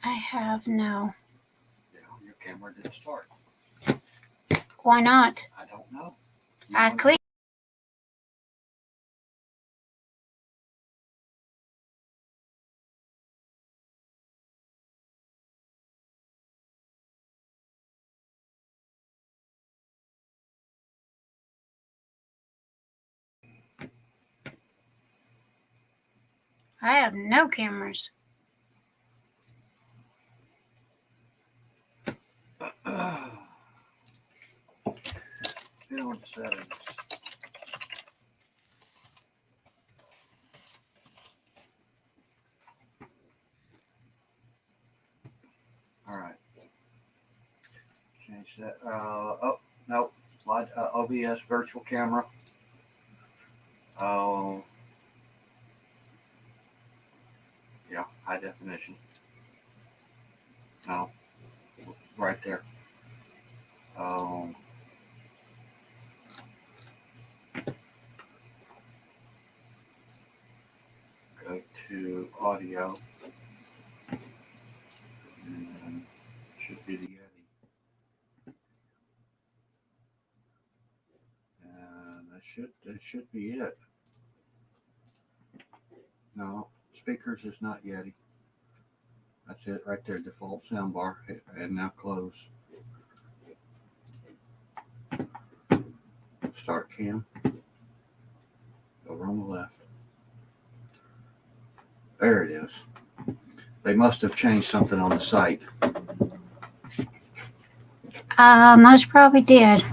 I have no. Yeah, your camera didn't start. Why not? I don't know. I clicked. I have no cameras. Film settings. All right. Change that. Oh, no. OBS virtual camera. Oh. Yeah, high definition. No. Right there. Oh. Go to audio. And should be the Yeti. And that should be it. No, speakers is not Yeti. That's it right there, default soundbar. And now close. Start cam. Over on the left. There it is. They must have changed something on the site. Most probably did.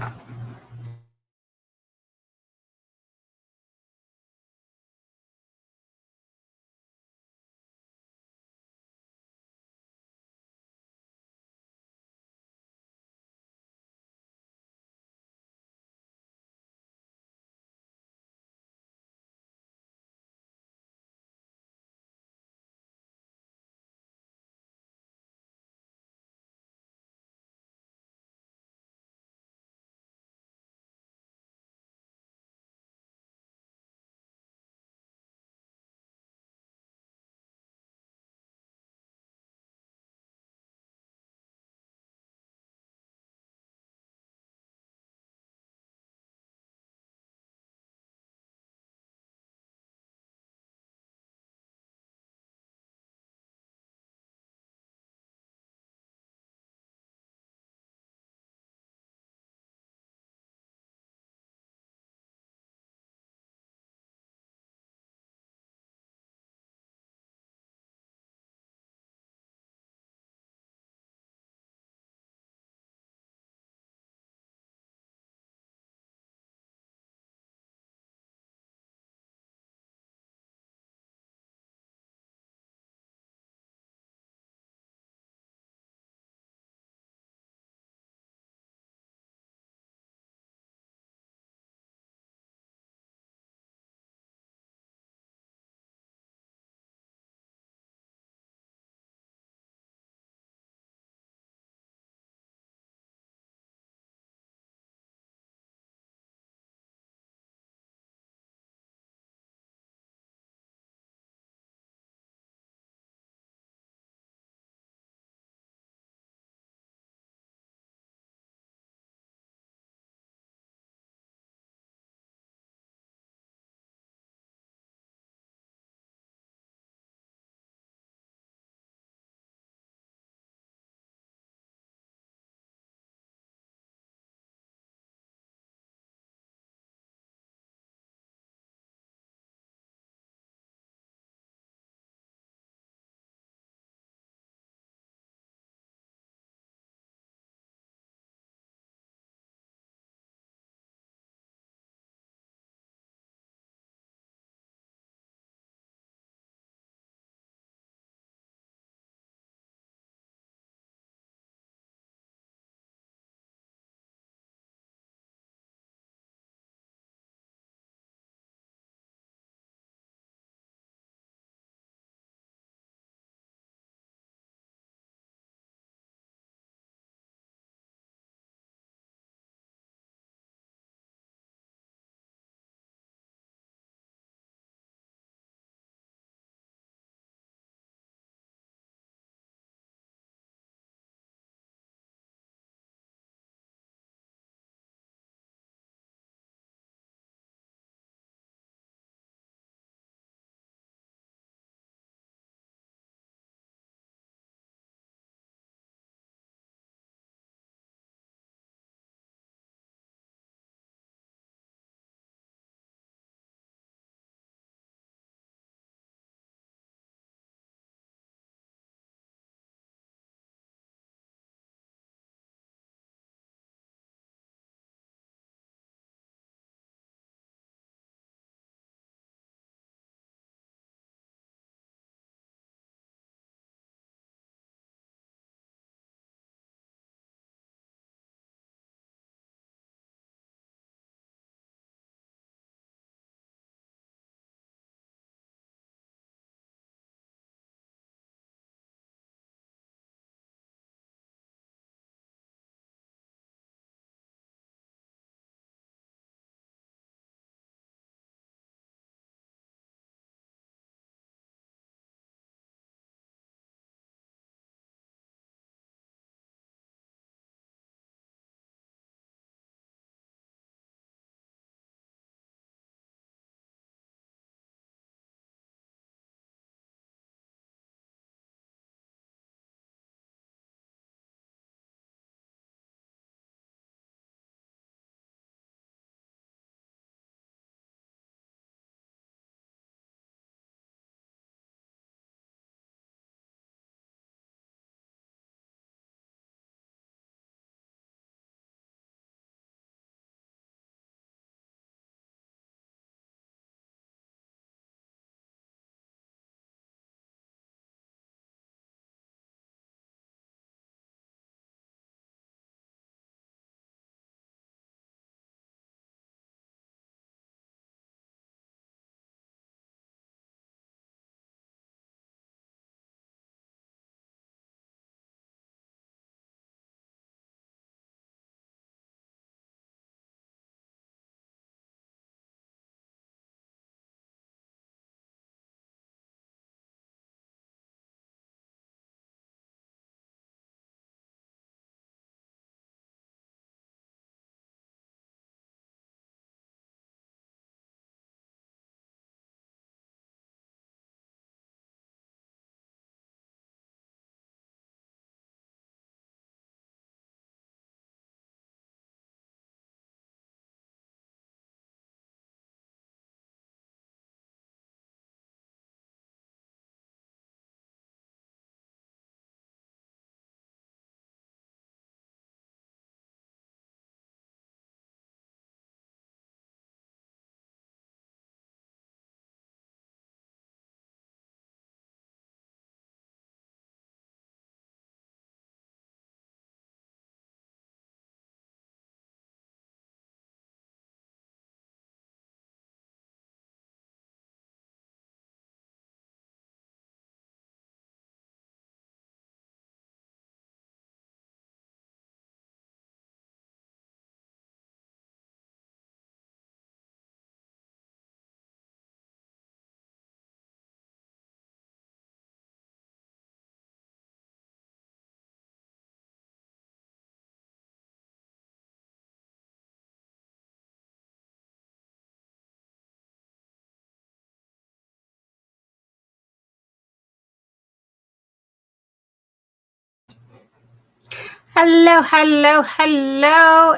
Hello,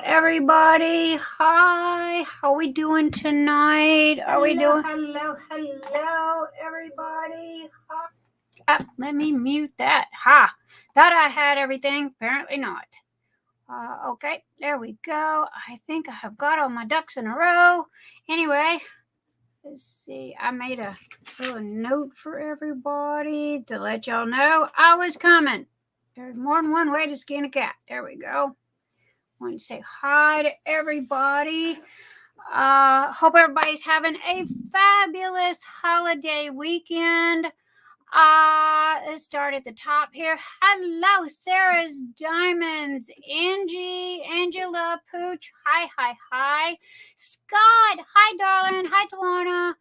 everybody. Hi, how we doing tonight? Hello, everybody. Hi. Let me mute that. Ha! Thought I had everything. Apparently not. Okay, there we go. I think I have got all my ducks in a row. Anyway, let's see. I made a little note for everybody to let y'all know I was coming. There's more than one way to skin a cat. There we go. Want to say hi to everybody. Hope everybody's having a fabulous holiday weekend. Let's start at the top here. Hello, Sarah's Diamonds, Angie, Angela, Pooch. Hi. Scott, hi, darling. Hi, Tawana.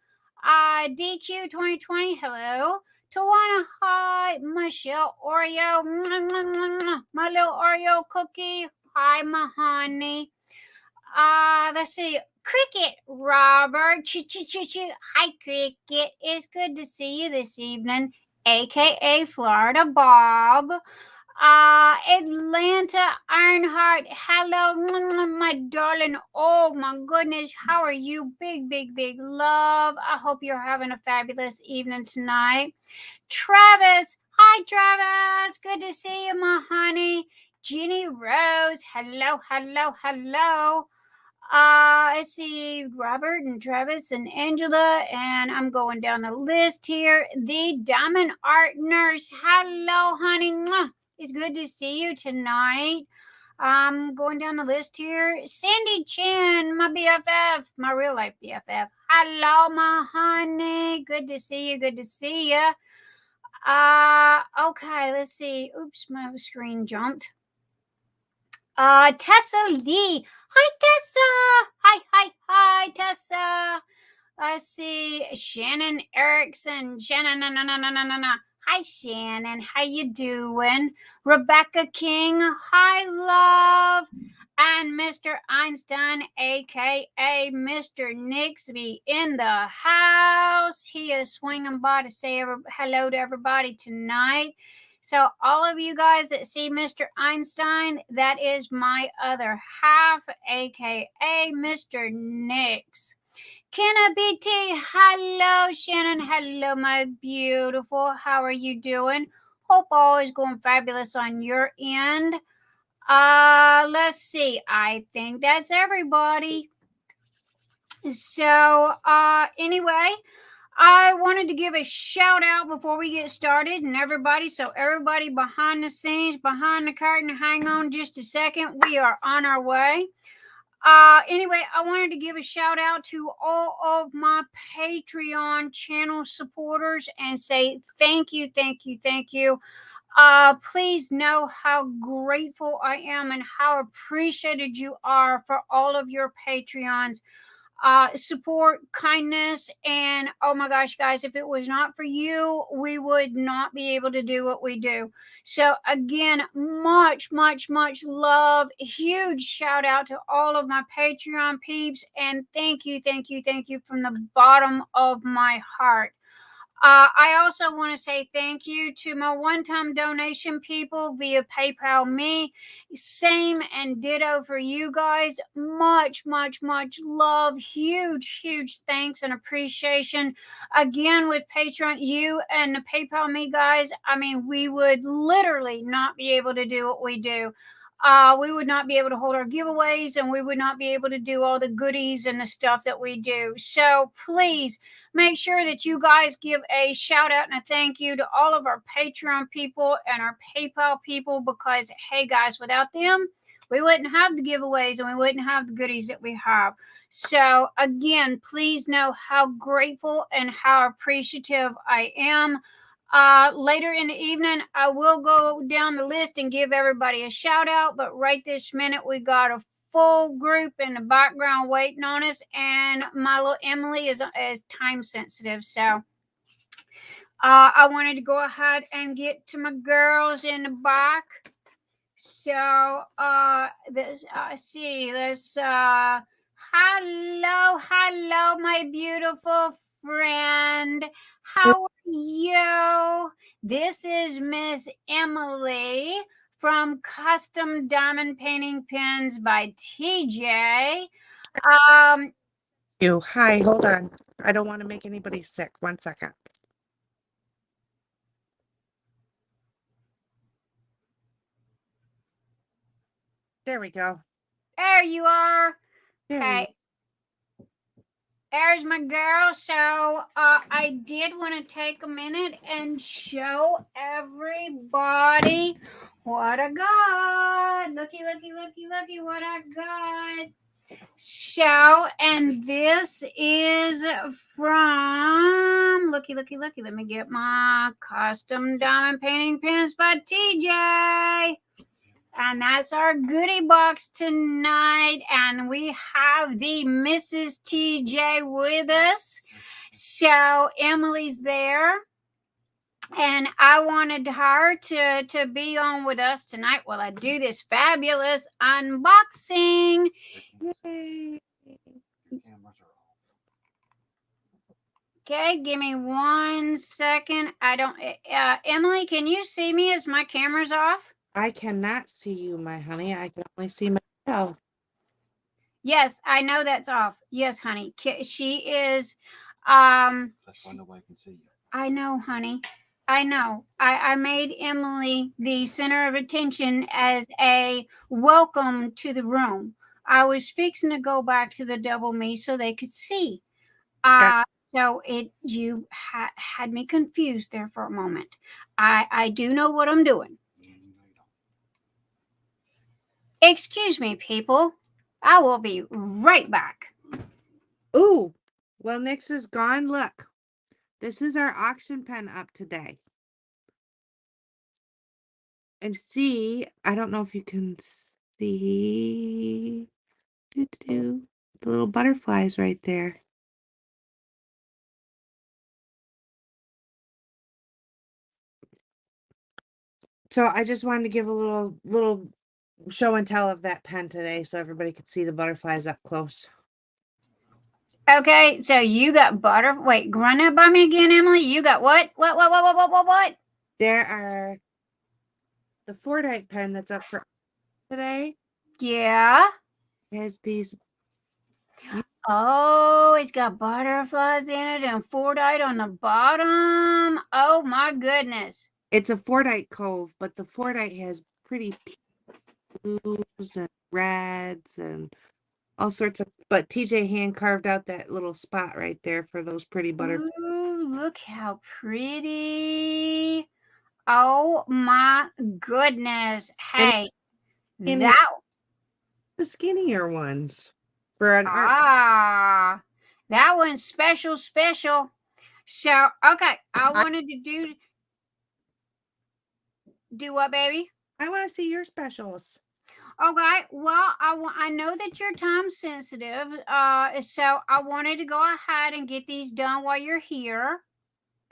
DQ 2020. Hello. Tawana, hi. Michelle, Oreo. My little Oreo cookie. Hi, my honey. Let's see. Cricket, Robert. Choo. Hi, Cricket. It's good to see you this evening, aka Florida Bob. Atlanta Ironheart. Hello, my darling. Oh my goodness, how are you? Big love. I hope you're having a fabulous evening tonight. Travis. Hi, Travis. Good to see you, my honey. JeniRose. Hello. Let's see, Robert and Travis and Angela, and I'm going down the list here. The Diamond Art Nurse. Hello, honey. It's good to see you tonight. I'm going down the list here. Cindy Chan, my BFF, my real life BFF. Hello, my honey. Good to see you. Okay, let's see. Oops, my screen jumped. Tessa Lee. Hi, Tessa. Hi, Tessa. Let's see. Shannon Erickson. Shannon. Hi, Shannon. How you doing? Rebecka King. Hi, love. And Mr. Einstein, a.k.a. Mr. Nixby, in the house. He is swinging by to say hello to everybody tonight. So all of you guys that see Mr. Einstein, that is my other half, aka Mr. Nix. Kenna BT, hello, Shannon. Hello, my beautiful. How are you doing? Hope all is going fabulous on your end. Let's see. I think that's everybody. So, anyway, I wanted to give a shout out before we get started, and everybody behind the scenes, behind the curtain, hang on just a second. We are on our way. Anyway, I wanted to give a shout out to all of my Patreon channel supporters and say thank you. Please know how grateful I am and how appreciated you are for all of your Patreons. Support, kindness, and oh my gosh, guys, if it was not for you, we would not be able to do what we do. So again, much love. Huge shout out to all of my Patreon peeps, and thank you from the bottom of my heart. I also want to say thank you to my one-time donation people via PayPal me. Same and ditto for you guys. Much love. Huge thanks and appreciation. Again, with Patreon, you and the PayPal me guys, I mean, we would literally not be able to do what we do. We would not be able to hold our giveaways, and we would not be able to do all the goodies and the stuff that we do. So please make sure that you guys give a shout out and a thank you to all of our Patreon people and our PayPal people, because, hey guys, without them, we wouldn't have the giveaways and we wouldn't have the goodies that we have. So again, please know how grateful and how appreciative I am. Later in the evening, I will go down the list and give everybody a shout out. But right this minute, we got a full group in the background waiting on us, and my little Emily is time sensitive. So I wanted to go ahead and get to my girls in the back. So hello, my beautiful friend. How are you? This is Miss Emily from Custom Diamond Painting Pens by TJ. Hi, hold on. I don't want to make anybody sick. 1 second. There we go. There you are. There Okay. There's my girl. So I did want to take a minute and show everybody what I got. Looky, looky, looky, looky what I got. So, and this is from looky, looky, looky. Let me get my Custom Diamond Painting Pens by TJ. And that's our goodie box tonight. And we have the Mrs. TJ with us. So Emily's there. And I wanted her to be on with us tonight while I do this fabulous unboxing. Yay. Cameras are off. Okay, give me 1 second. I don't, Emily, can you see me as my camera's off? I cannot see you, my honey. I can only see myself. Yes, I know that's off. Yes, honey. She is, That's why nobody can see you. I know, honey. I know. I made Emily the center of attention as a welcome to the room. I was fixing to go back to the double me so they could see. So you had me confused there for a moment. I do know what I'm doing. Excuse me, people. I will be right back. Ooh, well, Nyx is gone. Look, this is our auction pen up today. And see, I don't know if you can see the little butterflies right there. So I just wanted to give a little show and tell of that pen today so everybody could see the butterflies up close. Okay, so you got wait, run that by me again, Emily. You got what? What? There are the Fordite pen that's up for today. Yeah. Has these. Oh, it's got butterflies in it and Fordite on the bottom. Oh my goodness. It's a Fordite Cove, but the Fordite has pretty blues and reds and all sorts of, but TJ hand carved out that little spot right there for those pretty butterflies. Ooh, look how pretty. Oh my goodness. Hey, The skinnier ones for an art. That one's special. So, okay, I wanted to do what, baby? I want to see your specials. Okay, well, I know that you're time sensitive, so I wanted to go ahead and get these done while you're here.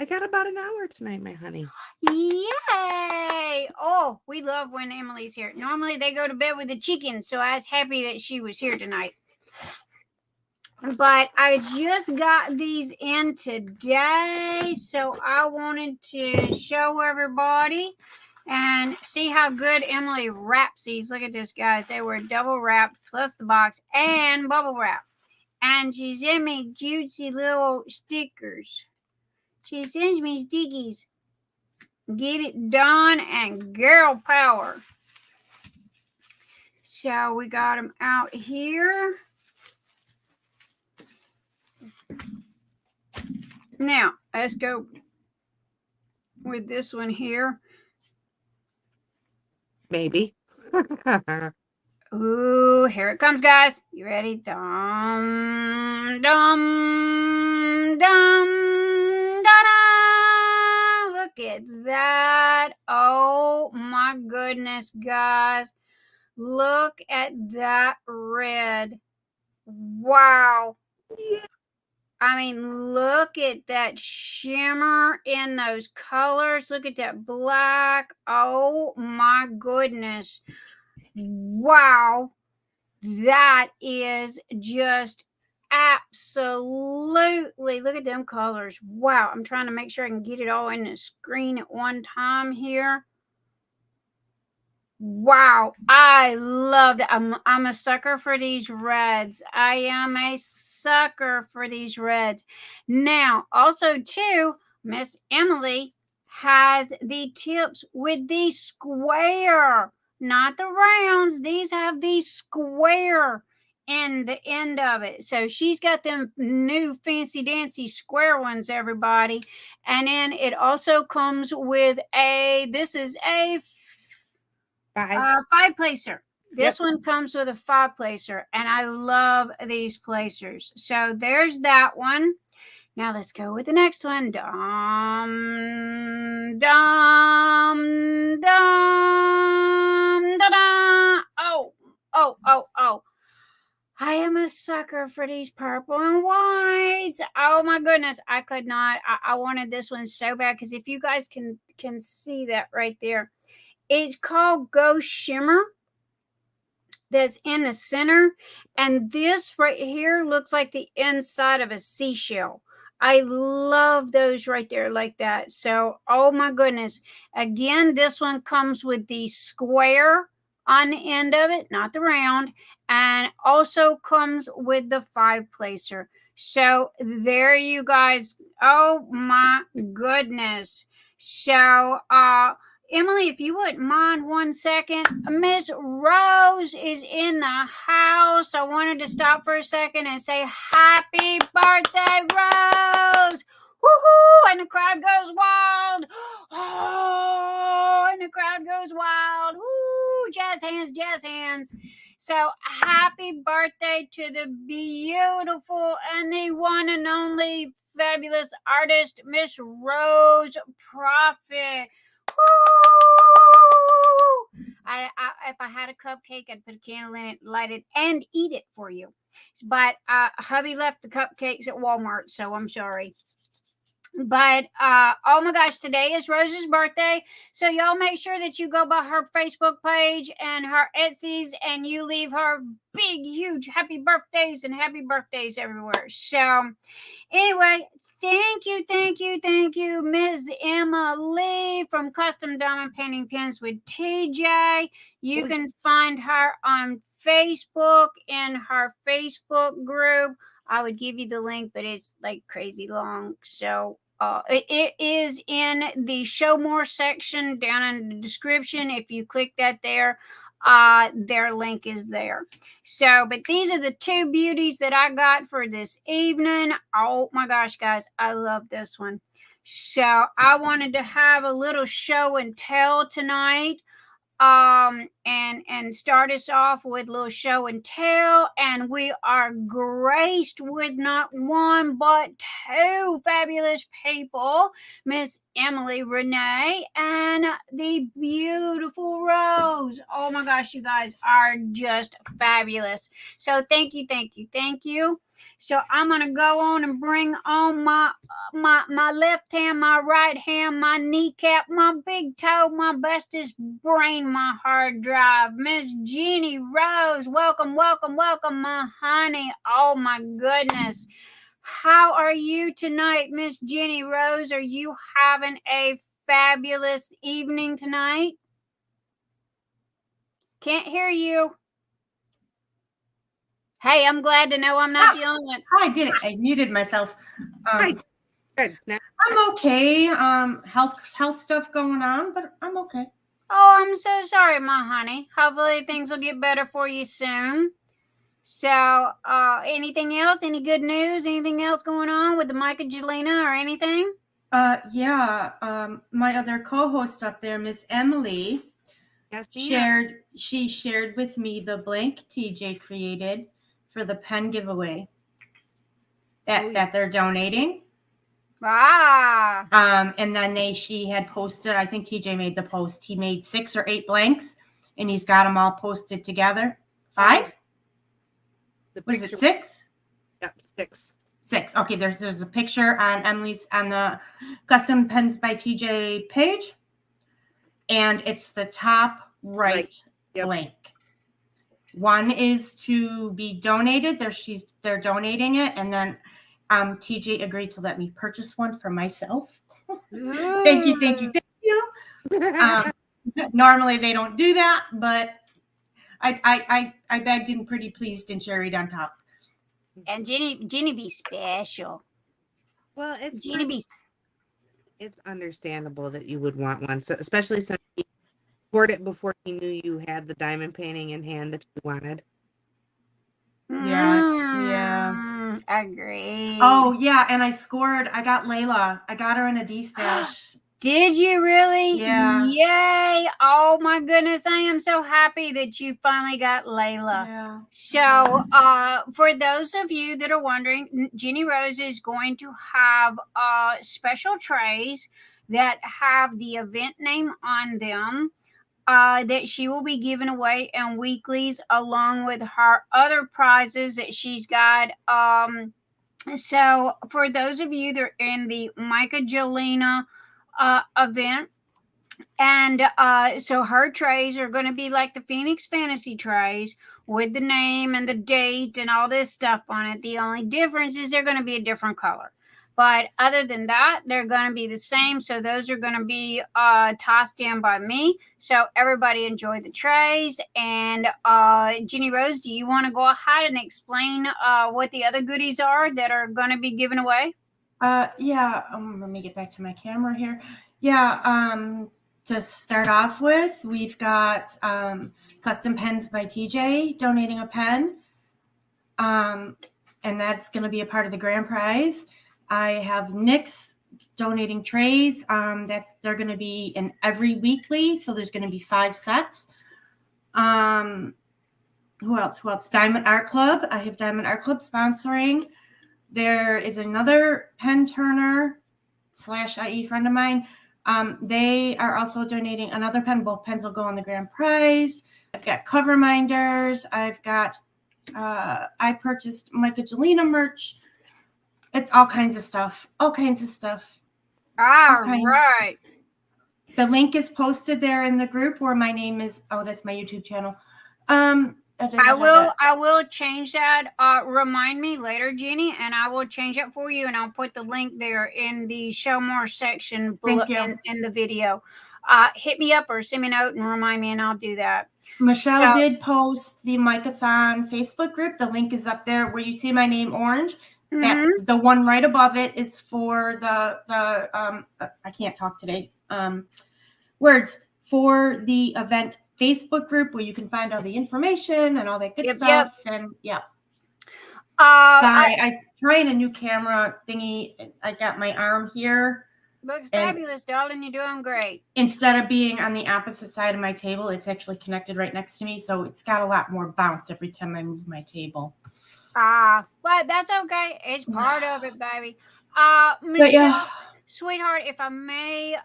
I got about an hour tonight, my honey. Yay! Oh, we love when Emily's here. Normally they go to bed with the chicken, so I was happy that she was here tonight. But I just got these in today, so I wanted to show everybody and see how good Emily wraps these. Look at this, guys. They were double wrapped plus the box and bubble wrap. And she sent me cutesy little stickers. She sends me stickies. Get it done and girl power. So we got them out here. Now, let's go with this one here. Baby. Ooh, here it comes, guys. You ready? Dum, dum, dum, da-da. Look at that. Oh, my goodness, guys. Look at that red. Wow. Yeah. I mean, look at that shimmer in those colors. Look at that black. Oh, my goodness. Wow. That is just absolutely, look at them colors. Wow. I'm trying to make sure I can get it all in the screen at one time here. Wow, I loved it. I'm a sucker for these reds. I am a sucker for these reds. Now, also too, Miss Emily has the tips with the square, not the rounds. These have the square in the end of it. So she's got them new fancy dancy square ones, everybody. And then it also comes with this is a 5 placer. This one comes with a 5 placer, and I love these placers. So there's that one. Now let's go with the next one. Dum, dum, dum, da, da. Oh. I am a sucker for these purple and whites. Oh my goodness. I could not. I wanted this one so bad because if you guys can see that right there. It's called Ghost Shimmer. That's in the center. And this right here looks like the inside of a seashell. I love those right there like that. So, oh my goodness. Again, this one comes with the square on the end of it, not the round. And also comes with the 5 placer. So there you guys. Oh my goodness. So, Emily, if you wouldn't mind 1 second, Miss Rose is in the house. I wanted to stop for a second and say happy birthday, Rose! Woohoo! And the crowd goes wild. Oh, and the crowd goes wild. Woo! Jazz hands, jazz hands. So happy birthday to the beautiful and the one and only fabulous artist, Miss Rose Prophet. If I had a cupcake, I'd put a candle in it, light it, and eat it for you. But hubby left the cupcakes at Walmart, so I'm sorry. But oh my gosh, today is Rose's birthday, so y'all make sure that you go by her Facebook page and her Etsy's, and you leave her big, huge happy birthdays and happy birthdays everywhere. So anyway, thank you, Ms. Emily from Custom Diamond Painting Pens with TJ. You can find her on Facebook in her Facebook group. I would give you the link, but it's like crazy long. So it is in the show more section down in the description. If you click that there, their link is there. So, but these are the 2 beauties that I got for this evening. Oh my gosh, guys, I love this one. So I wanted to have a little show and tell tonight. And start us off with a little show and tell, and we are graced with not 1 but 2 fabulous people, Miss Emily Renee and the beautiful Rose. Oh my gosh, you guys are just fabulous. So thank you. So I'm gonna go on and bring on my left hand, my right hand, my kneecap, my big toe, my bestest brain, my hard drive. Miss JeniRose, welcome, my honey. Oh my goodness. How are you tonight, Miss JeniRose? Are you having a fabulous evening tonight? Can't hear you. Hey, I'm glad to know I'm not the only one. I did it. I muted myself. Good. Now, I'm okay. Health stuff going on, but I'm okay. Oh, I'm so sorry, my honey. Hopefully things will get better for you soon. So, anything else? Any good news? Anything else going on with the Mike and Jelena or anything? Yeah. My other co-host up there, Miss Emily, shared with me the blank TJ created for the pen giveaway that they're donating. And then she had posted, I think TJ made the post. He made 6 or 8 blanks and he's got them all posted together. 5? What is it, 6? Yep, 6. 6. Okay, there's a picture on the Custom Pens by TJ page. And it's the top right blank. 1 is to be donated. They're donating it, and then TJ agreed to let me purchase one for myself. Thank you. Normally they don't do that, but I begged and pretty pleased and cherried on top. And Jenny be special. Well, it's Jenny be it's understandable that you would want one, so especially since he poured it before he knew you had the diamond painting in hand that you wanted. Yeah. Agreed. Oh yeah, and I got Layla. I got her in a D-stash. Did you really? Yeah. Yay. Oh my goodness. I am so happy that you finally got Layla. Yeah. So, for those of you that are wondering, JeniRose is going to have special trays that have the event name on them that she will be giving away in weeklies along with her other prizes that she's got. So, for those of you that are in the Micah Jelena event, and so her trays are going to be like the Phoenix Fantasy trays with the name and the date and all this stuff on it. The only difference is they're going to be a different color. But other than that, they're going to be the same. So those are going to be tossed in by me. So everybody enjoy the trays. And JeniRose, do you want to go ahead and explain what the other goodies are that are going to be given away? Yeah. Let me get back to my camera here. Yeah. To start off with, we've got Custom Pens by TJ donating a pen. And that's going to be a part of the grand prize. I have NYX donating trays. They're going to be in every weekly, so there's going to be 5 sets. Who else? Diamond Art Club. I have Diamond Art Club sponsoring. There is another pen turner / IE friend of mine. They are also donating another pen. Both pens will go on the grand prize. I've got cover minders. I've got I purchased Micah Jelena merch. It's all kinds of stuff. All Right. The link is posted there in the group where my name is. Oh, that's my YouTube channel. I will change that. Remind me later, Jenny, and I will change it for you, and I'll put the link there in the show more section below in the video. Hit me up or send me a note and remind me, and I'll do that. Michelle did post the Micathon Facebook group. The link is up there where you see my name orange. Mm-hmm. That the one right above it is for the I can't talk today. Words for the event Facebook group where you can find all the information and all that good stuff. Yep. And yeah. Sorry, I'm trying a new camera thingy. I got my arm here. Looks fabulous, darling. You're doing great. Instead of being on the opposite side of my table, it's actually connected right next to me. So it's got a lot more bounce every time I move my table. But that's okay. It's part of it, baby. Michelle, but yeah. Sweetheart, if I may,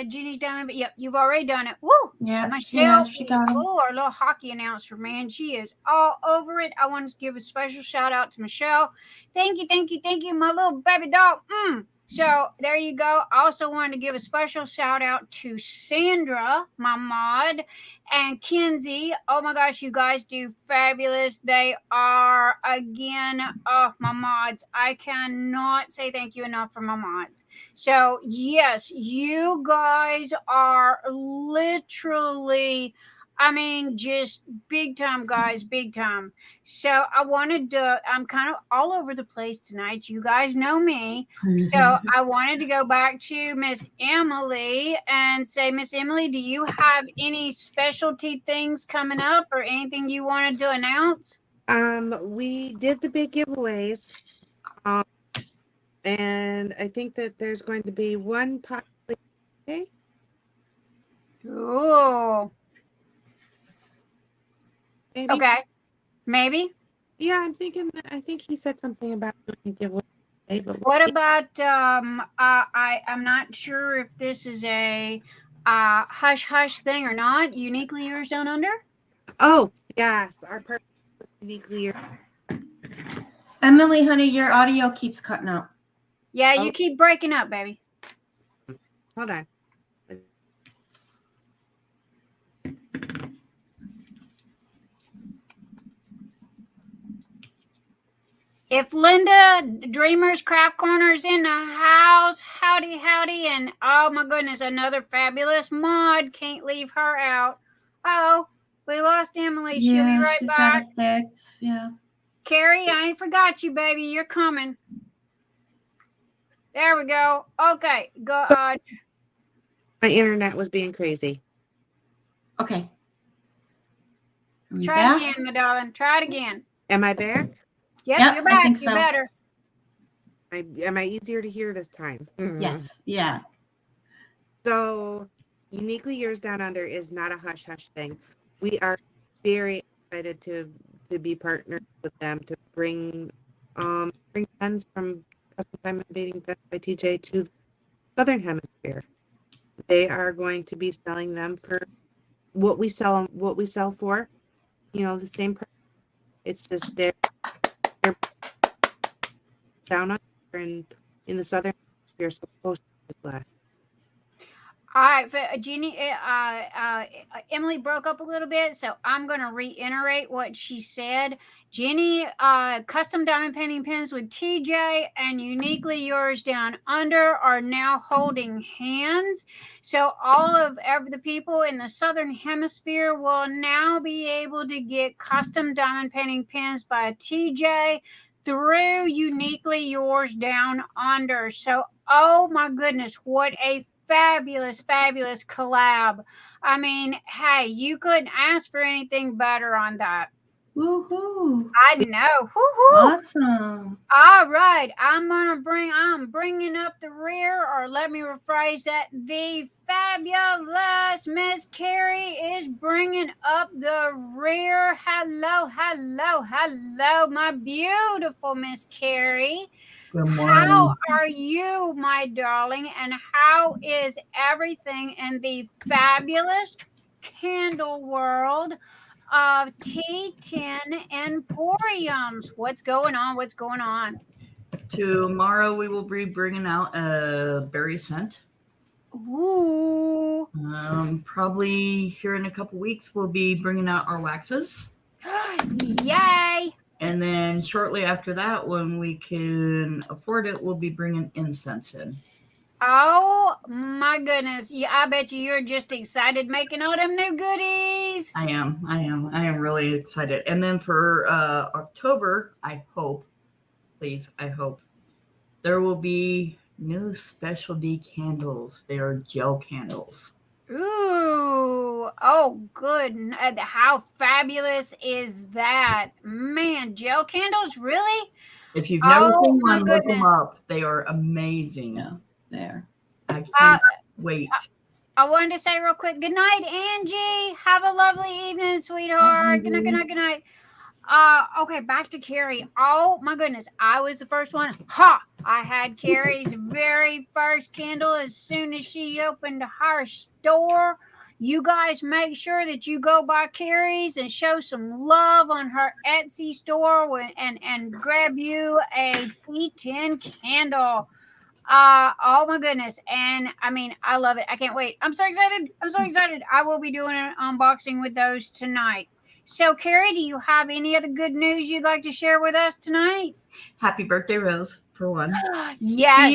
Jenny's done it, but yep, you've already done it. Woo! Yeah, Michelle, she got him. Oh, our little hockey announcer, man. She is all over it. I want to give a special shout out to Michelle. Thank you, my little baby dog. So there you go. I also wanted to give a special shout out to Sandra, my mod, and Kenzie. Oh my gosh, you guys do fabulous. They are, again, my mods. I cannot say thank you enough for my mods. So yes, you guys are literally, I mean, just big time, guys, big time. So I wanted to, I'm kind of all over the place tonight. You guys know me. So I wanted to go back to Miss Emily and say, Miss Emily, do you have any specialty things coming up or anything you wanted to announce? We did the big giveaways. And I think that there's going to be one possibly. Okay. Ooh. Maybe. Okay. Maybe. Yeah, I think he said something about doing a giveaway. But what about I'm not sure if this is a hush hush thing or not. Uniquely Yours Down Under? Oh, yes. Our person uniquely yours. Emily, honey, your audio keeps cutting out. Yeah, you keep breaking up, baby. Hold on. If Linda Dreamer's Craft Corner is in the house, howdy, howdy. And oh my goodness, another fabulous mod. Can't leave her out. Oh, we lost Emily. She'll be right she's back. got a fix. Yeah. Carrie, I ain't forgot you, baby. You're coming. There we go. Okay, go. My internet was being crazy. Okay. Are we Try back? it again, my darling. Try it again. Am I back? Yep, Yep, you're back. I think You're so. better. Am I easier to hear this time? Yes. Yeah. So, Uniquely Yours Down Under is not a hush hush thing. We are very excited to be partners with them to bring pens from Custom Diamond Painting Pens by TJ to the Southern Hemisphere. They are going to be selling them for what we sell for, the same price. It's just they're down under in the Southern Hemisphere, supposed to last. All right, Jeannie, Emily broke up a little bit, so I'm going to reiterate what she said. Jenny, Custom Diamond Painting Pens with TJ and Uniquely Yours Down Under are now holding hands. So all of the people in the Southern Hemisphere will now be able to get Custom Diamond Painting Pens by TJ through Uniquely Yours Down Under. So, oh my goodness, what a fabulous collab. I mean, hey, you couldn't ask for anything better on that. Woohoo! I know. Woo-hoo. Awesome. All right, I'm bringing up the rear, or let me rephrase that. The fabulous Miss Carrie is bringing up the rear. Hello, my beautiful Miss Carrie. Good morning. How are you, my darling? And how is everything in the fabulous candle world of T10 Emporiums? What's going on? Tomorrow we will be bringing out a berry scent. Ooh. Probably here in a couple weeks we'll be bringing out our waxes. Yay! And then shortly after that, when we can afford it, we'll be bringing incense in. Oh my goodness. Yeah, I bet you're just excited making all them new goodies. I am really excited. And then for October, I hope there will be new specialty candles. They are gel candles. Ooh, oh good. How fabulous is that? Man, gel candles, really? If you've never seen my one, look them goodness. up. They are amazing. Yeah, there. I can't wait. I wanted to say real quick, good night, Angie. Have a lovely evening, sweetheart. Good night. Okay, back to Carrie. Oh my goodness, I was the first one. I had Carrie's very first candle as soon as she opened her store. You guys make sure that you go by Carrie's and show some love on her Etsy store and grab you a P10 candle. Oh my goodness. And I mean, I love it. I can't wait. I'm so excited. I will be doing an unboxing with those tonight. So, Carrie, do you have any other good news you'd like to share with us tonight? Happy birthday, Rose, for one. Yes.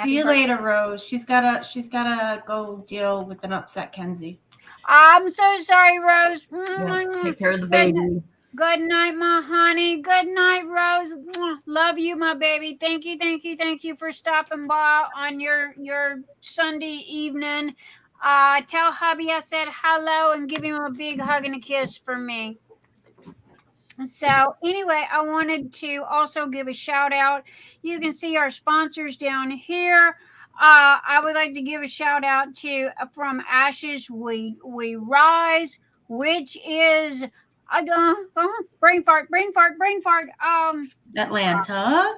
See you later, Rose. She's gotta go deal with an upset Kenzie. I'm so sorry, Rose. Yeah, take care of the baby. Good night, my honey. Good night, Rose. Love you, my baby. Thank you for stopping by on your Sunday evening. Tell hubby I said hello and give him a big hug and a kiss for me. So anyway, I wanted to also give a shout out. You can see our sponsors down here. I would like to give a shout out to From Ashes We Rise, which is brain fart. Atlanta.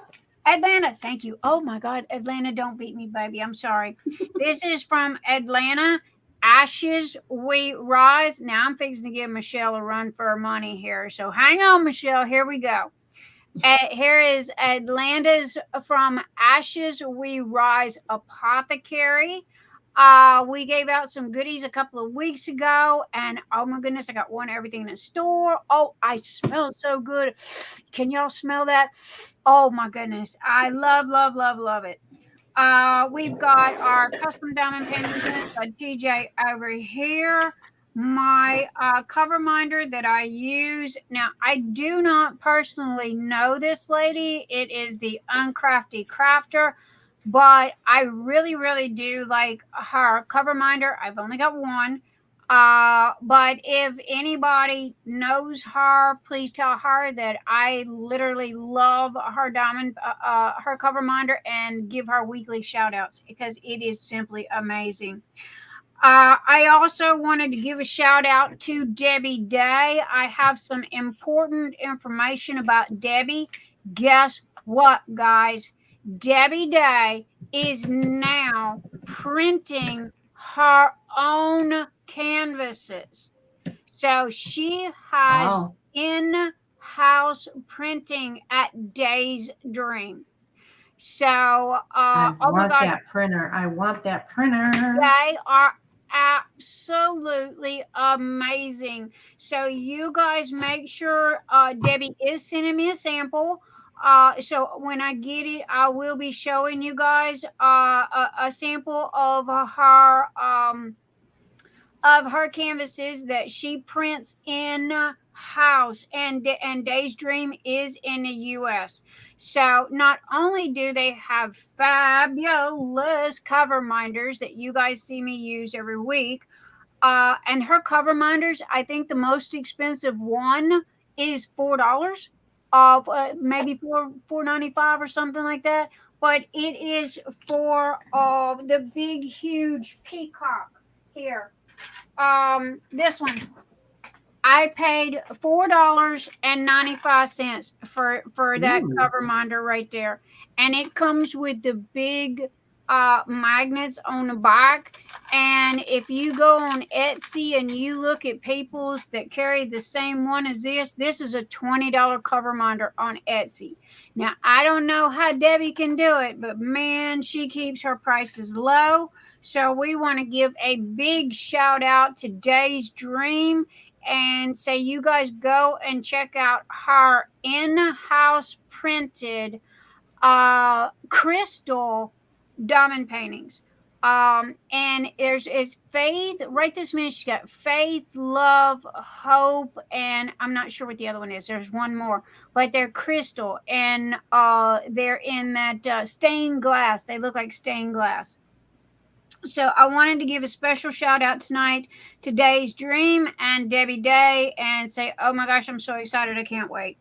Thank you. Oh my God, Atlanta, don't beat me, baby. I'm sorry. This is from Atlanta. Ashes We Rise. Now I'm fixing to give Michelle a run for her money here. So hang on, Michelle. Here we go. Here is Atlanta's From Ashes We Rise Apothecary. We gave out some goodies a couple of weeks ago, and oh my goodness, I got one everything in the store. Oh, I smell so good. Can y'all smell that? Oh my goodness, I love it. We've got our custom diamond painting units by TJ over here. My cover minder that I use. Now, I do not personally know this lady. It is the Uncrafty Crafter, but I really do like her cover minder. I've only got one. But if anybody knows her, please tell her that I literally love her diamond, her cover minder, and give her weekly shout outs because it is simply amazing. I also wanted to give a shout out to Debbie Day. I have some important information about Debbie. Guess what, guys? Debbie Day is now printing her own canvases. So she has Wow. in-house printing at Day's Dream. So, I oh my want God, that printer. I want that printer. they are absolutely amazing. So you guys make sure Debbie is sending me a sample. So when I get it, I will be showing you guys a sample of her canvases that she prints in house, and Day's Dream is in the US. So not only do they have fabulous cover minders that you guys see me use every week, and her cover minders, I think the most expensive one is $4, maybe $4.95 or something like that. But it is for the big huge peacock here. This one, I paid $4.95 for that Ooh. cover minder right there, and it comes with the big magnets on the back. And if you go on Etsy and you look at people's that carry the same one as this is a $20 cover minder on Etsy. Now, I don't know how Debbie can do it, but man, she keeps her prices low. So we want to give a big shout out to Day's Dream and say you guys go and check out her in-house printed crystal diamond paintings. And is faith right this minute. She's got faith, love, hope, and I'm not sure what the other one is. There's one more, but they're crystal, and they're in that stained glass. They look like stained glass. So I wanted to give a special shout out tonight to Day's Dream and Debbie Day and say, oh my gosh, I'm so excited. I can't wait.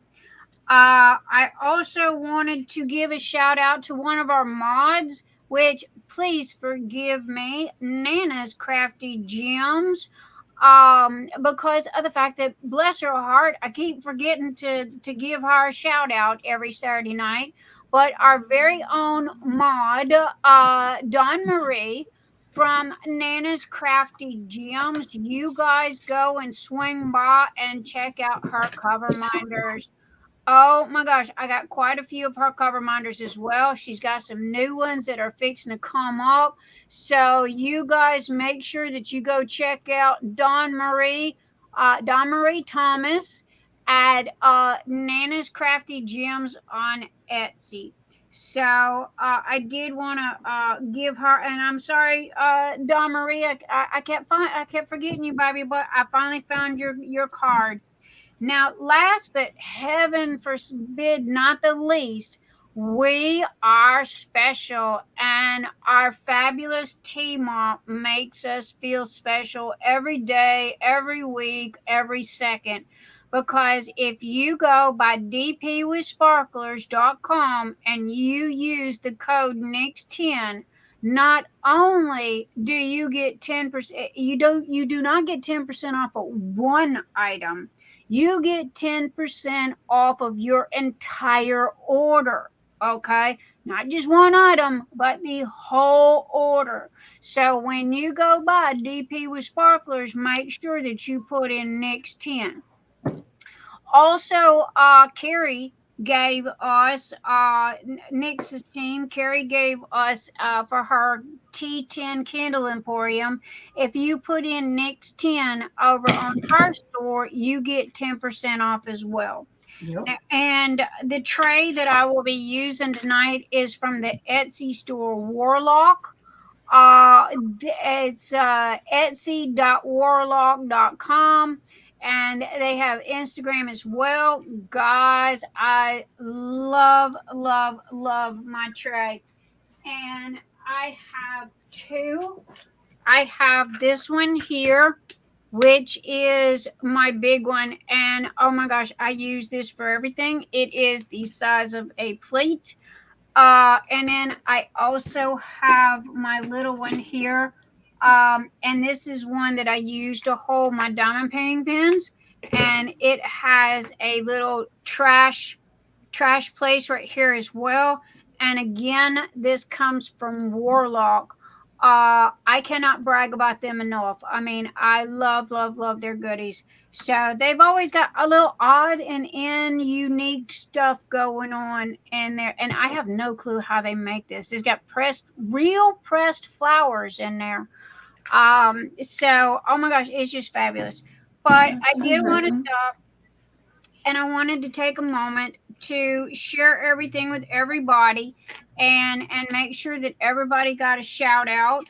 I also wanted to give a shout out to one of our mods, which please forgive me, Nana's Crafty Gems, because of the fact that, bless her heart, I keep forgetting to give her a shout out every Saturday night. But our very own mod, Dawnmarie from Nana's Crafty Gems, you guys go and swing by and check out her cover minders. Oh my gosh, I got quite a few of her cover minders as well. She's got some new ones that are fixing to come up. So you guys make sure that you go check out Dawnmarie Thomas at Nana's Crafty Gems on Etsy. So I did want to give her, and I'm sorry, Dawnmarie, I kept forgetting you, baby, but I finally found your card. Now, last but heaven forbid not the least, we are special, and our fabulous Teemaw makes us feel special every day, every week, every second. Because if you go by dpwithsparklers.com and you use the code NIX10, not only do you get 10%, you do not get 10% off of one item. You get 10% off of your entire order, okay? Not just one item, but the whole order. So when you go buy DP with Sparklers, make sure that you put in NIX10. Also, Carrie gave us, Nix's team, Carrie gave us for her T10 Candle Emporium. If you put in Nix 10 over on her store, you get 10% off as well. Yep. And the tray that I will be using tonight is from the Etsy store Warlock. It's etsy.warlock.com, and they have Instagram as well. Guys, I love my tray. And I have two. I have this one here, which is my big one, and oh my gosh, I use this for everything. It is the size of a plate. And then I also have my little one here. And this is one that I use to hold my diamond painting pens. And it has a little trash place right here as well. And again, this comes from Warlock. I cannot brag about them enough. I mean, I love their goodies. So they've always got a little odd and unique stuff going on in there. And I have no clue how they make this. It's got real pressed flowers in there. So, oh my gosh, it's just fabulous. But I did want to stop, and I wanted to take a moment to share everything with everybody and make sure that everybody got a shout out.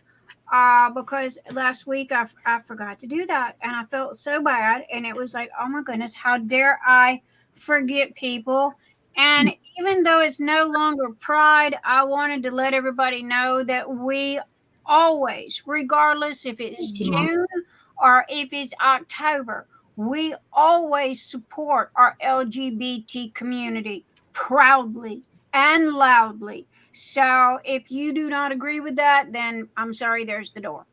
Because last week I forgot to do that, and I felt so bad, and it was like, oh my goodness, how dare I forget people. And even though it's no longer Pride, I wanted to let everybody know that we always, regardless if it's June or if it's October, we always support our LGBT community proudly and loudly. So if you do not agree with that, then I'm sorry, there's the door.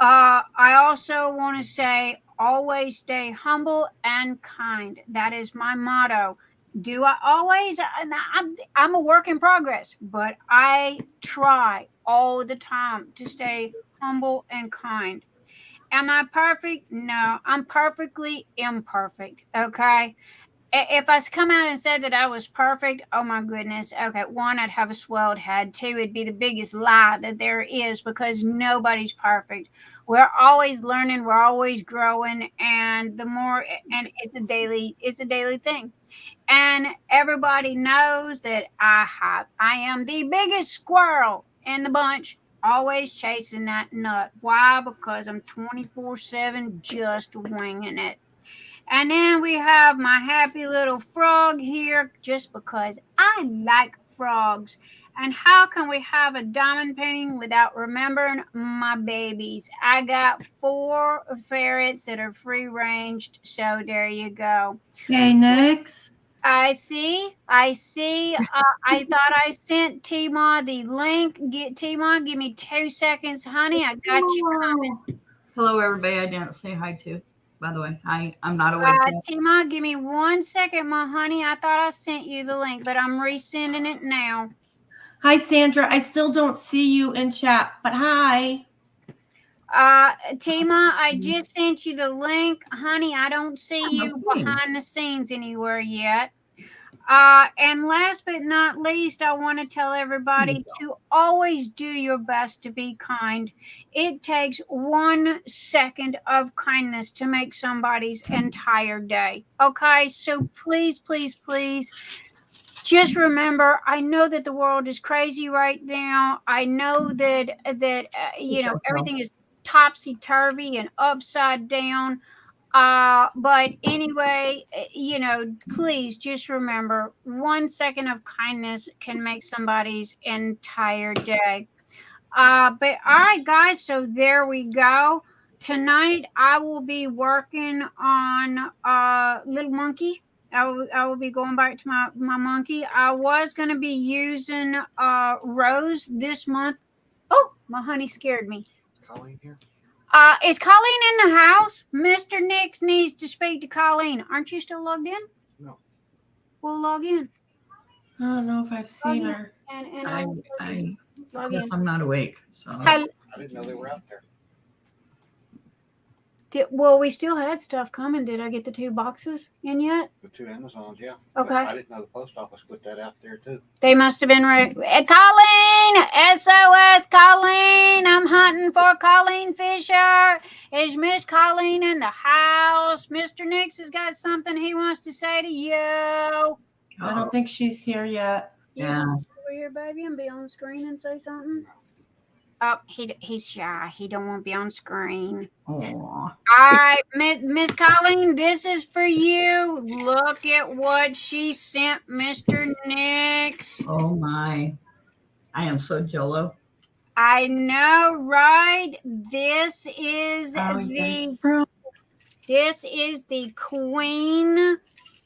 I also want to say, always stay humble and kind. That is my motto. Do I always? I'm a work in progress, but I try all the time to stay humble and kind. Am I perfect? No, I'm perfectly imperfect. Okay. If I come out and said that I was perfect, oh my goodness. Okay, one, I'd have a swelled head. Two, it'd be the biggest lie that there is, because nobody's perfect. We're always learning, we're always growing, and and it's a daily thing. And everybody knows that I am the biggest squirrel in the bunch, always chasing that nut. Why? Because I'm 24/7 just winging it. And then we have my happy little frog here, just because I like frogs. And how can we have a diamond painting without remembering my babies? I got 4 ferrets that are free ranged, so there you go. Hey, Nix. I see. I thought I sent Teemaw the link. Teemaw, give me 2 seconds, honey. I got you coming. Hello, everybody. I didn't say hi to. By the way, I'm not awake yet. Teemaw, give me 1 second, my honey. I thought I sent you the link, but I'm resending it now. Hi, Sandra. I still don't see you in chat, but hi. Teemaw, I just sent you the link, honey. I don't see you behind the scenes anywhere yet. And last but not least, I want to tell everybody to always do your best to be kind. It takes 1 second of kindness to make somebody's entire day. Okay, so please, please, please, just remember, I know that the world is crazy right now. I know that everything is topsy-turvy and upside down. But anyway, please just remember, 1 second of kindness can make somebody's entire day. But all right, guys, so there we go. Tonight I will be working on Little Monkey. I will be going back to my monkey. I was going to be using Rose this month. Oh, my honey scared me. Colleen here? Is Colleen in the house? Mr. Nix needs to speak to Colleen. Aren't you still logged in? No. We'll log in. I don't know if I've seen her. I'm not awake. So I didn't know they were out there. Well, we still had stuff coming. Did I get the 2 boxes in yet? The 2 Amazons, yeah. Okay. I didn't know the post office put that out there too. They must have been right. Colleen! SOS, Colleen! I'm hunting for Colleen Fisher. Is Miss Colleen in the house? Mr. Nix has got something he wants to say to you. I don't think she's here yet. Yeah. Over here, baby, and be on the screen and say something. Oh, he's shy. He don't want to be on screen. Aw. All right, Miss Colleen, this is for you. Look at what she sent Mr. Nix. Oh my. I am so jello. I know, right? This is this is the queen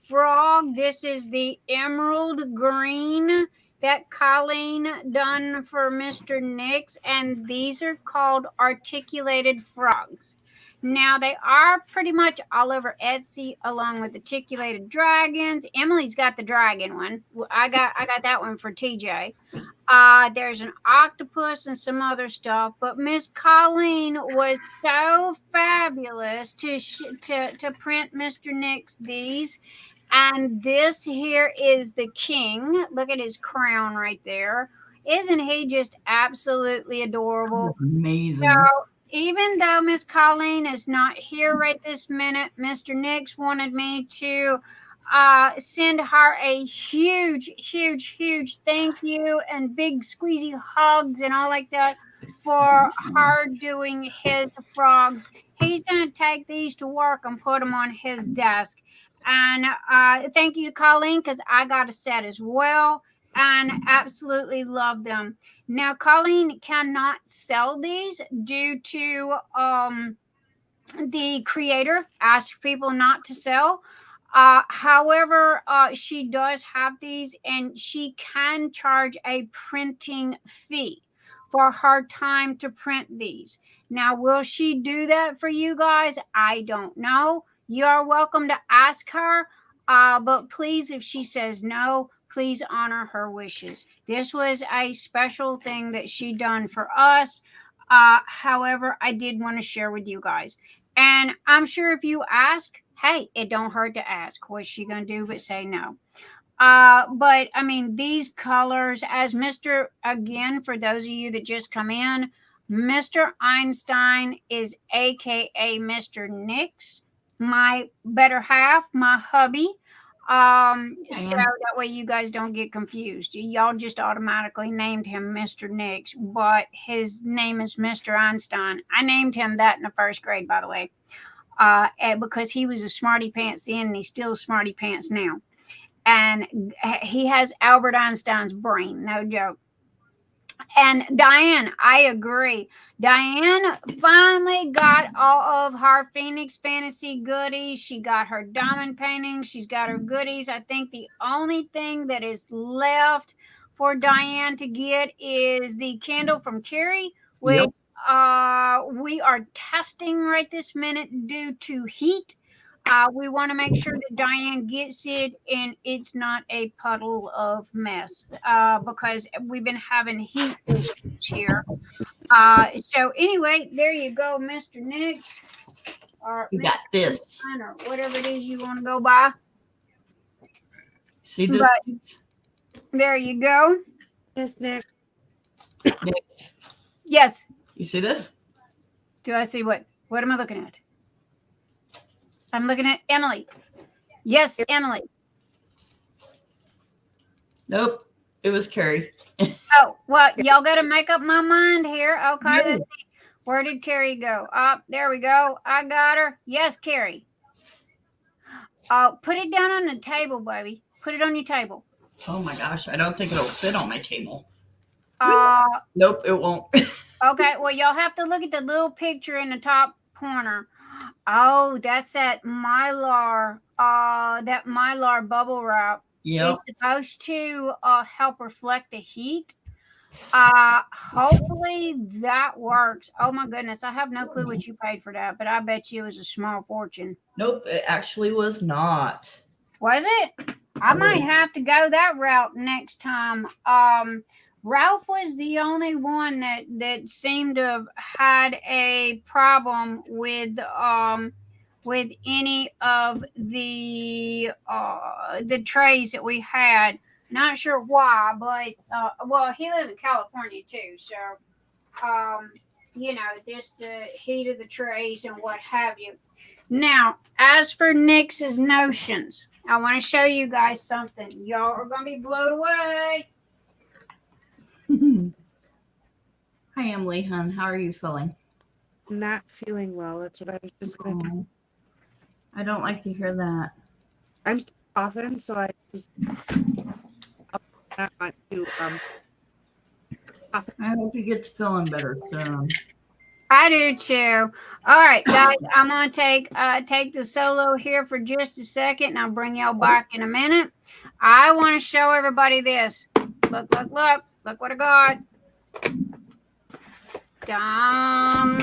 frog. This is the emerald green that Colleen done for Mr. Nix, and these are called articulated frogs. Now, they are pretty much all over Etsy, along with articulated dragons. Emily's got the dragon one. I got that one for TJ. There's an octopus and some other stuff, but Miss Colleen was so fabulous to print Mr. Nix these. And this here is the king. Look at his crown right there. Isn't he just absolutely adorable? That's amazing. So even though Miss Colleen is not here right this minute, Mr. Nix wanted me to send her a huge, huge, huge thank you and big squeezy hugs and all like that for her doing his frogs. He's going to take these to work and put them on his desk. And thank you to Colleen, because I got a set as well and absolutely love them. Now, Colleen cannot sell these due to the creator asked people not to sell. However, she does have these, and she can charge a printing fee for her time to print these. Now, will she do that for you guys? I don't know. You're welcome to ask her, but please, if she says no, please honor her wishes. This was a special thing that she done for us. However, I did want to share with you guys. And I'm sure if you ask, hey, it don't hurt to ask. What's she going to do but say no? But, I mean, these colors, as again, for those of you that just come in, Mr. Einstein is a.k.a. Mr. Nix, my better half, my hubby. So that way you guys don't get confused. Y'all just automatically named him Mr. Nix, but his name is Mr. Einstein. I named him that in the 1st grade, by the way, because he was a smarty pants then, and he's still a smarty pants now. And he has Albert Einstein's brain, no joke. And Diane, I agree. Diane finally got all of her Phoenix Fantasy goodies. She got her diamond paintings. She's got her goodies. I think the only thing that is left for Diane to get is the candle from Carrie, which we are testing right this minute due to heat. We want to make sure that Diane gets it and it's not a puddle of mess because we've been having heat issues here. So anyway, there you go, Mr. Nix. Or You got this. or whatever it is you want to go by. See this? There you go. Yes, Nick. Next. Yes. You see this? Do I see what? What am I looking at? I'm looking at Emily. Yes, Emily. Nope. It was Carrie. Oh, well, y'all got to make up my mind here. Okay, let's see. Where did Carrie go? There we go. I got her. Yes, Carrie. Put it down on the table, baby. Put it on your table. Oh my gosh. I don't think it'll fit on my table. Nope, it won't. Okay, well, y'all have to look at the little picture in the top corner. Oh, that's that Mylar bubble wrap. Yep. It's supposed to help reflect the heat. Hopefully that works. Oh my goodness, I have no clue what you paid for that, but I bet you it was a small fortune. Nope, it actually was not. Was it? I might have to go that route next time. Ralph was the only one that seemed to have had a problem with any of the trays that we had. Not sure why, but well, he lives in California too, so just the heat of the trays and what have you. Now, as for Nix's notions, I want to show you guys something. Y'all are gonna be blown away. Hi, Emily, hon. How are you feeling? Not feeling well. That's what I was just going to. Oh, I don't like to hear that. I'm still coughing, so I just not want to. I hope you get to feeling better soon. I do too. All right, guys, I'm gonna take the solo here for just a second, and I'll bring y'all back in a minute. I want to show everybody this. Look what I got. Dum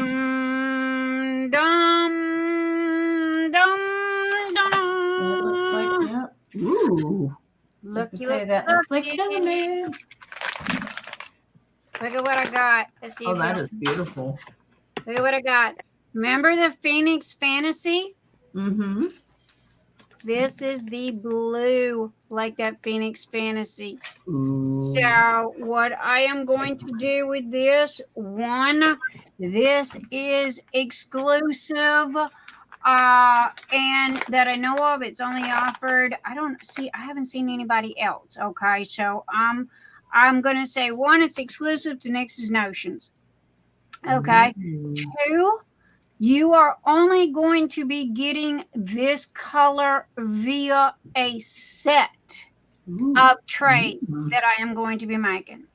dum dum dum. It looks like, yep. Ooh. Looks like cinnamon. Look at what I got. Let's see. Oh, that is beautiful. Look at what I got. Remember the Phoenix Fantasy? Mm-hmm. This is the blue, like that Phoenix Fantasy. Ooh. So what I am going to do with this one, this is exclusive, and that I know of. It's only offered. I haven't seen anybody else. Okay, so I'm gonna say one, it's exclusive to Nix's Notions. Okay. Ooh. 2, you are only going to be getting this color via a set of trays that I am going to be making.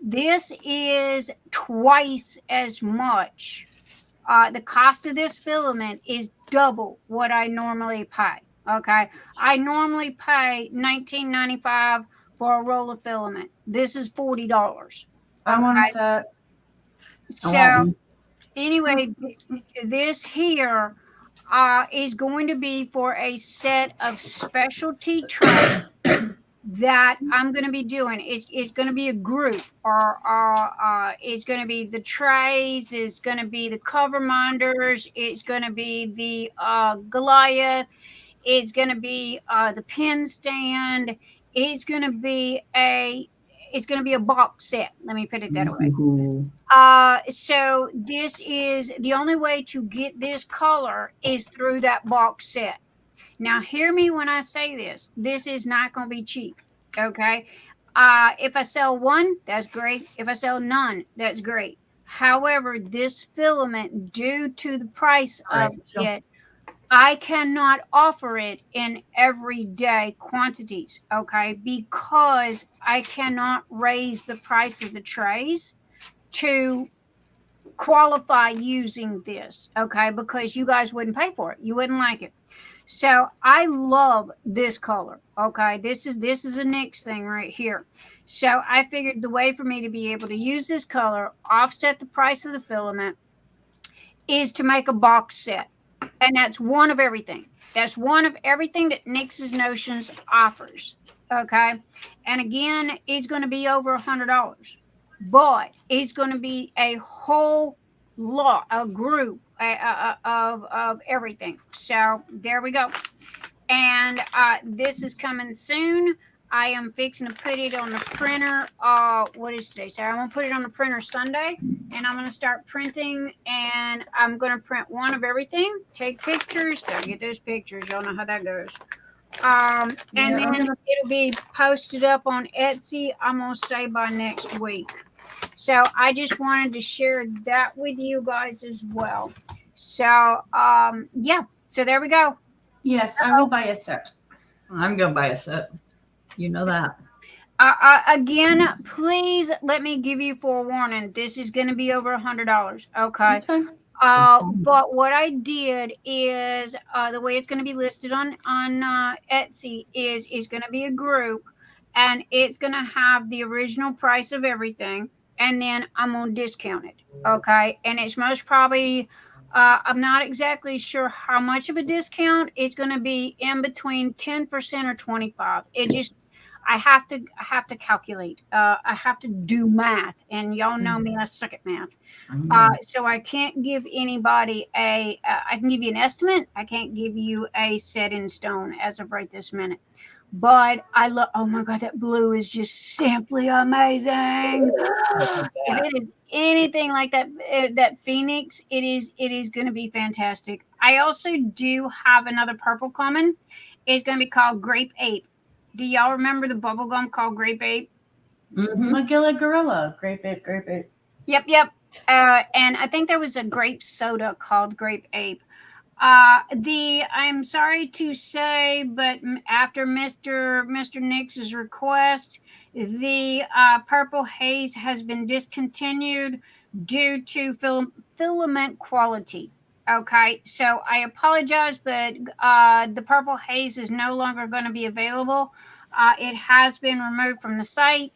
This is twice as much. The cost of this filament is double what I normally pay. Okay. I normally pay $19.95 for a roll of filament. This is $40. I want a set. So anyway, this here is going to be for a set of specialty trays that I'm going to be doing. It's going to be a group, or it's going to be the trays, it's going to be the cover minders, it's going to be the Goliath, it's going to be the pen stand, it's going to be a box set. Let me put it that way. So this is the only way to get this color is through that box set. Now, hear me when I say this. This is not going to be cheap. Okay. If I sell one, that's great. If I sell none, that's great. However, this filament, due to the price of it, I cannot offer it in everyday quantities, okay, because I cannot raise the price of the trays to qualify using this, okay, because you guys wouldn't pay for it. You wouldn't like it. So I love this color, okay. This is a Nix thing right here. So I figured the way for me to be able to use this color, offset the price of the filament, is to make a box set. And that's one of everything. That's one of everything that Nix's Notions offers. Okay. And again, it's going to be over $100. But it's going to be a whole lot, a group of everything. So there we go. And this is coming soon. I am fixing to put it on the printer. What is today? So I'm going to put it on the printer Sunday, and I'm going to start printing, and I'm going to print one of everything, take pictures, gotta get those pictures. Y'all know how that goes. And then it'll be posted up on Etsy, I'm going to say by next week. So I just wanted to share that with you guys as well. So, yeah, so there we go. Yes, I will buy a set. I'm going to buy a set. You know that. Again, please let me give you forewarning. This is going to be over $100. Okay. That's fine. But what I did is the way it's going to be listed on Etsy is going to be a group, and it's going to have the original price of everything, and then I'm going to discount it. Okay. And it's most probably, I'm not exactly sure how much of a discount. It's going to be in between 10% or 25%. I have to calculate. I have to do math, and y'all know me. I suck at math. So I can't give anybody I can give you an estimate. I can't give you a set in stone as of right this minute. But I love, oh my God, that blue is just simply amazing. If it is anything like that, that Phoenix, it is going to be fantastic. I also do have another purple coming. It's going to be called Grape Ape. Do y'all remember the bubble gum called Grape Ape? Magilla Gorilla. Grape Ape, Grape Ape. Yep. And I think there was a grape soda called Grape Ape. I'm sorry to say, but after Mr. Nix's request, the purple haze has been discontinued due to filament quality. Okay, so I apologize, but the purple haze is no longer going to be available. It has been removed from the site,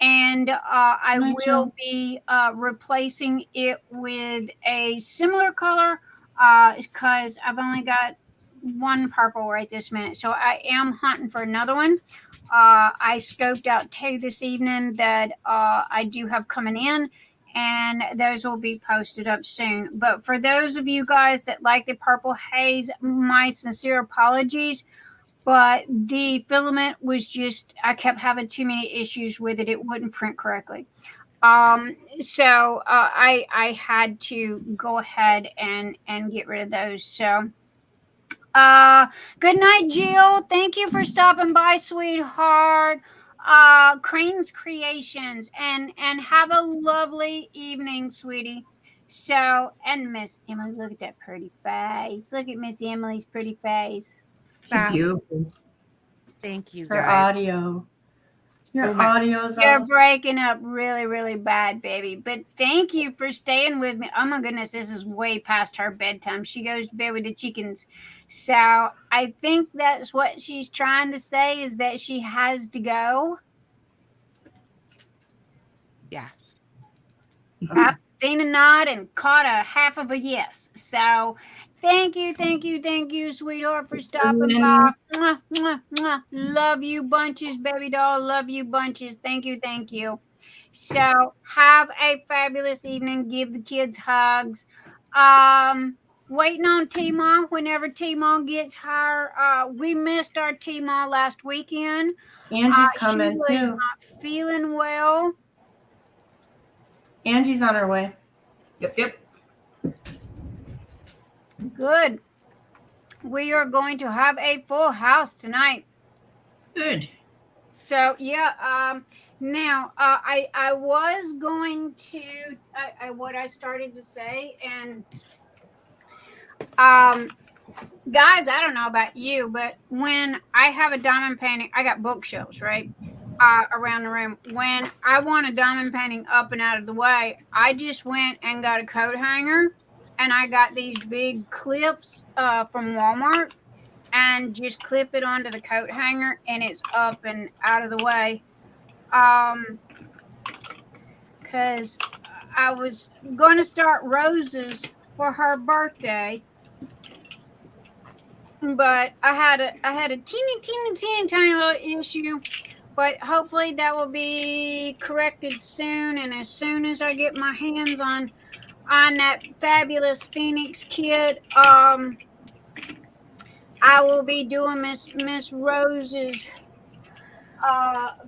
and I will be replacing it with a similar color. Because I've only got one purple right this minute. So I am hunting for another one. I scoped out 2 this evening that I do have coming in, and those will be posted up soon. But for those of you guys that like the purple haze, my sincere apologies. But the filament was just, I kept having too many issues with it. It wouldn't print correctly. So I had to go ahead and get rid of those. So good night, Jill. Thank you for stopping by, sweetheart. Crane's Creations, and have a lovely evening, sweetie. So, and Miss Emily, look at that pretty face. Look at Miss Emily's pretty face. Thank you. Thank you, For guys. audio. Your audio's You're all... breaking up really, really bad, baby. But thank you for staying with me. Oh my goodness, this is way past her bedtime. She goes to bed with the chickens. So I think that's what she's trying to say, is that she has to go. Yes. I've seen a nod and caught a half of a yes. So thank you, sweetheart, for stopping by. Mwah, mwah, mwah. Love you bunches, baby doll. Love you bunches. Thank you. So have a fabulous evening. Give the kids hugs. Waiting on Teemaw. Whenever Teemaw gets her, we missed our Teemaw last weekend. Angie's coming she was too. not feeling well. Angie's on her way. Yep. Good. We are going to have a full house tonight. Good. So yeah. Now I was going to what I started to say, and guys, I don't know about you, but when I have a diamond painting, I got bookshelves, right? Around the room. When I want a diamond painting up and out of the way, I just went and got a coat hanger, and I got these big clips from Walmart, and just clip it onto the coat hanger, and it's up and out of the way. Because I was going to start roses for her birthday, but I had a teeny tiny little issue. But hopefully that will be corrected soon. And as soon as I get my hands on that fabulous Phoenix kit, I will be doing Miss Rose's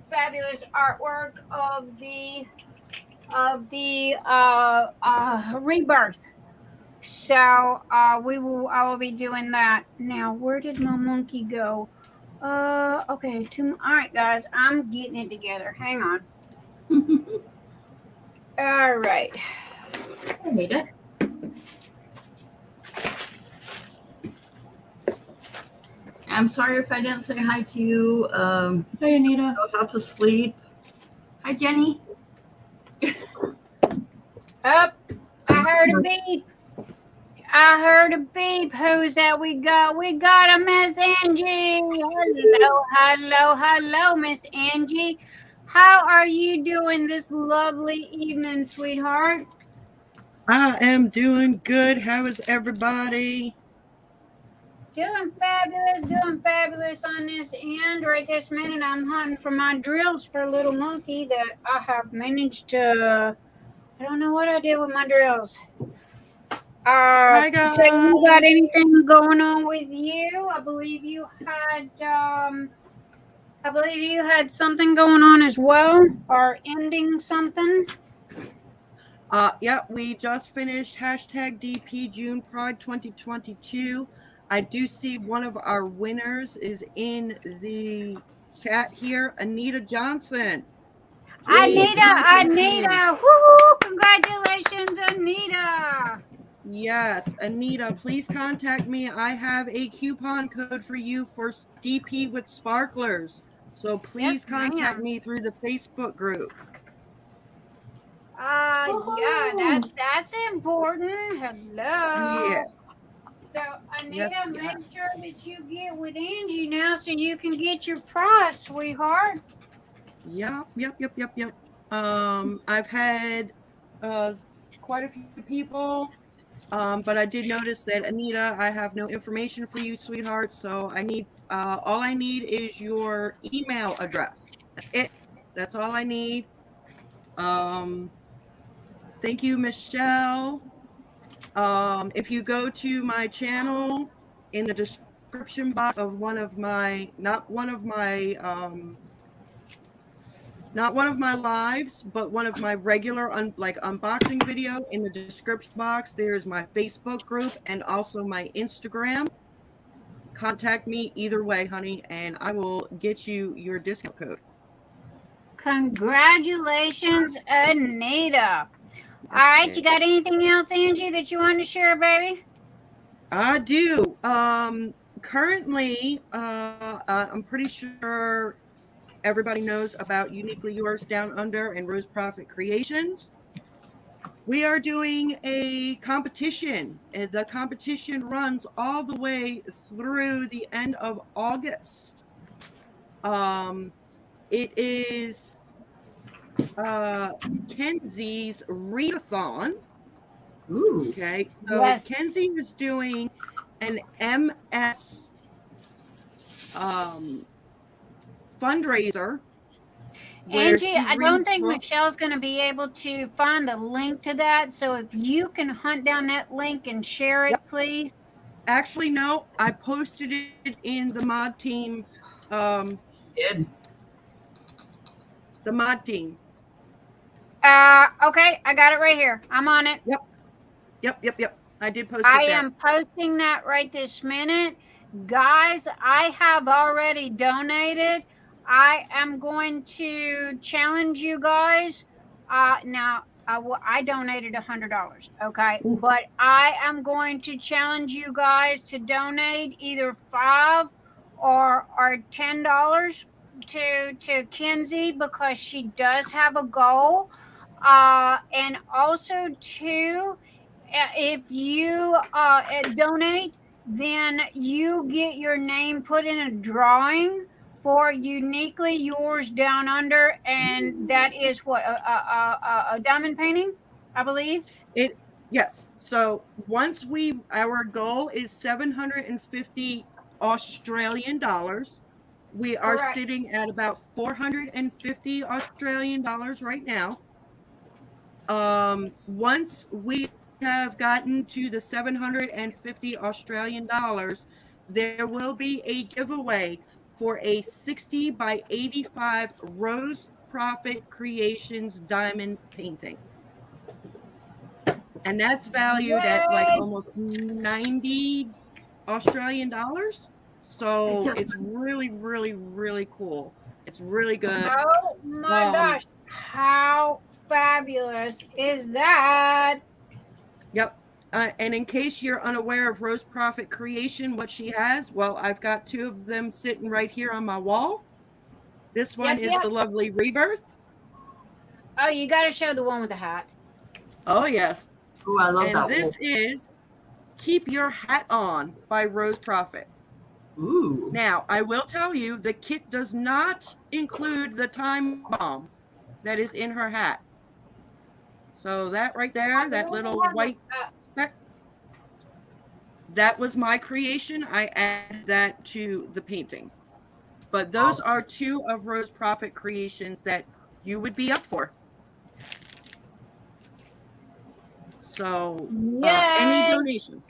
fabulous artwork of the rebirth. So I will be doing that. Now, where did my monkey go? Okay. All right, guys, I'm getting it together. Hang on. All right. Anita. I'm sorry if I didn't say hi to you. Hey, Anita. Go half asleep. Hi, Jenny. Up. I heard a beep. Who's that we got? We got a Miss Angie. Hello, Miss Angie. How are you doing this lovely evening, sweetheart? I am doing good. How is everybody? Doing fabulous on this end. Right this minute, I'm hunting for my drills for a little monkey that I have managed to. I don't know what I did with my drills. Hi, guys. So you got anything going on with you? I believe you had something going on as well, or ending something. Yeah, we just finished hashtag DP June Pride 2022. I do see one of our winners is in the chat here, Anita Johnson. Please contact me. Anita, woo! Congratulations, Anita. Yes, Anita, please contact me. I have a coupon code for you for DP with Sparklers. So please Yes, contact ma'am. me through the Facebook group. Yeah, that's important. Hello. Yes. So Anita, Yes, make yes. sure that you get with Angie now so you can get your prize, sweetheart. Yep. I've had quite a few people, but I did notice that Anita, I have no information for you, sweetheart. So I need all I need is your email address. That's it. That's all I need. Thank you, Michelle. If you go to my channel, in the description box of not one of my lives, but one of my regular unboxing video, in the description box, there's my Facebook group and also my Instagram. Contact me either way, honey, and I will get you your discount code. Congratulations, Anita. All right, you got anything else, Angie, that you want to share, baby? I do. Currently, I'm pretty sure everybody knows about Uniquely Yours Down Under and Rose Profit Creations. We are doing a competition, and the competition runs all the way through the end of August. It is Kenzie's readathon. Ooh. Okay, so Yes. Kenzie is doing an MS fundraiser. Angie, I don't think Michelle's going to be able to find the link to that. So if you can hunt down that link and share it, please. Actually, no, I posted it in the mod team. Did. The mod team. Okay, I got it right here. I'm on it. Yep. I did post it I there. am posting that right this minute. Guys, I have already donated. I am going to challenge you guys. Now, I donated $100, okay? Ooh. But I am going to challenge you guys to donate either $5 or $10 to Kenzie, because she does have a goal. And also, too, if you donate, then you get your name put in a drawing for Uniquely Yours Down Under, and that is what a diamond painting, I believe. Yes. So once our goal is 750 Australian dollars. We are Correct. sitting at about 450 Australian dollars right now. Once we have gotten to the 750 Australian dollars, there will be a giveaway for a 60 by 85 Rose Profit Creations diamond painting. And that's valued at like almost 90 Australian dollars. So it's really, really, really cool. It's really good. Oh my gosh. How fabulous is that? Yep. And in case you're unaware of Rose Profit Creation, what she has, well, I've got two of them sitting right here on my wall. This one is the lovely Rebirth. Oh, you got to show the one with the hat. Oh, yes. Oh, I love that. And this is Keep Your Hat On by Rose Profit. Ooh. Now, I will tell you, the kit does not include the time bomb that is in her hat. So that right there, that little white speck. that was my creation. I added that to the painting. But those are two of Rose Prophet creations that you would be up for. So any Yay! donation.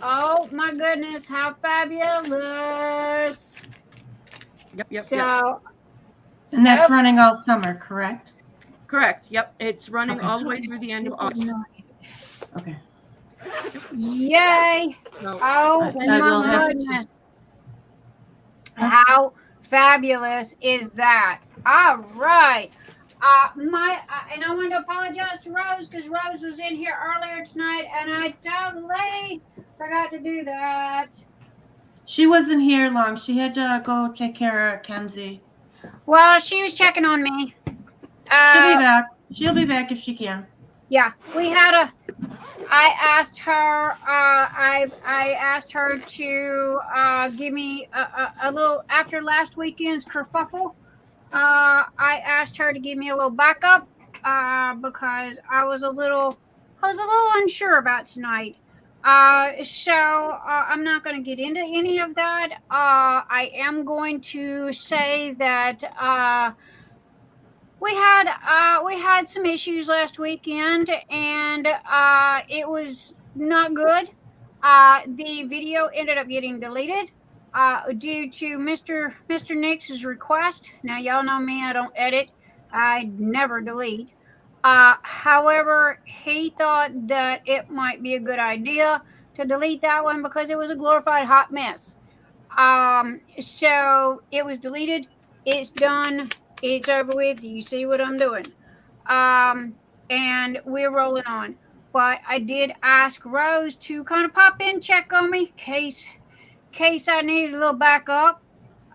Oh my goodness, how fabulous! Yep. So, And that's Yep. running all summer, correct? Correct. Yep. It's running Okay. all the way through the end of August. Okay. yay! So, Oh I will my have to- goodness. How fabulous is that? All right. And I want to apologize to Rose because Rose was in here earlier tonight and I totally forgot to do that. She wasn't here long. She had to go take care of Kenzie. Well, she was checking on me. She'll be back. She'll be back if she can. Yeah, I asked her. I asked her to give me a little after last weekend's kerfuffle. I asked her to give me a little backup because I was a little unsure about tonight. So I'm not going to get into any of that. I am going to say that we had some issues last weekend, and it was not good. The video ended up getting deleted due to Mr. Nix's request. Now y'all know me; I don't edit. I never delete. However, he thought that it might be a good idea to delete that one because it was a glorified hot mess. So it was deleted. It's done. It's over with. You see what I'm doing. And we're rolling on. But I did ask Rose to kind of pop in, check on me, case I needed a little backup.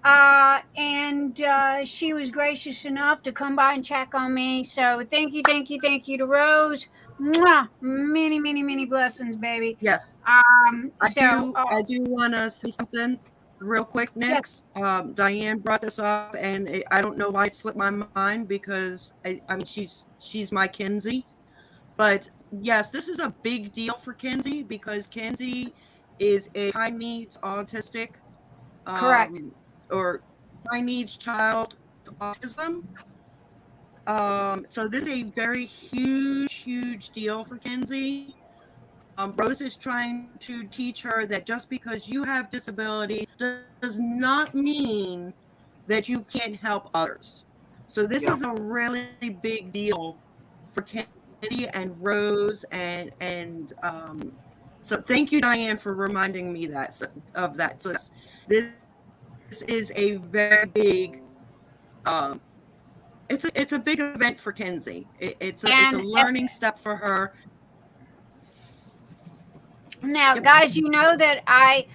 And she was gracious enough to come by and check on me. So thank you to Rose. Mwah! Many blessings, baby. yes. I do want to say something real quick, Nix. Yes. Diane brought this up, and I don't know why it slipped my mind because I mean she's my Kenzie, but yes, this is a big deal for Kenzie because Kenzie is a high needs autistic, correct, or high needs child with autism. So this is a very huge deal for Kenzie. Rose is trying to teach her that just because you have disability does not mean that you can't help others. So this is a really big deal for Kenzie and Rose, and so thank you, Diane, for reminding me of that. So this is a very big. It's a big event for Kenzie. It's a learning step for her. Now, guys, you know that I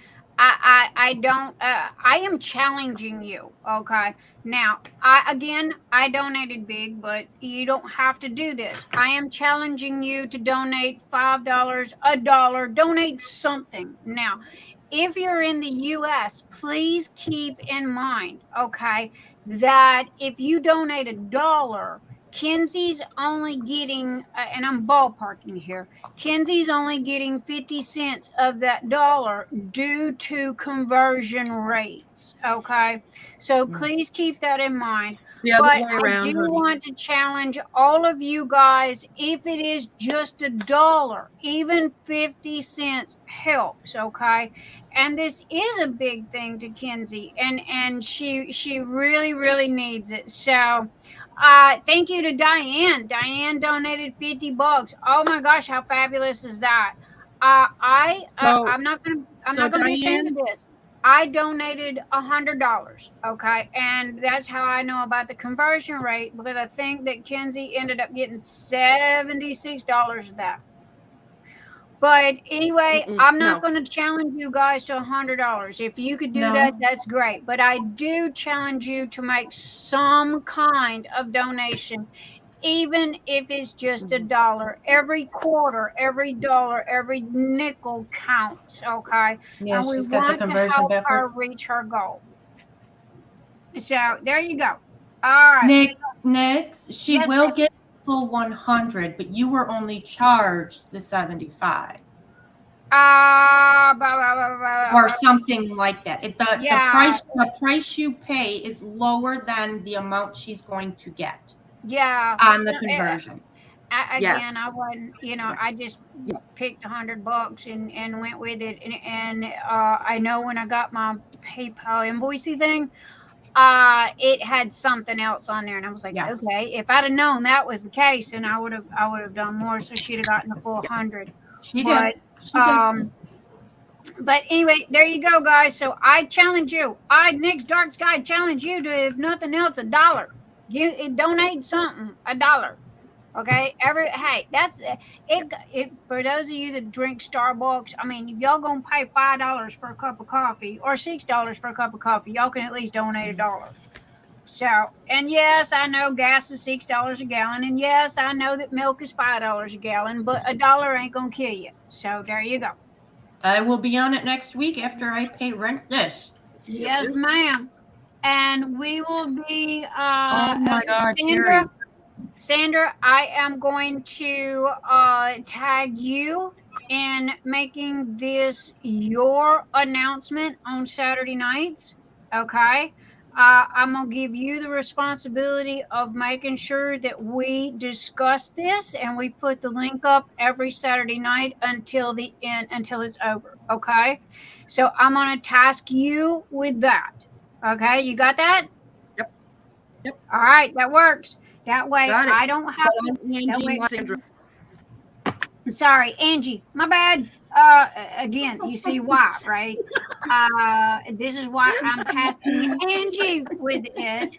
don't. I am challenging you. Okay. Now, I donated big, but you don't have to do this. I am challenging you to donate $5, $1. Donate something. Now, if you're in the U.S., please keep in mind, okay, that if you donate $1, Kenzie's only getting, and I'm ballparking here, Kenzie's only getting 50 cents of that dollar due to conversion rates. Okay. So please keep that in mind. Yeah, but I do want to challenge all of you guys, if it is just $1, even 50 cents helps. Okay. And this is a big thing to Kenzie, and she really needs it. So thank you to Diane. Diane donated $50. Oh my gosh, how fabulous is that? I'm not gonna be ashamed of this. I donated $100. Okay, and that's how I know about the conversion rate, because I think that Kenzie ended up getting $76 of that. But anyway, I'm not going to challenge you guys to $100. If you could do that, that's great. But I do challenge you to make some kind of donation, even if it's just $1. Every quarter, every dollar, every nickel counts. Okay, yeah, and we she's got want the conversion to help backwards. her reach her goal. So there you go. All right, Next, she will get full 100, but you were only charged the 75. or something like that. Yeah. The price you pay is lower than the amount she's going to get Yeah. on the So, conversion. again, I Yes. wasn't, Yeah. I just Yeah. picked $100 and went with it. And I know when I got my PayPal invoicey thing, it had something else on there, and I was like, Yeah. okay, if I'd have known that was the case, then I would have done more. So she'd have gotten the full 100. She But did. She did. but anyway, there you go, guys. So I challenge you. Nick's Dark Sky challenge you to, if nothing else, $1. Donate something, $1. Okay, hey, that's it. For those of you that drink Starbucks, I mean, if y'all gonna pay $5 for a cup of coffee or $6 for a cup of coffee, y'all can at least donate $1. So, and yes, I know gas is $6 a gallon, and yes, I know that milk is $5 a gallon, but $1 ain't gonna kill you. So there you go. I will be on it next week after I pay rent this. Yes, ma'am. And we will be. Oh my God, Carrie. Sandra, I am going to tag you in making this your announcement on Saturday nights. Okay. I'm going to give you the responsibility of making sure that we discuss this and we put the link up every Saturday night until the end, until it's over. Okay. So I'm going to task you with that. Okay. You got that? Yep. Yep. All right. That works. That way Got it. I don't have to. Angie, That way, Sandra. sorry, Angie, my bad. Again, you see why, right? This is why I'm tasking Angie with it.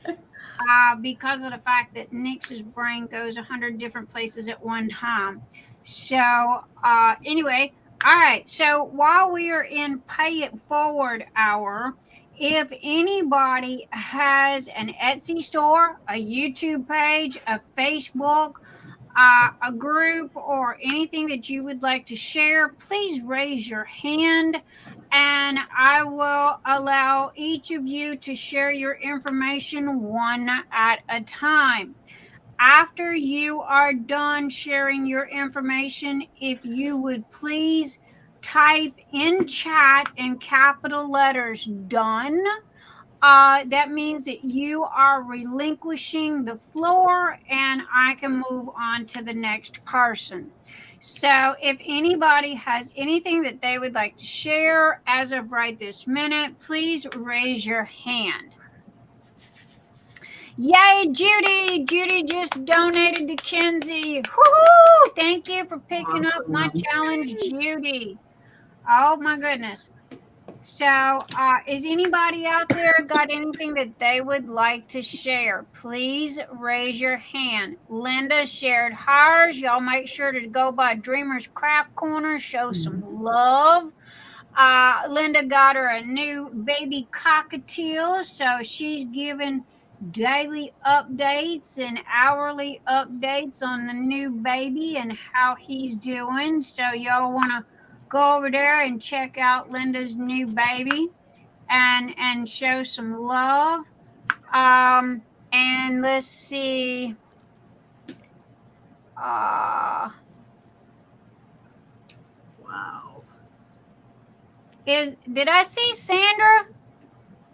Because of the fact that Nix's brain goes 100 different places at one time. So anyway, all right. So while we are in Pay It Forward hour, if anybody has an Etsy store, a YouTube page, a Facebook, a group, or anything that you would like to share, please raise your hand and I will allow each of you to share your information one at a time. After you are done sharing your information, if you would please type in chat in capital letters "done." That means that you are relinquishing the floor and I can move on to the next person. So if anybody has anything that they would like to share as of right this minute, please raise your hand. Yay, Judy! Judy just donated to Kenzie. Woohoo! Thank you for picking up my challenge, Judy. Oh my goodness. So, is anybody out there got anything that they would like to share? Please raise your hand. Linda shared hers. Y'all make sure to go by Dreamer's Craft Corner. Show some love. Linda got her a new baby cockatiel, so she's giving daily updates and hourly updates on the new baby and how he's doing. So y'all want to go over there and check out Linda's new baby and show some love. And let's see. Wow. Did I see Sandra?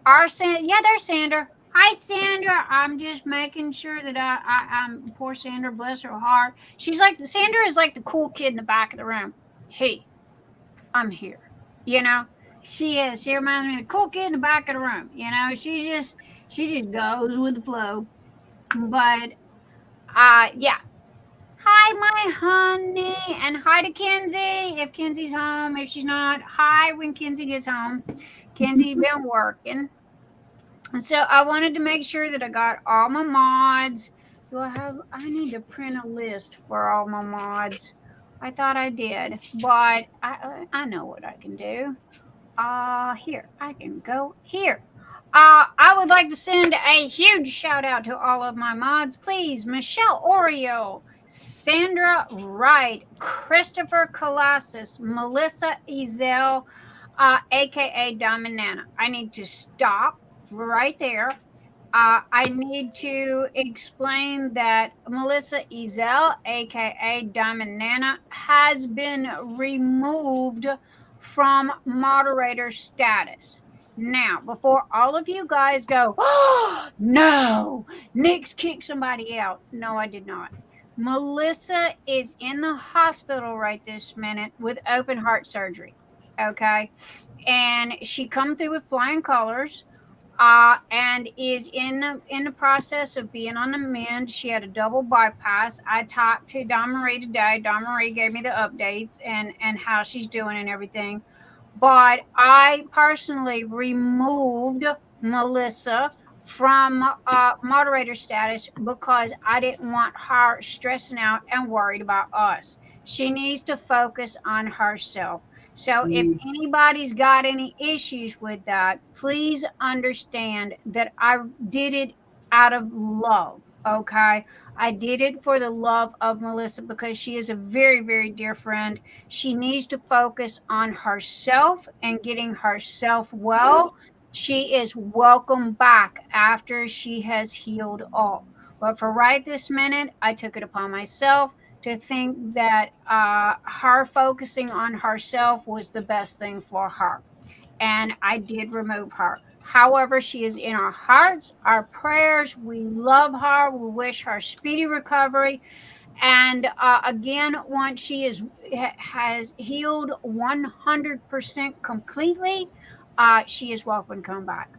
Yeah, there's Sandra. Hi, Sandra. I'm just making sure that I'm poor Sandra, bless her heart. Sandra is like the cool kid in the back of the room. Hey, I'm here. She is. She reminds me of the cool kid in the back of the room. She just goes with the flow. But yeah. Hi, my honey, and hi to Kenzie. If Kenzie's home, if she's not, hi when Kenzie gets home. Kenzie's been working. So I wanted to make sure that I got all my mods. I need to print a list for all my mods. I thought I did, but I know what I can do. Here, I can go here. I would like to send a huge shout out to all of my mods. Please, Michelle Oriold, Sandra Wright, Christopher Kolasa, Melissa Ezell, aka Diamond Nana. I need to stop right there I need to explain that Melissa Ezell, aka Diamond Nana, has been removed from moderator status. Now, before all of you guys go, oh no, Nick's kicked somebody out. No, I did not. Melissa is in the hospital right this minute with open heart surgery. Okay. And she come through with flying colors. And is in the process of being on the mend. She had a double bypass. I talked to Dawnmarie today. Dawnmarie gave me the updates and how she's doing and everything. But I personally removed Melissa from moderator status because I didn't want her stressing out and worried about us. She needs to focus on herself. So if anybody's got any issues with that, please understand that I did it out of love. Okay. I did it for the love of Melissa because she is a very, very dear friend. She needs to focus on herself and getting herself well. She is welcome back after she has healed all. But for right this minute, I took it upon myself to think that her focusing on herself was the best thing for her. And I did remove her. However, she is in our hearts, our prayers. We love her. We wish her speedy recovery. And again, once she has healed 100% completely, she is welcome to come back.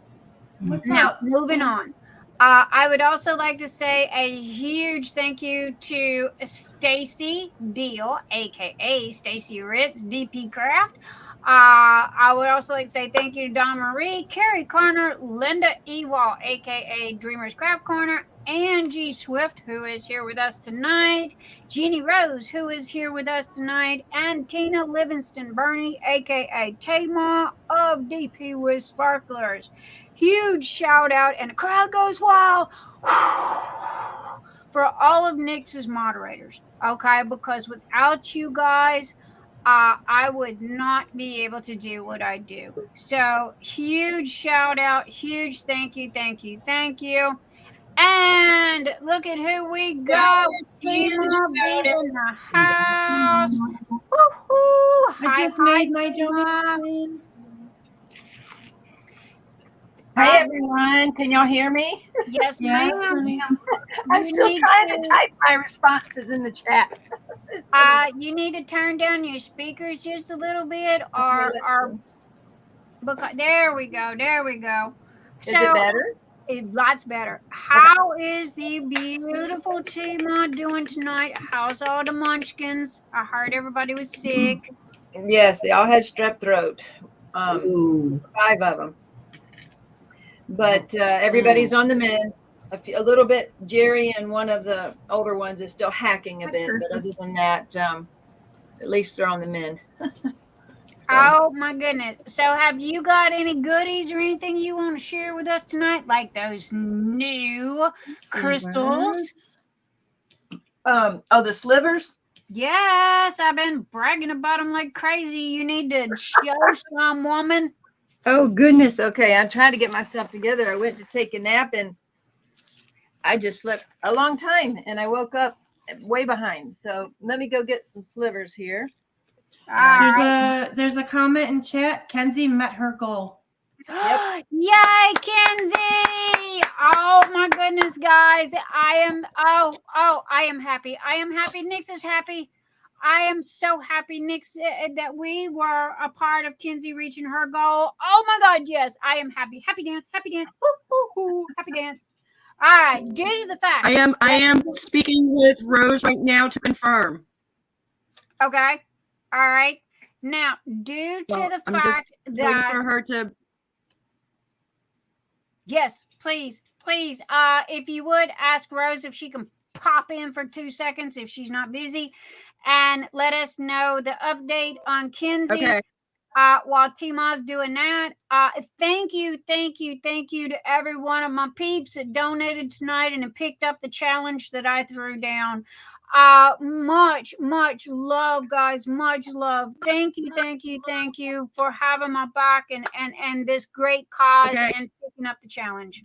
Now, moving on. I would also like to say a huge thank you to Stacy Deal, aka Stacy Ritz, DP Craft. I would also like to say thank you to Dawnmarie, Carrie, Carner, Linda Ewald, aka Dreamer's Craft Corner, Angie Swift, who is here with us tonight, JeniRose, who is here with us tonight, and Tina Livingston Burney, aka Teemaw of DP with Sparklers. Huge shout out, and the crowd goes wild for all of Nix's moderators. Okay, because without you guys, I would not be able to do what I do. So huge shout out, huge thank you, thank you, thank you. And look at who we got. Teemaw being in the house. Woo-hoo. I just made my donation. Hi everyone, can y'all hear me? Yes, Yes, ma'am. honey. I'm still trying to type my responses in the chat. You need to turn down your speakers just a little bit, because there we go. Is it better? Lots better. How is the beautiful Teemaw doing tonight? How's all the munchkins? I heard everybody was sick. Yes, they all had strep throat. 5 of them. But everybody's on the mend. A little bit. Jerry and one of the older ones is still hacking a bit, but other than that, at least they're on the mend. Oh my goodness. So have you got any goodies or anything you want to share with us tonight? Like those new crystals? The slivers? Yes, I've been bragging about them like crazy. You need to show some, woman. Oh goodness. Okay. I'm trying to get myself together. I went to take a nap and I just slept a long time and I woke up way behind. So let me go get some slivers here. There's a comment in chat. Kenzie met her goal. Yep. Yay, Kenzie! Oh my goodness, guys. I am happy. I am happy. Nix is happy. I am so happy, Nix, that we were a part of Kenzie reaching her goal. Oh my God, yes. I am happy. Happy dance. Happy dance. All right, due to the fact I am speaking with Rose right now to confirm. Okay. All right. Now, due to the fact that for her to. Yes, please. If you would ask Rose if she can pop in for 2 seconds if she's not busy, and let us know the update on Kenzie. Okay. While Teemaw's doing that, thank you to every one of my peeps that donated tonight and picked up the challenge that I threw down. Much love, guys. Much love. Thank you for having my back and this great cause and picking up the challenge.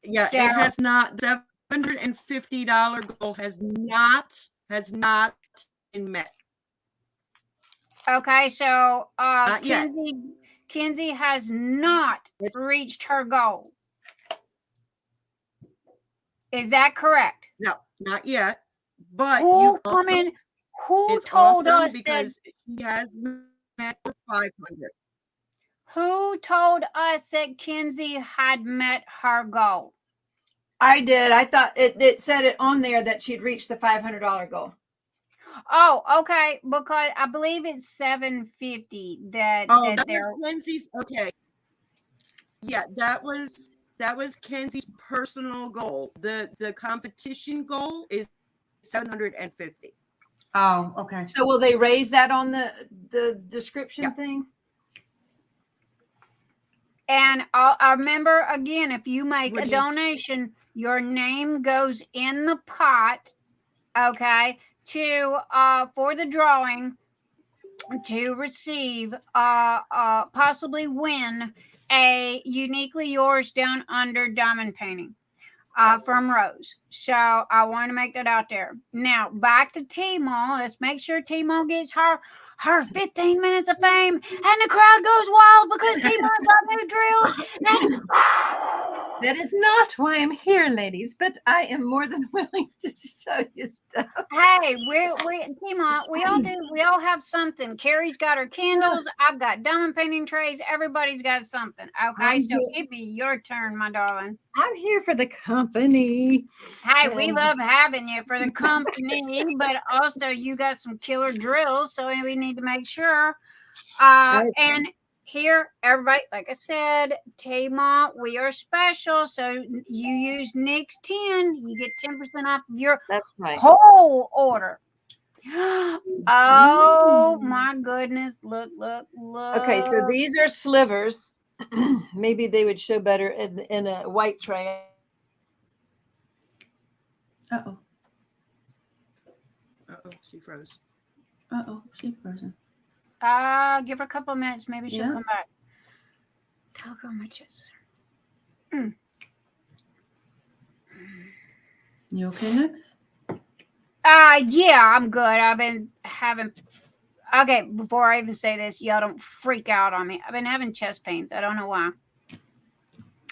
Yeah, So, it has not. $750 goal has not been met. okay, so Not yet. Kenzie has not reached her goal. Is that correct? No, not yet. But Who it's told awesome us that? because she has met for 500. Who told us that Kenzie had met her goal? I did. I thought it said it on there that she'd reached the $500 goal. Oh, okay, because I believe it's 750 that That they're. was Kenzie's. Okay. Yeah, that was Kenzie's personal goal. The competition goal is 750. Oh, okay. So will they raise that on the description thing? And I remember again, if you make a donation, your name goes in the pot, okay, to for the drawing to receive possibly win a Uniquely Yours Down Under diamond painting from Rose. So I want to make that out there. Now back to Teemaw. Let's make sure Teemaw gets her 15 minutes of fame, and the crowd goes wild because Teemaw's got new drills. And That is not why I'm here, ladies, but I am more than willing to show you stuff. hey, Teemaw, we all have something. Carrie's got her candles. I've got diamond painting trays. Everybody's got something. Okay, so it'd be your turn, my darling. I'm here for the company. Hey, we love having you for the company, but also you got some killer drills, so we need to make sure. And here, everybody, like I said, Teemaw, we are special. So you use Nick's 10, you get 10% off of your whole order. Oh my goodness! Look! Okay, so these are slivers. Maybe they would show better in a white tray. Uh-oh. She froze. She's frozen. Give her a couple of minutes. Maybe she'll come back. Tell her how much is. You okay, Nix? Yeah, I'm good. I've been having. Okay, before I even say this, y'all don't freak out on me. I've been having chest pains. I don't know why.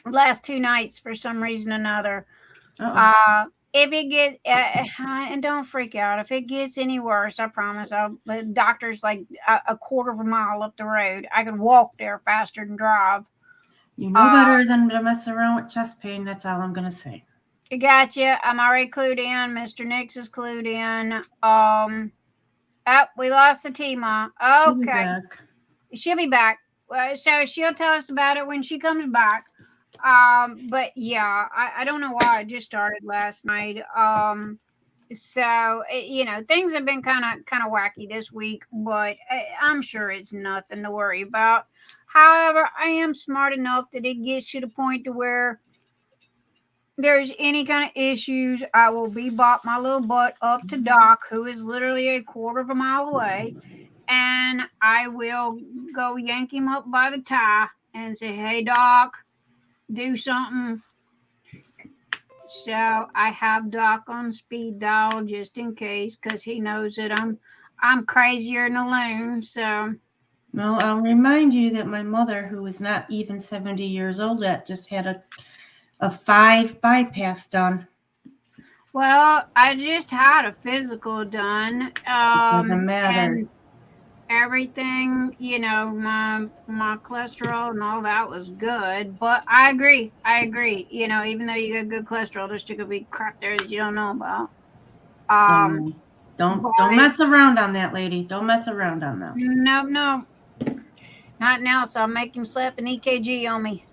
Last 2 nights, for some reason or another. If it gets, and don't freak out. If it gets any worse, I promise. The doctor's like a quarter of a mile up the road. I can walk there faster than drive. You know better than to mess around with chest pain. That's all I'm gonna say. I got you. I'm already clued in. Mr. Nix is clued in. We lost the Teemaw. Okay, she'll be back. So she'll tell us about it when she comes back. But yeah, I don't know why I just started last night. So things have been kind of wacky this week, but I'm sure it's nothing to worry about. However, I am smart enough that it gets to the point to where there's any kind of issues, I will bebop my little butt up to Doc, who is literally a quarter of a mile away, and I will go yank him up by the tie and say, "Hey, Doc, do something." So I have Doc on speed dial just in case, because he knows that I'm crazier than a loon. So, well, I'll remind you that my mother, who is not even 70 years old yet, just had a 5 bypass done. Well, I just had a physical done. Doesn't matter. And everything, my cholesterol and all that was good. But I agree. Even though you got good cholesterol, there's still gonna be crap there that you don't know about. So don't mess around on that, lady. Don't mess around on that. No. Not now, so I'll make him slap an EKG on me.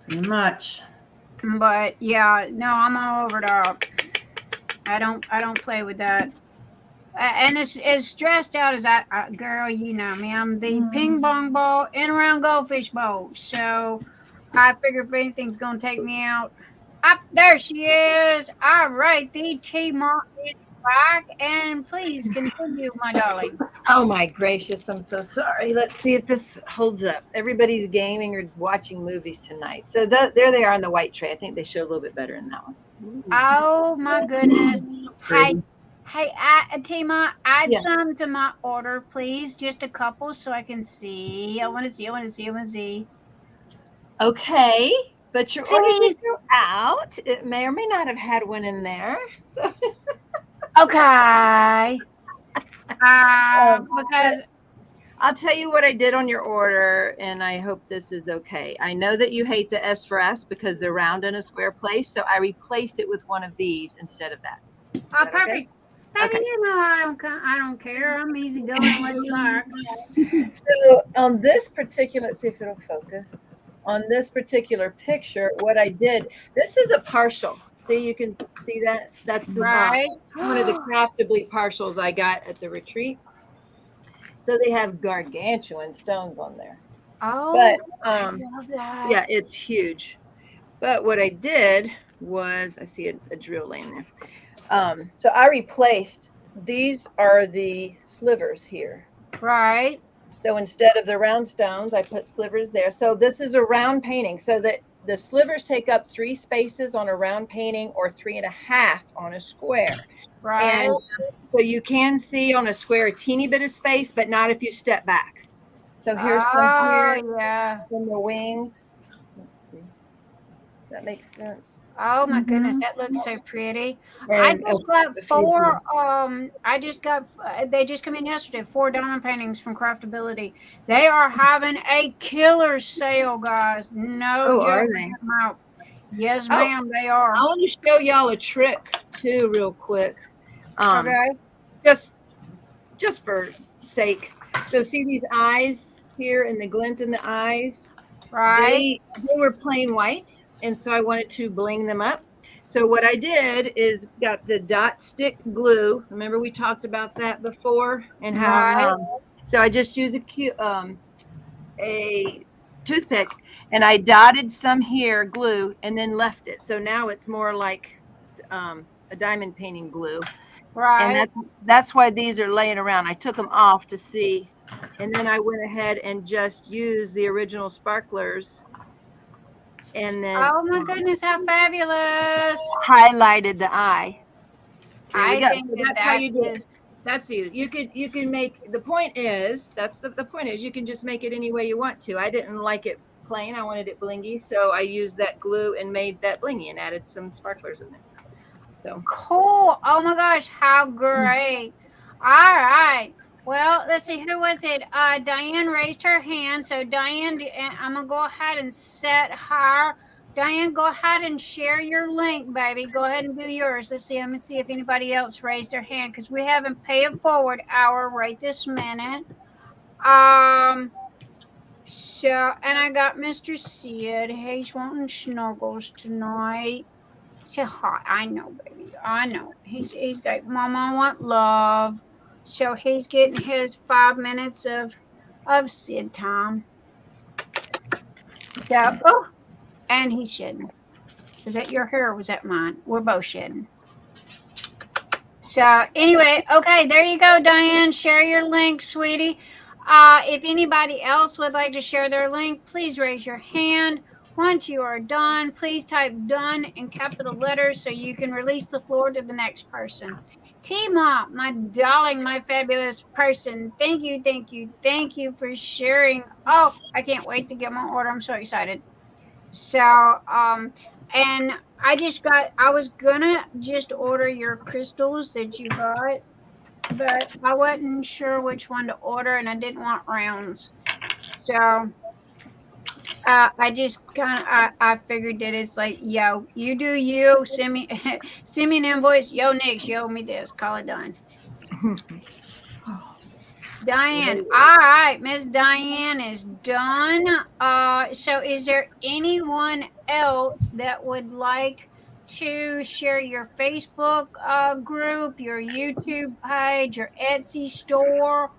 Pretty much. But yeah, no, I'm all over dog. I don't play with that. And as stressed out as girl, you know me, I'm the ping pong ball in around goldfish bowl. So I figure if anything's gonna take me out, there she is. All right, the Teemaw is back, and please continue, my darling. Oh my gracious, I'm so sorry. Let's see if this holds up. Everybody's gaming or watching movies tonight. So there they are on the white tray. I think they show a little bit better in that one. Oh my goodness. Pretty. Hey, Teemaw, add Yes. some to my order, please. Just a couple so I can see. I want to see. Okay, but your order Please. did go out. It may or may not have had one in there. So Okay. Because I'll tell you what I did on your order, and I hope this is okay. I know that you hate the S for S because they're round in a square place, so I replaced it with one of these instead of that. perfect. Okay? Baby, Okay. you know I don't care. I'm easy going what you like. So on this particular, let's see if it'll focus. On this particular picture, what I did, this is a partial. See, you can see that? That's Right. one of the craftably partials I got at the retreat. So they have gargantuan stones on there. Oh, But I love that. yeah, it's huge. But what I did was, I see a drill laying there. So I replaced, these are the slivers here. Right. So instead of the round stones, I put slivers there. So this is a round painting. So that the slivers take up 3 spaces on a round painting or 3.5 on a square. Right. And so you can see on a square a teeny bit of space, but not if you step back. So here's some here yeah. from the wings. Let's see. That makes sense. Oh my goodness, that looks so pretty. I And just got 4. They just come in yesterday. 4 diamond paintings from Craftability. They are having a killer sale, guys. No oh, joke. are Check they? them out. Yes, Oh. ma'am, they are. I want to show y'all a trick too, real quick. Okay. Just for sake. So see these eyes here and the glint in the eyes? Right. They were plain white, and so I wanted to bling them up. So what I did is got the dot stick glue. Remember we talked about that before, and how Right. so I just used a toothpick, and I dotted some here glue and then left it. So now it's more like a diamond painting glue. Right. And that's why these are laying around. I took them off to see, and then I went ahead and just used the original sparklers, and then Oh my goodness, how fabulous! highlighted the eye. There we I go. think So that's how you do it. is- That's easy. You can make, the point is, that's the point is you can just make it any way you want to. I didn't like it plain. I wanted it blingy, so I used that glue and made that blingy and added some sparklers in there. So Cool. Oh my gosh, how great. All right. Well, let's see. Who was it? Diane raised her hand. So, Diane, I'm going to go ahead and set her. Diane, go ahead and share your link, baby. Go ahead and do yours. Let's see. Let me see if anybody else raised their hand because we haven't Pay It Forward hour right this minute. So, and I got Mr. Sid. He's wanting snuggles tonight. So hot. I know, baby. I know. He's like, Mama, I want love. So he's getting his 5 minutes of Sid time. So, oh, and he's shedding. Was that your hair or was that mine? We're both shedding. So anyway, okay, there you go, Diane. Share your link, sweetie. If anybody else would like to share their link, please raise your hand. Once you are done, please type done in capital letters so you can release the floor to the next person. Teemaw, my darling, my fabulous person. Thank you for sharing. Oh, I can't wait to get my order. I'm so excited. So, and I was gonna just order your crystals that you got, but I wasn't sure which one to order and I didn't want rounds. So, I just kind of I figured that it's like, yo, you do you, send me an invoice. Yo, Nick, you owe me this. Call it done. Diane, all right, Miss Diane is done. So is there anyone else that would like to share your Facebook group, your YouTube page, your Etsy store?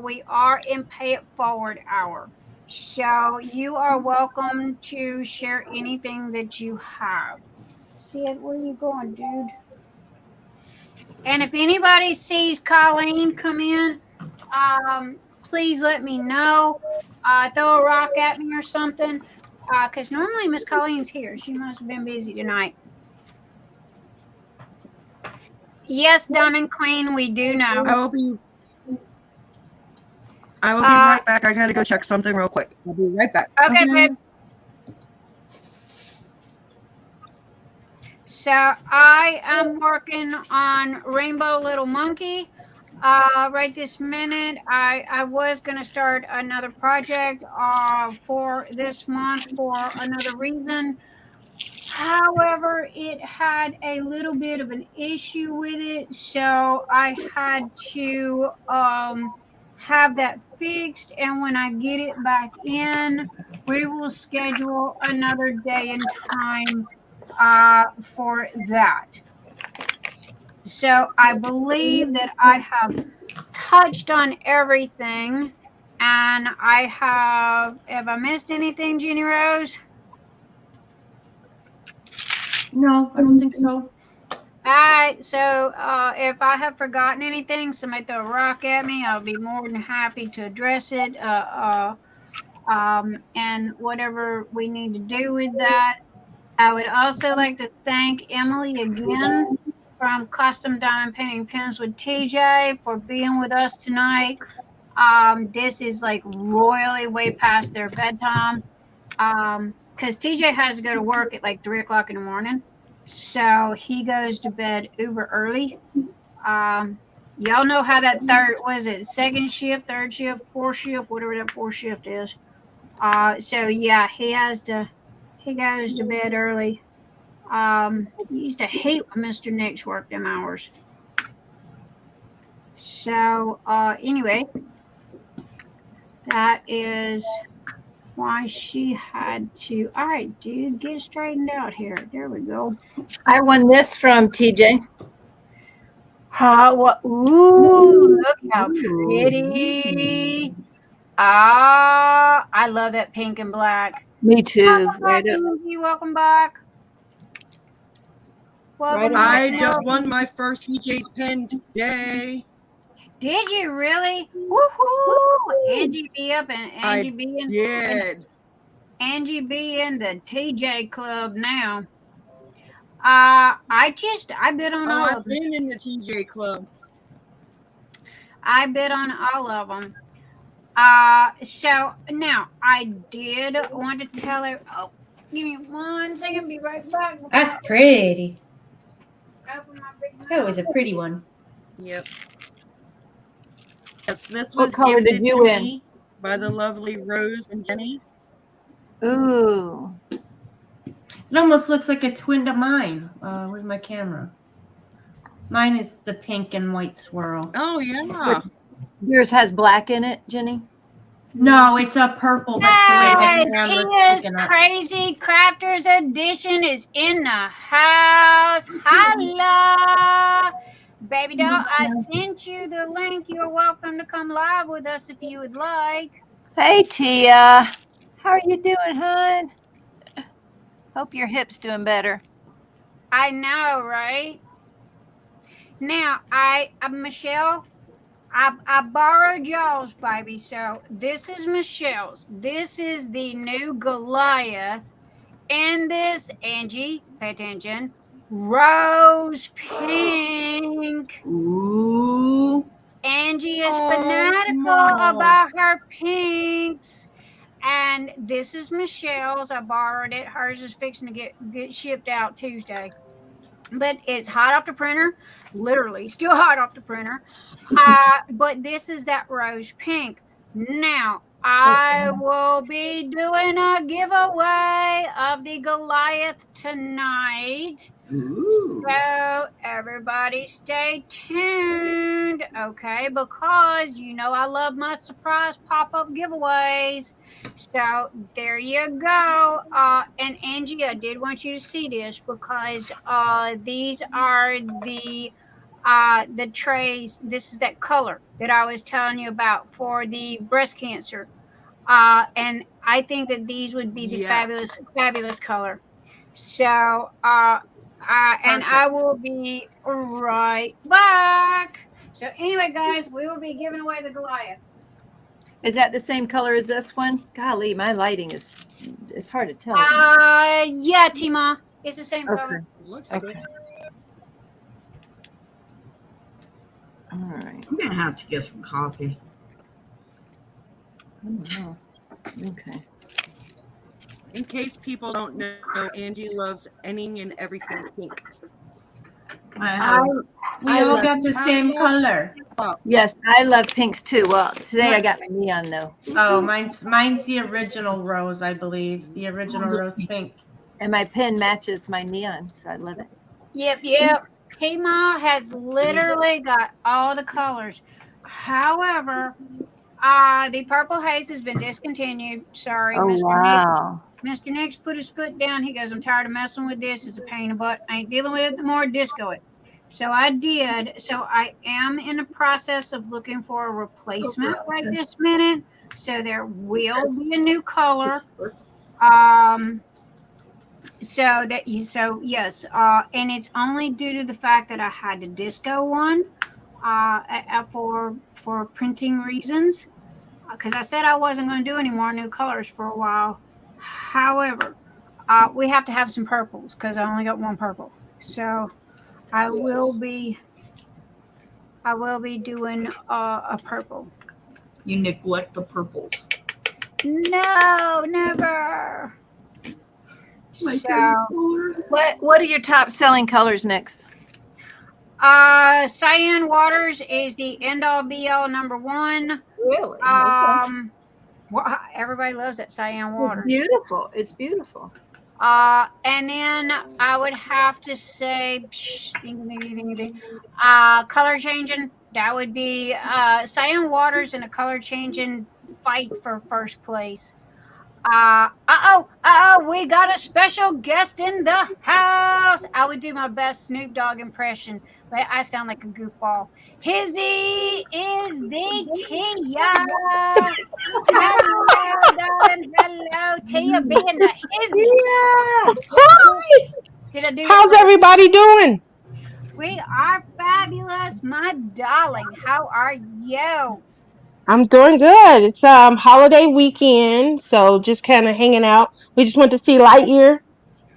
We are in Pay It Forward hour. So you are welcome to share anything that you have. Sid, where are you going, dude? And if anybody sees Colleen come in, please let me know. Throw a rock at me or something. Because normally Miss Colleen's here. She must have been busy tonight. Yes, Diamond Queen, we do know. I will be right back. I gotta go check something real quick. I'll be right back. Okay, babe. So I am working on Rainbow Little Monkey. Right this minute, I was going to start another project for this month for another reason. However, it had a little bit of an issue with it, so I had to have that fixed. And when I get it back in, we will schedule another day and time for that. So I believe that I have touched on everything, and have I missed anything, JeniRose? No, I don't think so. All right, so if I have forgotten anything, somebody throw a rock at me. I'll be more than happy to address it, and whatever we need to do with that. I would also like to thank Emily again from Custom Diamond Painting Pens with TJ for being with us tonight. This is like royally way past their bedtime. Because TJ has to go to work at like 3 o'clock in the morning. So he goes to bed uber early. Y'all know how that second shift, third shift, fourth shift, whatever that fourth shift is. So yeah, he goes to bed early. He used to hate when Mr. Nix worked them hours. So anyway, that is why she had to. All right, dude, get it straightened out here. There we go. I won this from TJ. Ooh, look how pretty. I love that pink and black. Me too. Welcome back, Angie. Welcome back. Welcome back. I just won my first TJ's pen today. Did you really? Woohoo! Angie B up and Angie B in. Angie B in the TJ club now. I bid on all of them. I've been in the TJ club. I bid on all of them. So now I did want to tell her. Oh, give me 1 second. Be right back. That's pretty. Open my big That was a pretty one. Yep. Yes, this What was color gifted did you to win? me by the lovely Rose and Jenny. Ooh. It almost looks like a twin to mine. Where's my camera? Mine is the pink and white swirl. Oh yeah. Yours has black in it, Jenny? No, it's a purple. That's the way the camera's Tina's picking up. Crazy Crafters Edition is in the house. Hello. Baby doll, I sent you the link. You're welcome to come live with us if you would like. Hey, Tia. How are you doing, hon? Hope your hip's doing better. I know, right? Now, Michelle, I borrowed y'all's, baby. So this is Michelle's. This is the new Goliath. And this, Angie, pay attention, rose pink. Ooh. Angie is fanatical about her pinks. And this is Michelle's. I borrowed it. Hers is fixing to get shipped out Tuesday. But it's hot off the printer. Literally, still hot off the printer. But this is that rose pink. Now, I will be doing a giveaway of the Goliath tonight. Ooh. So everybody stay tuned, okay? Because you know I love my surprise pop-up giveaways. So there you go. And Angie, I did want you to see this because these are the trays. This is that color that I was telling you about for the breast cancer. And I think that these would be the fabulous color. So And I will be right back. So anyway, guys, we will be giving away the Goliath. Is that the same color as this one? Golly, my lighting it's hard to tell. Yeah, Teemaw. It's the same color. Looks Okay. good. All right. I'm gonna have to get some coffee. Oh, okay. In case people don't know, Angie loves any and everything pink. I have We I all love- got the same color. Yes, I love pinks too. Well, today I got my neon though, Oh, mine's the original rose, I believe. The original rose pink. and my pen matches my neon, so I love it. Yep. Teemaw has literally got all the colors. However, the purple haze has been discontinued. Sorry, Oh wow! Mr. Nick's put his foot down. He goes, I'm tired of messing with this. It's a pain in the butt. I ain't dealing with it no more. Disco it. So I did. So I am in the process of looking for a replacement right this minute. So there will be a new color. So yes. And it's only due to the fact that I had to disco one for printing reasons. Because I said I wasn't going to do any more new colors for a while. However, we have to have some purples because I only got one purple. So I will be doing a purple. you neglect the purples. No, never. My So, favorite color. What are your top selling colors next? Cyan Waters is the end all be all number one. Really? Well, everybody loves that Cyan Waters. Beautiful. It's beautiful. And then I would have to say, color changing. That would be Cyan Waters in a color changing fight for first place. We got a special guest in the house. I would do my best Snoop Dogg impression, but I sound like a goofball. Hizzy is the Tia. Hello, darling. Hello, Tia being the Hizzy. Yeah. Hi. Did I do How's it? everybody doing? We are fabulous, my darling. How are you? I'm doing good. It's holiday weekend, so just kind of hanging out. We just went to see Lightyear,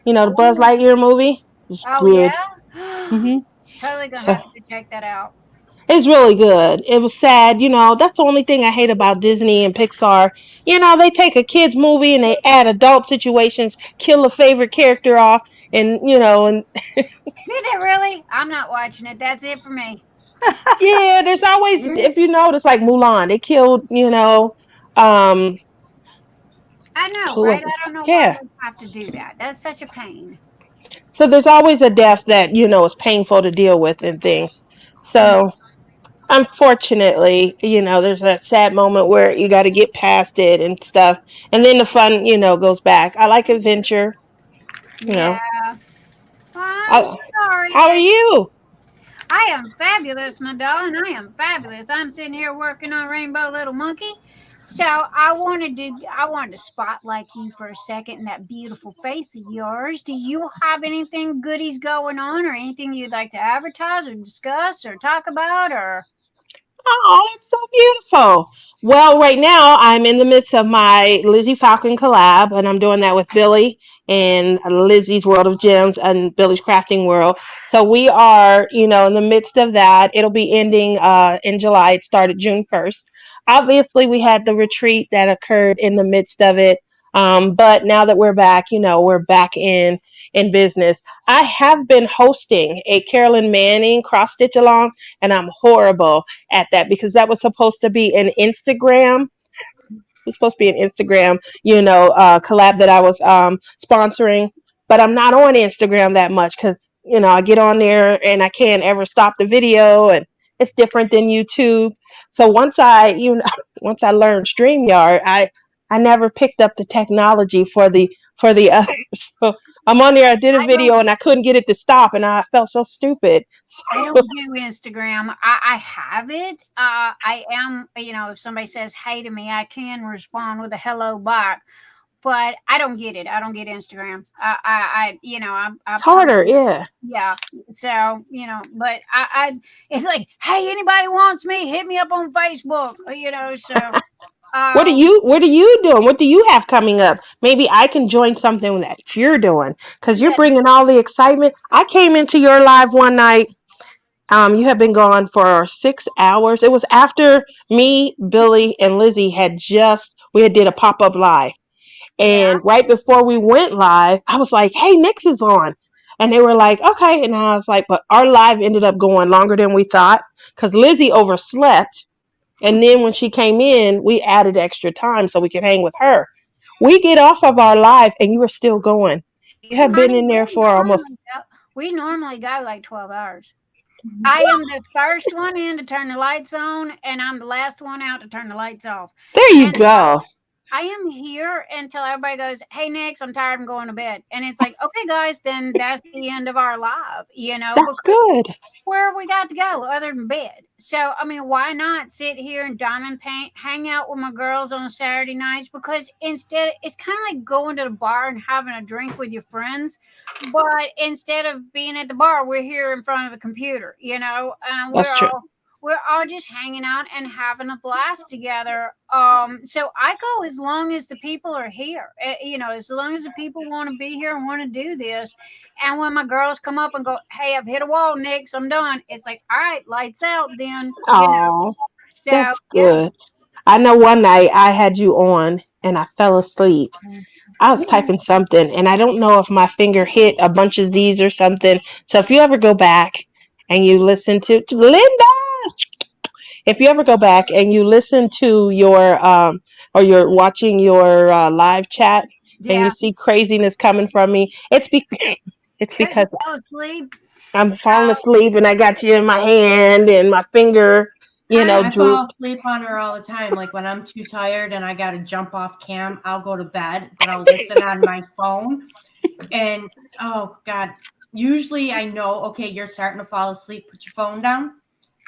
the Buzz Lightyear movie. It was Oh, good. yeah? hmm Totally gonna So have to check that out. it's really good. It was sad, that's the only thing I hate about Disney and Pixar. They take a kids movie and they add adult situations, kill a favorite character off, and Did it really? I'm not watching it. That's it for me. yeah, there's always, if you notice, like Mulan, they killed, um, I know, who was right? it? I don't know why Yeah. they have to do that. That's such a pain. So there's always a death that, is painful to deal with and things. So unfortunately, there's that sad moment where you got to get past it and stuff. And then the fun, goes back. I like adventure, you Yeah. know. I'm I, sorry. how are you? I am fabulous, my darling. I am fabulous. I'm sitting here working on Rainbow Little Monkey. So I wanted to spotlight you for a second in that beautiful face of yours. Do you have anything goodies going on, or anything you'd like to advertise or discuss or talk about, or? Oh, it's so beautiful. Well, right now I'm in the midst of my Lizzie Falcon collab, and I'm doing that with Billy and Lizzie's World of Gems and Billy's Crafting World. So we are, in the midst of that. It'll be ending in July. It started June 1st. Obviously, we had the retreat that occurred in the midst of it. But now that we're back, we're back in business. I have been hosting a Carolyn Manning cross stitch along, and I'm horrible at that because that was supposed to be an Instagram. It was supposed to be an Instagram, collab that I was sponsoring, but I'm not on Instagram that much because I get on there and I can't ever stop the video, and it's different than YouTube. So once I, once I learned StreamYard, I never picked up the technology for the others. So I'm on there. I did a video and I couldn't get it to stop, and I felt so stupid. I don't do Instagram. I have it. I am, if somebody says hey to me, I can respond with a hello back. but I don't get it. I don't get Instagram. I It's harder, yeah. yeah. So, but it's like, hey, anybody wants me, hit me up on Facebook, so. What are you doing? What do you have coming up? Maybe I can join something that you're doing because you're bringing all the excitement. I came into your live one night. You have been gone for 6 hours. It was after me, Billy, and Lizzie we had did a pop-up live. And right before we went live, I was like, hey, Nix is on. And they were like, okay. And I was like, but our live ended up going longer than we thought because Lizzie overslept. And then when she came in, we added extra time so we could hang with her. We get off of our live and you are still going. You have been in there for almost. We normally go like 12 hours. I am the first one in to turn the lights on, and I'm the last one out to turn the lights off. There you go. I am here until everybody goes, hey, Nix, I'm tired, I'm going to bed. And it's like, okay, guys, then that's the end of our live, That's good. Where we got to go other than bed. So, I mean, why not sit here and diamond paint, hang out with my girls on Saturday nights? Because instead, it's kind of like going to the bar and having a drink with your friends. But instead of being at the bar, we're here in front of the computer, and That's true. We're all just hanging out and having a blast together. So I go as long as the people are here, as long as the people want to be here and want to do this. And when my girls come up and go, hey, I've hit a wall, Nix, I'm done. It's like, all right, lights out then. Oh, So, that's good. I know one night I had you on and I fell asleep. I was typing something and I don't know if my finger hit a bunch of Z's or something. So if you ever go back and you listen to Linda, if you ever go back and you listen to your or you're watching your live chat and you see craziness coming from me, it's because you fell asleep. I'm falling asleep and I got you in my hand and my finger, I droop. fall asleep on her all the time. Like when I'm too tired and I got to jump off cam, I'll go to bed, but I'll listen on my phone. And oh God, usually I know, okay, you're starting to fall asleep. Put your phone down,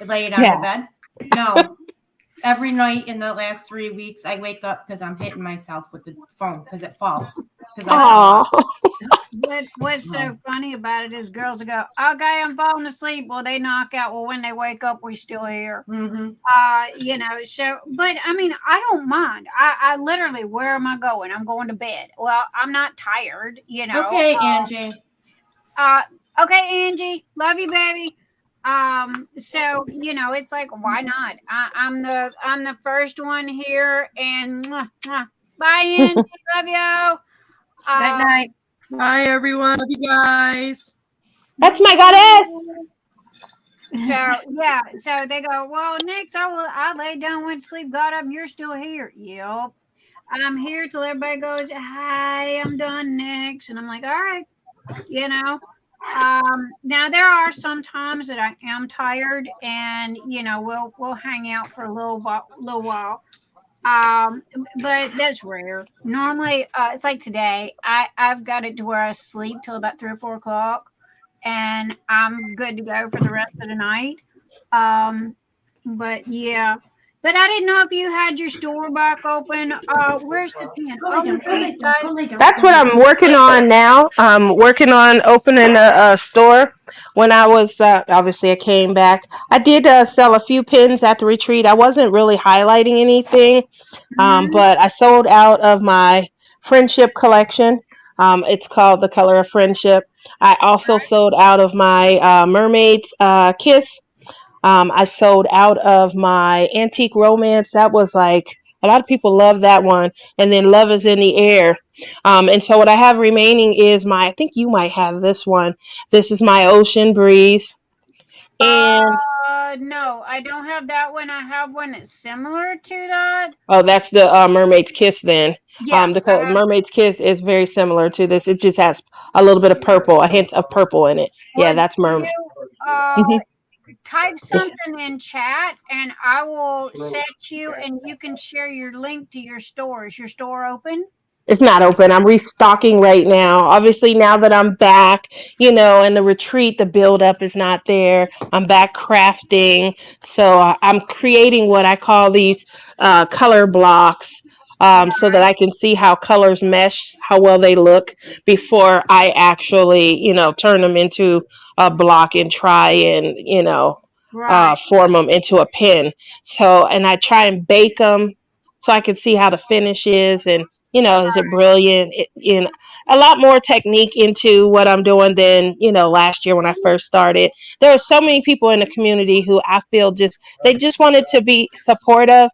lay it on the bed. No, every night in the last 3 weeks, I wake up because I'm hitting myself with the phone because it falls. What's so funny about it is girls will go, okay, I'm falling asleep. Well, they knock out. Well, when they wake up, we're still here. Mm-hmm. So, but I mean, I don't mind. I literally, where am I going? I'm going to bed. Well, I'm not tired, Okay, Angie. Okay, Angie. Love you, baby. So, it's like, why not? I'm the first one here, and bye, Angie. Love you. Good night. Bye, everyone. Love you guys. That's my goddess. So they go, well, Nix, I laid down, went to sleep, got up, and you're still here. Yep. I'm here till everybody goes, hi, I'm done, Nix. And I'm like, all right, now there are some times that I am tired and, we'll hang out for a little while. But that's rare. Normally, it's like today, I've got it to where I sleep till about 3 or 4 o'clock and I'm good to go for the rest of the night. But yeah, but I didn't know if you had your store back open. Where's the pen? That's what I'm working on now. I'm working on opening a store. When I was, obviously I came back. I did sell a few pins at the retreat. I wasn't really highlighting anything, but I sold out of my friendship collection. It's called The Color of Friendship. I also sold out of my Mermaid's Kiss. I sold out of my Antique Romance. That was like, a lot of people love that one. And then Love is in the Air. And so what I have remaining is I think you might have this one. This is my Ocean Breeze. And no, I don't have that one. I have one that's similar to that. Oh, that's the Mermaid's Kiss then. Yeah, the Mermaid's Kiss is very similar to this. It just has a little bit of purple, a hint of purple in it. Yeah, that's Mermaid. Type something in chat and I will set you and you can share your link to your store. Is your store open? It's not open. I'm restocking right now. Obviously, now that I'm back, in the retreat, the buildup is not there. I'm back crafting. So I'm creating what I call these color blocks so that I can see how colors mesh, how well they look before I actually, turn them into a block and try and, Right. form them into a pin. So, and I try and bake them so I can see how the finish is and, is it brilliant? A lot more technique into what I'm doing than, last year when I first started. There are so many people in the community who I feel they just wanted to be supportive,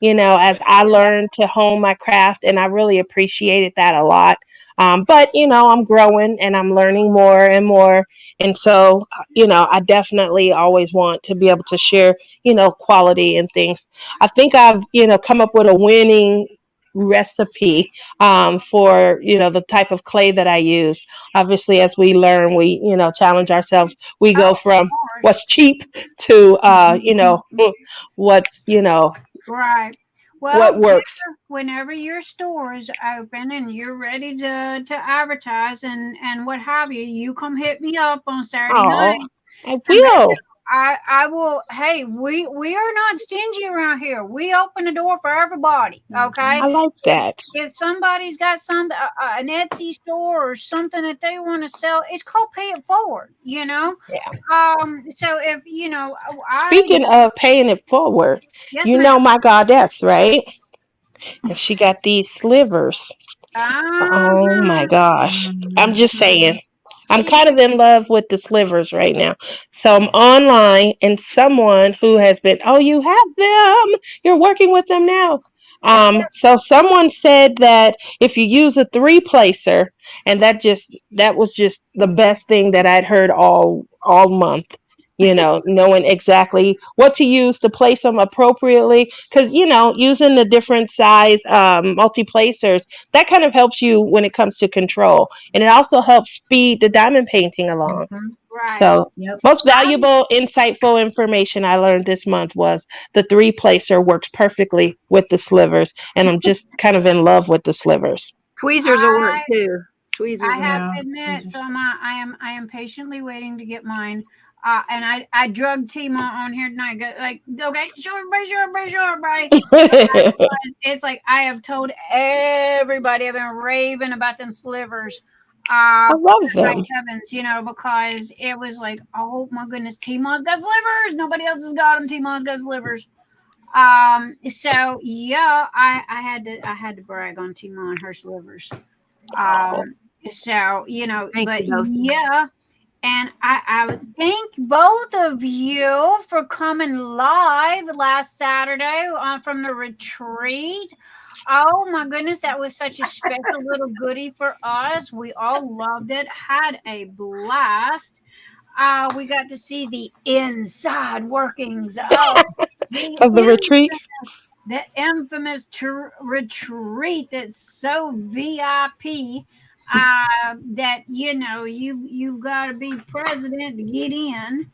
as I learned to hone my craft, and I really appreciated that a lot. But, I'm growing and I'm learning more and more. And so, I definitely always want to be able to share, quality and things. I think I've, come up with a winning recipe for, the type of clay that I use. Obviously, as we learn, we, challenge ourselves. We go from what's cheap to, what's, Right. what Well, works. whenever your store is open and you're ready to advertise and what have you, you come hit me up on Saturday Oh, night. I And will. I will. Hey, we are not stingy around here. We open the door for everybody. Okay. I like that. If somebody's got an Etsy store or something that they want to sell, it's called pay it forward. Yeah. So if Speaking of paying it forward, yes, you ma'am. know my goddess, right? And she got these slivers. Oh my gosh. I'm just saying. I'm kind of in love with the slivers right now. So I'm online and someone who has been, oh, you have them. You're working with them now. So someone said that if you use a 3-placer, and that was just the best thing that I'd heard all month. Knowing exactly what to use to place them appropriately, because using the different size multi-placers, that kind of helps you when it comes to control, and it also helps speed the diamond painting along. Right. So most valuable, insightful information I learned this month was the 3-placer works perfectly with the slivers, and I'm just kind of in love with the slivers. Tweezers will work too. Tweezers. I have to Yeah, admit, tweezers. so I am patiently waiting to get mine. And I drug Teemaw on here tonight. Like, okay, sure, everybody. It's like I have told everybody. I've been raving about them slivers. I love By them. heavens, because it was like, oh my goodness, Teemaw's got slivers. Nobody else has got them. Teemaw's got slivers. So yeah, I had to brag on Teemaw and her slivers. So Thank you both. yeah. And I would thank both of you for coming live last Saturday from the retreat. Oh my goodness, that was such a special little goodie for us. We all loved it, had a blast. We got to see the inside workings of Of the retreat. the infamous retreat that's so VIP. That you've got to be president to get in.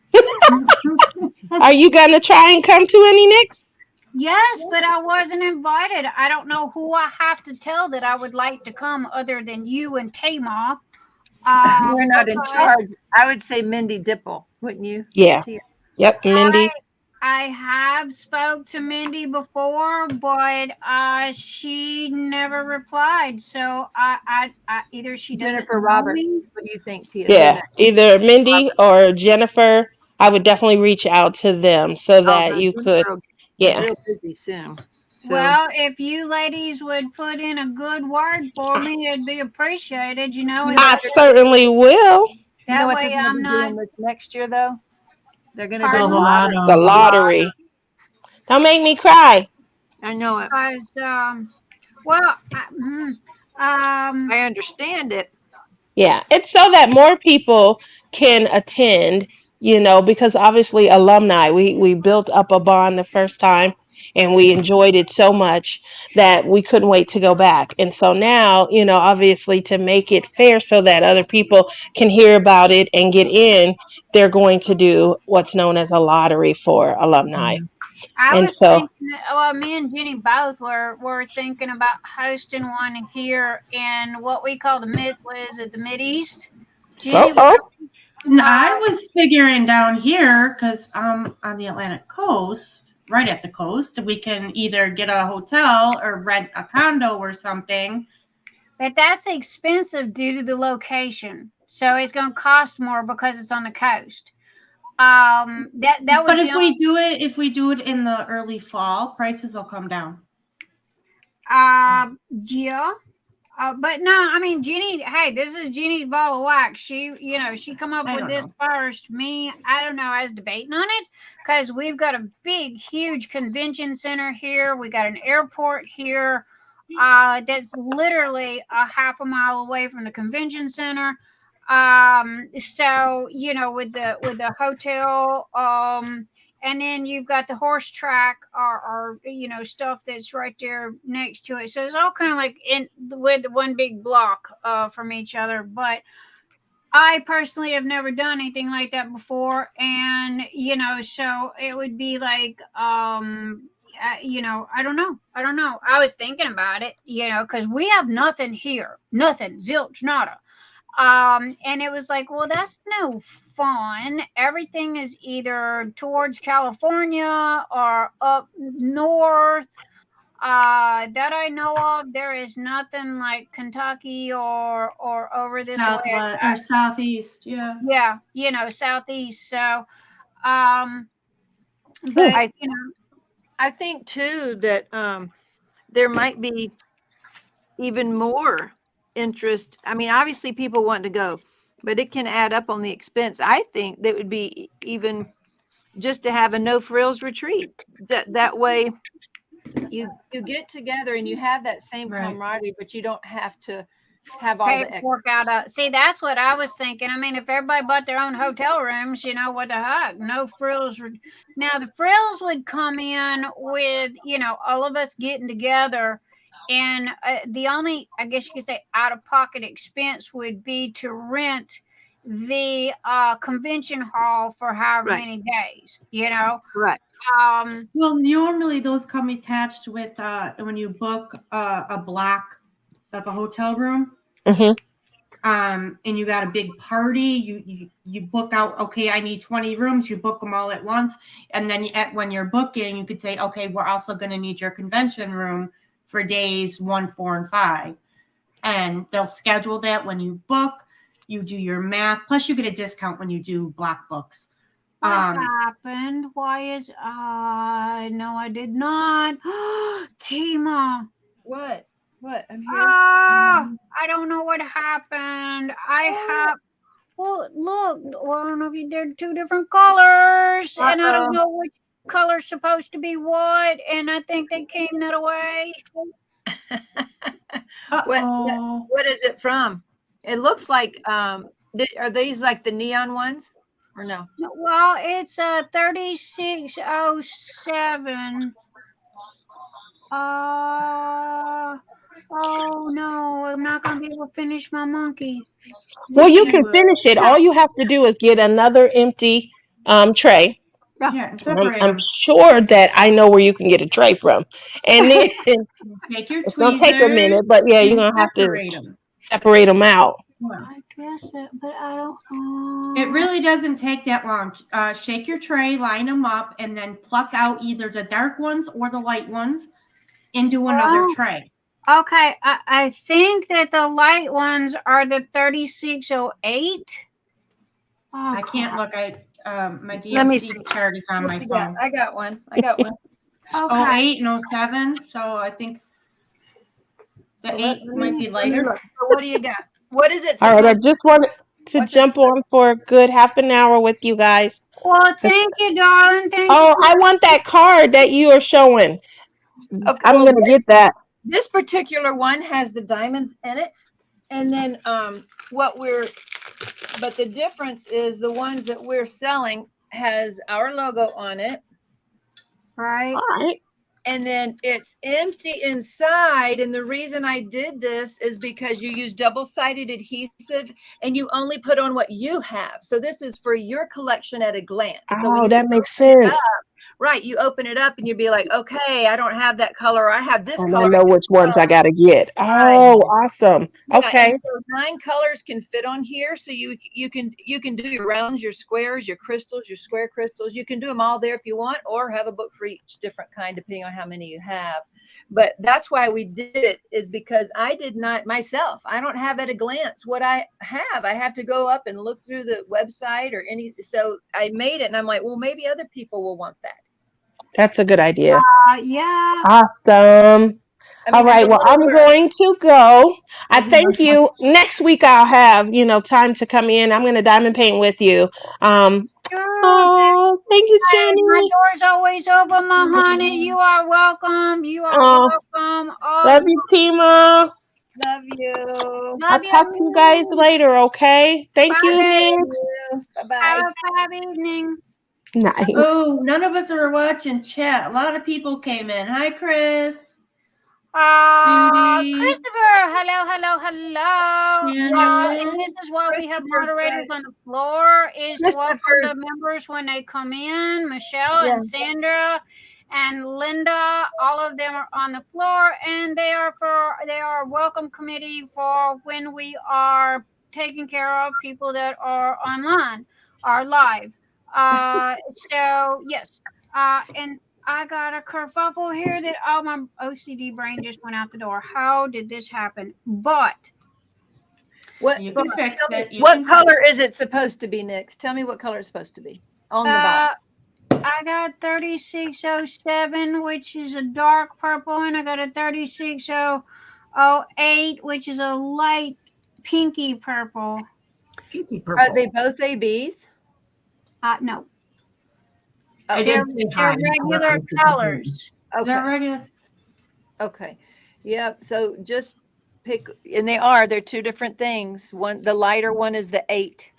Are you gonna try and come to any next? Yes, but I wasn't invited. I don't know who I have to tell that I would like to come other than you and Teemaw. We're not in charge. I would say Mindy Dipple, wouldn't you? Yeah. Yep, Mindy. I have spoke to Mindy before, but she never replied. So I either she doesn't Jennifer know Roberts. me. What do you think, Tia? Yeah, either Mindy or Jennifer. I would definitely reach out to them so that you could. Yeah. Real busy soon. So, Well, if you ladies would put in a good word for me, it'd be appreciated. And I certainly will. that what way they're gonna I'm be not. doing this next year though? They're going to Pardon? do The lotto. The lottery. Don't make me cry. I know it. Because well, I understand it. Yeah, it's so that more people can attend, because obviously alumni, we built up a bond the first time and we enjoyed it so much that we couldn't wait to go back. And so now, obviously to make it fair so that other people can hear about it and get in, they're going to do what's known as a lottery for alumni. I And was so, thinking, well, me and Jenny both were thinking about hosting one here in what we call the Mid East. Jenny, oh, And I was figuring down here, because I'm on the Atlantic coast, right at the coast, we can either get a hotel or rent a condo or something. But that's expensive due to the location. So it's going to cost more because it's on the coast. That was. But if we do it in the early fall, prices will come down. Yeah. But no, I mean, Jenny, hey, this is Jenny's ball of wax. She come up with this first. Me, I don't know. I was debating on it because we've got a big, huge convention center here. We got an airport here that's literally a half a mile away from the convention center. So, with the hotel, and then you've got the horse track or stuff that's right there next to it. So it's all kind of like with one big block from each other. But I personally have never done anything like that before. And, so it would be like, I don't know. I was thinking about it, because we have nothing here. Nothing. Zilch, nada. And it was like, well, that's no fun. Everything is either towards California or up north. That I know of, there is nothing like Kentucky or over this way. Or southeast, yeah. Yeah, southeast. So, but I think too that there might be even more interest. I mean, obviously people want to go, but it can add up on the expense. I think that would be even just to have a no frills retreat. That way you get together and you have that same camaraderie, but you don't have to have all the work out. See, that's what I was thinking. I mean, if everybody bought their own hotel rooms, what the heck? No frills. Now the frills would come in with, all of us getting together. And the only, I guess you could say, out-of-pocket expense would be to rent the convention hall for however many days, Right. Well, normally those come attached with when you book a block, like a hotel room. Mm-hmm. And you got a big party, you book out, okay, I need 20 rooms, you book them all at once. And then when you're booking, you could say, okay, we're also going to need your convention room for days 1, 4, and 5. And they'll schedule that when you book, you do your math. Plus you get a discount when you do block books. What happened? Why is, no, I did not. Teemaw. What? I'm here. I don't know what happened. Well, look, I don't know if they're two different colors, and I don't know which color's supposed to be what, and I think they came that away. What is it from? It looks like, are these like the neon ones or no? Well, it's 3607. Oh no, I'm not gonna be able to finish my monkey. Well, you can finish it. All you have to do is get another empty tray. Yeah, I'm sure that I know where you can get a tray from. And then take your it's going to take a minute, but yeah, you're going to have to separate them out. I guess that, but I don't. It really doesn't take that long. Shake your tray, line them up, and then pluck out either the dark ones or the light ones into another tray. Okay, I think that the light ones are the 3608. I can't look. My DMC chart is on my phone. I got one. Okay. 08 and 07. So I think the 8 might be lighter. So what do you got? What is it? All right, I just wanted to jump on for a good half an hour with you guys. Well, thank you, darling. Thank you. I want that card that you are showing. Okay, I'm going to get that. This particular one has the diamonds in it. And then but the difference is the ones that we're selling has our logo on it. Right. All right. And then it's empty inside. And the reason I did this is because you use double-sided adhesive and you only put on what you have. So this is for your collection at a glance. So that makes sense. right. You open it up and you'd be like, okay, I don't have that color. Or I have this And color. I know which ones I gotta get. Oh, awesome. Yeah, Okay. and so 9 colors can fit on here. So you can do your rounds, your squares, your crystals, your square crystals. You can do them all there if you want, or have a book for each different kind, depending on how many you have. But that's why we did it, is because I did not myself. I don't have at a glance what I have. I have to go up and look through the website or any. So I made it, and I'm like, well, maybe other people will want that. That's a good idea. Yeah. Awesome. I All mean, there's right. a Well, little I'm word. going to go. I thank you. Next week I'll have, time to come in. I'm going to diamond paint with you. Sure. Oh, thank you, Hey, my Jenny. door's always open, my honey. You are welcome. You are Oh, welcome. Oh, love you, Teemaw. Love you. I'll love talk to you guys you. later, okay? Thank Bye, you, baby. Nix. Bye-bye. Have a fab evening. Nice. Oh, none of us are watching chat. A lot of people came in. Hi, Chris. Judy. Christopher, hello. Shannon. And this is why we have Christopher moderators on the floor, is to welcome the Christopher's- members when they come in. Michelle Yeah. and Sandra and Linda, all of them are on the floor, and they are a welcome committee for when we are taking care of people that are online, are live. So yes, and I got a kerfuffle here that my OCD brain just went out the door. How did this happen? But What You can fix tell me, it. You what can color is it supposed to be next? Tell me what color it's supposed to be on the bottom. I got 3607, which is a dark purple, and I got a 3608, which is a light pinky purple. Pinky purple. Are they both ABs? No. I They're, did say they're hi. regular colors. They're Okay. ready. Okay. Yep. So just pick, and they're 2 different things. The lighter one is the 8.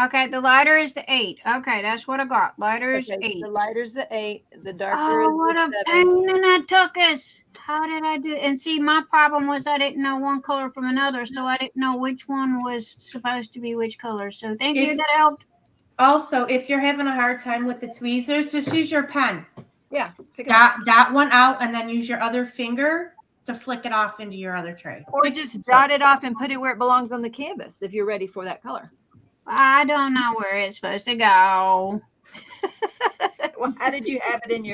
Okay, the lighter is the 8. Okay, that's what I got. Lighter is 8. The lighter's the 8. The darker is Oh, what a the 7. pain in that took us. How did I do? And see, my problem was I didn't know one color from another, so I didn't know which one was supposed to be which color. So thank you. That helped. Also, if you're having a hard time with the tweezers, just use your pen. Yeah. Pick it up. Dot one out and then use your other finger to flick it off into your other tray. Or just dot it off and put it where it belongs on the canvas if you're ready for that color. I don't know where it's supposed to go. Well, how did you have it in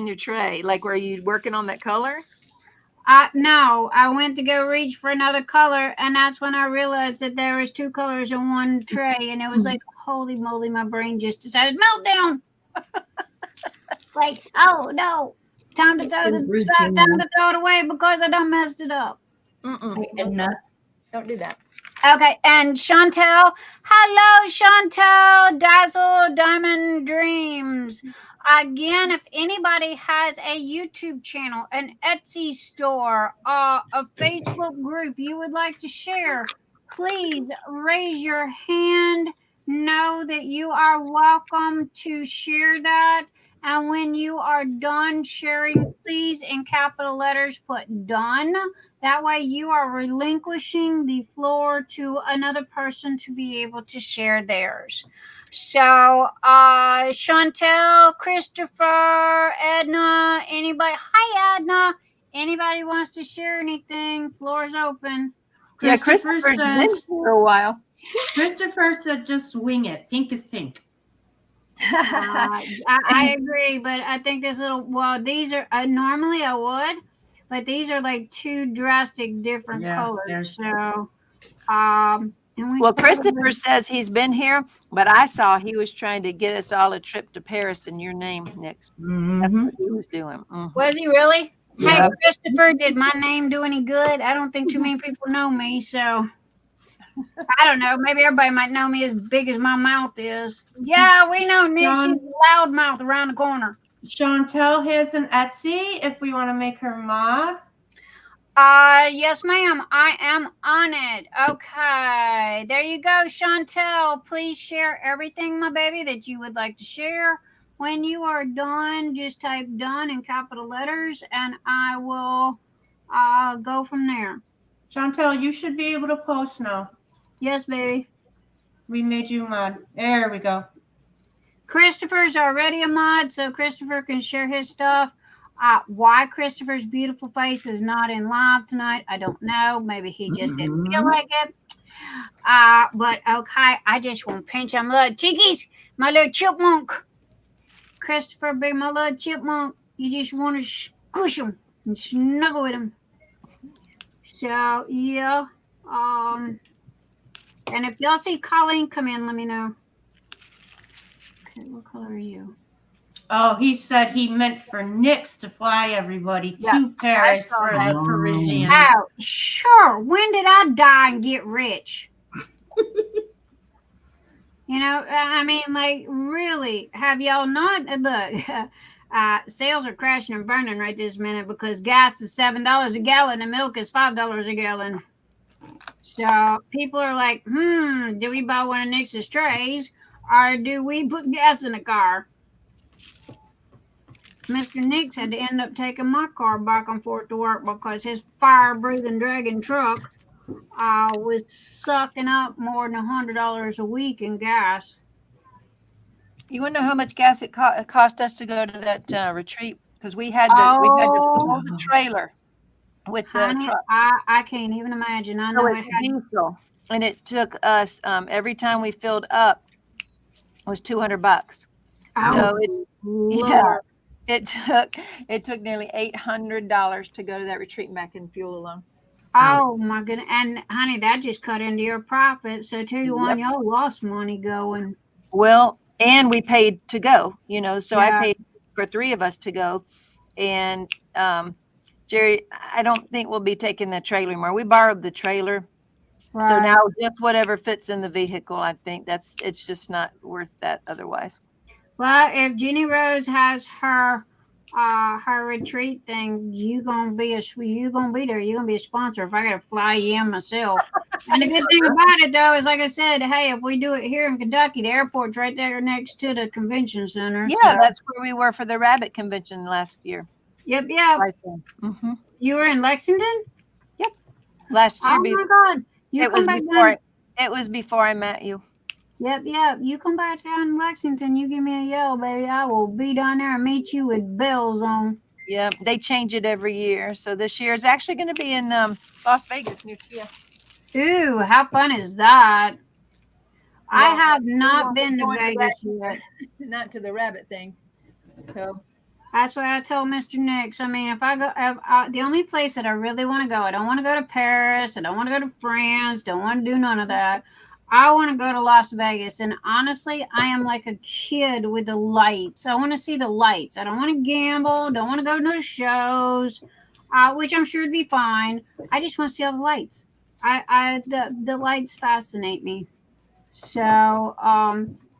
your tray? Like, were you working on that color? No, I went to go reach for another color, and that's when I realized that there was 2 colors in one tray, and it was like, holy moly, my brain just decided meltdown. Like, oh no, time to throw it away because I done messed it up. Don't do that. Okay, and Chantel, hello, Chantel, Dazzle Diamond Dreams. Again, if anybody has a YouTube channel, an Etsy store, a Facebook group you would like to share, please raise your hand. Know that you are welcome to share that. And when you are done sharing, please, in capital letters, put done. That way you are relinquishing the floor to another person to be able to share theirs. So, Chantel, Christopher, Edna, anybody? Hi, Edna. Anybody wants to share anything? Floor's open. Yeah, Christopher's been here for a while. Christopher said just wing it. Pink is pink. I agree, but I think this these are, normally I would, but these are like 2 drastic different colors. So, well, Christopher says he's been here, but I saw he was trying to get us all a trip to Paris in your name next. That's what he was doing. Was he really? Yeah. Hey, Christopher, did my name do any good? I don't think too many people know me, so I don't know. Maybe everybody might know me as big as my mouth is. Yeah, we know Nick. She's a loud mouth around the corner. Chantel has an Etsy if we want to make her mod. Yes, ma'am. I am on it. Okay. There you go, Chantel. Please share everything, my baby, that you would like to share. When you are done, just type done in capital letters, and I will go from there. Chantel, you should be able to post now. Yes, baby. We made you mod. There we go. Christopher's already a mod, so Christopher can share his stuff. Why Christopher's beautiful face is not in live tonight, I don't know. Maybe he just didn't feel like it. But okay, I just want to pinch him, little chickies, my little chipmunk. Christopher, be my little chipmunk. You just want to squish him and snuggle with him. So yeah, and if y'all see Colleen come in, let me know. Okay, what color are you? Oh, he said he meant for Nick's to fly everybody to Paris for the Parisian. Oh, sure. When did I die and get rich? You know, I mean, like, really, have y'all not? Look, sales are crashing and burning right this minute because gas is $7 a gallon and milk is $5 a gallon. So people are like, do we buy one of Nix's trays or do we put gas in the car? Mr. Nix had to end up taking my car back and forth to work because his fire-breathing dragon truck was sucking up more than $100 a week in gas. You want to know how much gas it cost us to go to that retreat? Because we had to pull the trailer with the truck. I can't even imagine. I know it had diesel, and it took us every time we filled up was $200. So it took nearly $800 to go to that retreat and back in fuel alone. Oh my goodness. And honey, that just cut into your profit. So 2 to 1, y'all lost money going. Well, and we paid to go, you know, so I paid for 3 of us to go. And Jerry, I don't think we'll be taking the trailer anymore. We borrowed the trailer. Right. So now just whatever fits in the vehicle, I think it's just not worth that otherwise. Well, if JeniRose has her retreat thing, you gonna be there. You're gonna be a sponsor. If I gotta fly you in myself. And the good thing about it though is, like I said, hey, if we do it here in Kentucky, the airport's right there next to the convention center. Yeah, so that's where we were for the rabbit convention last year. Yep. Right there. Mm-hmm. You were in Lexington? Yep. Last year. Oh my God! It was before I met you. Yep. You come back down to Lexington, you give me a yell, baby. I will be down there and meet you with bells on. Yep, they change it every year. So this year it's actually going to be in Las Vegas near Tia. Ooh, how fun is that? Well, I have not been to Vegas yet. Not to the rabbit thing. So that's why I told Mr. Nix. I mean, if I go, the only place that I really want to go, I don't want to go to Paris. I don't want to go to France. Don't want to do none of that. I want to go to Las Vegas. And honestly, I am like a kid with the lights. I want to see the lights. I don't want to gamble. Don't want to go to no shows, which I'm sure would be fine. I just want to see all the lights. The lights fascinate me. So,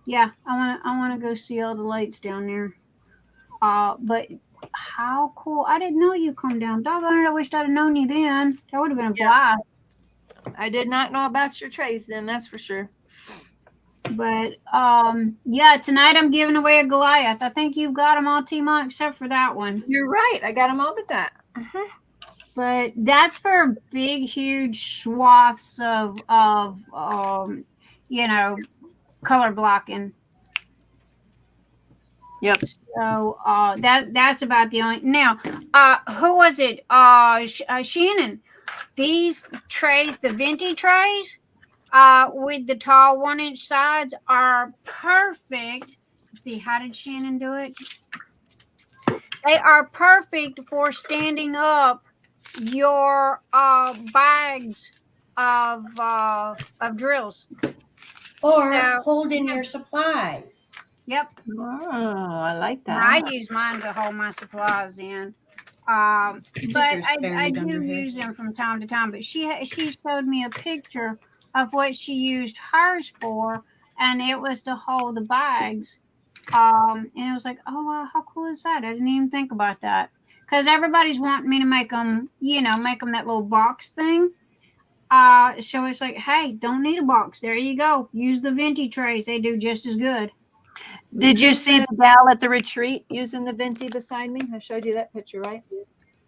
yeah, I want to go see all the lights down there. But how cool. I didn't know you come down. Doggone it, I wished I'd have known you then. That would have been a blast. I did not know about your trays then, that's for sure. But yeah, tonight I'm giving away a Goliath. I think you've got them all, Teemaw, except for that one. You're right. I got them all but that. Uh-huh. But that's for big, huge swaths of you know, color blocking. Yep. So that's about the only. Now, who was it? Shannon. These trays, the venti trays, with the tall 1-inch sides, are perfect. Let's see, how did Shannon do it? They are perfect for standing up your bags of drills, or holding your supplies. Yep. Oh, I like that. I use mine to hold my supplies in. But I do use them from time to time. But she showed me a picture of what she used hers for, and it was to hold the bags. And it was like, oh wow, how cool is that? I didn't even think about that, because everybody's wanting me to make them, make them that little box thing. So it's like, hey, don't need a box. There you go. Use the venti trays. They do just as good. Did you see the gal at the retreat using the venti beside me? I showed you that picture, right?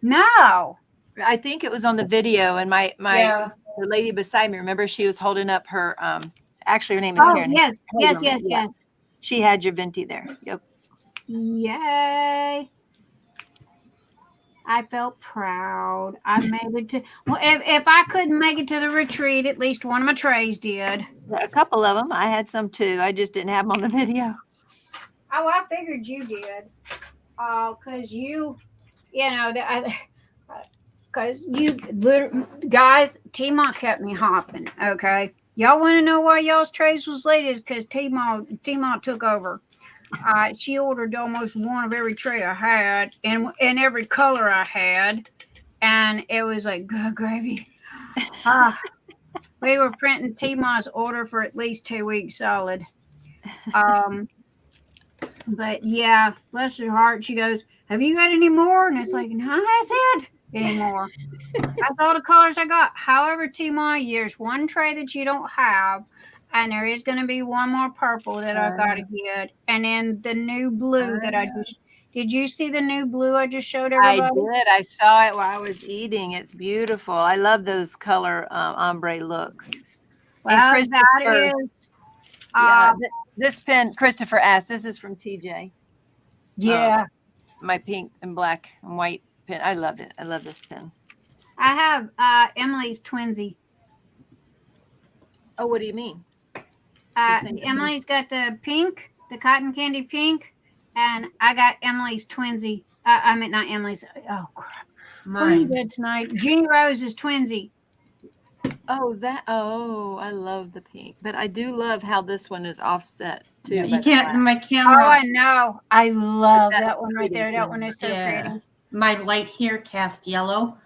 No. I think it was on the video, and the lady beside me, remember, she was holding up her actually her name is Karen. Yes. She had your venti there. Yep. Yay. I felt proud. I made it to, well, if I couldn't make it to the retreat, at least one of my trays did. A couple of them. I had some too. I just didn't have them on the video. Oh, I figured you did. Because you know, because you, guys, Teemaw kept me hopping, okay? Y'all want to know why y'all's trays was late? Is because Teemaw took over. She ordered almost one of every tray I had and every color I had. And it was like, good gravy. We were printing Teemaw's order for at least 2 weeks solid. But yeah, bless her heart. She goes, have you got any more? And it's like, no, that's it anymore. That's all the colors I got. However, Teemaw, there's one tray that you don't have. And there is going to be one more purple that I've got to get. And then the new blue that I just, did you see the new blue I just showed everybody? I did. I saw it while I was eating. It's beautiful. I love those color ombre looks. Well, that is. This pen, Christopher asked, this is from TJ. Yeah. My pink and black and white pen. I love it. I love this pen. I have Emily's twinsy. Oh, what do you mean? Emily's got the pink, the cotton candy pink, and I got Emily's twinsy. I mean, not Emily's. Oh, crap. Mine. What are you doing tonight? JeniRose's twinsy. Oh, I love the pink. But I do love how this one is offset, too. Yeah, you can't, my Oh, camera, I know. I love that one right there. That one is so Yeah. pretty. my light here cast yellow.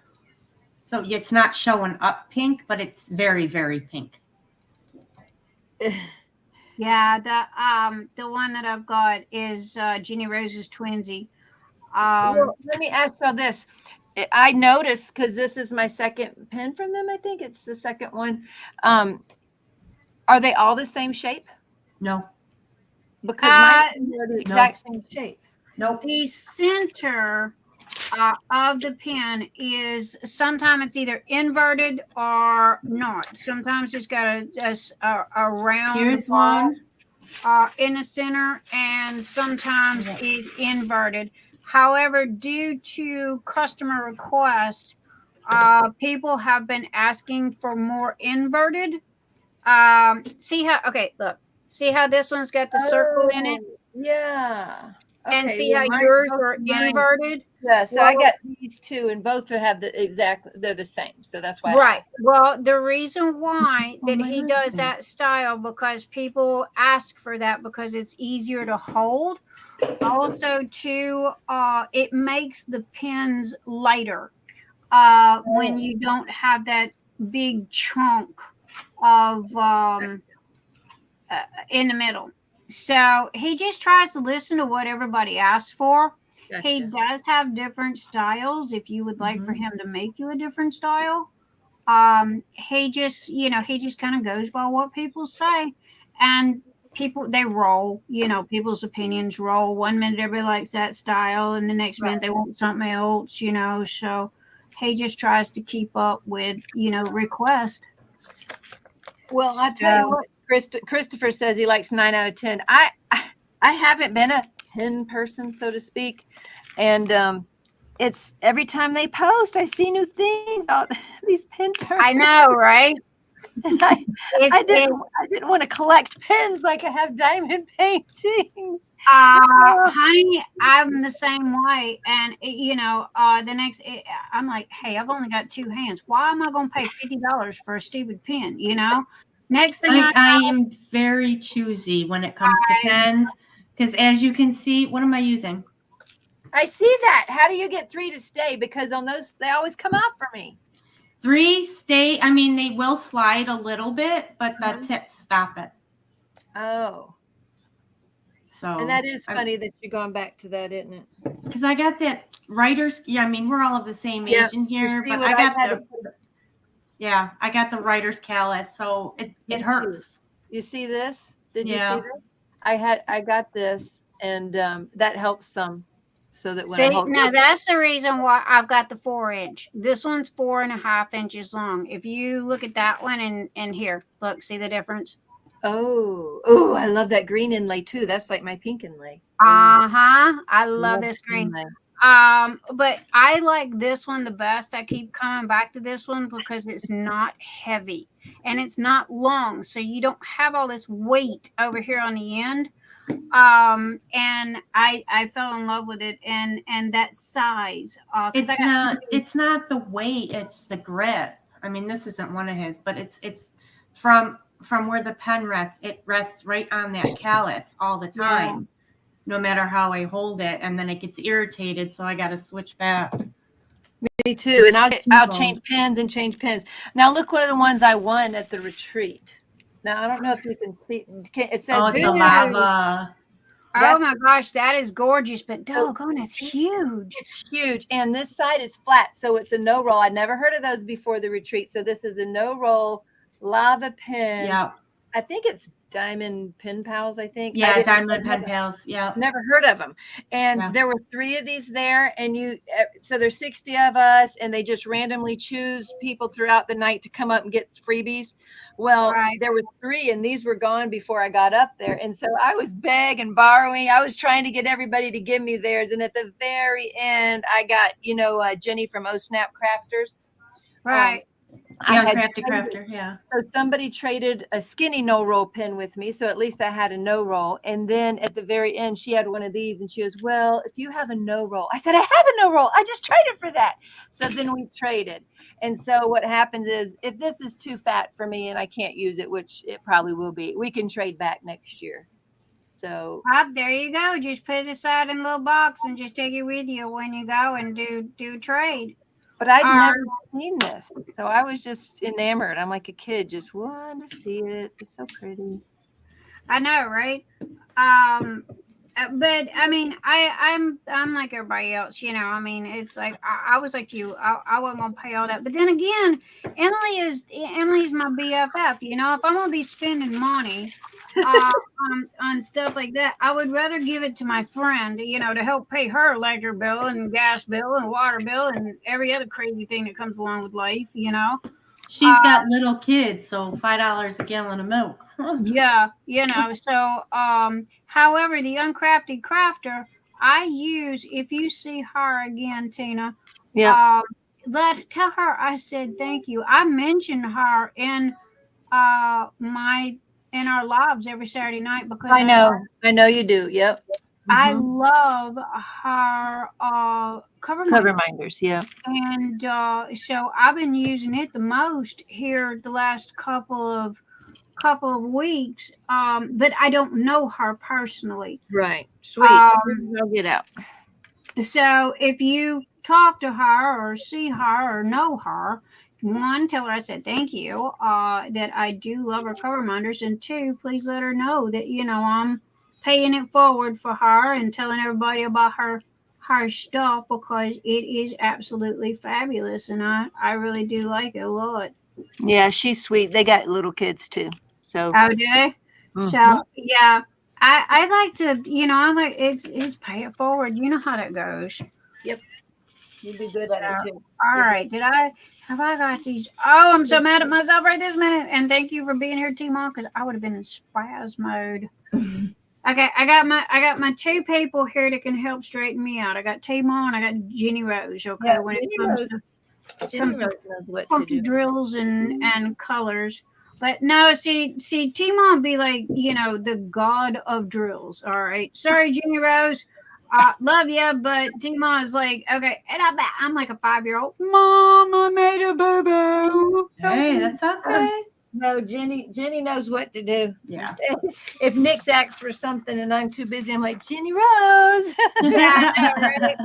So it's not showing up pink, but it's very, very pink. Yeah, the one that I've got is JeniRose's twinsy. Well, let me ask y'all this. I noticed, because this is my second pen from them, I think it's the second one. Are they all the same shape? No. Because mine are the exact same shape. Nope. The center of the pen is sometimes it's either inverted or not. Sometimes it's got a round Here's ball, one. in the center, and sometimes it's inverted. However, due to customer request, people have been asking for more inverted. See how this one's got the circle in it? Yeah. And Okay, see well, how yours both are of mine- inverted? Yeah, so I Well- got these two, and both have they're the same. So that's why. Right. Well, the reason why Oh, that mine he are the does same. that style because people ask for that because it's easier to hold. Also, too, it makes the pens lighter when you don't have that big chunk of in the middle. So he just tries to listen to what everybody asks for. Gotcha. He does have different styles if you would like for him to make you a different style. He just kind of goes by what people say, and they roll, people's opinions roll. 1 minute everybody likes that style and the next minute they want something else, so he just tries to keep up with, request. Well, I tell you what, Christopher says he likes 9 out of 10. I haven't been a pen person, so to speak, and it's every time they post, I see new things. All these pen terms. I know, right? And I didn't want to collect pens like I have diamond paintings. Honey, I'm the same way, and I'm like, hey, I've only got 2 hands. Why am I going to pay $50 for a stupid pen? Next thing I am very choosy when it comes to pens because, as you can see, what am I using? I see that. How do you get 3 to stay? Because on those, they always come out for me. 3 stay. I mean, they will slide a little bit, but the tips stop it. Oh. So. And that is funny that you're going back to that, isn't it? Because I got that writer's. Yeah, I mean, we're all of the same age in here, but I got the writer's callus, so it hurts. You see this? Did you Yeah. see this? I got this, and that helps some. So that when I hold now that's the reason why I've got the 4-inch. This one's 4.5 inches long. If you look at that one and here, look, see the difference? Oh, I love that green inlay too. That's like my pink inlay. I love this green. Inlay. But I like this one the best. I keep coming back to this one because it's not heavy and it's not long, so you don't have all this weight over here on the end. And I fell in love with it, and that size. It's not the weight, it's the grip. I mean, this isn't one of his, but it's from where the pen rests. It rests right on that callus all the time, no matter how I hold it, and then it gets irritated, so I got to switch back. Me too, and I'll change pens. Now look, one of the ones I won at the retreat. Now I don't know if you can see. It says the lava. Oh my gosh, that is gorgeous, but doggone, it's huge. It's huge, and this side is flat, so it's a no roll. I'd never heard of those before the retreat, so this is a no roll lava pen. Yeah, I think it's Diamond Pen Pals. I think. Yeah, Diamond Pen Pals. Yeah, never heard of them. And there were 3 of these there, and so there's 60 of us, and they just randomly choose people throughout the night to come up and get freebies. Well, there were 3, and these were gone before I got up there, and so I was begging, borrowing. I was trying to get everybody to give me theirs, and at the very end, I got Jenny from Oh Snap Crafters. Right. Crafty Crafter, yeah. So somebody traded a skinny no roll pen with me, so at least I had a no roll. And then at the very end, she had one of these, and she goes, "Well, if you have a no roll," I said, "I have a no roll. I just traded for that." So then we traded. And so what happens is, if this is too fat for me and I can't use it, which it probably will be, we can trade back next year. So there you go. Just put it aside in a little box and just take it with you when you go and do trade. But I'd never seen this, so I was just enamored. I'm like a kid, just wanting to see it. It's so pretty. I know, right? But I mean, I'm like everybody else, I mean, it's like I was like you. I wasn't gonna pay all that. But then again, Emily's my BFF. If I'm gonna be spending money on stuff like that, I would rather give it to my friend, to help pay her electric bill and gas bill and water bill and every other crazy thing that comes along with life. She's got little kids, so $5 a gallon of milk. Yeah, so however, the Uncrafted Crafter I use, if you see her again, Tina, tell her I said thank you. I mentioned her in our lives every Saturday night because I know you do. Yep. I love her cover minders. Yeah. And so I've been using it the most here the last couple of weeks, but I don't know her personally. Right. Sweet. I'll get out. So if you talk to her or see her or know her, 1, tell her I said thank you, that I do love her cover minders, and 2, please let her know that I'm paying it forward for her and telling everybody about her stuff, because it is absolutely fabulous, and I really do like it a lot. Yeah, she's sweet. They got little kids too. So do they? So yeah, I like to, I'm like it's pay it forward. You know how that goes. Yep. You'd be good at it too. All right. Have I got these? Oh, I'm so mad at myself right this minute. And thank you for being here, Teemaw, because I would have been in spaz mode. Okay, I got my 2 people here that can help straighten me out. I got Teemaw and I got JeniRose. Okay, yeah, when it comes to funky drills and colors. But no, see, Teemaw be like, the god of drills. All right. Sorry, JeniRose. Love you, but Teemaw is like, okay. And I'm like a 5-year-old. Mom, I made a boo-boo. Hey, that's okay. No, Jenny knows what to do. Yeah. If Nick's asks for something and I'm too busy, I'm like, JeniRose. Yeah, I know, right?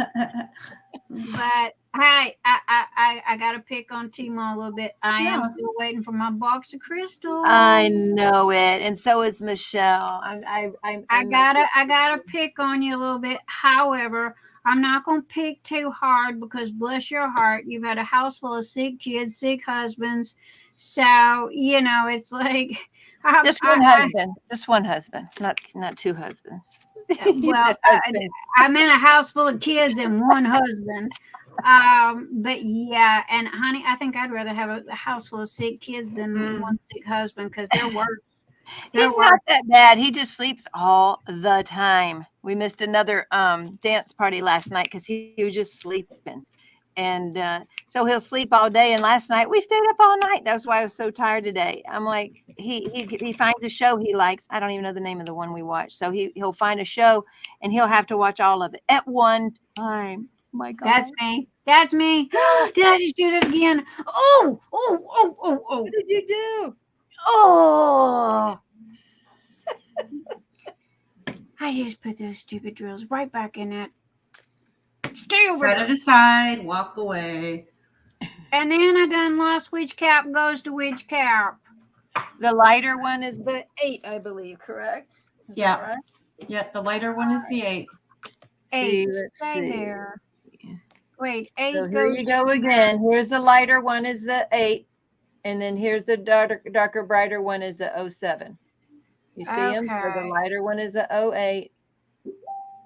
But hey, I got to pick on Teemaw a little bit. I am still waiting for my box of crystals. I know it, and so is Michelle. I gotta pick on you a little bit. However, I'm not gonna pick too hard because bless your heart, you've had a house full of sick kids, sick husbands. So it's like just one husband, not 2 husbands. Well, I'm in a house full of kids and 1 husband. But yeah, and honey, I think I'd rather have a house full of sick kids than 1 sick husband, because they're worse. He's not that bad. He just sleeps all the time. We missed another dance party last night because he was just sleeping. And so he'll sleep all day. And last night we stayed up all night. That's why I was so tired today. I'm like, he finds a show he likes. I don't even know the name of the one we watched. So he'll find a show and he'll have to watch all of it at one time. My God. That's me. That's me. Did I just do that again? Oh. What did you do? Oh. I just put those stupid drills right back in it. Stay over Set there. it aside, walk away. And then I done lost which cap goes to which cap. The lighter one is the 8, I believe, correct? Is Yeah. that right? Yep, the lighter one is the 8. Eight. Let's Stay see. there. Wait, 8 So here goes you go again. Here's the lighter one is the 8. And then here's the darker, brighter one is the 07. You see them? So the Okay. lighter one is the 08.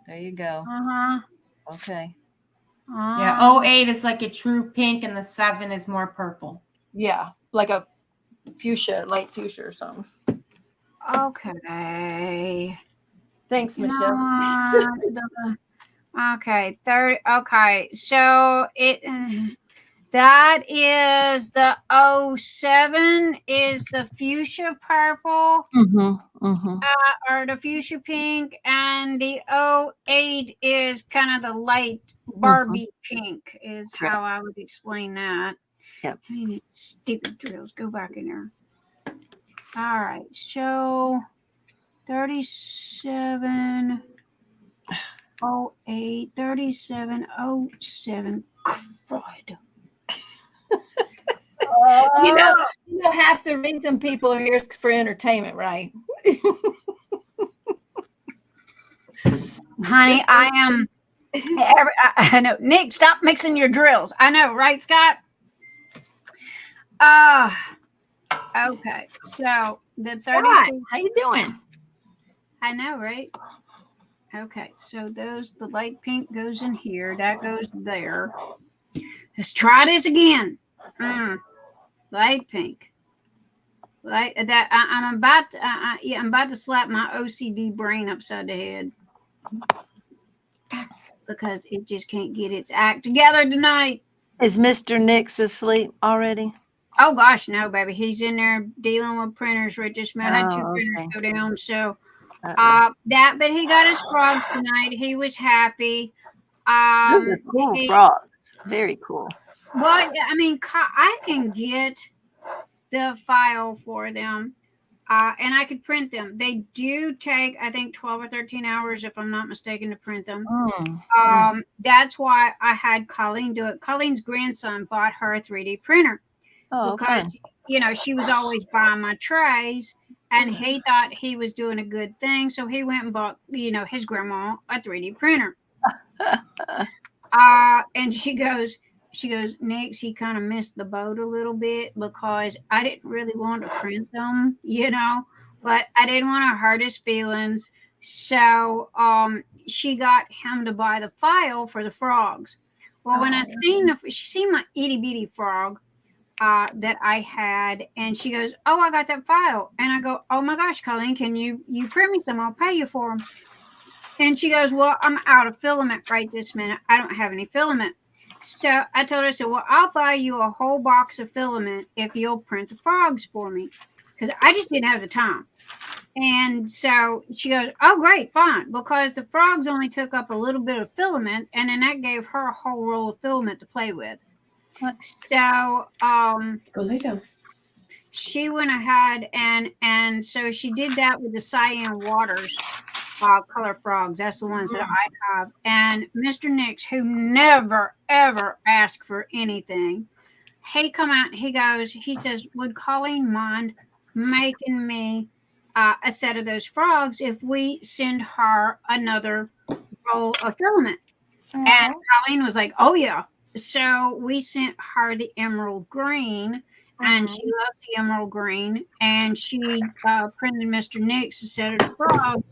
There you go. Uh-huh. Okay. Yeah, 08 is like a true pink and the 7 is more purple. Yeah, like a fuchsia, light fuchsia or something. Okay. Thanks, You know Michelle. what? Okay, 30. Okay, so that is the 07 is the fuchsia purple or the fuchsia pink, and the 08 is kind of the light Barbie pink is how I would explain that. Yep. I mean, stupid drills. Go back in there. All right, so 37. 08, 37, 07. Crud. You know, half the reason people are here is for entertainment, right? Honey, I am. I know. Nick, stop mixing your drills. I know, right, Scott? Okay. So the 36. How you doing? I know, right? Okay, so the light pink goes in here. That goes there. Let's try this again. Light pink. Like that. I'm about to, I'm about to slap my OCD brain upside the head because it just can't get its act together tonight. Is Mr. Nix asleep already? Oh gosh, no, baby. He's in there dealing with printers right this minute. I had 2 printers go down, so. But he got his frogs tonight. He was happy. Those are cool frogs. Very cool. Well, I mean, I can get the file for them, and I could print them. They do take, I think, 12 or 13 hours, if I'm not mistaken, to print them. That's why I had Colleen do it. Colleen's grandson bought her a 3D printer because, you know, she was always buying my trays. And he thought he was doing a good thing. So he went and bought, you know, his grandma a 3D printer. And she goes, Nix, he kind of missed the boat a little bit because I didn't really want to print them, you know, but I didn't want to hurt his feelings. So she got him to buy the file for the frogs. Well, when I she seen my itty bitty frog, that I had, and she goes, "Oh, I got that file," and I go, "Oh my gosh, Colleen, can you print me some? I'll pay you for them." And she goes, "Well, I'm out of filament right this minute. I don't have any filament." So I told her, "So well, I'll buy you a whole box of filament if you'll print the frogs for me," because I just didn't have the time. And so she goes, "Oh, great, fine," because the frogs only took up a little bit of filament, and then that gave her a whole roll of filament to play with. So Go lay down. she went ahead and so she did that with the Cyan Waters color frogs. That's the ones that I have. And Mr. Nix, who never ever asked for anything, he come out and he says, "Would Colleen mind making me a set of those frogs if we send her another roll of filament?" And Colleen was like, "Oh yeah." So we sent her the emerald green, and she loves the emerald green, and she printed Mr. Nix a set of the frogs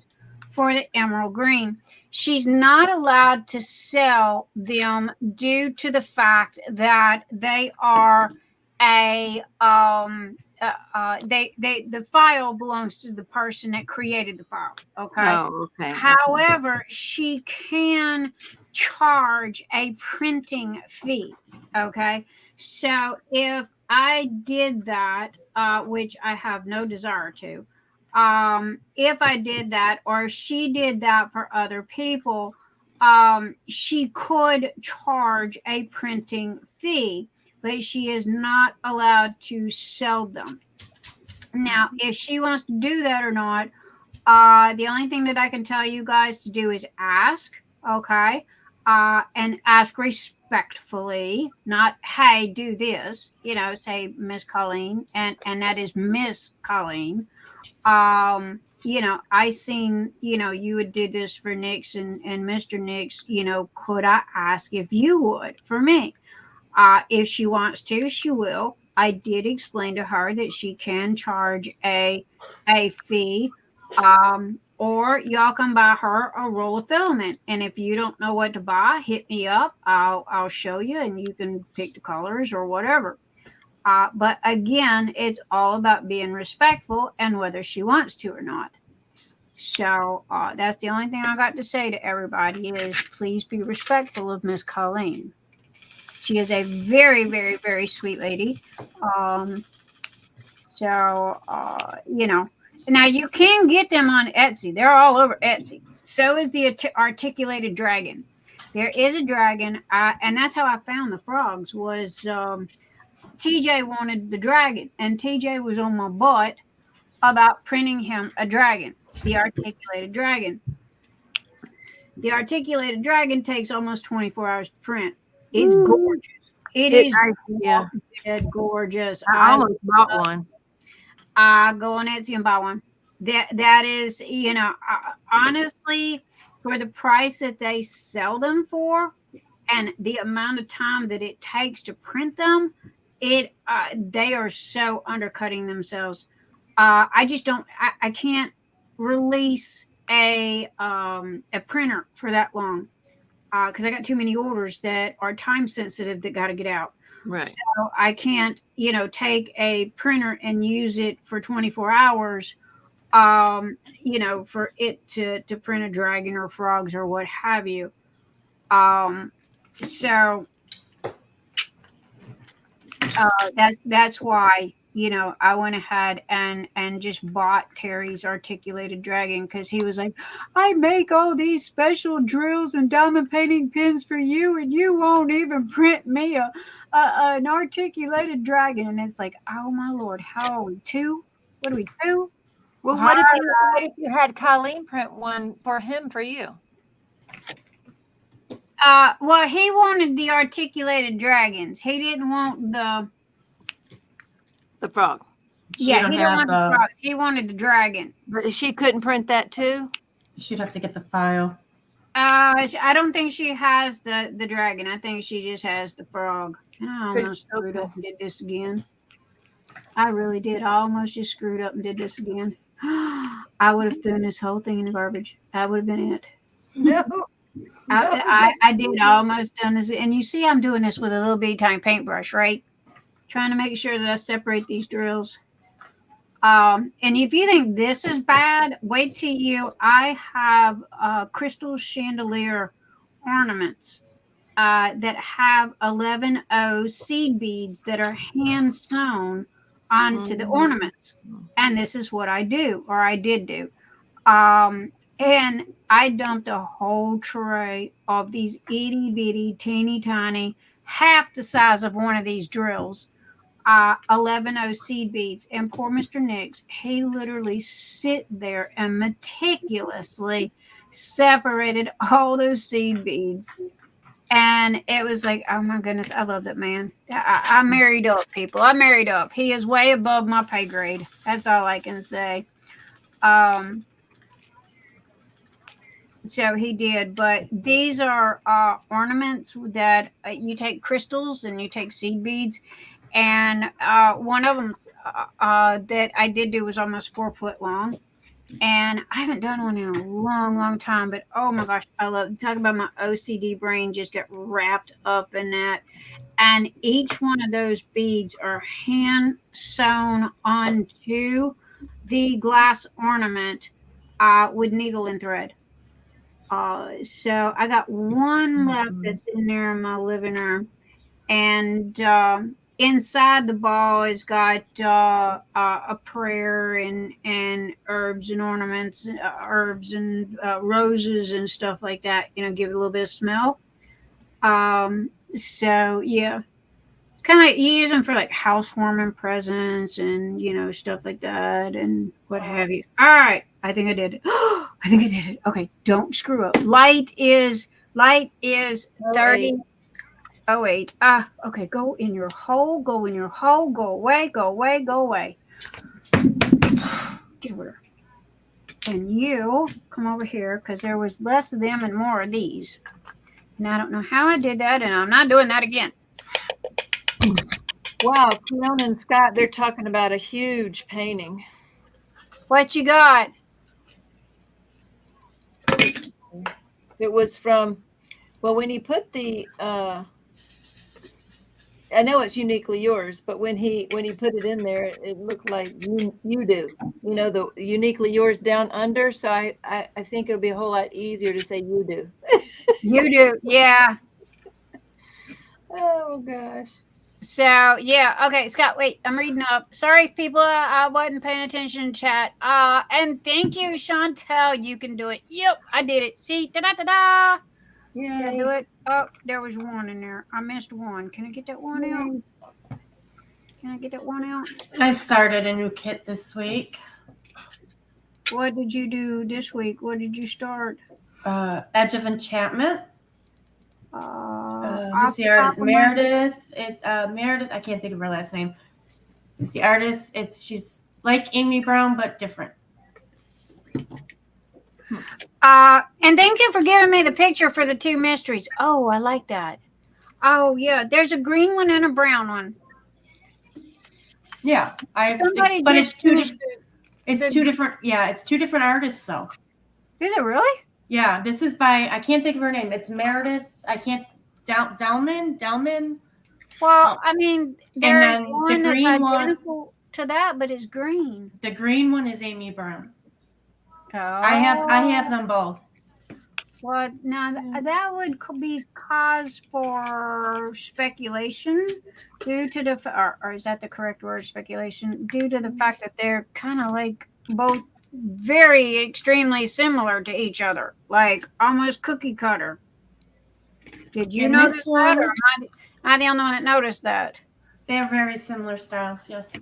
for the emerald green. She's not allowed to sell them due to the fact that they are a the file belongs to the person that created the file. Okay. Oh, okay. However, she can charge a printing fee. Okay. So if I did that, which I have no desire to, if I did that or she did that for other people, she could charge a printing fee, but she is not allowed to sell them. Now, if she wants to do that or not, the only thing that I can tell you guys to do is ask, okay? And ask respectfully, not, hey, do this, say Miss Colleen, and that is Miss Colleen. I seen, you would do this for Nix and Mr. Nix, could I ask if you would for me? If she wants to, she will. I did explain to her that she can charge a fee, or y'all can buy her a roll of filament. And if you don't know what to buy, hit me up. I'll show you, and you can pick the colors or whatever. But again, it's all about being respectful and whether she wants to or not. So that's the only thing I got to say to everybody is please be respectful of Miss Colleen. She is a very, very, very sweet lady. Now you can get them on Etsy. They're all over Etsy. So is the articulated dragon. There is a dragon, and that's how I found the frogs was TJ wanted the dragon, and TJ was on my butt about printing him a dragon, the articulated dragon. The articulated dragon takes almost 24 hours to print. It's gorgeous. It is gorgeous. I almost bought one. Go on Etsy and buy one. That is, honestly, for the price that they sell them for, and the amount of time that it takes to print them, they are so undercutting themselves. I just don't. I can't release a printer for that long because I got too many orders that are time sensitive that got to get out. Right. So I can't, take a printer and use it for 24 hours. For it to print a dragon or frogs or what have you. That's why, I went ahead and just bought Terry's articulated dragon because he was like, I make all these special drills and diamond painting pins for you, and you won't even print me an articulated dragon. And it's like, oh my Lord, how are we, 2? What are we, 2? Well, what if you had Colleen print one for him for you? Well, he wanted the articulated dragons. He didn't want the frog. He didn't want the frogs. He wanted the dragon. But she couldn't print that too? She'd have to get the file. I don't think she has the dragon. I think she just has the frog. I almost screwed up and did this again. I really did. I almost just screwed up and did this again. I would have thrown this whole thing in the garbage. That would have been it. No. I did almost done this. And you see I'm doing this with a little bitty tiny paintbrush, right? Trying to make sure that I separate these drills. And if you think this is bad, wait till I have crystal chandelier ornaments that have 11O seed beads that are hand sewn onto the ornaments. And this is what I do, or I did do. And I dumped a whole tray of these itty bitty, teeny tiny, half the size of one of these drills, 11O seed beads. And poor Mr. Nix, he literally sit there and meticulously separated all those seed beads. And it was like, oh my goodness, I love that man. I married up, people. I married up. He is way above my pay grade. That's all I can say. So he did, but these are ornaments that you take crystals and you take seed beads, and one of them that I did do was almost 4 foot long. And I haven't done one in a long, long time, but oh my gosh, I love talking about my OCD brain just get wrapped up in that. And each one of those beads are hand sewn onto the glass ornament with needle and thread. So I got one left that's in there in my living room, and inside the ball has got a prayer and herbs and ornaments, herbs and roses and stuff like that. You know, give it a little bit of smell. So yeah, it's kind of you use them for like housewarming presents and stuff like that and what have you. All right, I think I did it. I think I did it. Okay, don't screw up. Light is 30. Oh wait. Okay, go in your hole, go in your hole, go away, go away, go away. Get over there. And you come over here because there was less of them and more of these. And I don't know how I did that, and I'm not doing that again. Wow, Cleon and Scott, they're talking about a huge painting. What you got? It was from, well, when he put the, I know it's uniquely yours, but when he put it in there, it looked like you do. You know, the uniquely yours down under. So I think it'll be a whole lot easier to say you do. You do, yeah. Oh gosh. So yeah, okay, Scott. Wait, I'm reading up. Sorry, people, I wasn't paying attention in chat. And thank you, Chantel. You can do it. Yep, I did it. See, da da da da. Yeah. Did I do it? Oh, there was one in there. I missed one. Can I get that one out? Can I get that one out? I started a new kit this week. What did you do this week? What did you start? Edge of Enchantment. Off The the artist top of my- Meredith. It's Meredith. I can't think of her last name. It's the artist. She's like Amy Brown but different. And thank you for giving me the picture for the two mysteries. Oh, I like that. Oh yeah, there's a green one and a brown one. Yeah, Somebody but just it's two finished different. It's two different. Yeah, it's two different artists though. Is it really? Yeah, this is by I can't think of her name. It's Meredith. I can't Dalman. Well, I mean, there's then the one that's green one- identical to that, but it's green. The green one is Amy Brown. Oh. I have them both. Well, now that would be cause for speculation due to the, or is that the correct word, speculation? Due to the fact that they're kind of like both very extremely similar to each other, like almost cookie cutter. Did you And notice this that, one- or am I the only one that noticed that? They have very similar styles. Yes.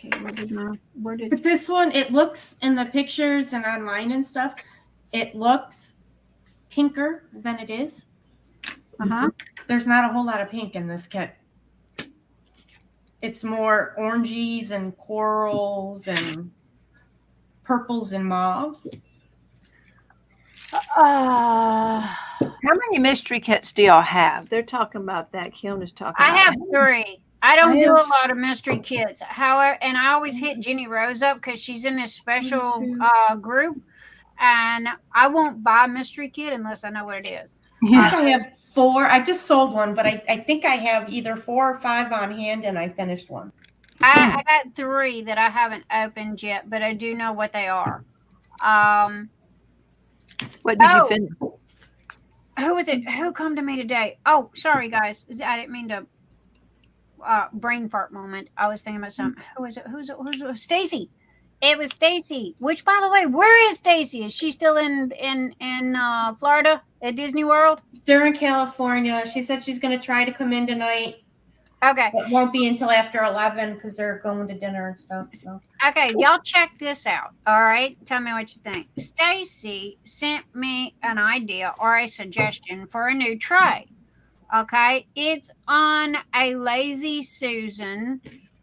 Okay, where did But this one, it looks in the pictures and online and stuff, it looks pinker than it is. There's not a whole lot of pink in this kit. It's more oranges and corals and purples and mauves. How many mystery kits do y'all have? They're talking about that. Kiona's talking I about have that. 3. I don't do a lot of mystery kits. However, and I always hit JeniRose up because she's in this special group, and I won't buy a mystery kit unless I know what it is. I have 4. I just sold one, but I think I have either 4 or 5 on hand, and I finished one. I got 3 that I haven't opened yet, but I do know what they are. What did you finish? Who was it? Who come to me today? Oh, sorry guys, I didn't mean to. Brain fart moment. I was thinking about something. Who is it? Who's it? Stacy. It was Stacy. Which, by the way, where is Stacy? Is she still in Florida at Disney World? They're in California. She said she's going to try to come in tonight. Okay. It won't be until after 11 because they're going to dinner and stuff. So. Okay, y'all check this out. All right, tell me what you think. Stacy sent me an idea or a suggestion for a new tray. Okay, it's on a Lazy Susan,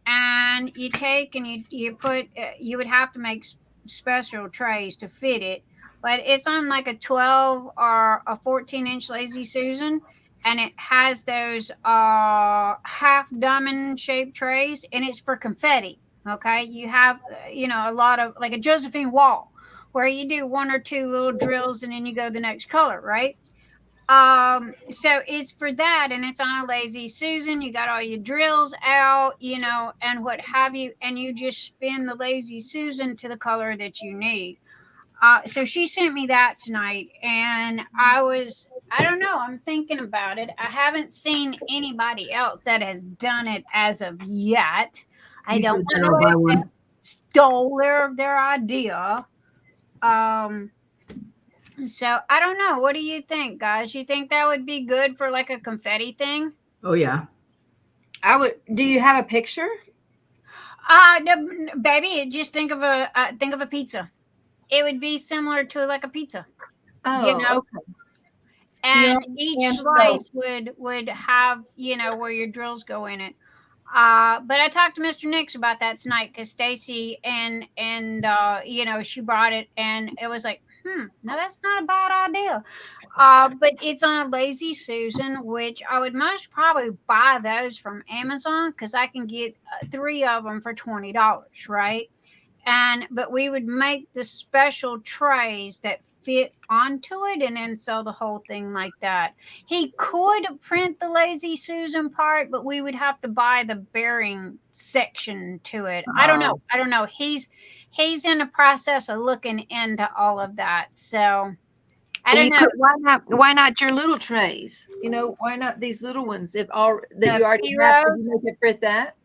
and you take and you put. You would have to make special trays to fit it, but it's on like a 12 or a 14-inch Lazy Susan, and it has those half diamond shaped trays, and it's for confetti. Okay. You have, a lot of like a Josephine wall where you do one or two little drills and then you go the next color, right? So it's for that, and it's on a lazy Susan. You got all your drills out, and what have you, and you just spin the lazy Susan to the color that you need. So she sent me that tonight, and I don't know, I'm thinking about it. I haven't seen anybody else that has done it as of yet. I You don't should know buy if one. they stole their idea. So I don't know. What do you think, guys? You think that would be good for like a confetti thing? Oh yeah. I would. Do you have a picture? No, baby, just think of a pizza. It would be similar to like a pizza, Oh, okay. And each and slice so- would have where your drills go in it. But I talked to Mr. Nix about that tonight because Stacy and she brought it and it was like, no, that's not a bad idea. But it's on a lazy Susan, which I would most probably buy those from Amazon because I can get 3 of them for $20, right? But we would make the special trays that fit onto it and then sell the whole thing like that. He could print the lazy Susan part, but we would have to buy the bearing section to it. I don't know. He's in the process of looking into all of that. So I don't know. Why not your little trays? Why not these little ones? If all that The you already have, could you make it fit that?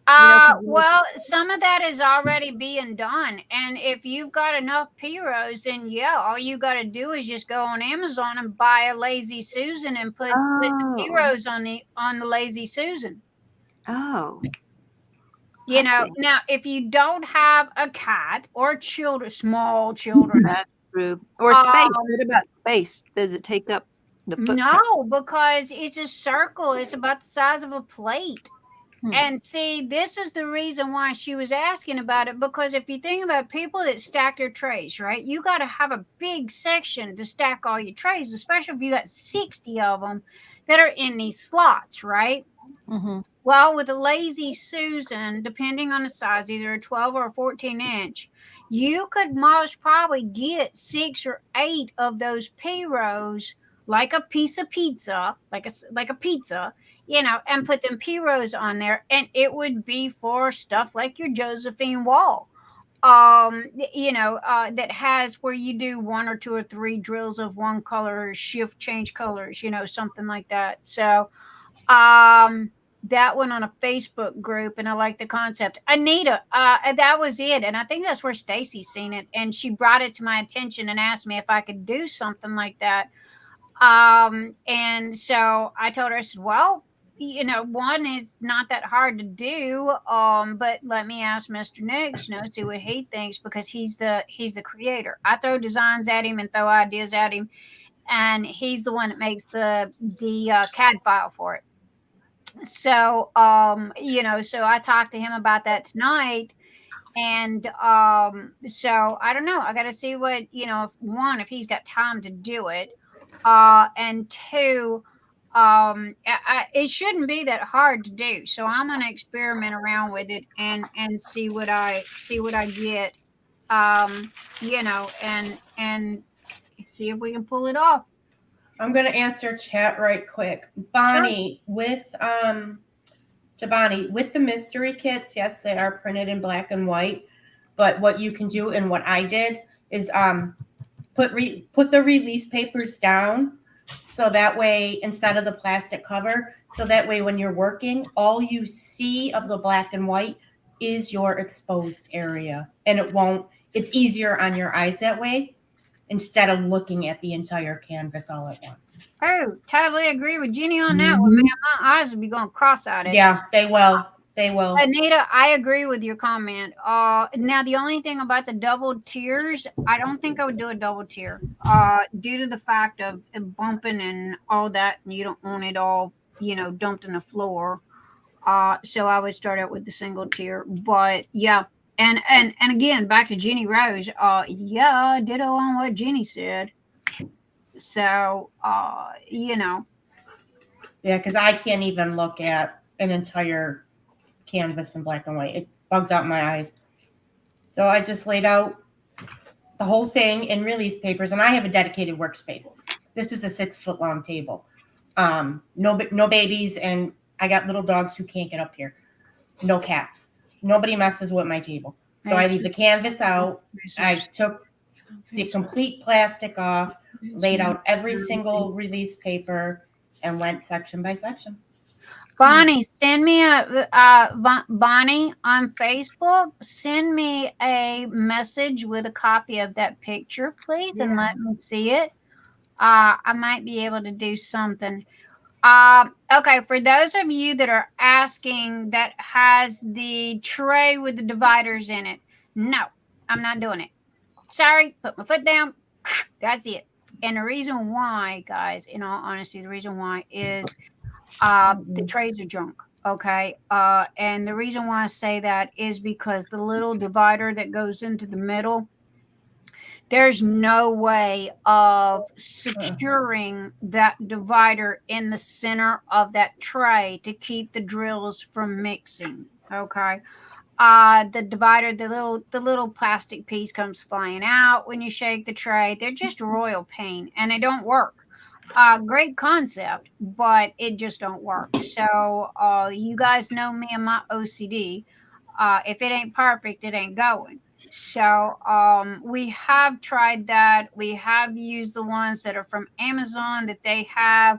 Well, some of that is already being done. And if you've got enough P-Rose, then all you got to do is just go on Amazon and buy a lazy Susan and put the P-Rose on the lazy Susan. Oh. Now if you don't have a cat or small children. That's true. Or space. What about space? Does it take up the footprint? No, because it's a circle. It's about the size of a plate. And see, this is the reason why she was asking about it, because if you think about people that stack their trays, right, you got to have a big section to stack all your trays, especially if you got 60 of them that are in these slots, right? Mm-hmm. Well, with a lazy Susan, depending on the size, either a 12 or a 14-inch, you could most probably get 6 or 8 of those P-Rows like a piece of pizza, like a pizza, and put them P-Rows on there, and it would be for stuff like your Josephine wall, that has where you do 1 or 2 or 3 drills of one color, change colors, something like that. So, that went on a Facebook group, and I like the concept. Anita, that was it, and I think that's where Stacy seen it, and she brought it to my attention and asked me if I could do something like that. And so I told her, I said, well, one, it's not that hard to do. But let me ask Mr. Nix, see what he thinks, because he's the creator. I throw designs at him and throw ideas at him, and he's the one that makes the CAD file for it. So, so I talked to him about that tonight. And so I don't know. I got to see what, if he's got time to do it. And 2, it shouldn't be that hard to do. So I'm going to experiment around with it and see what I get, and see if we can pull it off. I'm going to answer chat right quick. Bonnie, with the mystery kits, yes, they are printed in black and white. But what you can do, and what I did, is put the release papers down, so that way, instead of the plastic cover, so that way when you're working, all you see of the black and white is your exposed area, and it's easier on your eyes that way, instead of looking at the entire canvas all at once. Oh, totally agree with Jenny on that one, man. My eyes would be going cross-eyed. Yeah, they will. They will. Anita, I agree with your comment. Now, the only thing about the double tiers, I don't think I would do a double tier due to the fact of bumping and all that, and you don't want it all, dumped in the floor. So I would start out with the single tier. But, yeah. And again, back to JeniRose. Ditto on what Jenny said. So, Yeah, because I can't even look at an entire canvas in black and white. It bugs out my eyes. So I just laid out the whole thing in release papers, and I have a dedicated workspace. This is a 6-foot long table. No babies, and I got little dogs who can't get up here. No cats. Nobody messes with my table. So I leave the canvas out. I took the complete plastic off, laid out every single release paper, and went section by section. Bonnie, send me Bonnie on Facebook. Send me a message with a copy of that picture, please, and let me see it. I might be able to do something. Okay, for those of you that are asking that has the tray with the dividers in it, no, I'm not doing it. Sorry, put my foot down. That's it. And the reason why, guys, in all honesty, the reason why is the trays are junk. Okay. And the reason why I say that is because the little divider that goes into the middle, there's no way of securing that divider in the center of that tray to keep the drills from mixing. Okay. The divider, the little plastic piece comes flying out when you shake the tray. They're just royal pain, and they don't work. Great concept, but it just don't work. So you guys know me and my OCD. If it ain't perfect, it ain't going. So we have tried that. We have used the ones that are from Amazon that they have.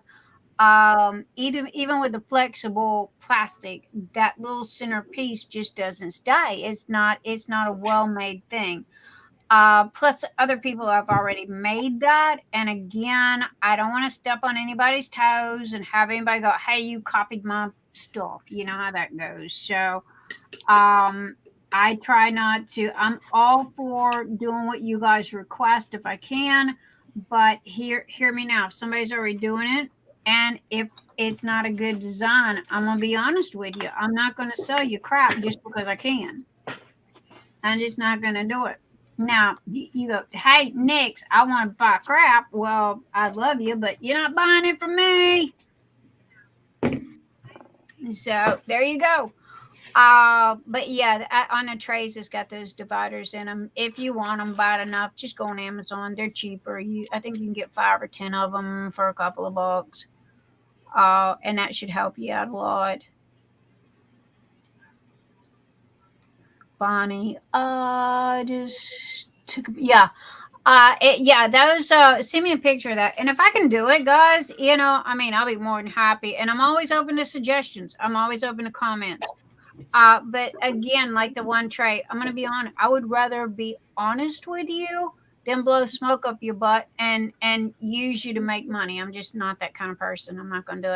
Even with the flexible plastic, that little center piece just doesn't stay. It's not a well-made thing. Plus other people have already made that. And again, I don't want to step on anybody's toes and have anybody go, hey, you copied my stuff. You know how that goes. So, I try not to. I'm all for doing what you guys request if I can, but hear me now. If somebody's already doing it, and if it's not a good design, I'm gonna be honest with you. I'm not gonna sell you crap just because I can. I'm just not gonna do it. Now you go, hey, Nix, I want to buy crap. Well, I love you, but you're not buying it from me. So there you go. But yeah, on the trays, it's got those dividers in them. If you want them bad enough, just go on Amazon. They're cheaper. I think you can get 5 or 10 of them for a couple of bucks. And that should help you out a lot. Bonnie, just took, yeah. Those, send me a picture of that. And if I can do it, guys, I'll be more than happy. And I'm always open to suggestions. I'm always open to comments. But again, like the one tray, I'm going to be honest. I would rather be honest with you than blow smoke up your butt and use you to make money. I'm just not that kind of person. I'm not going to do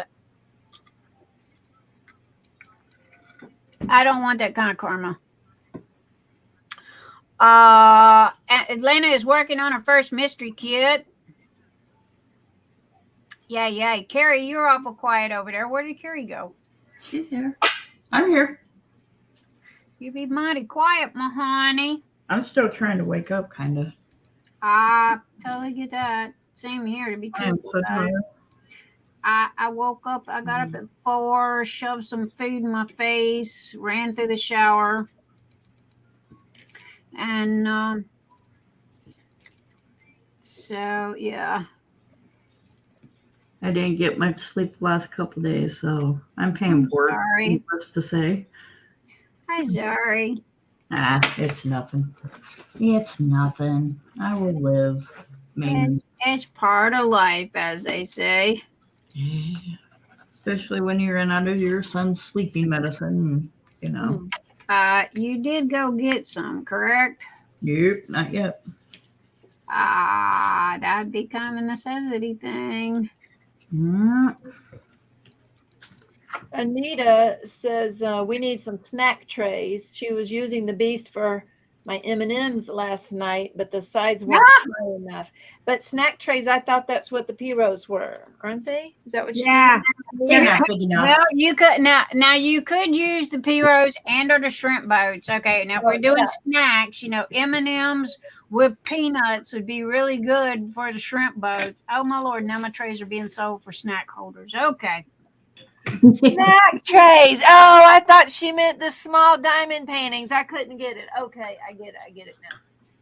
it. I don't want that kind of karma. Atlanta is working on her first mystery kit. Yeah. Carrie, you're awful quiet over there. Where did Carrie go? She's here. I'm here. You be mighty quiet, my honey. I'm still trying to wake up, kind of. I totally get that. Same here, to be true. I'm so tired. I woke up, I got up at 4, shoved some food in my face, ran through the shower. And so, yeah. I didn't get much sleep the last couple of days, so I'm paying for it. Sorry. Needless to say. Hi, sorry. It's nothing. It's nothing. I will live. Maybe. It's part of life, as they say. Yeah. Especially when you run out of your son's sleeping medicine, You did go get some, correct? Nope, not yet. That'd be kind of a necessity thing. Yeah. Anita says we need some snack trays. She was using the Beast for my M&Ms last night, but the sides weren't high enough. But snack trays, I thought that's what the Piros were, aren't they? Is that what you Yeah. mean? They're not big enough. Well, you could now you could use the Piros and or the shrimp boats. Okay, now if we're doing snacks, M&Ms with peanuts would be really good for the shrimp boats. Oh my Lord, now my trays are being sold for snack holders. Okay. Snack trays. Oh, I thought she meant the small diamond paintings. I couldn't get it. Okay, I get it now.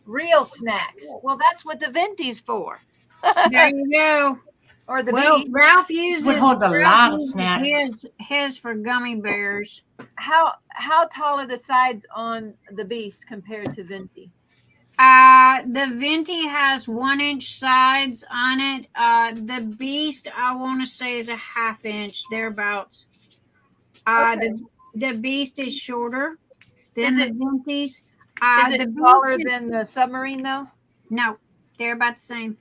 Real snacks. Well, that's what the venti's for. There you go. Or the Well, bee. Ralph uses, Would hold a Ralph lot of uses snacks. his for gummy bears. How tall are the sides on the beast compared to venti? The venti has 1-inch sides on it. The beast, I want to say, is a 1/2 inch thereabouts. Okay. The beast is shorter than Is the it- ventis. Is The it beast taller is- than the submarine though? No, they're about the same.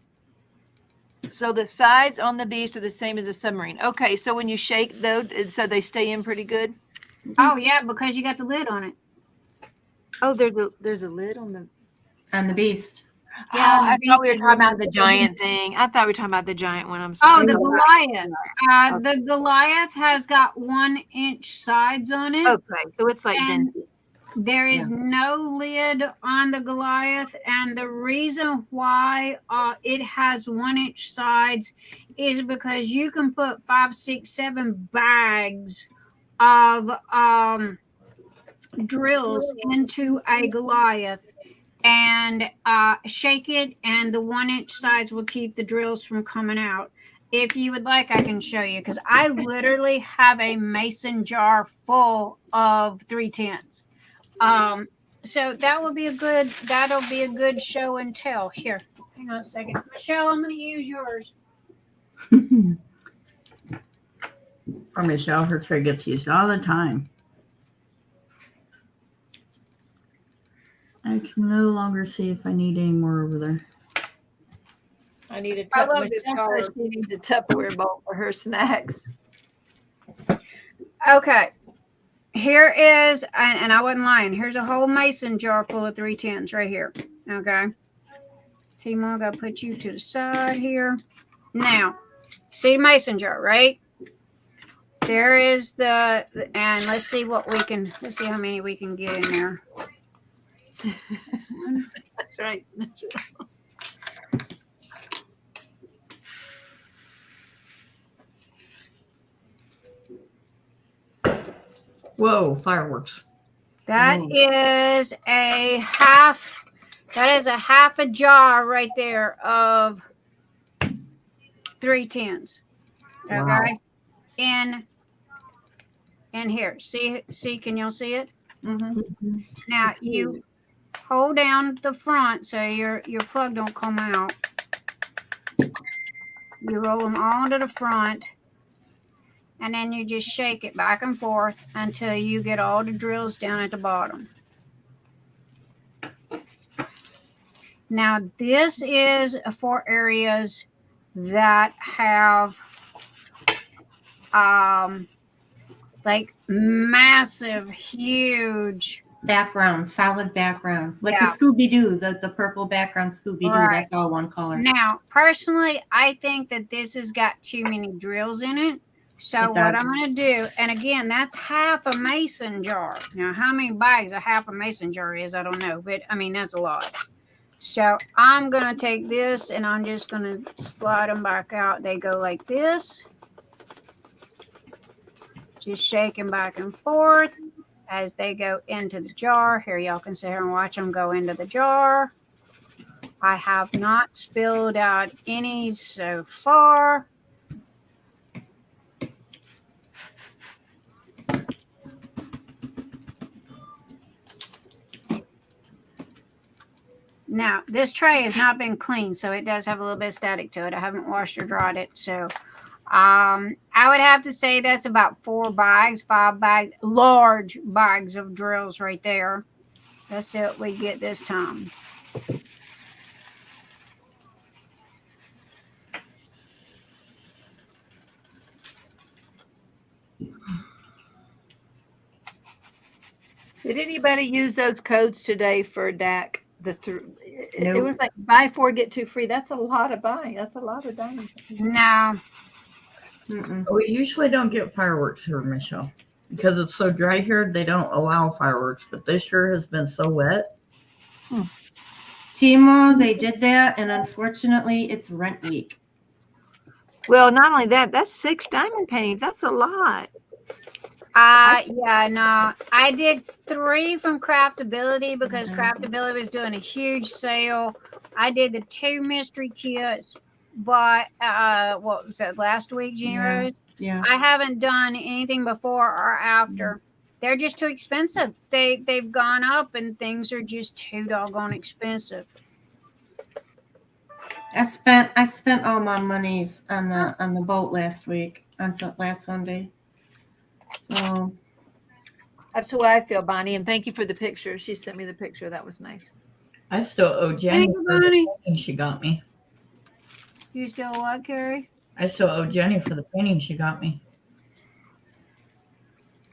So the sides on the beast are the same as the submarine. Okay, so when you shake though, so they stay in pretty good. Oh yeah, because you got the lid on it. Oh, there's a lid on the. And the beast. Yeah, Oh, I the thought we were beast talking is- about the giant thing. I thought we were talking about the giant one. I'm Oh, sorry. the Goliath. The Goliath has got 1-inch sides on it. Okay, so it's like And venti. there is no lid on the Goliath, and the reason why it has 1-inch sides is because you can put 5, 6, 7 bags of drills into a Goliath and shake it, and the 1-inch sides will keep the drills from coming out. If you would like, I can show you, because I literally have a mason jar full of 310s. So that'll be a good show and tell. Here, hang on a second. Michelle, I'm gonna use yours. Or Michelle, her tray gets used all the time. I can no longer see if I need any more over there. I need a I love this Michelle color. says she needs a Tupperware bowl for her snacks. Okay. Here is, and I wasn't lying, here's a whole mason jar full of 310s right here. Okay. Teemaw, gotta put you to the side here. Now, see the mason jar, right? There is and let's see let's see how many we can get in there. That's right. Whoa, fireworks. That Whoa. is a half a jar right there of 310s. Okay. Wow. In here. See, can y'all see it? Mm-hmm. Now you hold down the front so your plug don't come out. You roll them all to the front, and then you just shake it back and forth until you get all the drills down at the bottom. Now this is for areas that have like massive, huge Backgrounds, solid backgrounds. Like Yeah. the Scooby-Doo, the purple background Scooby-Doo. Right. That's all one color. Now, personally, I think that this has got too many drills in it. So It what does. I'm going to do, and again, that's half a mason jar. Now, how many bags a half a mason jar is, I don't know. But, I mean, that's a lot. So I'm going to take this, and I'm just going to slide them back out. They go like this. Just shaking back and forth as they go into the jar. Here, y'all can sit here and watch them go into the jar. I have not spilled out any so far. Now, this tray has not been cleaned, so it does have a little bit of static to it. I haven't washed or dried it, so I would have to say that's about 5 bags, large bags of drills right there. That's it we get this time. Did anybody use those codes today for DAC? It Nope. was like buy 4 get 2 free. That's a lot of buying. That's a lot of diamonds. No. Mm-mm. We usually don't get fireworks here, Michelle, because it's so dry here. They don't allow fireworks, but this year has been so wet. Teemaw, they did that, and unfortunately, it's rent week. Well, not only that, that's 6 diamond paintings. That's a lot. Yeah, no. I did 3 from Craftability because Craftability was doing a huge sale. I did the 2 mystery kits, but what was that, last week, JeniRose? Yeah. I haven't done anything before or after. They're just too expensive. They've gone up and things are just too doggone expensive. I spent all my monies on the boat last Sunday. So That's the way I feel, Bonnie. And thank you for the picture. She sent me the picture. That was nice. I still owe Jenny Thank you, for the Bonnie. painting she got me. You still what, Carrie? I still owe Jenny for the painting she got me.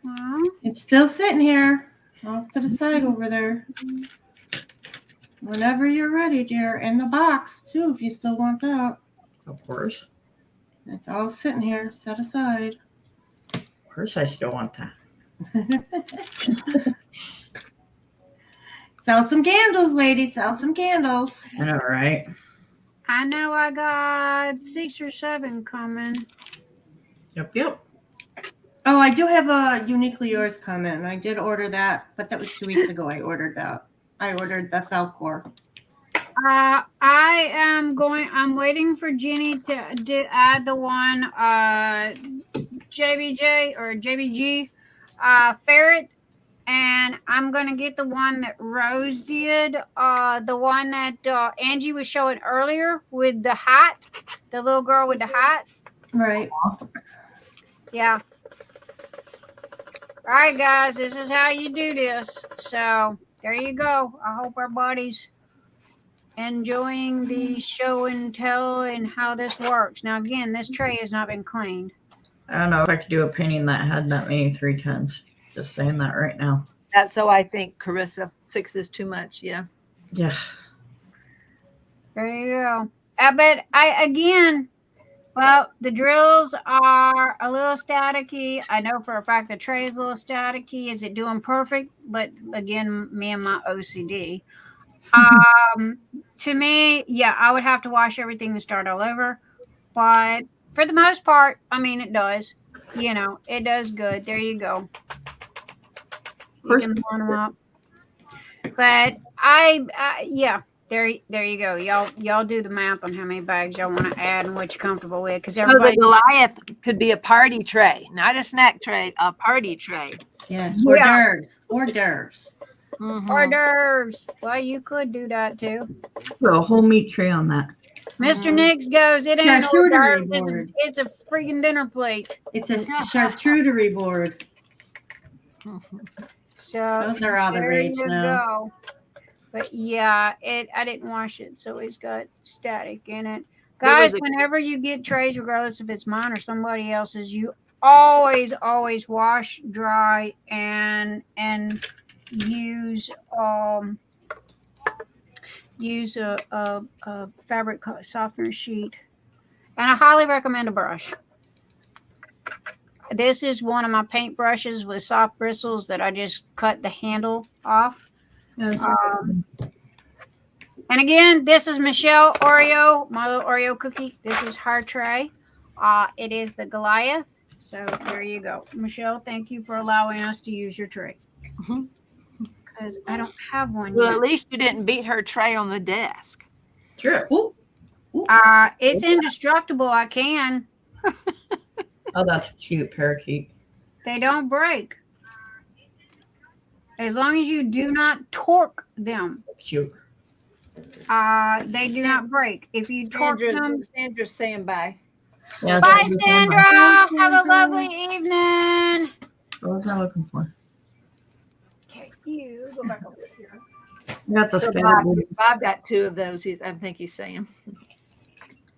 Well, it's still sitting here off to the side over there. Whenever you're ready, dear, in the box too, if you still want that. Of course. It's all sitting here, set aside. Of course I still want that. Sell some candles, ladies. Sell some candles. I know, right? I know I got 6 or 7 coming. Yep. Oh, I do have a Uniquely Yours comment. I did order that, but that was 2 weeks ago. I ordered that. I ordered the Falcor. I'm waiting for Jenny to add the one JBJ or JBG ferret, and I'm gonna get the one that Rose did, the one that Angie was showing earlier with the hat, the little girl with the hat. Right. Yeah. All right, guys, this is how you do this. So there you go. I hope everybody's enjoying the show and tell and how this works. Now, again, this tray has not been cleaned. I don't know if I could do a painting that had that many 310s. Just saying that right now. That's so I think, Carissa. 6 is too much. Yeah. Yeah. There you go. Well, the drills are a little staticky. I know for a fact the tray is a little staticky. Is it doing perfect? But again, me and my OCD. To me, yeah, I would have to wash everything and start all over. But for the most part, I mean, it does. You know, it does good. There you go. You can burn them up. But yeah. There you go. Y'all do the math on how many bags y'all want to add and what you're comfortable with. Because So the Goliath could be a party tray, not a snack tray, a party tray. Yes, hors d'oeuvres. Hors d'oeuvres. Mhm. hors d'oeuvres. Well, you could do that too. Put a whole meat tray on that. Mr. Nix goes, it ain't hors Charcuterie d'oeuvres. board. It's a freaking dinner plate. It's a charcuterie board. So Those are all the there rage you now. go. But yeah, I didn't wash it, so it's got static in it. Guys, whenever you get trays, regardless if it's mine or somebody else's, you always wash, dry, and use a fabric softener sheet. And I highly recommend a brush. This is one of my paint brushes with soft bristles that I just cut the handle off. Yes. And again, this is Michelle Oreo, my little Oreo cookie. This is her tray. It is the Goliath. So there you go. Michelle, thank you for allowing us to use your tray. Because I don't have one Well, yet. at least you didn't beat her tray on the desk. Sure. Ooh. It's indestructible. I can. Oh, that's a cute parakeet. They don't break. As long as you do not torque them, Cute. they do not break. If you torque them, Sandra's saying bye. Yeah, bye, that's Sandra. Have a lovely evening. what was I looking for? Okay, you go back over here. I got the So scattered Bob got 2 of those. I think he's saying.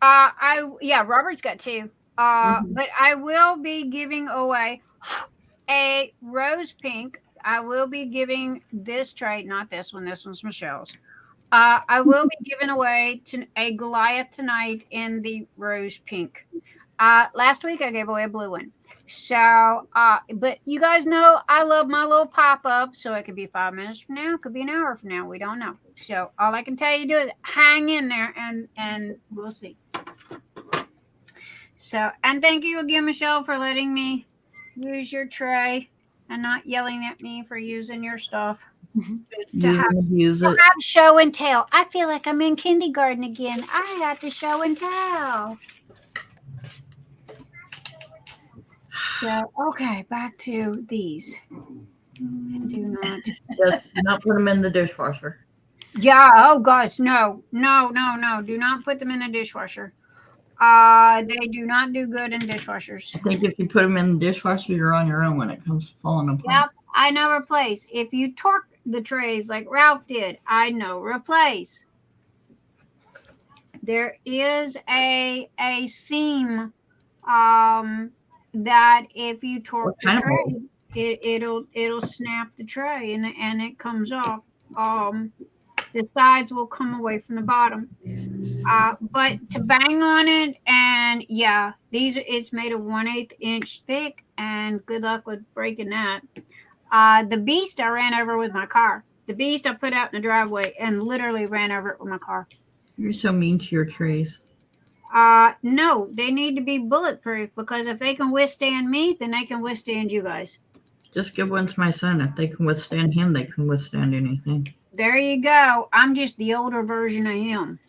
Robert's got 2. But I will be giving away a rose pink. I will be giving this tray, not this one. This one's Michelle's. I will be giving away a Goliath tonight in the rose pink. Last week I gave away a blue one. So, but you guys know I love my little pop-up. So it could be 5 minutes from now. It could be an hour from now. We don't know. So all I can tell you to do is hang in there and we'll see. So, and thank you again, Michelle, for letting me use your tray and not yelling at me for using your stuff. To have, Use it. have show and tell. I feel like I'm in kindergarten again. I got to show and tell. So, okay, back to these. Do not. Just do not put them in the dishwasher. Yeah. Oh, gosh. No. Do not put them in the dishwasher. They do not do good in dishwashers. I think if you put them in the dishwasher, you're on your own when it comes falling apart. Yep. I know replace. If you torque the trays like Ralph did, I know replace. There is a seam that if you torque the tray, it'll snap the tray and it comes off. The sides will come away from the bottom. But to bang on it, and yeah, it's made of 1/8 inch thick, and good luck with breaking that. The beast I ran over with my car. The beast I put out in the driveway and literally ran over it with my car. You're so mean to your trays. No, they need to be bulletproof, because if they can withstand me, then they can withstand you guys. Just give one to my son. If they can withstand him, they can withstand anything. There you go. I'm just the older version of him.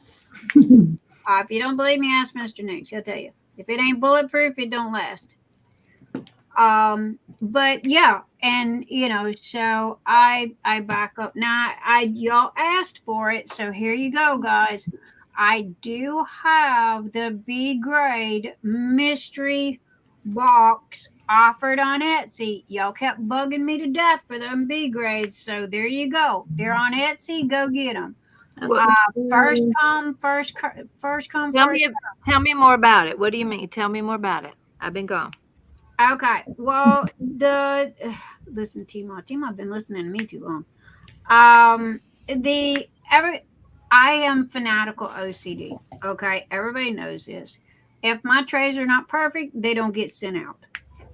If you don't believe me, ask Mr. Nix. He'll tell you. If it ain't bulletproof, it don't last. But yeah, and so I back up. Now y'all asked for it, so here you go, guys. I do have the B grade mystery box offered on Etsy. Y'all kept bugging me to death for them B grades, so there you go. They're on Etsy. Go get them. First come, first come. Tell me more about it. What do you mean? Tell me more about it. I've been gone. Okay. Well, listen, Teemaw been listening to me too long. I am fanatical OCD. Okay, everybody knows this. If my trays are not perfect, they don't get sent out.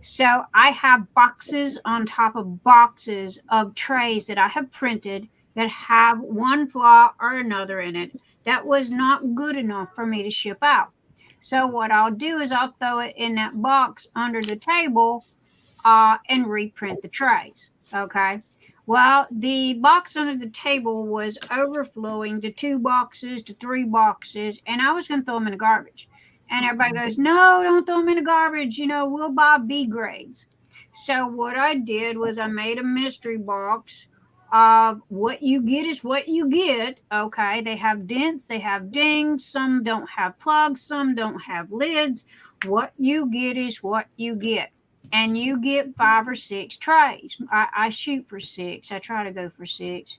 So I have boxes on top of boxes of trays that I have printed that have one flaw or another in it that was not good enough for me to ship out. So what I'll do is I'll throw it in that box under the table and reprint the trays. Okay. Well, the box under the table was overflowing to 2 boxes to 3 boxes, and I was going to throw them in the garbage. And everybody goes, no, don't throw them in the garbage. We'll buy B grades. So what I did was I made a mystery box of what you get is what you get. Okay. They have dents, they have dings. Some don't have plugs. Some don't have lids. What you get is what you get. And you get 5 or 6 trays. I shoot for 6. I try to go for 6.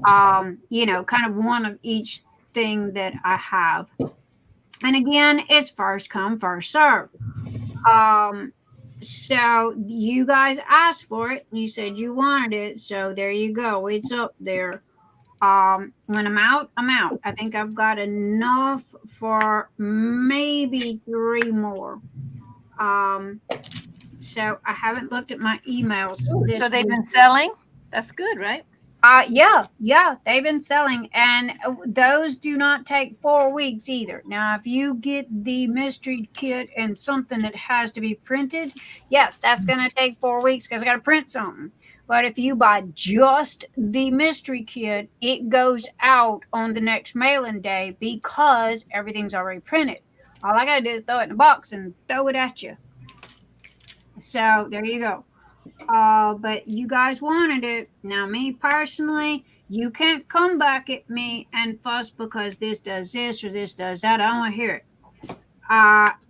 Kind of one of each thing that I have. And again, it's first come, first serve. So you guys asked for it. You said you wanted it. So there you go. It's up there. When I'm out, I'm out. I think I've got enough for maybe 3 more. So I haven't looked at my emails. So they've been selling? That's good, right? Yeah, they've been selling, and those do not take 4 weeks either. Now, if you get the mystery kit and something that has to be printed, yes, that's going to take 4 weeks because I got to print something. But if you buy just the mystery kit, it goes out on the next mailing day because everything's already printed. All I got to do is throw it in a box and throw it at you. So there you go. But you guys wanted it. Now, me personally, you can't come back at me and fuss because this does this or this does that. I don't want to hear it.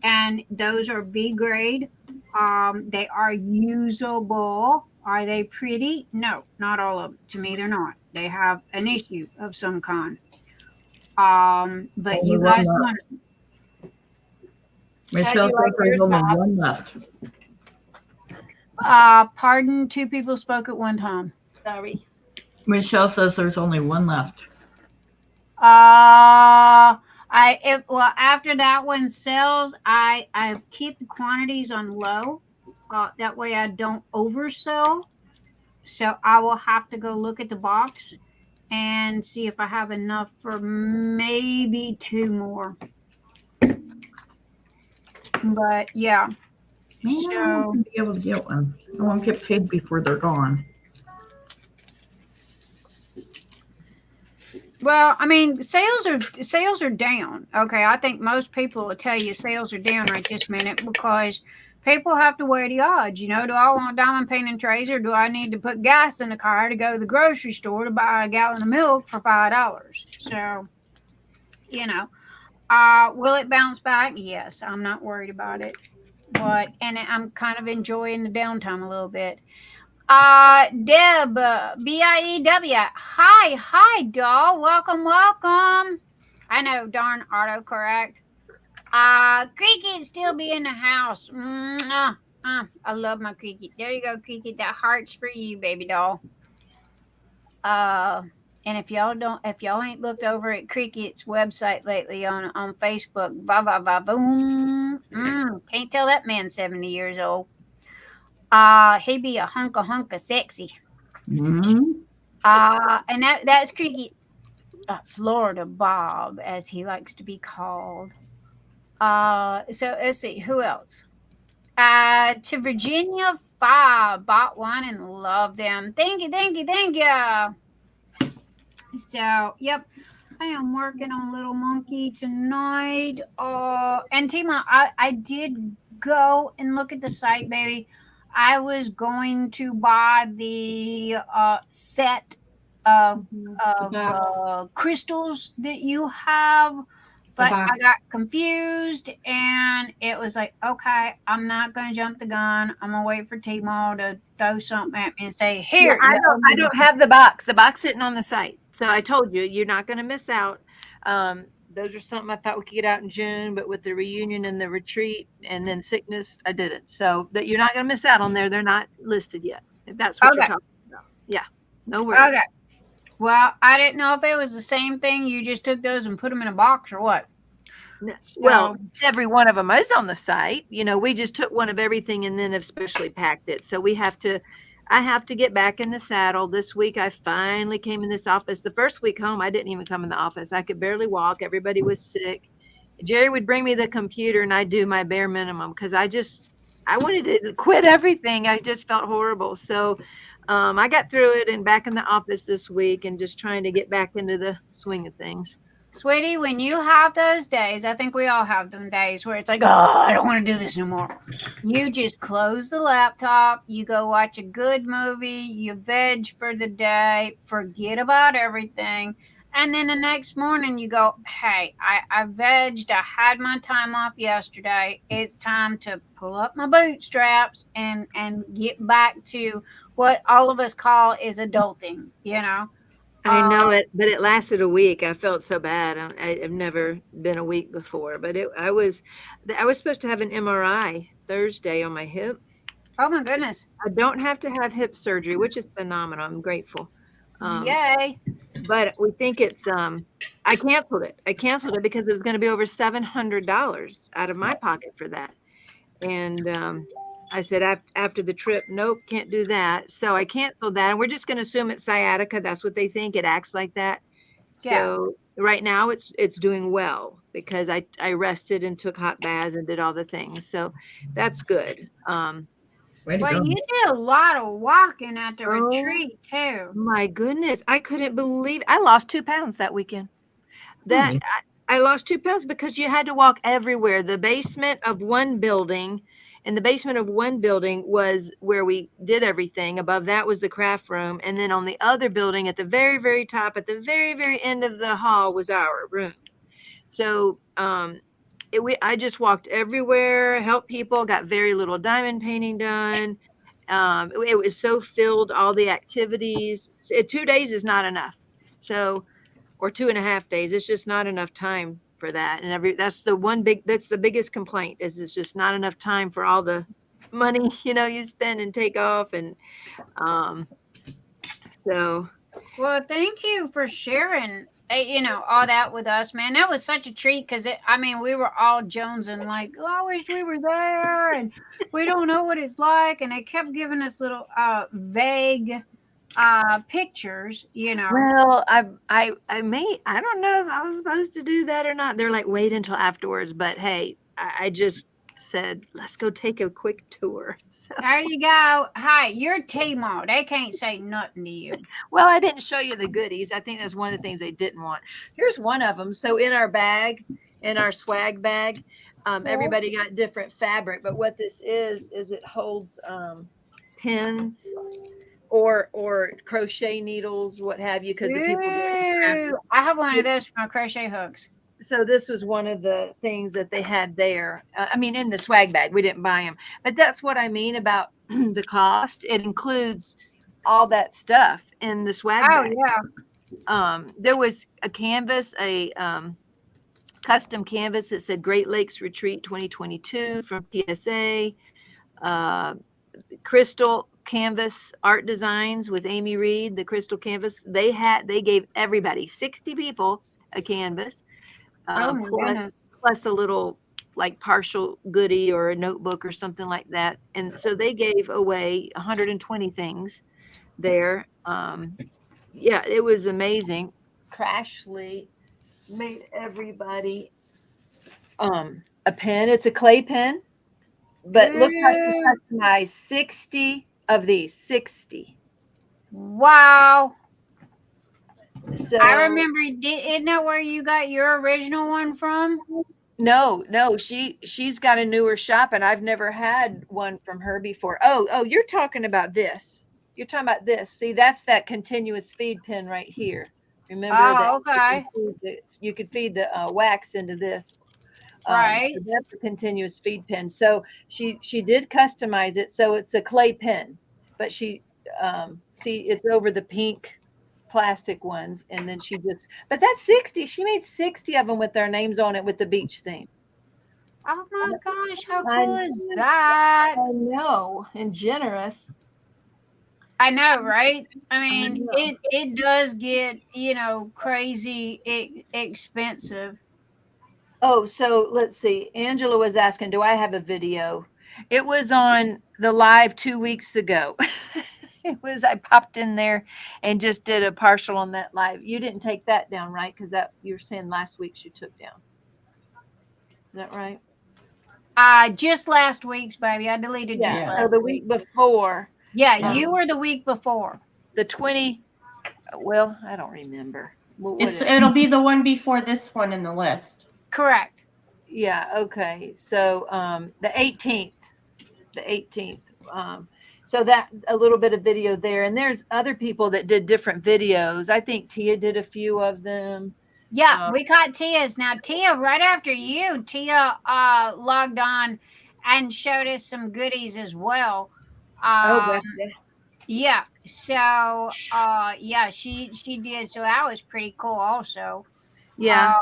And those are B grade. They are usable. Are they pretty? No, not all of them. To me, they're not. They have an issue of some kind. But you guys want it. Michelle, there's only one left. Pardon, 2 people spoke at one time. Sorry. Michelle says there's only one left. After that one sells, I keep the quantities on low. That way I don't oversell. So I will have to go look at the box and see if I have enough for maybe 2 more. But yeah. Man, I want to be able to get one. I won't get paid before they're gone. Well, I mean, sales are down. Okay, I think most people will tell you sales are down right this minute because people have to weigh the odds. You know, do I want diamond painting trays or do I need to put gas in the car to go to the grocery store to buy a gallon of milk for $5? So, you know, will it bounce back? Yes, I'm not worried about it, and I'm kind of enjoying the downtime a little bit. Deb, BIEW. Hi, doll. Welcome. I know, darn autocorrect. Cricket still be in the house. I love my Cricket. There you go, Cricket. That heart's for you, baby doll. And if y'all ain't looked over at Cricket's website lately on Facebook, boom. Can't tell that man's 70 years old. He be a hunk of sexy. Mm-hmm. And that's Cricket, Florida Bob, as he likes to be called. So let's see who else. To Virginia 5, bought one and loved them. Thank you. So yep, I am working on Little Monkey tonight. And Teemaw, I did go and look at the site, baby. I was going to buy the set of crystals that you have, but I got confused and it was like, okay, I'm not going to jump the gun. I'm going to wait for Teemaw to throw something at me and say, here. Yeah, I don't have the box. The box sitting on the site. So I told you, you're not going to miss out. Those are something I thought we could get out in June, but with the reunion and the retreat and then sickness, I didn't. So that you're not going to miss out on there. They're not listed yet. If that's what you're talking about. Yeah. No worries. Okay. Well, I didn't know if it was the same thing. You just took those and put them in a box or what? No. Well, every one of them is on the site. You know, we just took one of everything and then have specially packed it. So I have to get back in the saddle. This week, I finally came in this office. The first week home, I didn't even come in the office. I could barely walk. Everybody was sick. Jerry would bring me the computer and I'd do my bare minimum because I wanted to quit everything. I just felt horrible. So I got through it and back in the office this week and just trying to get back into the swing of things. Sweetie, when you have those days, I think we all have them days where it's like, oh, I don't want to do this anymore. You just close the laptop, you go watch a good movie, you veg for the day, forget about everything. And then the next morning you go, hey, I vegged, I had my time off yesterday. It's time to pull up my bootstraps and get back to what all of us call is adulting, you know? I know it, but it lasted a week. I felt so bad. I've never been a week before, but I was supposed to have an MRI Thursday on my hip. Oh my goodness! I don't have to have hip surgery, which is phenomenal. I'm grateful. Yay! But we think it's I canceled it. I canceled it because it was going to be over $700 out of my pocket for that, and I said, after the trip, nope, can't do that. So I canceled that. And we're just going to assume it's sciatica. That's what they think. It acts like that. Yeah. So right now it's doing well because I rested and took hot baths and did all the things. So that's good. Well, you did a lot of walking at the retreat too. My goodness. I couldn't believe I lost 2 pounds that weekend. I lost 2 pounds because you had to walk everywhere. The basement of one building was where we did everything. Above that was the craft room. And then on the other building at the very, very top, at the very, very end of the hall was our room. So I just walked everywhere, helped people, got very little diamond painting done. It was so filled, all the activities. 2 days is not enough. So, or 2.5 days. It's just not enough time for that. And that's the biggest complaint is it's just not enough time for all the money, you spend and take off. And so. Well, thank you for sharing, all that with us, man. That was such a treat because we were all jonesing like, oh, I wish we were there and we don't know what it's like. And they kept giving us little vague pictures, Well, I don't know if I was supposed to do that or not. They're like, wait until afterwards. But hey, I just said, let's go take a quick tour. So, There you go. Hi, you're Teemaw. They can't say nothing to you. well, I didn't show you the goodies. I think that's one of the things they didn't want. Here's one of them. So in our bag, in our swag bag, everybody got different fabric. But what this is it holds pins or crochet needles, what have you, because the people get Ooh, I have one of those for my crochet hooks. so this was one of the things that they had there. I mean, in the swag bag, we didn't buy them, but that's what I mean about the cost. It includes all that stuff in the swag Oh bag. yeah. There was a canvas, a custom canvas that said Great Lakes Retreat 2022 from TSA. Crystal canvas art designs with Amy Reed, the crystal canvas. They gave everybody 60 people a canvas. Oh my goodness. Plus a little like partial goodie or a notebook or something like that. And so they gave away 120 things there. Yeah, it was amazing. Crashly made everybody a pen. It's a clay pen, but look how she customized 60 of these. 60. Wow. So I remember, isn't that where you got your original one from? no, she's got a newer shop, and I've never had one from her before. Oh, you're talking about this. You're talking about this. See, that's that continuous feed pin right here. Remember that? Okay. You could feed the wax into this. Right. So that's a continuous feed pin. So she did customize it. So it's a clay pin, but she see it's over the pink plastic ones, and then but that's 60. She made 60 of them with their names on it with the beach theme. Oh my gosh, how cool is that? I know, and generous. I know, right? I mean, it does get, crazy expensive. Oh, so let's see. Angela was asking, do I have a video? It was on the live 2 weeks ago. I popped in there and just did a partial on that live. You didn't take that down, right? Because that you were saying last week's you took down. Is that right? Just last week's, baby. I deleted just last so the week before. Yeah, you were the week before. The 20. Well, I don't remember. It'll be the one before this one in the list. Correct. Yeah. Okay. So the 18th. The 18th. So that a little bit of video there, and there's other people that did different videos. I think Tia did a few of them. Yeah, we caught Tia's. Now, Tia, right after you, Tia logged on and showed us some goodies as well. Yeah. So, she did. So that was pretty cool also. Yeah.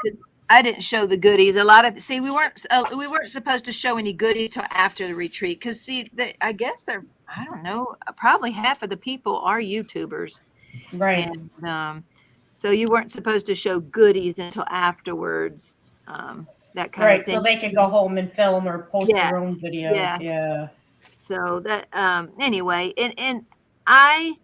I didn't show the goodies. We weren't supposed to show any goodies till after the retreat. Cause I guess I don't know, probably half of the people are YouTubers. Right. And, so you weren't supposed to show goodies until afterwards. That kind of thing. So they could go home and film or post their own videos. Yes. Yeah. So that, anyway, and I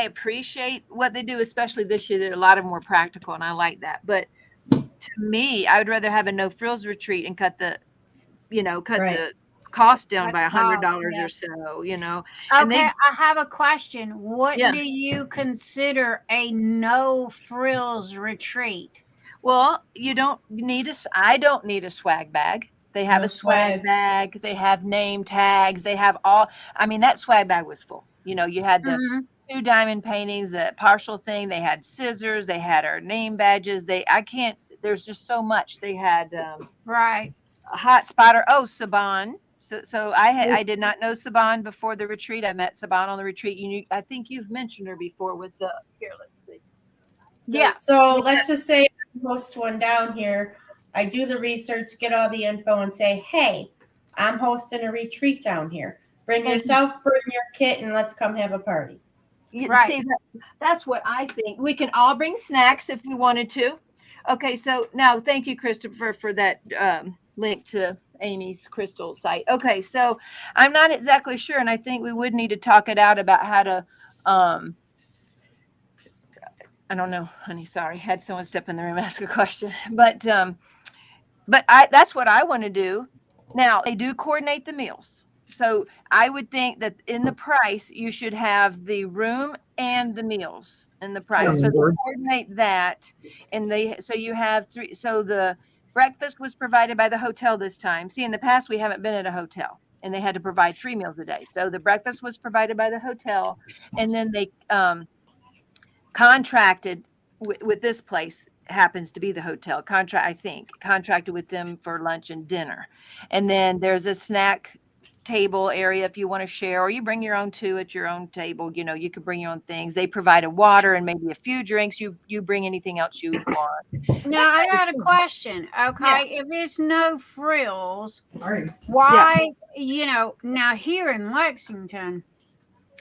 appreciate what they do, especially this year. A lot of them were practical, and I like that. But to me, I would rather have a no frills retreat and cut the cost down by $100 or so, Okay, I have a question. What do you consider a no frills retreat? Well, I don't need a swag bag. They have a swag bag. They have name tags. They have that swag bag was full. You had the 2 diamond paintings, the partial thing. They had scissors. They had our name badges. There's just so much. They had a hot spotter. Oh, Saban. So I did not know Saban before the retreat. I met Saban on the retreat. I think you've mentioned her before with the here. Let's see. So let's just say I post one down here. I do the research, get all the info, and say, hey, I'm hosting a retreat down here. Bring yourself, bring your kit, and let's come have a party. Right. See, that's what I think. We can all bring snacks if we wanted to. Okay, so now thank you, Christopher, for that link to Amy's crystal site. Okay, so I'm not exactly sure, and I think we would need to talk it out about how to I don't know, honey, sorry, had someone step in the room and ask a question, but that's what I want to do. Now they do coordinate the meals. So I would think that in the price, you should have the room and the meals in the price. So they coordinate that. And so you have three. So the breakfast was provided by the hotel this time. See, in the past, we haven't been at a hotel and they had to provide 3 meals a day. So the breakfast was provided by the hotel. And then they contracted with this place, happens to be the hotel contracted with them for lunch and dinner. And then there's a snack table area if you want to share, or you bring your own too at your own table. You know, you could bring your own things. They provide a water and maybe a few drinks. You bring anything else you want. Now I got a question. Okay, if it's no frills, why? You know, now here in Lexington,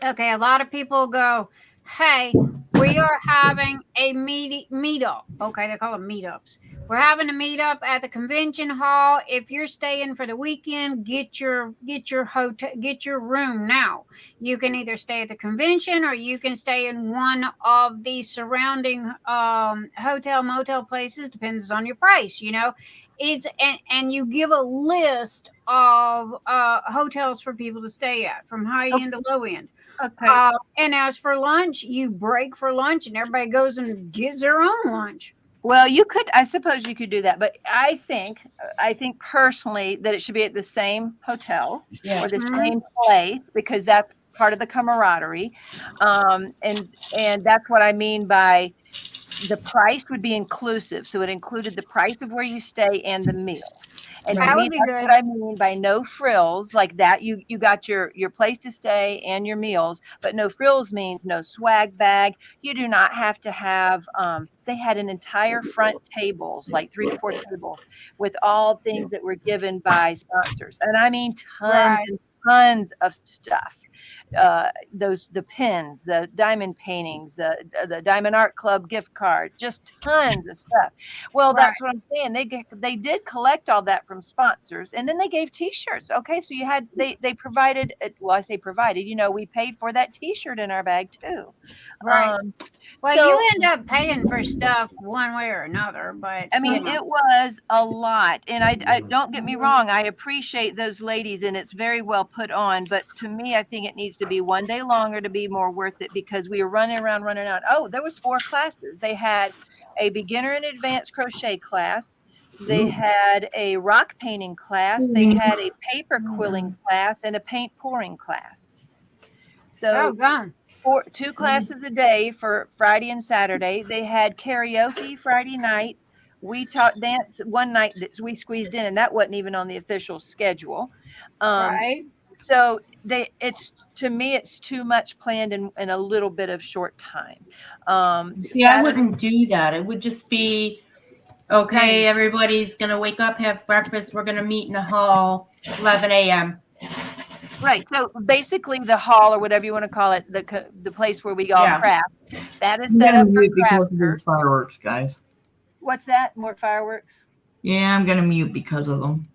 okay, a lot of people go, hey, we are having a meetup. Okay, they call them meetups. We're having a meetup at the convention hall. If you're staying for the weekend, get your hotel, get your room now. You can either stay at the convention or you can stay in one of the surrounding hotel motel places. Depends on your price, you know. It's and you give a list of hotels for people to stay at, from high end to low end. Okay. And as for lunch, you break for lunch and everybody goes and gets their own lunch. Well, I suppose you could do that, but I think personally that it should be at the same hotel or the same place, because that's part of the camaraderie. And that's what I mean by the price would be inclusive. So it included the price of where you stay and the meals. And That to would me, be that's good. what I mean by no frills, like that. You got your place to stay and your meals, but no frills means no swag bag. You do not have to have, they had an entire front tables, like 3 to 4 tables with all things that were given by sponsors. And I mean, tons and tons of stuff. The pins, the diamond paintings, the Diamond Art Club gift card, just tons of stuff. Well, that's what I'm saying. They did collect all that from sponsors, and then they gave T-shirts. Okay, so you had they provided. Well, I say provided. You know, we paid for that T-shirt in our bag too. Right. Well, so- you end up paying for stuff one way or another, but I mean, it was a lot. And I don't get me wrong, I appreciate those ladies and it's very well put on. But to me, I think it needs to be one day longer to be more worth it, because we were running around. Oh, there was 4 classes. They had a beginner and advanced crochet class. They had a rock painting class. They had a paper quilling class and a paint pouring class. So 2 classes a day for Friday and Saturday. They had karaoke Friday night. We taught dance one night that we squeezed in, and that wasn't even on the official schedule. So to me, it's too much planned in a little bit of short time. See, I wouldn't do that. It would just be, okay, everybody's going to wake up, have breakfast. We're going to meet in the hall, 11 a.m. Right. So basically the hall, or whatever you want to call it, the place where we all craft, that is set up for crafters. Fireworks, guys. What's that? More fireworks? Yeah, I'm going to mute because of them.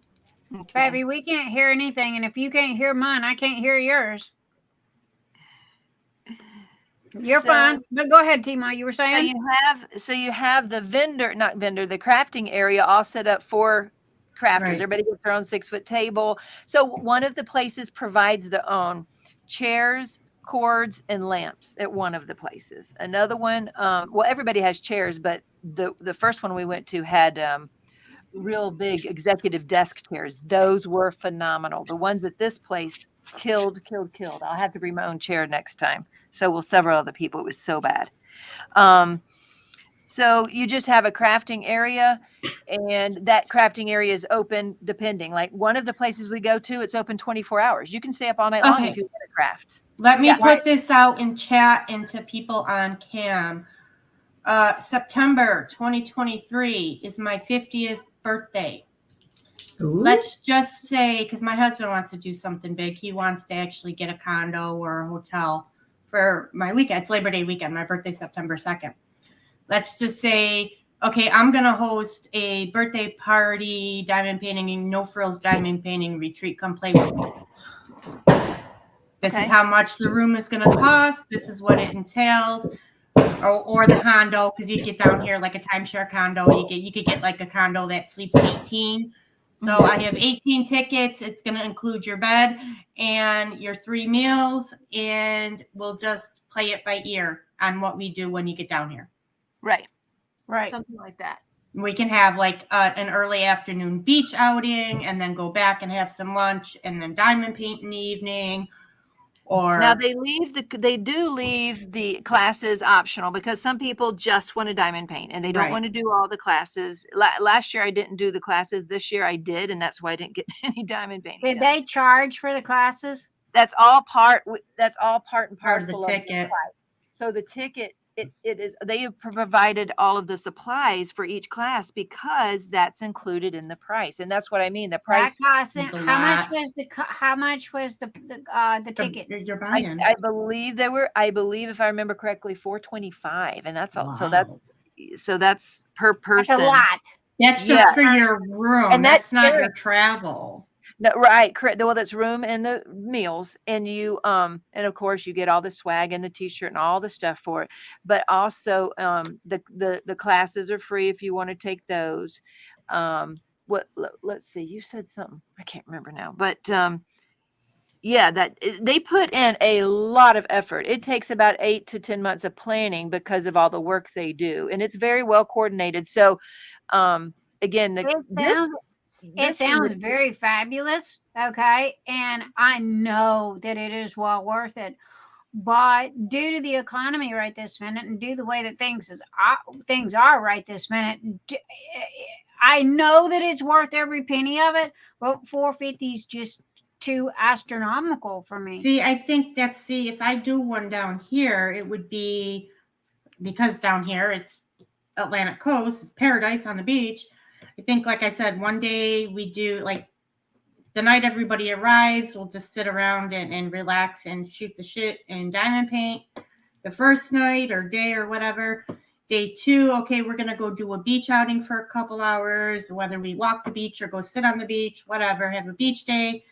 Okay. Baby, we can't hear anything. And if you can't hear mine, I can't hear yours. You're fine. But go ahead, Teemaw. You were saying? So you have the the crafting area all set up for crafters. Right. Everybody gets their own 6-foot table. So one of the places provides their own chairs, cords, and lamps at one of the places. Another one, well, everybody has chairs, but the first one we went to had real big executive desk chairs. Those were phenomenal. The ones at this place killed. I'll have to bring my own chair next time. So will several other people. It was so bad. So you just have a crafting area, and that crafting area is open depending. Like one of the places we go to, it's open 24 hours. You can stay up all night long if you want to craft. Let me put this out in chat and to people on cam. September 2023 is my 50th birthday. Ooh. Let's just say, because my husband wants to do something big. He wants to actually get a condo or a hotel for my weekend. It's Labor Day weekend. My birthday, September 2nd. Let's just say, okay, I'm going to host a birthday party, diamond painting, no frills diamond painting retreat. Come play with me. This is how much the room is going to cost. This is what it entails. Or the condo, because you get down here like a timeshare condo. You could get like a condo that sleeps 18. So I have 18 tickets. It's going to include your bed and your 3 meals, and we'll just play it by ear on what we do when you get down here. Right. Right. Something like that. We can have like an early afternoon beach outing, and then go back and have some lunch, and then diamond paint in the evening. Or Now they do leave the classes optional because some people just want to diamond paint and they don't Right. want to do all the classes. Last year I didn't do the classes. This year I did, and that's why I didn't get any diamond painting. Did done. they charge for the classes? That's all part and part of parcel the ticket. price. So the ticket, it is, they have provided all of the supplies for each class because that's included in the price. And that's what I mean. The price, How It's a much lot. was the ticket? You're buying. I believe if I remember correctly, $425, and that's all. So Wow. that's per person. That's a lot. That's just Yeah. for your room. And that's not very- your travel. No, right, correct. Well, that's room and the meals, and you and of course you get all the swag and the t-shirt and all the stuff for it. But also the classes are free if you want to take those. Let's see, you said something. I can't remember now. But yeah, they put in a lot of effort. It takes about 8 to 10 months of planning because of all the work they do, and it's very well coordinated. So again, It sounds very fabulous. Okay. And I know that it is well worth it. But due to the economy right this minute and due to the way that things are right this minute, I know that it's worth every penny of it, but $450 is just too astronomical for me. See, I think if I do one down here, it would be, because down here it's Atlantic coast, it's paradise on the beach. I think, like I said, one day we do, like, the night everybody arrives, we'll just sit around and relax and shoot the shit and diamond paint the first night or day or whatever. Day 2, okay, we're going to go do a beach outing for a couple hours, whether we walk the beach or go sit on the beach, whatever, have a beach day.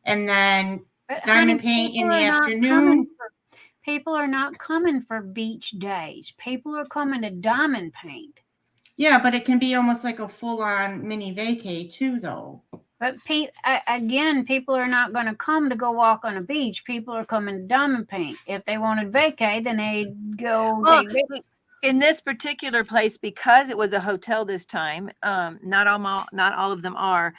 And then But, diamond honey, paint in people the are not afternoon. people are not coming for beach days. People are coming to diamond paint. Yeah, but it can be almost like a full-on mini vacay too, though. But again, people are not going to come to go walk on a beach. People are coming to diamond paint. If they wanted vacay, then they'd go. Well, in this particular place, because it was a hotel this time, not all of them are.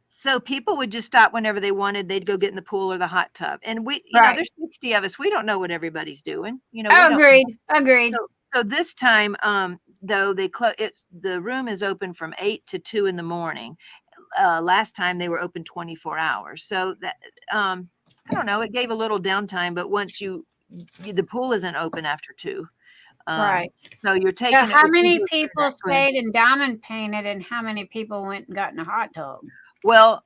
So people would just stop whenever they wanted. They'd go get in the pool or the hot tub. And you know, there's 60 of us. We don't know what everybody's doing. You know, Agreed. So this time, though, the room is open from 8 to 2 in the morning. Last time they were open 24 hours. So that, I don't know, it gave a little downtime, but once the pool isn't open after 2. Right. So you're taking. So how many people stayed in diamond painted and how many people went and got in a hot tub? Well,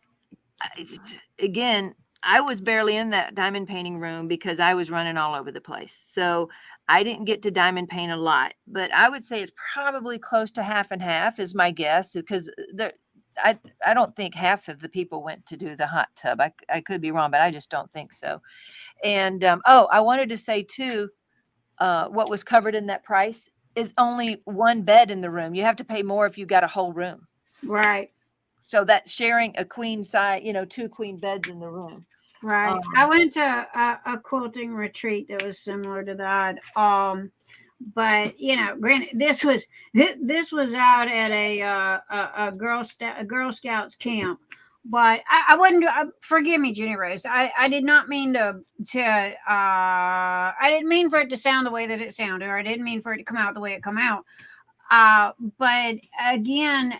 again, I was barely in that diamond painting room because I was running all over the place. So I didn't get to diamond paint a lot, but I would say it's probably close to half and half is my guess, because I don't think half of the people went to do the hot tub. I could be wrong, but I just don't think so. And I wanted to say too, what was covered in that price is only one bed in the room. You have to pay more if you got a whole room. Right. So that's sharing a queen size, 2 queen beds in the room. Right. I went to a quilting retreat that was similar to that. But granted, this was out at a Girl Scouts camp. But I wouldn't. Forgive me, JeniRose. I did not mean to. I didn't mean for it to sound the way that it sounded, or I didn't mean for it to come out the way it come out. But again,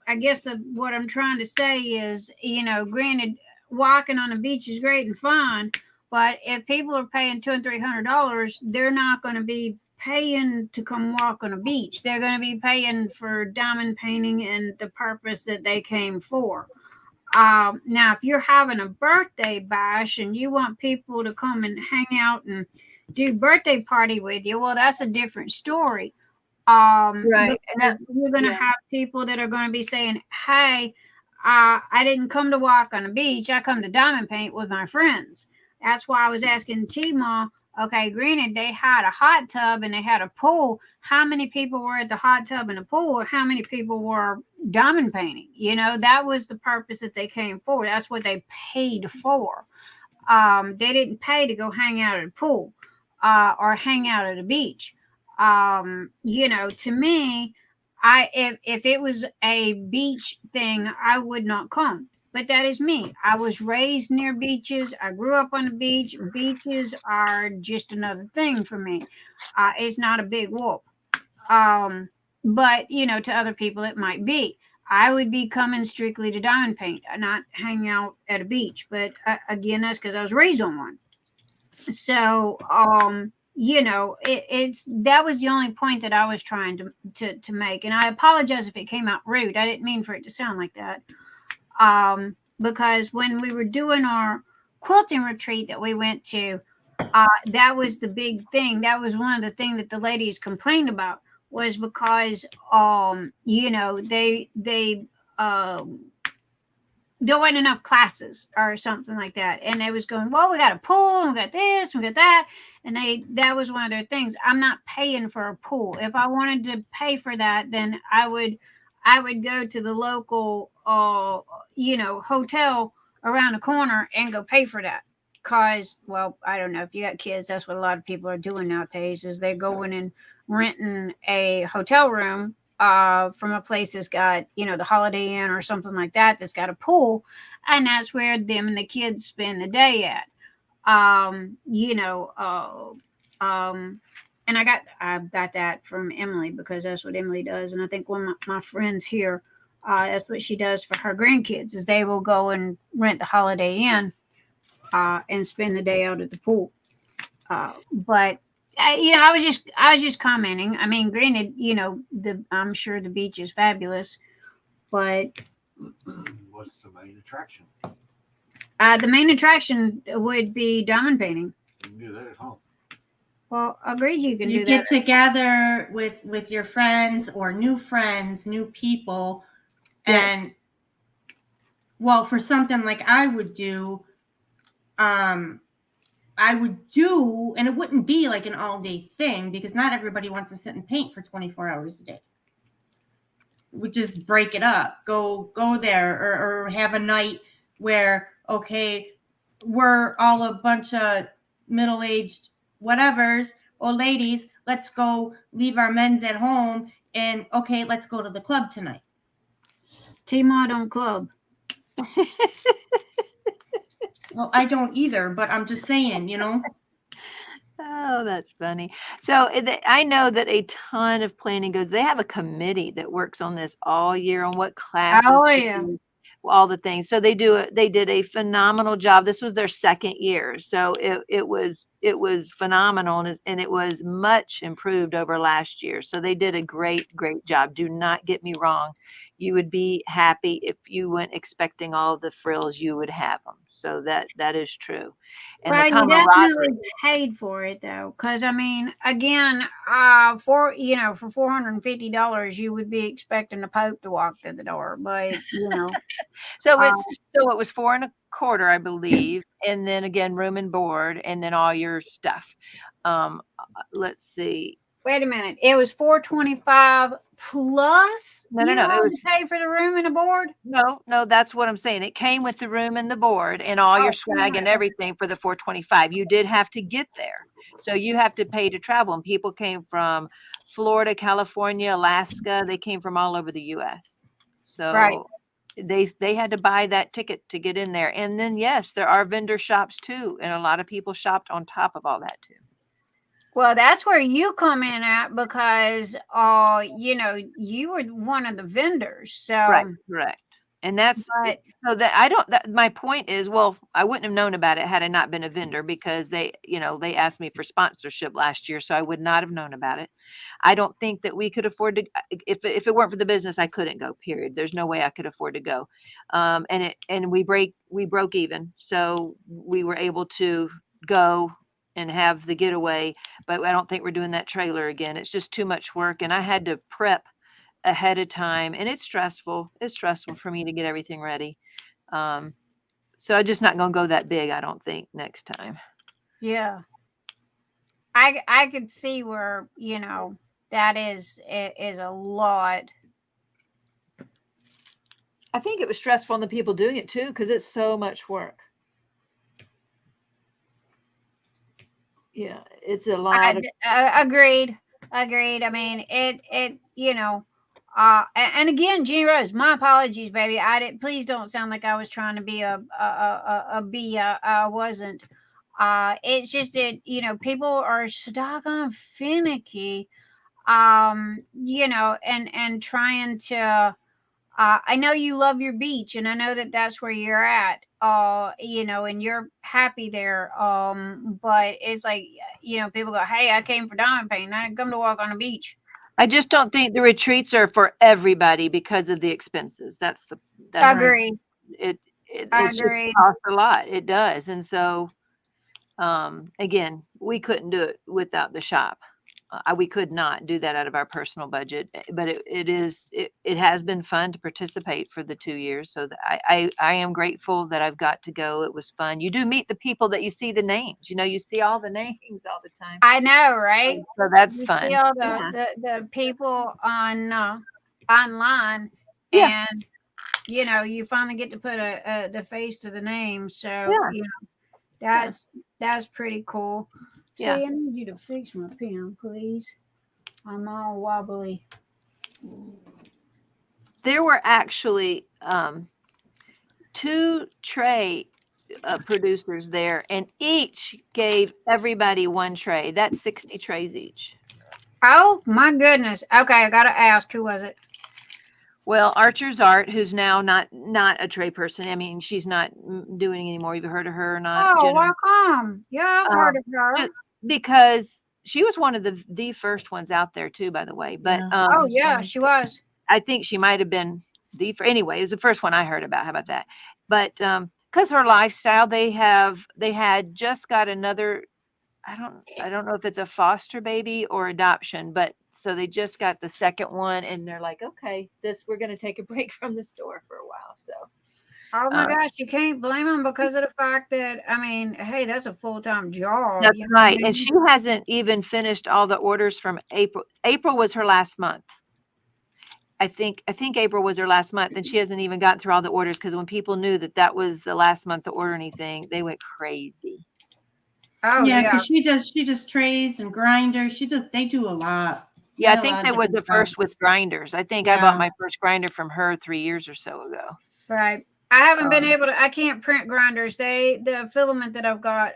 I guess what I'm trying to say is, granted, walking on the beach is great and fun, but if people are paying $200 and $300, they're not going to be paying to come walk on a beach. They're going to be paying for diamond painting and the purpose that they came for. Now, if you're having a birthday bash and you want people to come and hang out and do birthday party with you, well, that's a different story. Right. And you're going to have people that are going to be saying, hey, I didn't come to walk on the beach. I come to diamond paint with my friends. That's why I was asking Teemaw, okay, granted, they had a hot tub and they had a pool. How many people were at the hot tub and the pool? Or how many people were, diamond painting. You know, that was the purpose that they came for. That's what they paid for. They didn't pay to go hang out at a pool or hang out at a beach. You know, to me, if it was a beach thing, I would not come. But that is me. I was raised near beaches. I grew up on the beach. Beaches are just another thing for me. It's not a big whoop. But you know, to other people it might be. I would be coming strictly to diamond paint, not hang out at a beach. But again, that's because I was raised on one. So, you know, it's that was the only point that I was trying to make, and I apologize if it came out rude. I didn't mean for it to sound like that. Because when we were doing our quilting retreat that we went to, that was the big thing. That was one of the things that the ladies complained about, was because you know, they there weren't enough classes or something like that, and they was going, well, we got a pool and we got this, we got that, and that was one of their things. I'm not paying for a pool. If I wanted to pay for that, then I would go to the local you know, hotel around the corner and go pay for that. Cause, well, I don't know, if you got kids, that's what a lot of people are doing nowadays, is they're going and renting a hotel room from a place that's got, you know, the Holiday Inn or something like that, that's got a pool, and that's where them and the kids spend the day at. You know, and I got that from Emily, because that's what Emily does. And I think one of my friends here, that's what she does for her grandkids, is they will go and rent the Holiday Inn and spend the day out at the pool. But you know, I was just commenting. I mean, granted, you know, I'm sure the beach is fabulous, but What's the main attraction? the main attraction would be diamond painting. You can do that at home. Well, agreed, you can You do get that. together with your friends or new friends, new people. Yes. And well, for something like I would do, and it wouldn't be like an all day thing, because not everybody wants to sit and paint for 24 hours a day. We just break it up, go there, or have a night where, okay, we're all a bunch of middle-aged whatevers, old ladies, let's go leave our men's at home, and okay, let's go to the club tonight. Teemaw don't club. Well, I don't either, but I'm just saying, you know. Oh, that's funny. So I know that a ton of planning goes. They have a committee that works on this all year, on what classes Oh, to yeah. do, all the things. So they did a phenomenal job. This was their second year, so it was phenomenal, and it was much improved over last year. So they did a great job. Do not get me wrong. You would be happy if you went expecting all the frills, you would have them. So that is true. And Well, the you camaraderie. definitely paid for it though, because I mean, again, for $450, you would be expecting the Pope to walk through the door, but you know, So uh, it was 4.25, I believe, and then again room and board, and then all your stuff. Let's see. wait a minute, it was $425 plus No, you it had was to pay for the room and the board. no. That's what I'm saying. It came with the room and the board and all your swag and everything for the 425. You did have to get there, so you have to pay to travel. And people came from Florida, California, Alaska. They came from all over the U.S. So. Right. They had to buy that ticket to get in there. And then, yes, there are vendor shops too. And a lot of people shopped on top of all that too. Well, that's where you come in at, because you know, you were one of the vendors. So Right. Correct. And that's but so that my point is, well, I wouldn't have known about it had I not been a vendor, because they asked me for sponsorship last year. So I would not have known about it. I don't think that we could afford to, if it weren't for the business, I couldn't go, period. There's no way I could afford to go. And we broke even. So we were able to go and have the getaway, but I don't think we're doing that trailer again. It's just too much work. And I had to prep ahead of time, and it's stressful for me to get everything ready. So I'm just not going to go that big, I don't think, next time. yeah, I could see where, you know, that is a lot. I think it was stressful on the people doing it too, because it's so much work. Yeah, it's a lot of. Agreed. I mean, and again, JeniRose, my apologies, baby. Please don't sound like I was trying to be a B. I wasn't. It's just that, people are so doggone finicky, and trying to, I know you love your beach, and I know that that's where you're at, and you're happy there. But it's like, people go, hey, I came for diamond painting. I didn't come to walk on the beach. I just don't think the retreats are for everybody because of the expenses. That's Agreed. It Agreed. should cost a lot. It does. And so, again, we couldn't do it without the shop. We could not do that out of our personal budget, but it has been fun to participate for the 2 years. So I am grateful that I've got to go. It was fun. You do meet the people that you see the names, you see all the names all the time. I know, right? So that's You fun. see all the people on online, Yeah. and you finally get to put the face to the name. So that's pretty cool. So Yeah. I need you to fix my pen, please. I'm all wobbly. There were actually 2 tray producers there, and each gave everybody 1 tray. That's 60 trays each. Oh my goodness. Okay, I gotta ask, who was it? Well, Archer's Art, who's now not a tray person. I mean, she's not doing anymore. You've heard of her or not? Oh, welcome. Yeah, I've heard of her. Because she was one of the first ones out there too, by the way. But Oh yeah, she was. I think she might have been anyway, it was the first one I heard about. How about that? But because her lifestyle, they had just got another, I don't know if it's a foster baby or adoption, but so they just got the second one, and they're like, okay, we're gonna take a break from the store for a while. So Oh my gosh, you can't blame them because of the fact that, I mean, hey, that's a full-time job. that's you know what I right. mean? And she hasn't even finished all the orders from April. April was her last month. I think April was her last month, and she hasn't even gotten through all the orders, because when people knew that was the last month to order anything, they went crazy. Oh yeah, yeah. because she does trays and grinders. They do a lot. Yeah, I Got a think lot of that was different the first stuff. with grinders. I think I Yeah. bought my first grinder from her 3 years or so ago. Right. I haven't been able to. I can't print grinders. The filament that I've got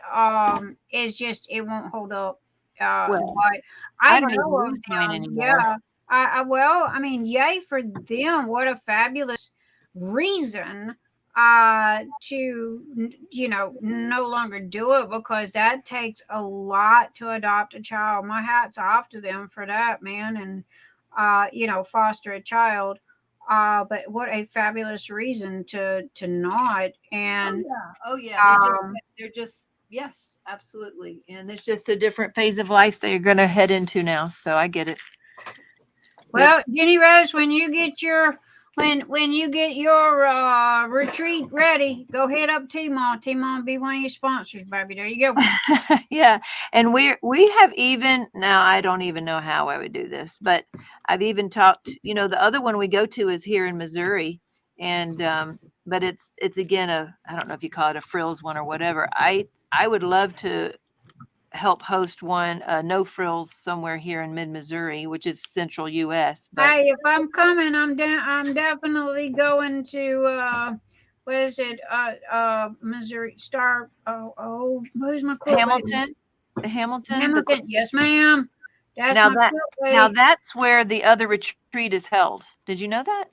is just, it won't hold up. Well, But I don't know even use of mine them. anymore. Yeah. I mean, yay for them. What a fabulous reason to no longer do it, because that takes a lot to adopt a child. My hat's off to them for that, man. And foster a child. But what a fabulous reason to not. And Oh yeah. They're just yes, absolutely. And it's just a different phase of life they're gonna head into now. So I get it. well, JeniRose, when you get your retreat ready, go head up Teemaw. Teemaw will be one of your sponsors, baby. There you go. Yeah. And we have even now, I don't even know how I would do this, but I've even talked, the other one we go to is here in Missouri. And but it's again I don't know if you call it a frills one or whatever. I would love to help host one no frills somewhere here in mid Missouri, which is central US. But Hey, if I'm coming, I'm definitely going to what is it? Missouri Star. Who's my quilt lady? Hamilton. Yes, ma'am. That's now my quilt lady. now that's where the other retreat is held. Did you know that?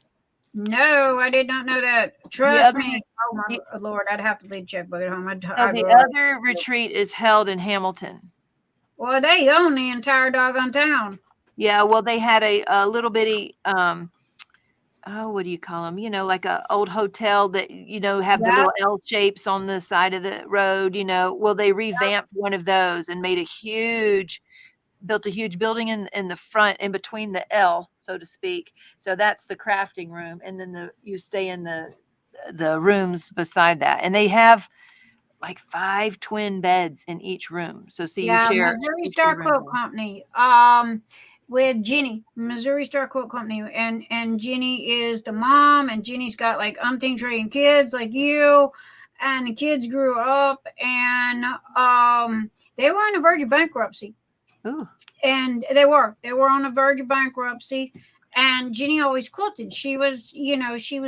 No, I did not know that. Trust me. Oh my Lord, I'd have to leave checkbook at home. The other retreat is held in Hamilton. Well, they own the entire doggone town. Yeah, well, they had a little bitty, what do you call them? Like a old hotel that, have the little L shapes on the side of the road, Well, they revamped one of those and built a huge building in the front, in between the L, so to speak. So that's the crafting room. And then you stay in the rooms beside that. And they have like 5 twin beds in each room. So you share. Missouri each Star room. Quilt Company. with Jenny, Missouri Star Quilt Company, and Jenny is the mom, and Jenny's got like umpteen trillion kids like you, and the kids grew up, and they were on the verge of bankruptcy. Ooh. And they were on the verge of bankruptcy, and Jenny always quilted. She was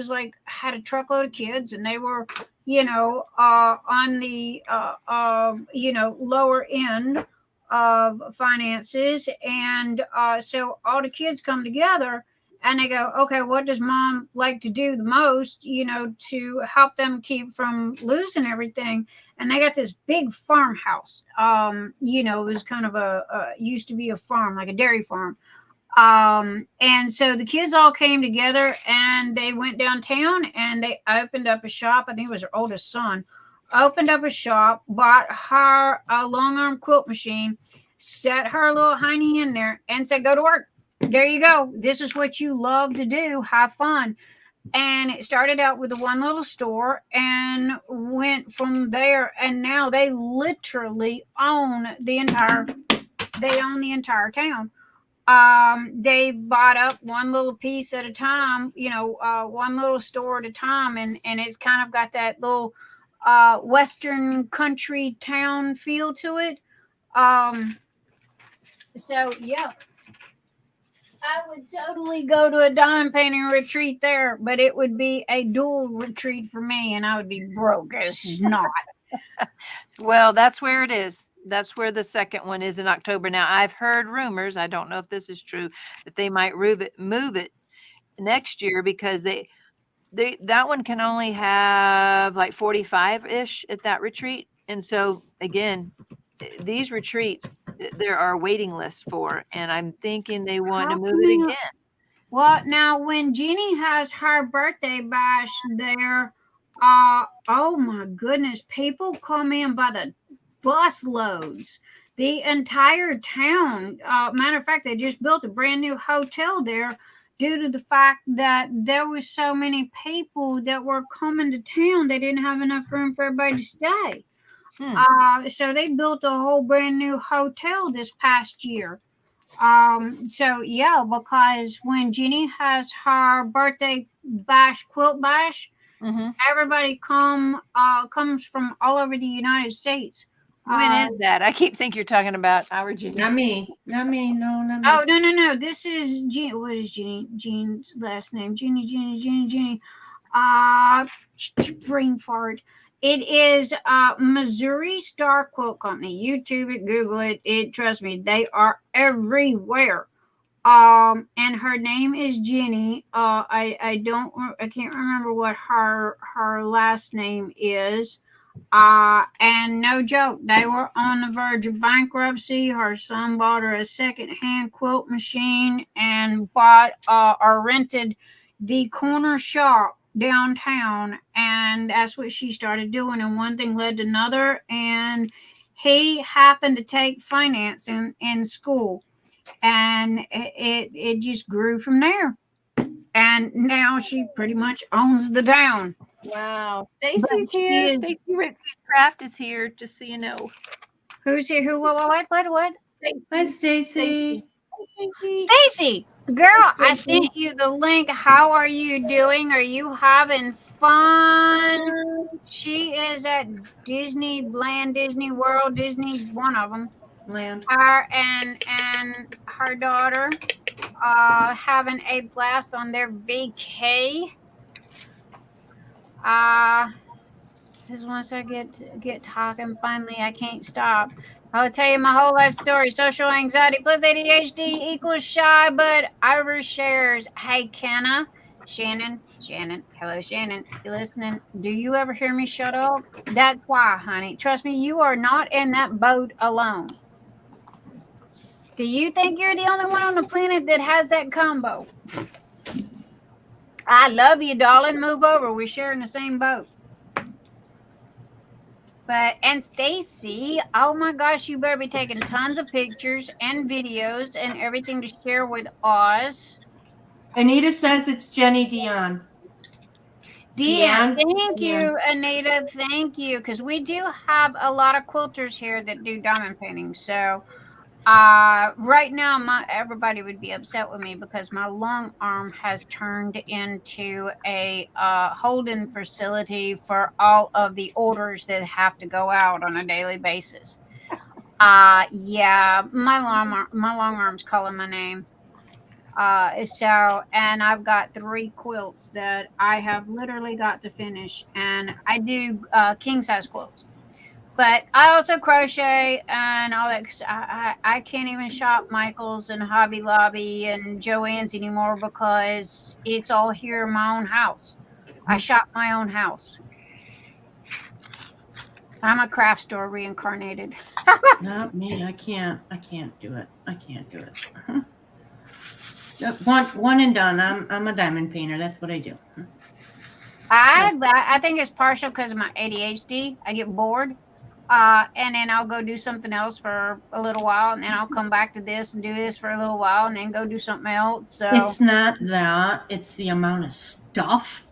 like had a truckload of kids, and they were on the lower end of finances, and so all the kids come together and they go, okay, what does mom like to do the most, to help them keep from losing everything? And they got this big farmhouse. It was kind of used to be a farm, like a dairy farm. And so the kids all came together and they went downtown and they opened up a shop. I think it was her oldest son. Opened up a shop, bought her a long arm quilt machine, set her little hiney in there, and said, go to work. There you go. This is what you love to do. Have fun. And it started out with the one little store and went from there. And now they literally own the entire town. They bought up one little piece at a time, one little store at a time. And it's kind of got that little Western country town feel to it. So yeah, I would totally go to a diamond painting retreat there, but it would be a dual retreat for me, and I would be broke as snot. Well, that's where it is. That's where the second one is in October. Now, I've heard rumors, I don't know if this is true, that they might move it next year because that one can only have like 45-ish at that retreat. And so again, these retreats, there are waiting lists for, and I'm thinking they want to move it again. Well, now when Jeannie has her birthday bash there, oh my goodness, people come in by the bus loads. The entire town. Matter of fact, they just built a brand new hotel there due to the fact that there were so many people that were coming to town. They didn't have enough room for everybody to stay. So they built a whole brand new hotel this past year. So yeah, because when Jeannie has her birthday bash, quilt bash, everybody comes from all over the United States. When is that? I keep thinking you're talking about our Jeannie. Not me. No, not me. Oh, no. This is Jean. What is Jean's last name? Jeannie. Brain fart. It is Missouri Star Quilt Company. YouTube it, Google it. Trust me, they are everywhere. And her name is Jenny. I can't remember what her last name is. And no joke, they were on the verge of bankruptcy. Her son bought her a second-hand quilt machine and bought or rented the corner shop downtown, and that's what she started doing, and one thing led to another, and he happened to take finance in school, and it just grew from there, and now she pretty much owns the town. Wow. Stacy's here. Stacy Ritzy's Craft is here, just so you know. Who's here? Who? What? Hi, Stacy. Stacy, girl, I sent you the link. How are you doing? Are you having fun? She is at Disneyland, Disney World, Disney, one of them. Land. Her and her daughter having a blast on their vacay. Because once I get talking, finally I can't stop. I'll tell you my whole life story. Social anxiety plus ADHD equals shy, but overshares. Hey, Shannon. Hello, Shannon. You listening? Do you ever hear me shut up? That's why, honey. Trust me, you are not in that boat alone. Do you think you're the only one on the planet that has that combo? I love you, darling. Move over. We're sharing the same boat. And Stacy, oh my gosh, you better be taking tons of pictures and videos and everything to share with us. Anita says it's Jenny Dion. Thank you, Anita. Thank you. Because we do have a lot of quilters here that do diamond painting. So Right now, everybody would be upset with me because my long arm has turned into a holding facility for all of the orders that have to go out on a daily basis. Yeah, my long arm's calling my name. And I've got 3 quilts that I have literally got to finish, and I do king size quilts. But I also crochet and all that. I can't even shop Michael's and Hobby Lobby and Joann's anymore because it's all here in my own house. I shop my own house. I'm a craft store reincarnated. Not me. I can't do it. I can't do it. One and done. I'm a diamond painter. That's what I do. I think it's partial because of my ADHD. I get bored. And then I'll go do something else for a little while, and then I'll come back to this and do this for a little while, and then go do something else. So it's not that; it's the amount of stuff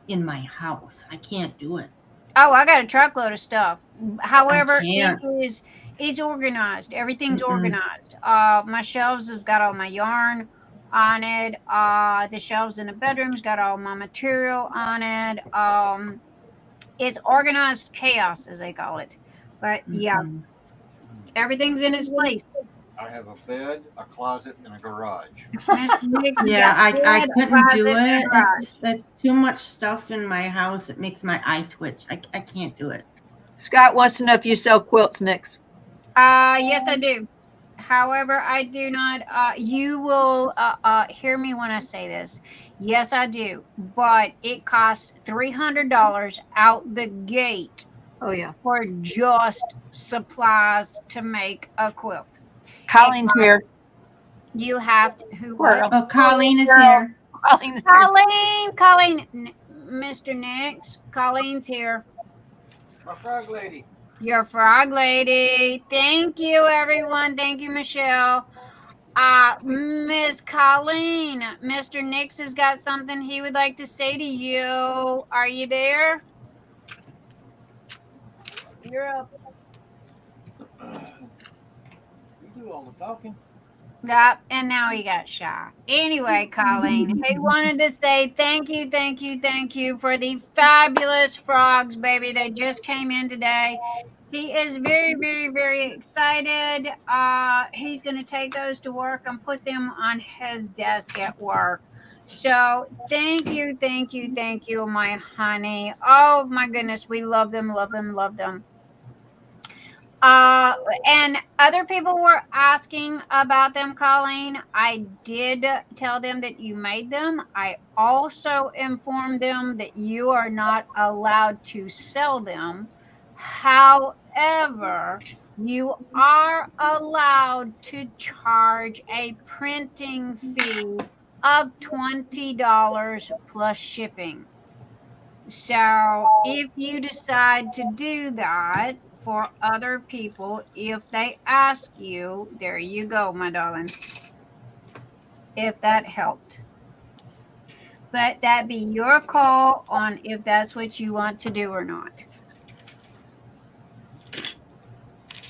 in my house. I can't do it. Oh, I got a truckload of stuff. However, it's organized. Everything's organized. My shelves have got all my yarn on it. The shelves in the bedrooms got all my material on it. It's organized chaos, as they call it. But yeah, everything's in its place. I have a bed, a closet, and a garage. Yeah, I couldn't do it. That's too much stuff in my house. It makes my eye twitch. I can't do it. Scott wants to know if you sell quilts, Nix. Yes, I do. However, I do not. You will hear me when I say this. Yes, I do. But it costs $300 out the gate. Oh, yeah. For just supplies to make a quilt. Colleen's here. You have to. Who? Oh, Colleen is here. Colleen, Mr. Nix. Colleen's here. My frog lady. Your frog lady. Thank you, everyone. Thank you, Michelle. Miss Colleen, Mr. Nix has got something he would like to say to you. Are you there? You're up. You do all the talking. Yep, and now he got shy. Anyway, Colleen, he wanted to say thank you for the fabulous frogs, baby. They just came in today. He is very, very, very excited. He's going to take those to work and put them on his desk at work. So thank you, my honey. Oh, my goodness. We love them. And other people were asking about them, Colleen. I did tell them that you made them. I also informed them that you are not allowed to sell them. However, you are allowed to charge a printing fee of $20 plus shipping. So if you decide to do that for other people, if they ask you, there you go, my darling. If that helped. But that be your call on if that's what you want to do or not.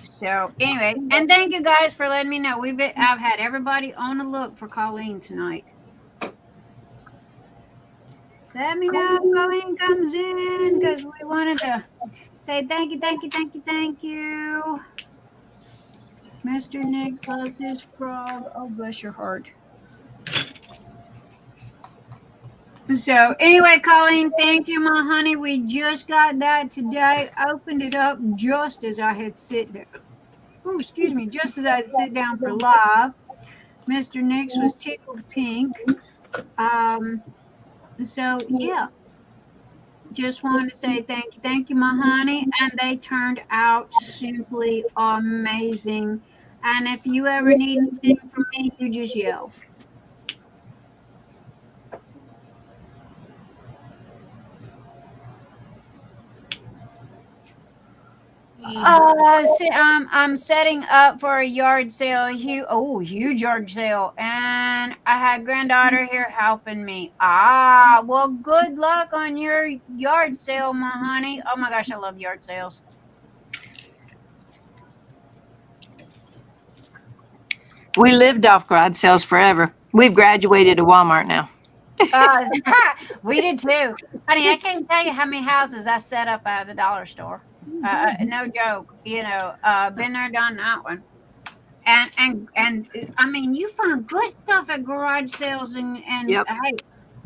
So anyway, and thank you guys for letting me know. I've had everybody on the look for Colleen tonight. Let me know if Colleen comes in because we wanted to say thank you. Mr. Nix loves his frog. Oh, bless your heart. So anyway, Colleen, thank you, my honey. We just got that today. Opened it up just as I had sit down. Oh, excuse me, just as I had sit down for live. Mr. Nix was tickled pink. So yeah. Just wanted to say thank you, my honey. And they turned out simply amazing. And if you ever need anything from me, you just yell. I'm setting up for a yard sale, huge yard sale, and I had granddaughter here helping me. Well, good luck on your yard sale, my honey. Oh my gosh, I love yard sales. We lived off garage sales forever. We've graduated to Walmart now. We did too. Honey, I can't tell you how many houses I set up out of the dollar store. No joke. You know, been there, done that one. And I mean, you find good stuff at garage sales, and Yep. hey,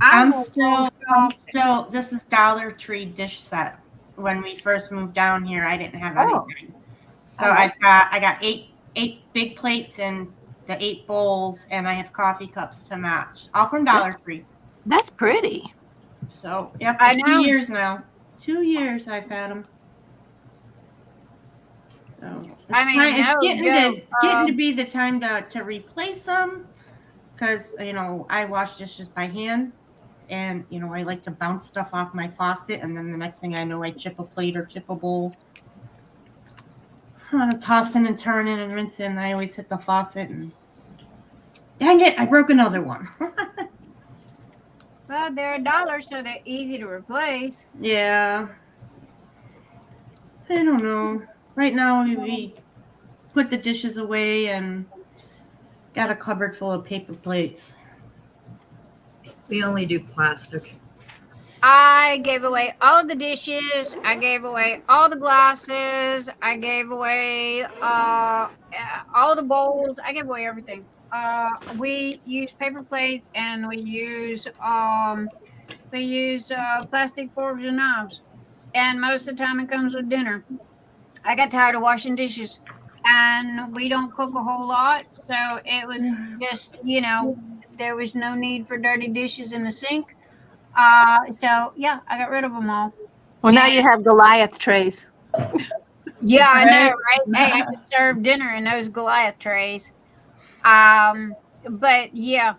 I'm will still, go shop. this is Dollar Tree dish set. When we first moved down here, I didn't have Oh. anything. So I got eight big plates and the 8 bowls, and I have coffee cups to match, all from Dollar Tree. That's pretty. So, yep, I 2 know. years now. 2 years I've had them. So it's getting to be the time to replace them, because I wash dishes by hand, and I like to bounce stuff off my faucet, and then the next thing I know, I chip a plate or chip a bowl. I'm tossing and turning and rinsing, and I always hit the faucet, and dang it, I broke another one. Well, they're $1, so they're easy to replace. Yeah. I don't know. Right now, we put the dishes away and got a cupboard full of paper plates. We only do plastic. I gave away all of the dishes. I gave away all the glasses. I gave away all the bowls. I gave away everything. We use paper plates, and we use plastic forks and knives. And most of the time, it comes with dinner. I got tired of washing dishes, and we don't cook a whole lot, so it was just there was no need for dirty dishes in the sink. So yeah, I got rid of them all. Well, now you have Goliath trays. Yeah, I know, right? Hey, I could serve dinner in those Goliath trays. But yeah.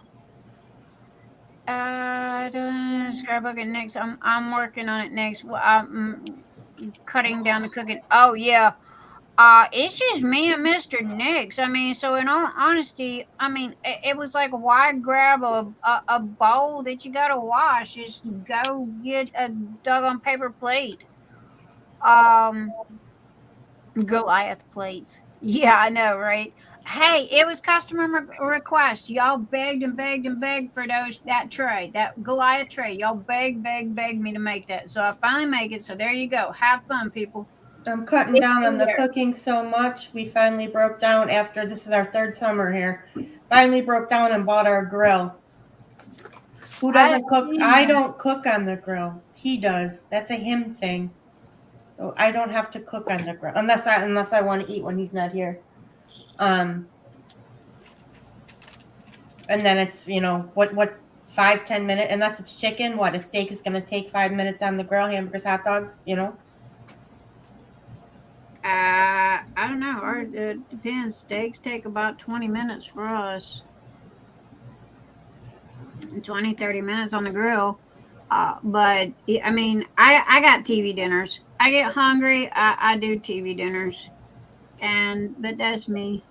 Scrapbook it next. I'm working on it next. I'm cutting down the cooking. Oh yeah. It's just me and Mr. Nix. I mean, so in all honesty, I mean, it was like, why grab a bowl that you gotta wash? Just go get a doggone paper plate. Goliath plates. Yeah, I know, right? Hey, it was customer request. Y'all begged and begged and begged for that tray, that Goliath tray. Y'all begged me to make that. So I finally make it. So there you go. Have fun, people. I'm cutting down on the cooking so much. We finally broke down after this is our 3rd summer here. Finally broke down and bought our grill. Who doesn't cook? I don't cook on the grill. He does. That's a him thing. So I don't have to cook on the grill unless I want to eat when he's not here. And then it's what's 5-10 minutes, unless it's chicken. What, a steak is going to take 5 minutes on the grill. Hamburgers, hot dogs, I don't know. Or it depends. Steaks take about 20 minutes for us. 20-30 minutes on the grill. But I mean, I got TV dinners. I get hungry, I do TV dinners, but that's me.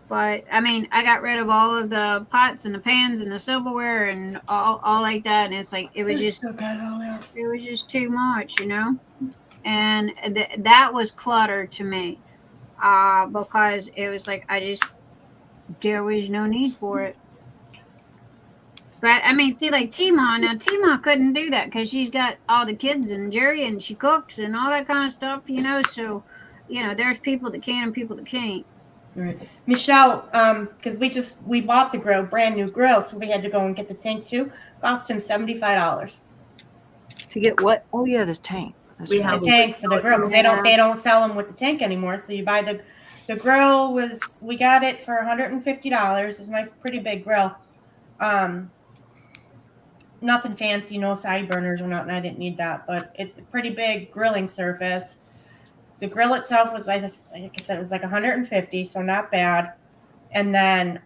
But I mean, I got rid of all of the pots and the pans and the silverware and all like that, and it's like it was just too much, and that was clutter to me, because it was like there was no need for it. But I mean, see, like Teemaw couldn't do that because she's got all the kids and Jerry, and she cooks and all that kind of stuff, So, there's people that can and people that can't. Right, Michelle. Because we bought the grill, brand new grill, so we had to go and get the tank too. Cost him $75 to get what? Oh yeah, the tank. We have the tank for the grill because they don't sell them with the tank anymore. So you buy the grill we got it for $150. It's a nice, pretty big grill. Nothing fancy, no side burners or nothing. I didn't need that, but it's a pretty big grilling surface. The grill itself was, like I said, it was like $150, so not bad. And then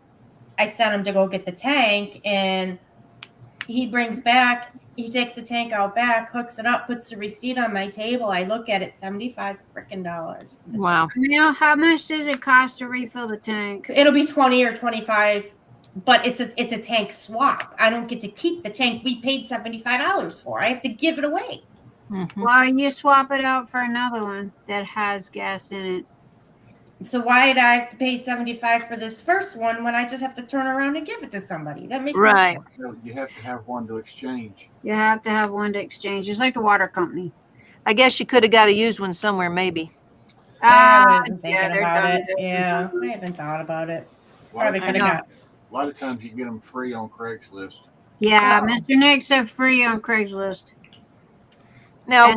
I sent him to go get the tank, and he takes the tank out back, hooks it up, puts the receipt on my table. I look at it, $75 freaking. Wow. Now, how much does it cost to refill the tank? It'll be $20 or $25. But it's a tank swap. I don't get to keep the tank we paid $75 for. I have to give it away. Mm-hmm. Well, you swap it out for another one that has gas in it. So why did I have to pay $75 for this first one when I just have to turn around and give it to somebody? That makes Right. sense. So you have to have one to exchange. You have to have one to exchange. It's like the water company. I guess you could have got a used one somewhere, maybe. I wasn't thinking they're about done it. different. Yeah, I haven't thought about it. A lot Probably of could have times- got. A lot of times you get them free on Craigslist. Yeah, Oh. Mr. Nick said free on Craigslist. Now And-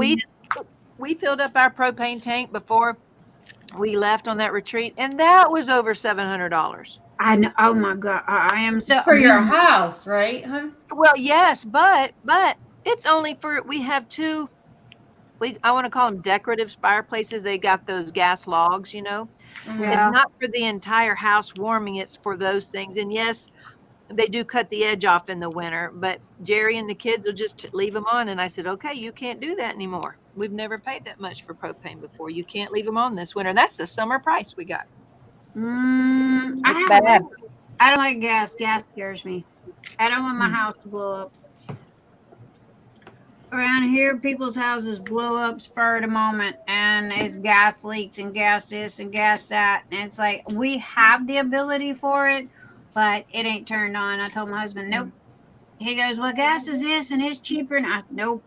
we filled up our propane tank before we left on that retreat, and that was over $700. I know. Oh my God, I am so For your house, right, huh? Well, yes, but it's only for we have two. I want to call them decorative fireplaces. They got those gas logs, you know. Yeah. It's not for the entire house warming. It's for those things. And yes, they do cut the edge off in the winter, but Jerry and the kids will just leave them on. And I said, okay, you can't do that anymore. We've never paid that much for propane before. You can't leave them on this winter. That's the summer price we got. I don't like gas. Gas scares me. I don't want my house to blow up. Around here, people's houses blow up spur of the moment, and it's gas leaks and gas this and gas that. And it's like we have the ability for it, but it ain't turned on. I told my husband, nope. He goes, well, gas is this and it's cheaper. And I, nope.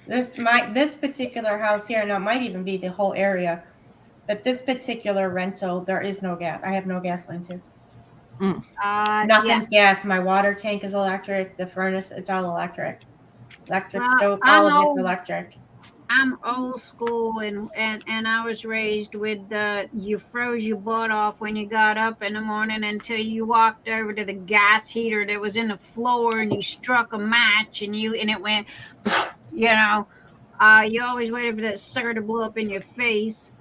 This particular house here, and it might even be the whole area, but this particular rental, there is no gas. I have no gas lines here. Nothing's gas. My water tank is electric. The furnace, it's all electric. Electric stove, all of it's electric. I'm old school, and I was raised with you froze your butt off when you got up in the morning until you walked over to the gas heater that was in the floor and you struck a match and it went, you know. You always waited for that sucker to blow up in your face.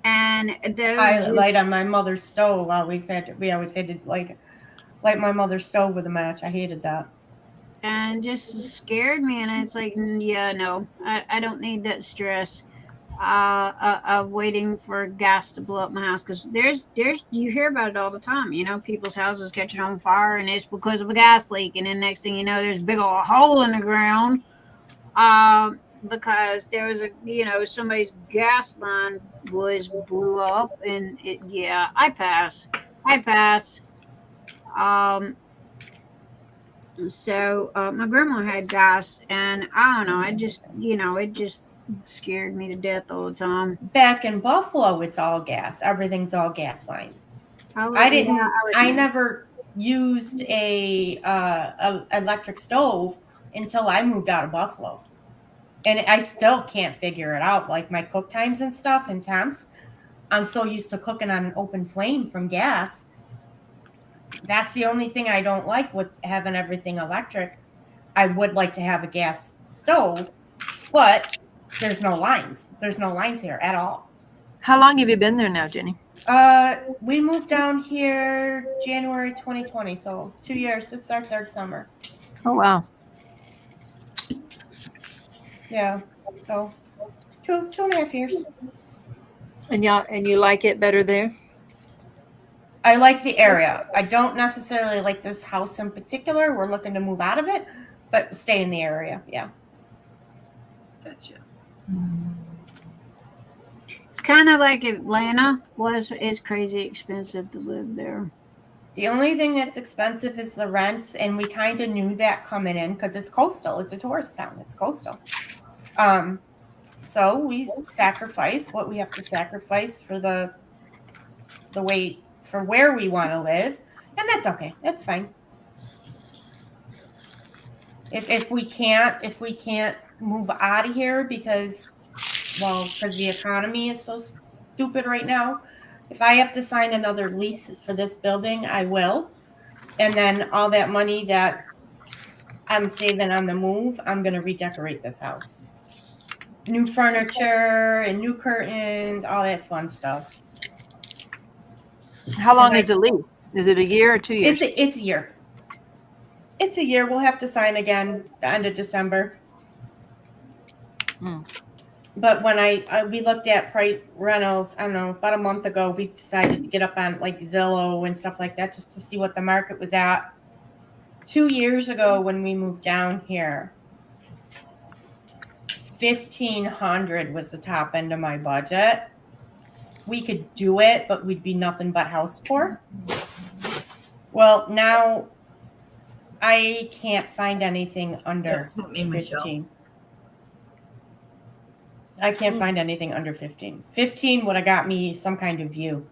And those I light on my mother's stove. We always had to light my mother's stove with a match. I hated that. And just scared me, and it's like, yeah, no, I don't need that stress of waiting for gas to blow up my house, because there's you hear about it all the time, you know, people's houses catching on fire and it's because of a gas leak, and then next thing you know there's a big old hole in the ground because there was somebody's gas line blew up, and I pass. So my grandma had gas, and I don't know, it just scared me to death all the time. Back in Buffalo, it's all gas. Everything's all gas lines. I never used a electric stove until I moved out of Buffalo, and I still can't figure it out. Like my cook times and stuff and temps, I'm so used to cooking on an open flame from gas. That's the only thing I don't like with having everything electric. I would like to have a gas stove, but there's no lines. There's no lines here at all. How long have you been there now, Jenny? We moved down here January 2020, so 2 years. This is our third summer. Oh, wow. Yeah, so two and a half years. And you like it better there? I like the area. I don't necessarily like this house in particular. We're looking to move out of it, but stay in the area. Yeah. Gotcha. It's kind of like Atlanta it's crazy expensive to live there. The only thing that's expensive is the rents, and we kind of knew that coming in because it's coastal. It's a tourist town. It's coastal. So we sacrifice what we have to sacrifice for the way for where we want to live, and that's okay. That's fine. If we can't move out of here because the economy is so stupid right now, if I have to sign another lease for this building, I will. And then all that money that I'm saving on the move, I'm going to redecorate this house. New furniture and new curtains, all that fun stuff. How long is the lease? Is it a year or 2 years? It's a year. It's a year. We'll have to sign again the end of December. But when we looked at price rentals, I don't know, about a month ago, we decided to get up on like Zillow and stuff like that just to see what the market was at. 2 years ago when we moved down here, $1,500 was the top end of my budget. we could do it, but we'd be nothing but house poor. Well, now I can't find anything under Don't put me, Michelle. 15. I can't find anything under 15. 15 would have got me some kind of view.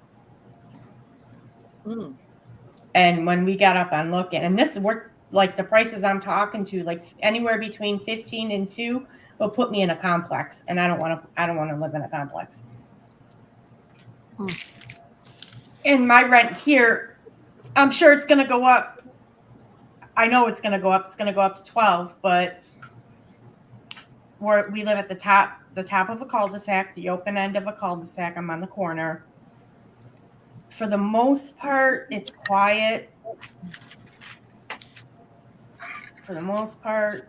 Mm. And when we got up on looking, and this we're like the prices I'm talking to, like anywhere between 15 and 2 will put me in a complex, and I don't want to live in a complex. And my rent here, I'm sure it's going to go up. I know it's going to go up. It's going to go up to 12, but we live at the top of a cul-de-sac, the open end of a cul-de-sac. I'm on the corner. For the most part, it's quiet. For the most part,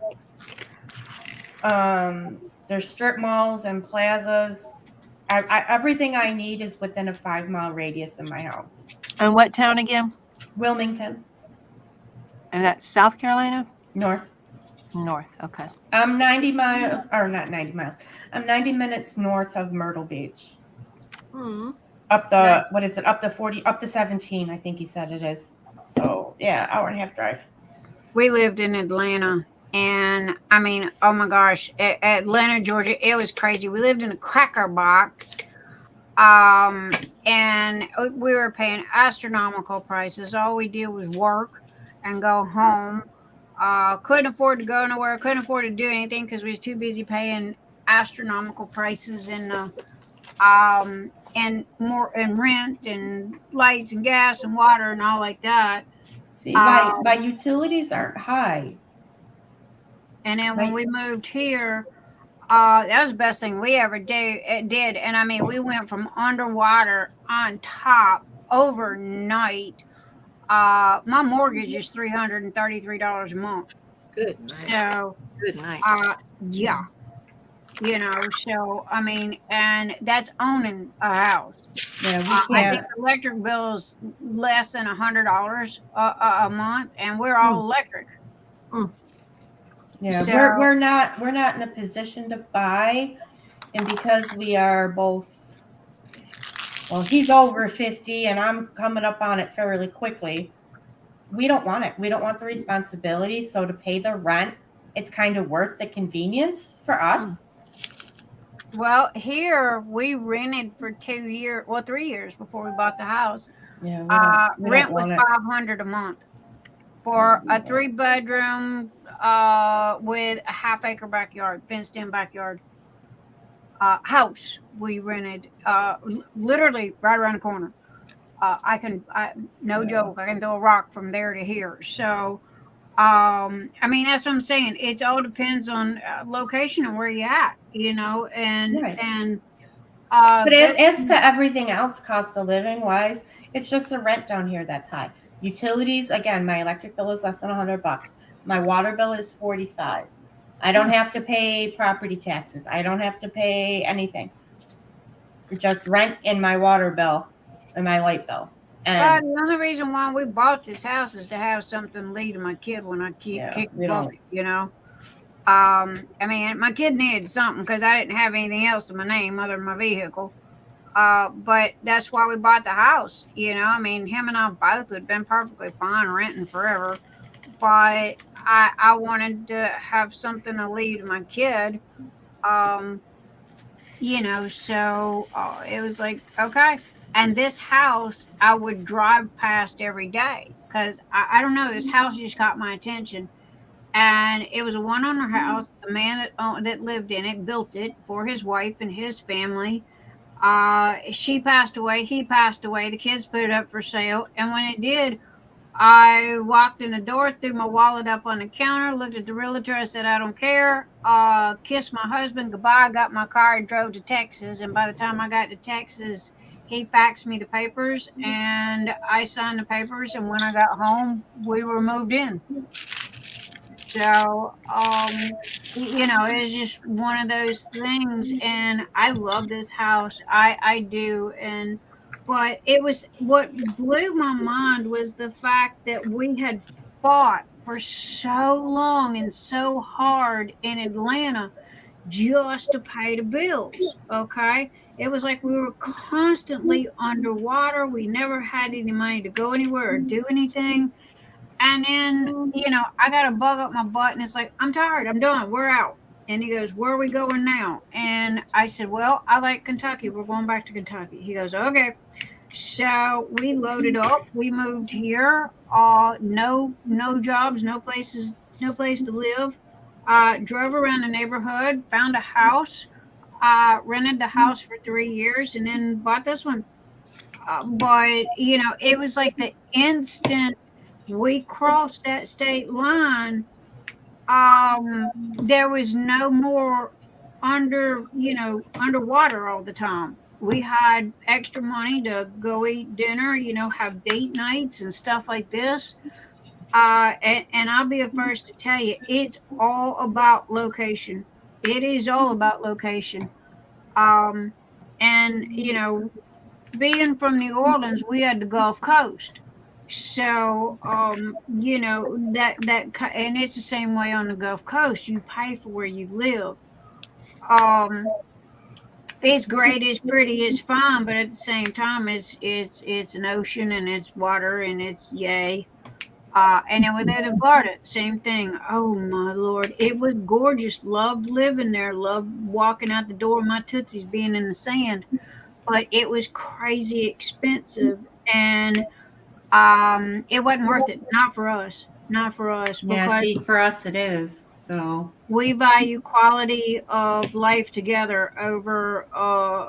there's strip malls and plazas. Everything I need is within a 5-mile radius of my house. And what town again? Wilmington. And that's South Carolina? North. Okay. I'm 90 miles, or not 90 miles. I'm 90 minutes north of Myrtle Beach. Up the, what is it? Up the 40, up the 17, I think he said it is. So, yeah, hour and a half drive. We lived in Atlanta, and I mean, oh my gosh, Atlanta, Georgia, it was crazy. We lived in a cracker box, and we were paying astronomical prices. All we did was work and go home. Couldn't afford to go nowhere, couldn't afford to do anything because we was too busy paying astronomical prices and rent and lights and gas and water and all like that. See, my utilities aren't high. And then when we moved here, that was the best thing we ever did. And I mean, we went from underwater on top overnight. My mortgage is $333 a month. Good night. So, Good night. yeah. You know, so I mean, and that's owning a house. Yeah, I think the electric bill is less than $100 a month, and we're all electric. Yeah, So- we're not in a position to buy, and because we are both, well, he's over 50 and I'm coming up on it fairly quickly. We don't want it. We don't want the responsibility. So to pay the rent, it's kind of worth the convenience for us. Well, here we rented for 3 years before we bought the house. Yeah, Rent was $500 a month for a 3-bedroom with a half-acre backyard, fenced-in backyard house. We rented literally right around the corner. No joke, I can throw a rock from there to here. So, I mean, that's what I'm saying. It all depends on location and where you're at, you know, and but as to everything else, cost of living wise, it's just the rent down here that's high. Utilities, again, my electric bill is less than $100. My water bill is $45. I don't have to pay property taxes. I don't have to pay anything. Just rent in my water bill and my light bill. And the only reason why we bought this house is to have something to lead to my kid when I kick the bucket, you know. I mean, my kid needed something because I didn't have anything else to my name other than my vehicle. But that's why we bought the house, you know. I mean, him and I both would have been perfectly fine renting forever. But I wanted to have something to lead to my kid. You know, so it was like, okay. And this house, I would drive past every day because I don't know, this house just caught my attention. And it was a one-owner house. The man that lived in it built it for his wife and his family. She passed away. He passed away. The kids put it up for sale. And when it did, I walked in the door, threw my wallet up on the counter, looked at the realtor. I said, I don't care. Kissed my husband goodbye, got my car and drove to Texas. And by the time I got to Texas, he faxed me the papers and I signed the papers. And when I got home, we were moved in. So, you know, it's just one of those things. And I love this house. I do. But it was, what blew my mind was the fact that we had fought for so long and so hard in Atlanta just to pay the bills. Okay. It was like we were constantly underwater. We never had any money to go anywhere or do anything. And then, I got a bug up my butt and it's like, I'm tired. I'm done. We're out. And he goes, where are we going now? And I said, well, I like Kentucky. We're going back to Kentucky. He goes, okay. So we loaded up. We moved here. No jobs, no place to live. Drove around the neighborhood, found a house, rented the house for 3 years, and then bought this one. But it was like the instant we crossed that state line, there was no more underwater all the time. We had extra money to go eat dinner, have date nights and stuff like this. And I'll be the first to tell you, it's all about location. It is all about location. And being from New Orleans, we had the Gulf Coast. So, that and it's the same way on the Gulf Coast. You pay for where you live. It's great, it's pretty, it's fun, but at the same time, it's an ocean and it's water and it's yay. And then with it in Florida, same thing. Oh my Lord, it was gorgeous. Loved living there. Loved walking out the door. My tootsies being in the sand, but it was crazy expensive, and it wasn't worth it. Not for us. Not for us. Yeah, Because see, for us it is. So we value quality of life together over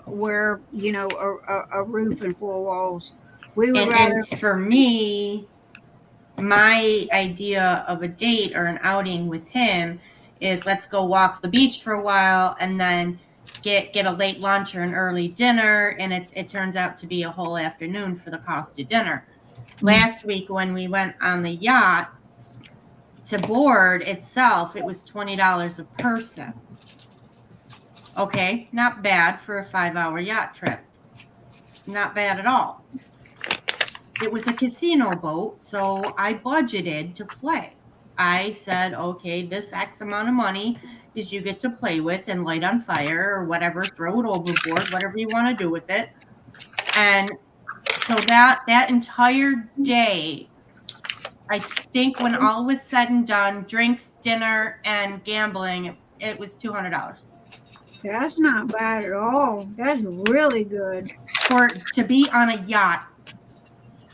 where a roof and four walls. We would rather. and for me, my idea of a date or an outing with him is let's go walk the beach for a while and then get a late lunch or an early dinner, and it turns out to be a whole afternoon for the cost of dinner. Last week when we went on the yacht, to board itself, it was $20 a person. Okay, not bad for a 5-hour yacht trip. Not bad at all. It was a casino boat, so I budgeted to play. I said, okay, this X amount of money is you get to play with and light on fire or whatever, throw it overboard, whatever you want to do with it. And so that entire day, I think when all was said and done, drinks, dinner, and gambling, it was $200. That's not bad at all. That's really good. To be on a yacht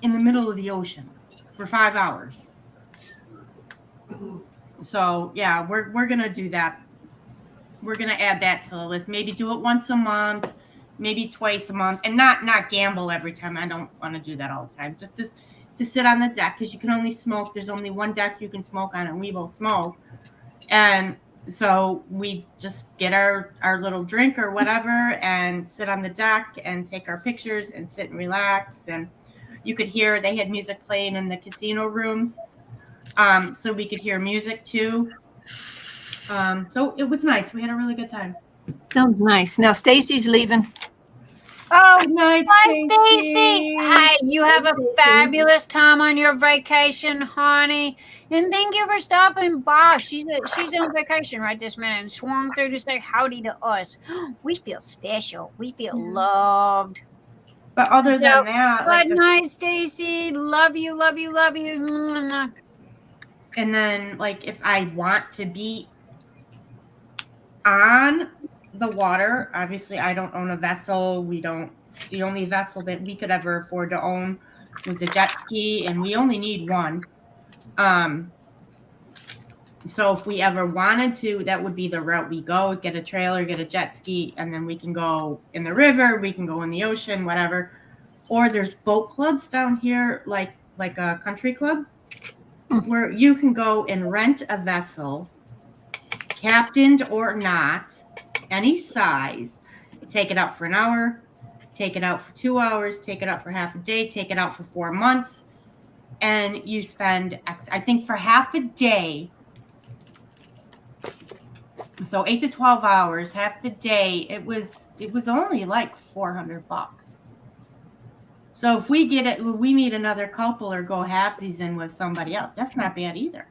in the middle of the ocean for 5 hours. So yeah, we're gonna do that. We're gonna add that to the list. Maybe do it once a month, maybe twice a month, and not gamble every time. I don't want to do that all the time. Just to sit on the deck, because you can only smoke. There's only one deck you can smoke on, and we will smoke. And so we just get our little drink or whatever and sit on the deck and take our pictures and sit and relax. And you could hear they had music playing in the casino rooms, so we could hear music too. So it was nice. We had a really good time. Sounds nice. Now Stacy's leaving. Oh, Good night, hi, Stacy. Stacy. Hey, you have a fabulous time on your vacation, honey. And thank you for stopping by. She's on vacation right this minute and swung through to say howdy to us. We feel special. We feel loved. But other than So, that, good night, Stacy. Love you, love you, love you. Mwah. and then like if I want to be on the water, obviously I don't own a vessel. The only vessel that we could ever afford to own was a jet ski, and we only need one. So if we ever wanted to, that would be the route we go. Get a trailer, get a jet ski, and then we can go in the river, we can go in the ocean, whatever. Or there's boat clubs down here, like a country club, where you can go and rent a vessel, captained or not, any size, take it out for an hour, take it out for 2 hours, take it out for half a day, take it out for 4 months, and you spend I think for half a day, so 8 to 12 hours, half the day, it was only like $400. So if we we meet another couple or go halvesies in with somebody else, that's not bad either.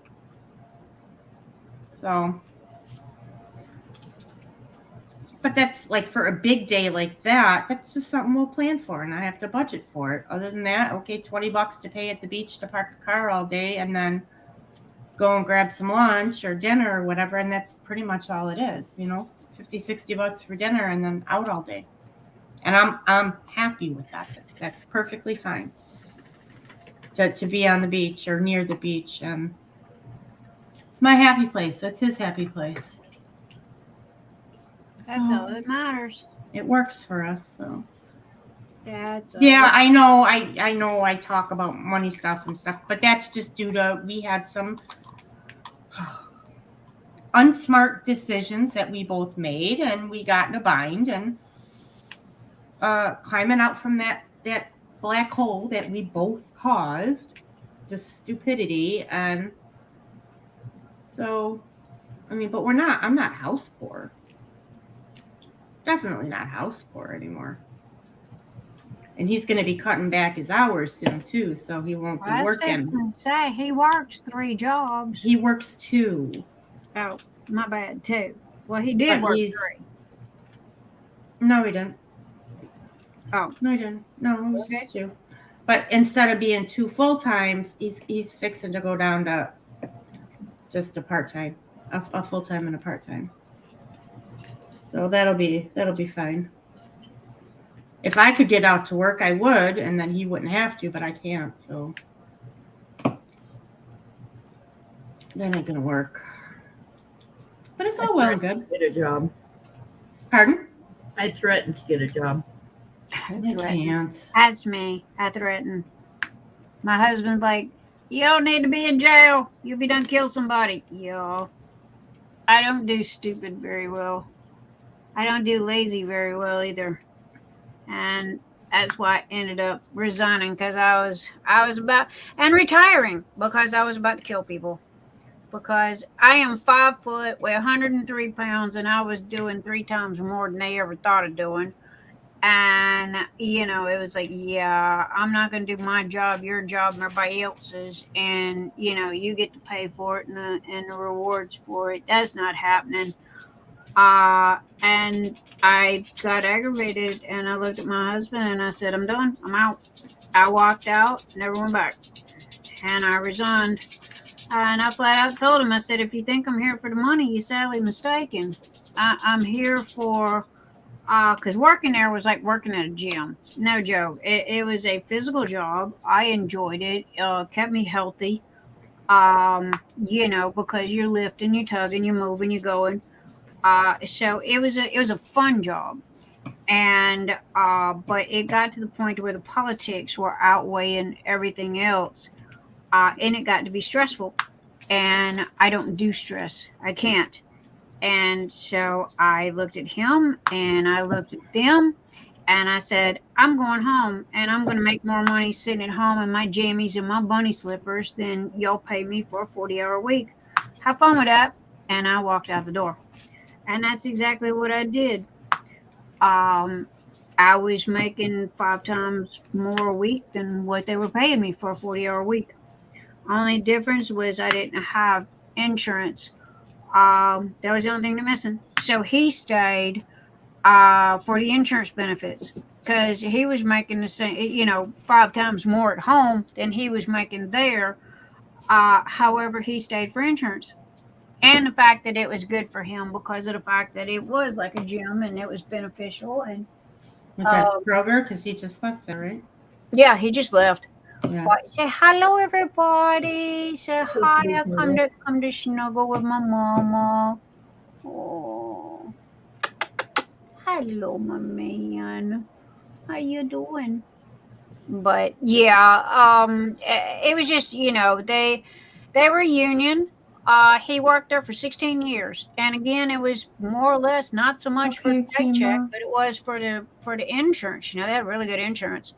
But that's like for a big day like that, that's just something we'll plan for, and I have to budget for it. Other than that, okay, $20 to pay at the beach to park the car all day and then go and grab some lunch or dinner or whatever, and that's pretty much all it is, you know, $50-$60 for dinner and then out all day. And I'm happy with that. That's perfectly fine. To be on the beach or near the beach, and it's my happy place. That's his happy place. That's all that matters. It works for us, so. That's all Yeah, I know I talk about money stuff and stuff, but that's just due to we had some unsmart decisions that we both made, and we got in a bind, and climbing out from that black hole that we both caused, just stupidity. And so, I mean, but I'm not house poor. Definitely not house poor anymore. And he's going to be cutting back his hours soon too, so he won't be working. I was going to say, he works 3 jobs. He works 2. Oh, my bad, 2. Well, he did work 3. No, he didn't. Oh. No, he didn't. No, it was just 2. But instead of being 2 full-times, he's fixing to go down to just a part-time, a full-time and a part-time. So that'll be fine. If I could get out to work, I would, and then he wouldn't have to, but I can't, so that ain't gonna work. But it's all well and good. Get a job. Pardon? I threatened to get a job. I can't. That's me. I threaten. My husband's like, you don't need to be in jail. You'll be done kill somebody. Yo, I don't do stupid very well. I don't do lazy very well either. And that's why I ended up resigning, because I was about, and retiring because I was about to kill people. Because I am 5 foot, weigh 103 pounds, and I was doing 3 times more than they ever thought of doing. And, you know, it was like, yeah, I'm not going to do my job, your job, and everybody else's. And, you know, you get to pay for it and the rewards for it. That's not happening. And I got aggravated, and I looked at my husband and I said, I'm done. I'm out. I walked out, never went back. And I resigned. And I flat out told him, I said, if you think I'm here for the money, you're sadly mistaken. I'm here for, because working there was like working at a gym. No joke. It was a physical job. I enjoyed it. Kept me healthy. You know, because you're lifting, you're tugging, you're moving, you're going. So it was a fun job, and but it got to the point where the politics were outweighing everything else, and it got to be stressful, and I don't do stress. I can't. And so I looked at him and I looked at them, and I said, I'm going home, and I'm going to make more money sitting at home in my jammies and my bunny slippers than y'all pay me for a 40-hour week. Have fun with that. And I walked out the door. And that's exactly what I did. I was making 5 times more a week than what they were paying me for a 40-hour week. Only difference was I didn't have insurance. That was the only thing they're missing. So he stayed for the insurance benefits, because he was making the same, you know, 5 times more at home than he was making there. However, he stayed for insurance. And the fact that it was good for him because of the fact that it was like a gym and it was beneficial. And was that Kroger? Because he just left there, right? Yeah, he just left. Yeah. Say hello, everybody. Say hi. I come to snuggle with my mama. Oh, hello, my man. How you doing? But yeah, it was just, you know, they were union. He worked there for 16 years, and again, it was more or less not so much for the paycheck, but it was for the insurance. You know, they had really good insurance.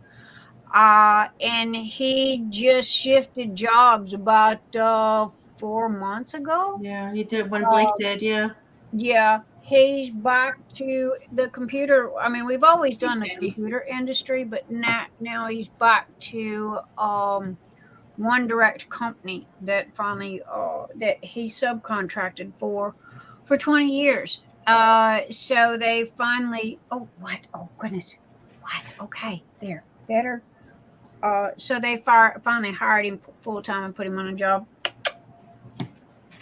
And he just shifted jobs about 4 months ago. Yeah, he did when Blake did. Yeah. Yeah, he's back to the computer. I mean, we've always done the computer industry, but now he's back to one direct company that finally that he subcontracted for 20 years. So they finally, oh, what? Oh, goodness. What? Okay, there. Better. So they finally hired him full time and put him on a job.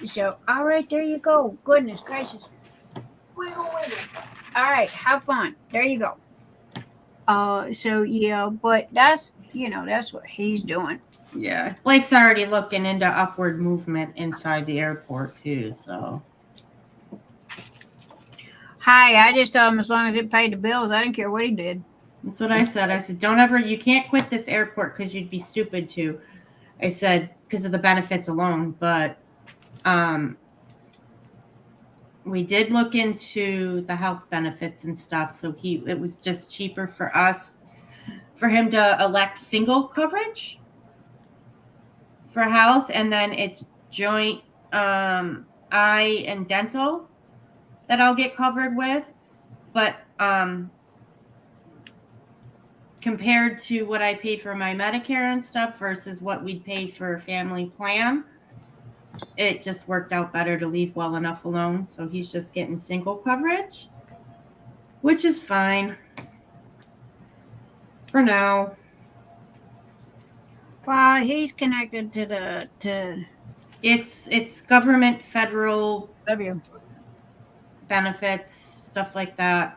So, all right, there you go. Goodness gracious. Wiggle, wiggle. All right, have fun. There you go. So yeah, but that's that's what he's doing. Yeah, Blake's already looking into upward movement inside the airport too. So, Hi, I just told him as long as it paid the bills, I didn't care what he did. that's what I said. I said, don't ever, you can't quit this airport because you'd be stupid to. I said, because of the benefits alone. But we did look into the health benefits and stuff. So it was just cheaper for us, for him to elect single coverage for health. And then it's joint eye and dental that I'll get covered with. But compared to what I paid for my Medicare and stuff versus what we'd pay for a family plan, it just worked out better to leave well enough alone. So he's just getting single coverage, which is fine for now. Well, he's connected to It's government, federal W. benefits, stuff like that.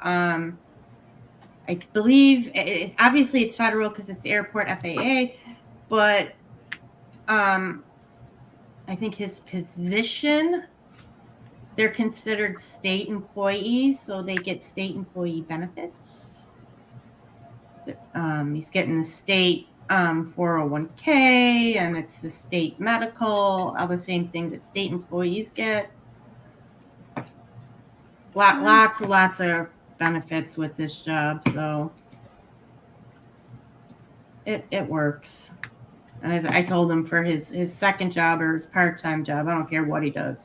I believe obviously it's federal because it's the airport FAA, but I think his position, they're considered state employees, so they get state employee benefits. He's getting the state 401k, and it's the state medical, all the same thing that state employees get. Lots of benefits with this job, so it works. And as I told him, for his second job or his part-time job, I don't care what he does.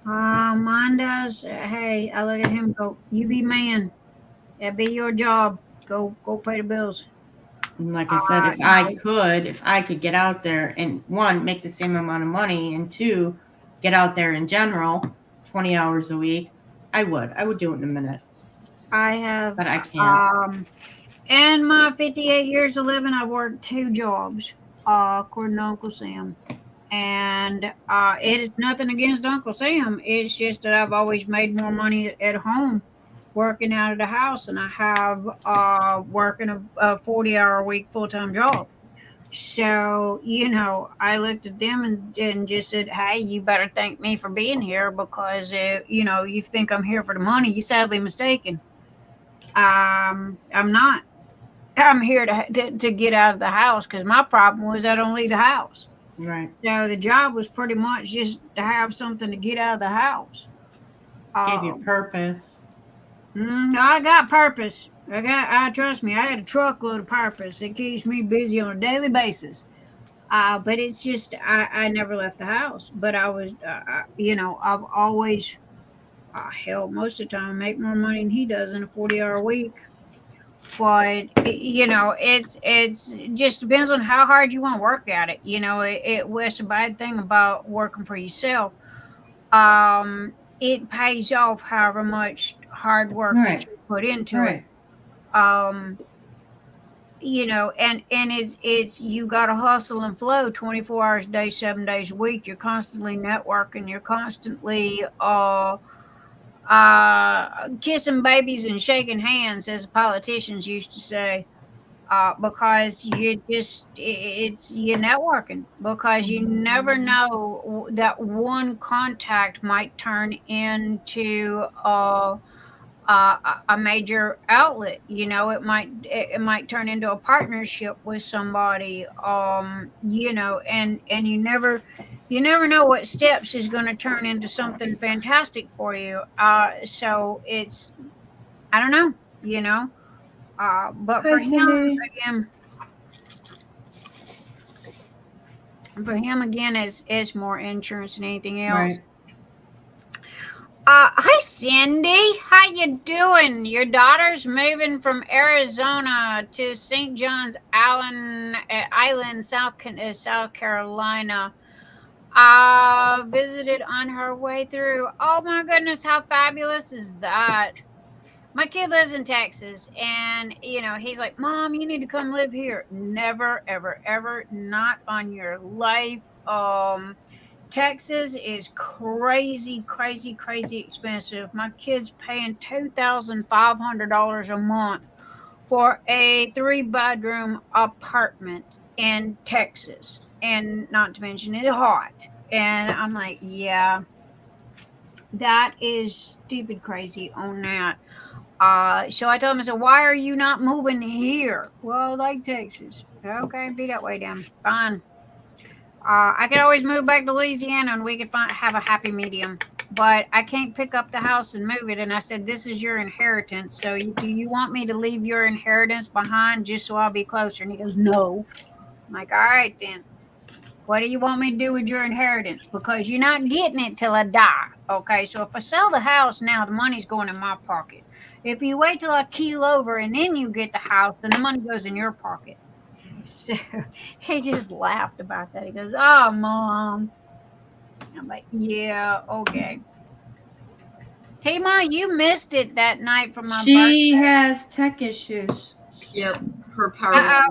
Mine does. Hey, I look at him and go, you be man. That be your job. Go pay the bills. And like I said, if I could get out there and one, make the same amount of money, and two, get out there in general 20 hours a week, I would do it in a minute. I have, but I can't. In my 58 years of living, I've worked 2 jobs, according to Uncle Sam. And it is nothing against Uncle Sam. It's just that I've always made more money at home working out of the house than I have working a 40-hour-a-week full-time job. So, I looked at them and just said, hey, you better thank me for being here because, you think I'm here for the money. You're sadly mistaken. I'm not. I'm here to get out of the house because my problem was I don't leave the house. Right. So the job was pretty much just to have something to get out of the house. Gave you purpose. I got purpose. Trust me, I had a truckload of purpose. It keeps me busy on a daily basis. But it's just, I never left the house. But I was, I've always, hell, most of the time I make more money than he does in a 40-hour week. But it's just depends on how hard you want to work at it. It's a bad thing about working for yourself. It pays off however much hard work that you put into it. And it's you got to hustle and flow 24 hours a day, 7 days a week. You're constantly networking. You're constantly kissing babies and shaking hands, as politicians used to say, because you're networking, because you never know that one contact might turn into a major outlet. It might turn into a partnership with somebody, and you never know what steps is going to turn into something fantastic for you. So it's, I don't know, but for him again, it's more insurance than anything else. Right. Hi Cyndi, how you doing? Your daughter's moving from Arizona to St. John's Island, South Carolina. visited on her way through. Oh my goodness, how fabulous is that? My kid lives in Texas, and he's like, Mom, you need to come live here. Never, ever, ever, not on your life. Texas is crazy, crazy, crazy expensive. My kid's paying $2,500 a month for a 3-bedroom apartment in Texas, and not to mention it's hot. And I'm like, yeah, that is stupid crazy on that. So I told him, I said, why are you not moving here? Well, I like Texas. Okay, be that way then. Fine. I could always move back to Louisiana and we could have a happy medium. But I can't pick up the house and move it. And I said, this is your inheritance. So do you want me to leave your inheritance behind just so I'll be closer? And he goes, no. I'm like, all right then. What do you want me to do with your inheritance? Because you're not getting it till I die. Okay, so if I sell the house now, the money's going in my pocket. If you wait till I keel over and then you get the house, then the money goes in your pocket. So he just laughed about that. He goes, oh, Mom. I'm like, yeah, okay. Teemaw, you missed it that night from my birthday. She has tech issues. Yep, her power.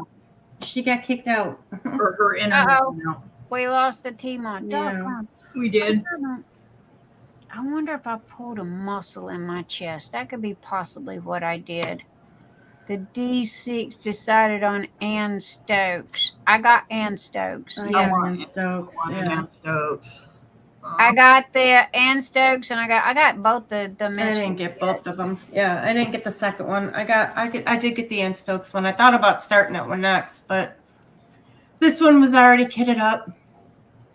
She got kicked out. Or her internet. No. We lost the Teemaw. Yeah, we did. I wonder if I pulled a muscle in my chest. That could be possibly what I did. The D6 decided on Ann Stokes. I got Ann Stokes. Oh, yeah, Ann Stokes. Yeah. Ann Stokes. I got the Ann Stokes, and I got both the mystery. I didn't get both of them. Yeah, I didn't get the second one. I did get the Ann Stokes one. I thought about starting that one next, but this one was already kitted up.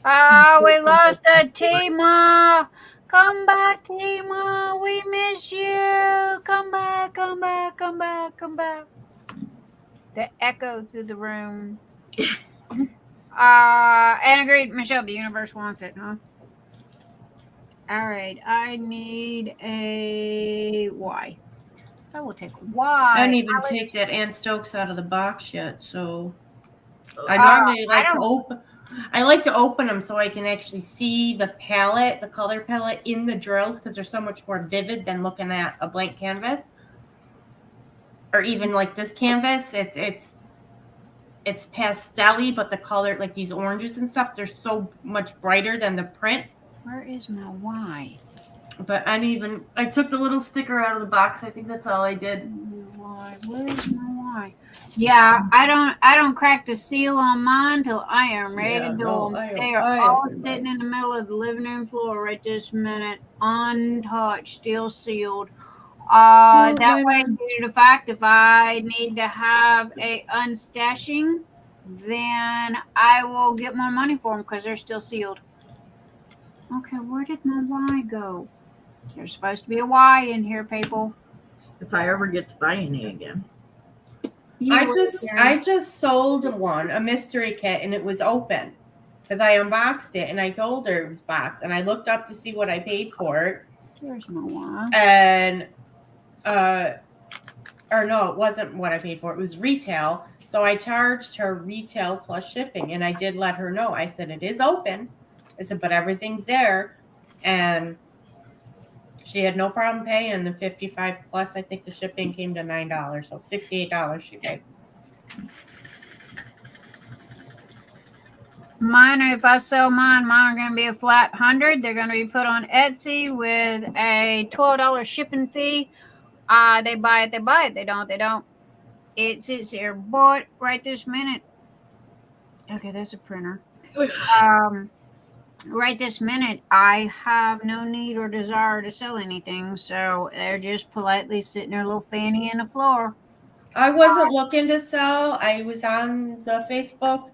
Oh, we lost the Teemaw. Come back, Teemaw. We miss you. Come back, come back, come back, come back. The echo through the room. And agreed, Michelle, the universe wants it, huh? All right, I need a Y. I will take Y. I didn't even take that Ann Stokes out of the box yet, so I normally like to open them so I can actually see the palette, the color palette in the drills, because they're so much more vivid than looking at a blank canvas. Or even like this canvas, it's pastel-y, but the color, like these oranges and stuff, they're so much brighter than the print. Where is my Y? But I took the little sticker out of the box. I think that's all I did. Y. Where's my Y? Yeah, I don't crack the seal on mine till I am ready to do them. They are all sitting in the middle of the living room floor right this minute, untouched, still sealed. That way, due to the fact if I need to have a unstashing, then I will get more money for them because they're still sealed. Okay, where did my Y go? There's supposed to be a Y in here, people. If I ever get to buy any again. I just sold one, a mystery kit, and it was open because I unboxed it and I told her it was boxed, and I looked up to see what I paid for it. There's my Y. And or no, it wasn't what I paid for. It was retail. So I charged her retail plus shipping, and I did let her know. I said it is open. I said, but everything's there, and she had no problem paying the $55 plus. I think the shipping came to $9, so $68 she paid. Mine, if I sell mine are going to be a flat 100. They're going to be put on Etsy with a $12 shipping fee. They buy it, they buy it. They don't. It sits there, bought right this minute. Okay, that's a printer. Right this minute, I have no need or desire to sell anything, so they're just politely sitting their little fanny in the floor. I wasn't looking to sell. I was on the Facebook,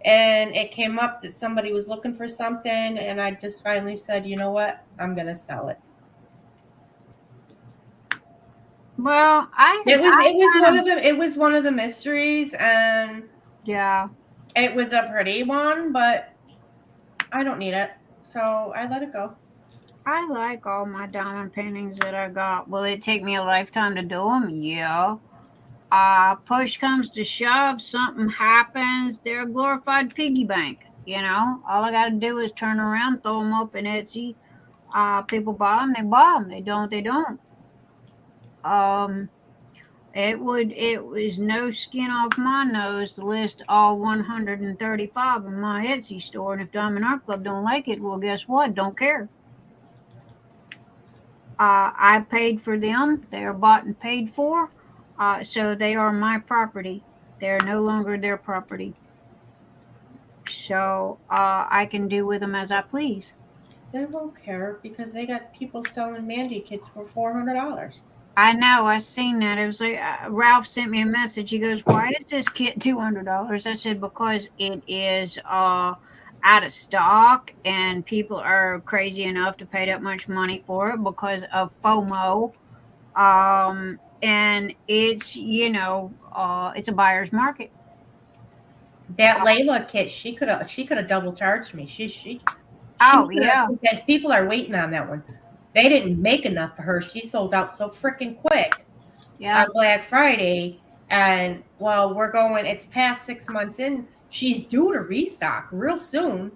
and it came up that somebody was looking for something, and I just finally said, you know what, I'm gonna sell it. Well, it was one of the mysteries, and yeah, it was a pretty one, but I don't need it, so I let it go. I like all my diamond paintings that I got. Will it take me a lifetime to do them? Yeah. Push comes to shove, something happens. They're a glorified piggy bank. You know, all I got to do is turn around, throw them up in Etsy. People buy them, they buy them. They don't, they don't. It was no skin off my nose to list all 135 in my Etsy store. And if Diamond Art Club don't like it, well, guess what? Don't care. I paid for them. They are bought and paid for. So they are my property. They're no longer their property. So I can do with them as I please. They won't care because they got people selling Mandy kits for $400. I know. I seen that. It was like Ralph sent me a message. He goes, "Why is this kit $200?" I said, "Because it is out of stock, and people are crazy enough to pay that much money for it because of FOMO." And it's it's a buyer's market. That Layla kit, she could have double charged me. She Yeah. because people are waiting on that one. They didn't make enough for her. She sold out so freaking quick on Black Friday. And well, it's past 6 months in. She's due to restock real soon.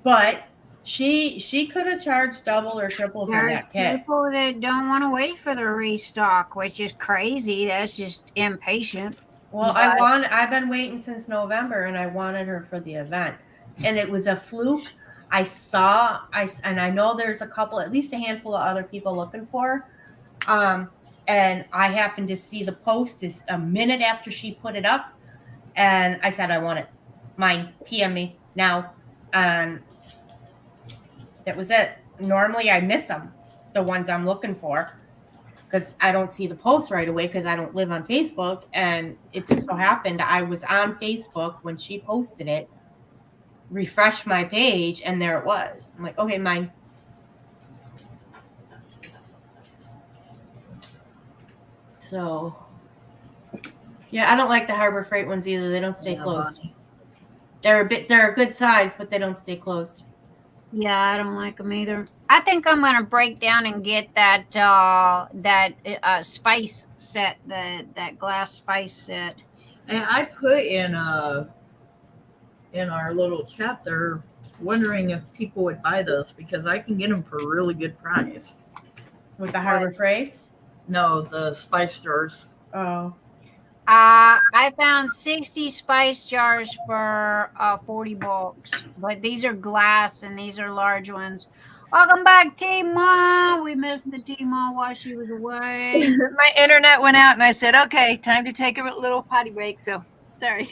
But she could have charged double or triple for that kit. People that don't want to wait for the restock, which is crazy. That's just impatient. Well, I've been waiting since November, and I wanted her for the event. And it was a fluke. And I know there's at least a handful of other people looking for. And I happened to see the post is a minute after she put it up. And I said, I want it. Mine, PM me now. And that was it. Normally I miss them, the ones I'm looking for, because I don't see the post right away because I don't live on Facebook. And it just so happened I was on Facebook when she posted it. Refresh my page, and there it was. I'm like, okay, mine. So, yeah, I don't like the Harbor Freight ones either. They don't stay closed. They're a good size, but they don't stay closed. Yeah, I don't like them either. I think I'm gonna break down and get that spice set, that glass spice set. And I put in our little chat there, wondering if people would buy this because I can get them for a really good price. With the Harbor Freights? No, the spice jars. Oh. I found 60 spice jars for $40, but these are glass and these are large ones. Welcome back, Teemaw. We missed the Teemaw while she was away. My internet went out, and I said, "Okay, time to take a little potty break." So, sorry.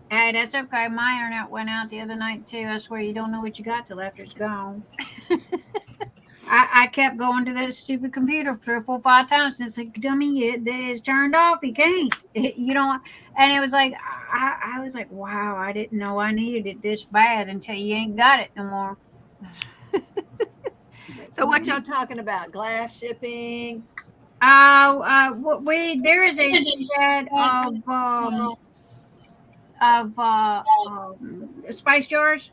Hey, that's okay. My internet went out the other night too. I swear you don't know what you got till after it's gone. I kept going to that stupid computer 3 or 4 or 5 times since like, dummy, it's turned off. You can't, and it was like, I was like, wow, I didn't know I needed it this bad until you ain't got it no more. So what y'all talking about? Glass shipping? There is a set of spice jars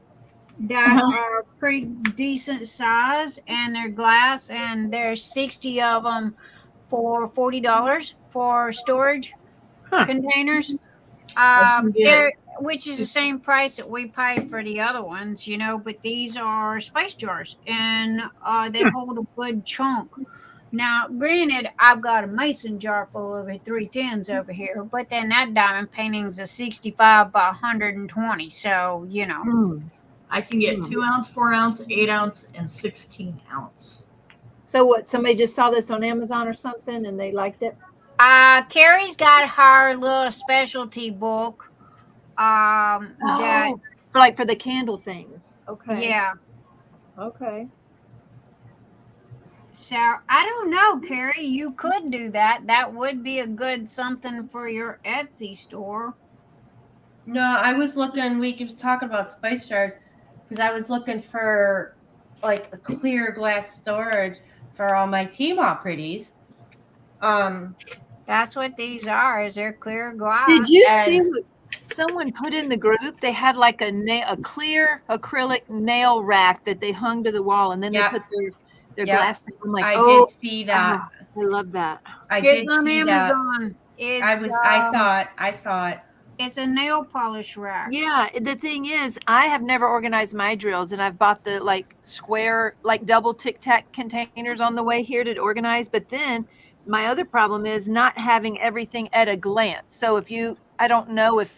that are pretty decent size, and they're glass, and there's 60 of them for $40 for storage containers. Which is the same price that we pay for the other ones, but these are spice jars, and they hold a good chunk. Now, granted, I've got a mason jar full of 310s over here, but then that diamond painting's a 65 by 120, so, I can get 2 ounce, 4 ounce, 8 ounce, and 16 ounce. So what? Somebody just saw this on Amazon or something and they liked it? Carrie's got her little specialty book. For the candle things. Okay. Yeah. Okay. So I don't know, Carrie. You could do that. That would be a good something for your Etsy store. No, I was looking. We was talking about spice jars because I was looking for like a clear glass storage for all my Teemaw pretties. That's what these are. Is they're clear glass. Did you see what someone put in the group? They had like a clear acrylic nail rack that they hung to the wall, and then they put their glass thing. I'm like, I did see that. I love that. I It's did on see Amazon. that. I saw it. It's a nail polish rack. Yeah, the thing is, I have never organized my drills, and I've bought the like square, like double Tic Tac containers on the way here to organize. But then my other problem is not having everything at a glance. So I don't know if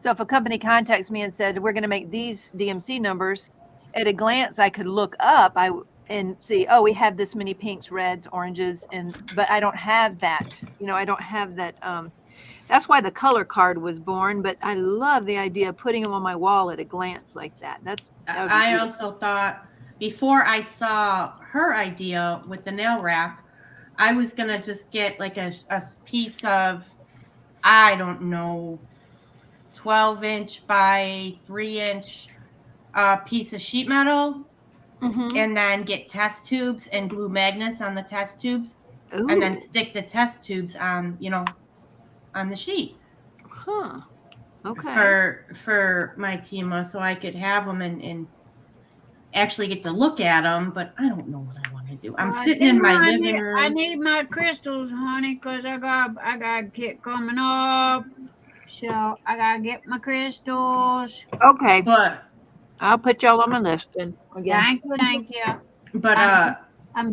a company contacts me and said, we're going to make these DMC numbers, at a glance, I could look up and see, oh, we have this many pinks, reds, oranges, but I don't have that. I don't have that. That's why the color card was born, but I love the idea of putting them on my wall at a glance like that. That would be I beautiful. also thought, before I saw her idea with the nail rack, I was going to just get like a piece of, I don't know, 12-inch by 3-inch piece of sheet metal, and then get test tubes and glue magnets on the test tubes. Ooh. And then stick the test tubes on, on the sheet. Huh. Okay. For my Teemaw, so I could have them and actually get to look at them, but I don't know what I want to do. I'm sitting in my living room. I need my crystals, honey, because I got a kit coming up. So I gotta get my crystals. Okay. But I'll put y'all on my list then again. Thank you. But I'm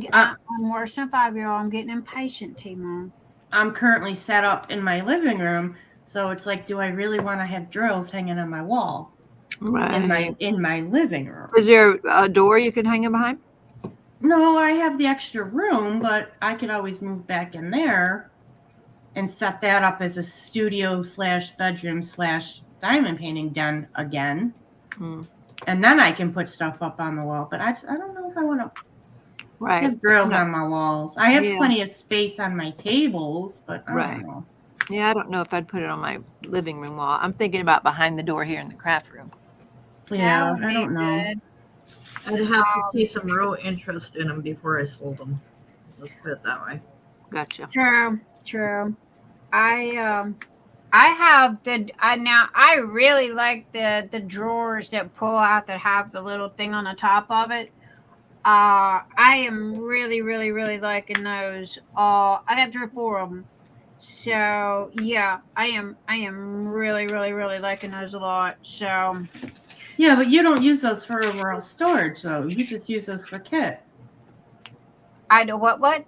worse than 5-year-old. I'm getting impatient, Teemaw. I'm currently set up in my living room, so it's like, do I really want to have drills hanging on my wall? Right. In my living room. Is there a door you can hang them behind? No, I have the extra room, but I could always move back in there and set that up as a studio / bedroom / diamond painting den again. And then I can put stuff up on the wall. But I don't know if I want to have grills on my walls. I have plenty of space on my tables, but I don't know. Yeah, I don't know if I'd put it on my living room wall. I'm thinking about behind the door here in the craft room. Yeah, I don't know. I'd have to see some real interest in them before I sold them. Let's put it that way. Gotcha. True. I really like the drawers that pull out that have the little thing on the top of it. I am really liking those. I got 3 or 4 of them. So yeah, I am really liking those a lot. So yeah, but you don't use those for overall storage, though. You just use those for kit. I do what?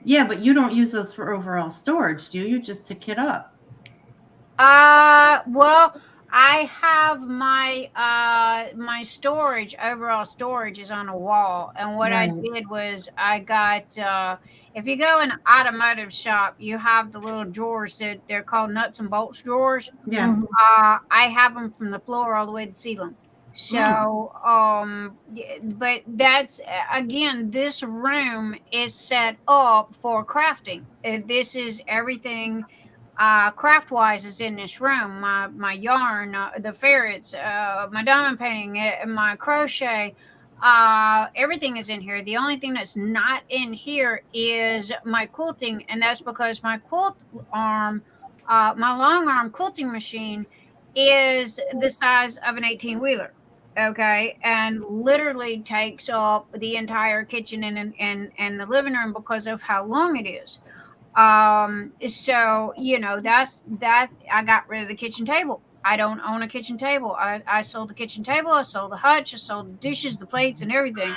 Yeah, but you don't use those for overall storage, do you? Just to kit up. Well, I have my my overall storage is on a wall, and what I did was I got if you go in an automotive shop, you have the little drawers that they're called nuts and bolts drawers. Yeah. I have them from the floor all the way to the ceiling. So, but that's again, this room is set up for crafting. This is everything. Craft wise is in this room. My yarn, the ferrets, my diamond painting, my crochet, everything is in here. The only thing that's not in here is my quilting, and that's because my quilt arm, my long arm quilting machine, is the size of an 18-wheeler. Okay, and literally takes up the entire kitchen and the living room because of how long it is. So that's that. I got rid of the kitchen table. I don't own a kitchen table. I sold the kitchen table. I sold the hutch. I sold the dishes, the plates, and everything.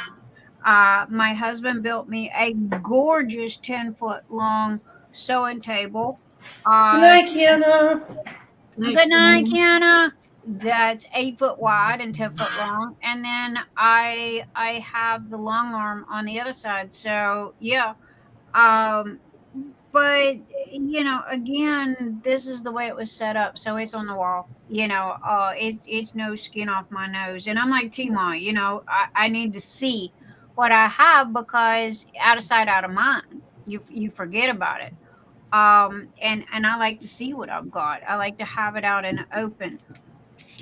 My husband built me a gorgeous 10-foot long sewing table. Good night, Kiana. Good night, Kiana. That's 8 foot wide and 10 foot long, and then I have the long arm on the other side. So yeah, but again, this is the way it was set up, so it's on the wall. It's no skin off my nose, and I'm like Teemaw. I need to see what I have, because out of sight, out of mind. You forget about it. And I like to see what I've got. I like to have it out in the open.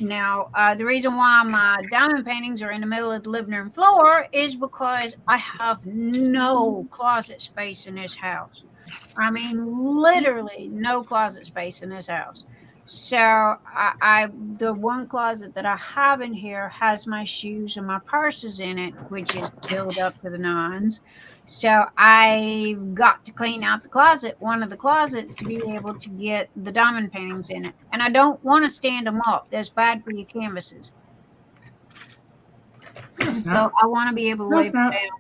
Now, the reason why my diamond paintings are in the middle of the living room floor is because I have no closet space in this house. I mean, literally no closet space in this house. So the one closet that I have in here has my shoes and my purses in it, which is filled up to the nines. So I've got to clean out the closet, one of the closets, to be able to get the diamond paintings in it. And I don't want to stand them up. That's bad for your canvases. It's So not. I want to be able to No, lay it's them not. down.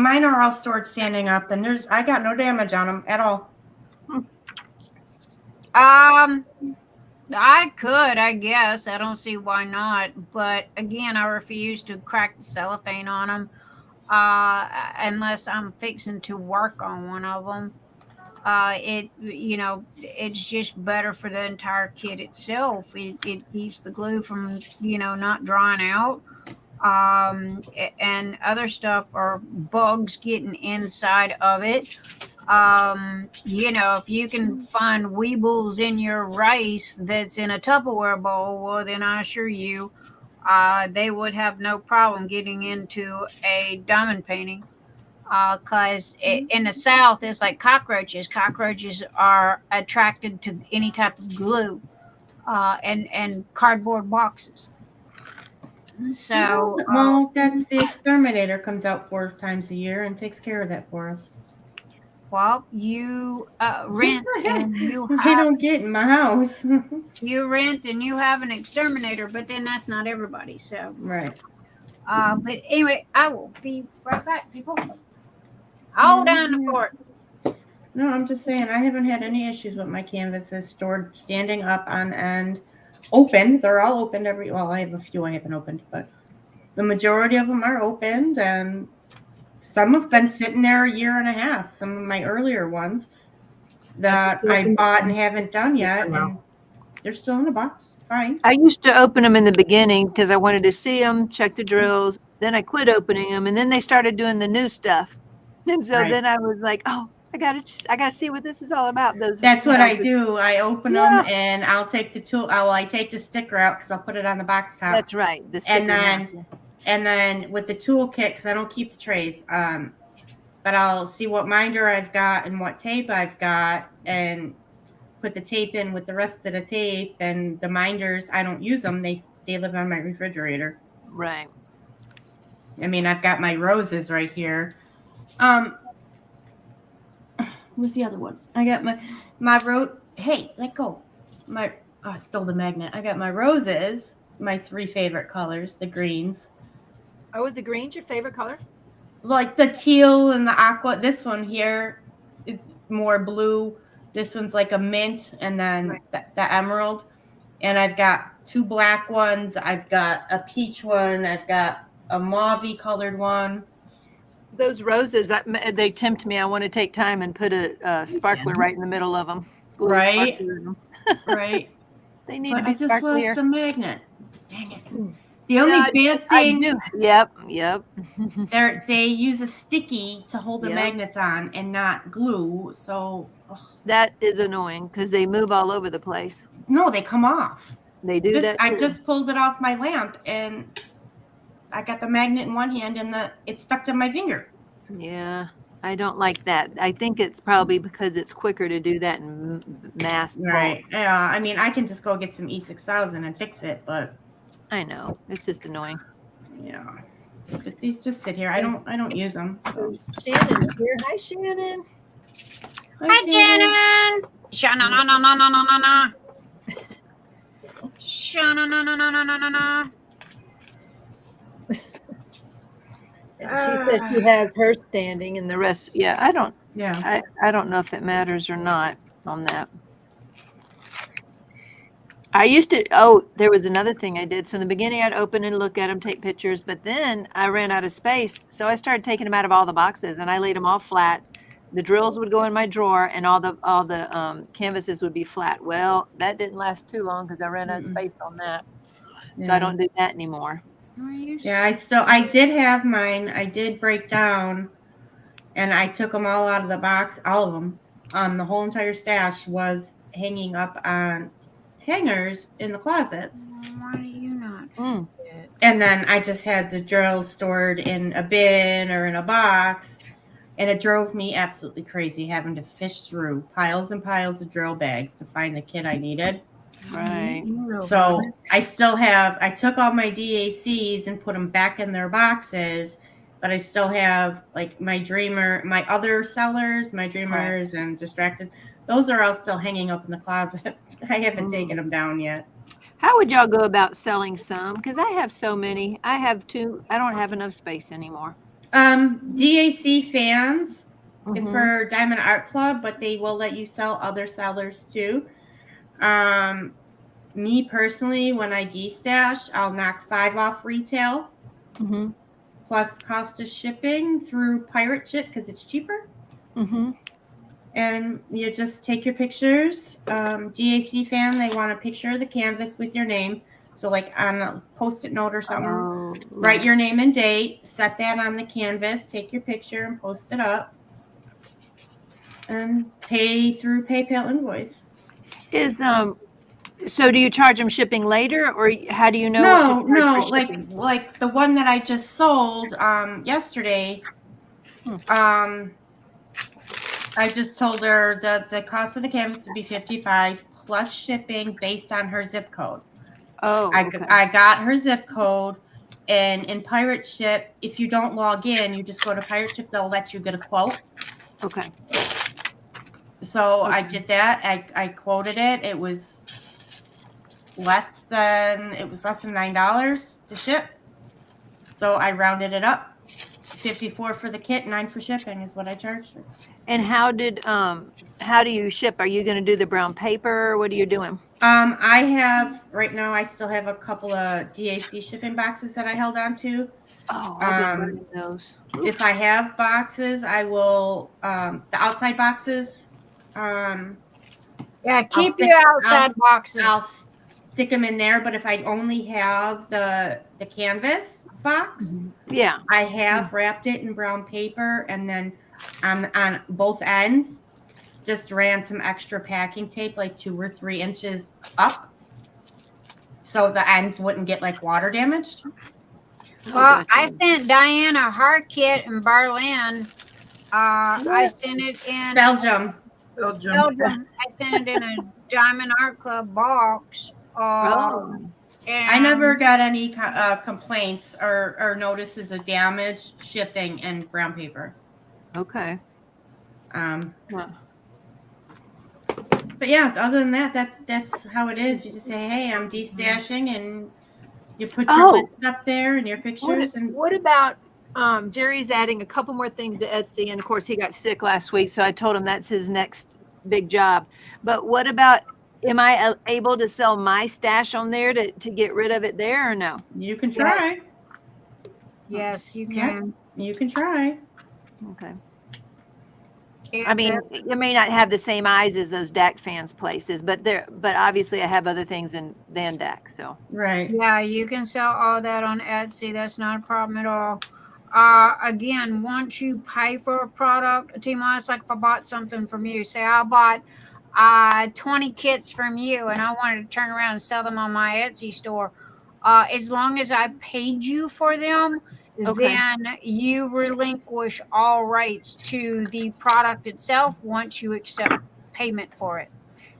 Mine are all stored standing up, and I got no damage on them at all. I could, I guess. I don't see why not. But again, I refuse to crack the cellophane on them unless I'm fixing to work on one of them. It's just better for the entire kit itself. It keeps the glue from, not drying out. And other stuff or bugs getting inside of it. If you can find weebles in your rice that's in a Tupperware bowl, well, then I assure you, they would have no problem getting into a diamond painting. Because in the South, it's like cockroaches. Cockroaches are attracted to any type of glue and cardboard boxes. So, Well, that's the exterminator comes out 4 times a year and takes care of that for us. well, you rent and you They don't get in my house. you rent and you have an exterminator, but then that's not everybody. So, Right. but anyway, I will be right back, people. Hold down the fort. No, I'm just saying I haven't had any issues with my canvases stored standing up on end, open. They're all opened I have a few I haven't opened, but the majority of them are opened, and some have been sitting there a year and a half. Some of my earlier ones that I bought and haven't done yet, and they're still in the box. Fine. I used to open them in the beginning because I wanted to see them, check the drills. Then I quit opening them, and then they started doing the new stuff. And so Right. then I was like, oh, I gotta see what this is all about. That's what I do. I open them and I'll take the tool. I take the sticker out because I'll put it on the box top. That's right. The sticker and then with the toolkit, because I don't keep the trays, but I'll see what minder I've got and what tape I've got, and put the tape in with the rest of the tape. And the minders, I don't use them. They live on my refrigerator. Right. I mean, I've got my roses right here. Who's the other one? I got my hey, let go. I stole the magnet. I got my roses, my 3 favorite colors, the greens. Oh, the green's your favorite color? Like the teal and the aqua. This one here is more blue. This one's like a mint, and then the emerald. And I've got 2 black ones. I've got a peach one. I've got a mauve colored one. Those roses, they tempt me. I want to take time and put a sparkler right in the middle of them. Right. Right. They need to be I just sparklier. lost a magnet. Dang it. The only bad thing. Yep. They use a sticky to hold the magnets on and not glue. So that is annoying because they move all over the place. No, they come off. They do that. I just pulled it off my lamp and I got the magnet in one hand and it's stuck to my finger. Yeah, I don't like that. I think it's probably because it's quicker to do that in mass. Right. Yeah. I mean, I can just go get some E6000 and fix it, but I know it's just annoying. Yeah. But these just sit here. I don't use them. So. Shannon's here. Hi, Shannon. Hi, Shannon. Shannon, no. Shannon, no. She says she has her standing and the rest. Yeah, I don't. Yeah. I don't know if it matters or not on that. I used to, there was another thing I did. So in the beginning, I'd open and look at them, take pictures, but then I ran out of space. So I started taking them out of all the boxes and I laid them all flat. The drills would go in my drawer and all the canvases would be flat. Well, that didn't last too long because I ran out of space on that. So I don't do that anymore. Yeah, I did have mine. I did break down and I took them all out of the box, all of them. The whole entire stash was hanging up on hangers in the closets. Why do you not? And then I just had the drills stored in a bin or in a box, and it drove me absolutely crazy having to fish through piles and piles of drill bags to find the kit I needed. Right. So I took all my DACs and put them back in their boxes, but I still have like my other sellers, my dreamers and distracted. Those are all still hanging up in the closet. I haven't taken them down yet. How would y'all go about selling some? Because I have so many. I have 2. I don't have enough space anymore. DAC fans for Diamond Art Club, but they will let you sell other sellers too. Me personally, when I destash, I'll knock 5 off retail plus cost of shipping through pirate ship because it's cheaper. And you just take your pictures. DAC fan, they want a picture of the canvas with your name. So like on a Post-it note or something, write your name and date, set that on the canvas, take your picture and post it up. And pay through PayPal invoice. So do you charge them shipping later, or how do you know? No, like the one that I just sold yesterday. I just told her that the cost of the canvas would be $55 plus shipping based on her zip code. I got her zip code, and in Pirate Ship, if you don't log in, you just go to Pirate Ship. They'll let you get a quote. Okay. So I did that. I quoted it. It was less than $9 to ship. So I rounded it up. $54 for the kit, $9 for shipping is what I charged her. And how do you ship? Are you going to do the brown paper? What are you doing? I have right now. I still have a couple of DAC shipping boxes that I held on to. I've been running those. If I have boxes, I will the outside boxes. Yeah, keep your outside boxes. I'll stick them in there. But if I only have the canvas box, I have wrapped it in brown paper, and then on both ends, just ran some extra packing tape, like 2 or 3 inches up, so the ends wouldn't get like water damaged. Well, I sent Diana her kit in Berlin. I sent it in Belgium. I sent it in a Diamond Art Club box. And I never got any complaints or notices of damage shipping in brown paper. Okay. But yeah, other than that, that's how it is. You just say, "Hey, I'm destashing," and you put your list up there and your pictures. What about Jerry's adding a couple more things to Etsy, and of course he got sick last week, so I told him that's his next big job. But what about? Am I able to sell my stash on there to get rid of it there, or no? You can try. Yes, you can. Yep, you can try. Okay. I mean, it may not have the same eyes as those DAC fans places, but obviously I have other things than DAC. So right. Yeah, you can sell all that on Etsy. That's not a problem at all. Again, once you pay for a product, Teemaw, it's like if I bought something from you. Say I bought 20 kits from you, and I wanted to turn around and sell them on my Etsy store. As long as I paid you for them, then you relinquish all rights to the product itself once you accept payment for it.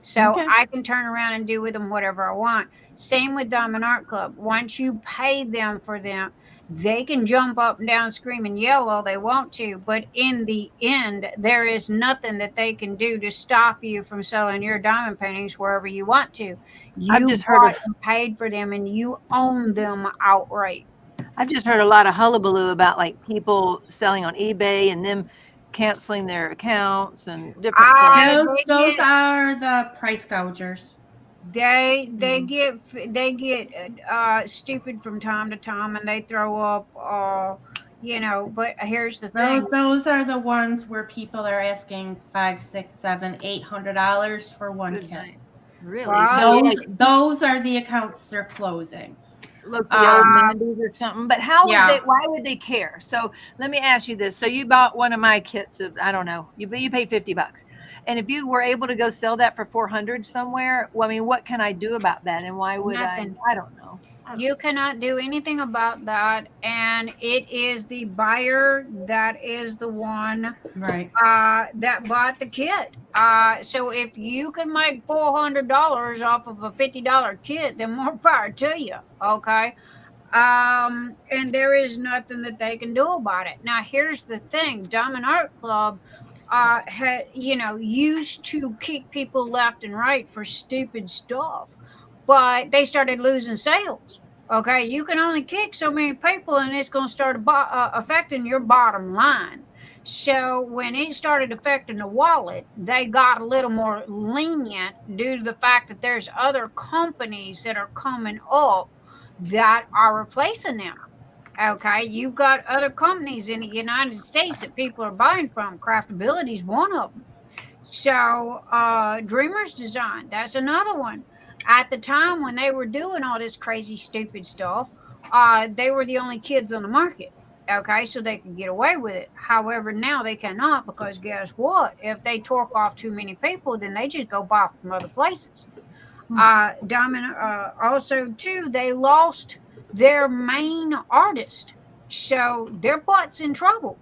So I can turn around and do with them whatever I want. Same with Diamond Art Club. Once you pay them for them, they can jump up and down, scream and yell all they want to, but in the end, there is nothing that they can do to stop you from selling your diamond paintings wherever you want to. You just paid for them, and you own them outright. I've just heard a lot of hullabaloo about like people selling on eBay and them canceling their accounts and different things. Those are the price gougers. They get stupid from time to time, and they throw up, But here's the thing: those are the ones where people are asking $500, $600, $700, $800 for one kit. Really? Wow. Those are the accounts they're closing. Look, the old Mandy's or something. But how would they? Why would they care? So let me ask you this: so you bought one of my kits of, I don't know, you paid $50, and if you were able to go sell that for $400 somewhere, well, I mean, what can I do about that? And why would Nothing. I don't know. You cannot do anything about that, and it is the buyer that is the one that bought the kit. So if you can make $400 off of a $50 kit, then more power to you. Okay. And there is nothing that they can do about it. Now, here's the thing: Diamond Art Club, had used to kick people left and right for stupid stuff, but they started losing sales. Okay, you can only kick so many people, and it's going to start affecting your bottom line. So when it started affecting the wallet, they got a little more lenient due to the fact that there's other companies that are coming up that are replacing them. Okay, you've got other companies in the United States that people are buying from. Craftability is one of them. So, Dreamers Design, that's another one. At the time when they were doing all this crazy, stupid stuff, they were the only kids on the market. Okay, so they could get away with it. However, now they cannot, because guess what? If they torque off too many people, then they just go buy from other places. Diamond, also too, they lost their main artist, so their butt's in trouble.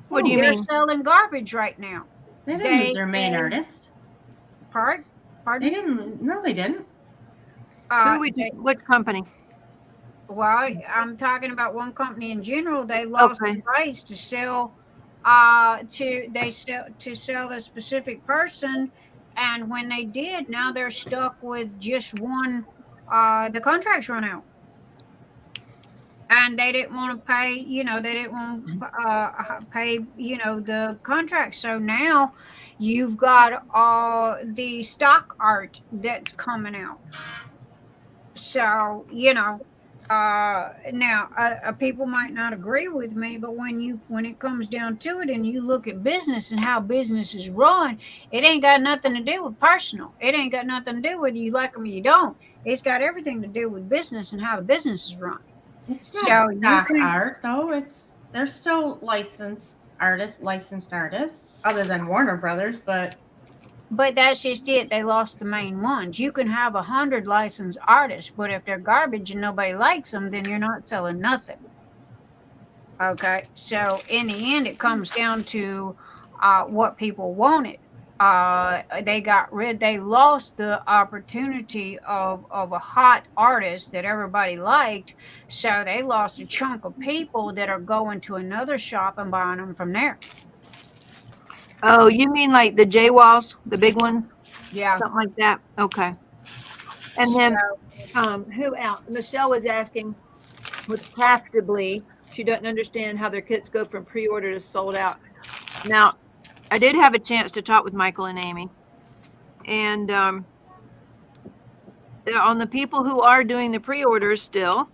What do you They're mean? selling garbage right now. They didn't lose their main artist. Pardon? They didn't. No, they didn't. What company? Well, I'm talking about one company in general. They lost the rights to sell, to sell a specific person, and when they did, now they're stuck with just one. The contracts run out, and they didn't want to pay. They didn't want to pay. The contract. So now you've got the stock art that's coming out. So now people might not agree with me, but when it comes down to it, and you look at business and how business is run, it ain't got nothing to do with personal. It ain't got nothing to do whether you like them or you don't. It's got everything to do with business and how the business is run. It's not stock art though. They're still licensed artists, other than Warner Brothers, but that's just it. They lost the main ones. You can have 100 licensed artists, but if they're garbage and nobody likes them, then you're not selling nothing. Okay, so in the end, it comes down to what people wanted. They lost the opportunity of a hot artist that everybody liked, so they lost a chunk of people that are going to another shop and buying them from there. Oh, you mean like the J Walls, the big ones? Yeah. Something like that. Okay. And then who else? Michelle was asking with Craftably, she doesn't understand how their kits go from pre-order to sold out. Now, I did have a chance to talk with Michael and Amy, and on the people who are doing the pre-orders still,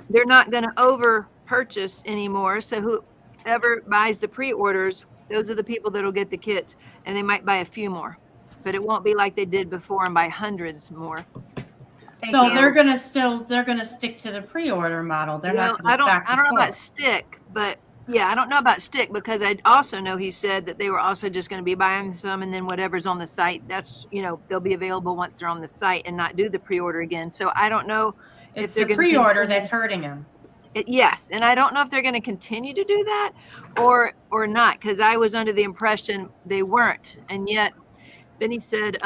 they're not going to over purchase anymore. So whoever buys the pre-orders, those are the people that'll get the kits, and they might buy a few more, but it won't be like they did before and buy hundreds more. So they're gonna stick to the pre-order model. They're not gonna I don't know about stick, but yeah, I don't know about stick, because I also know he said that they were also just going to be buying some, and then whatever's on the site, that's they'll be available once they're on the site and not do the pre-order again. So I don't know if they're the pre-order that's hurting them. Yes, and I don't know if they're going to continue to do that or not, because I was under the impression they weren't, and yet Benny said,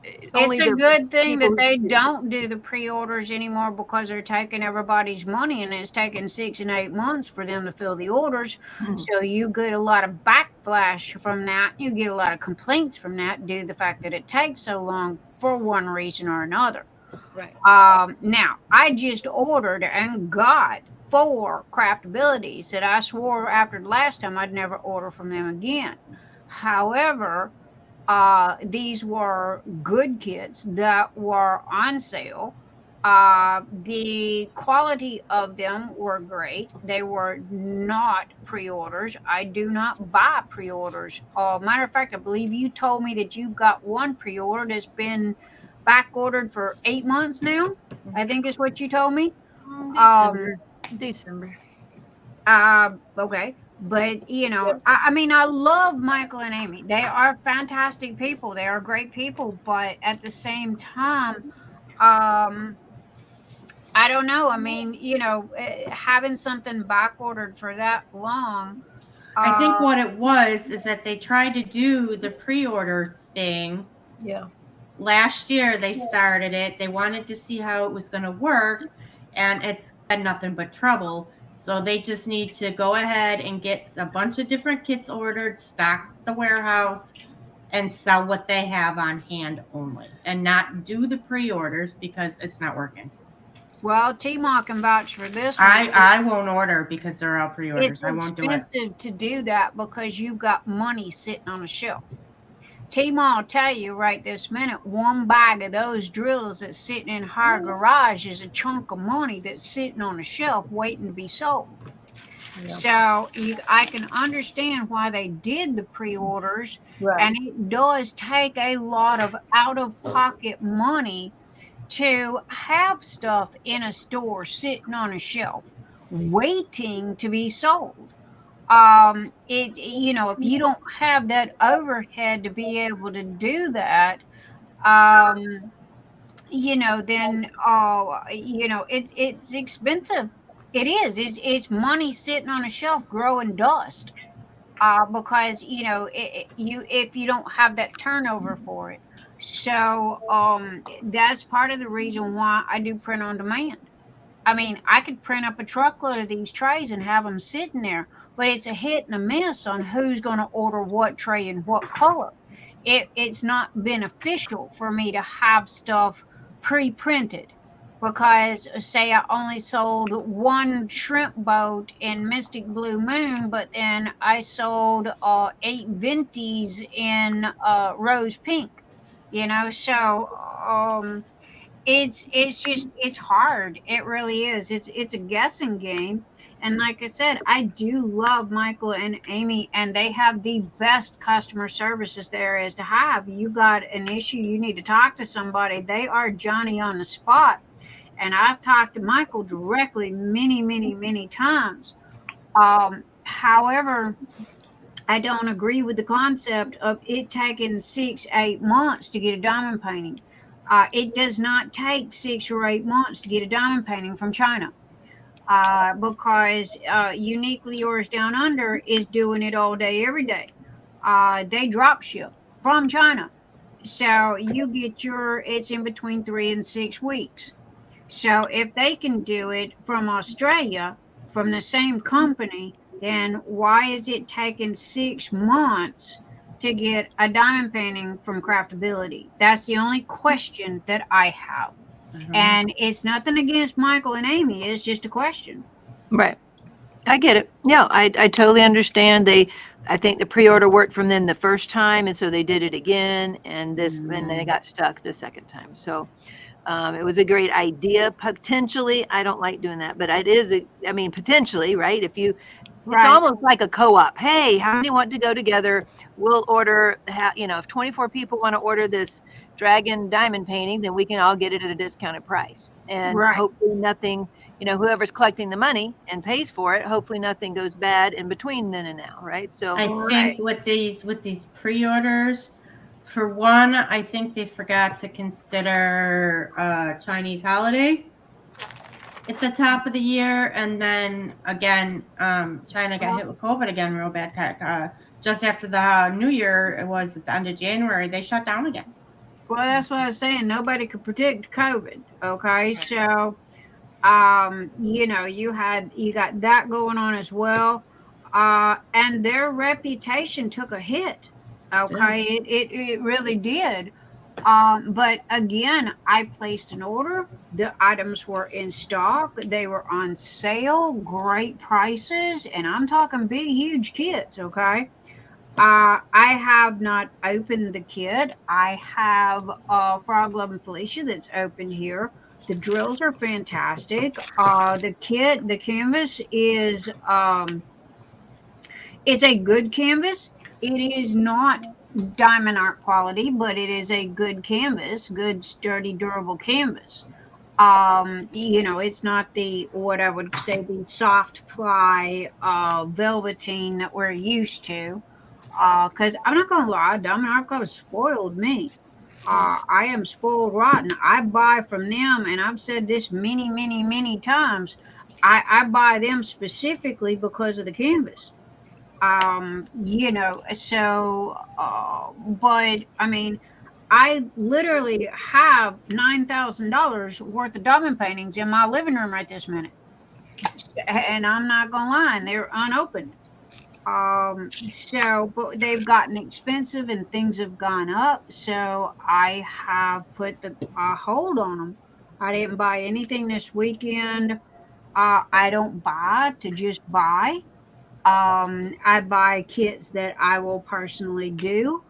it's a good thing that they don't do the pre-orders anymore, because they're taking everybody's money, and it's taking 6 and 8 months for them to fill the orders. Mm-hmm. So you get a lot of backlash from that. You get a lot of complaints from that due to the fact that it takes so long for one reason or another. Right. Now, I just ordered and got 4 Craftabilities that I swore after the last time I'd never order from them again. However, these were good kits that were on sale. The quality of them were great. They were not pre-orders. I do not buy pre-orders. Matter of fact, I believe you told me that you've got one pre-order that's been back ordered for 8 months now. I think is what you told me. December. Okay. But, I mean, I love Michael and Amy. They are fantastic people. They are great people. But at the same time, I don't know. I mean, having something back ordered for that long. I think what it was is that they tried to do the pre-order thing. Yeah. last year they started it. They wanted to see how it was going to work, and it's had nothing but trouble. So they just need to go ahead and get a bunch of different kits ordered, stock the warehouse, and sell what they have on hand only, and not do the pre-orders because it's not working. Well, Teemaw can vouch for this one. I won't order because they're all pre-orders. It's I won't do it. expensive to do that because you've got money sitting on a shelf. Teemaw will tell you right this minute, one bag of those drills that's sitting in her garage is a chunk of money that's sitting on a shelf waiting to be sold. Yep. So I can understand why they did the pre-orders, right. And it does take a lot of out-of-pocket money to have stuff in a store sitting on a shelf waiting to be sold. It, you know, if you don't have that overhead to be able to do that, you know, then you know, it's expensive. It is. It's money sitting on a shelf growing dust. Because you know, if you don't have that turnover for it. So that's part of the reason why I do print on demand. I mean, I could print up a truckload of these trays and have them sitting there, but it's a hit and a miss on who's going to order what tray and what color. It's not beneficial for me to have stuff pre-printed because, say, I only sold one shrimp boat in Mystic Blue Moon, but then I sold 8 Venties in Rose Pink. You know, so it's hard. It really is. It's a guessing game. And like I said, I do love Michael and Amy, and they have the best customer services there is to have. You got an issue, you need to talk to somebody. They are Johnny on the spot. And I've talked to Michael directly many times. However, I don't agree with the concept of it taking 6-8 months to get a diamond painting. It does not take 6 or 8 months to get a diamond painting from China because Uniquely Yours Down Under is doing it all day, every day. They drop ship from China. So you get it's in between 3 and 6 weeks. So if they can do it from Australia, from the same company, then why is it taking 6 months to get a diamond painting from Craftability? That's the only question that I have. And it's nothing against Michael and Amy. It's just a question. Right. I get it. Yeah, I totally understand. I think the pre-order worked from them the first time, and so they did it again, and then they got stuck the second time. So it was a great idea. Potentially, I don't like doing that, but it is, I mean, potentially, right? If you, it's almost like a co-op. Hey, how many want to go together? We'll order, you know, if 24 people want to order this dragon diamond painting, then we can all get it at a discounted price. And hopefully nothing, you know, whoever's collecting the money and pays for it, hopefully nothing goes bad in between then and now, right? So I think with these pre-orders, for one, I think they forgot to consider Chinese holiday at the top of the year, and then again, China got hit with COVID again real bad. Just after the New Year, it was at the end of January, they shut down again. Well, that's what I was saying. Nobody could predict COVID. Okay, so you know, you got that going on as well, and their reputation took a hit. Okay, it really did. But again, I placed an order. The items were in stock. They were on sale, great prices, and I'm talking big, huge kits. Okay. I have not opened the kit. I have Frog Love and Felicia that's open here. The drills are fantastic. The canvas is it's a good canvas. It is not diamond art quality, but it is a good canvas, good, sturdy, durable canvas. You know, it's not what I would say the soft ply velveteen that we're used to. Because I'm not gonna lie, diamond art club has spoiled me. I am spoiled rotten. I buy from them, and I've said this many times. I buy them specifically because of the canvas. You know, so but I mean, I literally have $9,000 worth of diamond paintings in my living room right this minute. And I'm not gonna lie, they're unopened. So, but they've gotten expensive and things have gone up. So I have put the hold on them. I didn't buy anything this weekend. I don't buy to just buy. I buy kits that I will personally do.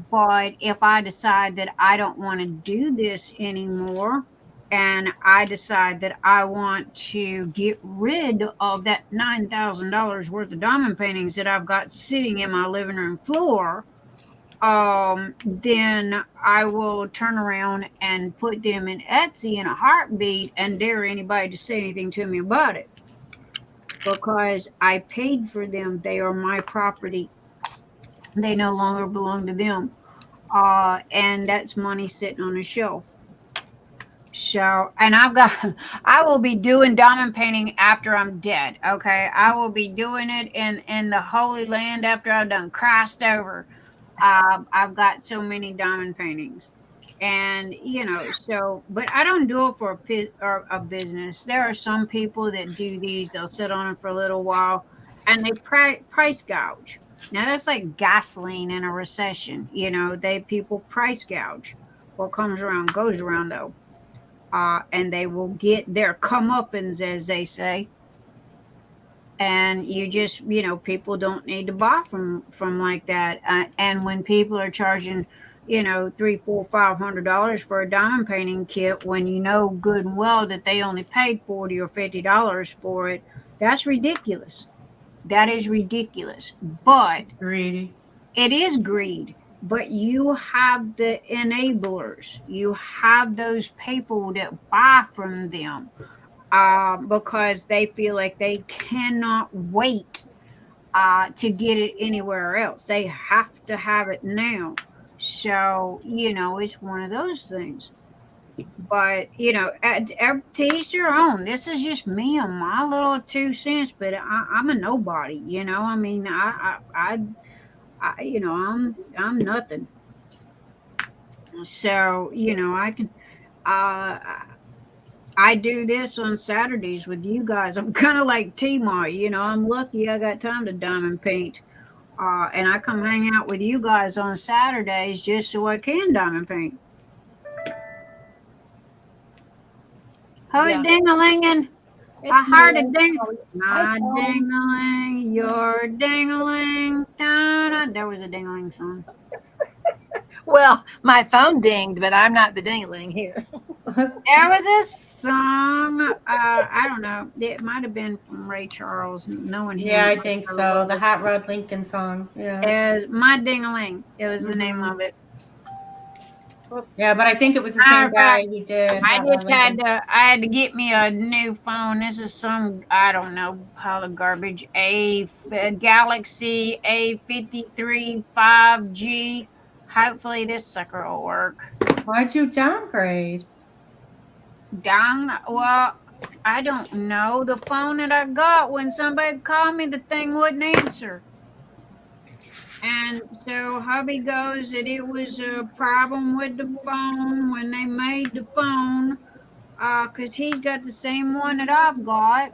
But if I decide that I don't want to do this anymore, and I decide that I want to get rid of that $9,000 worth of diamond paintings that I've got sitting in my living room floor, then I will turn around and put them in Etsy in a heartbeat and dare anybody to say anything to me about it. Because I paid for them. They are my property. They no longer belong to them. And that's money sitting on a shelf. So, and I will be doing diamond painting after I'm dead. Okay. I will be doing it in the Holy Land after I've done crossed over. I've got so many diamond paintings. And, so, but I don't do it for a business. There are some people that do these. They'll sit on them for a little while and they price gouge. Now that's like gasoline in a recession. People price gouge. What comes around goes around though. And they will get their comeuppance, as they say. And you just, people don't need to buy from like that. And when people are charging, $300, $400, $500 for a diamond painting kit, when you know good and well that they only paid $40 or $50 for it, that's ridiculous. That is ridiculous. But It's greedy. it is greed. But you have the enablers. You have those people that buy from them because they feel like they cannot wait to get it anywhere else. They have to have it now. So, it's one of those things. But, to each their own. This is just me and my little 2 cents, but I'm a nobody, I mean, I'm nothing. So, I can, I do this on Saturdays with you guys. I'm kind of like Teemaw, I'm lucky I got time to diamond paint. And I come hang out with you guys on Saturdays just so I can diamond paint. Who's Yeah. ding-a-linging? It's I heard a me. ding. Hi, My Tom. ding-a-ling, your ding-a-ling. Da-da. There was a ding-a-ling song. Well, my phone dinged, but I'm not the dingling here. There was a song. I don't know. It might have been from Ray Charles. Knowing him, Yeah, I think so. The Hot Rod Lincoln song. Yeah. My ding-a-ling. It was the name of it. Yeah, but I think it was the same guy who did. I Hot Rod just had Lincoln. to. I had to get me a new phone. This is some, I don't know, pile of garbage. A Galaxy A53 5G. Hopefully this sucker will work. Why'd you downgrade? Well, I don't know. The phone that I got, when somebody called me, the thing wouldn't answer. And so hubby goes that it was a problem with the phone when they made the phone, because he's got the same one that I've got.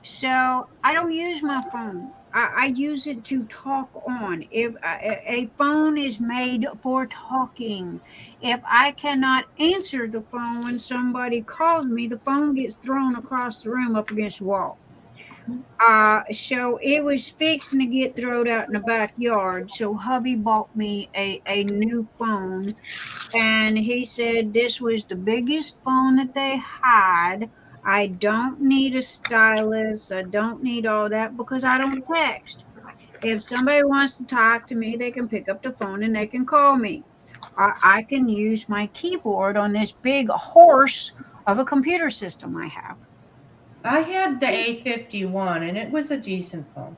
So I don't use my phone. I use it to talk on. If a phone is made for talking, if I cannot answer the phone when somebody calls me, the phone gets thrown across the room up against the wall. So it was fixing to get thrown out in the backyard. So hubby bought me a new phone, and he said this was the biggest phone that they had. I don't need a stylus. I don't need all that because I don't text. If somebody wants to talk to me, they can pick up the phone and they can call me. I can use my keyboard on this big horse of a computer system I have. I had the A51 and it was a decent phone.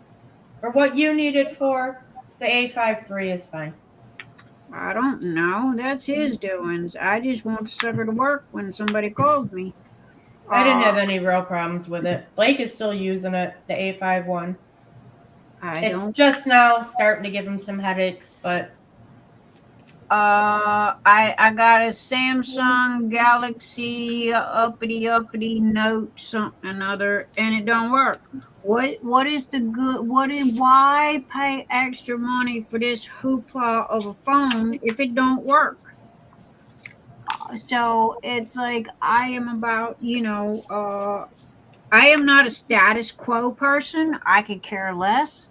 For what you need it for, the A53 is fine. I don't know. That's his doings. I just want the sucker to work when somebody calls me. I didn't have any real problems with it. Blake is still using it, the A51. It's just now starting to give him some headaches, but I got a Samsung Galaxy uppity Note something another, and it don't work. What is the good? Why pay extra money for this hoopla of a phone if it don't work? So it's like I am about, I am not a status quo person. I could care less.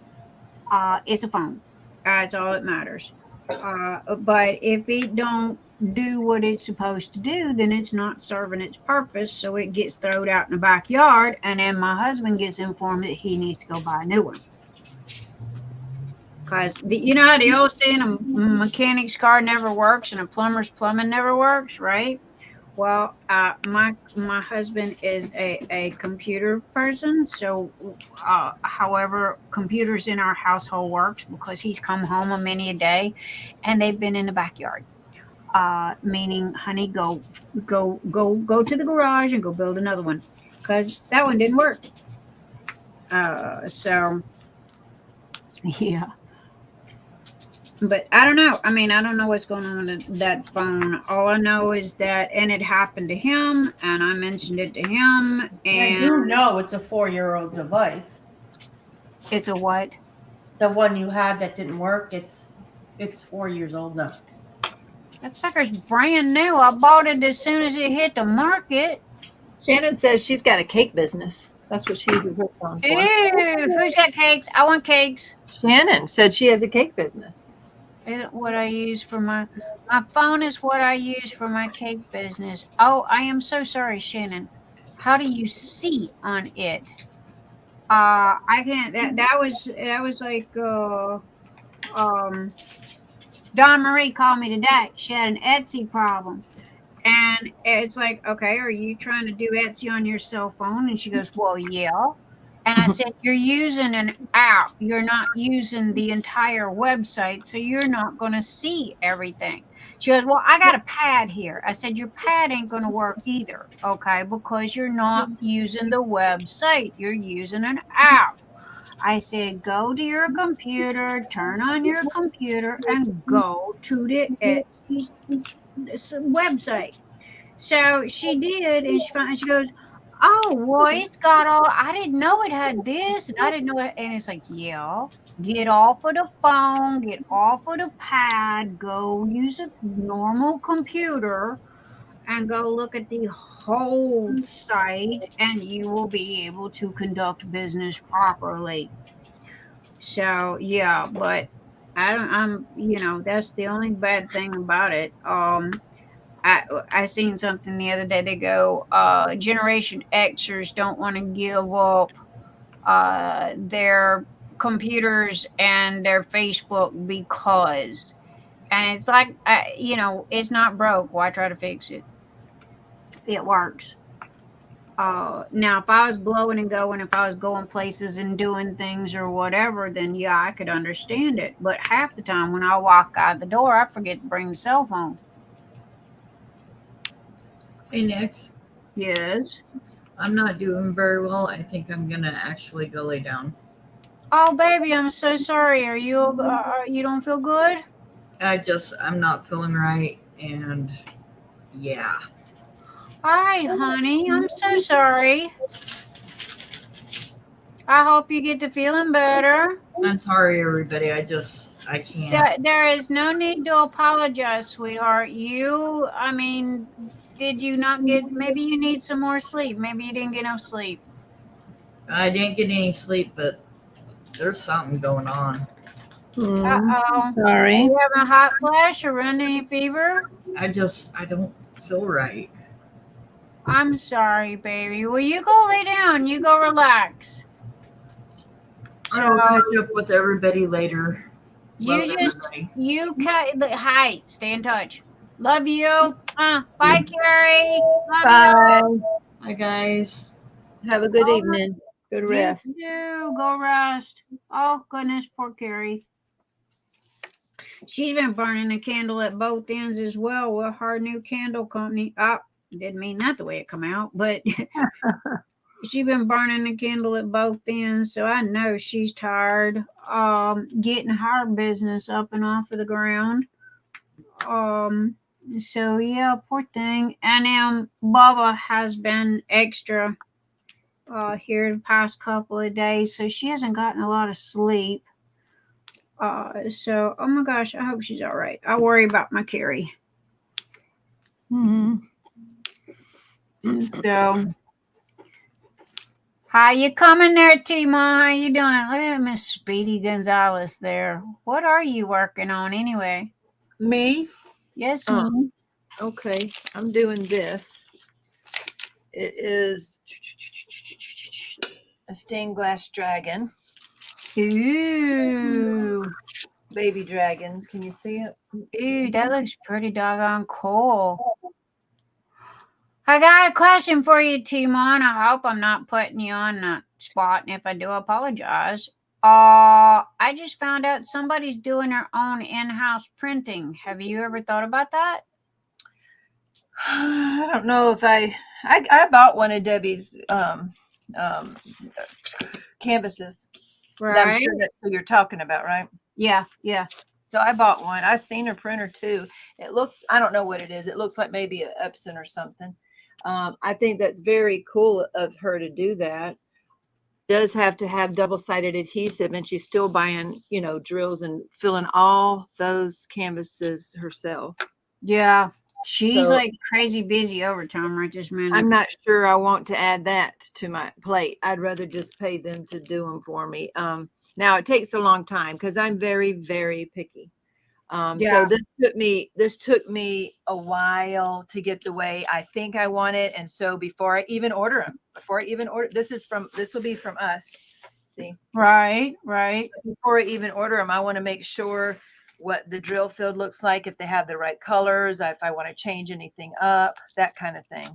It's a phone. That's all that matters. But if it don't do what it's supposed to do, then it's not serving its purpose. So it gets thrown out in the backyard, and then my husband gets informed that he needs to go buy a new one. Because the old saying, a mechanic's car never works and a plumber's plumbing never works, right? Well, my husband is a computer person, so however computers in our household works because he's come home a many a day, and they've been in the backyard. Meaning, honey, go to the garage and go build another one because that one didn't work. So yeah. But I don't know. I mean, I don't know what's going on with that phone. All I know is that, and it happened to him, and I mentioned it to him. And I do know it's a 4-year-old device. It's a what? The one you had that didn't work, it's 4 years old now. That sucker's brand new. I bought it as soon as it hit the market. Shannon says she's got a cake business. That's what she uses her phone for. Ew, who's got cakes? I want cakes. Shannon said she has a cake business. Isn't what I use for my phone is what I use for my cake business. Oh, I am so sorry, Shannon. How do you see on it? I can't. That was like Dawnmarie called me today. She had an Etsy problem. And it's like, okay, are you trying to do Etsy on your cell phone? And she goes, well, yeah. And I said, you're using an app. You're not using the entire website, so you're not going to see everything. She goes, well, I got a pad here. I said, your pad ain't going to work either, okay, because you're not using the website. You're using an app. I said, go to your computer, turn on your computer, and go to the Etsy website. So she did, and she goes, oh, well, it's got all, I didn't know it had this, and I didn't know it. And it's like, yeah, get off of the phone, get off of the pad, go use a normal computer, and go look at the whole site, and you will be able to conduct business properly. So, yeah, but I'm that's the only bad thing about it. I seen something the other day. They go, Generation Xers don't want to give up their computers and their Facebook because, and it's like, it's not broke. Why try to fix it? It works. Now, if I was blowing and going, if I was going places and doing things or whatever, then yeah, I could understand it. But half the time when I walk out the door, I forget to bring the cell phone. Hey, Nix. Yes. I'm not doing very well. I think I'm gonna actually go lay down. Oh, baby, I'm so sorry. Are you? You don't feel good? I'm not feeling right, and yeah. All right, honey. I'm so sorry. I hope you get to feeling better. I'm sorry, everybody. I can't. There is no need to apologize, sweetheart. Did you not get, maybe you need some more sleep. Maybe you didn't get enough sleep. I didn't get any sleep, but there's something going on. Uh-oh. Sorry. Are you having a hot flash or running any fever? I don't feel right. I'm sorry, baby. Well, you go lay down. You go relax. I'll catch up with everybody later. Hi, stay in touch. Love you. Bye, Carrie. Love Bye. you. Bye, guys. Have a good evening. Good rest. You too. Go rest. Oh, goodness, poor Carrie. She's been burning a candle at both ends as well with her new candle company. Didn't mean that the way it come out, but she's been burning a candle at both ends, so I know she's tired getting her business up and off of the ground. So yeah, poor thing. And Bubba has been extra here the past couple of days, so she hasn't gotten a lot of sleep. So oh my gosh, I hope she's all right. I worry about my Carrie. So how you coming there, Teemaw? How you doing? Look at Miss Speedy Gonzalez there. What are you working on anyway? Me? Yes, Oh. me. Okay, I'm doing this. It is a stained glass dragon. Ooh. Baby dragons. Can you see it? Ooh, that looks pretty doggone cool. I got a question for you, Teemaw. I hope I'm not putting you on the spot, and if I do, apologize. I just found out somebody's doing their own in-house printing. Have you ever thought about that? I don't know if I bought one of Debbie's canvases. Right. I'm sure that's who you're talking about, right? Yeah, yeah. So I bought one. I've seen her printer too. It looks, I don't know what it is. It looks like maybe an Epson or something. I think that's very cool of her to do that. Does have to have double-sided adhesive, and she's still buying, drills and filling all those canvases herself. Yeah. She's So- like crazy busy overtime right this minute. I'm not sure I want to add that to my plate. I'd rather just pay them to do them for me. Now it takes a long time because I'm very, very picky. Yeah. So this took me a while to get the way I think I want it. And so before I even order them, this will be from us. See, Right. before I even order them, I want to make sure what the drill field looks like, if they have the right colors, if I want to change anything up, that kind of thing.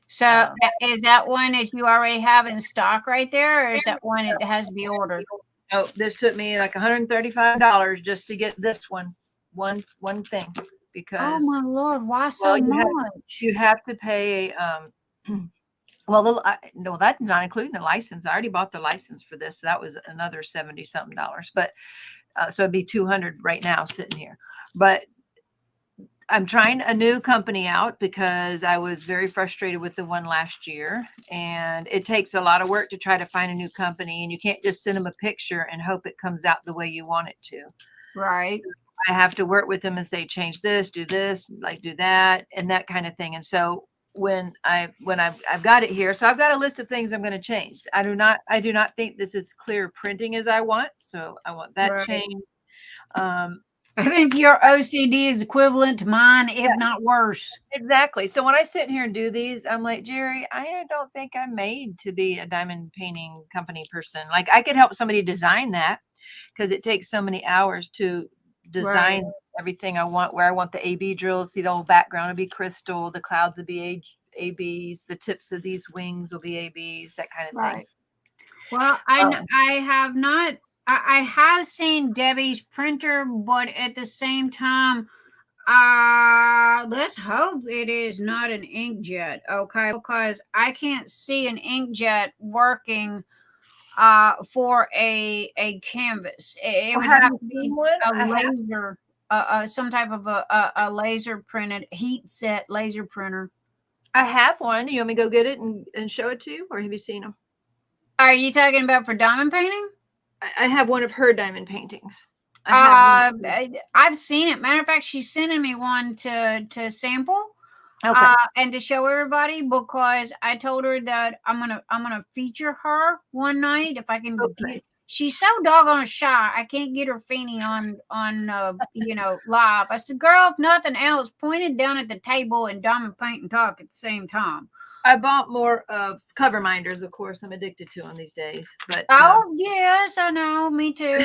So is that one that you already have in stock right there, or is that one that has to be ordered? Oh, this took me like $135 just to get this one thing, because Oh my Lord, why so much? you have to pay well, no, that's not including the license. I already bought the license for this. So that was another $70 something. But so it'd be $200 right now sitting here. But I'm trying a new company out because I was very frustrated with the one last year, and it takes a lot of work to try to find a new company, and you can't just send them a picture and hope it comes out the way you want it to. Right. I have to work with them and say, change this, do that, and that kind of thing. And so when I've got it here, so I've got a list of things I'm going to change. I do not think this is clear printing as I want. So I want that Right. changed. I think your OCD is equivalent to mine, if not worse. Exactly. So when I sit here and do these, I'm like, Jerry, I don't think I'm made to be a diamond painting company person. Like I could help somebody design that because it takes so many hours to design everything I want, where I want the AB drills. See, the whole background will be crystal. The clouds will be ABs. The tips of these wings will be ABs, that kind of thing. Well, I have seen Debbie's printer, but at the same time, let's hope it is not an inkjet, okay? Because I can't see an inkjet working for a canvas. It would have to be a laser, some type of a laser printed heat set laser printer. I have one. You want me to go get it and show it to you, or have you seen them? Are you talking about for diamond painting? I have one of her diamond paintings. I've seen it. Matter of fact, she's sending me one to sample. Okay. And to show everybody, because I told her that I'm gonna feature her one night if I can. Okay. She's so doggone shy. I can't get her Feeny on live. I said, girl, if nothing else, pointed down at the table and diamond paint and talk at the same time. I bought more of cover minders, of course. I'm addicted to them these days. But yes, I know. Me too.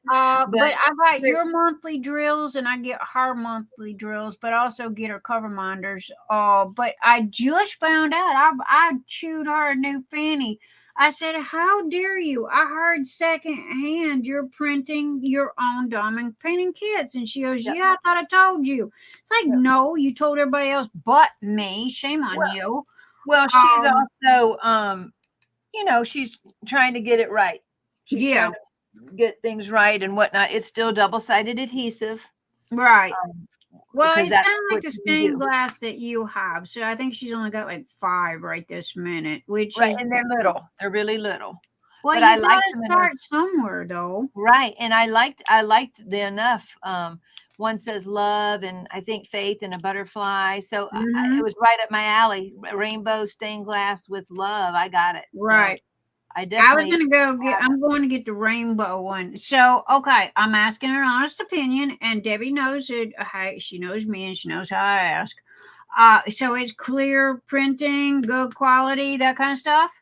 But I got your monthly drills and I get her monthly drills, but also get her cover minders. But I just found out I chewed her a new fanny. I said, how dare you? I heard secondhand you're printing your own diamond painting kits. And she goes, yeah, I thought I told you. It's like, no, you told everybody else but me. Shame on you. Well, she's also, she's trying to get it right. She's trying to get things right and whatnot. It's still double-sided adhesive. Right. Well, because it's that's kind of like what the you can stained do. glass that you have. So I think she's only got like 5 right this minute, which Right, is and they're little. They're really little. well, but you I like gotta them enough. start somewhere though. Right, and I liked the enough. One says love, and I think faith, and a butterfly. So Mhm. it was right up my alley. Rainbow stained glass with love. I got it. So Right. I I was definitely. gonna go get. I'm going to get the rainbow one. So okay, I'm asking an honest opinion, and Debbie knows it. Hey, she knows me, and she knows how I ask. So it's clear printing, good quality, that kind of stuff.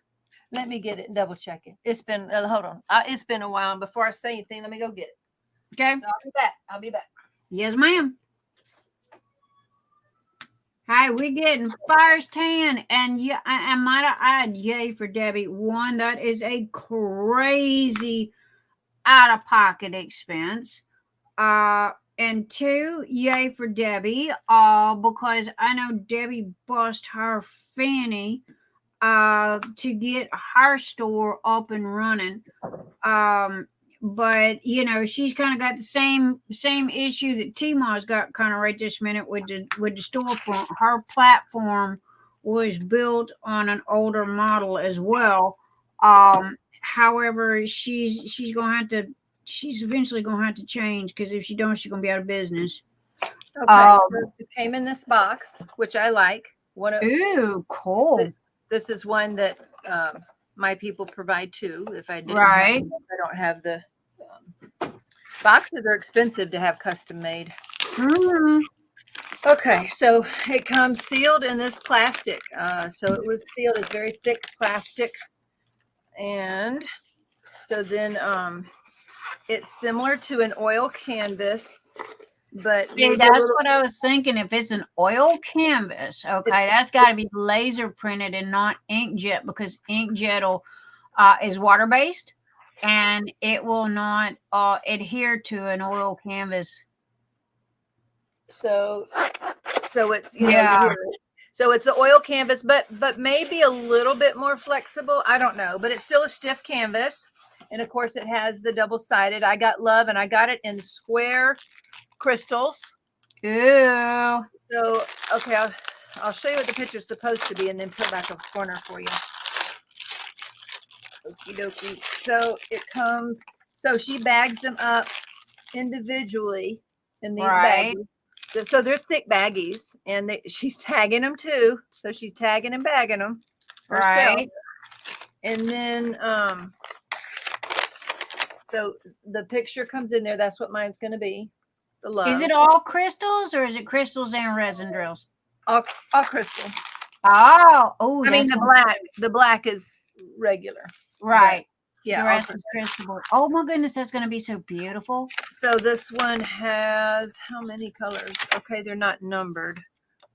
Let me get it and double check it. It's been hold on. It's been a while. And before I say anything, let me go get it. Okay. So I'll be back. I'll be back. Yes, ma'am. Hey, we getting Fires tan, and yeah, I might add, yay for Debbie. One, that is a crazy out of pocket expense. And 2, yay for Debbie. Because I know Debbie bust her fanny to get her store up and running. But you know, she's kind of got the same issue that Teemaw's got kind of right this minute with the storefront. Her platform was built on an older model as well. However, she's eventually gonna have to change, because if she don't, she's gonna be out of business. Okay, so it came in this box, which I like. Ooh, cool. This is one that my people provide too. If I didn't, Right. I don't have the boxes are expensive to have custom made. Mhm. Okay, so it comes sealed in this plastic. So it was sealed as very thick plastic, and so then it's similar to an oil canvas, but Yeah, maybe a that's little- what I was thinking. If it's an oil canvas, okay, It's- that's got to be laser printed and not inkjet, because inkjet is water based, and it will not adhere to an oil canvas. So it's Yeah. so it's the oil canvas, but maybe a little bit more flexible. I don't know, but it's still a stiff canvas, and of course it has the double sided. I got love, and I got it in square crystals. Ooh. So okay, I'll show you what the picture's supposed to be, and then put back a corner for you. Okie dokie. So it comes. So she bags them up individually in these Right. baggies. So they're thick baggies, and she's tagging them too. So she's tagging and bagging them herself. Right. And then, so the picture comes in there. That's what mine's going to be. The love. Is it all crystals, or is it crystals and resin drills? all crystal? Oh, I mean, the black is regular. right. Yeah. The all rest is crystal. Oh my goodness, that's going to be so beautiful. So this one has how many colors? Okay, they're not numbered.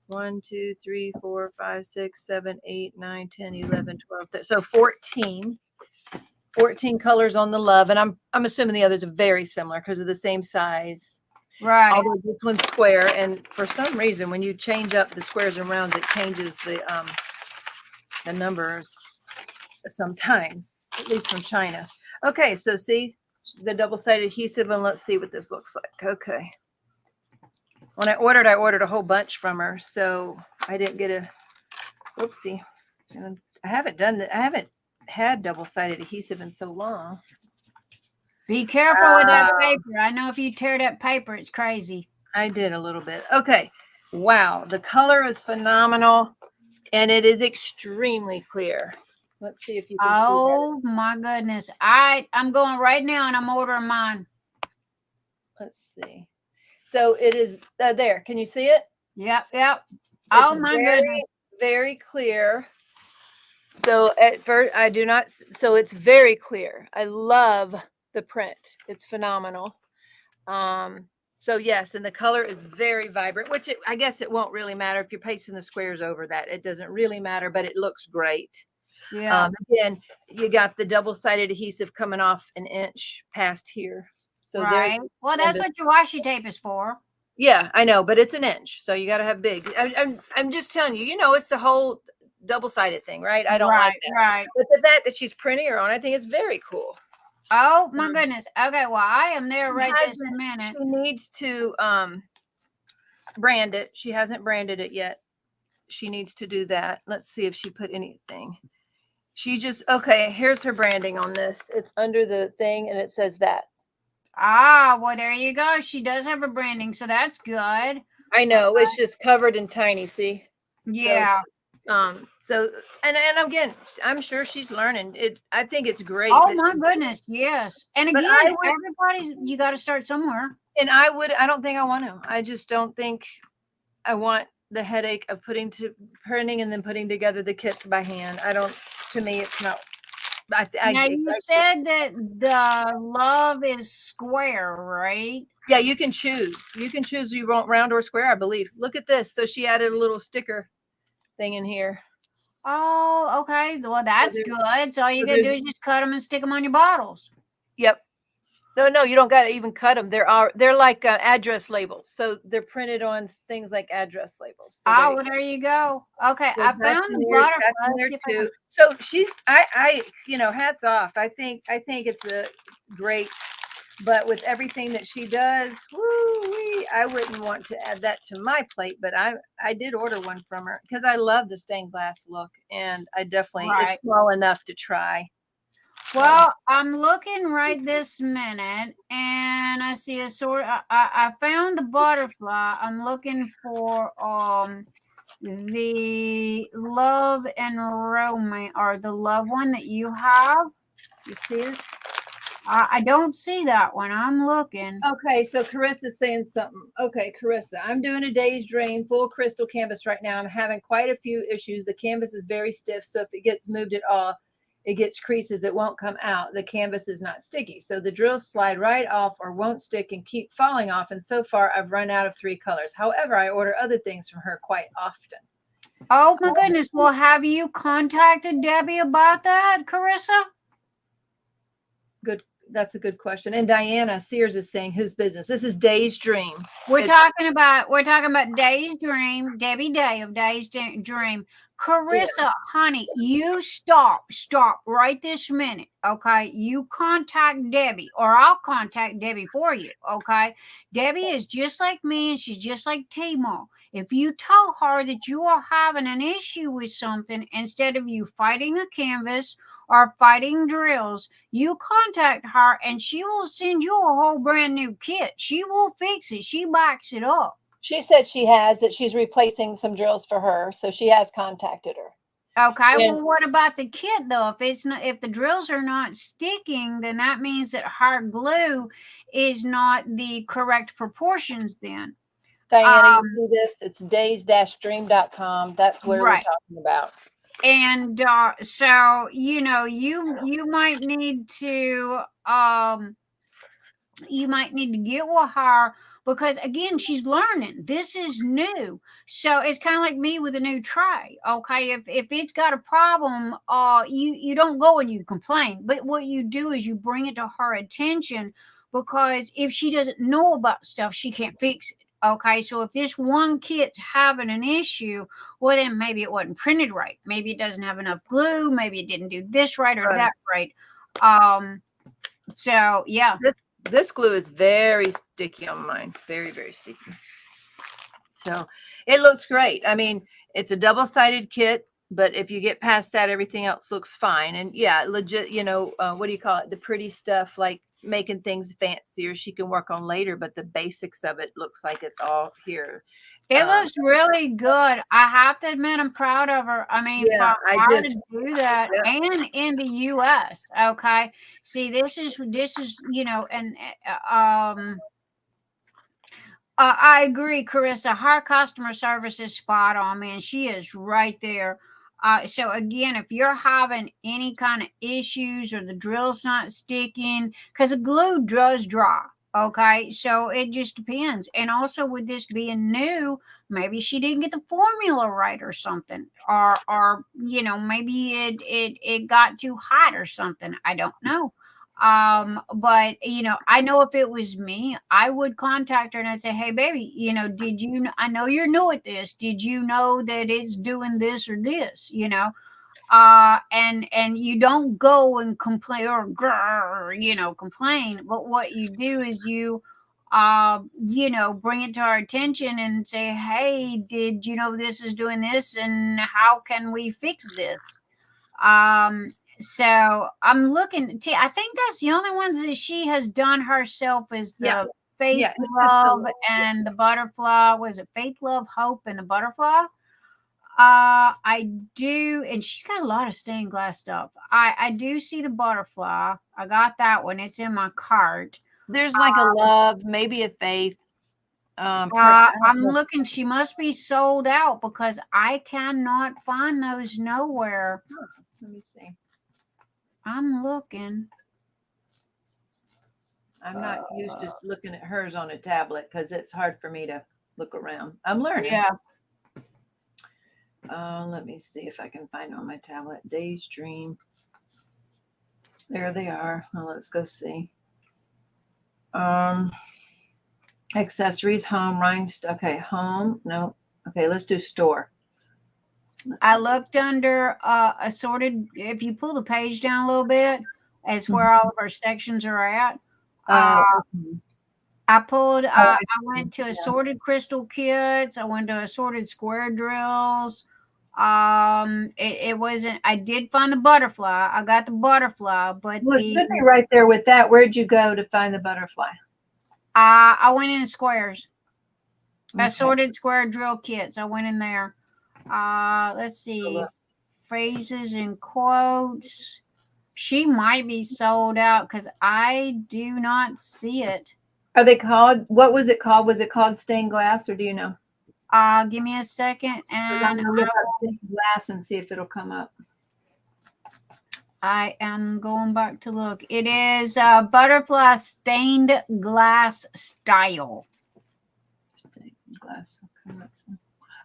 1, 2, 3, 4, 5, 6, 7, 8, 9, 10, 11, 12. So 14 colors on the love. And I'm assuming the others are very similar because of the same size. Right. Although this one's square. And for some reason, when you change up the squares and rounds, it changes the numbers sometimes, at least from China. Okay, so see the double-sided adhesive, and let's see what this looks like. Okay. When I ordered a whole bunch from her, so I didn't get a whoopsie. I haven't had double-sided adhesive in so long. Be careful with that paper. I know if you tear that paper, it's crazy. I did a little bit. Okay. Wow, the color is phenomenal, and it is extremely clear. Let's see if you can see that. Oh my goodness. I'm going right now, and I'm ordering mine. Let's see. So it is there. Can you see it? Yep. Oh It's my very, goodness. very clear. So at first, I do not. So it's very clear. I love the print. It's phenomenal. So yes, and the color is very vibrant, which I guess it won't really matter if you're pasting the squares over that. It doesn't really matter, but it looks great. Yeah. Again, you got the double-sided adhesive coming off an inch past here. So right. Well, that's what your washi tape is for. Yeah, I know, but it's an inch, so you got to have big. I'm just telling you, it's the whole double-sided thing, right? I don't like that. Right. But the fact that she's printing her on, I think it's very cool. Oh my goodness. Okay, well, I am there right this minute. She needs to brand it. She hasn't branded it yet. She needs to do that. Let's see if she put anything. She just, okay, here's her branding on this. It's under the thing and it says that. Ah, well, there you go. She does have a branding, so that's good. I know, it's just covered in tiny, see? Yeah. So and again, I'm sure she's learning. I think it's great. Oh that my she- goodness, yes. And But again, I everybody's, you got to start somewhere. And I don't think I want to. I just don't think I want the headache of printing and then putting together the kits by hand. To me, it's not. Now you said that the love is square, right? Yeah, you can choose. You can choose you want round or square, I believe. Look at this. So she added a little sticker thing in here. Oh, okay. Well, that's good. So all you got to do is just cut them and stick them on your bottles. Yep. No, you don't got to even cut them. They're like address labels. So they're printed on things like address labels. So well, there you go. Okay, so I found the butterfly. too. So she's, I, hats off. I think it's a great, but with everything that she does, I wouldn't want to add that to my plate, but I did order one from her because I love the stained glass look, and I definitely, it's small enough to try. Well, I'm looking right this minute, and I see a sort. I found the butterfly. I'm looking for the love and romance, or the love one that you have. You see it? I don't see that one. I'm looking. Okay, so Carissa's saying something. Okay, Carissa, I'm doing a day's drain full crystal canvas right now. I'm having quite a few issues. The canvas is very stiff, so if it gets moved at all, it gets creases. It won't come out. The canvas is not sticky, so the drills slide right off or won't stick and keep falling off. And so far, I've run out of 3 colors. However, I order other things from her quite often. Oh my goodness! Well, have you contacted Debbie about that, Carissa? Good. That's a good question. And Diana Sears is saying, whose business? This is Day's Dream. We're talking about Day's Dream, Debbie Day of Day's Dream. Carissa, honey, you stop right this minute. Okay. You contact Debbie, or I'll contact Debbie for you. Okay. Debbie is just like me, and she's just like Teemaw. If you tell her that you are having an issue with something, instead of you fighting a canvas or fighting drills, you contact her and she will send you a whole brand new kit. She will fix it. She backs it up. She said that she's replacing some drills for her, so she has contacted her. Okay, well, what about the kit though? If the drills are not sticking, then that means that her glue is not the correct proportions then. Diana, you see this? It's days-dream.com. That's where we're talking about. And so you might need to get with her, because again, she's learning. This is new. So it's kind of like me with a new tray. Okay. If it's got a problem, you don't go and you complain, but what you do is you bring it to her attention, because if she doesn't know about stuff, she can't fix it. Okay, so if this one kit's having an issue, well, then maybe it wasn't printed right. Maybe it doesn't have enough glue. Maybe it didn't do this right or that right. So yeah. This glue is very sticky on mine. Very, very sticky. So it looks great. I mean, it's a double-sided kit, but if you get past that, everything else looks fine. And yeah, legit, what do you call it? The pretty stuff, like making things fancier, she can work on later, but the basics of it looks like it's all here. It looks really good. I have to admit, I'm proud of her. I mean, for her to do that, and in the U.S. Okay, see, this is and I agree, Carissa. Her customer service is spot on, man. She is right there. So again, if you're having any kind of issues or the drill's not sticking, because the glue does dry. Okay, so it just depends. And also with this being new, maybe she didn't get the formula right or something, or maybe it got too hot or something. I don't know. But I know if it was me, I would contact her and I'd say, hey baby, I know you're new at this. Did you know that it's doing this or this, and you don't go and complain or complain, but what you do is you bring it to our attention and say, hey, did you know this is doing this, and how can we fix this? So I'm looking. I think that's the only ones that she has done herself is the Faith, Yeah, it's just Love, the- and the Butterfly. Was it Faith, Love, Hope, and the Butterfly? I do, and she's got a lot of stained glass stuff. I do see the Butterfly. I got that one. It's in my cart. There's like a Love, maybe a Faith. I'm looking. She must be sold out because I cannot find those nowhere. Let me see. I'm looking. I'm not used to looking at hers on a tablet because it's hard for me to look around. I'm learning. Yeah. Let me see if I can find on my tablet. Daydream. There they are. Well, let's go see. Accessories, home, rhinestone. Okay, home. No. Okay, let's do store. I looked under assorted. If you pull the page down a little bit, it's where all of our sections are at. I pulled. I went to assorted crystal kits. I went to assorted square drills. It wasn't. I did find the butterfly. I got the butterfly, but Well, it should be right there with that. Where'd you go to find the butterfly? I went in squares. Okay. Assorted square drill kits. I went in there. Let's see. Phrases and quotes. She might be sold out because I do not see it. Are they called? What was it called? Was it called stained glass, or do you know? Give me a second, I'm and gonna look up stained glass and see if it'll come up. I am going back to look. It is butterfly stained glass style. Stained glass. Okay, let's see.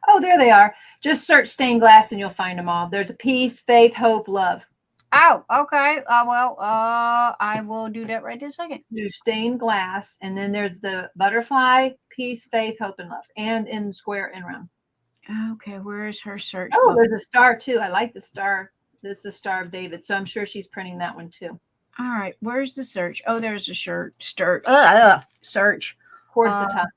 Oh, there they are. Just search stained glass and you'll find them all. There's a peace, faith, hope, love. Oh, okay. I will do that right this second. Do stained glass, and then there's the butterfly, peace, faith, hope, and love, and in square and round. Okay, where is her search? Oh, there's a star too. I like the star. This is the Star of David, so I'm sure she's printing that one too. All right, where's the search? Oh, there's a search. Search Towards the top.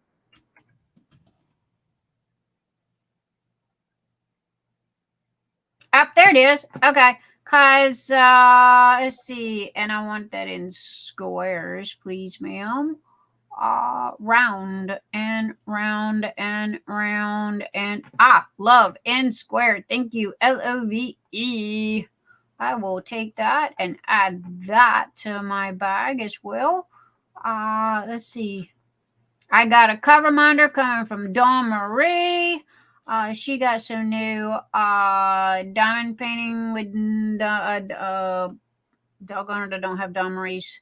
Up there it is. Okay. Cause let's see, and I want that in squares, please, ma'am. Round and round and round and love in square. Thank you. LOVE. I will take that and add that to my bag as well. Let's see. I got a cover minder coming from Dawnmarie. She got some new diamond painting with doggone it, I don't have Dawnmarie's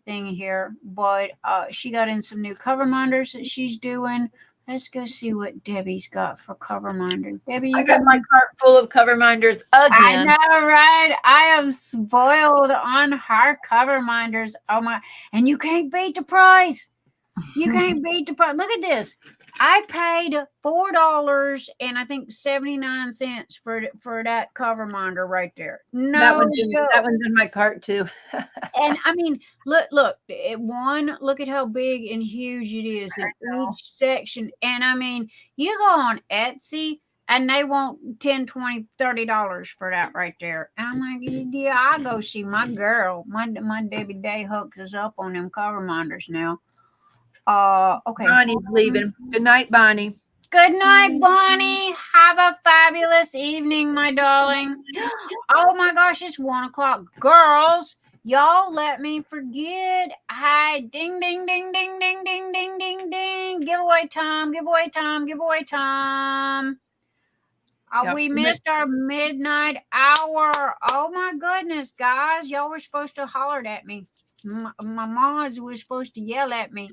thing here, but she got in some new cover minders that she's doing. Let's go see what Debbie's got for cover minders. Debbie, I got my cart full of cover minders again. I know, right? I am spoiled on her cover minders. Oh my! And you can't beat the price. You can't beat the price. Look at this. I paid $4 and I think 79 cents for that cover minder right there. No, that one's in my cart too. And I mean, look, look at how big and huge it is in each section. And I mean, you go on Etsy and they want $10, $20, $30 for that right there. And I'm like, yeah, I go see my girl. My Debbie Day hooks us up on them cover minders now. Okay. Bonnie's leaving. Good night, Bonnie. Good night, Bonnie. Have a fabulous evening, my darling. Oh my gosh, it's 1 o'clock. Girls, y'all let me forget. Hi, ding, ding, ding, ding, ding, ding, ding, ding, ding. Giveaway time, giveaway time, giveaway time. We missed our midnight hour. Oh my goodness, guys. Y'all were supposed to holler at me. My moms were supposed to yell at me.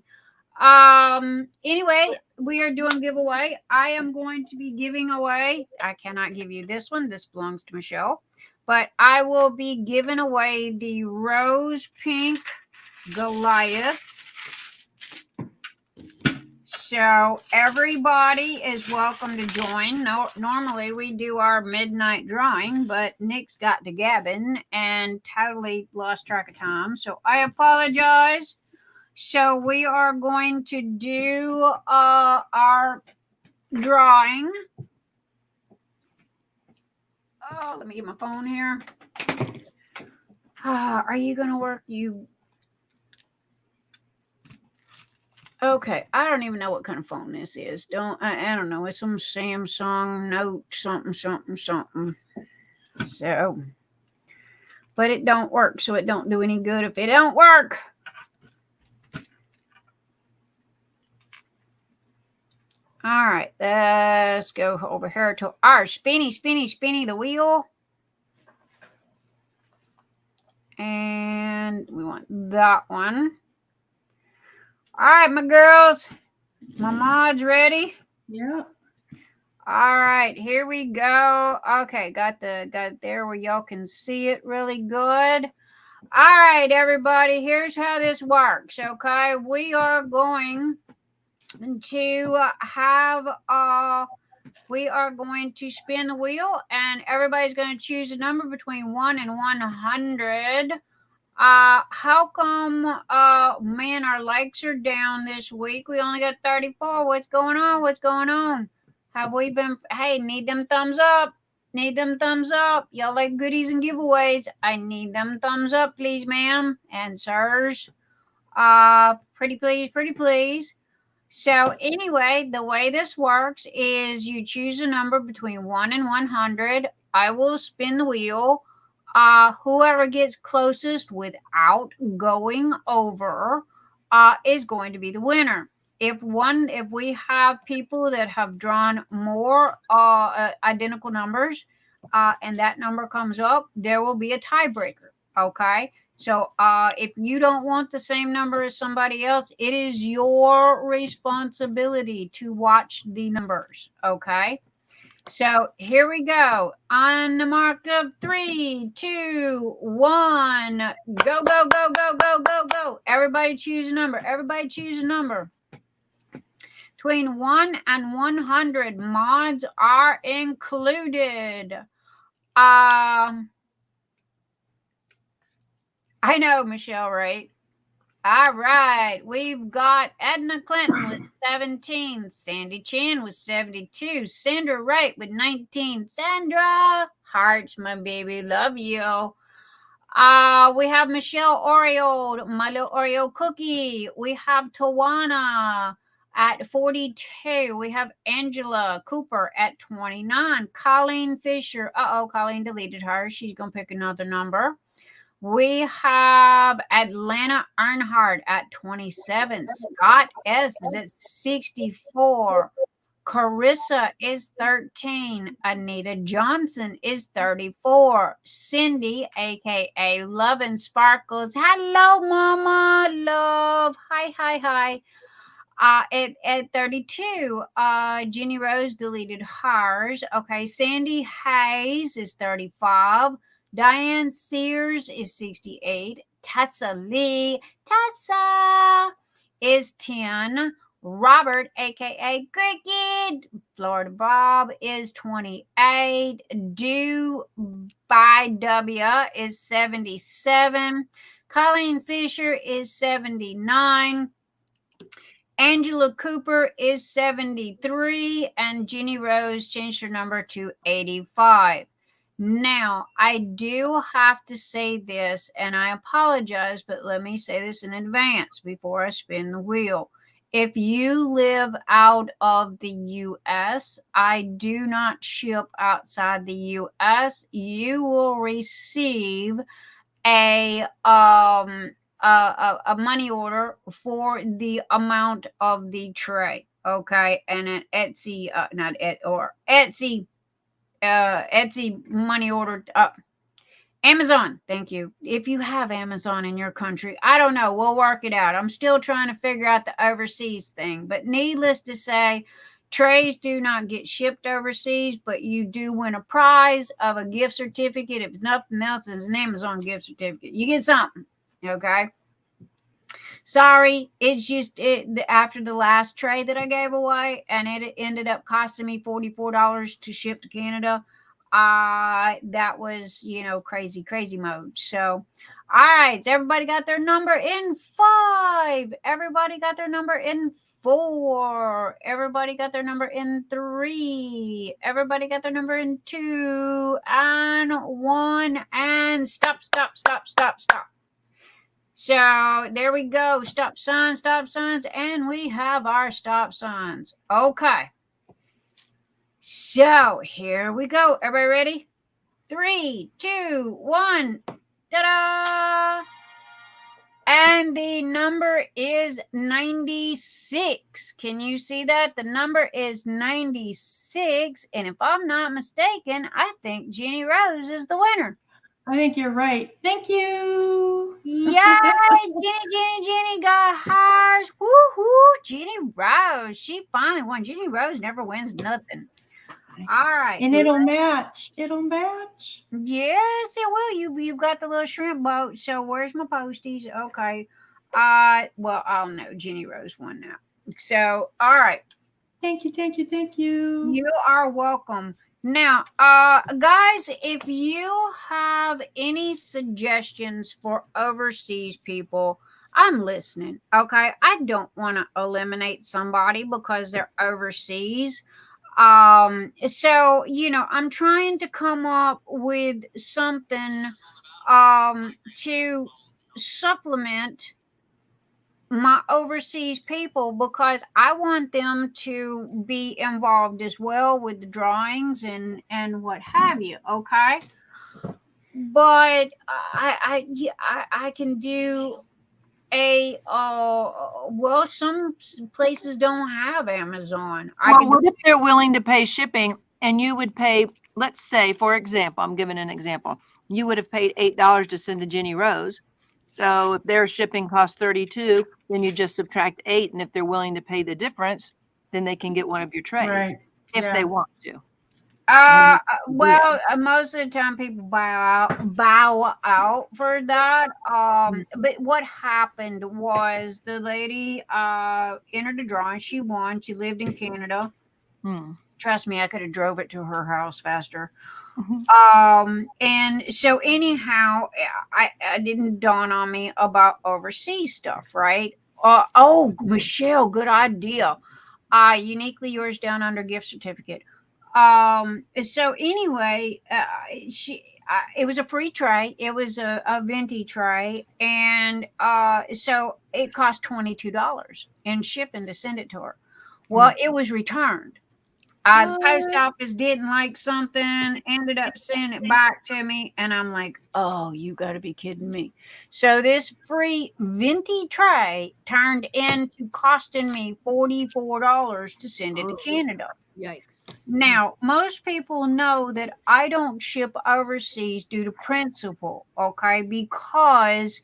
Anyway, we are doing giveaway. I am going to be giving away. I cannot give you this one. This belongs to Michelle. But I will be giving away the rose pink Goliath. So everybody is welcome to join. No, normally we do our midnight drawing, but Nick's got to gabbing and totally lost track of time. So I apologize. So we are going to do our drawing. Oh, let me get my phone here. Are you going to work? Okay, I don't even know what kind of phone this is. I don't know. It's some Samsung Note something. So, but it don't work, so it don't do any good if it don't work. All right, let's go over here to our spinny the wheel. And we want that one. All right, my girls. My mod's ready. Yeah. All right, here we go. Okay, got it there where y'all can see it really good. All right, everybody, here's how this works. Okay, we are going to have we are going to spin the wheel, and everybody's going to choose a number between 1 and 100. How come man, our likes are down this week? We only got 34. What's going on? Have we been need them thumbs up? Y'all like goodies and giveaways. I need them thumbs up, please, ma'am and sirs. Pretty please. So anyway, the way this works is you choose a number between 1 and 100. I will spin the wheel. Whoever gets closest without going over is going to be the winner. If we have people that have drawn more identical numbers and that number comes up, there will be a tiebreaker. Okay. So if you don't want the same number as somebody else, it is your responsibility to watch the numbers. Okay. So here we go. On the mark of 3, 2, 1. Go. Everybody choose a number. Between 1 and 100, mods are included. I know, Michelle, right? All right. We've got Edna Clinton with 17. Sandy Chan with 72. Sandra Wright with 19. Sandra, hearts, my baby. Love you. We have Michelle Oriold, my little Oreo cookie. We have Tawana at 42. We have Angela Cooper at 29. Colleen Fisher. Colleen deleted her. She's going to pick another number. We have Atlanta Earnhardt at 27. Scott S. is at 64. Carissa is 13. Anita Johnson is 34. Cyndi, a.k.a. Luvin Sparkles. Hello, Mama. Love. Hi. At 32, JeniRose deleted hers. Okay, Sandy Hayes is 35. Diane Sears is 68. Tessa Lee. Tessa is 10. Robert, a.k.a. Cricket. Florida Bob is 28. Do by W is 77. Colleen Fisher is 79. Angela Cooper is 73. And JeniRose changed her number to 85. Now, I do have to say this, and I apologize, but let me say this in advance before I spin the wheel. If you live out of the U.S., I do not ship outside the U.S. You will receive a money order for the amount of the tray. Okay, and an Etsy, Etsy money order. Amazon, thank you. If you have Amazon in your country, I don't know. We'll work it out. I'm still trying to figure out the overseas thing. But needless to say, trays do not get shipped overseas, but you do win a prize of a gift certificate. If nothing else, it's an Amazon gift certificate. You get something, okay? Sorry, it's just after the last tray that I gave away, and it ended up costing me $44 to ship to Canada. That was, crazy mode. So, All right. So everybody got their number in 5. Everybody got their number in 4. Everybody got their number in 3. Everybody got their number in 2 and 1 and stop. So there we go. Stop signs, and we have our stop signs. Okay. So here we go. Everybody ready? 3, 2, 1. Ta-da! And the number is 96. Can you see that? The number is 96. And if I'm not mistaken, I think JeniRose is the winner. I think you're right. Thank you. Yay! Jenny got hers. Woohoo! JeniRose. She finally won. JeniRose never wins nothing. All right. And it'll match. It'll match. Yes, it will. You've got the little shrimp boat. So where's my posties? Okay. Well, I'll know. JeniRose won now. So, all right. Thank you. You are welcome. Now, guys, if you have any suggestions for overseas people, I'm listening. Okay. I don't want to eliminate somebody because they're overseas. So, I'm trying to come up with something, to supplement my overseas people because I want them to be involved as well with the drawings and what have you. Okay. But I can do some places don't have Amazon. What if they're willing to pay shipping and you would pay, let's say, for example, I'm giving an example. You would have paid $8 to send to JeniRose. So if their shipping costs $32, then you just subtract 8. And if they're willing to pay the difference, then they can get one of your trays if they want to. Well, most of the time people bow out for that. But what happened was the lady entered a drawing. She won. She lived in Canada. Trust me, I could have drove it to her house faster. And so anyhow, I didn't dawn on me about overseas stuff, right? Michelle, good idea. Uniquely yours down under gift certificate. So anyway, it was a free tray. It was a venti tray. And, so it cost $22 in shipping to send it to her. Well, it was returned. The post office didn't like something, ended up sending it back to me. And I'm like, oh, you got to be kidding me. So this free venti tray turned into costing me $44 to send it to Canada. Yikes. Now, most people know that I don't ship overseas due to principle, okay? Because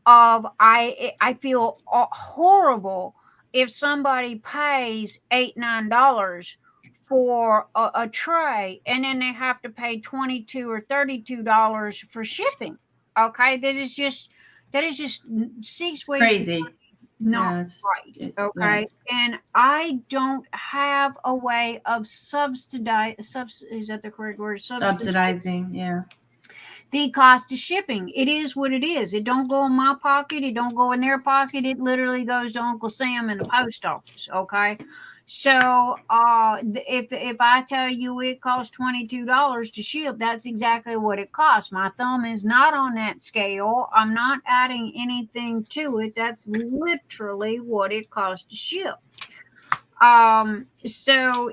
of I feel horrible if somebody pays $8, $9 for a tray and then they have to pay $22 or $32 for shipping. Okay, that is just 6 ways Crazy. Not right. Okay. And I don't have a way of is that the correct word? Subsidizing, yeah. The cost of shipping. It is what it is. It don't go in my pocket. It don't go in their pocket. It literally goes to Uncle Sam in the post office. Okay. So if I tell you it costs $22 to ship, that's exactly what it costs. My thumb is not on that scale. I'm not adding anything to it. That's literally what it costs to ship. So,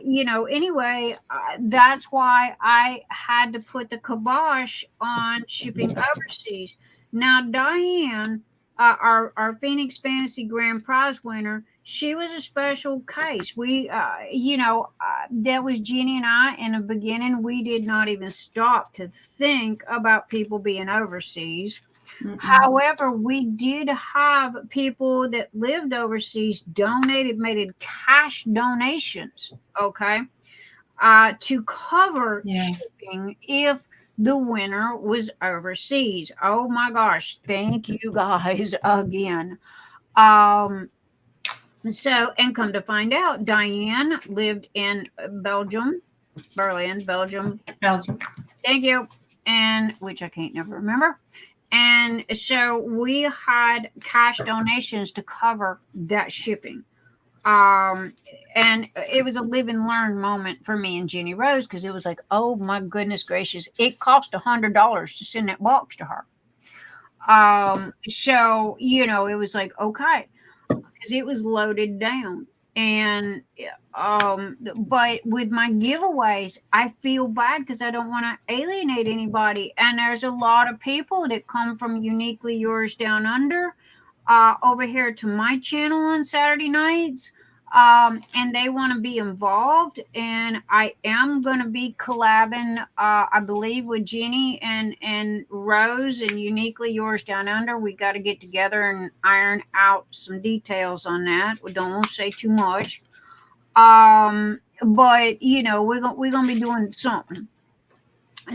anyway, that's why I had to put the kibosh on shipping overseas. Now, Diane, our Phoenix Fantasy Grand Prize winner, she was a special case. We, that was Jenny and I in the beginning. We did not even stop to think about people being overseas. Mm-hmm. However, we did have people that lived overseas made cash donations, okay, to cover shipping if the winner was overseas. Oh my gosh, thank you guys again. So, and come to find out, Diane lived in Berlin, Belgium. Thank you. And which I can't never remember. And so we had cash donations to cover that shipping. And it was a live and learn moment for me and JeniRose, because it was like, oh my goodness gracious, it cost $100 to send that box to her. So it was like, okay, because it was loaded down. And but with my giveaways, I feel bad because I don't want to alienate anybody. And there's a lot of people that come from Uniquely Yours Down Under over here to my channel on Saturday nights. And they want to be involved, and I am going to be collabing, I believe, with Jenny and Rose and Uniquely Yours Down Under. We got to get together and iron out some details on that. We don't want to say too much, but we're gonna be doing something.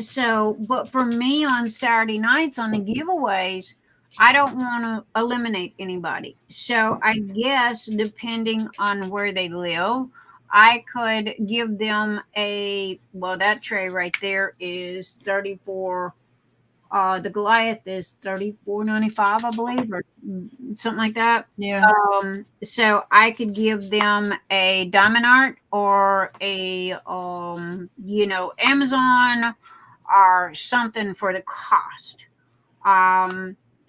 So, but for me on Saturday nights on the giveaways, I don't want to eliminate anybody. So I guess depending on where they live, I could give them that tray right there is 34. The Goliath is $34.95, I believe, or something like that. Yeah. So I could give them a diamond art or a Amazon or something for the cost.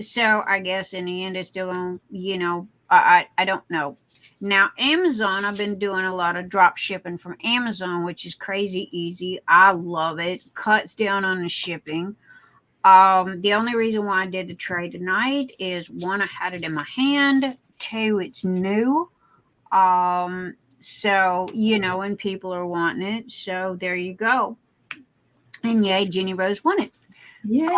So I guess in the end, it's still going to, I don't know. Now, Amazon, I've been doing a lot of drop shipping from Amazon, which is crazy easy. I love it. Cuts down on the shipping. The only reason why I did the tray tonight is, one, I had it in my hand. Two, it's new. So, and people are wanting it. So there you go. And yay, JeniRose won it. Yay.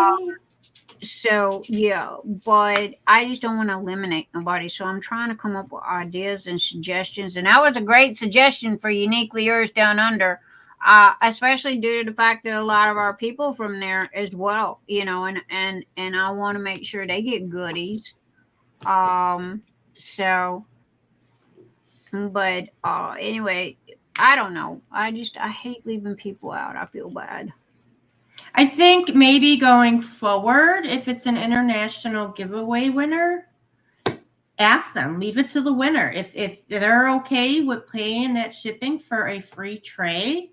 So yeah, but I just don't want to eliminate nobody. So I'm trying to come up with ideas and suggestions. And that was a great suggestion for Uniquely Yours Down Under, especially due to the fact that a lot of our people from there as well, and I want to make sure they get goodies. So, but anyway, I don't know. I hate leaving people out. I feel bad. I think maybe going forward, if it's an international giveaway winner, ask them, leave it to the winner. If they're okay with paying that shipping for a free tray,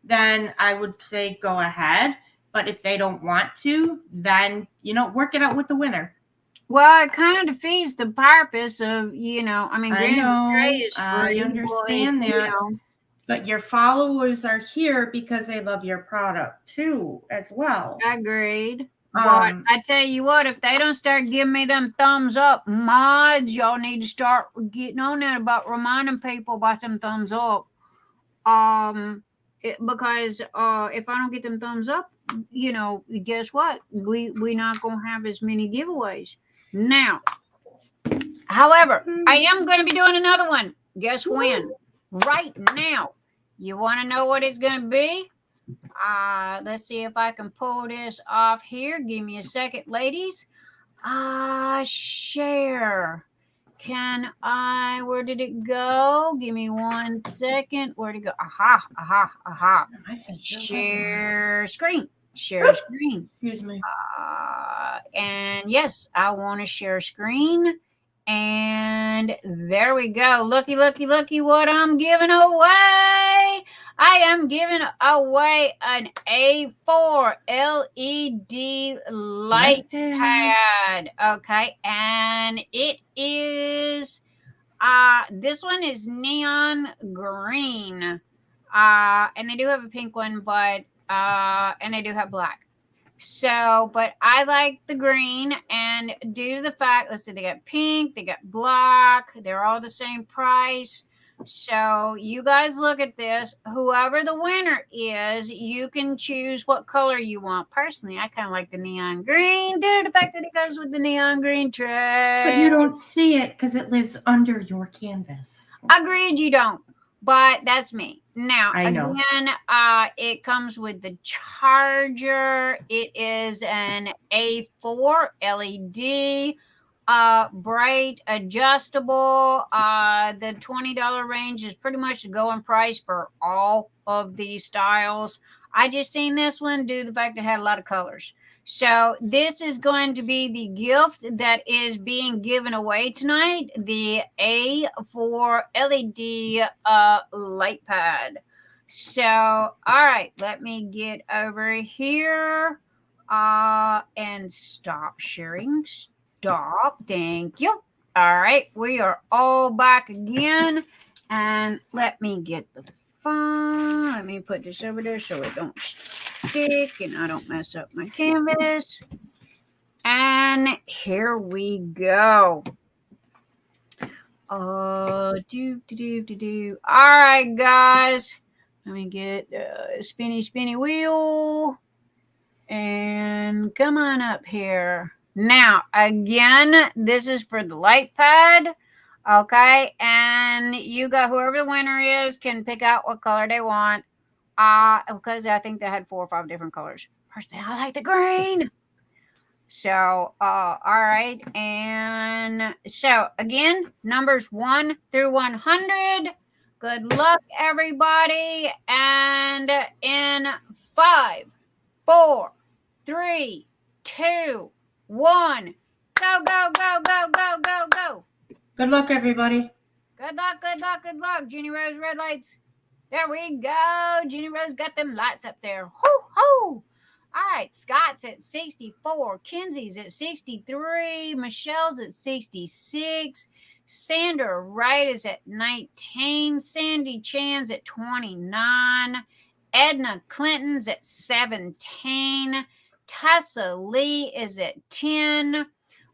then I would say go ahead. But if they don't want to, then, work it out with the winner. Well, it kind of defeats the purpose of, I know, I understand that. But your followers are here because they love your product too, as well. Agreed. But I tell you what, if they don't start giving me them thumbs up, mods, y'all need to start getting on that about reminding people about them thumbs up. Because if I don't get them thumbs up, guess what? We're not gonna have as many giveaways now. However, I am gonna be doing another one. Guess when? Right now. You want to know what it's going to be? Let's see if I can pull this off here. Give me a second, ladies. Share. Where did it go? Give me 1 second. Where'd it go? Aha. Share screen. Share screen. Excuse me. And yes, I want to share screen. And there we go. Looky what I'm giving away. I am giving away an A4 LED light pad. Okay. And it is, this one is neon green. And they do have a pink one, but, and they do have black. So, but I like the green, and due to the fact, let's see, they got pink, they got black, they're all the same price. So you guys look at this. Whoever the winner is, you can choose what color you want. Personally, I kind of like the neon green due to the fact that it goes with the neon green tray. But you don't see it because it lives under your canvas. Agreed, you don't. But that's me. Now, I know. again, it comes with the charger. It is an A4 LED, bright, adjustable. The $20 range is pretty much the going price for all of these styles. I just seen this one due to the fact it had a lot of colors. So this is going to be the gift that is being given away tonight, the A4 LED light pad. So, all right, let me get over here and stop sharing. Stop. Thank you. All right, we are all back again. And let me get the phone. Let me put this over there so it don't stick and I don't mess up my canvas. And here we go. All right, guys. Let me get a spinny wheel. And come on up here. Now, again, this is for the light pad. Okay, and you got whoever the winner is can pick out what color they want. Because I think they had 4 or 5 different colors. Personally, I like the green. So, all right, and so again, numbers 1 through 100. Good luck, everybody. And in 5, 4, 3, 2, 1, go, go, go, go, go, go, go. Good luck, everybody. Good luck, good luck, good luck. JeniRose, red lights. There we go. JeniRose got them lights up there. Hoo, hoo. All right, Scott's at 64. Kenzie's at 63. Michelle's at 66. Sandra Wright is at 19. Sandy Chan's at 29. Edna Clinton's at 17. Tessa Lee is at 10.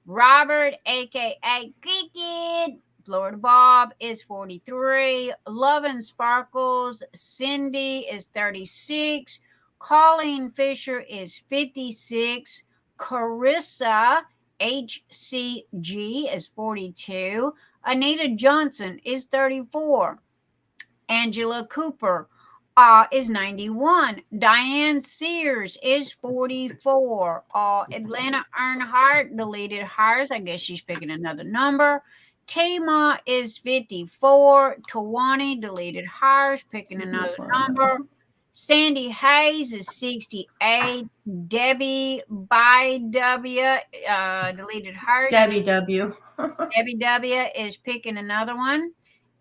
Robert, a.k.a. Geeked, Florida Bob, is 43. Luvin Sparkles, Cyndi is 36. Colleen Fisher is 56. Carissa, HCG, is 42. Anita Johnson is 34. Angela Cooper is 91. Diane Sears is 44. Atlanta Earnhardt deleted hers. I guess she's picking another number. Teemaw is 54. Tawani deleted hers, picking another number. Sandy Hayes is 68. Debbie by W deleted hers. Debbie W. Debbie W is picking another one.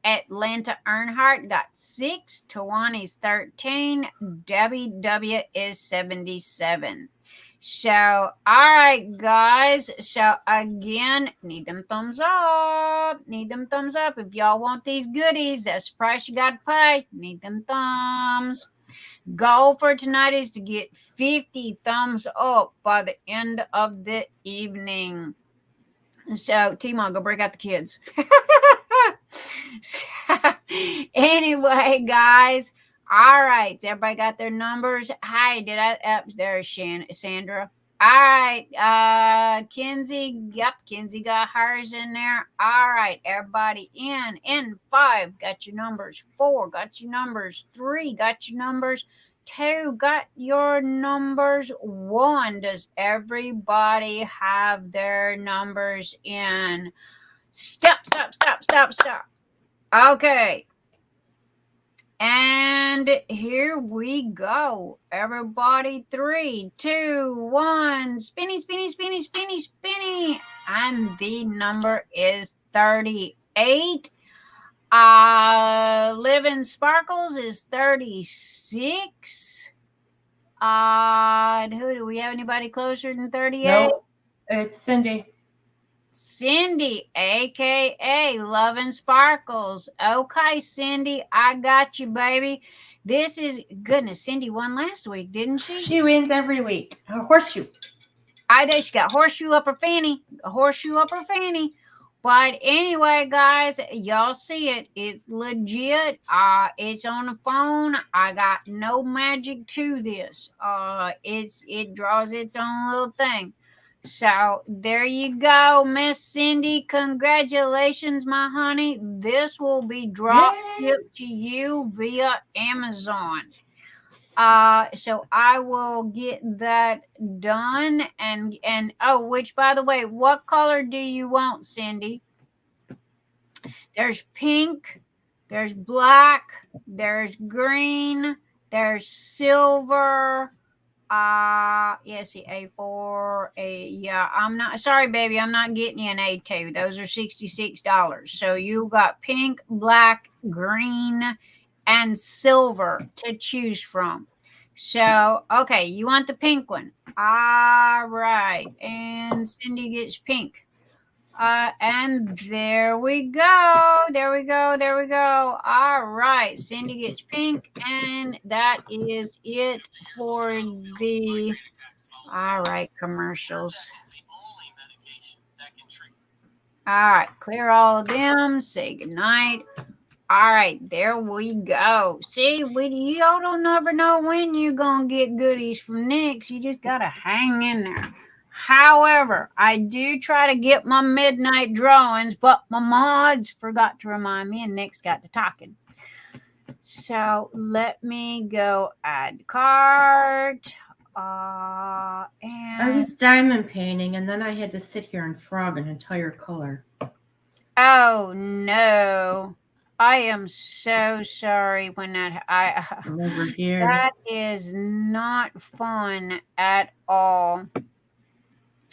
Atlanta Earnhardt got 6. Tawani's 13. Debbie W is 77. So, all right, guys. So, again, need them thumbs up. Need them thumbs up. If y'all want these goodies, that's the price you got to pay. Need them thumbs. Goal for tonight is to get 50 thumbs up by the end of the evening. So, Teemaw, go break out the kids. So, anyway, guys. All right. Everybody got their numbers. Hi, did I? There's Sandra. All right. Kenzie. Yep. Kenzie got hers in there. All right. Everybody in 5. Got your numbers. 4. Got your numbers. 3. Got your numbers. 2. Got your numbers. 1. Does everybody have their numbers in? Stop. Okay. And here we go. Everybody, 3, 2, 1. Spinny. And the number is 38. Luvin Sparkles is 36. Who do we have? Anybody closer than 38? Nope. It's Cyndi. Cyndi, a.k.a. Luvin Sparkles. Okay, Cyndi, I got you, baby. This is, goodness, Cyndi won last week, didn't she? She wins every week. A horseshoe. I know she got horseshoe up her fanny. A horseshoe up her fanny. But anyway, guys, y'all see it. It's legit. It's on the phone. I got no magic to this. It draws its own little thing. So there you go, Miss Cyndi. Congratulations, my honey. This will be drop shipped to you via Amazon. So I will get that done. And which, by the way, what color do you want, Cyndi? There's pink, there's black, there's green, there's silver. Yes, the A4, yeah, I'm not, sorry, baby, I'm not getting you an A2. Those are $66. So you got pink, black, green, and silver to choose from. So, okay, you want the pink one. All right. And Cyndi gets pink. And there we go. There we go. There we go. All right. Cyndi gets pink. And that is it for the, all right, commercials. All right. Clear all of them. Say goodnight. All right. There we go. See, y'all don't never know when you're going to get goodies from Nyx. You just got to hang in there. However, I do try to get my midnight drawings, but my mods forgot to remind me, and Nyx got to talking. So let me go add cart. And I was diamond painting, and then I had to sit here and frog an entire color. oh no, I am so sorry when that I'm over here. that is not fun at all.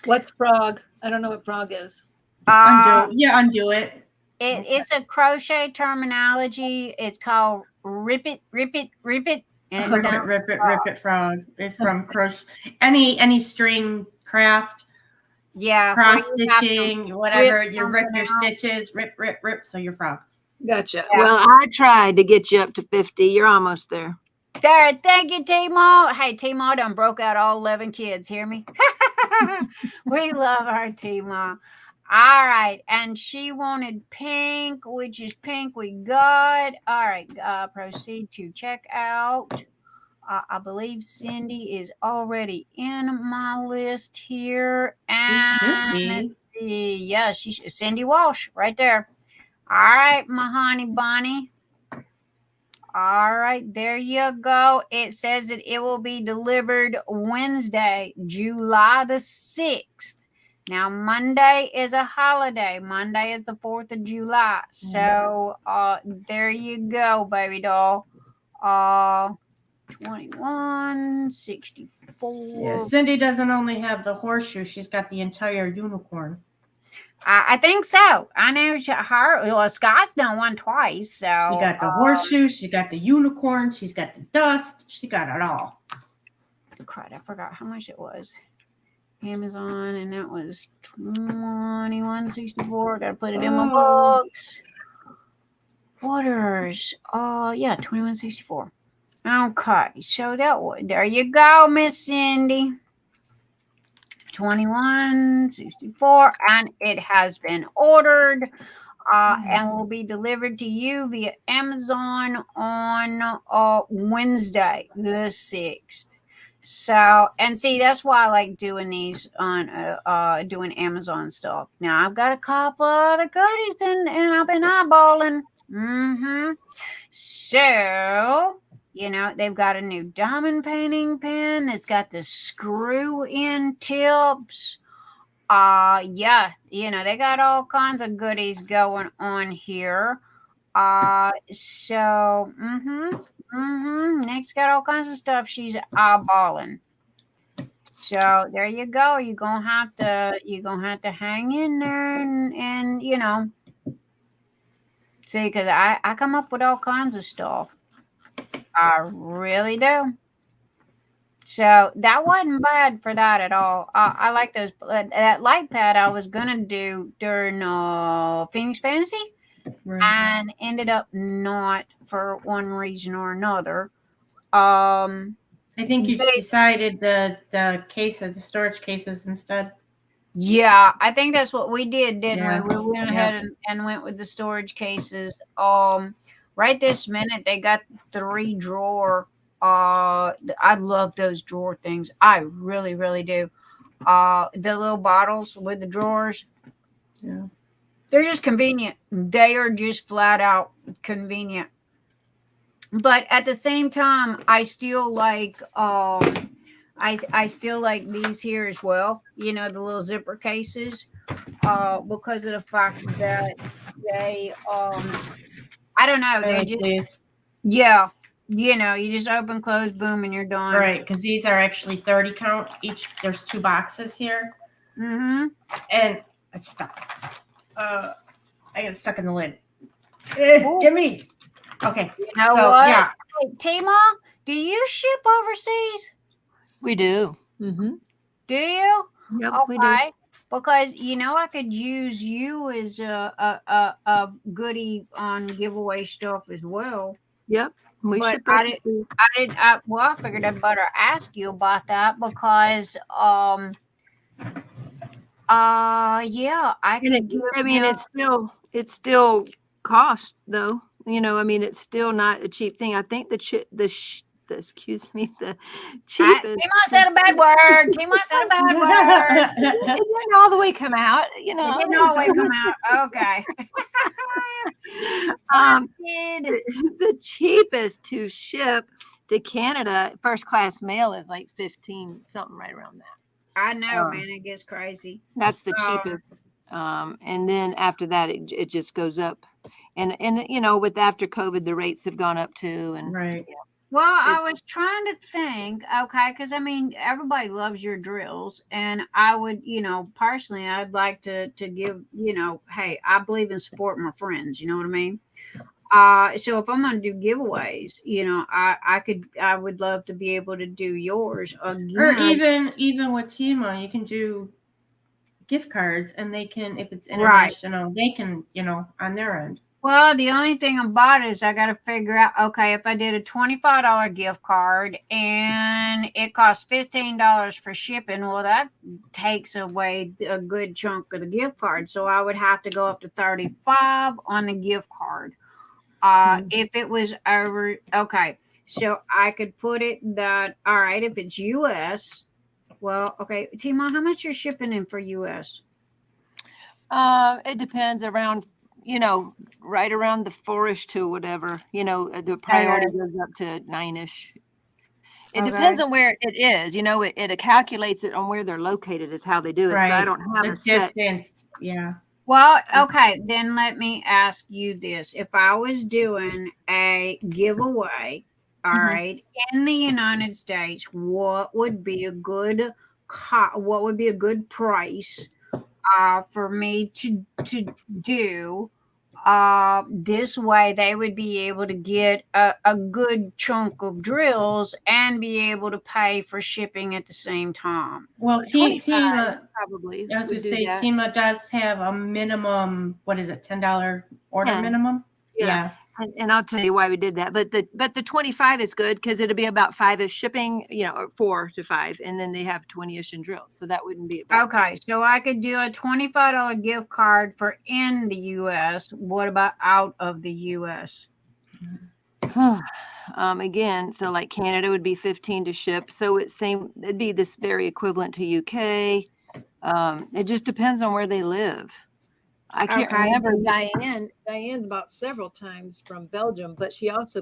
What's frog? I don't know what frog is. Undo it. It's a crochet terminology. It's called rip it. And it sounds Rip it, frog. It's from crochet. Any string craft, yeah, cross where you have to stitching, whatever. rip You rip something your out. stitches, rip. So you're frog. Gotcha. Yeah. Well, I tried to get you up to 50. You're almost there. There, thank you, Teemaw. Hey, Teemaw done broke out all 11 kids. Hear me? We love our Teemaw. All right, and she wanted pink, which is pink we got. All right, proceed to check out. I believe Cyndi is already in my list here. And let's see. Yeah, she's Cyndi Walsh right there. All right, my honey bunny. All right, there you go. It says that it will be delivered Wednesday, July the 6th. Now, Monday is a holiday. Monday is the 4th of July. So, there you go, baby doll. 2164. Yeah, Cyndi doesn't only have the horseshoe; she's got the entire unicorn. I think so. I know Scott's done one twice. So she got the horseshoe, she got the unicorn, she's got the dust, she got it all. Crud, I forgot how much it was. Amazon, and that was $21.64. Gotta put it in my books. Orders. Yeah, $21.64. Okay, so there you go, Miss Cyndi. $21.64, and it has been ordered and will be delivered to you via Amazon on Wednesday the 6th. So, and see, that's why I like doing these on doing Amazon stuff. Now I've got a couple other goodies and I've been eyeballing. So, you know, they've got a new diamond painting pen. It's got the screw-in tips. Yeah, you know, they got all kinds of goodies going on here. So, Nick's got all kinds of stuff she's eyeballing. So there you go. You're gonna have to hang in there and you know, see, because I come up with all kinds of stuff. I really do. So that wasn't bad for that at all. I like those. That light pad I was gonna do during Phoenix Fantasy, and ended up not for one reason or another. I think you decided the storage cases instead. Yeah, I think that's what we did, didn't we? We went Yeah. ahead and went with the storage cases. Right this minute they got 3 drawer. I love those drawer things. I really, really do. The little bottles with the drawers. Yeah. They're just convenient. They are just flat out convenient. But at the same time, I still like I still like these here as well. You know, the little zipper cases. Because of the fact that they I don't know, they just Please. yeah. you just open, close, boom, and you're done. Right, because these are actually 30 count each. There's 2 boxes here, Mm-hmm. and it's stuck. I got stuck in the lid. Ooh. Give me. Okay. You know so what? yeah, Hey, Teemaw, do you ship overseas? We do. Mm-hmm. Do you? Yep, we do. Okay. Because I could use you as a goodie on giveaway stuff as well. Yep. We But ship I overseas. I figured I'd better ask you about that because yeah, I And could give you. it's still cost though. It's still not a cheap thing. I think excuse me, the cheapest. Teemaw said a bad word. Teemaw said a bad word. It didn't all the way come out, It didn't always come out. Okay. Busted. The cheapest to ship to Canada, first class mail is like 15 something, right around that. I know, man. It gets crazy. That's the cheapest. And then after that, it just goes up. And with after COVID, the rates have gone up too. And right. Well, I was trying to think, okay, because everybody loves your drills, and I would, personally, I'd like to give, hey, I believe in supporting my friends. You know what I mean? So if I'm going to do giveaways, I would love to be able to do yours again. Or even with Teemaw, you can do gift cards, and they can, if it's international, they can, on their end. Well, the only thing about it is I got to figure out, okay, if I did a $25 gift card and it costs $15 for shipping, well, that takes away a good chunk of the gift card. So I would have to go up to $35 on the gift card. If it was over, okay, so I could put it that, all right, if it's US, well, okay, Teemaw, how much you're shipping in for US? It depends around, right around the 4-ish to whatever, the priority goes up to 9-ish. It depends on where it is, it calculates it on where they're located is how they do it. Right. So I don't have a set. Distance. Yeah. Well, okay, then let me ask you this. If I was doing a giveaway, all right, in the United States, what would be a good price for me to do? This way they would be able to get a good chunk of drills and be able to pay for shipping at the same time. Well, Teemaw probably. I was going to say Teemaw does have a minimum. What is it? $10 order minimum. Yeah. And I'll tell you why we did that. But the 25 is good because it'll be about 5-ish shipping, or 4 to 5, and then they have 20-ish in drills. So that wouldn't be okay. So I could do a $25 gift card for in the US. What about out of the US? Again, so like Canada would be 15 to ship. So it'd be this very equivalent to UK. It just depends on where they live. I can't remember Diane's bought several times from Belgium, but she also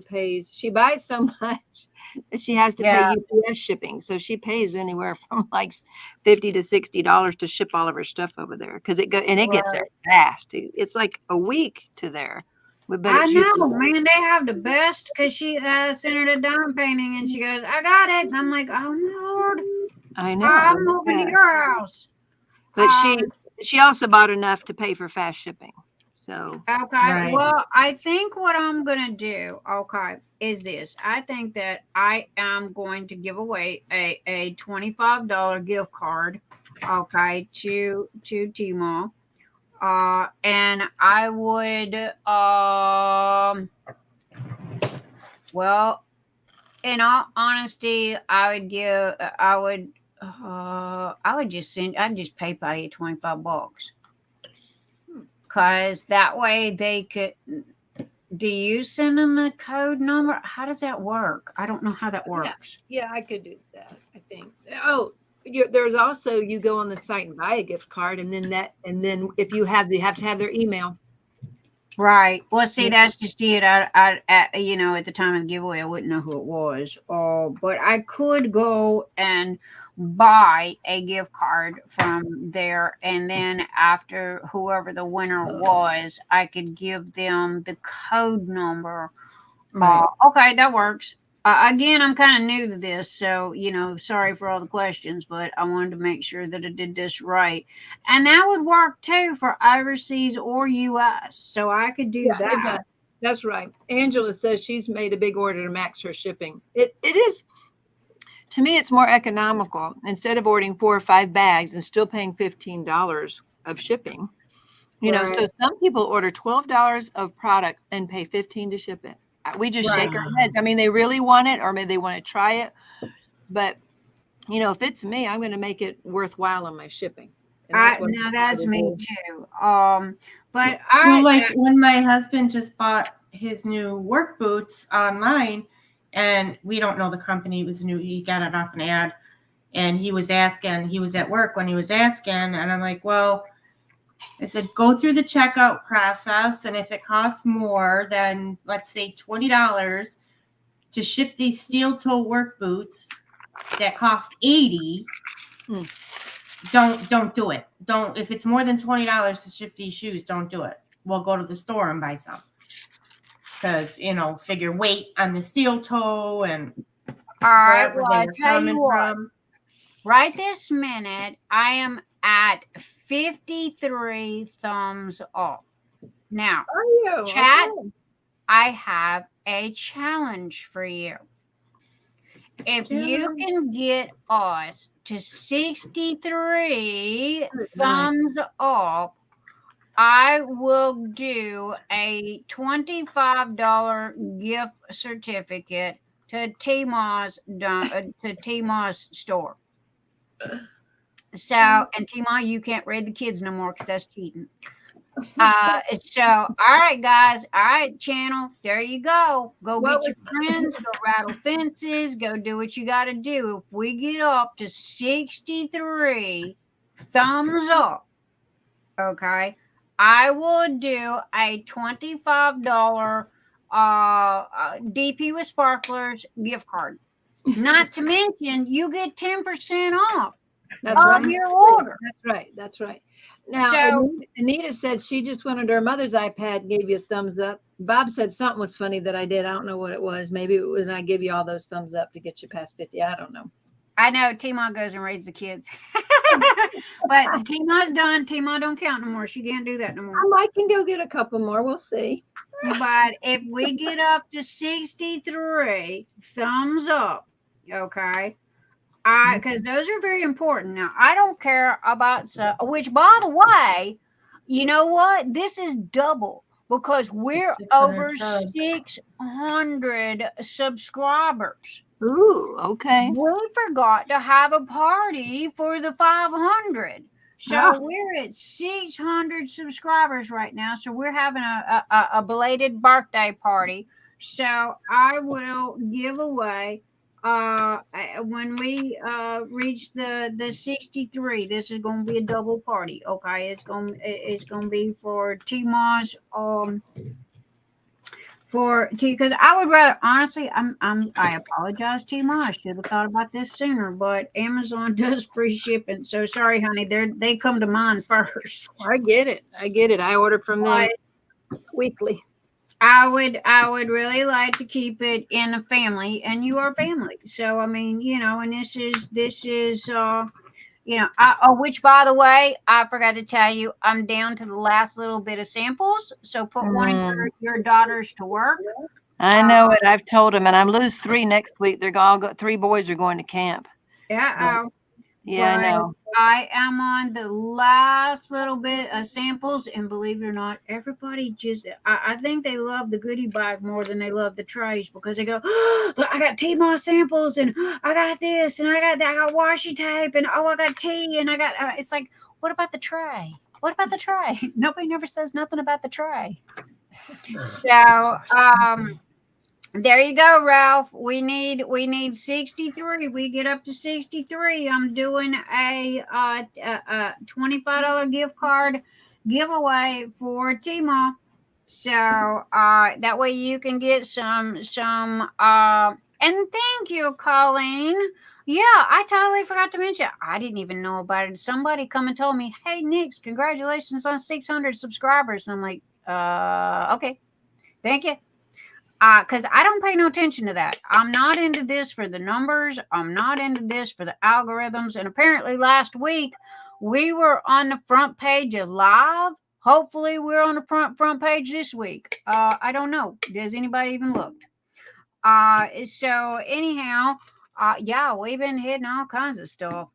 she buys so much that she has to pay UPS shipping. So she pays anywhere from like $50 to $60 to ship all of her stuff over there because it gets there fast. It's like a week to there. I know, man. They have the best because she sent her the down painting and she goes, I got it. And I'm like, oh, Lord. I know. I'm moving to your house. But she also bought enough to pay for fast shipping. So okay. Well, I think what I'm gonna do, is this. I think that I am going to give away a $25 gift card, to Teemaw. And I would well, in all honesty, I'd just PayPal you $25. Cause that way they could. Do you send them a code number? How does that work? I don't know how that works. Yeah, I could do that. I think. Oh, there's also you go on the site and buy a gift card, and then if you have to have their email. Right. Well, see, that's just it. I at the time of the giveaway, I wouldn't know who it was. But I could go and buy a gift card from there, and then after whoever the winner was, I could give them the code number Right. Okay, that works. Again, I'm kind of new to this, so sorry for all the questions, but I wanted to make sure that I did this right, and that would work too for overseas or U.S. So I could do Yeah, it that. does. That's right. Angela says she's made a big order to max her shipping. It is, to me, it's more economical instead of ordering 4 or 5 bags and still paying $15 of shipping. So some people order $12 of product and pay $15 to ship it. We just shake our heads. I mean, they really want it, or maybe they want to try it. But, if it's me, I'm going to make it worthwhile on my shipping. Now that's me too. But Well, like when my husband just bought his new work boots online, and we don't know the company, it was new, he got it off an ad, and he was at work when he was asking, and I'm like, well, I said, go through the checkout process, and if it costs more than, let's say, $20 to ship these steel toe work boots that cost $80, don't do it. Don't, if it's more than $20 to ship these shoes, don't do it. We'll go to the store and buy some. Because, figure weight on the steel toe and all right, wherever well, I they're tell you coming what, from. right this minute, I am at 53 thumbs up. Now, chat, I have a challenge for you. If you can get us to 63 thumbs up, I will do a $25 gift certificate to Teemaw's store. So, and Teemaw, you can't raid the kids no more because that's cheating. So, all right, guys. All right, channel. There you go. Go get your friends. Go rattle fences. Go do what you got to do. If we get up to 63 thumbs up, okay, I will do a $25 DP with Sparklers gift card. Not to mention, you get 10% off of your order. That's right. Now, Anita said she just went onto her mother's iPad and gave you a thumbs up. Bob said something was funny that I did. I don't know what it was. Maybe it was, and I give you all those thumbs up to get you past 50. I don't know. I know Teemaw goes and raises the kids. But Teemaw's done. Teemaw don't count no more. She can't do that no more. I might can go get a couple more. We'll see. But if we get up to 63 thumbs up, okay, because those are very important. Now, I don't care about, which, by the way, you know what? This is double because we're over 600 subscribers. Ooh, okay. We forgot to have a party for the 500. So we're at 600 subscribers right now. So we're having a belated birthday party. So I will give away when we reach the 63. This is going to be a double party. Okay, it's going to be for Teemaw's because I would rather, honestly, I apologize, Teemaw. I should have thought about this sooner, but Amazon does free shipping. So sorry, honey. They come to mind first. I get it. I order from them weekly. I would really like to keep it in a family, and you are family. So I mean, and this is which, by the way, I forgot to tell you, I'm down to the last little bit of samples. So put one of your daughters to work. I know it. I've told them, and I'm lose 3 next week. They're all 3 boys are going to camp. Yeah. Yeah, I know. I am on the last little bit of samples, and believe it or not, everybody just, I think they love the goodie bag more than they love the trays because they go, oh, look, I got Teemaw samples, and I got this, and I got that, I got washi tape, and I got tea, and I got, it's like, what about the tray? What about the tray? Nobody never says nothing about the tray. So, there you go, Ralph. We need 63. We get up to 63. I'm doing a $25 gift card giveaway for Teemaw. So that way you can get some and thank you, Colleen. Yeah, I totally forgot to mention. I didn't even know about it. Somebody come and told me, hey, Nix, congratulations on 600 subscribers. And I'm like, okay, thank you. Because I don't pay no attention to that. I'm not into this for the numbers. I'm not into this for the algorithms. And apparently last week we were on the front page of Live. Hopefully we're on the front page this week. I don't know. Does anybody even look? So anyhow, yeah, we've been hitting all kinds of stuff.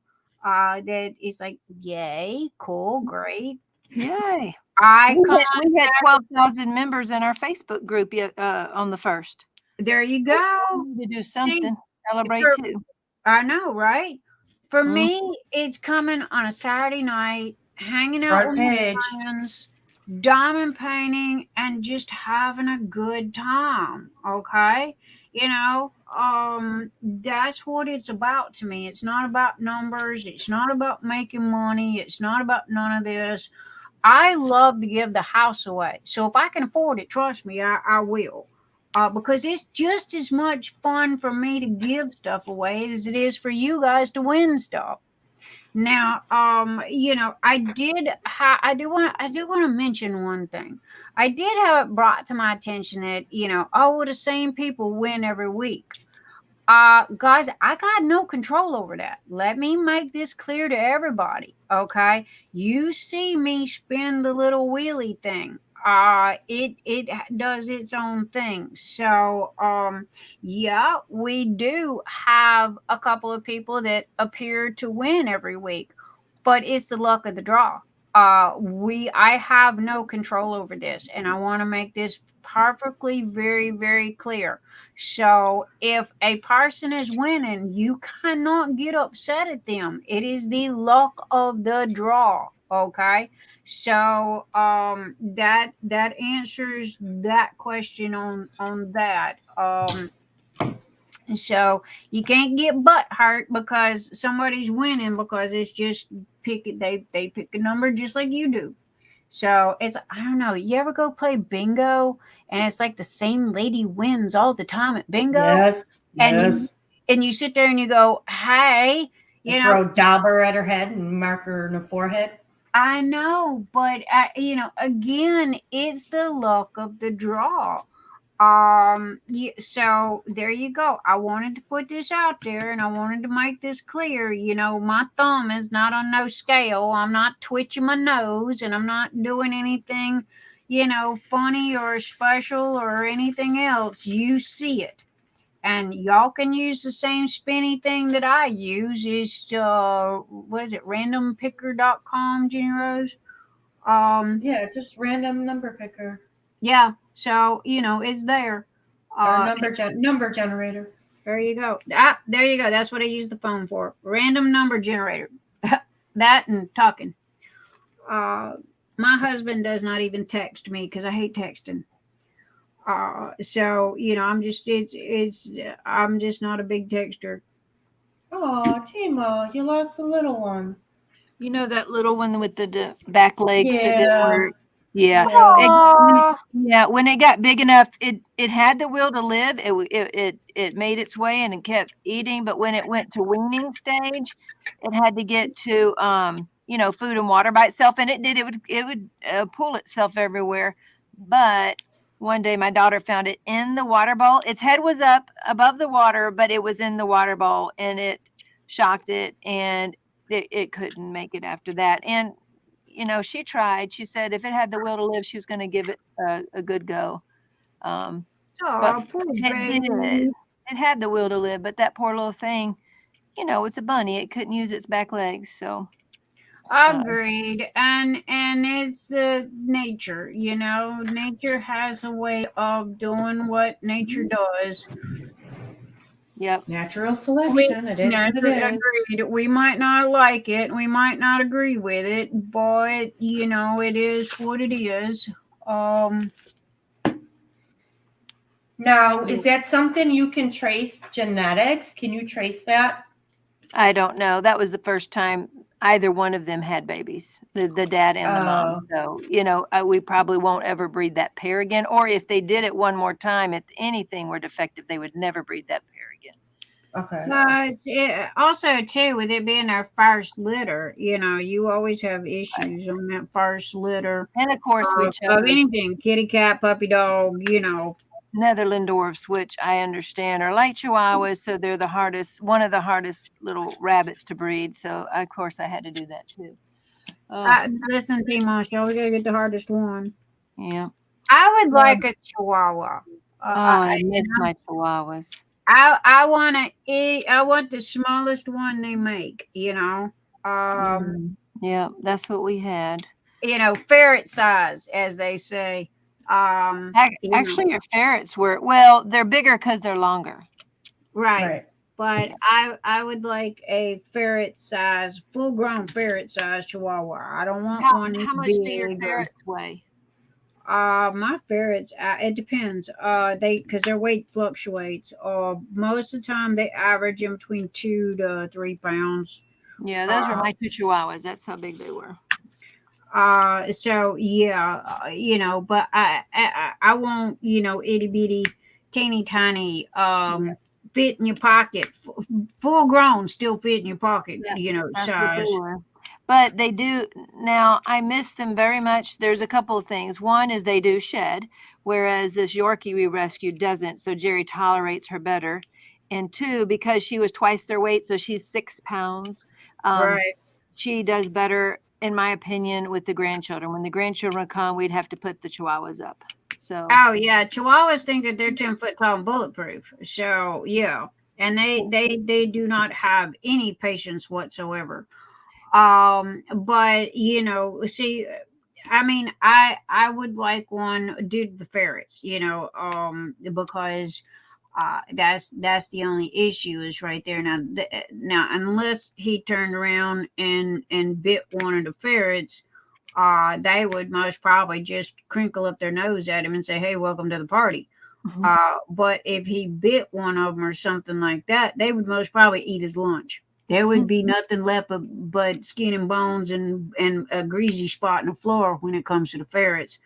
That it's like, yay, cool, great. Yay. I We had 12,000 members in our Facebook group on the 1st. There you go. To do something, celebrate too. I know, right? For me, it's coming on a Saturday night, hanging out with my friends, diamond painting, and just having a good time. Okay, that's what it's about to me. It's not about numbers. It's not about making money. It's not about none of this. I love to give the house away. So if I can afford it, trust me, I will. Because it's just as much fun for me to give stuff away as it is for you guys to win stuff. Now, I do want to mention one thing. I did have it brought to my attention that, the same people win every week. Guys, I got no control over that. Let me make this clear to everybody. Okay. You see me spin the little wheelie thing. It does its own thing. So, yeah, we do have a couple of people that appear to win every week, but it's the luck of the draw. I have no control over this, and I want to make this perfectly very, very clear. So if a person is winning, you cannot get upset at them. It is the luck of the draw. Okay. So that answers that question on that. So you can't get butt hurt because somebody's winning, because it's just they pick a number just like you do. So I don't know. You ever go play bingo and it's like the same lady wins all the time at bingo? Yes. And you sit there and you go, hey, throw a dauber at her head and mark her in the forehead. I know, but again, it's the luck of the draw. So there you go. I wanted to put this out there, and I wanted to make this clear. My thumb is not on no scale. I'm not twitching my nose, and I'm not doing anything, funny or special or anything else. You see it. And y'all can use the same spinny thing that I use. Is what is it? Randompicker.com, JeniRose. Yeah, just random number picker. Yeah. So it's there. Number generator. There you go. There you go. That's what I use the phone for. Random number generator. That and talking. My husband does not even text me because I hate texting. So I'm just I'm just not a big texter. Oh, Teemaw, you lost a little one. That little one with the back legs that didn't work. Yeah. When it got big enough, it had the will to live. It made its way and it kept eating. But when it went to weaning stage, it had to get to food and water by itself, and it did. It would pull itself everywhere. But one day my daughter found it in the water bowl. Its head was up above the water, but it was in the water bowl, and it shocked it, and it couldn't make it after that. And she tried. She said if it had the will to live, she was going to give it a good go. But it had the will to live, but that poor little thing, it's a bunny. It couldn't use its back legs. So agreed. And it's nature. Nature has a way of doing what nature does. Yep. Natural selection. It is what it is. Agreed. We might not like it. We might not agree with it, but it is what it is. Now, is that something you can trace genetics? Can you trace that? I don't know. That was the first time either one of them had babies, the dad and the mom. So, we probably won't ever breed that pair again. Or if they did it one more time, if anything were defective, they would never breed that pair again. Okay. So also too, with it being our first litter, you always have issues on that first litter. And of course, we chose of anything, kitty, cat, puppy, dog, Netherland dwarfs, which I understand are like Chihuahuas, so they're one of the hardest little rabbits to breed. So of course I had to do that too. Listen, Teemaw, we gotta get the hardest one. Yeah. I would like a Chihuahua. I miss my Chihuahuas. I want the smallest one they make. Yeah, that's what we had. Ferret size, as they say. Actually, your ferrets they're bigger because they're longer. Right. But I would like a full-grown ferret size Chihuahua. I don't want one. How much do your ferrets weigh? My ferrets, it depends. Because their weight fluctuates. Most of the time they average in between 2 to 3 pounds. Yeah, those are my 2 Chihuahuas. That's how big they were. So yeah, but I want, itty bitty, teeny tiny, fit in your pocket, full grown, still fit in your pocket, size. But they do now. I miss them very much. There's a couple of things. One is they do shed, whereas this Yorkie we rescued doesn't. So Jerry tolerates her better. And 2, because she was twice their weight, so she's 6 pounds. Right. She does better, in my opinion, with the grandchildren. When the grandchildren come, we'd have to put the Chihuahuas up. So. Oh yeah, Chihuahuas think that they're 10 foot tall and bulletproof. So yeah, and they do not have any patience whatsoever. But see, I mean, I would like one due to the ferrets, because that's the only issue is right there now unless he turned around and bit one of the ferrets, they would most probably just crinkle up their nose at him and say, hey, welcome to the party. But if he bit one of them or something like that, they would most probably eat his lunch. There would be nothing left but skin and bones and a greasy spot in the floor when it comes to the ferrets,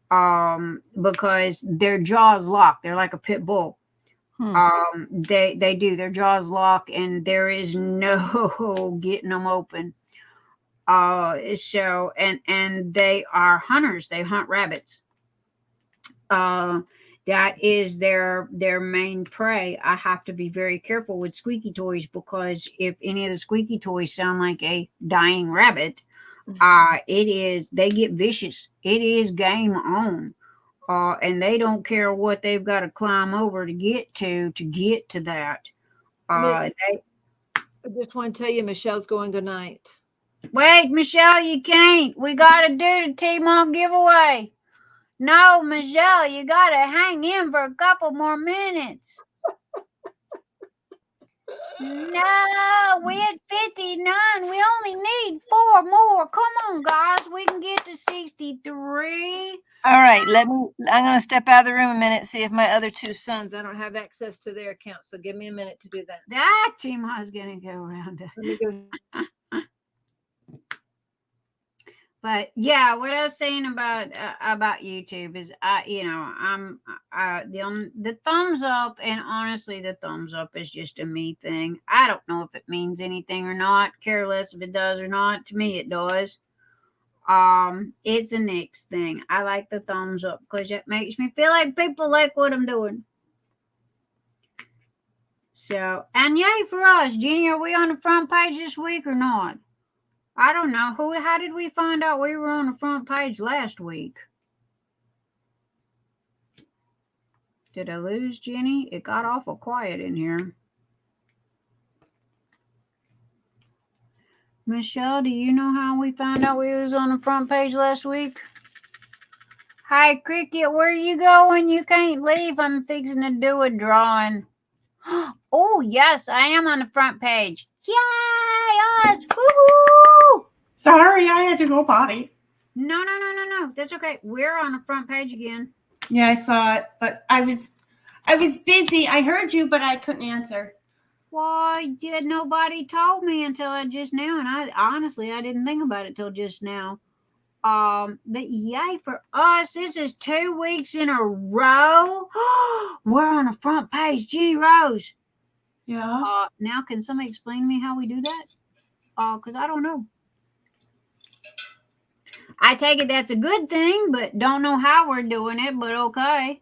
because their jaws lock. They're like a pit bull. They do. Their jaws lock, and there is no getting them open. So and they are hunters. They hunt rabbits. That is their main prey. I have to be very careful with squeaky toys, because if any of the squeaky toys sound like a dying rabbit, they get vicious. It is game on. And they don't care what they've got to climb over to get to that. I just want to tell you, Michelle's going tonight. Wait, Michelle, you can't. We got to do the Teemaw giveaway. No, Michelle, you got to hang in for a couple more minutes. No, we're at 59. We only need 4 more. Come on, guys. We can get to 63. All right. I'm going to step out of the room a minute, see if my other 2 sons, I don't have access to their account. So give me a minute to do that. That Teemaw going to go around. Let me go. But yeah, what I was saying about YouTube is, the thumbs up, and honestly, the thumbs up is just a me thing. I don't know if it means anything or not. Care less if it does or not. To me, it does. It's a Nick's thing. I like the thumbs up because it makes me feel like people like what I'm doing. So, and yay for us, Jenny. Are we on the front page this week or not? I don't know. How did we find out we were on the front page last week? Did I lose Jenny? It got awful quiet in here. Michelle, do you know how we found out we was on the front page last week? Hi, Cricket, where you going? You can't leave. I'm fixing to do a drawing. Oh, yes, I am on the front page. Yay, us! Woohoo! Sorry, I had to go potty. No. That's okay. We're on the front page again. Yeah, I saw it, but I was busy. I heard you, but I couldn't answer. Why did nobody told me until just now? And I didn't think about it till just now. But yay for us. This is 2 weeks in a row. We're on the front page, JeniRose. Yeah. Now can somebody explain to me how we do that? Because I don't know. I take it that's a good thing, but don't know how we're doing it, but okay.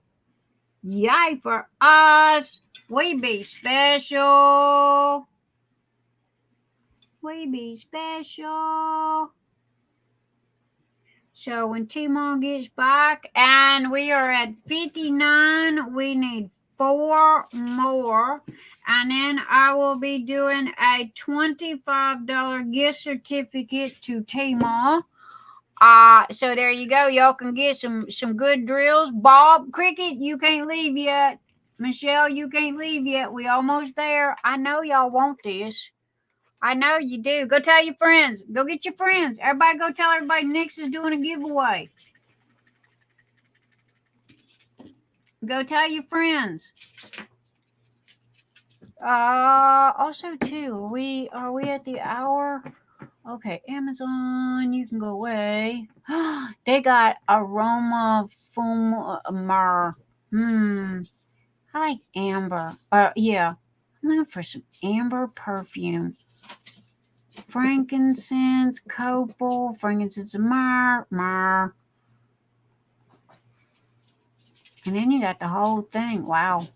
Yay for us. We be special. We be special. So when Teemaw gets back, and we are at 59, we need 4 more. And then I will be doing a $25 gift certificate to Teemaw. So there you go. Y'all can get some good drills. Bob, Cricket, you can't leave yet. Michelle, you can't leave yet. We almost there. I know y'all want this. I know you do. Go tell your friends. Go get your friends. Everybody go tell everybody Nix is doing a giveaway. Go tell your friends. Also too, are we at the hour? Okay, Amazon, you can go away. They got aroma fumar. I like amber. Yeah, I'm looking for some amber perfume. Frankincense, copal, frankincense, and myrrh. And then you got the whole thing. Wow.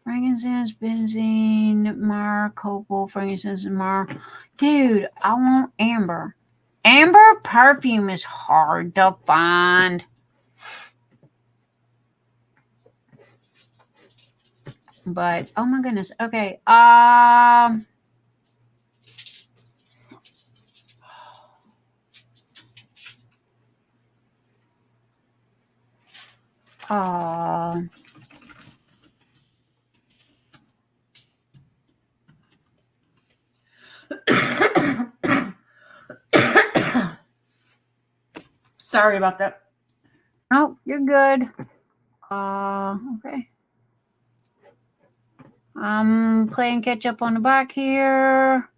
Frankincense, benzene, myrrh, copal, frankincense, and myrrh. Dude, I want amber. Amber perfume is hard to find. But, oh my goodness. Okay. Sorry about that. Oh, you're good. Okay. I'm playing catch up on the back here.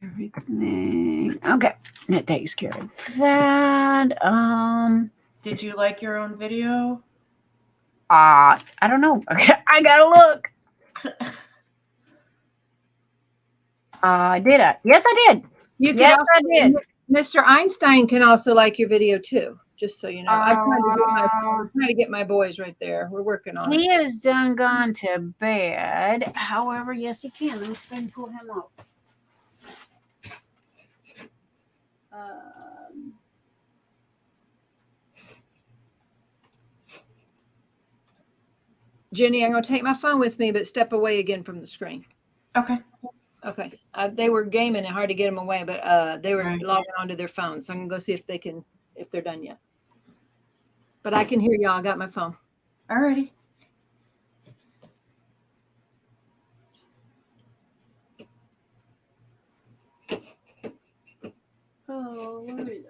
Everything. Okay, that takes care of that. Did you like your own video? I don't know. I gotta look. Did I? Yes, I did. You can Yes, also, I did. Mr. Einstein can also like your video too, just so you know. I'm trying to get my boys right there. We're working on He it. is done gone to bed. However, yes, he can. Let me see if I can pull him up. Jenny, I'm going to take my phone with me, but step away again from the screen. Okay. Okay. They were gaming and hard to get them away, but they were Right. logging onto their phones. So I'm going to go see if they're done yet. But I can hear y'all. I got my phone. Alrighty. Oh, where is it?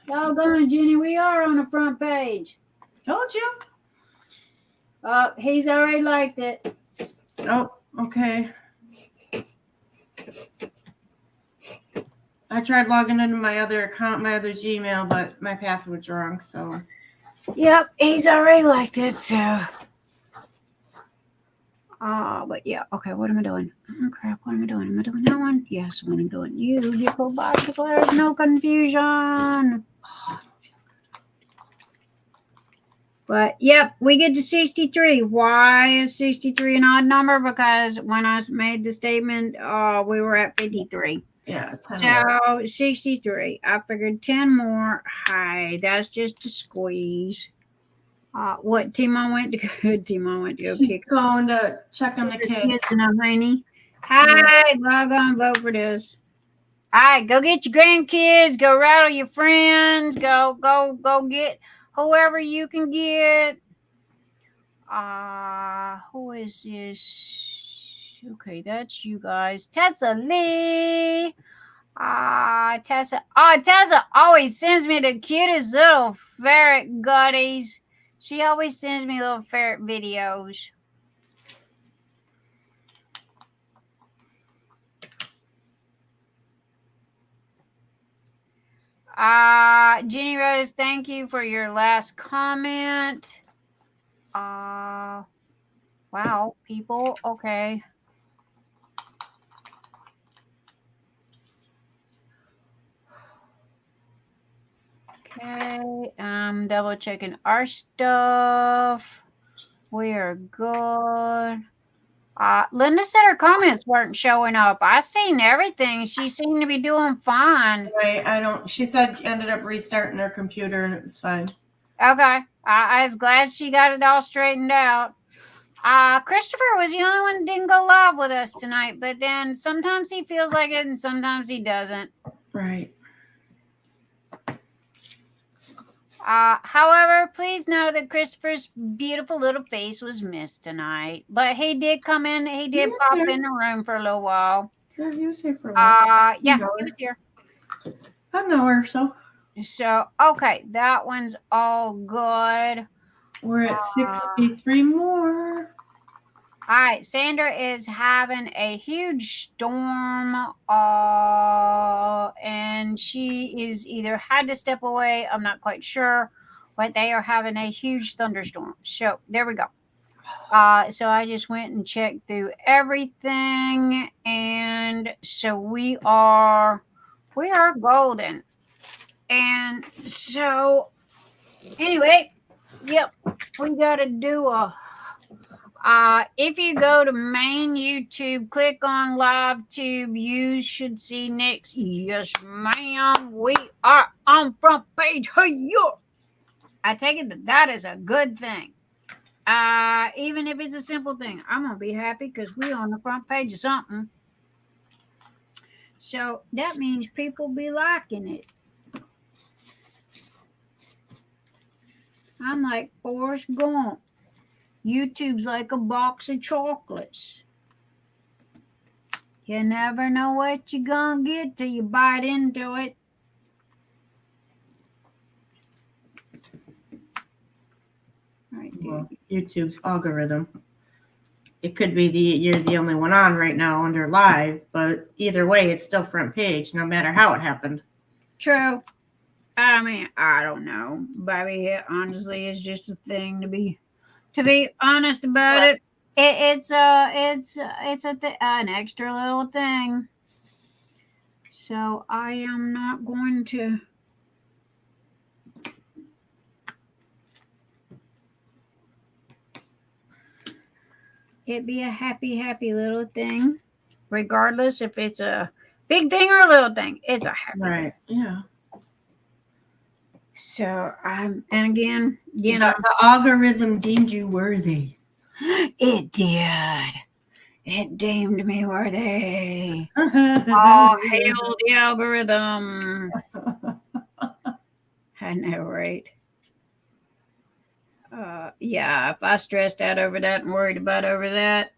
Doggone, Jenny, we are on the front page. Told you. He's already liked it. Oh, okay. I tried logging into my other account, my other Gmail, but my password's wrong, so. Yep, he's already liked it, so. But yeah, okay, what am I doing? Oh, crap, what am I doing? Am I doing that one? Yes, what I'm doing. You go back to there's no confusion. But yep, we get to 63. Why is 63 an odd number? Because when I made the statement, we were at 53. Yeah. So 63. I figured 10 more. Hi, that's just a squeeze. What Teemaw went to go? Teemaw went to go She's kick going to check on the her kids. and a honey. Hi, log on, vote for this. All right, go get your grandkids. Go rattle your friends. Go get whoever you can get. Who is this? Okay, that's you guys. Tessa Lee. Tessa. Oh, Tessa always sends me the cutest little ferret goodies. She always sends me little ferret videos. JeniRose, thank you for your last comment. Wow, people. Okay. Okay, I'm double checking our stuff. We are good. Linda said her comments weren't showing up. I seen everything. She seemed to be doing fine. Right, she said ended up restarting her computer and it was fine. Okay. I was glad she got it all straightened out. Christopher was the only one that didn't go live with us tonight, but then sometimes he feels like it and sometimes he doesn't. Right. However, please know that Christopher's beautiful little face was missed tonight. But he did come in. He did pop in the room for a little while. Yeah, he was here for a while. Yeah, he was here. An hour or so. So, okay, that one's all good. We're at 63 more. All right, Sandra is having a huge storm, and she is either had to step away. I'm not quite sure, but they are having a huge thunderstorm. So there we go. So I just went and checked through everything, and so we are golden. And so anyway, yep, we got to do a. If you go to main YouTube, click on live tube, you should see next. Yes, ma'am. We are on front page. Hey, yo. I take it that is a good thing. Even if it's a simple thing, I'm going to be happy because we're on the front page of something. So that means people be liking it. I'm like Forrest Gump. YouTube's like a box of chocolates. You never know what you're gonna get till you bite into it. Right there. Well, YouTube's algorithm. It could be you're the only one on right now under live, but either way, it's still front page, no matter how it happened. True. I mean, I don't know. Bobby, honestly, it's just a thing to be honest about it. It's an extra little thing. So I am not going to. It'd be a happy little thing, regardless if it's a big thing or a little thing. It's a happy right thing. Yeah. So and again, the algorithm deemed you worthy. It did. It deemed me worthy. Oh, hail the algorithm. I know, right? Yeah, if I stressed out over that and worried about over that.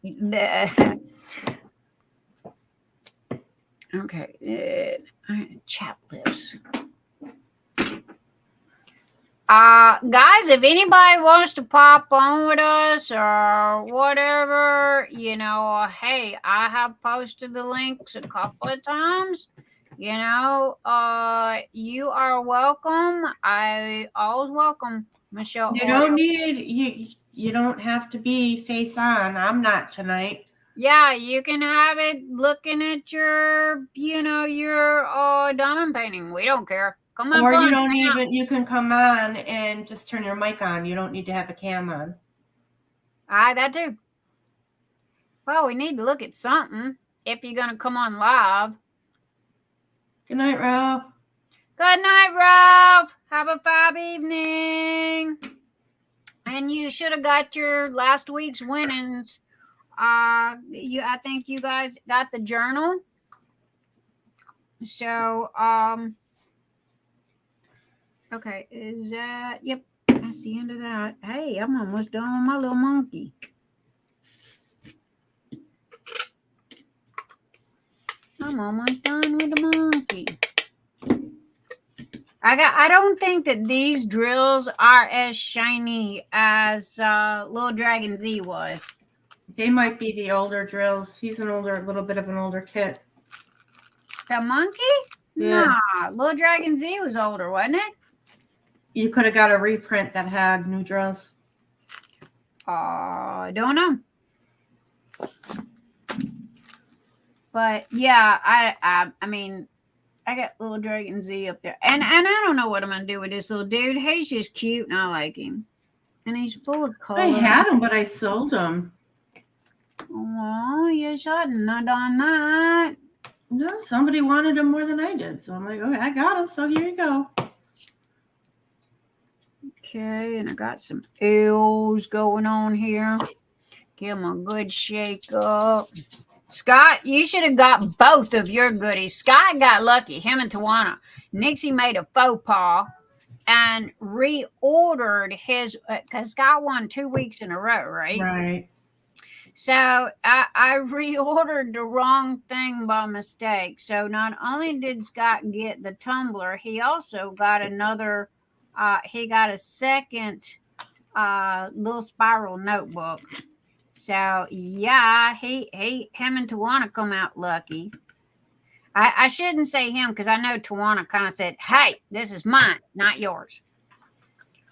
Okay. Chap lips. Guys, if anybody wants to pop on with us or whatever, hey, I have posted the links a couple of times. You are welcome. I always welcome Michelle. You don't you don't have to be face on. I'm not tonight. Yeah, you can have it looking at your diamond painting. We don't care. Come on, or you don't even. You can come on and just turn your mic on. You don't need to have a cam on. That too. Well, we need to look at something if you're gonna come on live. Good night, Ralph. Good night, Ralph. Have a fab evening. And you should have got your last week's winnings. I think you guys got the journal. So, okay, is that, yep, that's the end of that. Hey, I'm almost done with my little monkey. I'm almost done with the monkey. I don't think that these drills are as shiny as Little Dragon Z was. They might be the older drills. He's a little bit of an older kit. The monkey? Yeah. Nah, Little Dragon Z was older, wasn't it? You could have got a reprint that had new drills. I don't know. But yeah, I mean, I got Little Dragon Z up there. And I don't know what I'm gonna do with this little dude. He's just cute and I like him. And he's full of color. I had them, but I sold them. Oh, you shouldn't have done that. No, somebody wanted them more than I did. So I'm like, okay, I got them. So here you go. Okay, and I got some L's going on here. Give them a good shake up. Scott, you should have got both of your goodies. Scott got lucky, him and Tawana. Nixie made a faux pas and reordered his, because Scott won 2 weeks in a row, right? Right. So I reordered the wrong thing by mistake. So not only did Scott get the tumbler, he also got another, he got a second little spiral notebook. So yeah, him and Tawana come out lucky. I shouldn't say him because I know Tawana kind of said, "Hey, this is mine, not yours,"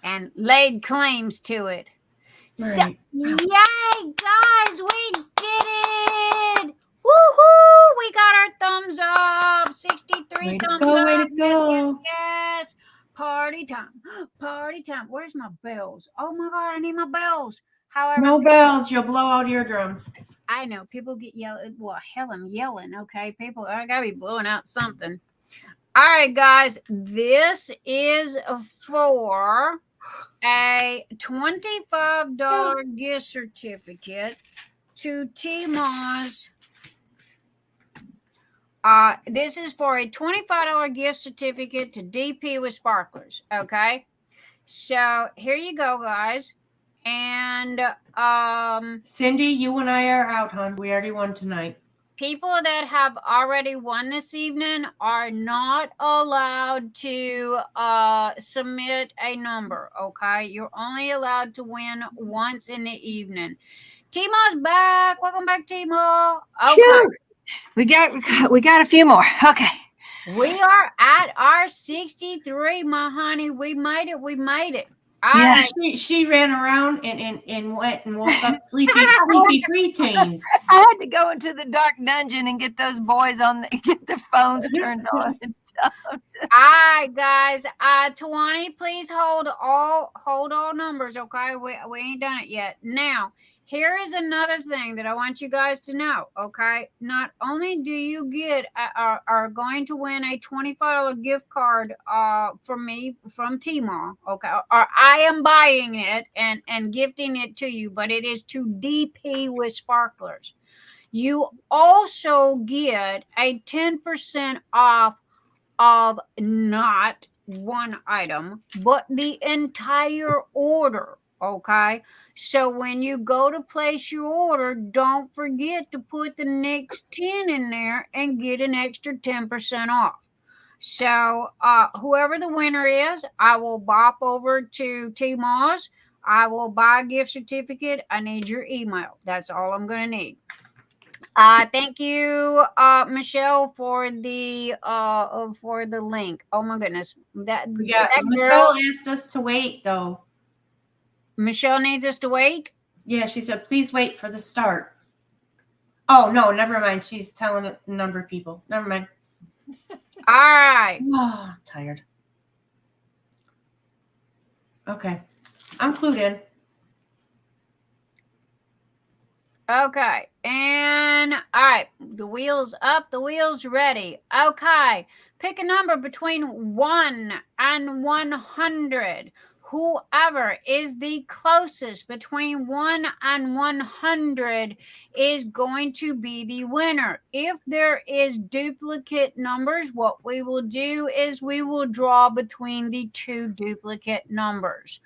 and laid claims to it. Right. So, yay, guys, we did it! Woohoo! We got our thumbs up. 63 Way to thumbs go, up. way to go. Yes. Party time. Party time. Where's my bells? Oh my God, I need my bells. However, No bells. You'll blow out eardrums. I know people get yelling. Well, hell, I'm yelling. Okay, people, I gotta be blowing out something. All right, guys, this is for a $25 gift certificate to Teemaw's. This is for a $25 gift certificate to DP with Sparklers. Okay, so here you go, guys. And Cyndi, you and I are out, hon. We already won tonight. people that have already won this evening are not allowed to submit a number. Okay, you're only allowed to win once in the evening. Teemaw's back. Welcome back, Teemaw. Okay. Phew. We got a few more. Okay. We are at our 63, my honey. We made it. We made it. Yeah. She ran around and went and woke up sleepy preteens. I had to go into the dark dungeon and get those boys get their phones turned on. All right, guys. Tawani, please hold all numbers, okay? We ain't done it yet. Now, here is another thing that I want you guys to know, okay? Not only do you are going to win a $25 gift card from me, from Teemaw, okay? Or I am buying it and gifting it to you, but it is to DP with Sparklers. You also get a 10% off of not one item, but the entire order. Okay, so when you go to place your order, don't forget to put the next 10 in there and get an extra 10% off. So whoever the winner is, I will bop over to Teemaw's. I will buy a gift certificate. I need your email. That's all I'm going to need. Thank you, Michelle, for the link. Oh my goodness, that Michelle asked us to wait though. Michelle needs us to wait. Yeah, she said, please wait for the start. Oh no, never mind. She's telling a number of people. Never mind. All right. Oh, tired. Okay, I'm clued in. Okay, and all right, the wheels up, the wheels ready. Okay, pick a number between 1 and 100. whoever is the closest between 1 and 100 is going to be the winner. If there is duplicate numbers, what we will do is we will draw between the two duplicate numbers.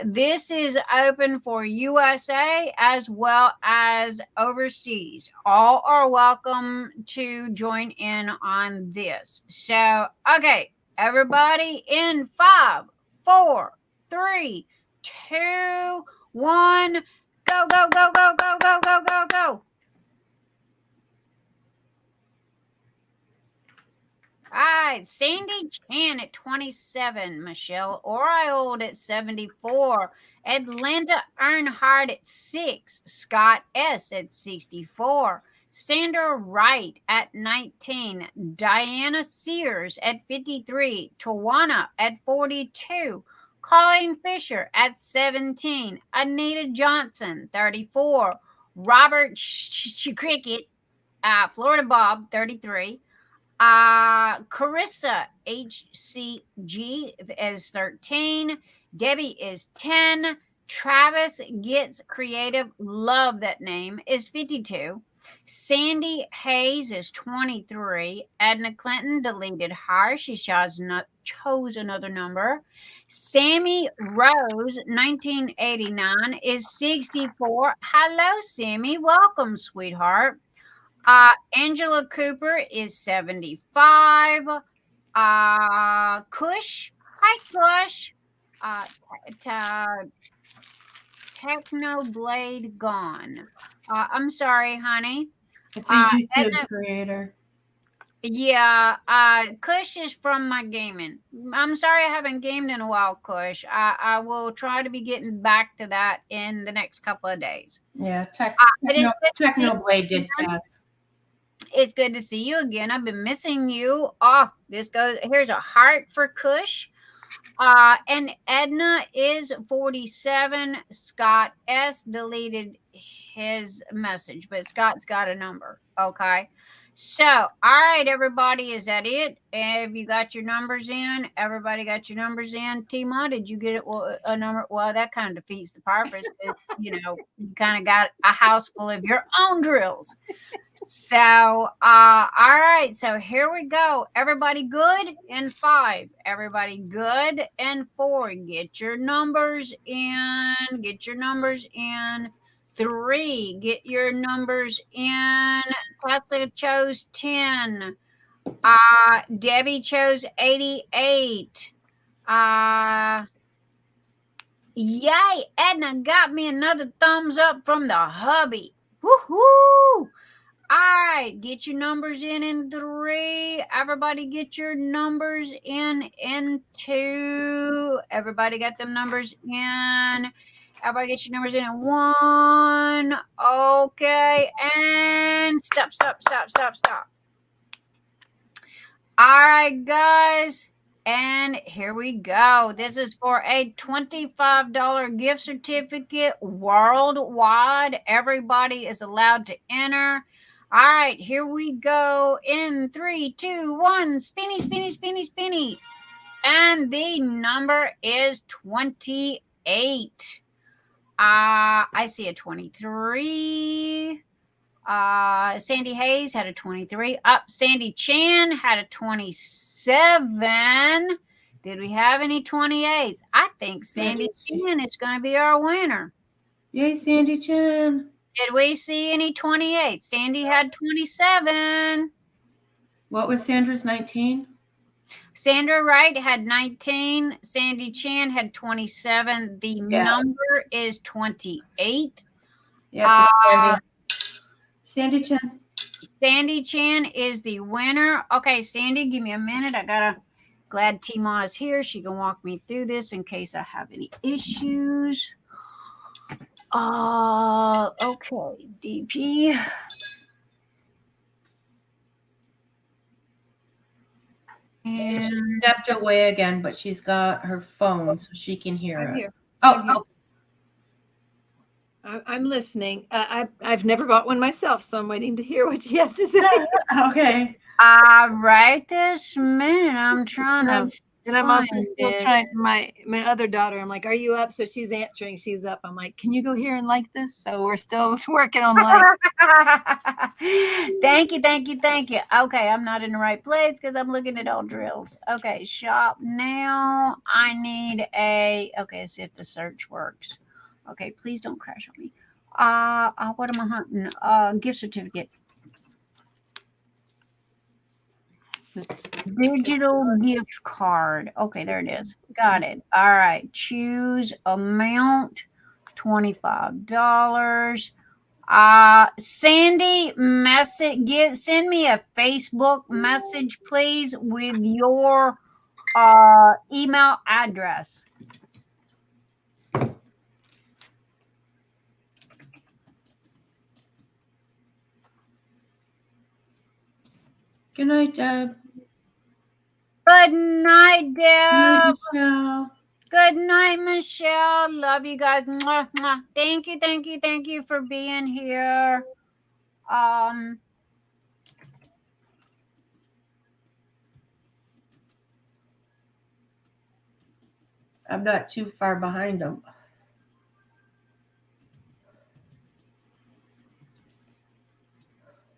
This is open for USA as well as overseas. All are welcome to join in on this. So, okay, everybody in 5, 4, 3, 2, 1, go, go, go, go, go, go, go, go, go. All right, Sandy Chan at 27, Michelle Oriold at 74, Atlanta Earnhardt at 6, Scott S. at 64, Sandra Wright at 19, Diana Sears at 53, Tawana at 42, Colleen Fisher at 17, Anita Johnson, 34, Robert Cricket, Florida Bob, 33, Carissa HCG is 13, Debbie is 10, Travis Gets Creative, love that name, is 52, Sandy Hayes is 23, Edna Clinton deleted her, she chose another number, Sammy Rose 1989 is 64. Hello Sammy, welcome sweetheart. Angela Cooper is 75. Kush, hi Kush. Technoblade gone. I'm sorry, honey. It's a YouTube creator. Yeah, Kush is from my gaming. I'm sorry I haven't gamed in a while, Kush. I will try to be getting back to that in the next couple of days. Yeah, Technoblade did pass. It's good to see you again. I've been missing you. Oh, here's a heart for Kush. And Edna is 47. Scott S. deleted his message, but Scott's got a number. Okay. So, all right, everybody, is that it? Have you got your numbers in? Everybody got your numbers in? Teemaw, did you get a number? Well, that kind of defeats the purpose. You kind of got a house full of your own drills. So, all right. So here we go. Everybody good in 5. Everybody good in 4. Get your numbers in. Get your numbers in. 3. Get your numbers in. Tessa chose 10. Debbie chose 88. Yay! Edna got me another thumbs up from the hubby. Woohoo! All right, get your numbers in 3. Everybody get your numbers in 2. Everybody got them numbers in. Everybody get your numbers in 1. Okay, and stop. All right, guys. And here we go. This is for a $25 gift certificate worldwide. Everybody is allowed to enter. All right, here we go. In 3, 2, 1. Spinny, spinny, spinny, spinny. And the number is 28. I see a 23. Sandy Hayes had a 23. Sandy Chan had a 27. Did we have any 28s? I think Sandy Chan is going to be our winner. Yay, Sandy Chan. Did we see any 28? Sandy had 27. What was Sandra's 19? Sandra Wright had 19. Sandy Chan had 27. The number is 28. Yeah, Sandy Chan. Sandy Chan is the winner. Okay, Sandy, give me a minute. Glad Teemaw is here. She can walk me through this in case I have any issues. Okay, DP. And she stepped away again, but she's got her phone so she can hear us. Here. Oh, I'm listening. I've never bought one myself, so I'm waiting to hear what she has to say. okay. Right this minute, I'm trying to And I'm also Fine, still Dick. trying my other daughter. I'm like, "Are you up?" So she's answering. She's up. I'm like, "Can you go here and like this?" So we're still working on like. Thank you, thank you, thank you. Okay, I'm not in the right place because I'm looking at all drills. Okay, shop now. I need a. Okay, let's see if the search works. Okay, please don't crash on me. What am I hunting? Gift certificate. Digital gift card. Okay, there it is. Got it. All right. Choose amount, $25. Sandy, send me a Facebook message, please, with your email address. Good night, Deb. Good night, Good night, Deb. Michelle. Good night, Michelle. Love you guys. Mwah, mwah. Thank you, thank you, thank you for being here. I'm not too far behind them.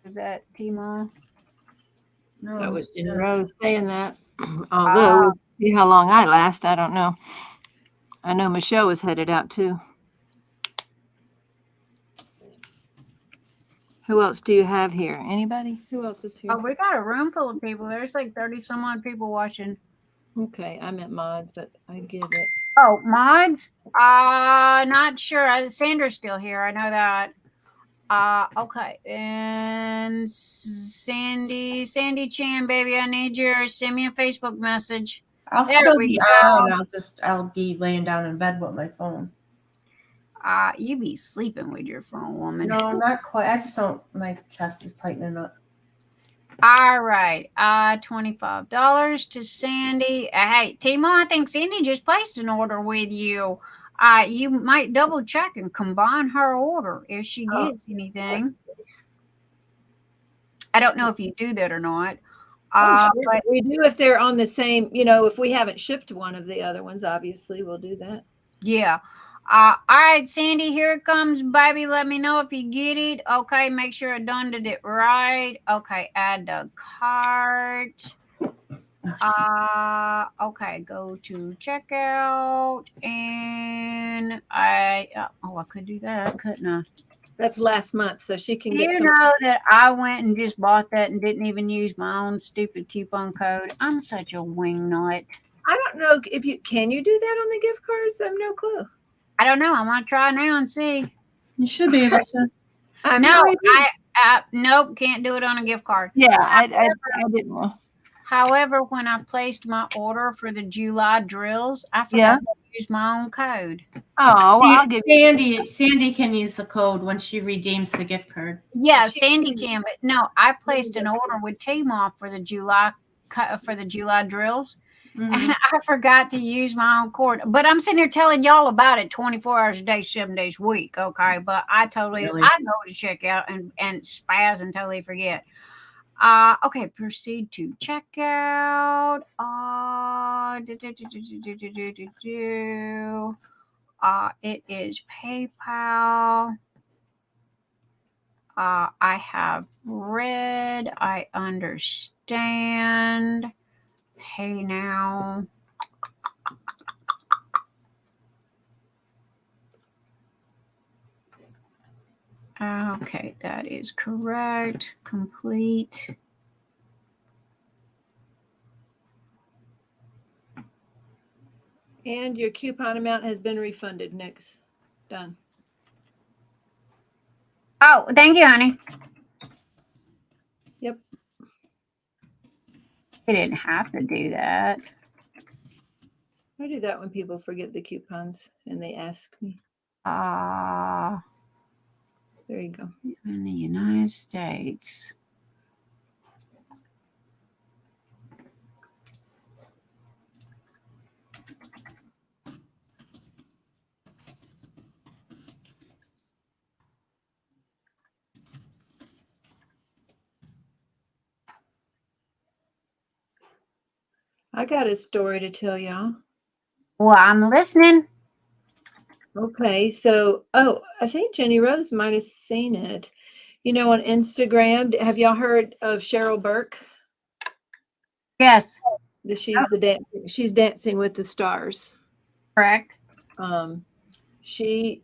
Is that Teemaw? No, That was it's just- JeniRose saying that. Although we'll see how long I last. I don't know. I know Michelle was headed out too. Who else do you have here? Anybody? Who else is here? Oh, we got a room full of people. There's like 30 some odd people watching. Okay, I'm at mods, but I get it. Oh, mods? Not sure. Sandra's still here. I know that. Okay. And Sandy Chan, baby, I need yours. Send me a Facebook message. I'll There still we be go. on. I'll be laying down in bed with my phone. You be sleeping with your phone, woman. No, not quite. I just don't. My chest is tightening up. All right. $25 to Sandy. Hey, Teemaw, I think Sandy just placed an order with you. You might double check and combine her order if she gets anything. I don't know if you do that or not. Sure. But We do if they're on the same, if we haven't shipped one of the other ones, obviously we'll do that. yeah. All right, Sandy, here it comes, baby. Let me know if you get it. Okay, make sure I done did it right. Okay, add the cart. Okay, go to checkout, and I could do that, couldn't I? That's last month, so she can get You some. know that I went and just bought that and didn't even use my own stupid coupon code. I'm such a wingnut. I don't know if can you do that on the gift cards? I have no clue. I don't know. I'm gonna try now and see. You should be able to. Nope, can't do it on a gift card. Yeah, I didn't know. However, when I placed my order for the July drills, I forgot to use my own code. Oh, well, I'll give Sandy. Sandy can use the code when she redeems the gift card. Yeah, Sandy can, but no, I placed an order with Teemaw for the July drills. Mm-hmm. And I forgot to use my own cord. But I'm sitting here telling y'all about it 24 hours a day, 7 days a week. Okay. But I go to check out and spaz and totally forget. Okay, proceed to checkout. It is PayPal. I have read. I understand. Pay now. Okay, that is correct. Complete. And your coupon amount has been refunded. Next. Done. Oh, thank you, honey. Yep. You didn't have to do that. I do that when people forget the coupons and they ask me. There you go. In the United States. I got a story to tell y'all. Well, I'm listening. Okay, so I think JeniRose might have seen it. You know, on Instagram, have y'all heard of Cheryl Burke? Yes, She's Dancing with the Stars. correct. She's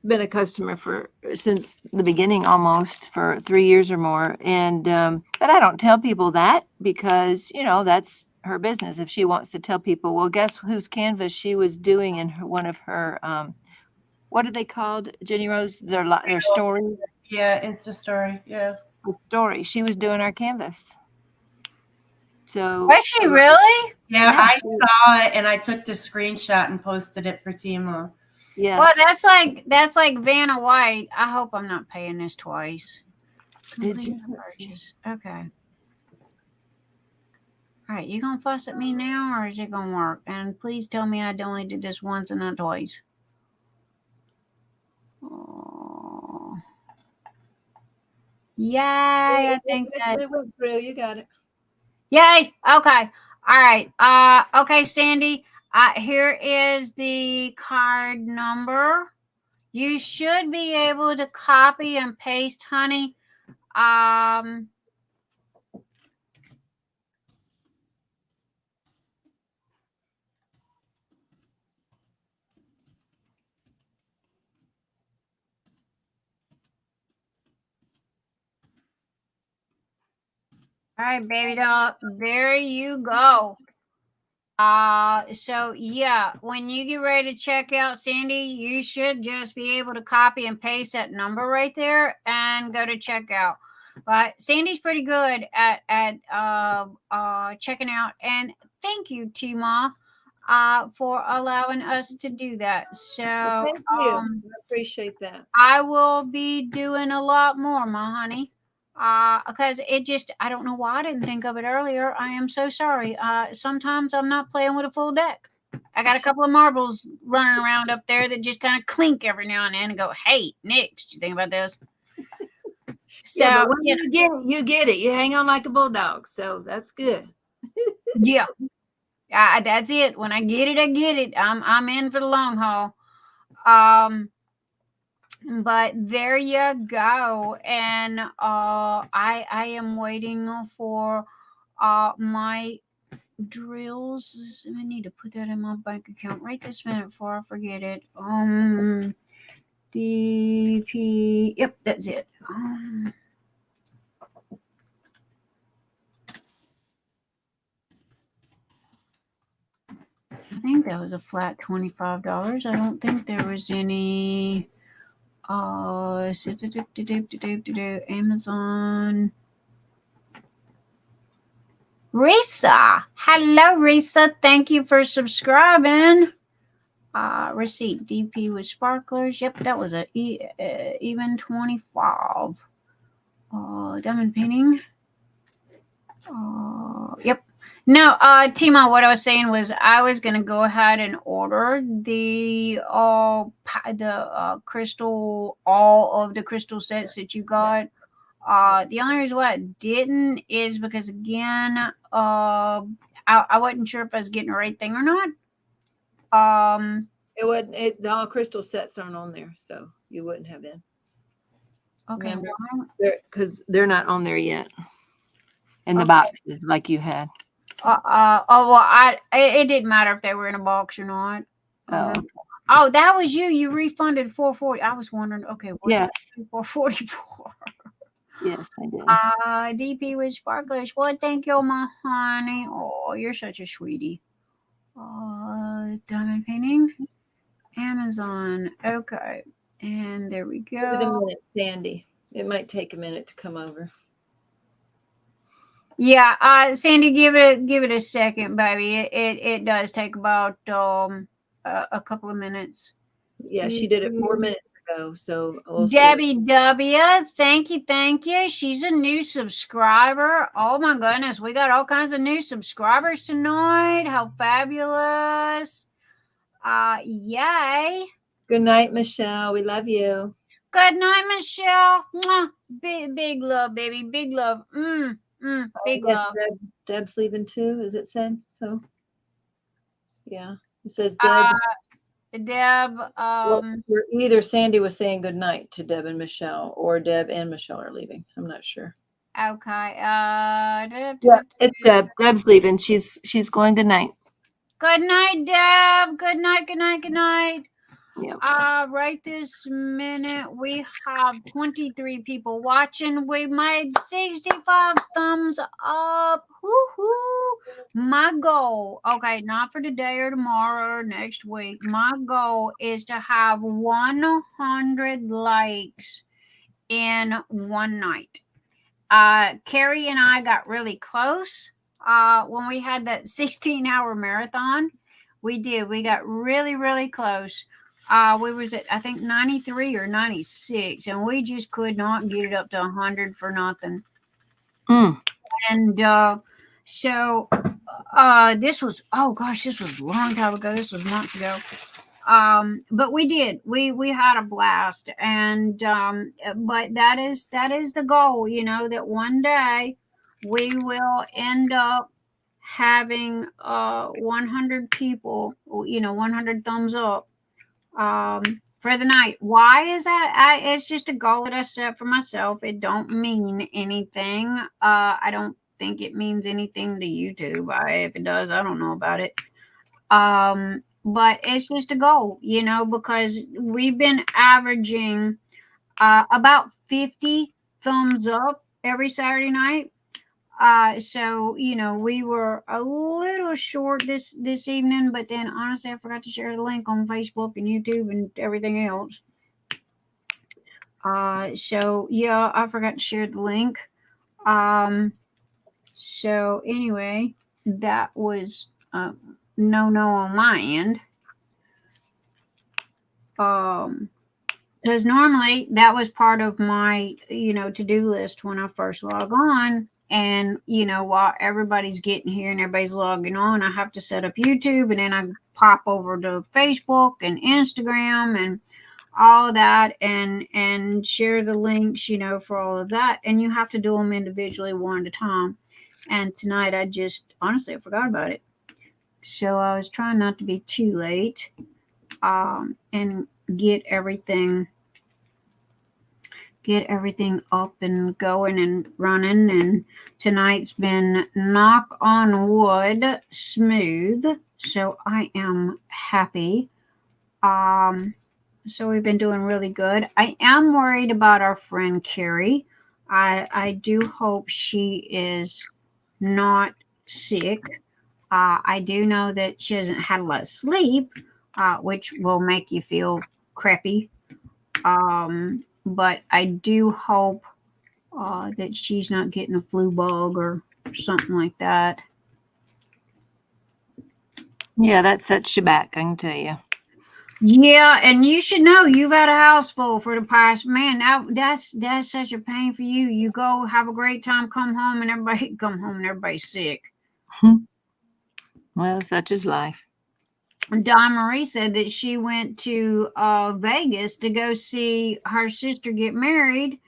been a customer Since the beginning, almost for 3 years or more. And but I don't tell people that because that's her business. If she wants to tell people, well, guess whose canvas she was doing in one of her what are they called, JeniRose? Their stories. Yeah, Insta story. Yeah. The story. She was doing our canvas. So Was she really? Yeah, Yeah. I saw it and I took the screenshot and posted it for Teemaw. yeah. Well, that's like Vanna White. I hope I'm not paying this twice. Did you? Purchase. Okay. All right, you gonna fuss at me now, or is it gonna work? And please tell me I only did this once and not twice. Oh. Yay! I think that. it went through. You got it. Yay! Okay. All right. Okay, Sandy. Here is the card number. You should be able to copy and paste, honey. All right, baby doll. There you go. So yeah, when you get ready to check out, Sandy, you should just be able to copy and paste that number right there and go to checkout. But Sandy's pretty good at checking out. And thank you, Teemaw, for allowing us to do that. So Thank you. I appreciate that. I will be doing a lot more, my honey. Because I don't know why I didn't think of it earlier. I am so sorry. Sometimes I'm not playing with a full deck. I got a couple of marbles running around up there that just kind of clink every now and then and go, hey, Nick, did you think about this? So, yeah, but when you get it, you get it. You hang on like a bulldog. So that's good. yeah. That's it. When I get it, I get it. I'm in for the long haul. But there you go. And I am waiting for my drills. I need to put that in my bank account right this minute before I forget it. DP. Yep, that's it. I think that was a flat $25. I don't think there was any Amazon. Risa. Hello, Risa. Thank you for subscribing. Receipt DP with sparklers. Yep, that was a even 25. Diamond painting. Yep. No, Teemaw, what I was saying was I was going to go ahead and order the crystal, all of the crystal sets that you got. The only reason why I didn't is because, again, I wasn't sure if I was getting the right thing or not. It wouldn't. All crystal sets aren't on there, so you wouldn't have been. Okay. Because they're not on there yet. In the boxes like you had. It didn't matter if they were in a box or not. Oh, that was you. You refunded $440. I was wondering. Okay, what yes, $444. Yes, I did. DP with sparklers. Well, thank you, my honey. Oh, you're such a sweetie. Diamond painting, Amazon. Okay, and there we go. Give it a minute, Sandy. It might take a minute to come over. Yeah, Sandy, give it a second, baby. It does take about a couple of minutes. Yeah, she did it 4 minutes ago. So Debbie W, thank you. She's a new subscriber. Oh my goodness, we got all kinds of new subscribers tonight. How fabulous! Yay! Good night, Michelle. We love you. Good night, Michelle. Mwah. Big love, baby. Big love. Big Yes, love. Deb's leaving too. Is it said so? Yeah, it says Deb. Deb, Or either Sandy was saying good night to Deb and Michelle, or Deb and Michelle are leaving. I'm not sure. okay. Yeah, it's Deb. Deb's leaving. She's going good night. Good night, Deb. Good night, good night, good night. Yeah. Right this minute, we have 23 people watching. We made 65 thumbs up. Woohoo! My goal, okay, not for today or tomorrow or next week. My goal is to have 100 likes in one night. Carrie and I got really close when we had that 16-hour marathon. We did. We got really, really close. We was at, I think, 93 or 96, and we just could not get it up to 100 for nothing. And so this was, oh gosh, this was a long time ago. This was months ago. But we did. We had a blast, and but that is the goal. You know, that one day we will end up having 100 people. 100 thumbs up. For the night. Why is that? It's just a goal that I set for myself. It don't mean anything. I don't think it means anything to YouTube. If it does, I don't know about it. But it's just a goal, because we've been averaging about 50 thumbs up every Saturday night. So we were a little short this evening, but then honestly, I forgot to share the link on Facebook and YouTube and everything else. So yeah, I forgot to share the link. So anyway, that was no on my end. Because normally that was part of my to-do list when I first log on. And, while everybody's getting here and everybody's logging on, I have to set up YouTube, and then I pop over to Facebook and Instagram and all that and share the links, for all of that. And you have to do them individually one at a time. And tonight I just honestly forgot about it. So I was trying not to be too late and get everything up and going and running. And tonight's been, knock on wood, smooth, so I am happy. So we've been doing really good. I am worried about our friend Carrie. I do hope she is not sick. I do know that she hasn't had a lot of sleep, which will make you feel crappy. But I do hope that she's not getting a flu bug or something like that. Yeah, that sets you back, I can tell you. Yeah, and you should know you've had a house full for the past, man, that's such a pain for you. You go have a great time, come home, and everybody's sick. Well, such is life. Dawnmarie said that she went to Vegas to go see her sister get married,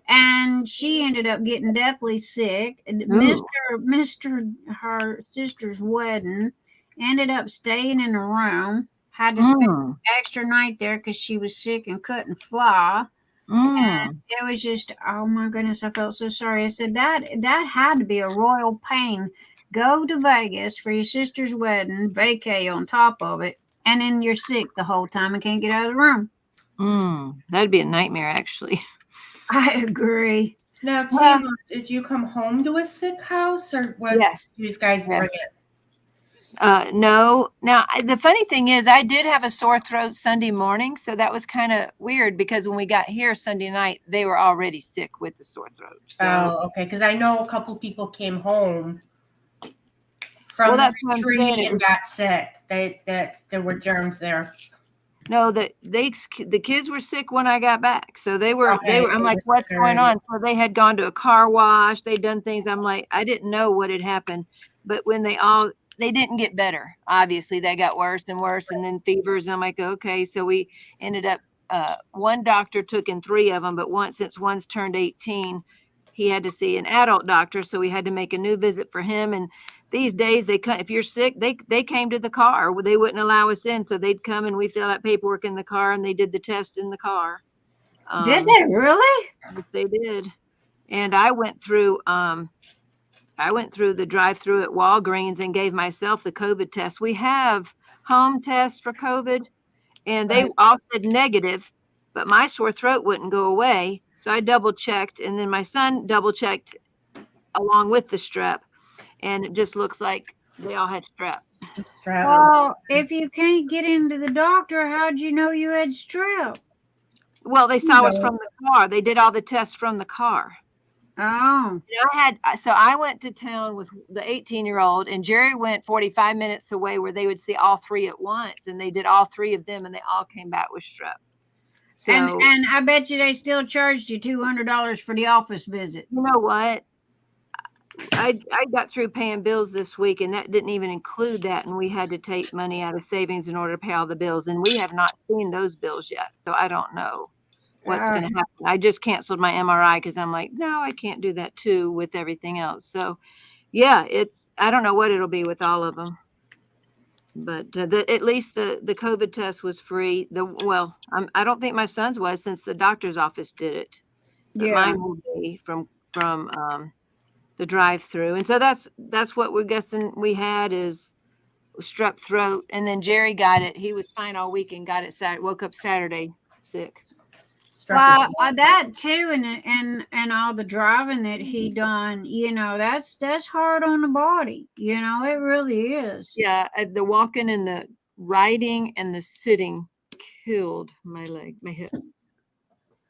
and she ended up getting deathly sick. Mr. her sister's wedding, ended up staying in a room, had to spend an extra night there because she was sick and couldn't fly. And it was just, oh my goodness, I felt so sorry. I said that had to be a royal pain. Go to Vegas for your sister's wedding, vacay on top of it, and then you're sick the whole time and can't get out of the room. That'd be a nightmare, actually. I agree. Now, Teemaw, did you come home to a sick house, or was you guys bring it? No. Now, the funny thing is, I did have a sore throat Sunday morning, so that was kind of weird because when we got here Sunday night, they were already sick with the sore throat. So. Oh, okay. Because I know a couple people came home from the retreat and got sick. That there were germs there. No, the kids were sick when I got back, so they were. I'm like, what's going on? So they had gone to a car wash. They'd done things. I'm like, I didn't know what had happened, but when they didn't get better. Obviously, they got worse and worse, and then fevers. And I'm like, okay. So we ended up. One doctor took in 3 of them, but since one's turned 18, he had to see an adult doctor, so we had to make a new visit for him. And these days, if you're sick, they came to the car. They wouldn't allow us in, so they'd come and we filled out paperwork in the car, and they did the test in the car. Did they really? They did. And I went through the drive-through at Walgreens and gave myself the COVID test. We have home tests for COVID, and they all said negative, but my sore throat wouldn't go away. So I double checked, and then my son double checked along with the strep, and it just looks like they all had strep. Well, if you can't get into the doctor, how'd you know you had strep? Well, they saw us from the car. They did all the tests from the car. Oh. I went to town with the 18-year-old, and Jerry went 45 minutes away where they would see all three at once, and they did all three of them, and they all came back with strep. So, and I bet you they still charged you $200 for the office visit. You know what? I got through paying bills this week, and that didn't even include that, and we had to take money out of savings in order to pay all the bills, and we have not seen those bills yet, so I don't know what's going to happen. I just canceled my MRI because I'm like, no, I can't do that too with everything else. So yeah, I don't know what it'll be with all of them, but at least the COVID test was free. I don't think my son's was, since the doctor's office did it, but mine will be from the drive-through. And so that's what we're guessing we had is strep throat. And then Jerry got it. He was fine all week and got it woke up Saturday sick. That too, and all the driving that he done, that's hard on the body. It really is. Yeah, the walking and the riding and the sitting killed my leg, my hip.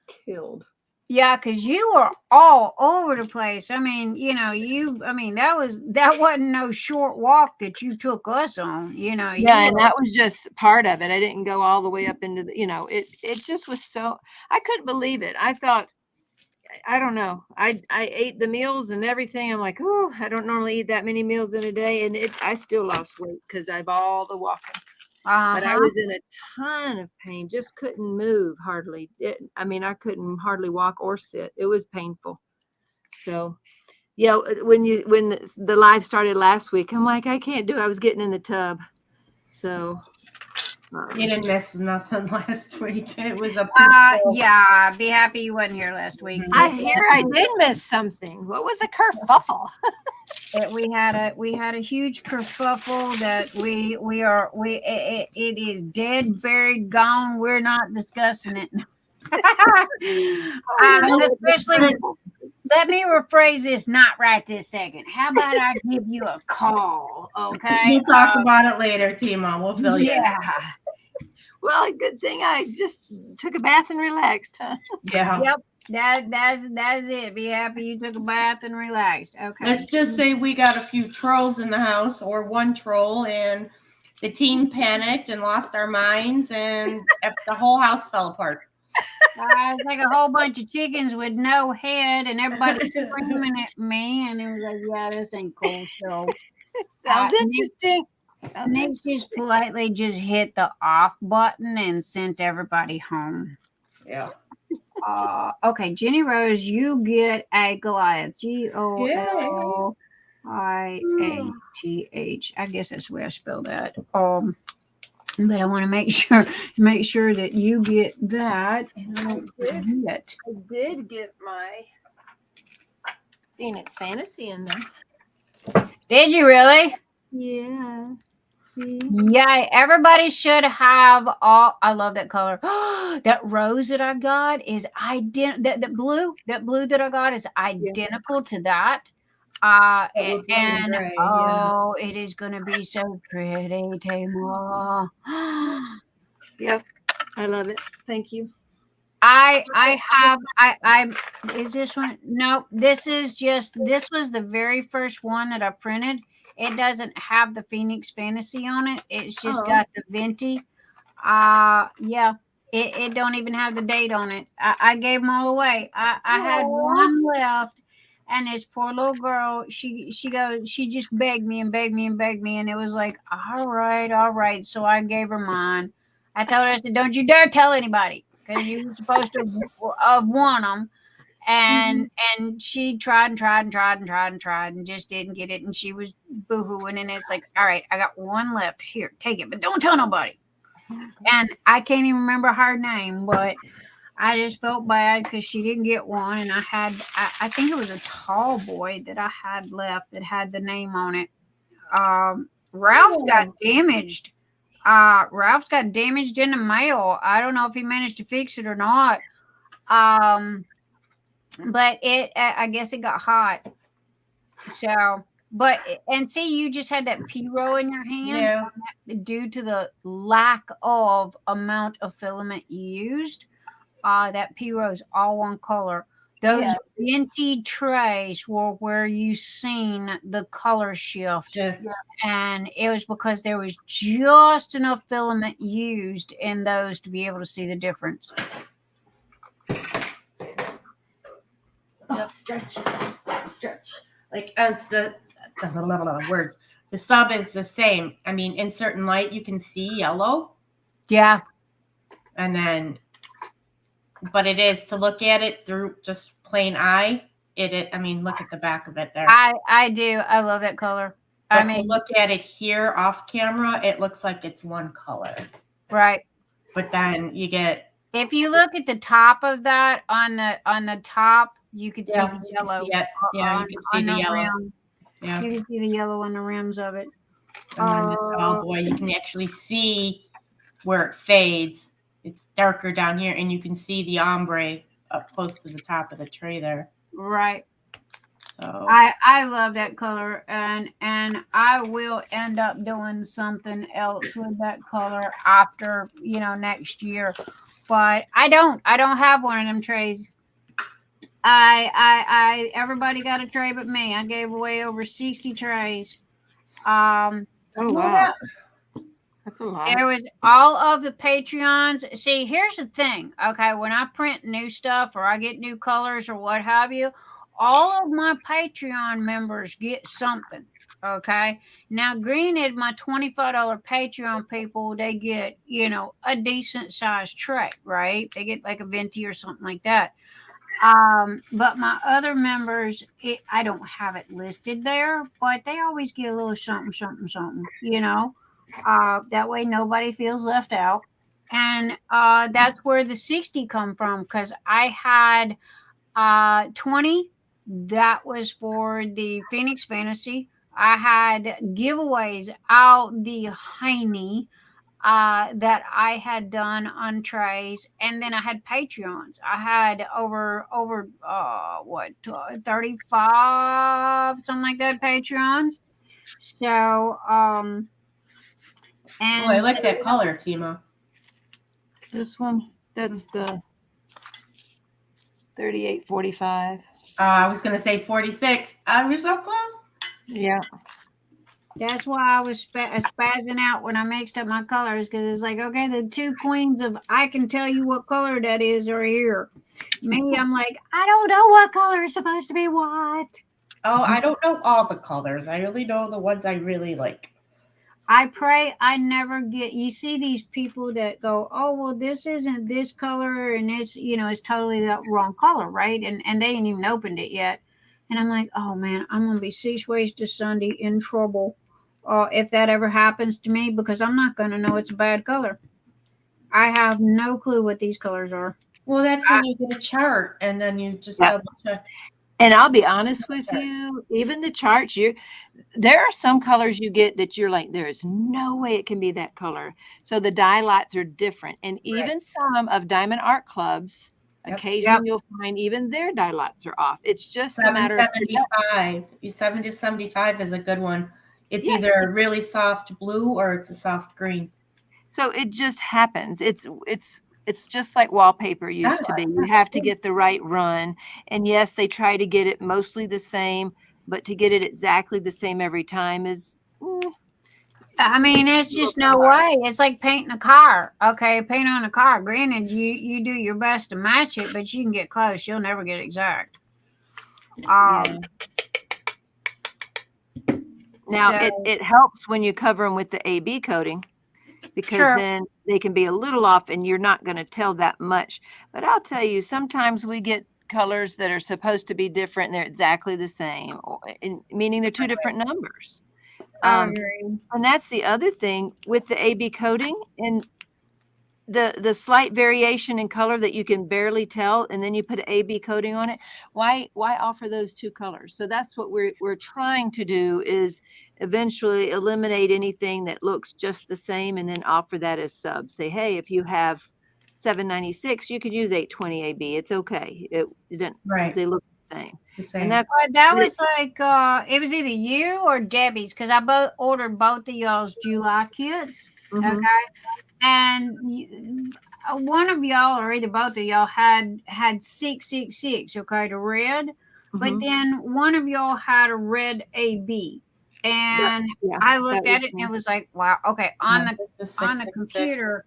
Killed. Yeah, because you were all over the place. I mean, that wasn't no short walk that you took us on, Yeah, and that was just part of it. I didn't go all the way up into the, it just was so, I couldn't believe it. I thought, I don't know. I ate the meals and everything. I'm like, oh, I don't normally eat that many meals in a day. And I still lost weight because I've all the walking. But I was in a ton of pain, just couldn't move hardly. I couldn't hardly walk or sit. It was painful. So, yeah, when the live started last week, I'm like, I can't do it. I was getting in the tub. So. You didn't miss nothing last week. It was a yeah, be happy you wasn't here last week. I hear I did miss something. What was the kerfuffle? We had a huge kerfuffle that it is dead, buried, gone. We're not discussing it. Especially, let me rephrase this not right this second. How about I give you a call, okay? We'll talk about it later, Teemaw. We'll fill you. Yeah. Well, good thing I just took a bath and relaxed, huh? Yeah. Yep. That's it. Be happy you took a bath and relaxed. Okay. Let's just say we got a few trolls in the house, or one troll, and the team panicked and lost our minds, and the whole house fell apart. It's like a whole bunch of chickens with no head, and everybody screaming at me, and it was like, yeah, this ain't cool. So sounds interesting. Nick just politely just hit the off button and sent everybody home. Yeah. Okay, JeniRose, you get a Goliath. Goliath. I guess that's the way I spell that. But I want to make sure that you get that. And I don't forget. I did get my Phoenix Fantasy in there. Did you really? Yeah. See? Yeah, everybody should have all. I love that color. That rose that I got is identical. That blue that I got is identical to that. It is gonna be so pretty, Teemaw. Yep, I love it. Thank you. Is this one? No, this was the very first one that I printed. It doesn't have the Phoenix Fantasy on it. It's just got the Venti. Yeah. It don't even have the date on it. I gave them all away. I had one left, and this poor little girl, she just begged me, and it was like, all right. So I gave her mine. I told her, I said, don't you dare tell anybody, because you were supposed to have won them. and she tried and tried and tried and tried and tried and just didn't get it, and she was boo-hooing, and it's like, all right, I got one left. Here, take it, but don't tell nobody. And I can't even remember her name, but I just felt bad because she didn't get one, and I think it was a tall boy that I had left that had the name on it. Ralph's got damaged. Ralph's got damaged in the mail. I don't know if he managed to fix it or not. But I guess it got hot. So, but, and see, you just had that P-row in your hand. Yeah. Due to the lack of amount of filament used, that P-row is all one color. Those vintage trays were where you seen the color shift. And it was because there was just enough filament used in those to be able to see the difference. Stretch. Like it's the words. The sub is the same. I mean, in certain light, you can see yellow. Yeah. And then, but it is to look at it through just plain eye. I mean, look at the back of it there. I do. I love that color. But to look at it here off camera, it looks like it's one color. Right. But then you get. If you look at the top of that on the top, you could see the yellow. You can see the yellow. Rim. Yeah. You can see the yellow on the rims of it. And then the tall boy, you can actually see where it fades. It's darker down here, and you can see the ombre up close to the top of the tray there. Right. So I love that color, and I will end up doing something else with that color after, next year. But I don't have one of them trays. Everybody got a tray but me. I gave away over 60 trays. Oh wow. That's a lot. There was all of the Patreons. See, here's the thing. Okay, when I print new stuff or I get new colors or what have you, all of my Patreon members get something. Okay. Now, granted, my $25 Patreon people, they get, a decent sized tray, right? They get like a venti or something like that. But my other members, I don't have it listed there, but they always get a little something, that way nobody feels left out. And that's where the 60 come from, because I had 20 that was for the Phoenix Fantasy. I had giveaways out the Heine that I had done on trays, and then I had Patreons. I had over 35, something like that, Patreons. So and I like that color, Teemaw. This one, that's the 3845. I was gonna say 46. We're so close. Yeah. That's why I was spazzing out when I mixed up my colors, because it's like, okay, the two queens of I can tell you what color that is are here. Me, I'm like, I don't know what color is supposed to be what. Oh, I don't know all the colors. I only know the ones I really like. I pray I never get. You see these people that go, oh well, this isn't this color, and it's it's totally the wrong color, right? And they ain't even opened it yet. And I'm like, oh man, I'm gonna be cease waste to Sunday in trouble. If that ever happens to me, because I'm not going to know it's a bad color. I have no clue what these colors are. Well, that's when you get a chart and then you just double check. And I'll be honest with you, even the charts, there are some colors you get that you're like, there is no way it can be that color. So the dye lots are different. And even some of Diamond Art Clubs, occasionally you'll find even their dye lots are off. It's just a matter of 775. 775 is a good one. It's either a really soft blue or it's a soft green. So it just happens. It's just like wallpaper used to be. You have to get the right run. And yes, they try to get it mostly the same, but to get it exactly the same every time is I mean, it's just no way. It's like painting a car. Okay, paint on a car. Granted, you do your best to match it, but you can get close. You'll never get exact. Now, it helps when you cover them with the AB coating, because then they can be a little off and you're not going to tell that much. But I'll tell you, sometimes we get colors that are supposed to be different and they're exactly the same, meaning they're two different numbers. I agree. And that's the other thing with the AB coating, and the slight variation in color that you can barely tell, and then you put an AB coating on it. Why offer those two colors? So that's what we're trying to do, is eventually eliminate anything that looks just the same, and then offer that as subs. Say, hey, if you have 796, you could use 820 AB. It's okay. It doesn't. Right. They look the same. The same. And that's That was like it was either you or Debbie's, because I ordered both of y'all's July kits. Mhm. Okay, and one of y'all or either both of y'all had 666. Okay, the red, but Mhm. then one of y'all had a red AB, and Yeah, I looked that at was it and me. it was like, wow. Okay, on No, the this is on the 666. computer,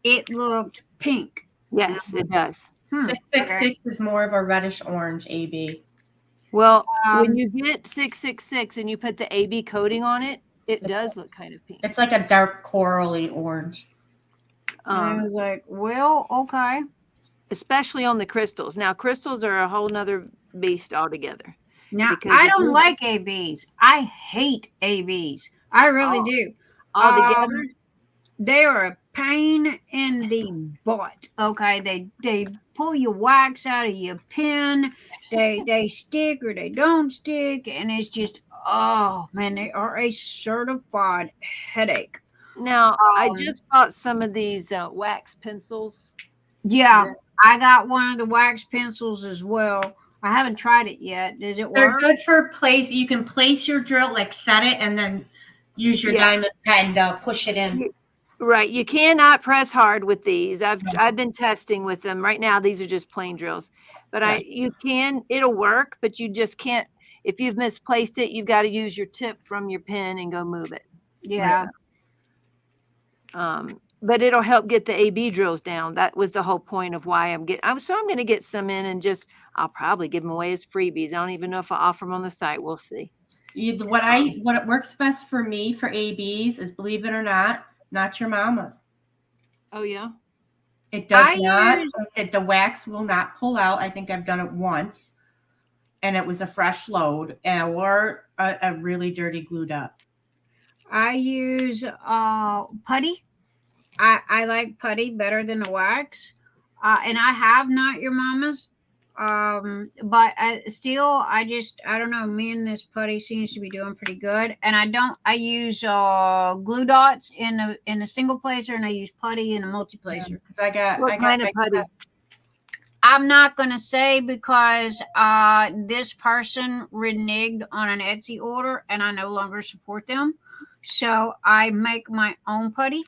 it looked pink. Yes, it does. 666 is more of a reddish orange AB. Well, when Um, you get 666 and you put the AB coating on it, it does look kind of pink. It's like a dark corally orange. and I was like, well, okay. Especially on the crystals. Now, crystals are a whole nother beast altogether. Now, Because I if don't you- like ABs. I hate ABs. I really Oh, do. altogether. They are a pain in the butt. Okay, they pull your wax out of your pen. They stick or they don't stick, and it's just, oh man, they are a certified headache. Now, I Um, just bought some of these wax pencils. Yeah, I got one of the wax pencils as well. I haven't tried it yet. Does it They're work? good for place. You can place your drill, like set it, and then use your Yeah. diamond pen to push it in. Right. You cannot press hard with these. I've been testing with them. Right now, these are just plain drills. But it'll work, but you just can't. If you've misplaced it, you've got to use your tip from your pen and go move it. Yeah. But it'll help get the AB drills down. That was the whole point of why I'm going to get some in, and I'll probably give them away as freebies. I don't even know if I offer them on the site. We'll see. What works best for me for ABs is, believe it or not your mama's. Oh yeah. It does I not. use- The wax will not pull out. I think I've done it once, and it was a fresh load, or a really dirty glued up. I use putty. I like putty better than the wax. And I have Not Your Mama's. But I don't know. Me and this putty seems to be doing pretty good. And I use glue dots in a single placer, and I use putty in a multi placer. Because I got kind of putty? I'm not gonna say, because this person reneged on an Etsy order and I no longer support them. So I make my own putty.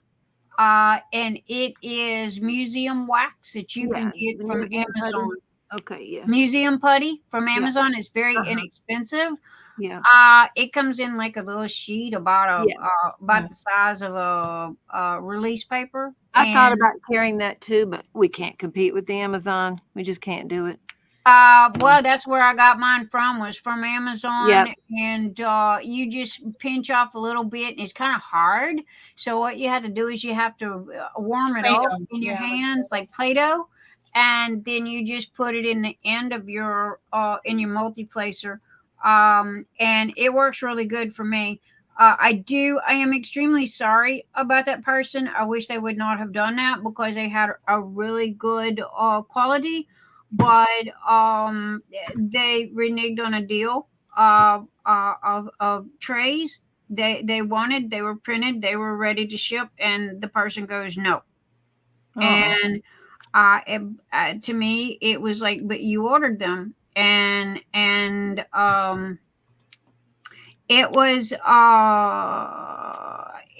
And it is museum wax that you can Yeah, get the from museum putty. Amazon. Okay. Yeah. Museum putty from Amazon is very inexpensive. Yeah. It comes in like a little sheet about the size of a release paper. I thought about carrying that too, but we can't compete with the Amazon. We just can't do it. Well, that's where I got mine from, was from Amazon. Yep. And you just pinch off a little bit, and it's kind of hard. So what you have to do is you have to warm it up in your hands, like Play-Doh, and then you just put it in the end of your multi-placer, and it works really good for me. I am extremely sorry about that person. I wish they would not have done that, because they had a really good quality. But they reneged on a deal of trays. They were printed, they were ready to ship, and the person goes no. And to me, it was like, but you ordered them, and it was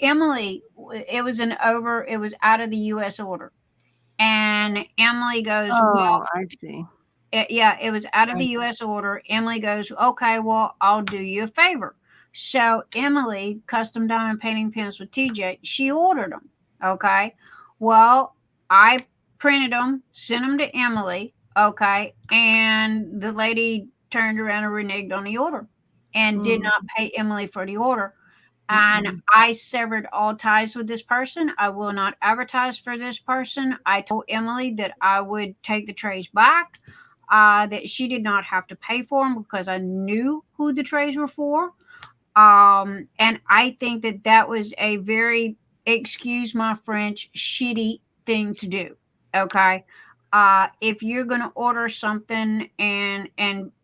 Emily. It was out of the U.S. order. And Emily goes, well, I see. It was out of the U.S. order. Emily goes, okay, well, I'll do you a favor. So Emily, custom diamond painting pens with TJ, she ordered them. Okay. Well, I printed them, sent them to Emily. Okay. And the lady turned around and reneged on the order and did not pay Emily for the order. And I severed all ties with this person. I will not advertise for this person. I told Emily that I would take the trays back. that she did not have to pay for them because I knew who the trays were for. And I think that that was a very, excuse my French, shitty thing to do. Okay. If you're going to order something and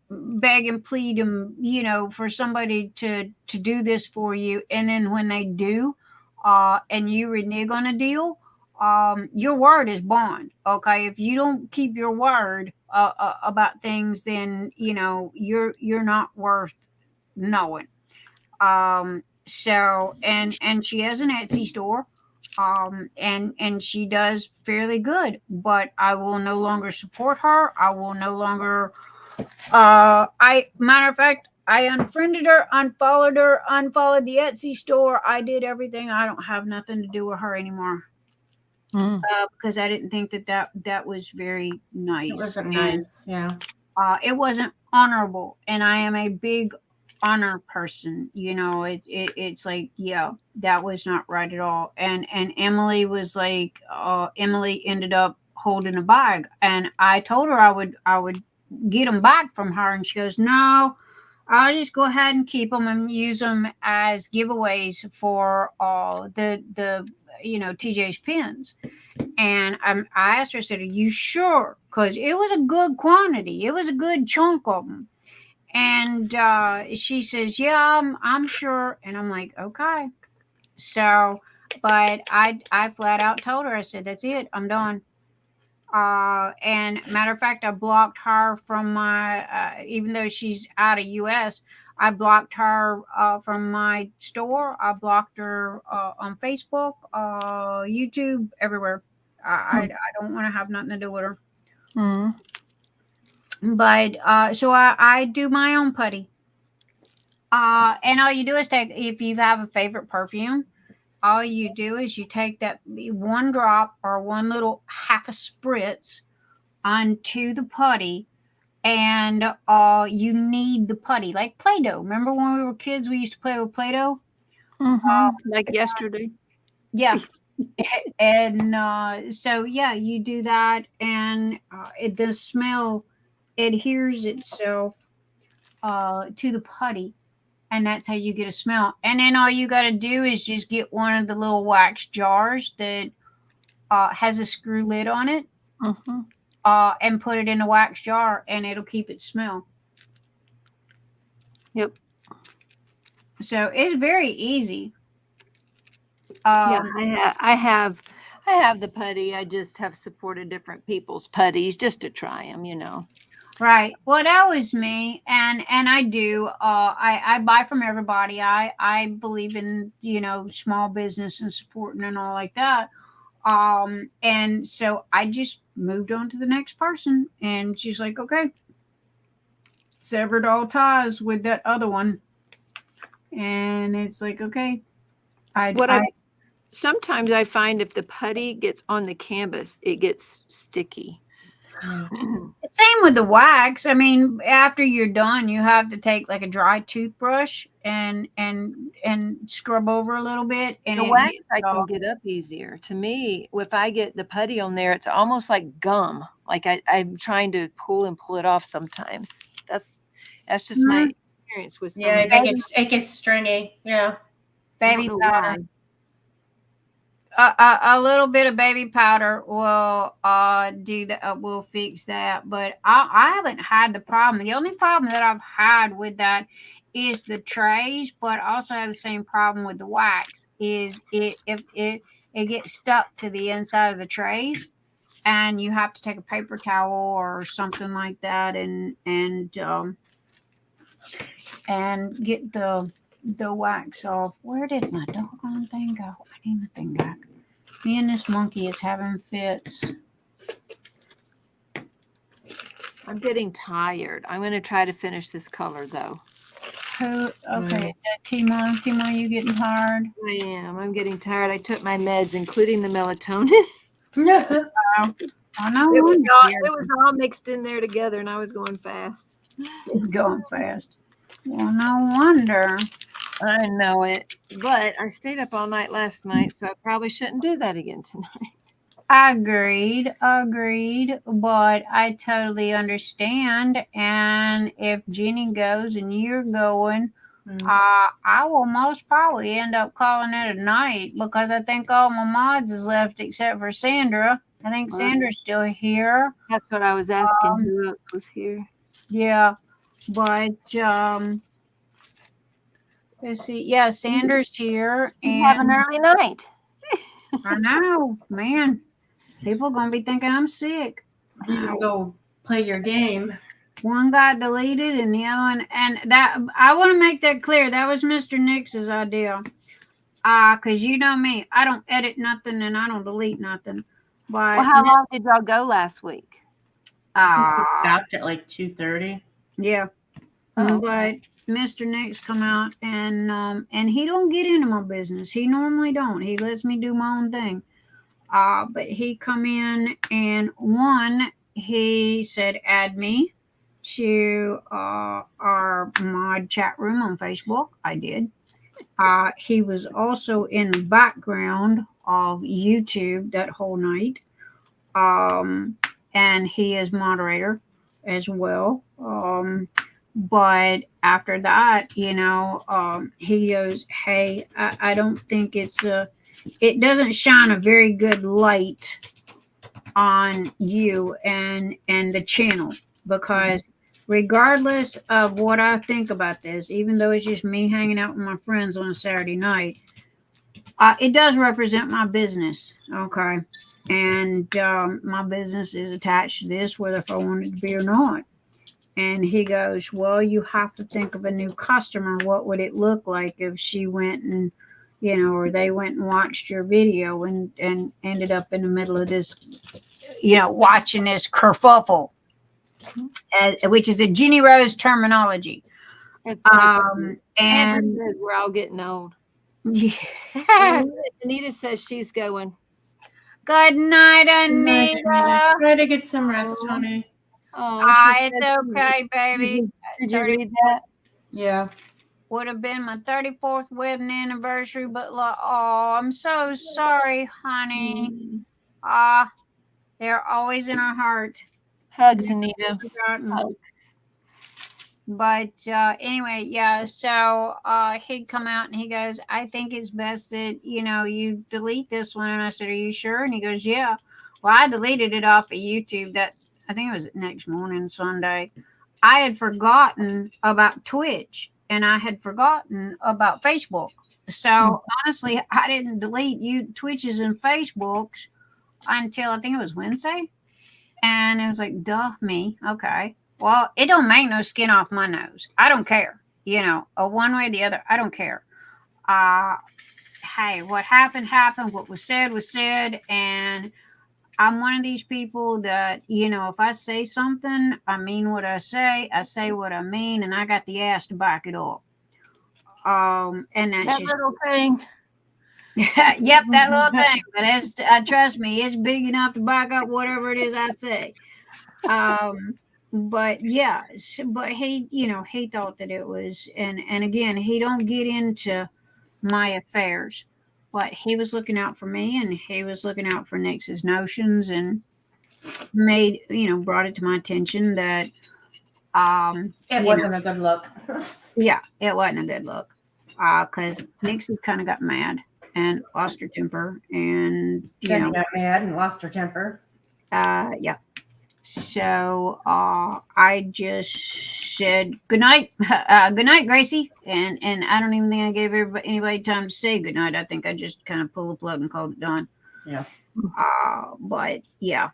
beg and plead them, for somebody to do this for you, and then when they do, and you renege on a deal, your word is bond. Okay. If you don't keep your word about things, then you're not worth knowing. So and she has an Etsy store, and she does fairly good, but I will no longer support her. I will no longer matter of fact, I unfriended her, unfollowed the Etsy store. I did everything. I don't have nothing to do with her anymore. Because I didn't think that was very nice. It wasn't nice. Yeah. It wasn't honorable, and I am a big honor person. It's like, yeah, that was not right at all. And Emily was like, Emily ended up holding a bag, and I told her I would get them back from her, and she goes, no, I'll just go ahead and keep them and use them as giveaways for the TJ's pins. And I asked her, I said, are you sure? Because it was a good quantity. It was a good chunk of them. And she says, yeah, I'm sure. And I'm like, okay. So, but I flat out told her, I said, that's it. I'm done. And matter of fact, I blocked her from my, even though she's out of US, I blocked her from my store. I blocked her on Facebook, YouTube, everywhere. I don't want to have nothing to do with her. But so I do my own putty. And all you do is take, if you have a favorite perfume, all you do is you take that one drop or one little half a spritz onto the putty, and you knead the putty like Play-Doh. Remember when we were kids, we used to play with Play-Doh? Like yesterday. Yeah. And so, yeah, you do that, and the smell adheres itself to the putty, and that's how you get a smell. And then all you got to do is just get one of the little wax jars that has a screw lid on it, and put it in a wax jar, and it'll keep its smell. Yep. So it's very easy. Yeah, I have the putty. I just have supported different people's putties just to try them, Right. Well, that was me, and I do. I buy from everybody. I believe in small business and supporting and all like that. And so I just moved on to the next person, and she's like, okay, severed all ties with that other one, and it's like, okay. Sometimes I find if the putty gets on the canvas, it gets sticky. Same with the wax. I mean, after you're done, you have to take like a dry toothbrush and scrub over a little bit. And the wax I can get up easier. To me, if I get the putty on there, it's almost like gum. Like I'm trying to pull it off sometimes. That's just my experience with some. Yeah, I think it gets stringy. Yeah. Baby powder. A little bit of baby powder will do that. Will fix that. But I haven't had the problem. The only problem that I've had with that is the trays, but I also have the same problem with the wax. Is it gets stuck to the inside of the trays, and you have to take a paper towel or something like that, and get the wax off. Where did my doggone thing go? I need my thing back. Me and this monkey is having fits. I'm getting tired. I'm going to try to finish this color though. Okay, Teemaw, you getting tired? I am. I'm getting tired. I took my meds, including the melatonin. I know. It was all mixed in there together, and I was going fast. It's going fast. Well, no wonder. I know it, but I stayed up all night last night, so I probably shouldn't do that again tonight. Agreed, but I totally understand. And if Jenny goes and you're going, I will most probably end up calling it a night because I think all my mods is left except for Sandra. I think Sandra's still here. That's what I was asking. Who else was here? Yeah, but let's see. Yeah, Sandra's here, You have an and early night. I know, man. People gonna be thinking I'm sick. You can go play your game. One got deleted, and the other one, and that I want to make that clear. That was Mr. Nix's idea. Cause you know me, I don't edit nothing and I don't delete nothing. But Well, how long did y'all go last week? Stopped at like 2:30. Yeah. Oh, But Mr. Nix come out and he don't get into my business. He normally don't. He lets me do my own thing. But he come in and he said add me to our mod chat room on Facebook. I did. He was also in the background of YouTube that whole night. And he is moderator as well. But after that, he goes, hey, I don't think it doesn't shine a very good light on you and the channel, because regardless of what I think about this, even though it's just me hanging out with my friends on a Saturday night, it does represent my business. Okay. And my business is attached to this, whether if I want it to be or not. And he goes, well, you have to think of a new customer. What would it look like if she went and, or they went and watched your video and ended up in the middle of this, watching this kerfuffle, which is a JeniRose terminology. Andrew And says we're all getting old. yeah. Anita says she's going. Good night, Anita. Try to get some rest, honey. Oh, It's okay, baby. Did you read that? Yeah. Would have been my 34th wedding anniversary, but I'm so sorry, honey. They're always in our heart. Hugs, Anita. Forgotten. Hugs. But anyway, yeah. So he'd come out and he goes, I think it's best that you delete this one. And I said, are you sure? And he goes, yeah. Well, I deleted it off of YouTube. I think it was next morning, Sunday. I had forgotten about Twitch and I had forgotten about Facebook. So honestly, I didn't delete Twitches and Facebooks until I think it was Wednesday. And it was like, duh, me. Okay. Well, it don't make no skin off my nose. I don't care. One way or the other. I don't care. Hey, what happened. What was said was said. And I'm one of these people that, if I say something, I mean what I say what I mean, and I got the ass to back it up. And that's That just little thing. yep, that little thing. But it's trust me, it's big enough to back up whatever it is I say. But yeah, but he, he thought that it was, and again, he don't get into my affairs. But he was looking out for me and he was looking out for Nix's notions and brought it to my attention that It wasn't a good look. Yeah, it wasn't a good look. Because Nix kind of got mad and lost her temper and Jenny got mad and lost her temper. Yeah. So I just said good night, Gracie, and I don't even think I gave anybody time to say good night. I think I just kind of pulled the plug and called it done. Yeah. But yeah,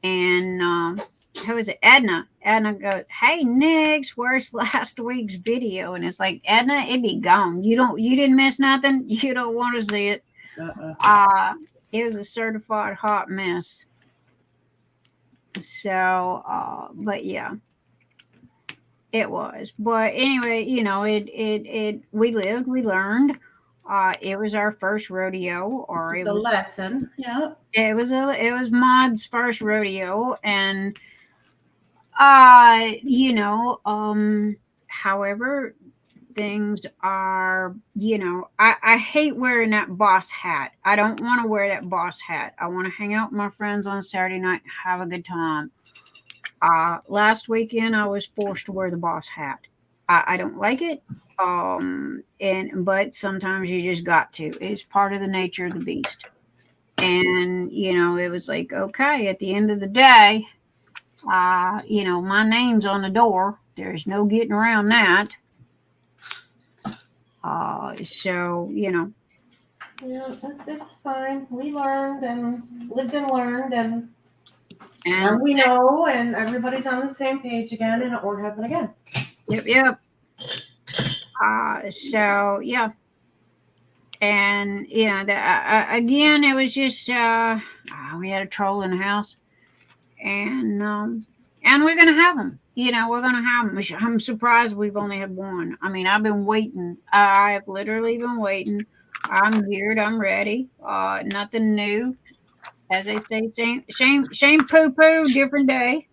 and who was it? Edna. Edna goes, "Hey Nix, where's last week's video?" And it's like, Edna, it be gone. You didn't miss nothing. You don't want to see it. It was a certified hot mess. So, but yeah, it was. But anyway, we lived, we learned. It was our first rodeo, or it was lesson. Yeah. It was Mod's first rodeo, and however, things are, I hate wearing that boss hat. I don't want to wear that boss hat. I want to hang out with my friends on Saturday night and have a good time. Last weekend I was forced to wear the boss hat. I don't like it. But sometimes you just got to. It's part of the nature of the beast. And, it was like, okay, at the end of the day, my name's on the door. There's no getting around that. So. Yeah, it's fine. We learned and lived and learned, and now we know, and everybody's on the same page again, and it won't happen again. Yep. So yeah. And again, it was just we had a troll in the house, and we're gonna have them. We're gonna have them. I'm surprised we've only had one. I mean, I've been waiting. I have literally been waiting. I'm geared. I'm ready. Nothing new, as they say. Same poo poo, different day.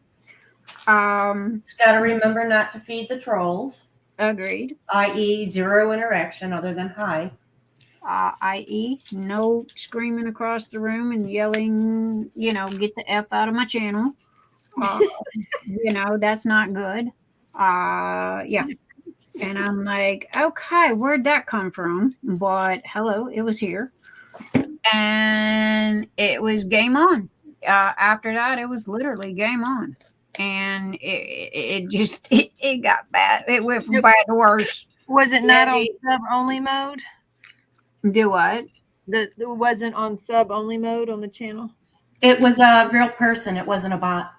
Just gotta remember not to feed the trolls. Agreed. I.e., zero interaction other than hi. I.e., no screaming across the room and yelling, get the F out of my channel. That's not good. Yeah. And I'm like, okay, where'd that come from? But hello, it was here. And it was game on. After that, it was literally game on. And it got bad. It went from bad to worse. Was it not on sub only mode? Do what? It wasn't on sub only mode on the channel? It was a real person. It wasn't a bot.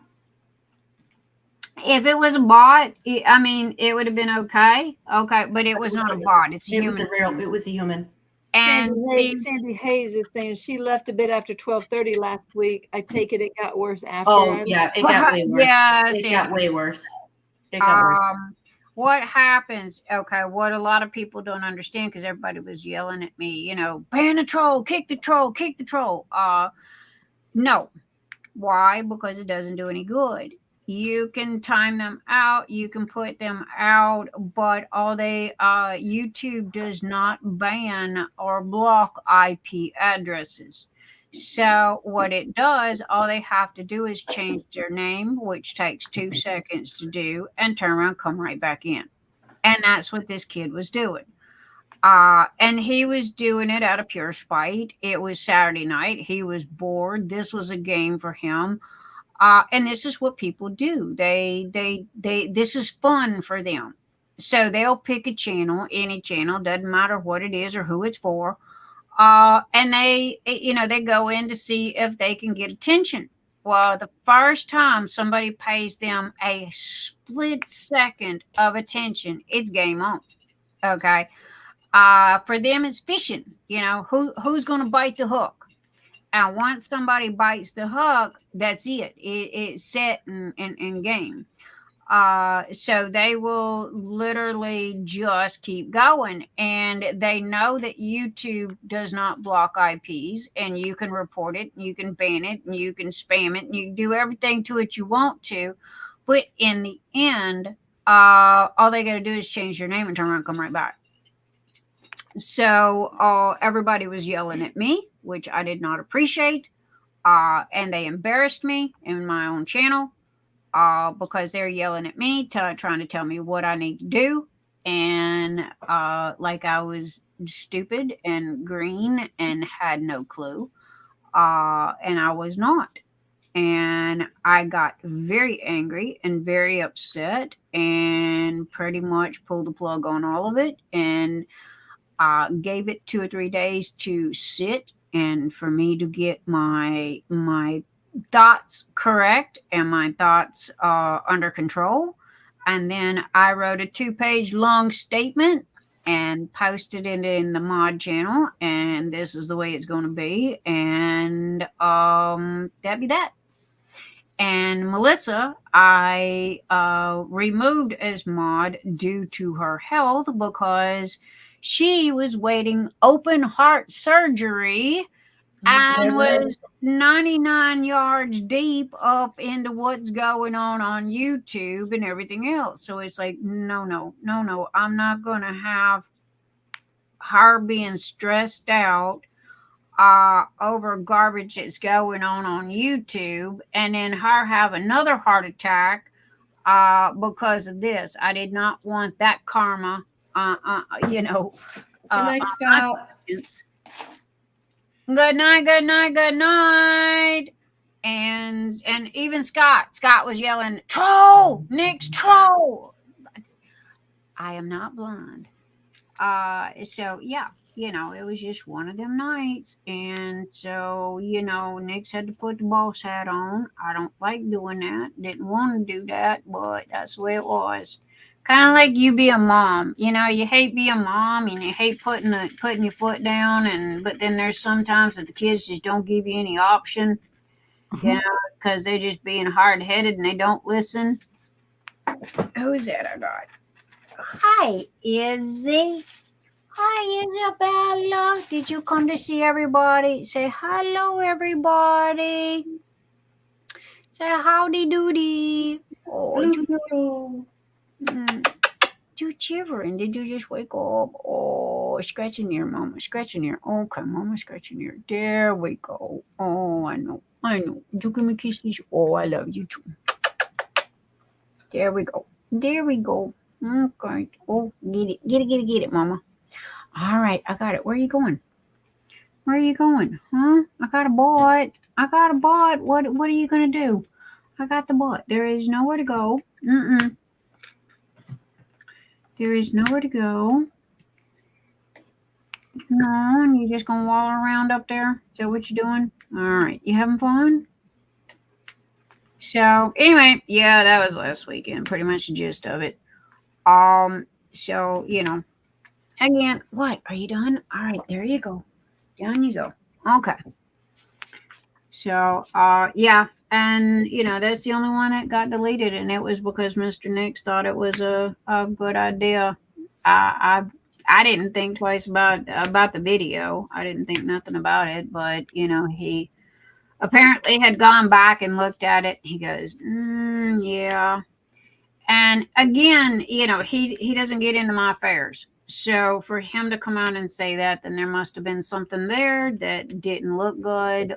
If it was a bot, it would have been okay. Okay, but it was not a bot. It's a human. It was a human. And Sandy Hayes is saying she left a bit after 12:30 last week. I take it got worse after. Oh, yeah, it got way worse. Yeah, it got way worse. It got worse. What happens, what a lot of people don't understand, because everybody was yelling at me, ban the troll, kick the troll, kick the troll. No. Why? Because it doesn't do any good. You can time them out, you can put them out, but YouTube does not ban or block IP addresses. So what it does, all they have to do is change their name, which takes 2 seconds to do, and turn around, come right back in. And that's what this kid was doing. And he was doing it out of pure spite. It was Saturday night. He was bored. This was a game for him. And this is what people do. This is fun for them. So they'll pick a channel, any channel, doesn't matter what it is or who it's for. And they go in to see if they can get attention. Well, the first time somebody pays them a split second of attention, it's game on. Okay. For them, it's fishing. Who's going to bite the hook? And once somebody bites the hook, that's it. It's set in game. So they will literally just keep going. And they know that YouTube does not block IPs, and you can report it, and you can ban it, and you can spam it, and you can do everything to it you want to. But in the end, all they got to do is change their name and turn around and come right back. So everybody was yelling at me, which I did not appreciate. And they embarrassed me in my own channel because they're yelling at me, trying to tell me what I need to do. And like I was stupid and green and had no clue. And I was not. And I got very angry and very upset and pretty much pulled the plug on all of it. And gave it 2 or 3 days to sit and for me to get my thoughts correct and my thoughts under control. And then I wrote a 2-page long statement and posted it in the mod channel. And this is the way it's going to be. And that'd be that. And Melissa, I removed as mod due to her health because she was waiting open heart surgery and was 99 yards deep up into what's going on YouTube and everything else. So it's like, no. I'm not going to have her being stressed out over garbage that's going on YouTube, and then her have another heart attack because of this. I did not want that karma, Good night, Scott. Good night. And even Scott was yelling, "Troll! Nick's troll!" I am not blind. So yeah, it was just one of them nights. And so, Nick's had to put the boss hat on. I don't like doing that. Didn't want to do that, but that's the way it was. Kind of like you be a mom. You hate being a mom and you hate putting your foot down, but then there's sometimes that the kids just don't give you any option, because they're just being hard-headed and they don't listen. Who's that I got? Hi, Izzy. Hi, Isabella. Did you come to see everybody? Say hello, everybody. Say howdy doody. Oh, you shivering? Did you just wake up? Oh, scratching ear, Mama. Scratching ear. Okay, Mama, scratching ear. There we go. Oh, I know. Did you give me kisses? Oh, I love you too. There we go. Okay. Oh, get it, Mama. All right, I got it. Where are you going? Huh? I got a bot. What are you gonna do? I got the bot. There is nowhere to go. There is nowhere to go. No, and you're just gonna waddle around up there? Is that what you're doing? All right, you having fun? So anyway, yeah, that was last weekend. Pretty much the gist of it. So again, what? Are you done? All right, there you go. Down you go. Okay. So yeah, and that's the only one that got deleted, and it was because Mr. Nix thought it was a good idea. I didn't think twice about the video. I didn't think nothing about it, but he apparently had gone back and looked at it. He goes, yeah. And again, he doesn't get into my affairs. So for him to come out and say that, then there must have been something there that didn't look good.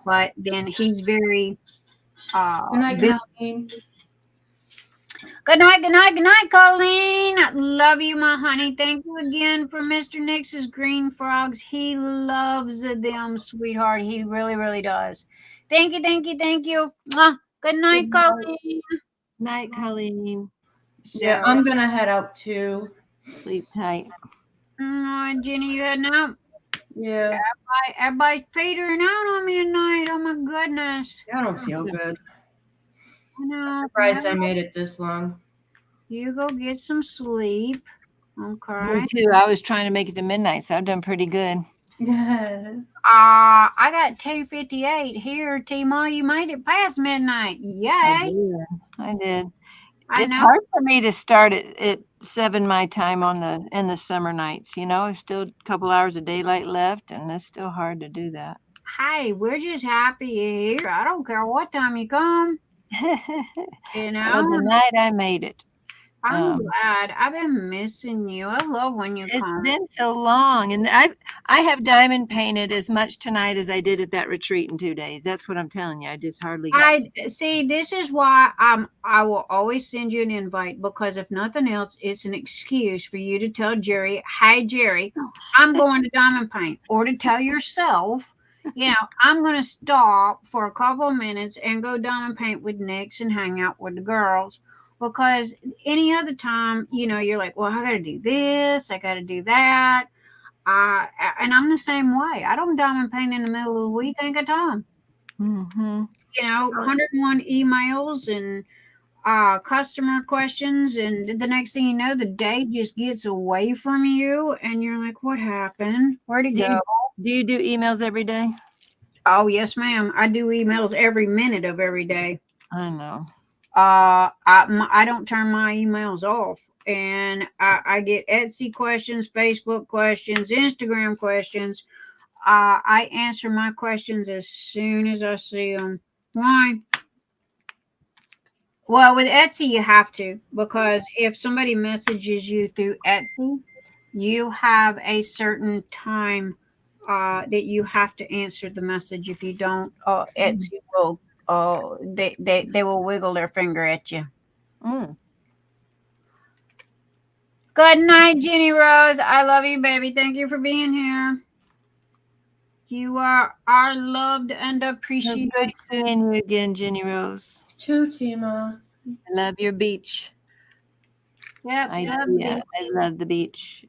But then he's very Good night, Colleen. Good night, Colleen. Love you, my honey. Thank you again for Mr. Nix's green frogs. He loves them, sweetheart. He really, really does. Thank you. Mwah. Good night, Colleen. Night, Colleen. So, Yeah, I'm gonna head out too. Sleep tight. Jenny, you heading out? Yeah. Everybody's petering out on me tonight. Oh my goodness. I don't feel good. I know. I'm surprised I made it this long. You go get some sleep. Okay. Me too. I was trying to make it to midnight, so I've done pretty good. I got 2:58 here. Teemaw, you made it past midnight. Yay. I did. I It's know. hard for me to start at 7 my time in the summer nights. There's still a couple hours of daylight left, and it's still hard to do that. Hey, we're just happy you're here. I don't care what time you come. Well, the night I made it. I'm glad. I've been missing you. I love when you It's come. been so long, and I have diamond painted as much tonight as I did at that retreat in 2 days. That's what I'm telling you. I just hardly got to. See. This is why I will always send you an invite, because if nothing else, it's an excuse for you to tell Jerry, "Hey Jerry, I'm going to diamond paint," or to tell yourself, I'm going to stop for a couple of minutes and go diamond paint with Nix and hang out with the girls. Because any other time, you're like, well, I got to do this, I got to do that. And I'm the same way. I don't diamond paint in the middle of the week. I ain't got time. 101 emails and customer questions. And the next thing you know, the day just gets away from you. And you're like, what happened? Where'd it go? Do you do emails every day? Oh, yes, ma'am. I do emails every minute of every day. I know. I don't turn my emails off, and I get Etsy questions, Facebook questions, Instagram questions, I answer my questions as soon as I see them. Why? Well, with Etsy, you have to, because if somebody messages you through Etsy, you have a certain time that you have to answer the message. If you don't, Etsy will they will wiggle their finger at you. Mm. Good night, JeniRose. I love you, baby. Thank you for being here. You are loved and So appreciated. good seeing you again, JeniRose. To Teemaw. I love your beach. Yep, I love love the beach.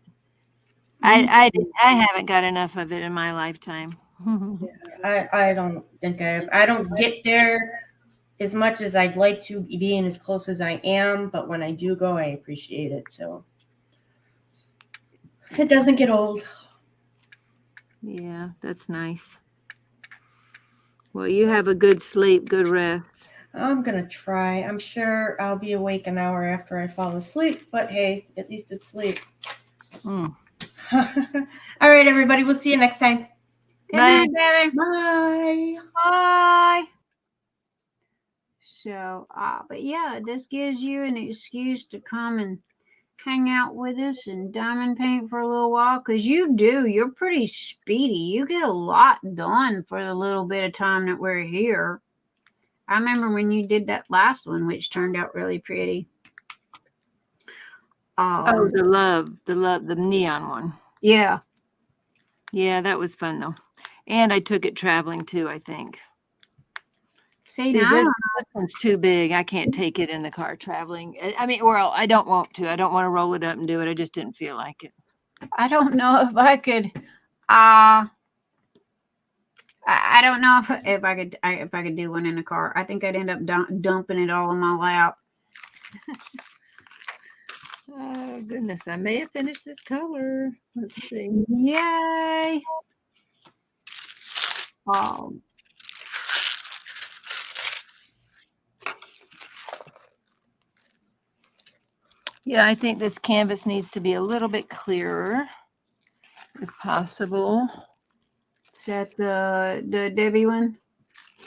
I haven't got enough of it in my lifetime. I don't think I don't get there as much as I'd like to, being as close as I am, but when I do go, I appreciate it. So it doesn't get old. Yeah, that's nice. Well, you have a good sleep, good rest. I'm gonna try. I'm sure I'll be awake an hour after I fall asleep, but hey, at least it's sleep. Mm. All right, everybody. We'll see you next time. Good Bye. night, baby. Bye. Bye. So, but yeah, this gives you an excuse to come and hang out with us and diamond paint for a little while, because you're pretty speedy. You get a lot done for the little bit of time that we're here. I remember when you did that last one, which turned out really pretty. Oh, the neon one. Yeah. Yeah, that was fun though. And I took it traveling too, I think. See, See, now this one's too big. I can't take it in the car traveling. I mean, well, I don't want to. I don't want to roll it up and do it. I just didn't feel like it. I don't know if I could. I don't know if I could do one in the car. I think I'd end up dumping it all in my lap. Oh goodness, I may have finished this color. Let's see. Yay! Yeah, I think this canvas needs to be a little bit clearer, if possible. Is that the Debbie one?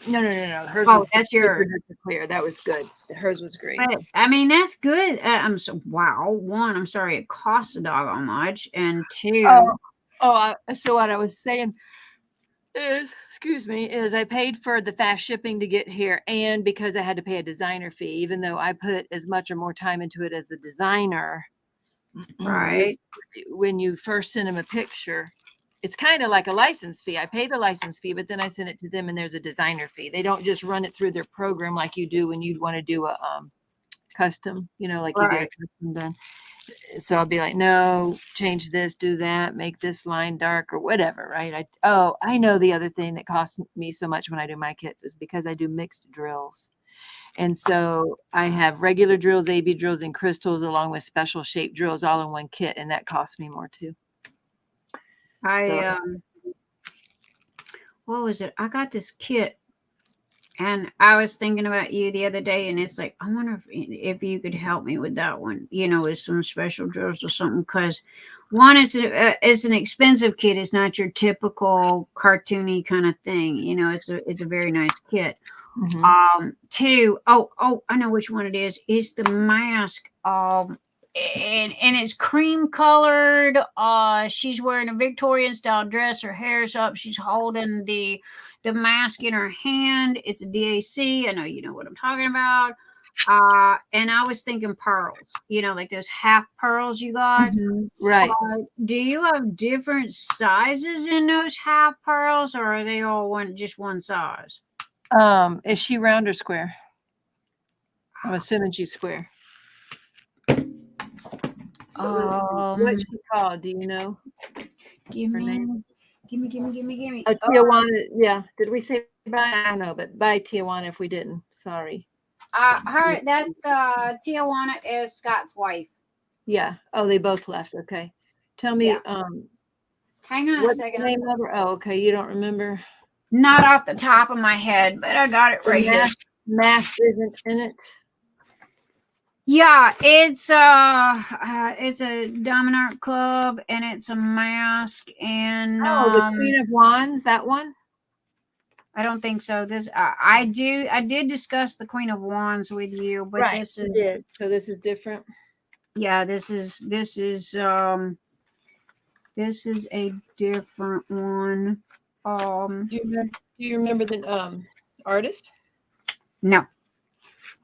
No. Hers Oh, was that's yours. clear. That was good. Hers was great. But, I mean, that's good. I'm so wow. One, I'm sorry it costs a doggone much, and two. So what I was saying is, is I paid for the fast shipping to get here, and because I had to pay a designer fee, even though I put as much or more time into it as the designer. Right. When you first send them a picture, it's kind of like a license fee. I pay the license fee, but then I send it to them and there's a designer fee. They don't just run it through their program like you do when you'd want to do a custom, like you get a custom done. So I'll be like, no, change this, do that, make this line dark or whatever, right? I know the other thing that costs me so much when I do my kits is because I do mixed drills. And so I have regular drills, AB drills, and crystals along with special shape drills all in one kit. And that costs me more too. What was it? I got this kit and I was thinking about you the other day, and it's like, I wonder if you could help me with that one, with some special drills or something. Because one, it's an expensive kit. It's not your typical cartoony kind of thing. It's a very nice kit. Mm-hmm. Two, I know which one it is. It's the mask. And it's cream colored. She's wearing a Victorian style dress. Her hair's up. She's holding the mask in her hand. It's a DAC. I know you know what I'm talking about. And I was thinking pearls, like those half pearls you got. Mm-hmm. Right. Do you have different sizes in those half pearls, or are they all just one size? Is she round or square? I'm assuming she's square. What's she called? Do you know? Give me. Oh, Tijuana. Yeah. Did we say bye? I don't know, but bye, Tijuana. If we didn't, sorry. That's Tijuana is Scott's wife. Yeah. Oh, they both left. Okay. Tell me. Yeah. Hang on a second. What's the name of her? Oh, okay. You don't remember? Not off the top of my head, but I got it right here. Mask isn't in it. Yeah, it's a diamond art club, and it's a mask, and Oh, the Queen of Wands, that one? I don't think so. This I did discuss the Queen of Wands with you, but Right, this you is did. So this is different. yeah, this is a different one. Do you remember the artist? No.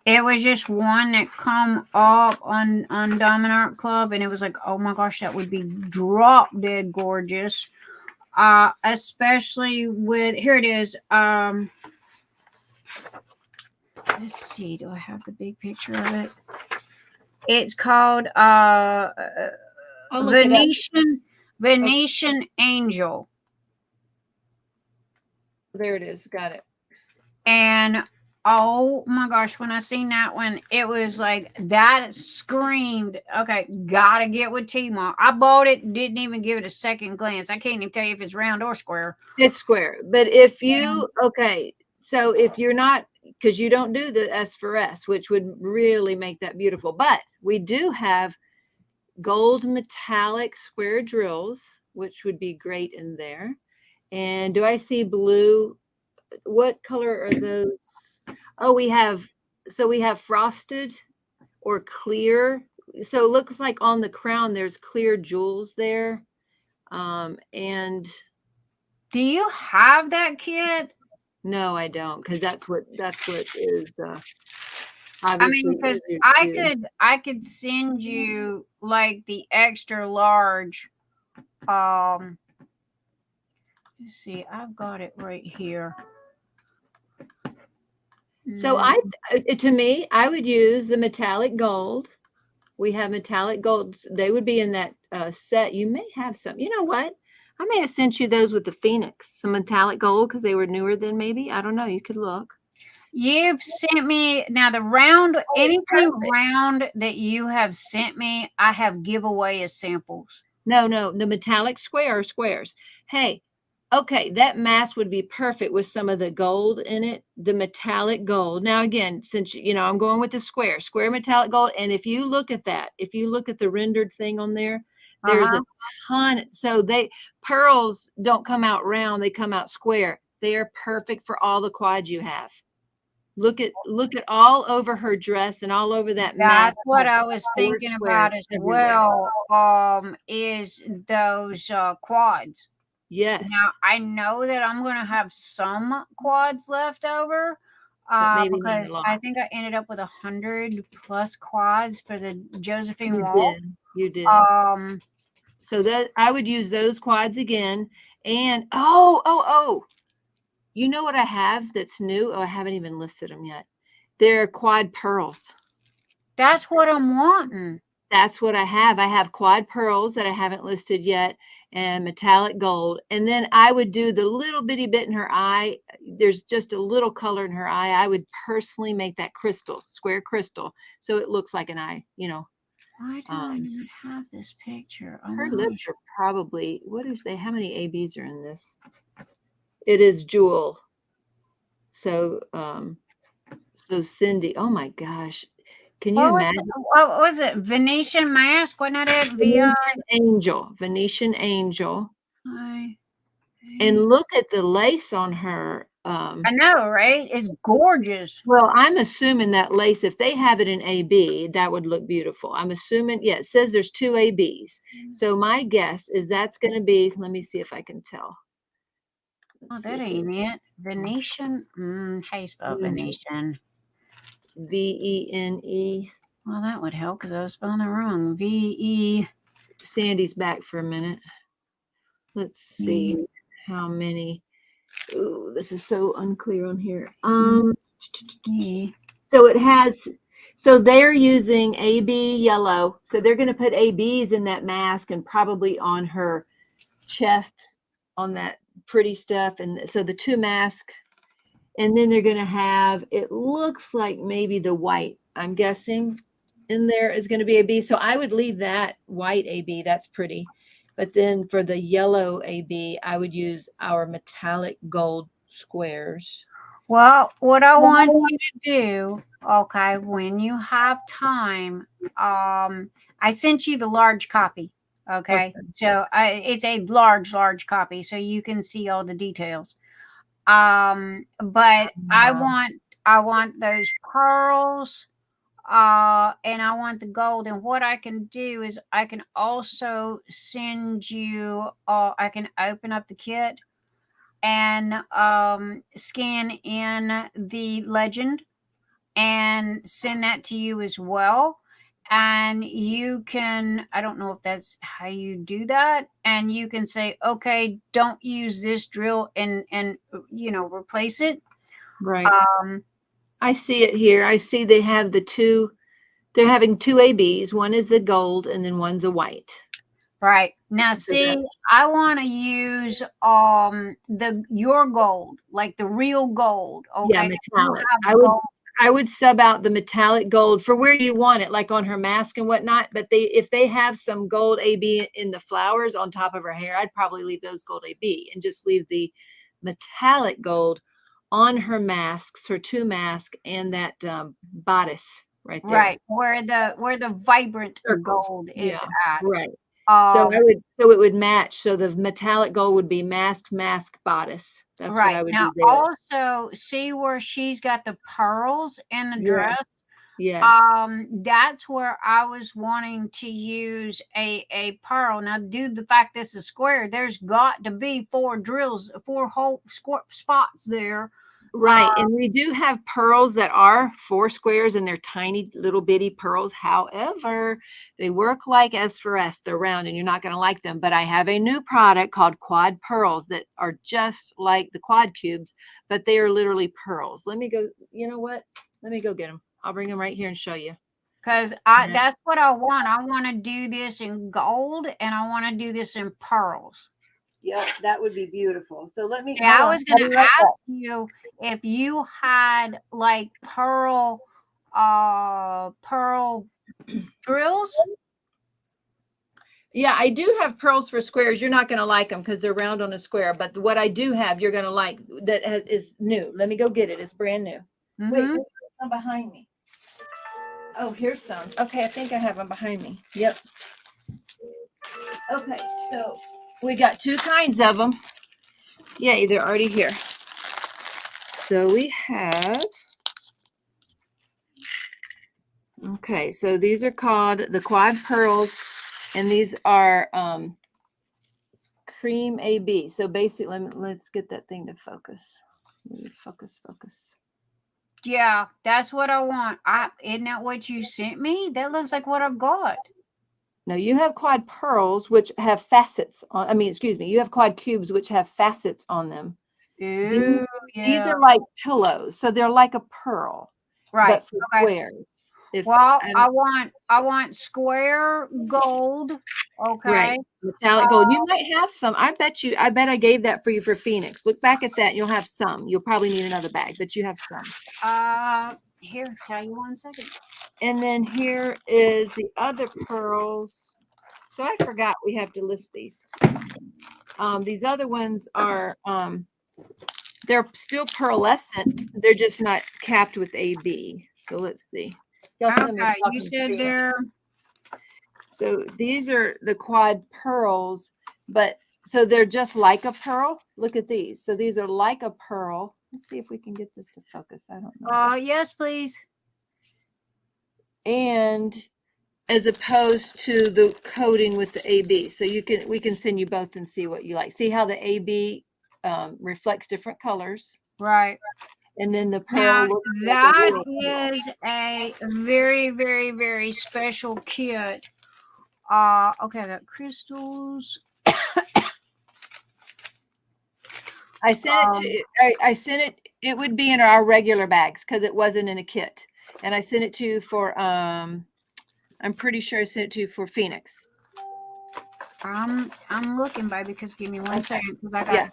It was just one that come up on Diamond Art Club, and it was like, oh my gosh, that would be drop dead gorgeous. Especially with, here it is. Let's see, do I have the big picture of it? It's called Venetian Angel. There it is. Got it. And oh my gosh, when I seen that one, it was like that screamed, okay, gotta get with Teemaw. I bought it, didn't even give it a second glance. I can't even tell you if it's round or square. It's square. But if you, okay, so if you're not, because you don't do the S for S, which would really make that beautiful. But we do have gold metallic square drills, which would be great in there. And do I see blue? What color are those? Oh, we have frosted or clear. So it looks like on the crown there's clear jewels there. And do you have that kit? No, I don't, because that's what is I mean, because I could send you like the extra large. Let's see, I've got it right here. So to me, I would use the metallic gold. We have metallic gold. They would be in that set. You may have some. You know what? I may have sent you those with the Phoenix, some metallic gold, because they were newer than maybe. I don't know. You could look. You've sent me now the round, anything round that you have sent me, I have giveaway as samples. No, the metallic squares. Hey, okay, that mask would be perfect with some of the gold in it, the metallic gold. Now, again, since, I'm going with the square metallic gold. And if you look at that, if you look at the rendered thing on there, there's a ton. So pearls don't come out round, they come out square. They are perfect for all the quads you have. Look at all over her dress and all over that mask. That's what I was thinking about as well. Is those quads. Yes. Now I know that I'm gonna have some quads left over. Because I think I ended up with 100+ quads for the Josephine Wall. You did. So that I would use those quads again. And you know what I have that's new? Oh, I haven't even listed them yet. They're quad pearls. That's what I'm wanting. That's what I have. I have quad pearls that I haven't listed yet, and metallic gold. And then I would do the little bitty bit in her eye. There's just a little color in her eye. I would personally make that square crystal, so it looks like an eye, Why do I not have this picture? Oh, her lips are probably, how many ABs are in this? It is jewel. So, so Cyndi, oh my gosh. Can you imagine? What was it? Venetian mask? Wasn't that it? Venetian angel. And look at the lace on her. I know, right? It's gorgeous. Well, I'm assuming that lace, if they have it in AB, that would look beautiful. I'm assuming, it says there's 2 ABs. So my guess is that's going to be, let me see if I can tell. That ain't it. Venetian. How you spell Venetian? VENE. Well, that would help because I was spelling it wrong. VE. Sandy's back for a minute. Let's see how many. Ooh, this is so unclear on here. So it has. So they're using AB yellow. So they're going to put ABs in that mask and probably on her chest, on that pretty stuff. And so the 2 masks. And then they're going to have, it looks like maybe the white, I'm guessing, in there is going to be AB. So I would leave that white AB. That's pretty. But then for the yellow AB, I would use our metallic gold squares. Well, what I want you to do, okay, when you have time, I sent you the large copy. Okay, so it's a large copy, so you can see all the details. But I want those pearls, and I want the gold. And what I can do is I can also send you. I can open up the kit and scan in the legend and send that to you as well. And you can, I don't know if that's how you do that. And you can say, okay, don't use this drill and replace it. Right. I see it here. I see they have they're having two ABs. One is the gold and then one's a white. Right. Now see, I want to use your gold, like the real gold. Okay. Yeah, metallic. I would sub out the metallic gold for where you want it, like on her mask and whatnot. But if they have some gold AB in the flowers on top of her hair, I'd probably leave those gold AB and just leave the metallic gold on her masks, her two masks, and that bodice right there. Right. Where the vibrant gold is at. Right. So it would match. So the metallic gold would be mask, bodice. That's right. what I would now, do there. Also, see where she's got the pearls in the dress? Yes. That's where I was wanting to use a pearl. Now, due to the fact this is square, there's got to be 4 whole square spots there. Right. And we do have pearls that are 4 squares and they're tiny little bitty pearls. However, they work like as for us. They're round and you're not going to like them. But I have a new product called quad pearls that are just like the quad cubes, but they are literally pearls. Let me go. You know what? Let me go get them. I'll bring them right here and show you. Because that's what I want. I want to do this in gold and I want to do this in pearls. Yep, that would be beautiful. So let me. See, I was going to ask you if you had like pearl drills. Yeah, I do have pearls for squares. You're not going to like them because they're round on a square. But what I do have, you're going to like that is new. Let me go get it. It's brand new. Mm-hmm. Wait, there's some behind me. Oh, here's some. Okay, I think I have them behind me. Yep. Okay, so we got 2 kinds of them. Yay, they're already here. So we have, okay, so these are called the quad pearls, and these are cream AB. So basically, let's get that thing to focus. Focus. Yeah, that's what I want. Isn't that what you sent me? That looks like what I've got. No, you have quad pearls, which have facets on, you have quad cubes, which have facets on them. Ooh, These are like pillows. So they're like a pearl. Right. But for squares. I want square gold. Okay. Right. Metallic gold. You might have some. I bet I gave that for you for Phoenix. Look back at that. You'll have some. You'll probably need another bag, but you have some. Here, tell you 1 second. And then here is the other pearls. So I forgot we have to list these. These other ones are they're still pearlescent. They're just not capped with AB. So let's see. Okay, you said they're. So these are the quad pearls, but so they're just like a pearl. Look at these. So these are like a pearl. Let's see if we can get this to focus. I don't know. Yes, please. And as opposed to the coating with the AB. So we can send you both and see what you like. See how the AB reflects different colors. Right. And then the pearl. Now, that is a very, very, very special kit. Okay, I got crystals. I sent it. It would be in our regular bags because it wasn't in a kit. And I sent it to you for, I'm pretty sure I sent it to you for Phoenix. I'm looking, baby, because give me 1 second. I got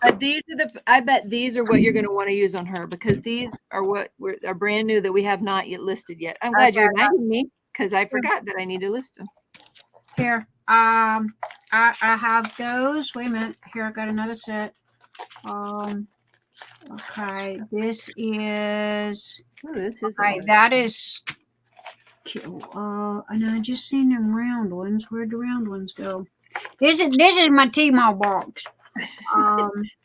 I bet these are what you're going to want to use on her because these are what are brand new that we have not yet listed yet. I'm glad you reminded me because I forgot that I need to list them. Here, I have those. Wait a minute. Here, I got another set. Okay, this is Oh, this is okay. That is. And I just seen them round ones. Where'd the round ones go? This is my Teemaw box.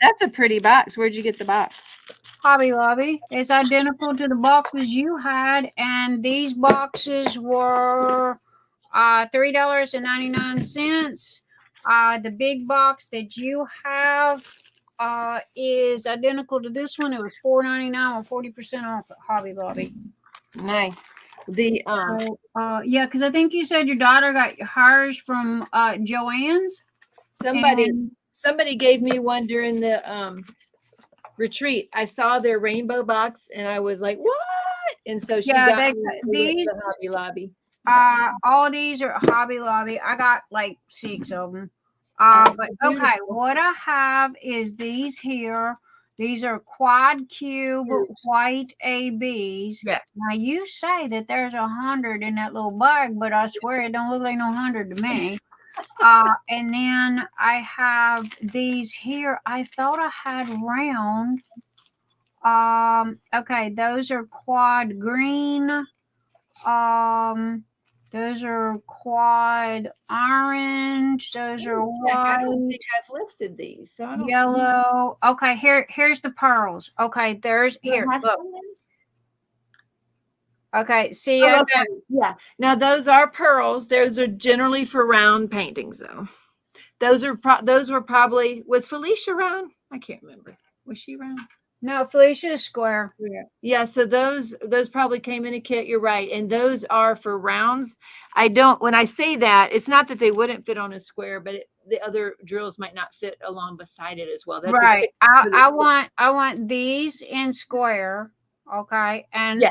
That's a pretty box. Where'd you get the box? Hobby Lobby. It's identical to the boxes you had, and these boxes were $3.99. The big box that you have is identical to this one. It was $4.99 or 40% off at Hobby Lobby. Nice. The yeah, because I think you said your daughter got hers from Joann's. somebody gave me one during the retreat. I saw their rainbow box and I was like, what? And so she got me these the Hobby Lobby. All these are Hobby Lobby. I got like 6 of them. But okay, what I have is these here. These are quad cube white ABs. Yes. Now you say that there's 100 in that little bag, but I swear it don't look like no 100 to me. And then I have these here. I thought I had round. Okay, those are quad green. Those are quad orange. Those are white. I don't think I've listed these. So I don't yellow. Okay, here's the pearls. Okay, there's here. Look. Okay, see. Oh, okay. Yeah. Now those are pearls. Those are generally for round paintings, though. Those were probably, was Felicia round? I can't remember. Was she round? No, Felicia is square. Yeah, so those probably came in a kit. You're right, and those are for rounds. When I say that, it's not that they wouldn't fit on a square, but the other drills might not fit along beside it as well. That's right. I want these in square, okay, and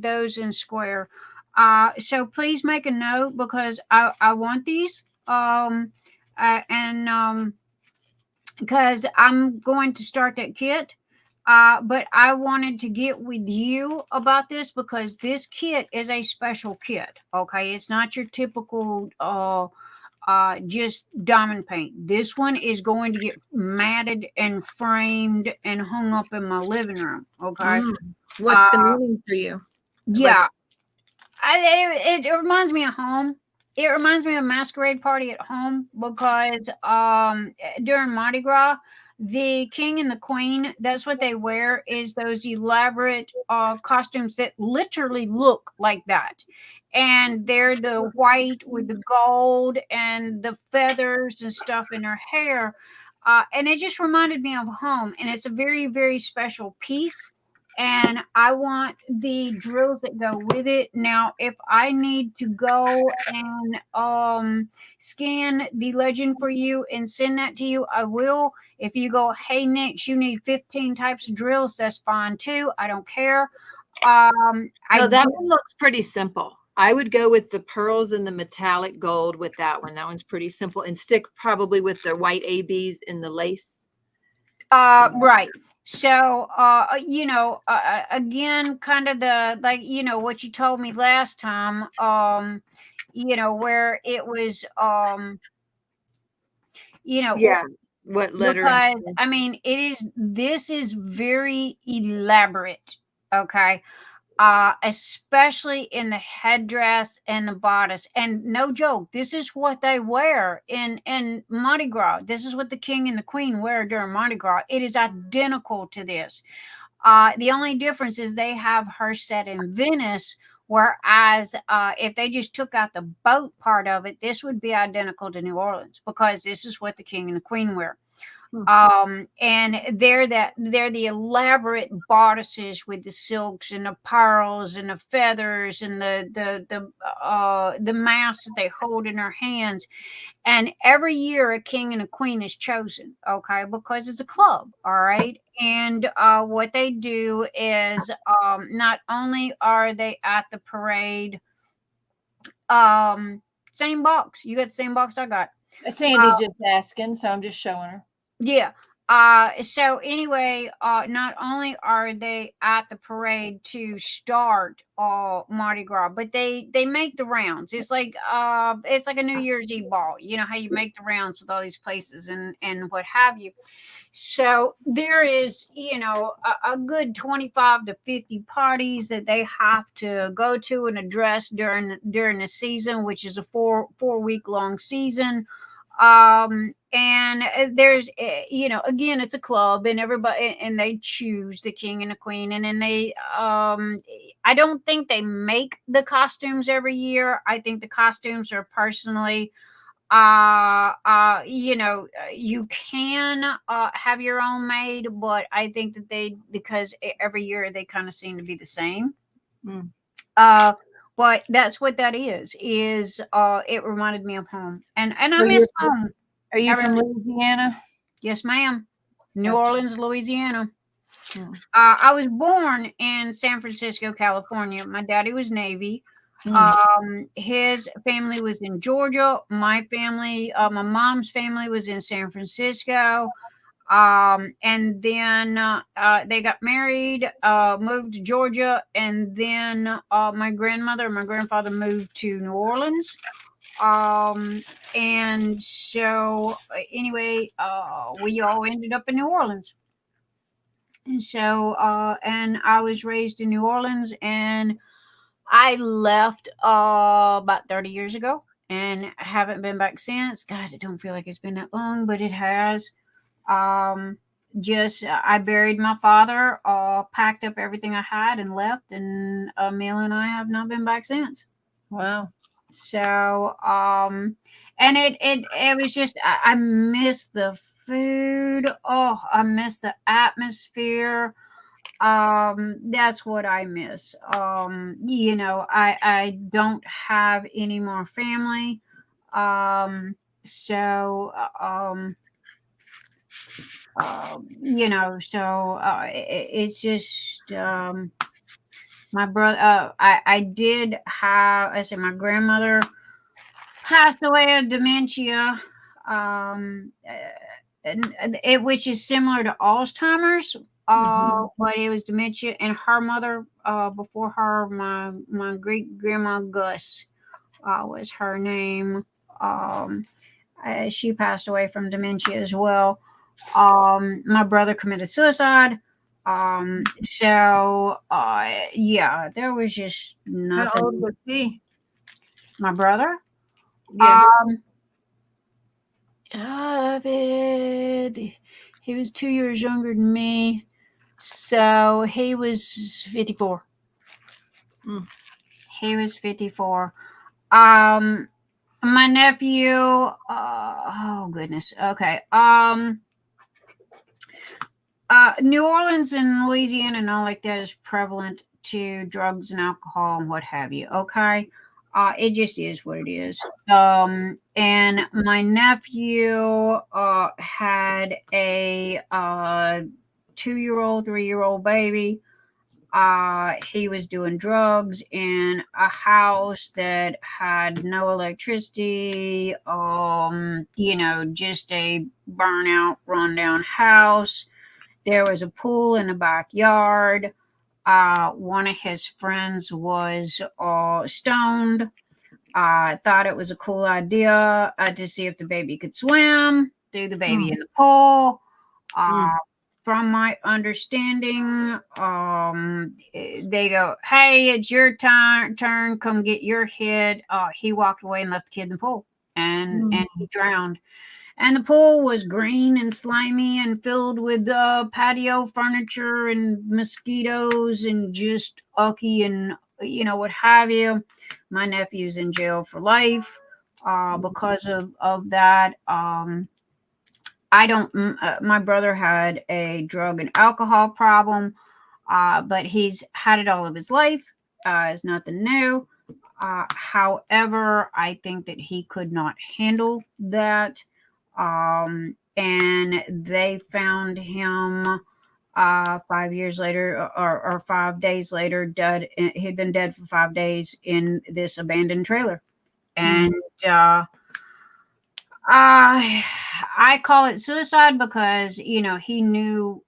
those in square. So please make a note because I want these. Because I'm going to start that kit. But I wanted to get with you about this because this kit is a special kit. Okay, it's not your typical just diamond paint. This one is going to get matted and framed and hung up in my living room. Okay, what's the meaning for you? Yeah, it reminds me of home. It reminds me of a masquerade party at home because during Mardi Gras, the king and the queen, that's what they wear, is those elaborate costumes that literally look like that. And they're the white with the gold and the feathers and stuff in their hair. And it just reminded me of home. And it's a very, very special piece. And I want the drills that go with it. Now, if I need to go and scan the legend for you and send that to you, I will. If you go, hey, Nix, you need 15 types of drills, that's fine too. I don't care. That one looks pretty simple. I would go with the pearls and the metallic gold with that one. That one's pretty simple. And stick probably with the white ABs in the lace. Right. So, again, kind of what you told me last time, where it was, what letter? Because, I mean, this is very elaborate. Okay. Especially in the headdress and the bodice. And no joke, this is what they wear in Mardi Gras. This is what the king and the queen wear during Mardi Gras. It is identical to this. The only difference is they have her set in Venice, whereas if they just took out the boat part of it, this would be identical to New Orleans because this is what the king and the queen wear. And they're the elaborate bodices with the silks and the pearls and the feathers and the mask that they hold in their hands. And every year a king and a queen is chosen, okay, because it's a club, all right. And what they do is not only are they at the parade, same box. You got the same box I got. Sandy's just asking, so I'm just showing her. Yeah. So anyway, not only are they at the parade to start Mardi Gras, but they make the rounds. It's like a New Year's Eve ball. You know how you make the rounds with all these places and what have you. So there is, a good 25 to 50 parties that they have to go to and address during the season, which is a 4 week long season. And there's, again, it's a club, and everybody, and they choose the king and the queen, and then they, I don't think they make the costumes every year. I think the costumes are personally, you can have your own made, but I think that because every year they kind of seem to be the same. Mm. But that's what that is it reminded me of home, and I So miss home. Are you from Louisiana? Yes, ma'am. New Gotcha. Orleans, Louisiana. Hmm. I was born in San Francisco, California. My daddy was Navy. His family was in Georgia. My family, my mom's family was in San Francisco. And then they got married, moved to Georgia, and then my grandmother and my grandfather moved to New Orleans. And so anyway, we all ended up in New Orleans. And so, and I was raised in New Orleans, and I left about 30 years ago and haven't been back since. God, it don't feel like it's been that long, but it has. I buried my father, packed up everything I had and left, and Emil and I have not been back since. Wow. So, and it was just, I miss the food. Oh, I miss the atmosphere. That's what I miss. I don't have any more family. So, it's just, my brother, I did have, I said, my grandmother passed away of dementia, which is similar to Alzheimer's, but it was dementia. And her mother, before her, my great grandma Gus, was her name. She passed away from dementia as well. My brother committed suicide. Yeah, there was just nothing. How old was he? My brother? Yeah. He was 2 years younger than me. So he was 54. He was 54. My nephew, oh goodness. Okay. New Orleans and Louisiana and all like that is prevalent to drugs and alcohol and what have you. Okay. It just is what it is. And my nephew had a 2-year-old, 3-year-old baby. He was doing drugs in a house that had no electricity, just a burnout, rundown house. There was a pool in the backyard. One of his friends was stoned. I thought it was a cool idea to see if the baby could swim, threw the baby in the pool. From my understanding, they go, "Hey, it's your turn. Come get your kid." He walked away and left the kid in the pool, and he drowned. And the pool was green and slimy and filled with patio furniture and mosquitoes and just ucky and what have you. My nephew's in jail for life because of that. My brother had a drug and alcohol problem, but he's had it all of his life. It's nothing new. However, I think that he could not handle that. And they found him 5 years later or 5 days later dead. He'd been dead for 5 days in this abandoned trailer. And I call it suicide because he knew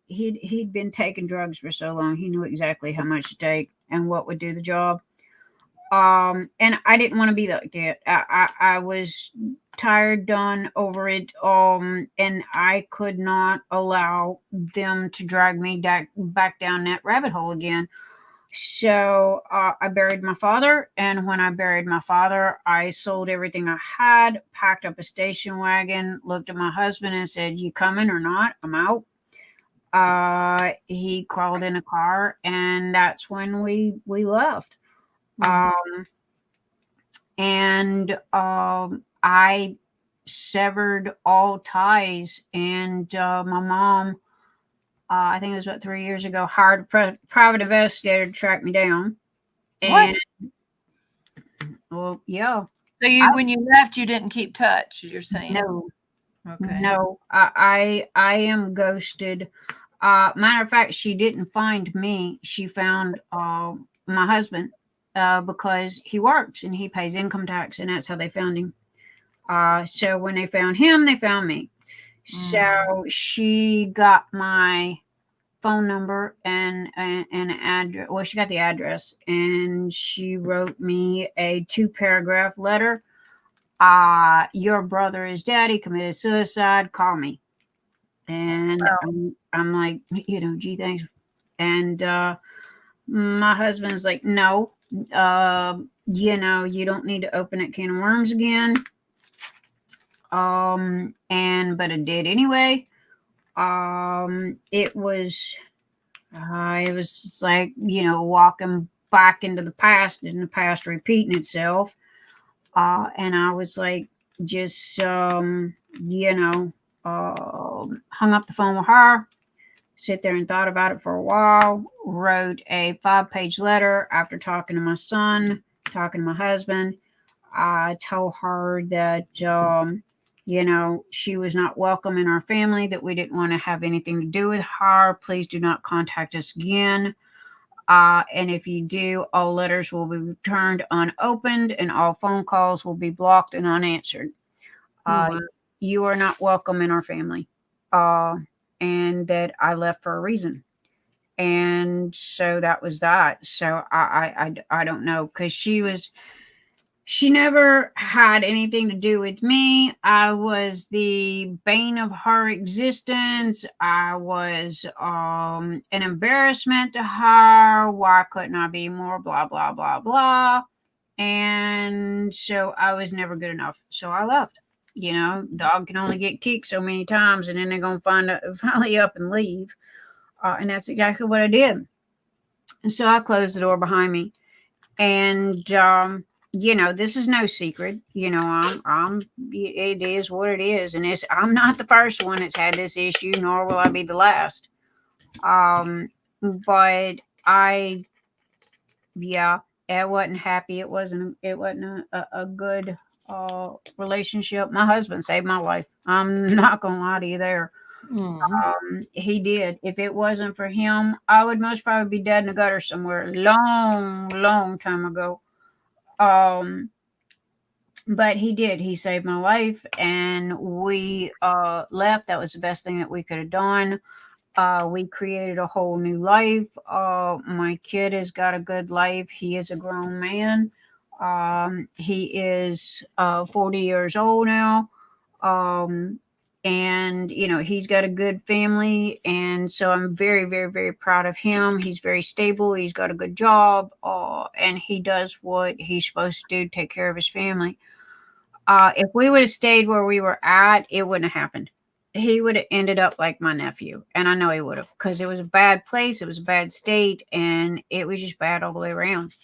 he'd been taking drugs for so long. He knew exactly how much to take and what would do the job. And I didn't want to be like that. I was tired, done, over it. And I could not allow them to drag me back down that rabbit hole again. So I buried my father, and when I buried my father, I sold everything I had, packed up a station wagon, looked at my husband and said, "You coming or not? I'm out." He crawled in a car, and that's when we left. And I severed all ties, and my mom, I think it was about 3 years ago, hired a private investigator to track me down. And well, yeah. So when you left, you didn't keep touch, you're saying? No. Okay. No, I am ghosted. Matter of fact, she didn't find me. She found my husband because he works and he pays income tax, and that's how they found him. So when they found him, they found me. So she got my phone number and address. Well, she got the address, and she wrote me a 2-paragraph letter. Your brother is dead. He committed suicide. Call me. And I'm like, gee, thanks. And my husband's like, no, you don't need to open that can of worms again. But it did anyway. It was like, walking back into the past, and the past repeating itself. And I was like, just, hung up the phone with her, sit there and thought about it for a while, wrote a 5-page letter after talking to my son, talking to my husband. I told her that, she was not welcome in our family, that we didn't want to have anything to do with her. Please do not contact us again. And if you do, all letters will be returned unopened, and all phone calls will be blocked and unanswered. You are not welcome in our family. And that I left for a reason. And so that was that. So I don't know, because she never had anything to do with me. I was the bane of her existence. I was an embarrassment to her. Why couldn't I be more? Blah, blah, blah, blah. And so I was never good enough. So I left. Dog can only get kicked so many times, and then they're going to finally up and leave. And that's exactly what I did. And so I closed the door behind me. And, this is no secret. It is what it is. And I'm not the first one that's had this issue, nor will I be the last. But it wasn't happy. It wasn't a good relationship. My husband saved my life. I'm not gonna lie to you there. He did. If it wasn't for him, I would most probably be dead in the gutter somewhere long time ago. But he did. He saved my life, and we left. That was the best thing that we could have done. We created a whole new life. My kid has got a good life. He is a grown man. He is 40 years old now. And he's got a good family, and so I'm very, very, very proud of him. He's very stable. He's got a good job, and he does what he's supposed to do, take care of his family. If we would have stayed where we were at, it wouldn't have happened. He would have ended up like my nephew, and I know he would have, because it was a bad place, it was a bad state, and it was just bad all the way around.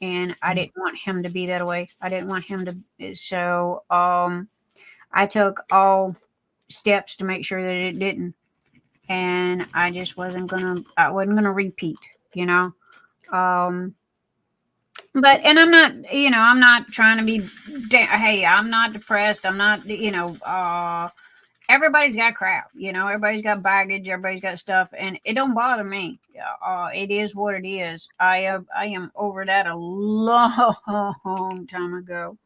And I didn't want him to be that way. I didn't want him to. So I took all steps to make sure that it didn't, and I just wasn't gonna repeat, but I'm not trying to be hey, I'm not depressed, I'm not, everybody's got crap, everybody's got baggage, everybody's got stuff, and it don't bother me. It is what it is. I am over that a long time ago.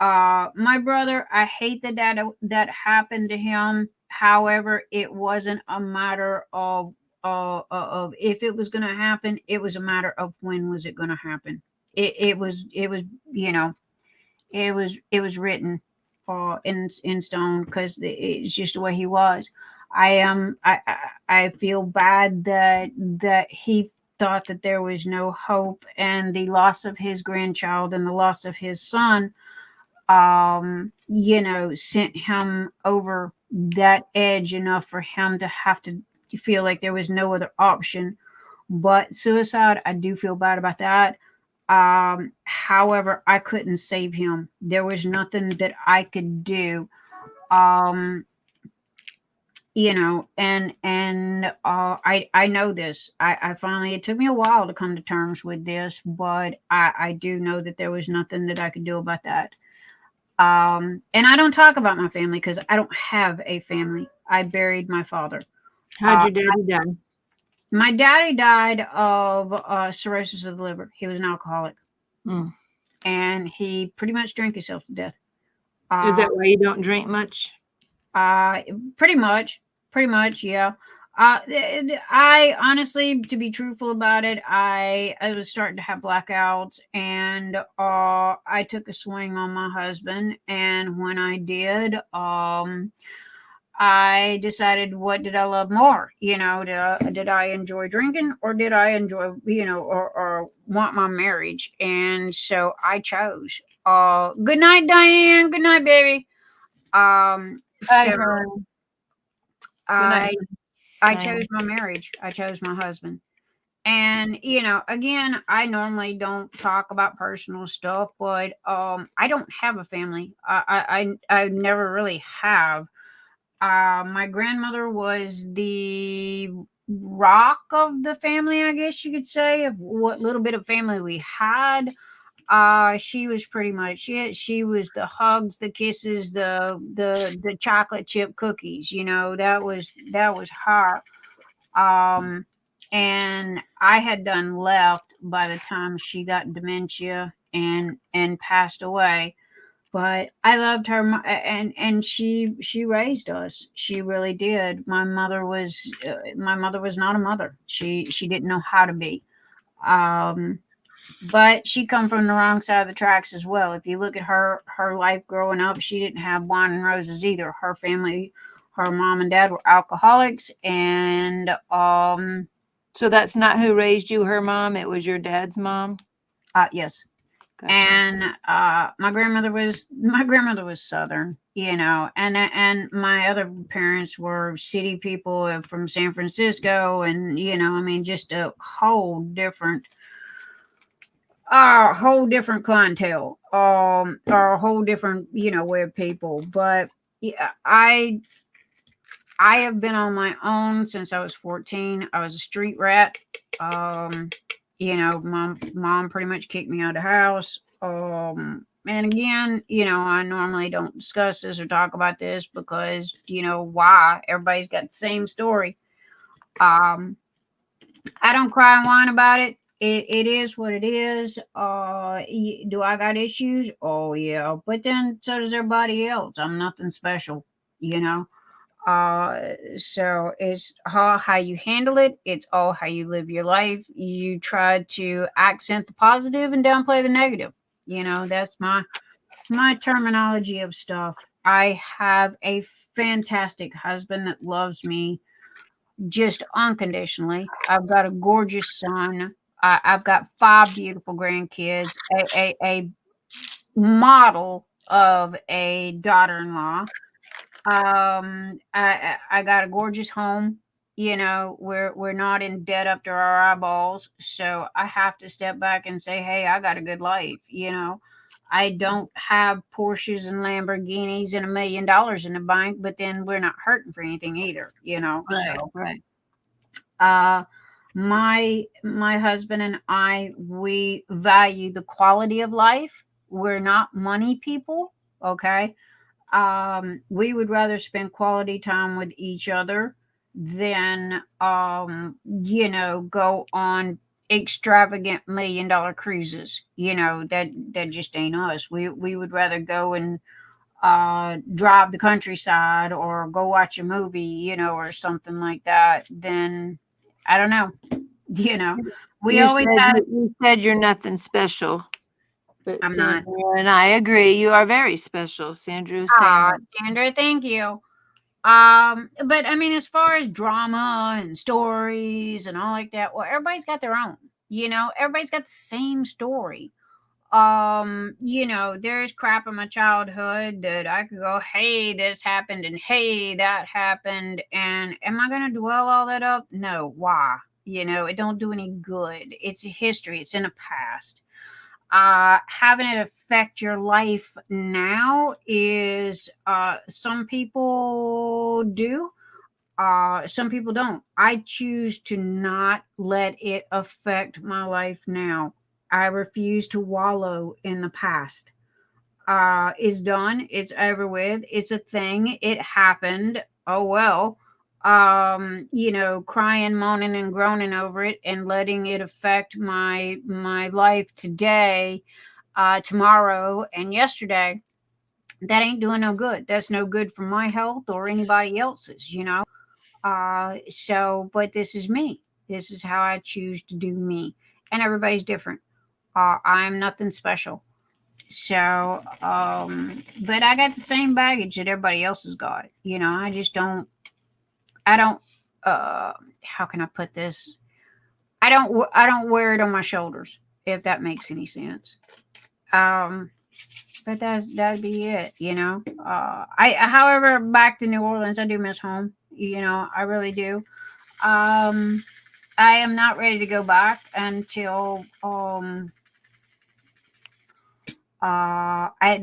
My brother, I hate that happened to him. However, it wasn't a matter of if it was going to happen. It was a matter of when was it going to happen. it was, you know, it was written in stone, because it's just the way he was. I feel bad that he thought that there was no hope, and the loss of his grandchild and the loss of his son, you know, sent him over that edge enough for him to have to feel like there was no other option but suicide. I do feel bad about that. However, I couldn't save him. There was nothing that I could do. You know, and I know this. I finally, it took me a while to come to terms with this, but I do know that there was nothing that I could do about that. And I don't talk about my family because I don't have a family. I buried my father. How'd your daddy die? My daddy died of cirrhosis of the liver. He was an alcoholic. Mm. And he pretty much drank himself to death. Is that why you don't drink much? Pretty much, yeah. I honestly, to be truthful about it, I was starting to have blackouts, and I took a swing on my husband, and when I did, I decided, what did I love more? You know, did I enjoy drinking, or did I enjoy, you know, or want my marriage? And so I chose. Good night, Diane. Good night, baby. Bye, So hon. I Diane. chose my marriage. I chose my husband. And, you know, again, I normally don't talk about personal stuff, but I don't have a family. I never really have. My grandmother was the rock of the family, I guess you could say, of what little bit of family we had. She was pretty much it. She was the hugs, the kisses, the chocolate chip cookies. You know, that was her. And I had done left by the time she got dementia and passed away. But I loved her, and she raised us. She really did. My mother was not a mother. She didn't know how to be. But she come from the wrong side of the tracks as well. If you look at her life growing up, she didn't have wine and roses either. Her family, her mom and dad were alcoholics, and So that's not who raised you, her mom. It was your dad's mom. yes. Gotcha. And my grandmother was Southern, you know, and my other parents were city people from San Francisco, and you know, I mean, just a whole different clientele, or a whole different, you know, way of people. But yeah, I have been on my own since I was 14. I was a street rat. You know, my mom pretty much kicked me out of the house. And again, you know, I normally don't discuss this or talk about this because, you know, why? Everybody's got the same story. I don't cry and whine about it. It is what it is. Do I got issues? Oh yeah, but then so does everybody else. I'm nothing special, you know. So it's how you handle it. It's all how you live your life. You try to accent the positive and downplay the negative. You know, that's my terminology of stuff. I have a fantastic husband that loves me just unconditionally. I've got a gorgeous son. I've got 5 beautiful grandkids, a model of a daughter-in-law. I got a gorgeous home. You know, we're not in debt up to our eyeballs, so I have to step back and say, hey, I got a good life. You know, I don't have Porsches and Lamborghinis and $1 million in the bank, but then we're not hurting for anything either. You know, Right, so right. My husband and I, we value the quality of life. We're not money people. Okay. We would rather spend quality time with each other than, you know, go on extravagant $1 million cruises. You know, that just ain't us. We would rather go and drive the countryside or go watch a movie, you know, or something like that. Then I don't know, you know, We You always said have. you said you're nothing special. But I'm Sandra not. and I agree. You are very special, Sandra. Ah, Saying Sandra, thank you. But I mean, as far as drama and stories and all like that, well, everybody's got their own. Everybody's got the same story. There's crap in my childhood that I could go, hey, this happened and hey, that happened. And am I going to dwell all that up? No. Why? It don't do any good. It's a history. It's in the past. Having it affect your life now is some people do, some people don't. I choose to not let it affect my life now. I refuse to wallow in the past. It's done. It's over with. It's a thing. It happened. Oh well. Crying, moaning, and groaning over it, and letting it affect my life today, tomorrow, and yesterday. That ain't doing no good. That's no good for my health or anybody else's. But this is me. This is how I choose to do me, and everybody's different. I'm nothing special. So, but I got the same baggage that everybody else has got. I just don't. I don't. How can I put this? I don't wear it on my shoulders. If that makes any sense. But that'd be it. However, back to New Orleans, I do miss home. I really do. I am not ready to go back until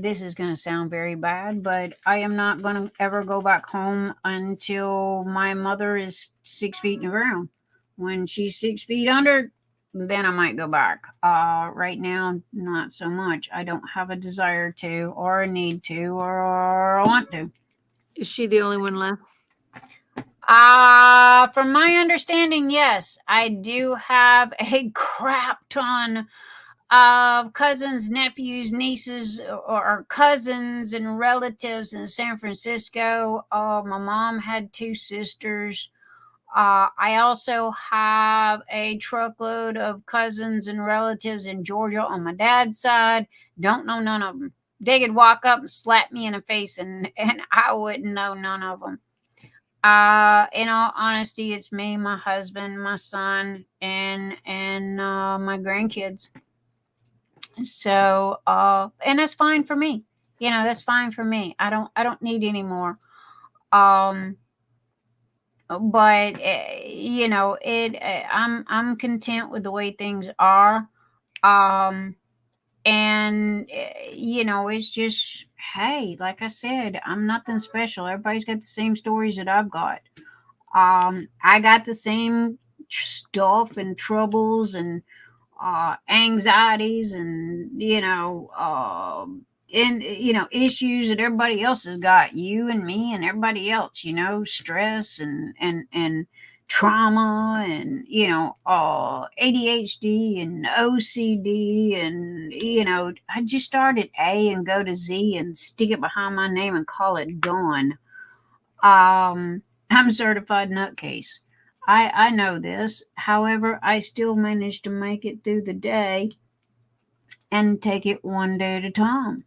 this is going to sound very bad, but I am not going to ever go back home until my mother is 6 feet in the ground. When she's 6 feet under, then I might go back. Right now, not so much. I don't have a desire to, or a need to, or want to. is she the only one left? From my understanding, yes, I do have a crap ton of cousins, nephews, nieces, or cousins and relatives in San Francisco. My mom had 2 sisters. I also have a truckload of cousins and relatives in Georgia on my dad's side. Don't know none of them. They could walk up and slap me in the face, and I wouldn't know none of them. In all honesty, it's me, my husband, my son, and my grandkids. So, and that's fine for me. That's fine for me. I don't need any more. But I'm content with the way things are. It's just, hey, like I said, I'm nothing special. Everybody's got the same stories that I've got. I got the same stuff and troubles and anxieties and issues that everybody else has got, you and me and everybody else, stress and trauma and ADHD and OCD, and I just start at A and go to Z and stick it behind my name and call it done. I'm a certified nutcase. I know this. However, I still manage to make it through the day and take it one day at a time.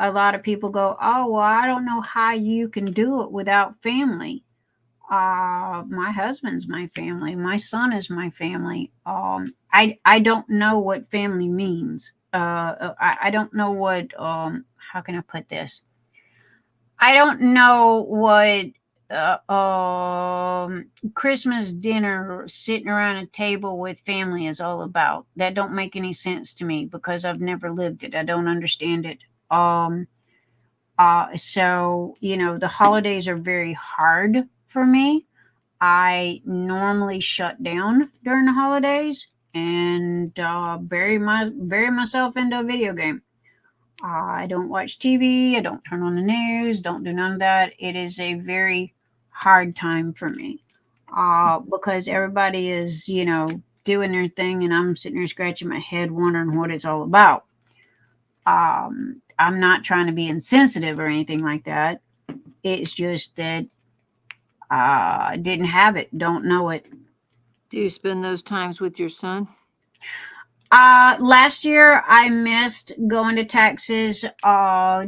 A lot of people go, oh, well, I don't know how you can do it without family. My husband's my family. My son is my family. I don't know what family means. I don't know what, how can I put this? I don't know what Christmas dinner sitting around a table with family is all about. That don't make any sense to me because I've never lived it. I don't understand it. So the holidays are very hard for me. I normally shut down during the holidays and bury myself into a video game. I don't watch TV. I don't turn on the news. Don't do none of that. It is a very hard time for me because everybody is, doing their thing, and I'm sitting there scratching my head wondering what it's all about. I'm not trying to be insensitive or anything like that. It's just that I didn't have it, don't know it, Do you spend those times with your son? Last year I missed going to Texas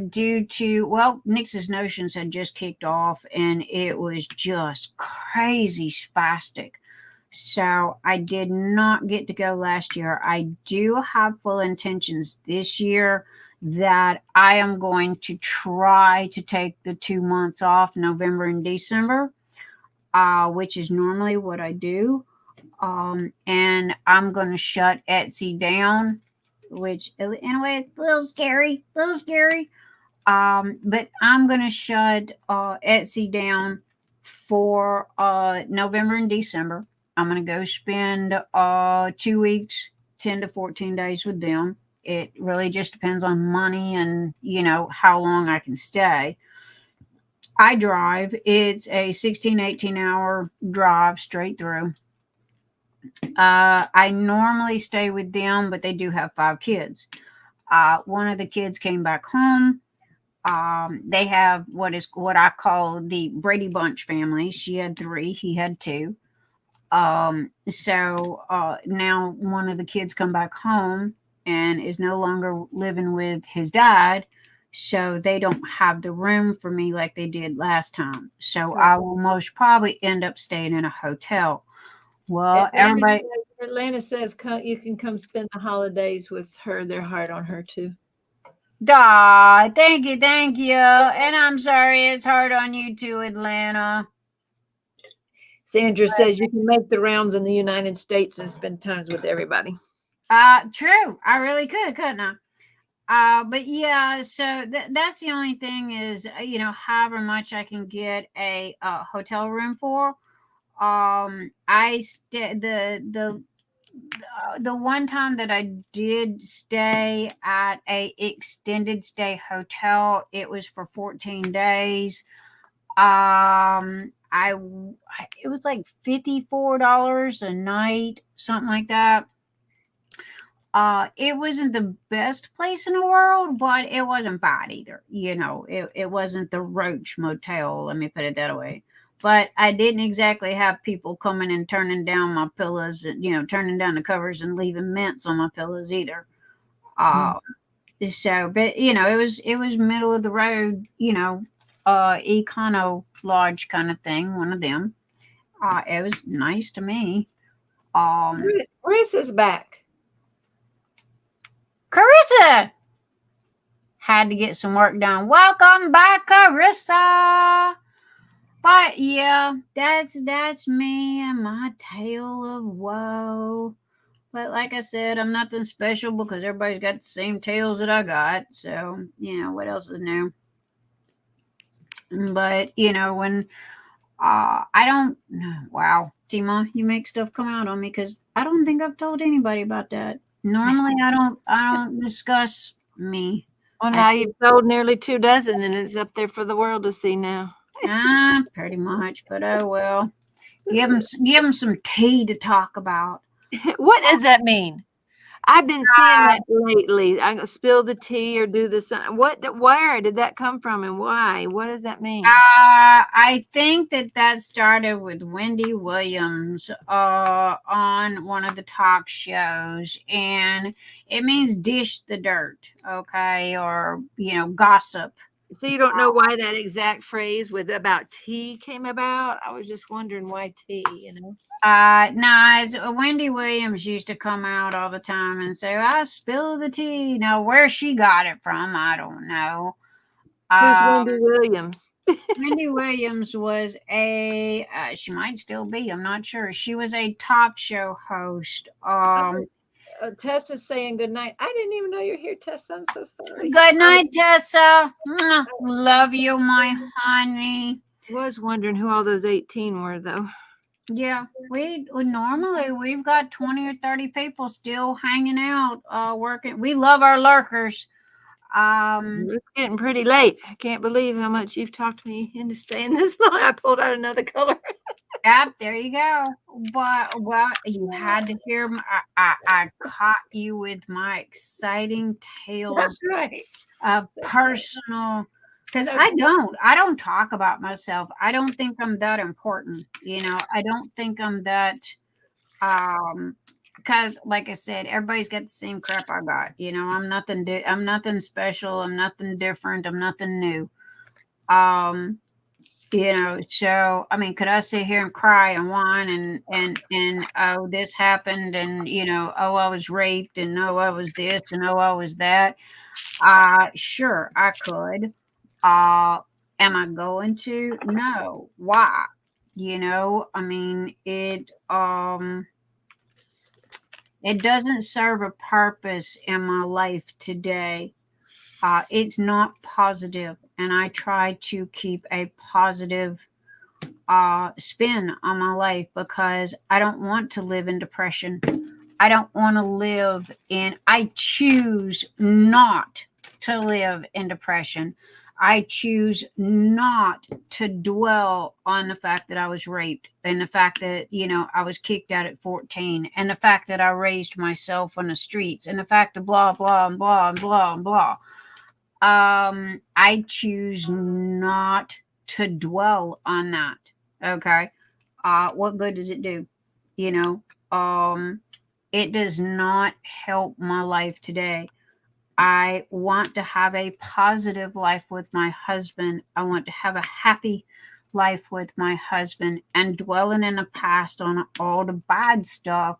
due to, well, Nix's Notions had just kicked off and it was just crazy spastic. So I did not get to go last year. I do have full intentions this year that I am going to try to take the 2 months off, November and December, which is normally what I do. And I'm going to shut Etsy down, which in a way it's a little scary. But I'm going to shut Etsy down for November and December. I'm going to go spend 2 weeks, 10 to 14 days with them. It really just depends on money and, how long I can stay. I drive. It's a 16, 18-hour drive straight through. I normally stay with them, but they do have 5 kids. One of the kids came back home. They have what I call the Brady Bunch family. She had 3, he had 2. So now one of the kids come back home and is no longer living with his dad. So they don't have the room for me like they did last time. So I will most probably end up staying in a hotel. Well, Atlanta says you can come spend the holidays with her. They're hard on her too. Thank you. And I'm sorry it's hard on you too, Atlanta. Sandra says you can make the rounds in the United States and spend times with everybody. True. I really could, couldn't I? But yeah, so that's the only thing is, however much I can get a hotel room for. The one time that I did stay at a extended stay hotel, it was for 14 days. It was like $54 a night, something like that. It wasn't the best place in the world, but it wasn't bad either. It wasn't the Roach Motel, let me put it that way. But I didn't exactly have people coming and turning down my pillows, turning down the covers and leaving mints on my pillows either. So, but it was middle of the road, econo lodge kind of thing, one of them. It was nice to me. Marissa's back. Carissa had to get some work done. Welcome back, Carissa. But yeah, that's me and my tale of woe. But like I said, I'm nothing special because everybody's got the same tales that I got. So, what else is new? But, when I don't, wow, Teemaw, you make stuff come out on me because I don't think I've told anybody about that. Normally, I don't discuss me. Well, now you've told nearly 2 dozen and it's up there for the world to see now. Pretty much, but oh well. Give them some tea to talk about. What does that mean? I've been seeing that lately. I spill the tea or do this. Where did that come from and why? What does that mean? I think that started with Wendy Williams on one of the talk shows, and it means dish the dirt, okay, or gossip. So you don't know why that exact phrase with about tea came about? I was just wondering why tea, Wendy Williams used to come out all the time and say, I spill the tea. Now, where she got it from, I don't know. Who's Wendy Williams? Wendy Williams was she might still be, I'm not sure. She was a talk show host. Tessa's saying good night. I didn't even know you're here, Tessa. I'm so sorry. Good night, Tessa. Love you, my honey. I was wondering who all those 18 were, though. Yeah, normally we've got 20 or 30 people still hanging out, working. We love our lurkers. It's getting pretty late. I can't believe how much you've talked me into staying this long. I pulled out another color. Yep, there you go. But you had to hear. I caught you with my exciting tales. That's right. Of personal, because I don't talk about myself. I don't think I'm that important. I don't think I'm that Because like I said, everybody's got the same crap I got. You know, I'm nothing special. I'm nothing different. I'm nothing new. You know, so I mean, could I sit here and cry and whine and oh, this happened, and you know, oh, I was raped, and oh, I was this, and oh, I was that? Sure, I could. Am I going to? No. Why? You know, I mean, it doesn't serve a purpose in my life today. It's not positive, and I try to keep a positive spin on my life because I don't want to live in depression. I don't want to live in, I choose not to live in depression. I choose not to dwell on the fact that I was raped and the fact that, you know, I was kicked out at 14 and the fact that I raised myself on the streets and the fact of blah, blah, and blah, and blah, and blah. I choose not to dwell on that. Okay. What good does it do? You know, it does not help my life today. I want to have a positive life with my husband. I want to have a happy life with my husband, and dwelling in the past on all the bad stuff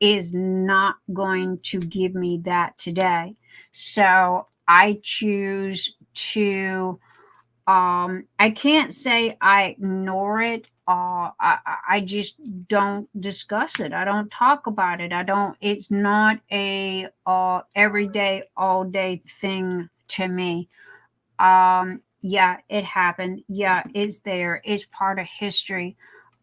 is not going to give me that today. So I choose to, I can't say I ignore it. I just don't discuss it. I don't talk about it. It's not a everyday, all day thing to me. Yeah, it happened. Yeah, it's there. It's part of history.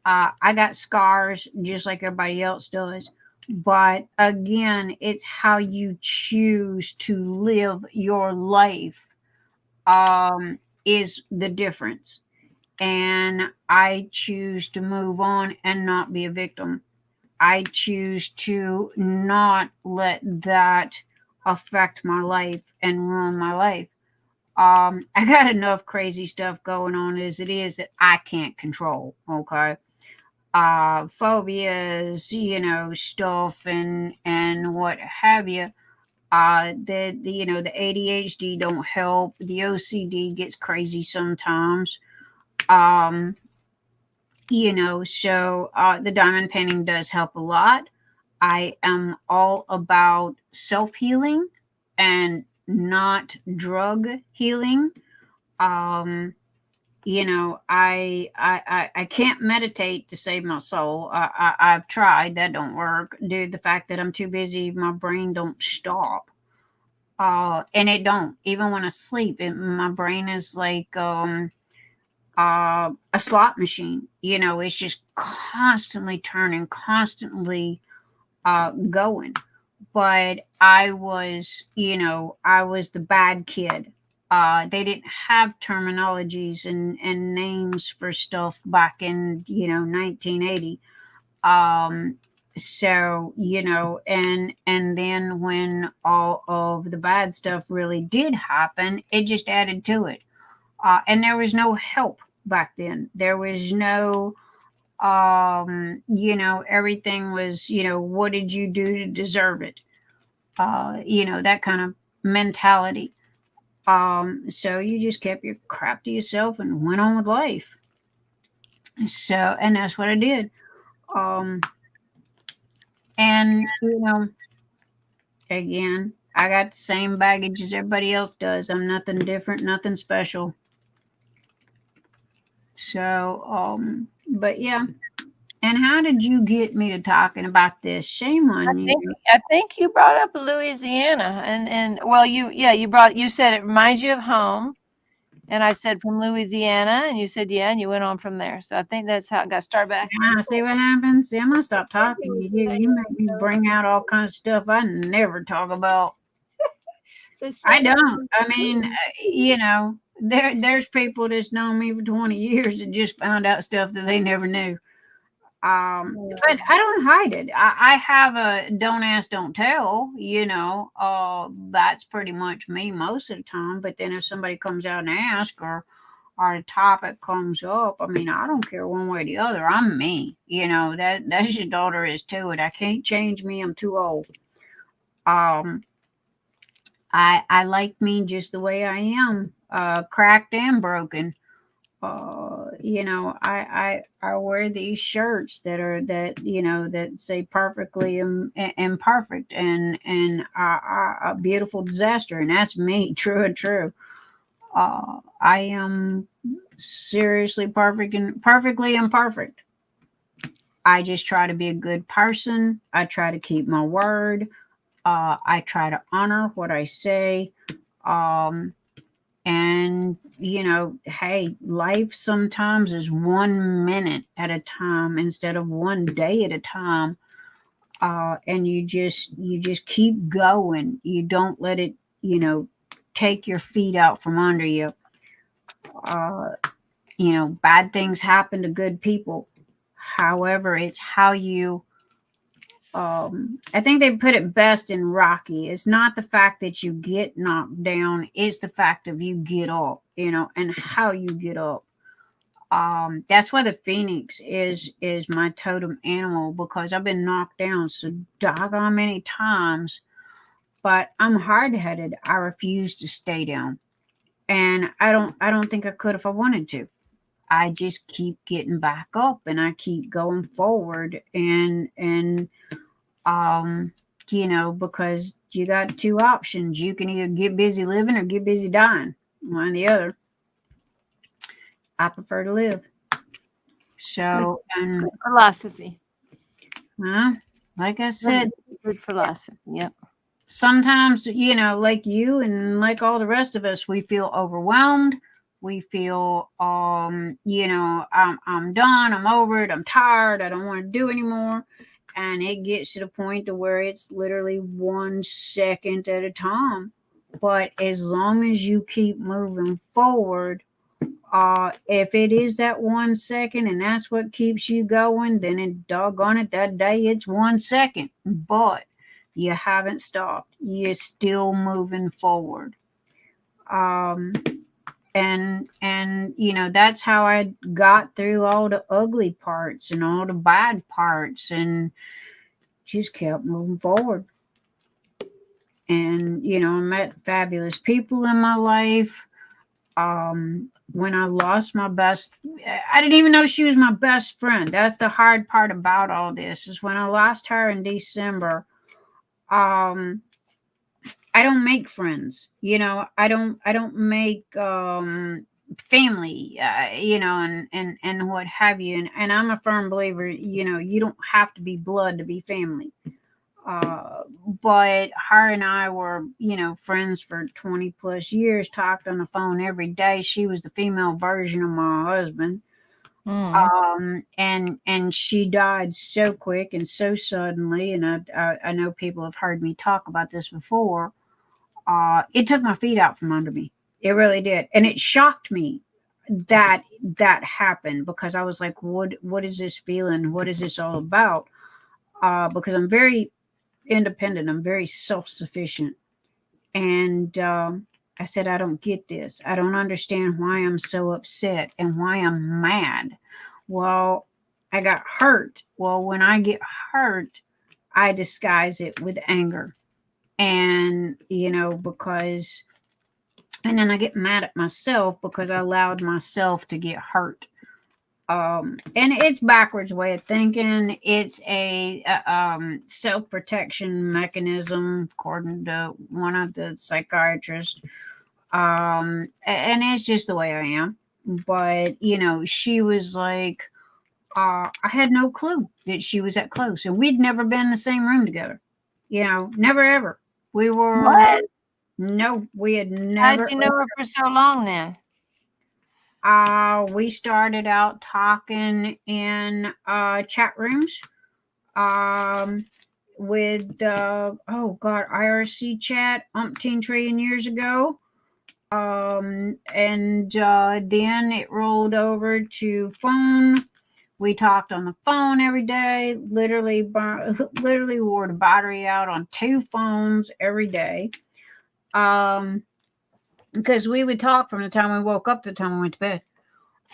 I got scars just like everybody else does. But again, it's how you choose to live your life is the difference. And I choose to move on and not be a victim. I choose to not let that affect my life and ruin my life. I got enough crazy stuff going on as it is that I can't control. Okay. Phobias, you know, stuff and what have you. You know, the ADHD don't help. The OCD gets crazy sometimes. You know, so the diamond painting does help a lot. I am all about self-healing and not drug healing. You know, I can't meditate to save my soul. I've tried, that don't work. Dude, the fact that I'm too busy, my brain don't stop. And it don't. Even when I sleep, my brain is like a slot machine. You know, it's just constantly turning, constantly going. But I was, you know, I was the bad kid. They didn't have terminologies and names for stuff back in, you know, 1980. So, you know, and then when all of the bad stuff really did happen, it just added to it. And there was no help back then. There was no, you know, everything was, you know, what did you do to deserve it? You know, that kind of mentality. So you just kept your crap to yourself and went on with life. So, and that's what I did. And, you know, again, I got the same baggage as everybody else does. I'm nothing different, nothing special. So, but yeah. And how did you get me to talking about this? Shame on you. I think you brought up Louisiana, and well, you said it reminds you of home, and I said from Louisiana, and you said yeah, and you went on from there. So I think that's how it got started back. See what happens? See, I'm gonna stop talking to you. You make me bring out all kinds of stuff I never talk about. I don't. I mean, you know, there's people that's known me for 20 years that just found out stuff that they never knew. But I don't hide it. I have a don't ask, don't tell, you know, that's pretty much me most of the time. But then if somebody comes out and asks, or or the topic comes up, I mean, I don't care one way or the other. I'm me. That's your daughter is to it. I can't change me. I'm too old. I like me just the way I am, cracked and broken. I wear these shirts that say perfectly imperfect and a beautiful disaster, and that's me, true and true. I am seriously perfect and perfectly imperfect. I just try to be a good person. I try to keep my word. I try to honor what I say. And, hey, life sometimes is 1 minute at a time instead of 1 day at a time. And you just keep going. You don't let it, take your feet out from under you. Bad things happen to good people. However, it's how you, I think they put it best in Rocky. It's not the fact that you get knocked down, it's the fact of you get up, and how you get up. That's why the phoenix is my totem animal, because I've been knocked down so doggone many times, but I'm hard-headed. I refuse to stay down, and I don't think I could if I wanted to. I just keep getting back up, and I keep going forward, and because you got two options. You can either get busy living or get busy dying. One or the other. I prefer to live. So, and Good philosophy. like I said, Good philosophy. Yep. sometimes, like you and like all the rest of us, we feel overwhelmed. We feel, I'm done. I'm over it. I'm tired. I don't want to do anymore. And it gets to the point to where it's literally 1 second at a time. But as long as you keep moving forward, if it is that 1 second and that's what keeps you going, then doggone it, that day it's 1 second. But you haven't stopped. You're still moving forward. And that's how I got through all the ugly parts and all the bad parts, and just kept moving forward. And I met fabulous people in my life. When I lost my I didn't even know she was my best friend. That's the hard part about all this, is when I lost her in December. I don't make friends, I don't make family, and what have you. And I'm a firm believer, you don't have to be blood to be family. But her and I were, friends for 20 plus years, talked on the phone every day. She was the female version of my husband. And she died so quick and so suddenly. And I know people have heard me talk about this before. It took my feet out from under me. It really did. And it shocked me that happened, because I was like, what is this feeling? What is this all about? Because I'm very independent. I'm very self-sufficient. And I said, I don't get this. I don't understand why I'm so upset and why I'm mad. Well, I got hurt. Well, when I get hurt, I disguise it with anger. And, because, and then I get mad at myself because I allowed myself to get hurt. And it's backwards way of thinking. It's a self-protection mechanism, according to one of the psychiatrists. And it's just the way I am. But, she was like, I had no clue that she was that close. And we'd never been in the same room together. Never, ever. We were. What? No, we had never. How'd you know her for so long then? We started out talking in chat rooms with IRC chat umpteen trillion years ago. And then it rolled over to phone. We talked on the phone every day, literally wore the battery out on 2 phones every day. Because we would talk from the time we woke up to the time we went to bed.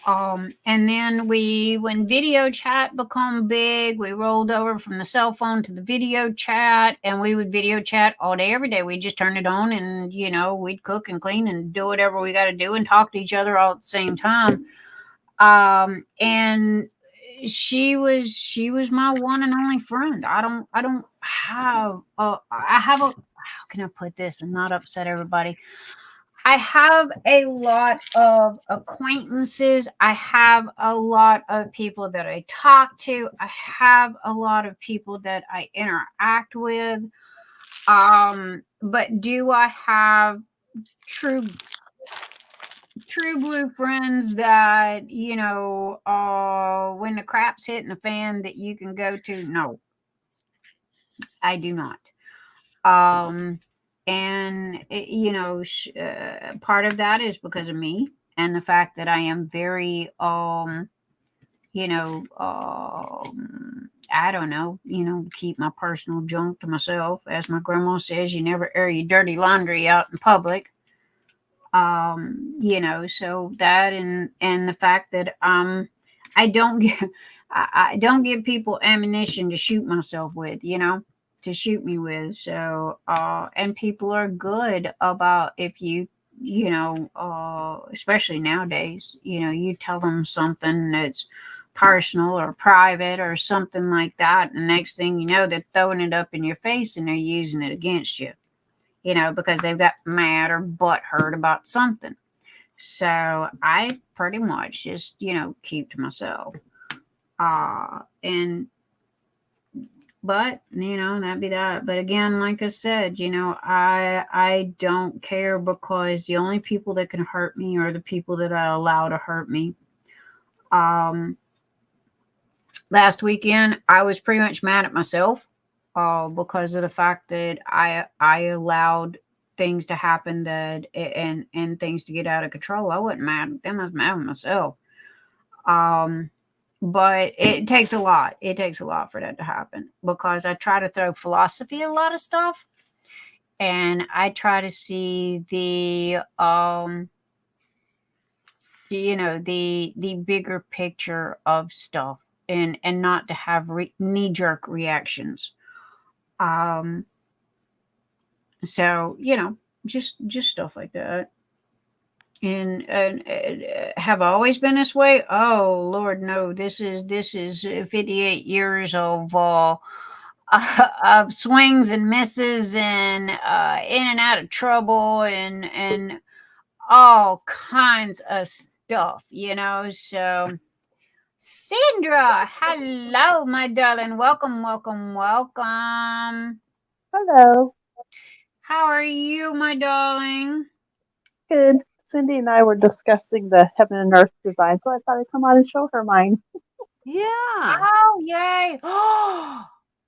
And then when video chat become big, we rolled over from the cell phone to the video chat, and we would video chat all day, every day. We just turn it on, and we'd cook and clean and do whatever we got to do and talk to each other all at the same time. And she was my one and only friend. I don't have I have a, how can I put this and not upset everybody? I have a lot of acquaintances. I have a lot of people that I talk to. I have a lot of people that I interact with. But do I have true blue friends that, when the crap's hitting the fan that you can go to? No, I do not. And part of that is because of me and the fact that I am very, I don't know, keep my personal junk to myself. As my grandma says, you never air your dirty laundry out in public. So that and the fact that I don't give people ammunition to shoot myself with, to shoot me with. So and people are good about if you especially nowadays, you tell them something that's personal or private or something like that, and next thing you know, they're throwing it up in your face and they're using it against you, because they've got mad or butthurt about something. So I pretty much just, keep to myself. But, that'd be that. But again, like I said, I don't care, because the only people that can hurt me are the people that I allow to hurt me. Last weekend, I was pretty much mad at myself. Because of the fact that I allowed things to happen that and things to get out of control. I wasn't mad at them. I was mad at myself. But it takes a lot. It takes a lot for that to happen, because I try to throw philosophy at a lot of stuff, and I try to see the the bigger picture of stuff, and not to have knee-jerk reactions. So just stuff like that. And have I always been this way? Oh Lord, no. This is 58 years of swings and misses, and in and out of trouble, and all kinds of stuff, So Sandra, hello, my darling. Welcome. Hello. How are you, my darling? Good. Cyndi and I were discussing the heaven and earth design, so I thought I'd come on and show her mine. Yeah. Oh, yay.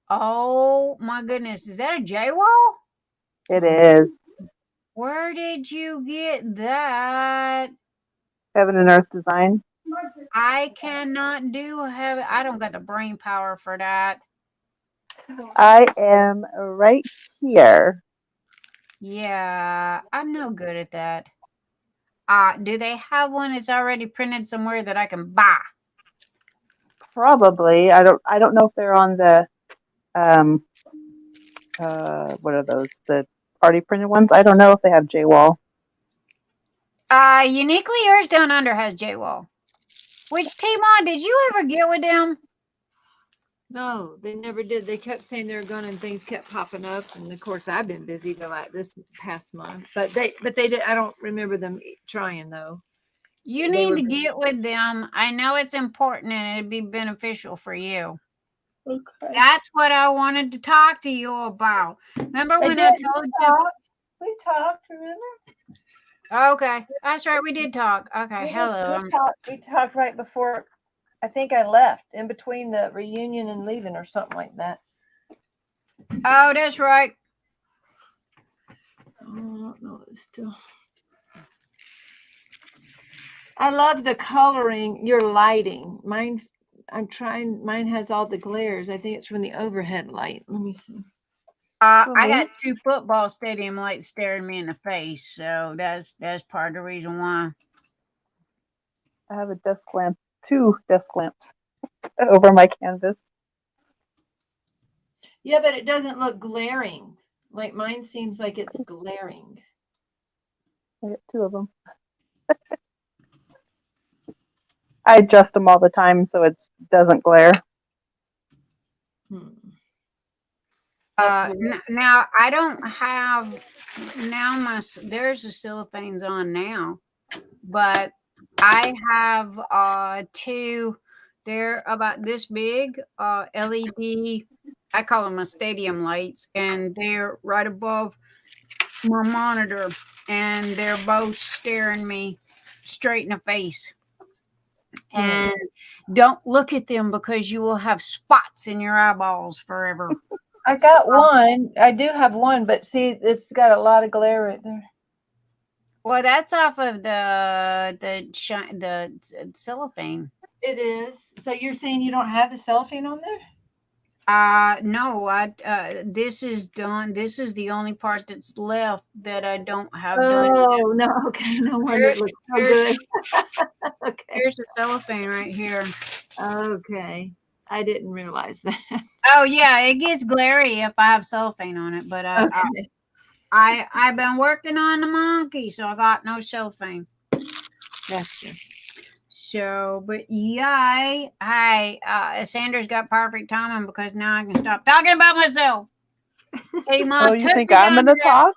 Oh, my goodness. Is that a J-wall? It is. Where did you get that? Heaven and earth design. I cannot do heaven. I don't got the brain power for that. I am right here. Yeah, I'm no good at that. Do they have one that's already printed somewhere that I can buy? Probably. I don't know if they're on the what are those? The party printed ones? I don't know if they have J-wall. Uniquely Yours Down Under has J-wall. Which Teemaw, did you ever get with them? No, they never did. They kept saying they were going, and things kept popping up. And of course, I've been busy like this past month. But they did. I don't remember them trying though. You need to get with them. I know it's important, and it'd be beneficial for you. Okay. That's what I wanted to talk to you about. Remember when I told you? We talked, remember? Okay, that's right. We did talk. Okay, hello. We talked right before. I think I left in between the reunion and leaving, or something like that. Oh, that's right. I don't know. It's still. I love the coloring. Your lighting. Mine has all the glares. I think it's from the overhead light. Let me see. I got 2 football stadium lights staring me in the face, so that's part of the reason why. I have a desk lamp, 2 desk lamps over my canvas. Yeah, but it doesn't look glaring. Like mine seems like it's glaring. I got 2 of them. I adjust them all the time so it doesn't glare. Now I don't have there's the cellophanes on now, but I have 2. They're about this big LED. I call them stadium lights, and they're right above my monitor, and they're both staring me straight in the face. And don't look at them because you will have spots in your eyeballs forever. I got one. I do have one, but see, it's got a lot of glare right there. Well, that's off of the cellophane. It is. So you're saying you don't have the cellophane on there? No. This is done. This is the only part that's left that I don't have done. Oh no. Okay. No wonder it looks so good. Okay. Here's the cellophane right here. Okay. I didn't realize that. Oh yeah, it gets glary if I have cellophane on it, but Okay. I've been working on the monkey, so I got no cellophane. That's good. So, but yay! Hey, Sandra's got perfect timing because now I can stop talking about myself. Teemaw, Oh, you think I'm going to talk?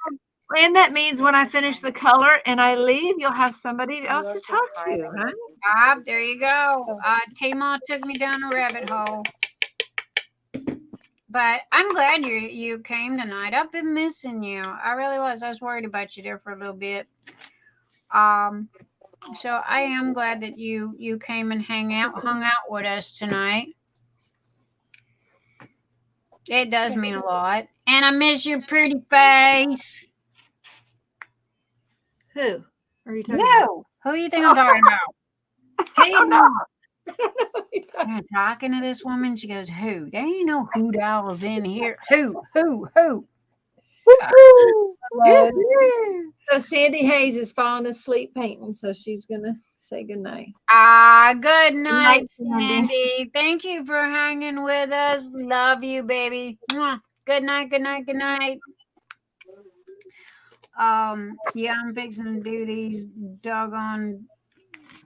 And that means when I finish the color and I leave, you'll have somebody else to talk to, huh? There you go. Teemaw took me down a rabbit hole. But I'm glad you came tonight. I've been missing you. I really was. I was worried about you there for a little bit. So I am glad that you came and hung out with us tonight. It does mean a lot. And I miss your pretty face. Who are you talking about? Who you think I'm talking about? Teemaw. I'm talking to this woman. She goes, "Who? There ain't no hoot owls in here. Who? So Sandy Hayes is falling asleep painting, so she's gonna say goodnight. Good night, Sandy. Thank you for hanging with us. Love you, baby. Mwah. Good night. Yeah, I'm fixing to do these doggone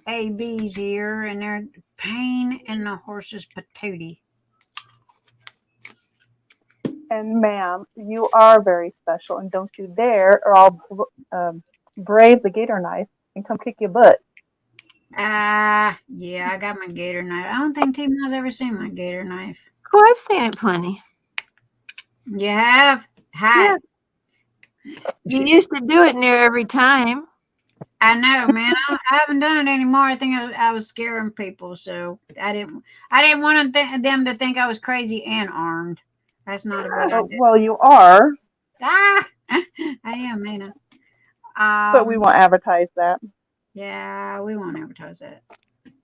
ABs here, and they're pain in the horse's patootie. And ma'am, you are very special, and don't you dare, or I'll brave the gator knife and come kick your butt. Yeah, I got my gator knife. I don't think Teemaw's ever seen my gator knife. Oh, I've seen it plenty. You have? Yeah. You used to do it near every time. I know, man. I haven't done it anymore. I think I was scaring people, so I didn't want them to think I was crazy and armed. That's not a good idea. Well, you are. I am, ain't I? But we won't advertise that. Yeah, we won't advertise that.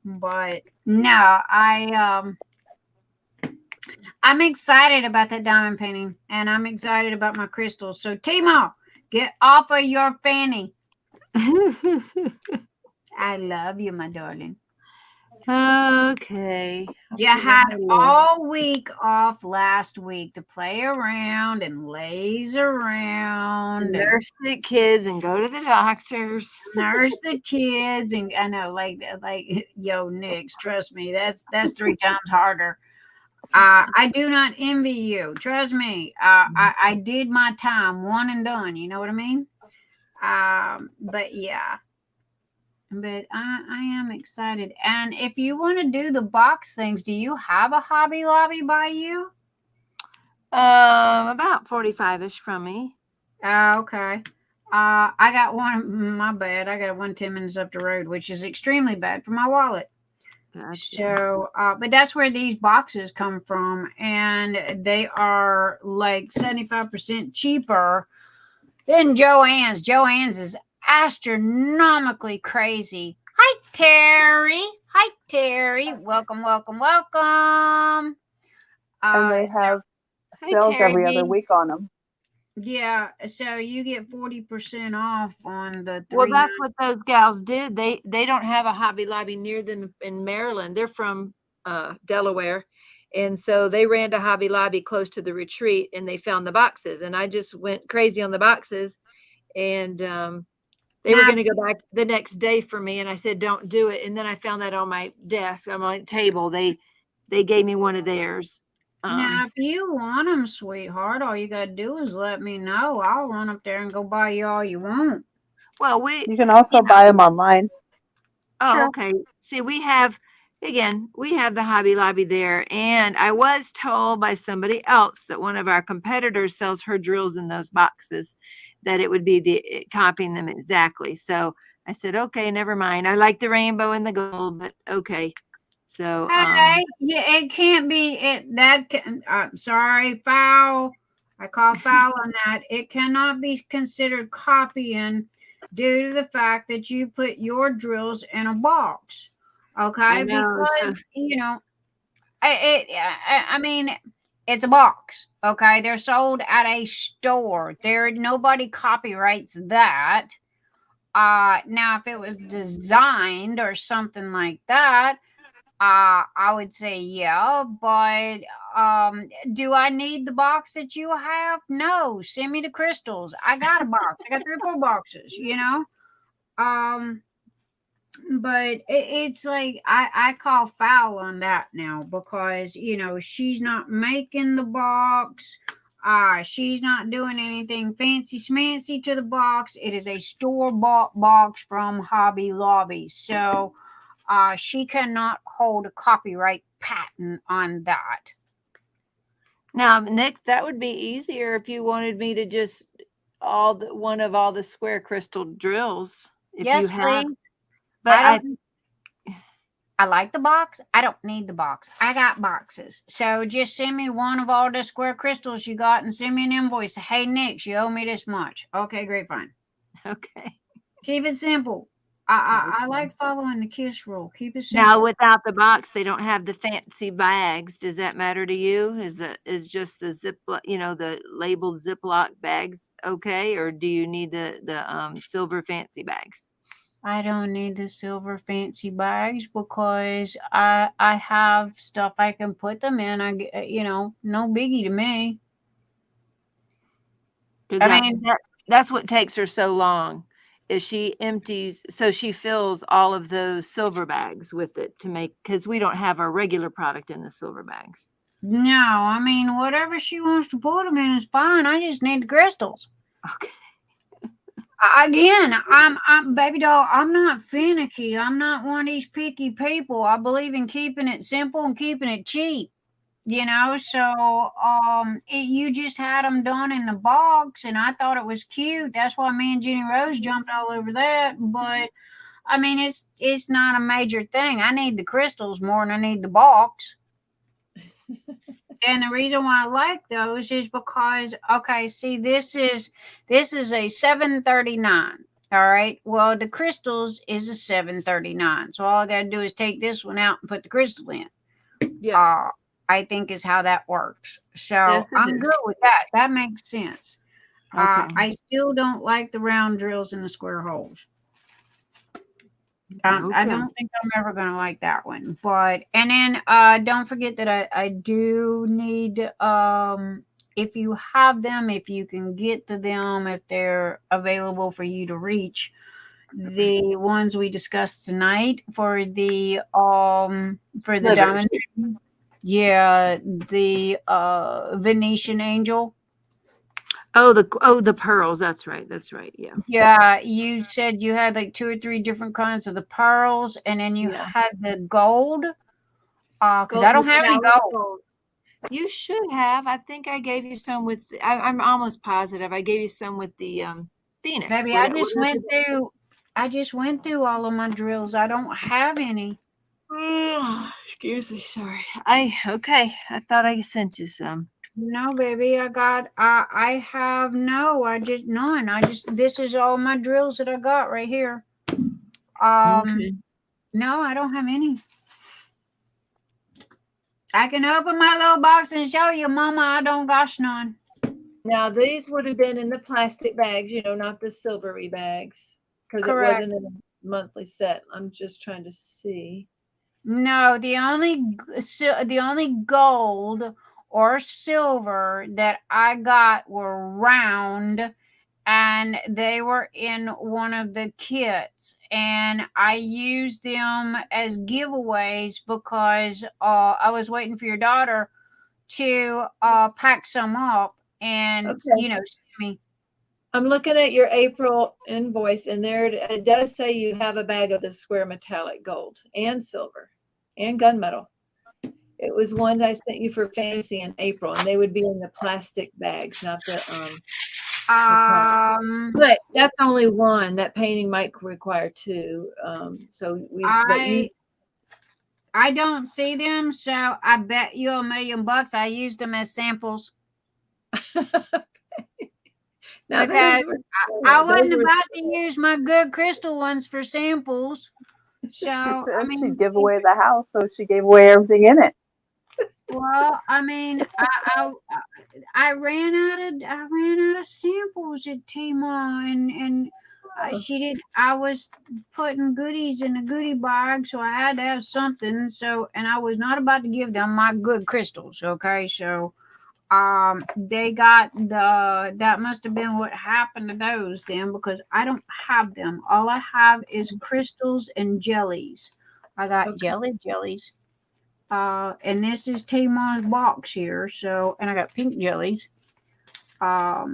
But no, I'm excited about that diamond painting, and I'm excited about my crystals. So, Teemaw, get off of your fanny. I love you, my darling. Okay. You had all week off last week to play around and laze around. Nurse the kids and go to the doctors. Nurse the kids. And I know, like, yo, Nix, trust me, that's 3 times harder. I do not envy you. Trust me. I did my time, one and done. You know what I mean? But yeah. But I am excited. And if you want to do the box things, do you have a Hobby Lobby by you? About 45-ish from me. Okay. I got one, my bad. I got one 10 minutes up the road, which is extremely bad for my wallet. Gotcha. So, but that's where these boxes come from. And they are like 75% cheaper than Joann's. Joann's is astronomically crazy. Hi, Terry. Welcome. And they have sales every other week on them. Yeah, so you get 40% off on the Well, three. that's what those gals did. They don't have a Hobby Lobby near them in Maryland. They're from Delaware. And so they ran to Hobby Lobby close to the retreat and they found the boxes. And I just went crazy on the boxes. And they were Now, going to go back the next day for me. And I said, don't do it. And then I found that on my desk, on my table. They gave me one of theirs. now, if you want them, sweetheart, all you got to do is let me know. I'll run up there and go buy you all you want. Well, You can also buy them online. Oh, Sure. okay. See, we have the Hobby Lobby there. And I was told by somebody else that one of our competitors sells her drills in those boxes, that it would be copying them exactly. So I said, okay, never mind. I like the rainbow and the gold, but okay. So, Hey, yeah, it can't be it that can sorry, foul. I call foul on that. It cannot be considered copying due to the fact that you put your drills in a box. Okay, I know. because So, you know, I mean, it's a box. Okay, they're sold at a store. Nobody copyrights that. Now if it was designed or something like that, I would say yeah, but do I need the box that you have? No, send me the crystals. I got a box. I got 3 or 4 boxes, you know. But it's like I call foul on that now because you know she's not making the box. She's not doing anything fancy smancy to the box. It is a store-bought box from Hobby Lobby. So she cannot hold a copyright patent on that. now, Nick, that would be easier if you wanted me to just one of all the square crystal drills. If you Yes, have, please. but I like the box. I don't need the box. I got boxes. So just send me one of all the square crystals you got and send me an invoice. Hey, Nick, you owe me this much. Okay, great, fine. okay. Keep it simple. I like following the KISS rule. Keep it simple. Now, without the box, they don't have the fancy bags. Does that matter to you? Is just the the labeled Ziploc bags okay, or do you need the silver fancy bags? I don't need the silver fancy bags because I have stuff I can put them in. No biggie to me. Because that's what takes her so long. Is she empties, so she fills all of those silver bags with it because we don't have our regular product in the silver bags. No, I mean, whatever she wants to put them in is fine. I just need the crystals. Okay. Again, I'm baby doll. I'm not finicky. I'm not one of these picky people. I believe in keeping it simple and keeping it cheap. So you just had them done in the box, and I thought it was cute. That's why me and JeniRose jumped all over that. But I mean, it's not a major thing. I need the crystals more than I need the box. And the reason why I like those is because, okay, see, this is a 739. All right. Well, the crystals is a 739. So all I got to do is take this one out and put the crystal in. Yeah. I think is how that works. So Yes, I'm good with that. That makes sense. Okay. I still don't like the round drills and the square holes. I don't think I'm ever going to like that one. But, and then don't forget that I do need, if you have them, if you can get to them, if they're available for you to reach, the ones we discussed tonight for the diamond. Yeah, the Venetian angel. Oh, the pearls. That's right. Yeah. Yeah, you said you had like 2 or 3 different kinds of the pearls, and then you had the gold. Because I don't have any gold. You should have. I think I gave you some with. I'm almost positive I gave you some with the Phoenix. Baby, I just went through all of my drills. I don't have any. Excuse me, sorry. I thought I sent you some. No, baby, I have none. This is all my drills that I got right here. No, I don't have any. I can open my little box and show you, Mama, I don't got none. Now these would have been in the plastic bags, not the silvery bags, because it Correct. wasn't in a monthly set. I'm just trying to see. No, the only gold or silver that I got were round, and they were in one of the kits, and I used them as giveaways because I was waiting for your daughter to pack some up and Okay. send me. I'm looking at your April invoice, and there it does say you have a bag of the square metallic gold and silver and gunmetal. It was ones I sent you for fantasy in April, and they would be in the plastic bags, not the But that's only one. That painting might require two. I don't see them, so I bet you $1 million I used them as samples. Now because I wasn't about to use my good crystal ones for samples. So I mean, she'd give away the house, so she gave away everything in it. Well, I mean, I ran out of samples at Teemaw, and I was putting goodies in a goodie bag, so I had to have something. So, and I was not about to give them my good crystals. Okay, so they got that must have been what happened to those then, because I don't have them. All I have is crystals and jellies. I got jellies. And this is Teemaw's box here. So, and I got pink jellies. I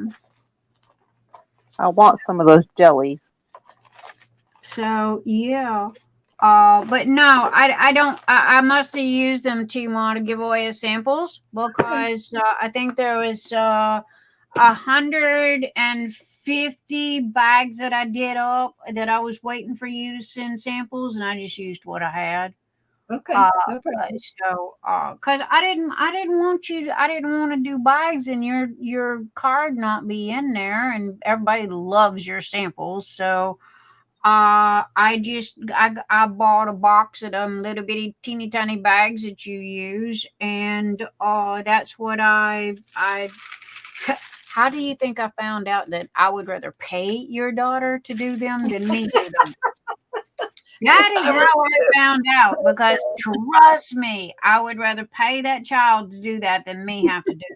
want some of those jellies. So yeah. But no, I don't. I must have used them, Teemaw, to give away as samples, because I think there was 150 bags that I did up that I was waiting for you to send samples, and I just used what I had. Okay. So, cause I didn't want to do bags and your card not be in there, and everybody loves your samples. So, I bought a box of them little bitty teeny tiny bags that you use, and that's what I. How do you think I found out that I would rather pay your daughter to do them than me do them? That is how I found out, because trust me, I would rather pay that child to do that than me have to do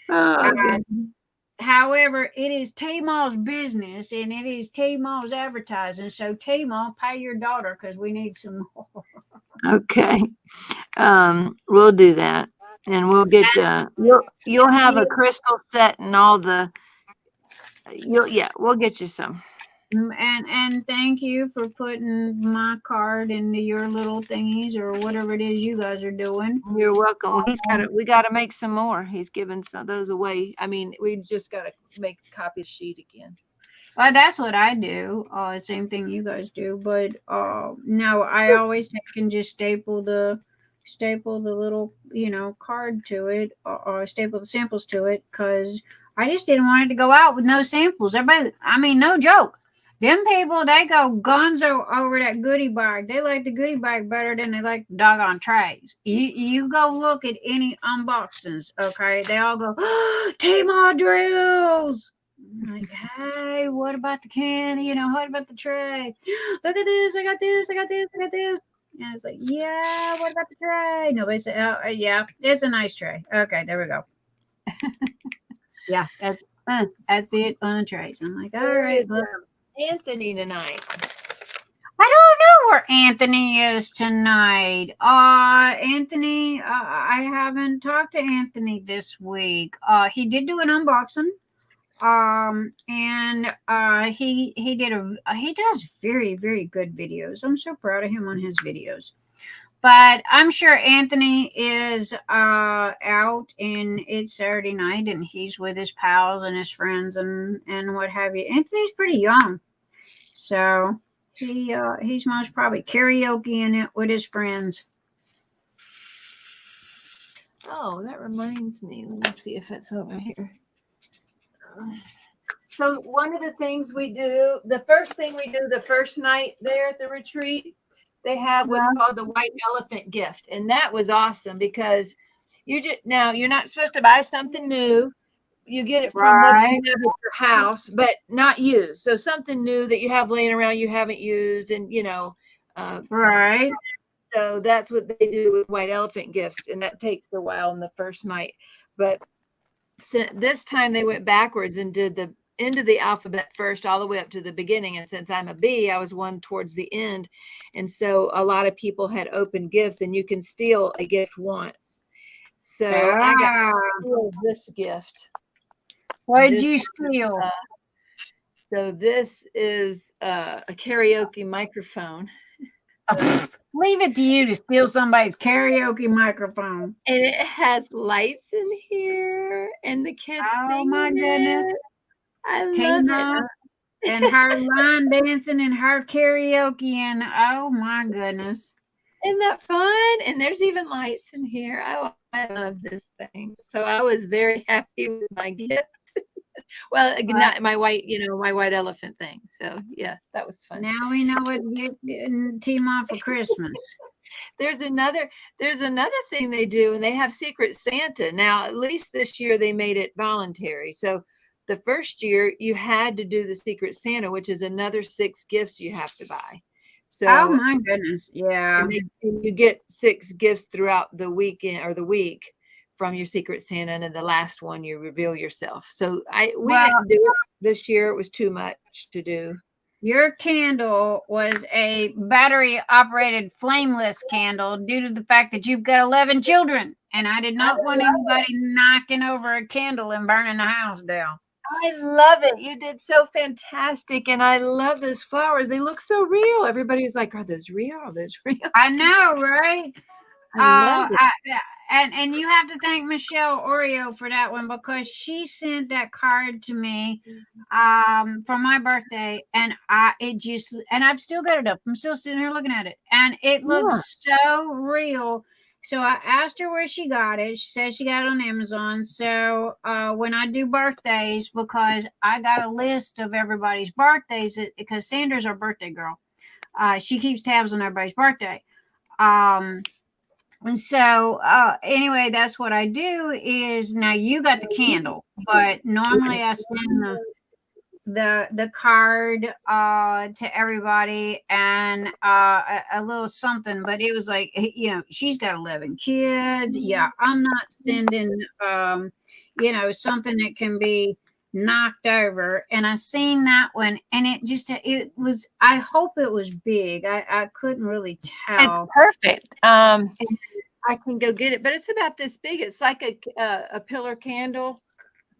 them. However, it is Teemaw's business and it is Teemaw's advertising. So Teemaw, pay your daughter because we need some more. Okay. We'll do that. And we'll get you'll have a crystal set and all the we'll get you some. And thank you for putting my card into your little thingies or whatever it is you guys are doing. You're welcome. We got to make some more. He's giving some of those away. I mean, We just got to make a copy sheet again. Well, that's what I do. Same thing you guys do. But no, I always take and just staple the little card to it, or staple the samples to it, because I just didn't want it to go out with no samples. Everybody, I mean, no joke. Them people, they go gonzo over that goodie bag. They like the goodie bag better than they like the doggone trays. You go look at any unboxings, okay? They all go, Teemaw drills. I'm like, hey, what about the can? What about the tray? Look at this. I got this. I got this. I got this. And it's like, yeah, what about the tray? Nobody said, oh, yeah, it's a nice tray. Okay, there we go. Yeah, that's it on the trays. I'm like, all right, look. Anthony tonight. I don't know where Anthony is tonight. Anthony, I haven't talked to Anthony this week. He did do an unboxing. And he does very, very good videos. I'm so proud of him on his videos. But I'm sure Anthony is out, and it's Saturday night, and he's with his pals and his friends and what have you. Anthony's pretty young, so he's most probably karaokeing it with his friends. Oh, that reminds me. Let me see if it's over here. So one of the things we do, the first thing we do the first night there at the retreat, they have what's called the white elephant gift. And that was awesome, because you're not supposed to buy something new. you get it from what you Right. have at your house, but not used. So something new that you have laying around you haven't used, and Right. so that's what they do with white elephant gifts, and that takes a while on the first night. But this time they went backwards and did the end of the alphabet first, all the way up to the beginning. And since I'm a B, I was one towards the end, and so a lot of people had open gifts, and you can steal a gift once. So I got this gift. What did This you is, steal? So this is a karaoke microphone. Leave it to you to steal somebody's karaoke microphone. And it has lights in here, and the kids Oh my goodness. I love Teemaw it. and her line dancing and her karaoke, and oh my goodness. Isn't that fun? And there's even lights in here. I love this thing. So I was very happy with my gift. Well, not my white, my white elephant thing. So yeah, that was fun. Now we know what to get Teemaw for Christmas. There's another thing they do, and they have Secret Santa. Now, at least this year they made it voluntary. So the first year you had to do the Secret Santa, which is another 6 gifts you have to buy. So oh my goodness. Yeah. and you get 6 gifts throughout the weekend or the week from your Secret Santa, and then the last one you reveal yourself. So we didn't do it this year. It was too much to do. Your candle was a battery operated flameless candle due to the fact that you've got 11 children, and I did not want anybody knocking over a candle and burning the house down. I love it. You did so fantastic, and I love those flowers. They look so real. Everybody's like, "Are those real? Are those real?" I know, right? I love it. And you have to thank Michelle Oriold for that one, because she sent that card to me for my birthday, and I've still got it up. I'm still sitting here looking at it, and it looks so real. So I asked her where she got it. She says she got it on Amazon. So when I do birthdays, because I got a list of everybody's birthdays, because Sandra's our birthday girl. She keeps tabs on everybody's birthday. And so anyway, that's what I do. Is now you got the candle, but normally I send the card to everybody, and a little something. But it was like, she's got 11 kids. Yeah, I'm not sending something that can be knocked over. And I seen that one, and it was, I hope it was big. I couldn't really tell. It's perfect. I can go get it, but it's about this big. It's like a pillar candle.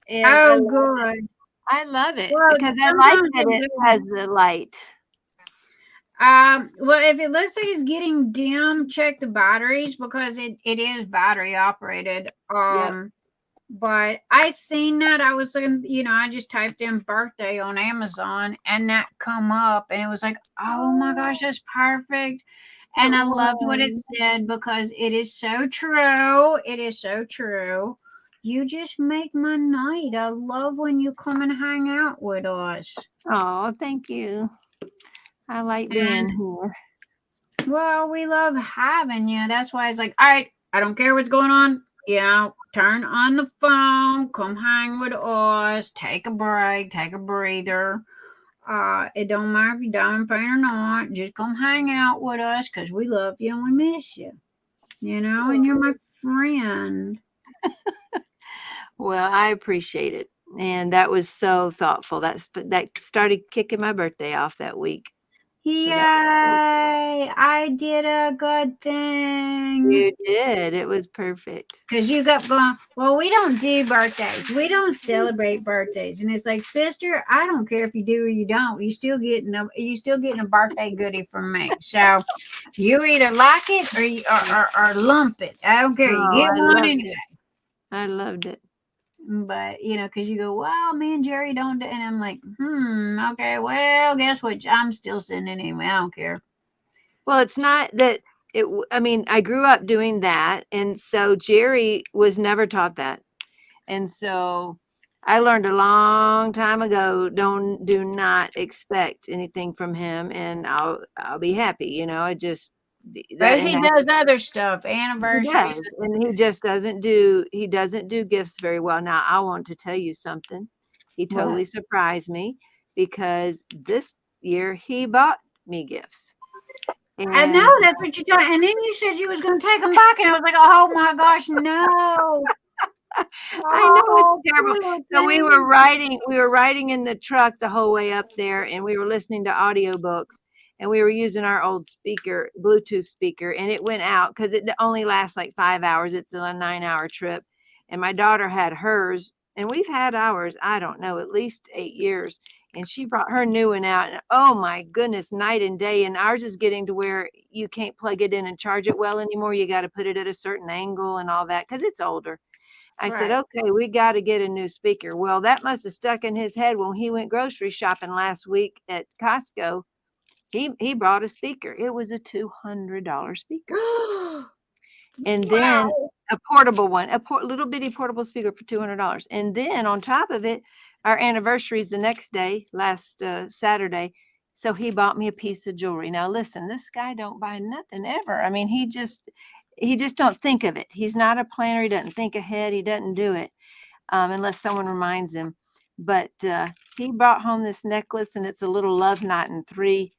And good. I love it, Well, because I like that it has the light. Well, if it looks like it's getting dim, check the batteries, because it is battery operated. But I seen that. I was looking, I just typed in birthday on Amazon, and that come up, and it was like, oh my gosh, that's perfect. And I loved what it said, because it is so true. It is so true. You just make my night. I love when you come and hang out with us. Oh, thank you. I like being here. Well, we love having you. That's why it's like, all right, I don't care what's going on. Turn on the phone, come hang with us, take a break, take a breather. It don't matter if you're diamond paint or not. Just come hang out with us, because we love you and we miss you. And you're my friend. Well, I appreciate it. And that was so thoughtful. That started kicking my birthday off that week. Yay! I did a good thing. You did. It was perfect. Because you got going, well, we don't do birthdays. We don't celebrate birthdays. And it's like, sister, I don't care if you do or you don't. You still getting a birthday goodie from me. So you either like it or lump it. I don't care. You get one anyway. I loved it. But, because you go, well, me and Jerry don't do, and I'm like, okay, well, guess what? I'm still sending it anyway. I don't care. Well, it's not that I grew up doing that. And so Jerry was never taught that. And so I learned a long time ago, do not expect anything from him, and I'll be happy. But and he that- does other stuff, he anniversaries. does, and he just doesn't do gifts very well. Now I want to tell you something. He totally surprised me because this year he bought me gifts. I know that's what you're talking. And then you said you was going to take them back, and I was like, "Oh my gosh, no!" I know Oh, it's terrible. poor So we thing. were riding in the truck the whole way up there, and we were listening to audiobooks, and we were using our old speaker, Bluetooth speaker, and it went out because it only lasts like 5 hours. It's a 9-hour trip. And my daughter had hers, and we've had ours, I don't know, at least 8 years. And she brought her new one out, and oh my goodness, night and day. And ours is getting to where you can't plug it in and charge it well anymore. You got to put it at a certain angle and all that because it's older. I said, Right. okay, we got to get a new speaker. Well, that must have stuck in his head when he went grocery shopping last week at Costco. He brought a speaker. It was a $200 speaker. And then a portable one, little bitty portable speaker for $200. And then on top of it, our anniversary is the next day, last Saturday. So he bought me a piece of jewelry. Now, listen, this guy don't buy nothing ever. I mean, he just don't think of it. He's not a planner. He doesn't think ahead. He doesn't do it unless someone reminds him. But he brought home this necklace, and it's a little love knot in 3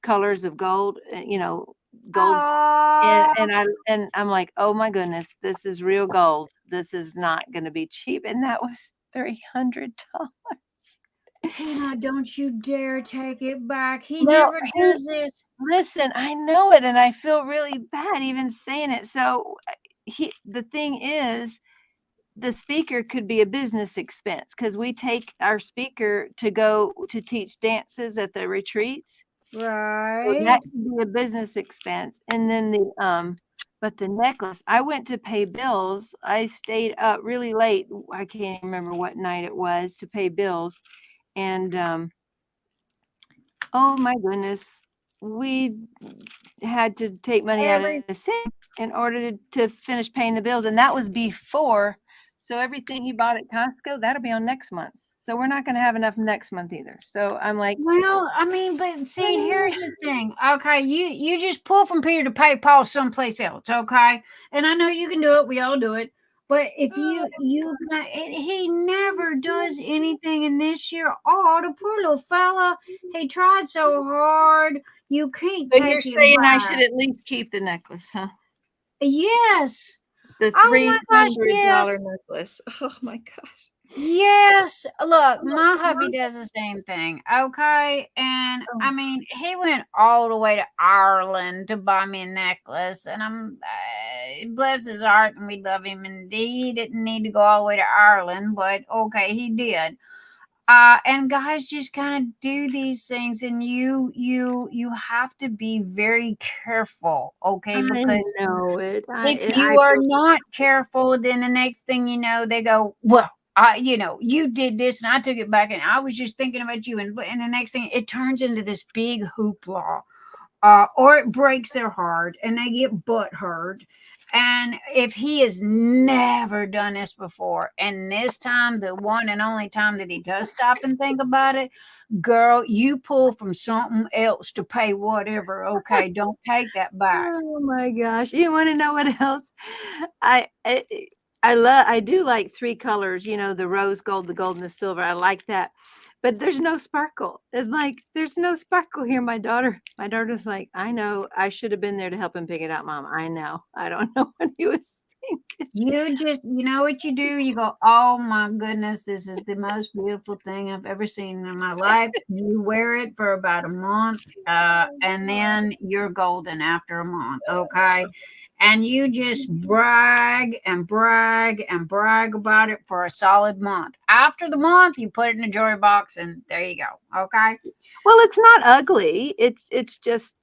colors of gold, gold. And I'm like, oh my goodness, this is real gold. This is not going to be cheap. And that was $300. Tina, don't you dare take it back. He No, never does this. Listen, I know it, and I feel really bad even saying it. So the thing is, the speaker could be a business expense because we take our speaker to go to teach dances at the retreats. Right. So that could be a business expense. And then but the necklace, I went to pay bills. I stayed up really late. I can't remember what night it was to pay bills. And oh my goodness, we had to take money out of the sink in order to finish paying the bills. And that was before. So everything he bought at Costco, that'll be on next month's. So we're not going to have enough next month either. So I'm like, well, I mean, but see, here's the thing. Okay, you just pull from Peter to pay Paul someplace else. Okay, and I know you can do it. We all do it. But if he never does anything. And this year, oh, the poor little fella, he tried so hard. You can't. So take you're it saying I back. should at least keep the necklace, huh? Yes. The Oh my gosh, $300 yes. necklace. Oh my gosh. Yes. Look, my hubby does the same thing. Okay. And I mean, he went all the way to Ireland to buy me a necklace. And I'm, bless his heart, and we love him. And he didn't need to go all the way to Ireland, but okay, he did. And guys just kind of do these things, and you have to be very careful, okay? Because I know it. if you are not careful, then the next thing you know, they go, well, you did this and I took it back and I was just thinking about you. And the next thing, it turns into this big hoopla, or it breaks their heart and they get butt hurt. And if he has never done this before, and this time, the one and only time that he does stop and think about it, girl, you pull from something else to pay whatever. Okay, don't take that back. Oh my gosh. You want to know what else? I do like 3 colors, the rose gold, the gold, and the silver. I like that. But there's no sparkle. It's like, there's no sparkle here. My daughter's like, I know, I should have been there to help him pick it out, Mom. I know. I don't know what he was thinking. You know what you do? You go, oh my goodness, this is the most beautiful thing I've ever seen in my life. You wear it for about a month, and then you're golden after a month, okay? And you just brag and brag and brag about it for a solid month. After the month, you put it in a jewelry box, and there you go, okay? Well, it's not ugly. It's just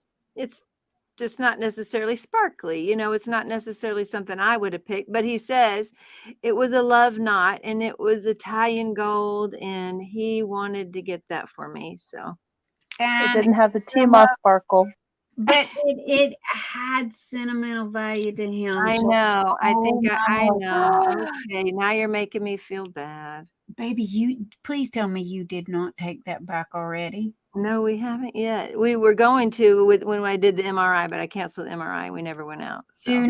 not necessarily sparkly. It's not necessarily something I would have picked. But he says it was a love knot and it was Italian gold, and he wanted to get that for me. So It didn't have the Teemaw sparkle. But it had sentimental value to him. I so- know. I think Oh I my know. God. Okay, now you're making me feel bad. Baby, you please tell me you did not take that back already. No, we haven't yet. We were going to when I did the MRI, but I canceled the MRI. We never went out. So. Do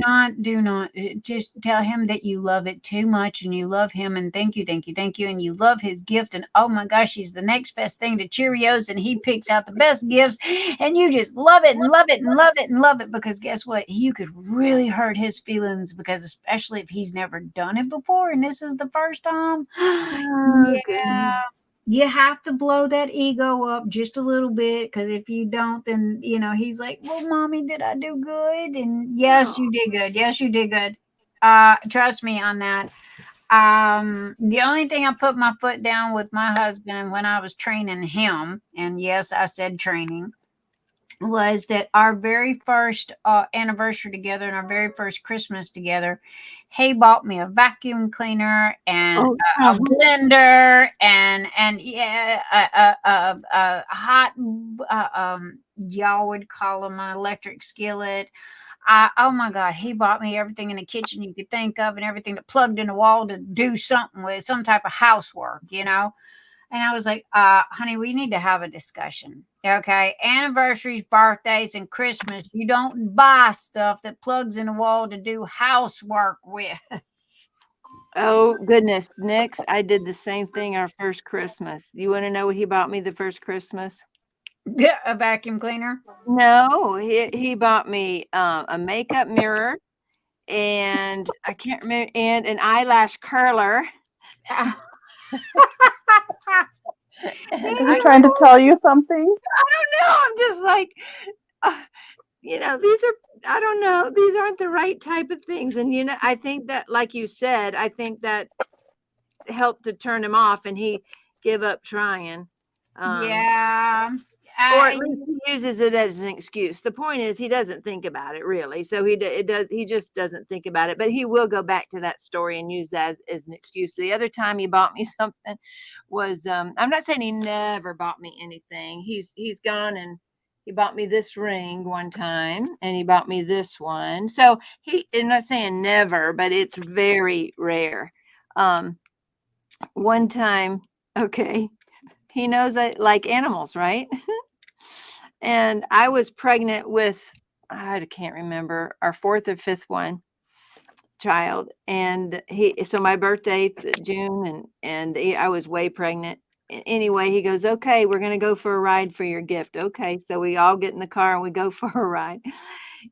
not. Just tell him that you love it too much and you love him and thank you. And you love his gift. And oh my gosh, he's the next best thing to Cheerios. And he picks out the best gifts. And you just love it and love it and love it and love it. Because guess what? You could really hurt his feelings because especially if he's never done it before and this is the first time. Oh, Yeah. You have to blow that ego up just a little bit because if you don't, then he's like, "Well, mommy, did I do good?" And yes, you did good. Yes, you did good. Trust me on that. The only thing I put my foot down with my husband when I was training him, and yes, I said training, was that our very first anniversary together and our very first Christmas together, he bought me a vacuum cleaner and a blender and a hot y'all would call them an electric skillet. Oh my God, he bought me everything in the kitchen you could think of and everything that plugged in the wall to do something with some type of housework, And I was like, honey, we need to have a discussion. Okay. Anniversaries, birthdays, and Christmas. You don't buy stuff that plugs in the wall to do housework with. Oh, goodness. Nix, I did the same thing our first Christmas. You want to know what he bought me the first Christmas? A vacuum cleaner? No, he bought me a makeup mirror and I can't remember, and an eyelash curler. Is he trying to tell you something? I don't know. I'm just like, I don't know. These aren't the right type of things. And, I think that, like you said, I think that helped to turn him off and he give up trying. Yeah. Or at least he uses it as an excuse. The point is he doesn't think about it really. So he just doesn't think about it, but he will go back to that story and use that as an excuse. The other time he bought me something was, I'm not saying he never bought me anything. He's gone and he bought me this ring one time and he bought me this one. So I'm not saying never, but it's very rare. One time, okay. He knows I like animals, right? And I was pregnant with, I can't remember, our fourth or fifth child. And so my birthday, June, and I was way pregnant. Anyway, he goes, okay, we're going to go for a ride for your gift. Okay. So we all get in the car and we go for a ride.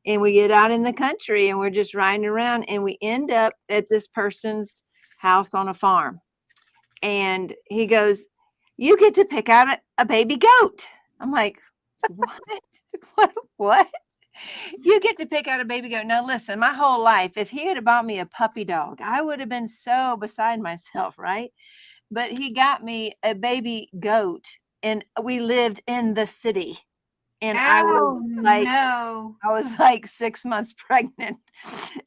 And we get out in the country and we're just riding around and we end up at this person's house on a farm. And he goes, you get to pick out a baby goat. I'm like, what? You get to pick out a baby goat. Now, listen, my whole life, if he had bought me a puppy dog, I would have been so beside myself, right? But he got me a baby goat and we lived in the city. And I was like 6 months pregnant.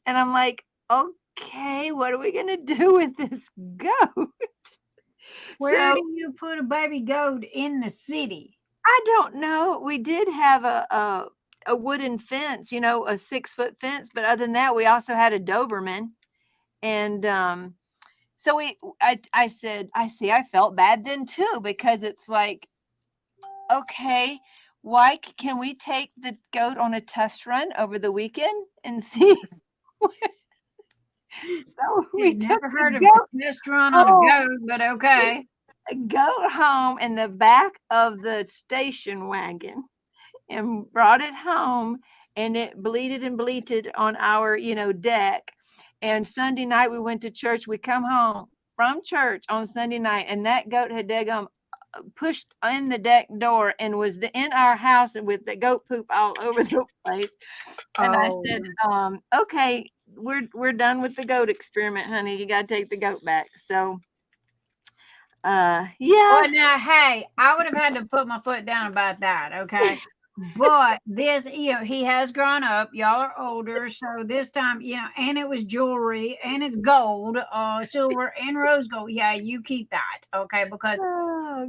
And I'm like, okay, what are we going to do with this goat? Where do you put a baby goat in the city? I don't know. We did have a wooden fence, a 6-foot fence. But other than that, we also had a Doberman. And so I said, I felt bad then too, because it's like, okay, why can we take the goat on a test run over the weekend and see? So we never heard of a test run on a goat, but okay. A goat home in the back of the station wagon and brought it home, and it bleated and bleated on our, deck. And Sunday night we went to church. We come home from church on Sunday night, and that goat had pushed in the deck door and was in our house and with the goat poop all over the place. And I said, okay, we're done with the goat experiment, honey. You got to take the goat back. So, yeah. Well, now, hey, I would have had to put my foot down about that. Okay. But this, he has grown up. Y'all are older. So this time, and it was jewelry and it's gold, silver and rose gold. Yeah, you keep that. Okay. Because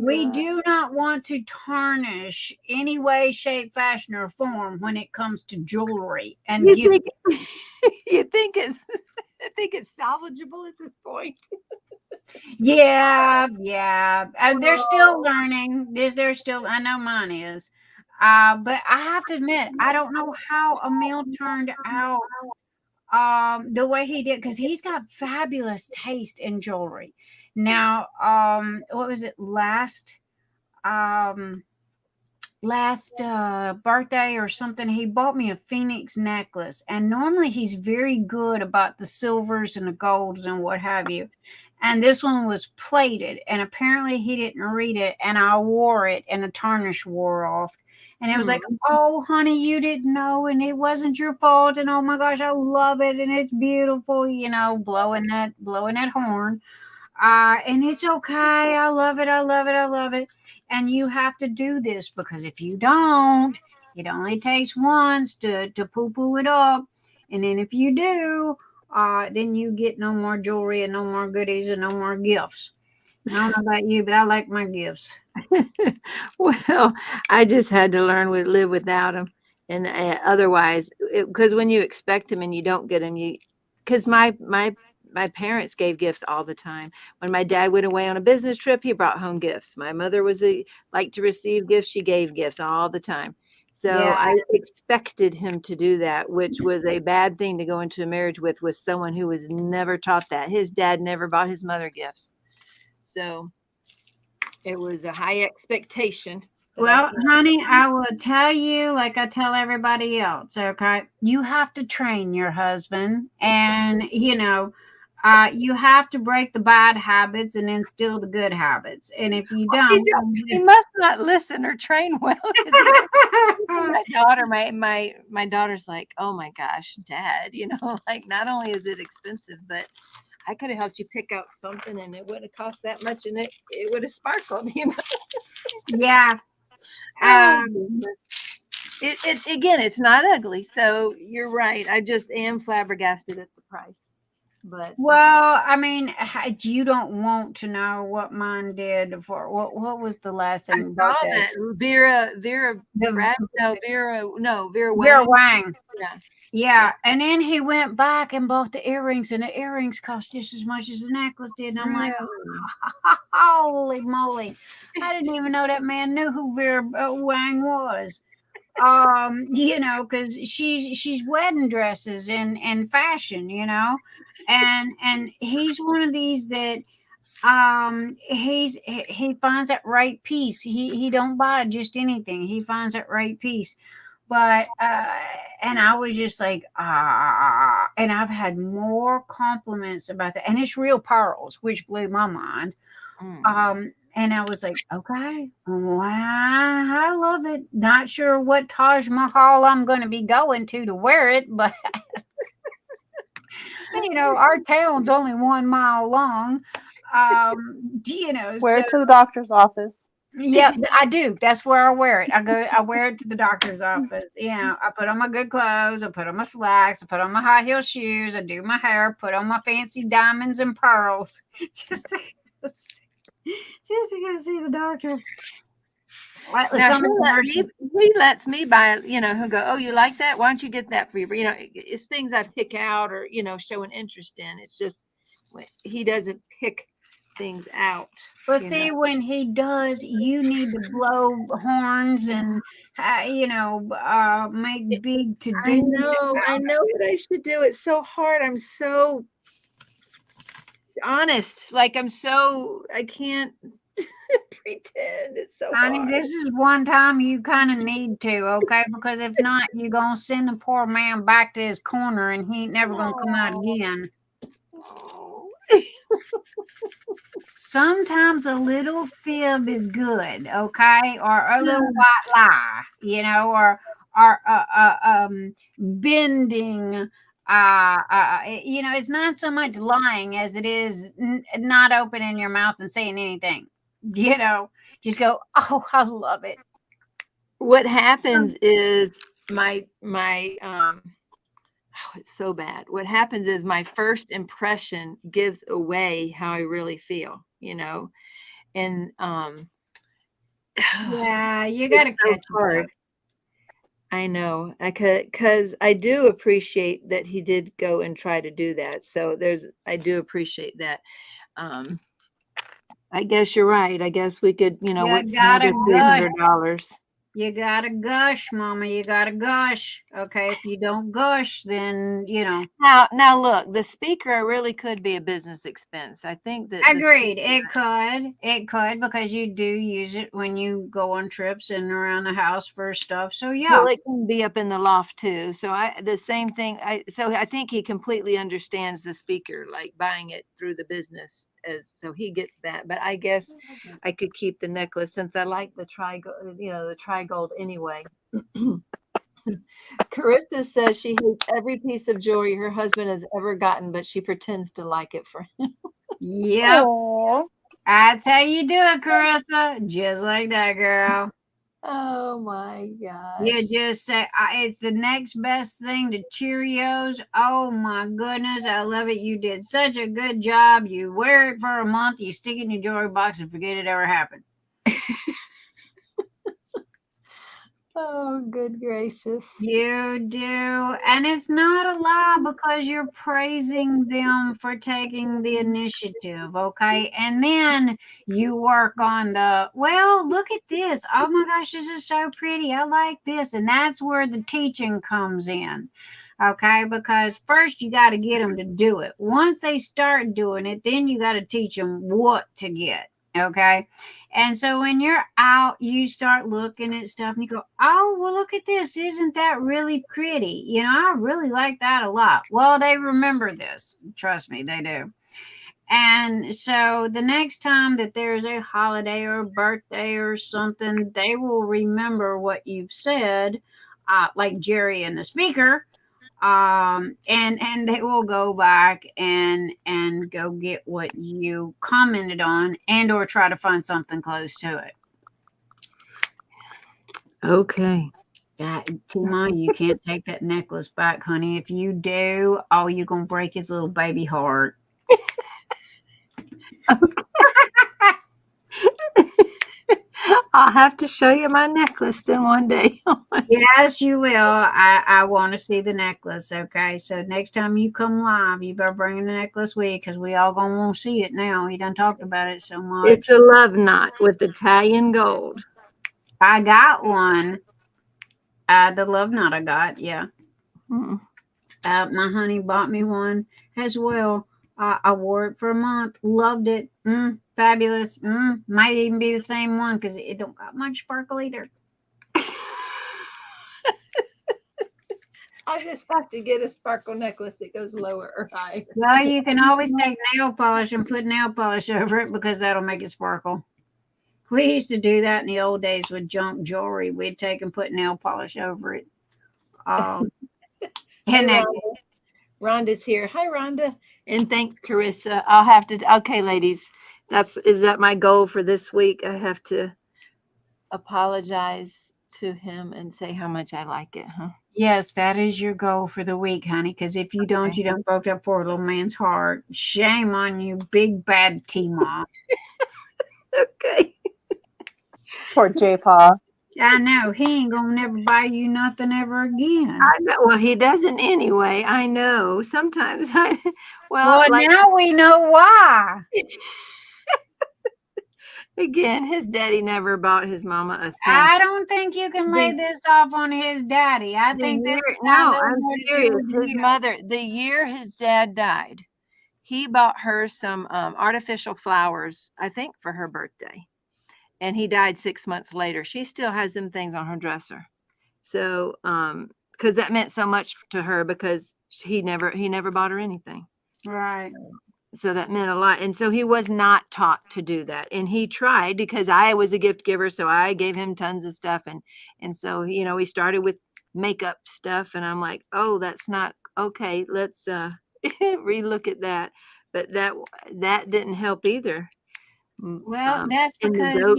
we do not want to tarnish any way, shape, fashion, or form when it comes to jewelry. And you think it's salvageable at this point? Yeah. And they're still learning. They're still, I know mine is. But I have to admit, I don't know how Emil turned out the way he did, because he's got fabulous taste in jewelry. Now, what was it um last birthday or something, he bought me a phoenix necklace, and normally he's very good about the silvers and the golds and what have you, and this one was plated, and apparently he didn't read it, and I wore it and the tarnish wore off, and it was like, oh honey, you didn't know, and it wasn't your fault, and oh my gosh, I love it, and it's beautiful, blowing that horn. And it's okay. I love it. I love it. I love it. And you have to do this, because if you don't, it only takes once to poo poo it up. And then if you do, then you get no more jewelry and no more goodies and no more gifts. I don't know about you, but I like my gifts. Well, I just had to live without them, and otherwise, because when you expect them and you don't get them, because my parents gave gifts all the time. When my dad went away on a business trip, he brought home gifts. My mother liked to receive gifts. She gave gifts all the time. So Yeah. I expected him to do that, which was a bad thing to go into a marriage with someone who was never taught that. His dad never bought his mother gifts. So it was a high expectation. Well, honey, I will tell you, like I tell everybody else, okay? You have to train your husband, and you have to break the bad habits and instill the good habits. And if you don't, He must not listen or train well. 'Cause my daughter, my daughter's like, oh my gosh, Dad, like not only is it expensive, but I could have helped you pick out something and it wouldn't have cost that much, and it would have sparkled, Yeah. It again, it's not ugly. So you're right. I just am flabbergasted at the price. But Well, I mean, you don't want to know what mine did for what was the last I thing? saw that Vera Wang. Yeah. Yeah, and then he went back and bought the earrings, and the earrings cost just as much as the necklace did. And I'm like, holy moly! I didn't even know that man knew who Vera Wang was. Because she's wedding dresses and fashion, and he's one of these that he finds that right piece. He don't buy just anything. He finds that right piece. But and I was just like, and I've had more compliments about that, and it's real pearls, which blew my mind. And I was like, okay, wow, I love it. Not sure what Taj Mahal I'm going to be going to wear it, but our town's only 1 mile long. Wear it to the doctor's office. Yeah, I do. That's where I wear it. I wear it to the doctor's office. I put on my good clothes. I put on my slacks. I put on my high heel shoes. I do my hair. Put on my fancy diamonds and pearls, just to go see the doctor. Now, he lets me buy, he'll go, oh, you like that? Why don't you get that for you? It's things I pick out or, show an interest in. It's just, he doesn't pick things out. But see, when he does, you need to blow horns and, make big to do. I know what I should do. It's so hard. I'm so honest. Like I can't pretend. It's so Honey, hard. this is one time you kind of need to, okay? Because if not, you're going to send the poor man back to his corner and he ain't never going to come out again. Sometimes a little fib is good, okay? Or a little white lie, or bending. It's not so much lying as it is not opening your mouth and saying anything. Just go, oh, I love it. What happens is it's so bad. What happens is my first impression gives away how I really feel, and yeah, you got to catch hard. I know, because I do appreciate that he did go and try to do that. So I do appreciate that. I guess you're right. I guess we could, You what's gotta another gush. $300? You gotta gush, Mama. You gotta gush. Okay, if you don't gush, then Now look, the speaker really could be a business expense. I think that Agreed. It could because you do use it when you go on trips and around the house for stuff. So yeah. Well, it can be up in the loft too. So the same thing. So I think he completely understands the speaker, like buying it through the business, so he gets that. But I guess I could keep the necklace since I like the tri-gold anyway. Carissa says she hates every piece of jewelry her husband has ever gotten, but she pretends to like it for him. Yep. Aw. That's how you do it, Carissa. Just like that, girl. Oh my gosh. You just say, it's the next best thing to Cheerios. Oh my goodness, I love it. You did such a good job. You wear it for a month, you stick it in your jewelry box and forget it ever happened. Oh, good gracious. You do. And it's not a lie because you're praising them for taking the initiative, okay? And then you work on look at this. Oh my gosh, this is so pretty. I like this. And that's where the teaching comes in, okay? Because first you got to get them to do it. Once they start doing it, then you got to teach them what to get, okay? And so when you're out, you start looking at stuff and you go, oh, well, look at this. Isn't that really pretty? I really like that a lot. Well, they remember this. Trust me, they do. And so the next time that there's a holiday or a birthday or something, they will remember what you've said, like Jerry and the speaker. And they will go back and go get what you commented on and or try to find something close to it. Okay. Teemaw, you can't take that necklace back, honey. If you do, you're gonna break his little baby heart. I'll have to show you my necklace then one day. Yes, you will. I want to see the necklace. Okay, so next time you come live, you better bring the necklace with you because we all gonna want to see it now. He done talked about it so much. It's a love knot with Italian gold. I got one. The love knot I got, yeah. Hmm. My honey bought me one as well. I wore it for a month. Loved it. Fabulous. Might even be the same one because it don't got much sparkle either. I just have to get a sparkle necklace that goes lower or higher. Well, you can always take nail polish and put nail polish over it because that'll make it sparkle. We used to do that in the old days with junk jewelry. We'd take and put nail polish over it. Hey, Rhonda's here. Hi, Rhonda. And thanks, Carissa. I'll have to. Okay, ladies, is that my goal for this week? I have to apologize to him and say how much I like it, huh? Yes, that is your goal for the week, honey. Because if you don't, you don't broke that poor little man's heart. Shame on you, big bad Teemaw. Okay. Poor J-Paw. I know. He ain't gonna never buy you nothing ever again. I know. Well, he doesn't anyway. I know. Sometimes well, now we know why. Again, his daddy never bought his mama a thing. I don't think you can lay this off on his daddy. I think this is I'm serious. His mother, the year his dad died, he bought her some artificial flowers, I think for her birthday. And he died 6 months later. She still has them things on her dresser. So, because that meant so much to her because he never bought her anything. Right. So that meant a lot. And so he was not taught to do that. And he tried because I was a gift giver. So I gave him tons of stuff. And so, he started with makeup stuff. And I'm like, oh, that's not okay. Let's relook at that. But that didn't help either. Well, that's because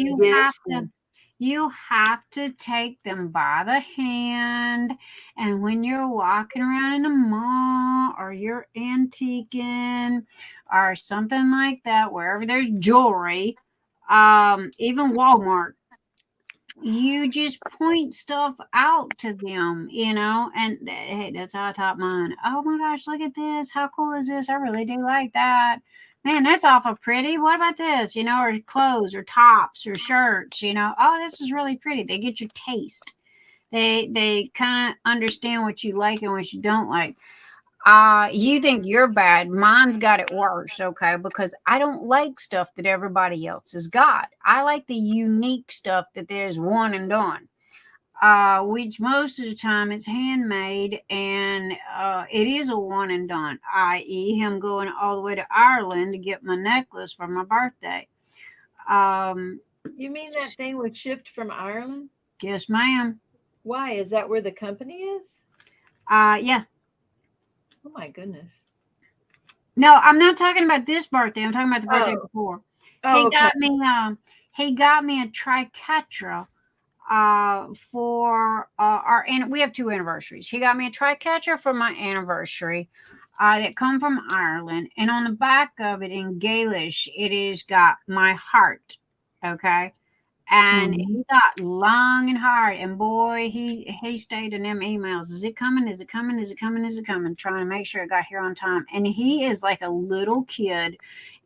you have to take them by the hand. And when you're walking around in a mall or you're antiquing or something like that, wherever there's jewelry, even Walmart, you just point stuff out to them, and hey, that's how I taught mine. Oh my gosh, look at this. How cool is this? I really do like that. Man, that's awful pretty. What about this? Or clothes or tops or shirts, Oh, this is really pretty. They get your taste. They kind of understand what you like and what you don't like. You think you're bad. Mine's got it worse, okay? Because I don't like stuff that everybody else has got. I like the unique stuff that there's one and done. Which most of the time it's handmade and it is a one and done, i.e. him going all the way to Ireland to get my necklace for my birthday. You mean that thing was shipped from Ireland? Yes, ma'am. Why? Is that where the company is? Yeah. Oh my goodness. No, I'm not talking about this birthday. I'm talking about the birthday before. Oh, He got me a triquetra for our, and we have 2 anniversaries. He got me a triquetra for my anniversary that come from Ireland, and on the back of it in Gaelish it is got my heart, okay, and he got long and hard, and boy, he stayed in them emails. Is it coming? Is it coming? Is it coming? Is it coming? Trying to make sure it got here on time. And he is like a little kid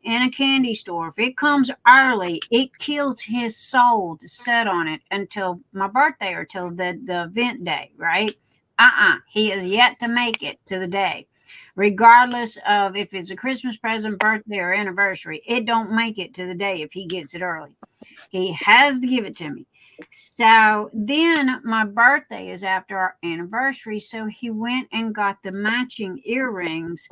in a candy store. If it comes early, it kills his soul to sit on it until my birthday or till the event day, right? He has yet to make it to the day. Regardless of if it's a Christmas present, birthday, or anniversary, it don't make it to the day if he gets it early. He has to give it to me. So then my birthday is after our anniversary. So he went and got the matching earrings.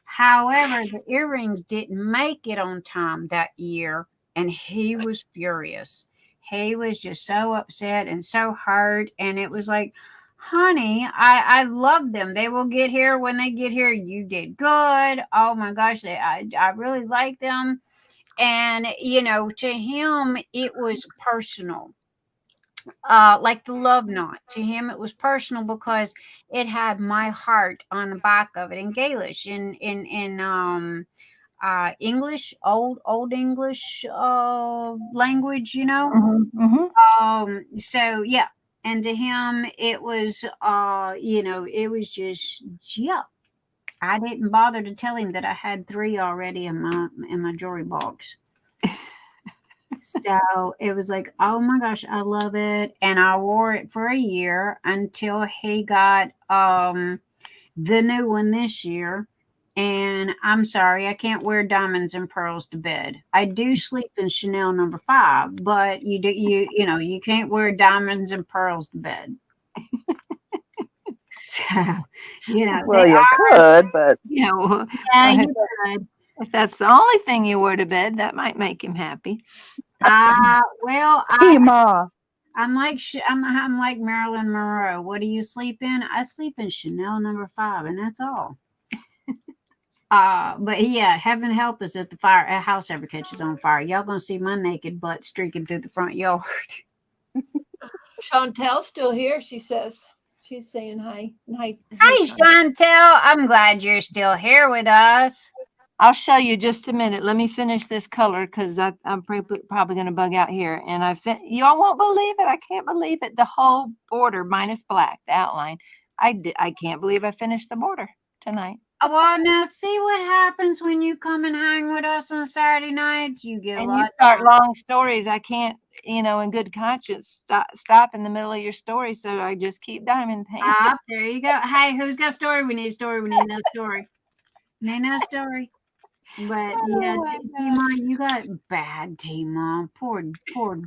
However, the earrings didn't make it on time that year, and he was furious. He was just so upset and so hurt. And it was like, honey, I love them. They will get here when they get here. You did good. Oh my gosh, I really like them. And, to him, it was personal. Like the love knot. To him, it was personal because it had my heart on the back of it in Gaelish, in English, old English language, So yeah, and to him, it was it was just I didn't bother to tell him that I had 3 already in my jewelry box. So it was like, oh my gosh, I love it. And I wore it for a year until he got the new one this year. And I'm sorry, I can't wear diamonds and pearls to bed. I do sleep in Chanel number 5, but you can't wear diamonds and pearls to bed. So, Well, you could, but Yeah, well, you could. if that's the only thing you wear to bed, that might make him happy. Well, Teemaw. I'm like Marilyn Monroe. What do you sleep in? I sleep in Chanel number 5, and that's all. But yeah, heaven help us if a house ever catches on fire. Y'all gonna see my naked butt streaking through the front yard. Chantel's still here, she says. She's saying hi. Hi, Chantel. I'm glad you're still here with us. I'll show you just a minute. Let me finish this color because I'm probably going to bug out here. And y'all won't believe it. I can't believe it. The whole border minus black, the outline. I can't believe I finished the border tonight. Well, now see what happens when you come and hang with us on Saturday nights. You get and a lot. You start long stories. I can't, in good conscience, stop in the middle of your story. So I just keep diamond painting. There you go. Hey, who's got a story? We need a story. We need no story. Need no story. But yeah, Teemaw, you got bad, Teemaw. Poor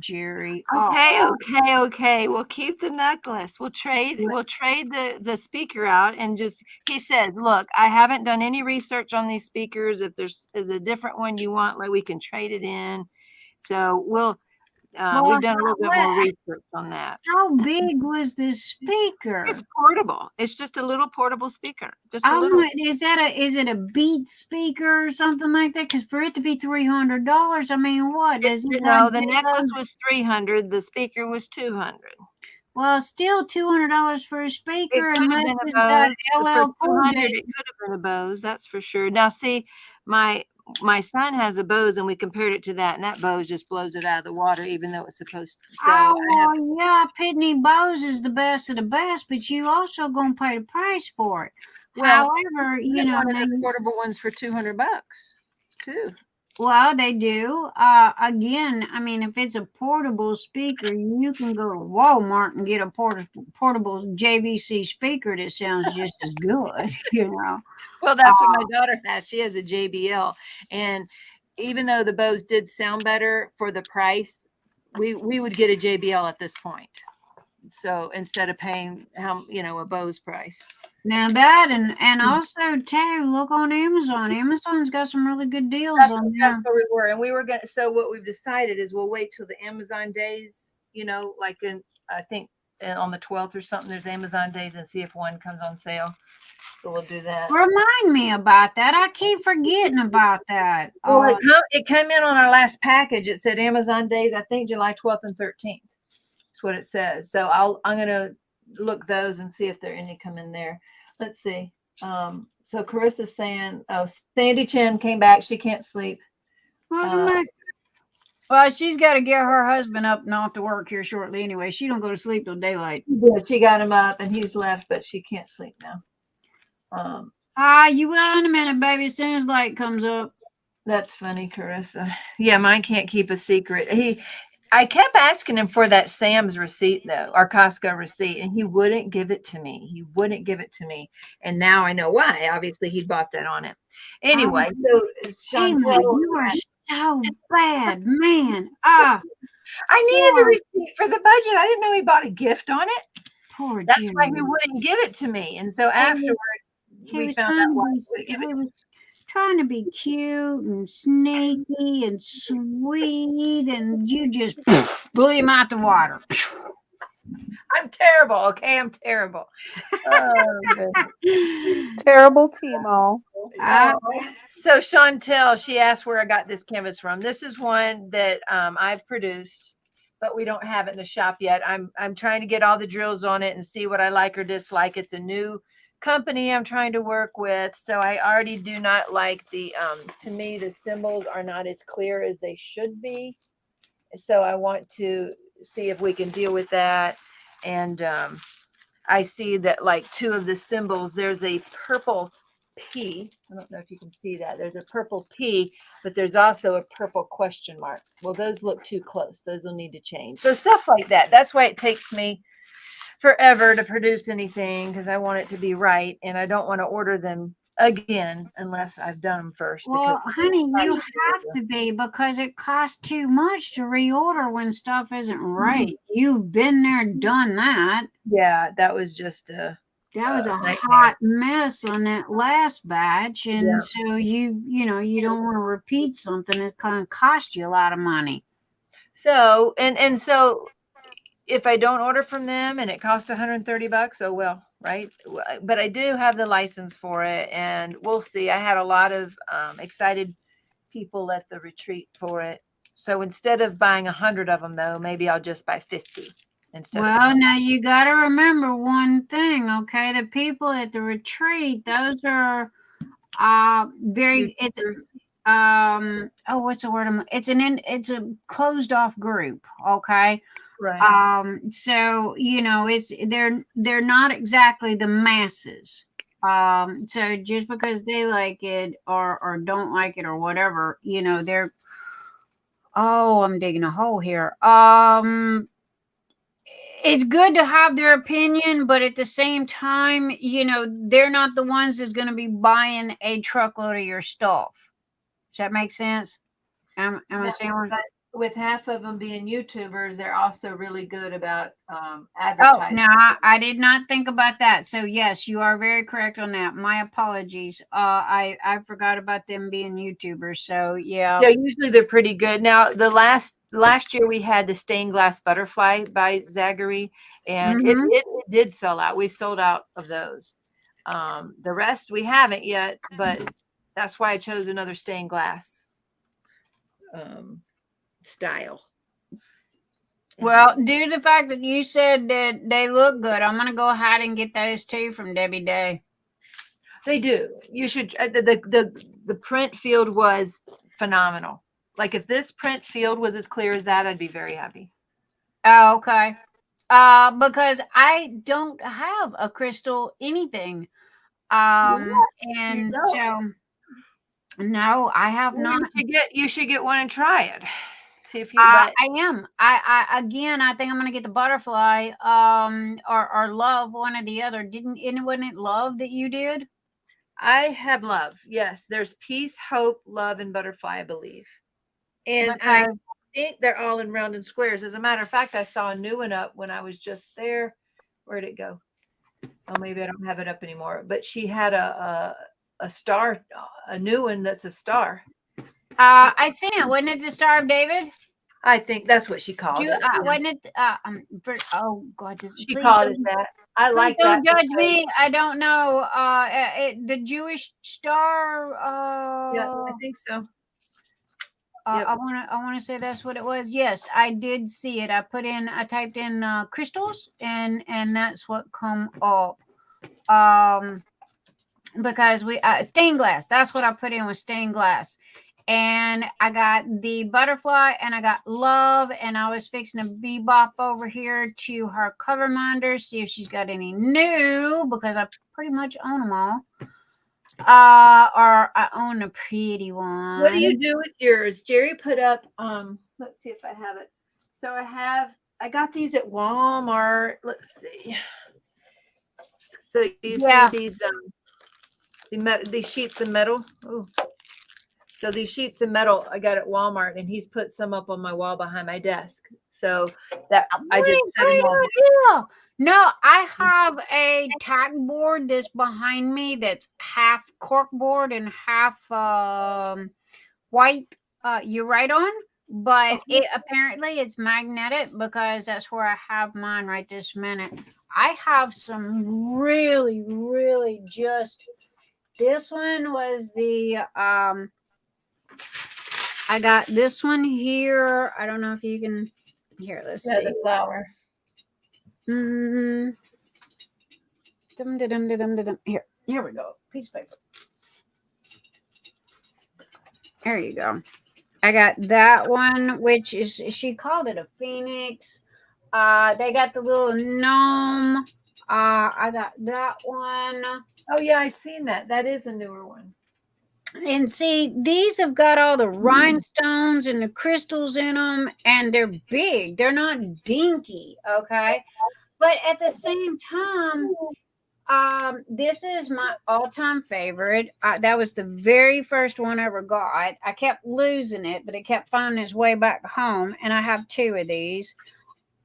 Jerry. Okay. We'll keep the necklace. We'll trade the speaker out and he says, look, I haven't done any research on these speakers. If there's a different one you want, like we can trade it in. So we've done a little bit more research on that. How big was this speaker? It's portable. It's just a little portable speaker. Just a little. Is it a Beat speaker or something like that? Because for it to be $300, I mean, what is it? No, the necklace was $300. The speaker was $200. Well, still $200 for a speaker. It could have been a Bose. It could have been a Bose. That's for sure. Now, see, my son has a Bose, and we compared it to that, and that Bose just blows it out of the water, even though it's supposed to. So yeah, Pitney Bose is the best of the best, but you also gonna pay the price for it. Well, however, one of the portable ones for $200. too. Well, they do. Again, I mean, if it's a portable speaker, you can go to Walmart and get a portable JVC speaker that sounds just as good, you know. Well, that's what my daughter has. She has a JBL, and even though the Bose did sound better for the price, we would get a JBL at this point. So instead of paying a Bose price. Now that and also too, look on Amazon. Amazon's got some really good deals on there. That's where we were, and we were gonna. So what we've decided is we'll wait till the Amazon days. Like I think on the 12th or something. There's Amazon days, and see if one comes on sale. So we'll do that. Remind me about that. I keep forgetting about that. Well, it came in on our last package. It said Amazon days. I think July 12th and 13th. That's what it says. So I'm gonna look those and see if there any come in there. Let's see. So Carissa's saying, Sandy Chin came back. She can't sleep. Well, she's got to get her husband up and off to work here shortly anyway. She don't go to sleep till daylight. She got him up and he's left, but she can't sleep now. You will in a minute, baby, as soon as light comes up. That's funny, Carissa. Yeah, mine can't keep a secret. I kept asking him for that Sam's receipt, though, our Costco receipt, and he wouldn't give it to me. And now I know why. Obviously, he bought that on it. Anyway, so Chantel, you are so bad, man. I needed the receipt for the budget. I didn't know he bought a gift on it. Poor That's Jimmy. why he wouldn't give it to me. And so afterwards, we found out why he wouldn't give it to me. Trying to be cute and sneaky and sweet, and you just blew him out the water. I'm terrible. Okay, I'm terrible. Terrible Teemaw. So Chantel, she asked where I got this canvas from. This is one that I've produced, but we don't have it in the shop yet. I'm trying to get all the drills on it and see what I like or dislike. It's a new company I'm trying to work with, so I already do not like the to me the symbols are not as clear as they should be, so I want to see if we can deal with that. And I see that like two of the symbols, there's a purple P. I don't know if you can see that. There's a purple P, but there's also a purple question mark. Well, those look too close. Those will need to change. So stuff like that. That's why it takes me forever to produce anything, because I want it to be right, and I don't want to order them again unless I've done them first. Well, honey, you have to be, because it costs too much to reorder when stuff isn't right. You've been there, done that. Yeah, that was just a hot mess on that last batch, and so you don't want to repeat something that kind of cost you a lot of money. So and so if I don't order from them and it costs $130, oh well, right? But I do have the license for it, and we'll see. I had a lot of excited people at the retreat for it. So instead of buying 100 of them, though, maybe I'll just buy 50 instead. Well, now you got to remember one thing, okay? The people at the retreat, those are very. What's the word? It's a closed off group, okay? Right. So they're not exactly the masses. So just because they like it or don't like it or whatever, they're. Oh, I'm digging a hole here. It's good to have their opinion, but at the same time, they're not the ones that's going to be buying a truckload of your stuff. Does that make sense? Am I saying right? With half of them being YouTubers, they're also really good about advertising. Oh, no, I did not think about that. So yes, you are very correct on that. My apologies. I forgot about them being YouTubers. So yeah. Yeah, usually they're pretty good. Now the last year we had the stained glass butterfly by Zachary, and it did sell out. We sold out of those. The rest we haven't yet, but that's why I chose another stained glass style. Well, due to the fact that you said that they look good, I'm going to go ahead and get those too from Debbie Day. They do. You should. The print field was phenomenal. Like if this print field was as clear as that, I'd be very happy. Oh, okay. Because I don't have a crystal anything. And so No, I have Well, not. You should get one and try it. See if you. I am. I again. I think I'm gonna get the butterfly. Or love, one or the other. Wasn't it love that you did? I have love. Yes, there's peace, hope, love, and butterfly, I believe. And I think they're all in round and squares. As a matter of fact, I saw a new one up when I was just there. Where'd it go? Oh, maybe I don't have it up anymore. But she had a star, a new one that's a star. I seen it. Wasn't it the Star of David? I think that's what she called it. Wasn't it? Oh God, She called it that. I like that. Don't judge me. I don't know. The Jewish star. Yeah, I think so. Yep. I want to say that's what it was. Yes, I did see it. I typed in crystals, and that's what come up. Because we stained glass. That's what I put in, was stained glass. And I got the butterfly, and I got love, and I was fixing to bebop over here to her cover minder, see if she's got any new, because I pretty much own them all. Or I own a pretty one. What do you do with yours? Jerry put up, let's see if I have it. So I got these at Walmart. Let's see. So you see these sheets of metal. Ooh. So these sheets of metal I got at Walmart, and he's put some up on my wall behind my desk. So that I just set them all. No, I have a tack board that's behind me that's half cork board and half white you write on, but apparently it's magnetic, because that's where I have mine right this minute. I have some really, really just, this one was the I got this one here. I don't know if you can hear this. Yeah, the flower. Here we go. Piece of paper. There you go. I got that one, which is, she called it a phoenix. They got the little gnome. I got that one. Oh yeah, I seen that. That is a newer one. And see, these have got all the rhinestones and the crystals in them, and they're big. They're not dinky, okay? But at the same time, this is my all-time favorite. That was the very first one I ever got. I kept losing it, but it kept finding its way back home, and I have two of these.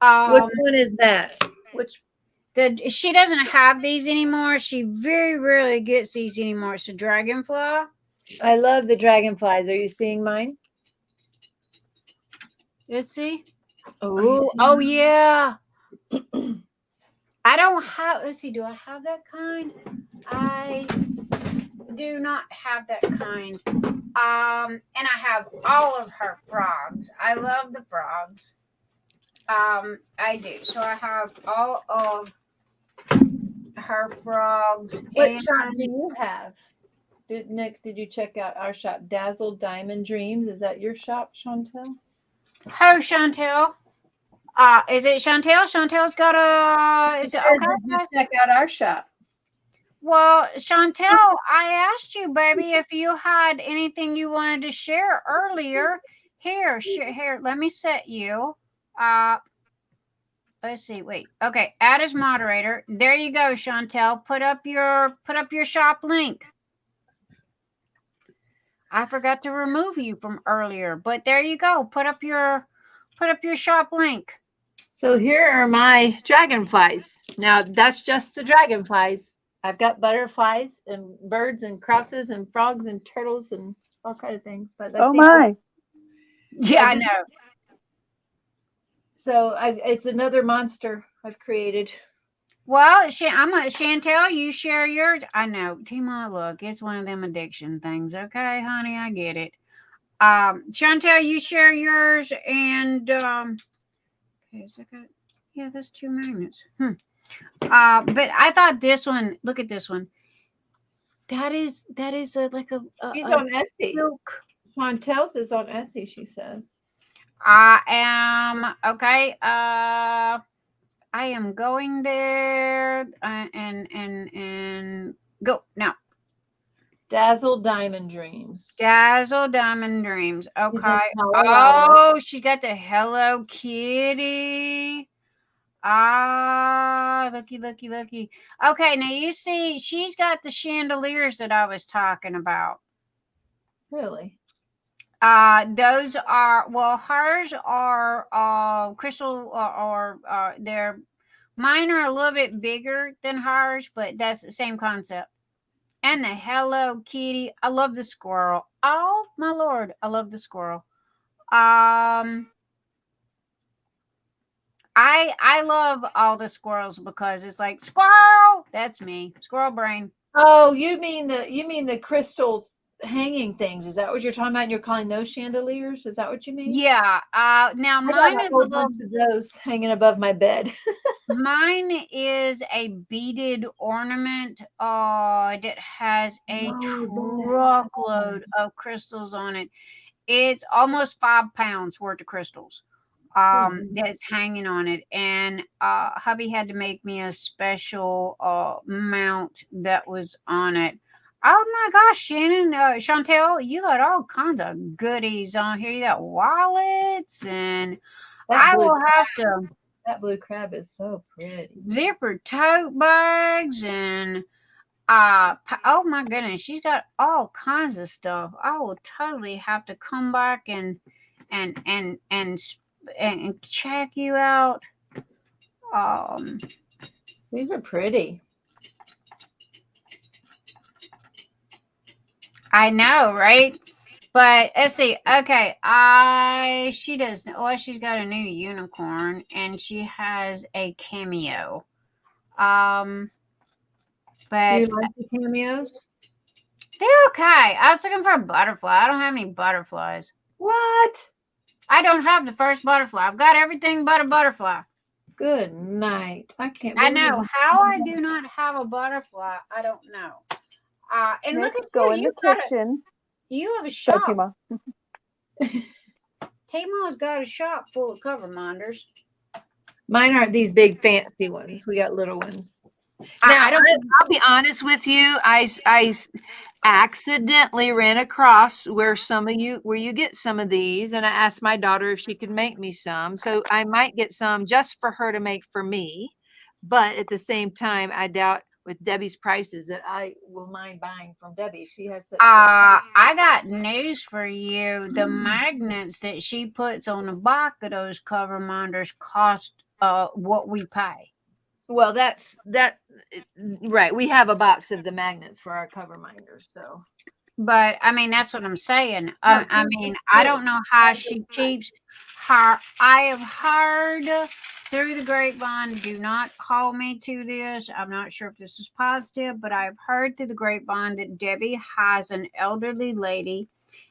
Which one is that? She doesn't have these anymore. She very rarely gets these anymore. It's a dragonfly. I love the dragonflies. Are you seeing mine? Let's see. Oh yeah. I don't have, let's see, do I have that kind? I do not have that kind. And I have all of her frogs. I love the frogs. I do. So I have all of her frogs. What shop do you have? Did you check out our shop, Dazzle Diamond Dreams? Is that your shop, Chantel? Oh, Chantel. Is it Chantel? Chantel's got a. Is it okay? Check out our shop. Well, Chantel, I asked you, baby, if you had anything you wanted to share earlier. Here, let me set you. Let's see. Wait. Okay, add as moderator. There you go, Chantel. Put up your shop link. I forgot to remove you from earlier, but there you go. Put up your shop link. So here are my dragonflies. Now that's just the dragonflies. I've got butterflies and birds and crosses and frogs and turtles and all kinds of things. But Oh my! Yeah, I know. So it's another monster I've created. Well, Chantel, you share yours. I know. Teemaw, look, it's one of them addiction things. Okay, honey, I get it. Chantel, you share yours, and okay, so yeah, that's 2 magnets. But I thought this one. Look at this one. That is like a. She's on Etsy. Chantel's is on Etsy. She says. I am okay. I am going there and go now. Dazzle Diamond Dreams. Dazzle Diamond Dreams. She's in Okay. Colorado. Oh, she got the Hello Kitty. Ah, looky. Okay, now you see, she's got the chandeliers that I was talking about. Really? Those are, well, hers are crystal, or they're, mine are a little bit bigger than hers, but that's the same concept. And the Hello Kitty. I love the squirrel. Oh my Lord, I love the squirrel. I love all the squirrels because it's like squirrel. That's me, squirrel brain. Oh, you mean the crystal hanging things? Is that what you're talking about? And you're calling those chandeliers? Is that what you mean? Yeah. Now I got mine a is a whole little. bunch of those hanging above my bed. Mine is a beaded ornament that has a truckload of crystals on it. It's almost 5 pounds worth of crystals that's hanging on it. And hubby had to make me a special mount that was on it. Oh my gosh, Shannon, Chantel, you got all kinds of goodies on here. You got wallets, and I will have to. That blue crab is so pretty. Zipper tote bags, and oh my goodness, she's got all kinds of stuff. I will totally have to come back and check you out. These are pretty. I know, right? But let's see. Okay, she does. Well, she's got a new unicorn, and she has a cameo. But Do you like the cameos? they're okay. I was looking for a butterfly. I don't have any butterflies. What? I don't have the first butterfly. I've got everything but a butterfly. Good night. I can't. I know how I do not have a butterfly. I don't know. And Next, look at go you. in You the kitchen. You have a Go, shop. Teemaw. Teemaw's got a shop full of cover minders. Mine aren't these big fancy ones. We got little ones. Now, I'll be honest with you. I accidentally ran across where you get some of these, and I asked my daughter if she could make me some. So I might get some just for her to make for me. But at the same time, I doubt with Debbie's prices that I will mind buying from Debbie. She has such I got news for you. The magnets that she puts on the back of those cover minders cost what we pay. well, that's right. We have a box of the magnets for our cover minders, so But I mean, that's what I'm saying. I mean, I don't know how she keeps her. I have heard through the grapevine, do not hold me to this. I'm not sure if this is positive, but I've heard through the grapevine that Debbie has an elderly lady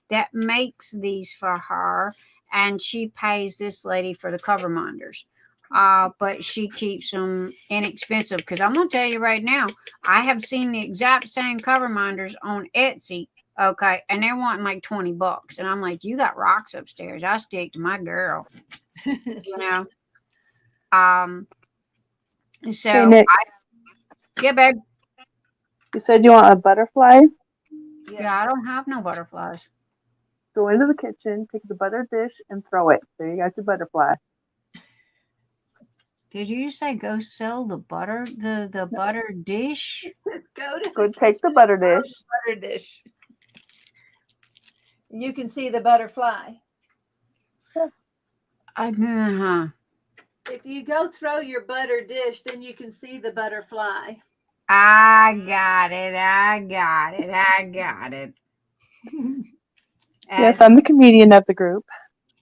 that makes these for her, and she pays this lady for the cover minders. But she keeps them inexpensive, because I'm going to tell you right now, I have seen the exact same cover minders on Etsy. Okay. And they're wanting like $20. And I'm like, you got rocks upstairs. I stick to my girl, you know? So Hey, Nick, yeah, babe. you said you want a butterfly? Yeah, I don't have no butterflies. Go into the kitchen, take the butter dish, and throw it. There you got your butterfly. Did you say go sell the butter, the butter dish? Go take the butter dish. butter dish. You can see the butterfly. Uh-huh. If you go throw your butter dish, then you can see the butterfly. I got it. Yes, I'm the comedian of the group.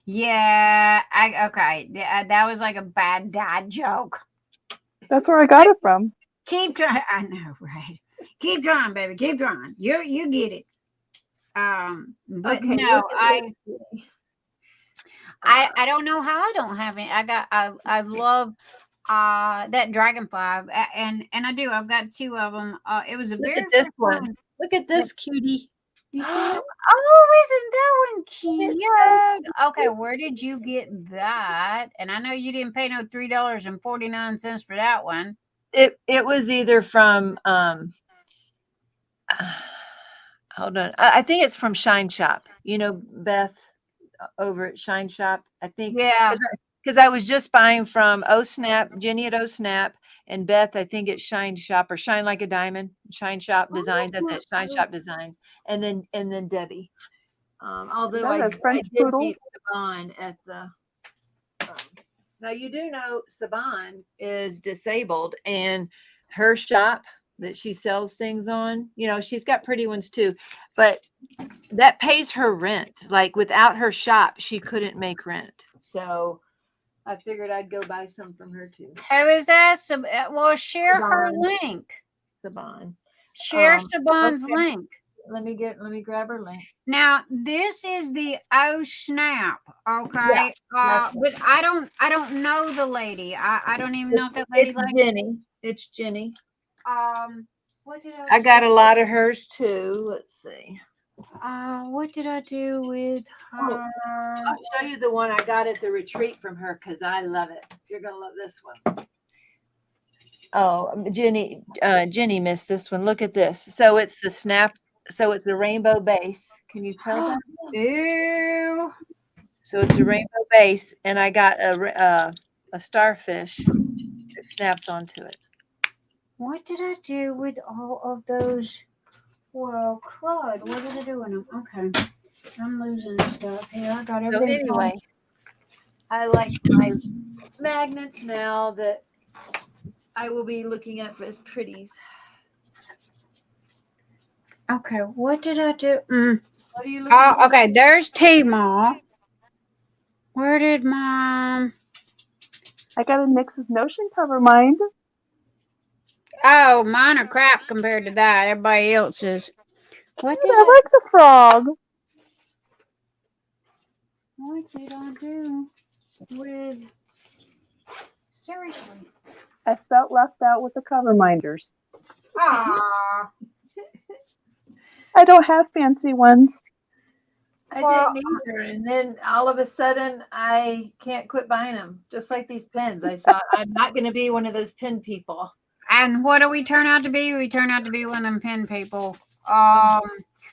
Yeah. Okay. That was like a bad dad joke. That's where I got it from. Keep trying. I know, right? Keep trying, baby. Keep trying. You get it. But Okay, no, I don't know how I don't have it. I love that dragonfly, and I do. I've got 2 of them. It was a Look very at this first one. Look at this cutie. You see it? Oh, isn't that one cute? Okay, where did you get that? And I know you didn't pay no $3.49 for that one. It was either from hold on. I think it's from Shine Shop. You know, Beth over at Shine Shop. I think Yeah. because I was just buying from Oh Snap, Jenny at Oh Snap, and Beth. I think it's Shine Shop or Shine Like a Diamond. Shine Shop Designs. That's it. Shine Shop Designs, and then Debbie. Although Is that a I French did poodle? meet Saban at the. Now you do know Saban is disabled, and her shop that she sells things on, you know, she's got pretty ones too, but that pays her rent. Like without her shop, she couldn't make rent. So I figured I'd go buy some from her too. Who is that? Well, share her Saban. link. Saban. Share Saban's Okay. link. Let me grab her link. Now, this is the Oh Snap, okay? that's But I don't know the lady. I don't even know if that lady It's likes. Jenny. It's Jenny. What did I got a lot of hers too. Let's see. What did I do with her? I'll show you the one I got at the retreat from her because I love it. You're gonna love this one. Oh, Jenny missed this one. Look at this. So it's the snap. So it's a rainbow base. Can you tell that? Ew. So it's a rainbow base, and I got a starfish that snaps onto it. What did I do with all of those? Well, crud. What did I do with them? Okay. I'm losing stuff here. I got So everything. anyway, I like my magnets now that I will be looking at as pretties. Okay, what did I do? What are you looking Oh, for? okay, there's Teemaw. Where did Mom? I got a Nix's Notion cover, mind. Oh, mine are crap compared to that. Everybody else's. What did I like the frog. What did I do with? Seriously. I felt left out with the cover minders. Ah. I don't have fancy ones. I didn't either. And then all of a sudden, I can't quit buying them. Just like these pens. I thought I'm not going to be one of those pen people. And what do we turn out to be? We turn out to be one of them pen people.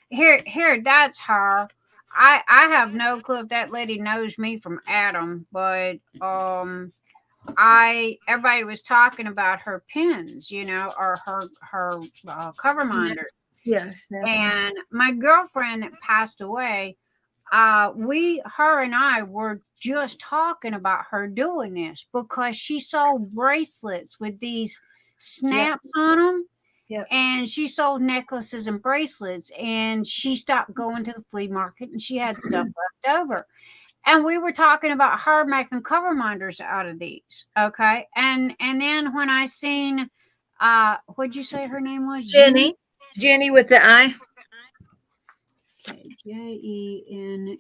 Here, that's her. I have no clue if that lady knows me from Adam, but everybody was talking about her pens, you know, or her cover minders. Yes. And my girlfriend that passed away, her and I were just talking about her doing this because she sold bracelets with these snaps on them. Yep. And she sold necklaces and bracelets, and she stopped going to the flea market, and she had stuff left over. And we were talking about her making cover minders out of these. Okay. And then when I seen what'd you say her name was? Jenny with the I. Okay, Jenni.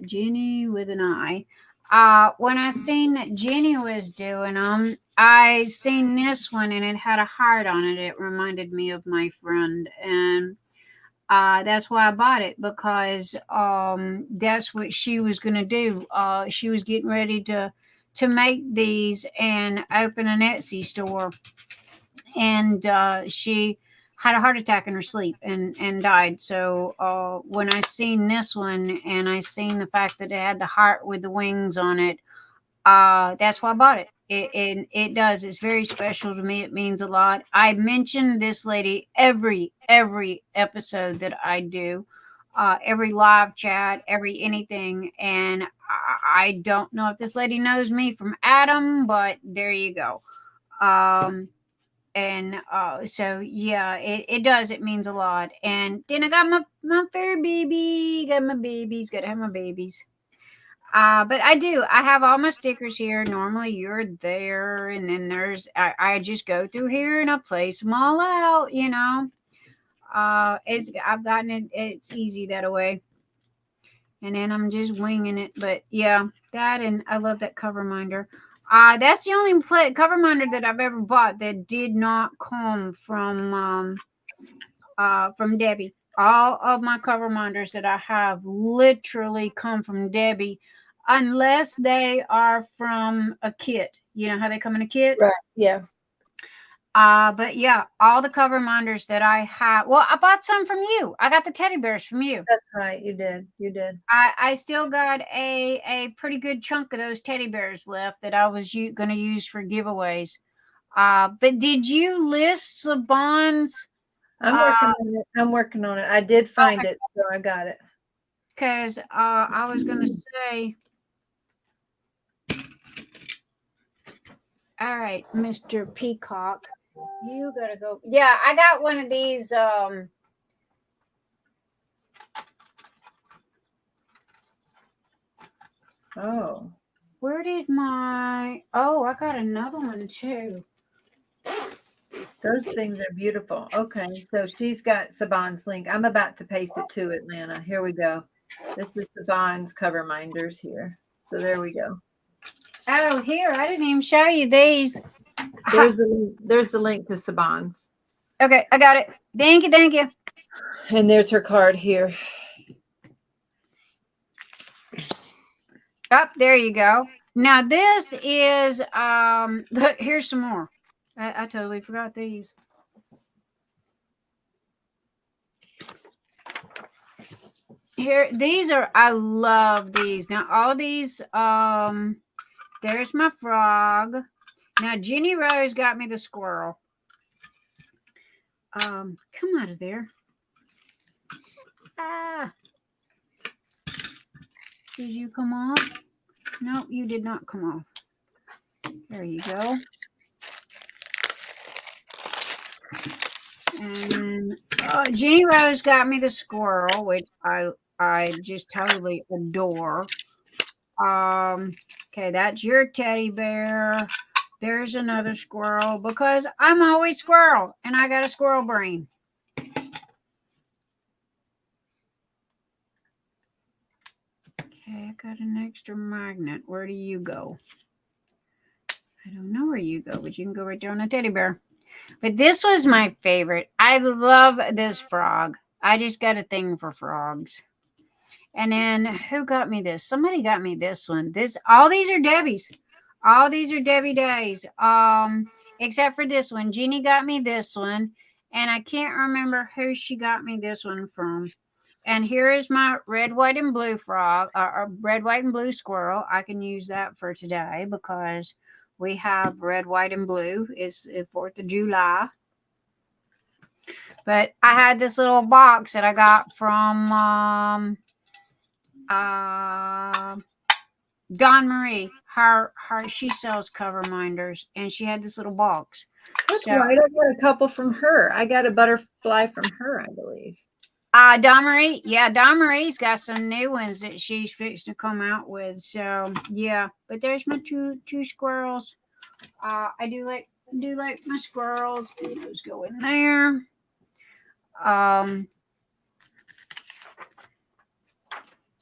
Jenny with an I. When I seen that Jenny was doing them, I seen this one and it had a heart on it. It reminded me of my friend, and that's why I bought it, because that's what she was gonna do. She was getting ready to make these and open an Etsy store, and she had a heart attack in her sleep and died. So when I seen this one and I seen the fact that it had the heart with the wings on it, that's why I bought it. It does. It's very special to me. It means a lot. I mention this lady every episode that I do, every live chat, every anything. And I don't know if this lady knows me from Adam, but there you go. So yeah, it does. It means a lot. And then I got my fur baby. Got my babies. Got to have my babies. But I have all my stickers here. Normally you're there, and then I just go through here and I place them all out, you know. I've gotten it. It's easy that way. And then I'm just winging it. But yeah, that, and I love that cover minder. That's the only cover minder that I've ever bought that did not come from Debbie. All of my cover minders that I have literally come from Debbie, unless they are from a kit. You know how they come in a kit? Right. Yeah. But yeah, all the cover minders that I have. Well, I bought some from you. I got the teddy bears from you. That's right. You did. You did. I still got a pretty good chunk of those teddy bears left that I was going to use for giveaways. But did you list Saban's? I'm working on it. I'm working on it. I did find it, so I got it. Because I was going to say, all right, Mr. Peacock, you got to go. Yeah, I got one of these. Oh. Where did my... Oh, I got another one too. Those things are beautiful. Okay, so she's got Saban's link. I'm about to paste it to Atlanta. Here we go. This is Saban's cover minders here. So there we go. Oh, here, I didn't even show you these. There's the link to Saban's. Okay, I got it. Thank you, thank you. And there's her card here. Oh, there you go. Now this is here's some more. I totally forgot these. Here, these are, I love these. Now all these, there's my frog. Now JeniRose got me the squirrel. Come out of there. Did you come off? Nope, you did not come off. There you go. And JeniRose got me the squirrel, which I just totally adore. Okay, that's your teddy bear. There's another squirrel because I'm always squirrel and I got a squirrel brain. Okay, I got an extra magnet. Where do you go? I don't know where you go, but you can go right there on a teddy bear. But this was my favorite. I love this frog. I just got a thing for frogs. And then who got me this? Somebody got me this one. All these are Debbie's. All these are Debbie Days. Except for this one. Jeannie got me this one. And I can't remember who she got me this one from. And here is my red, white, and blue frog. Red, white, and blue squirrel. I can use that for today because we have red, white, and blue. It's 4th of July. But I had this little box that I got from Dawnmarie. She sells cover minders, and she had this little box. That's right. I got a couple from her. I got a butterfly from her, I believe. Dawnmarie, yeah, Dawnmarie's got some new ones that she's fixing to come out with. So yeah, but there's my two squirrels. I do like my squirrels. Those go in there.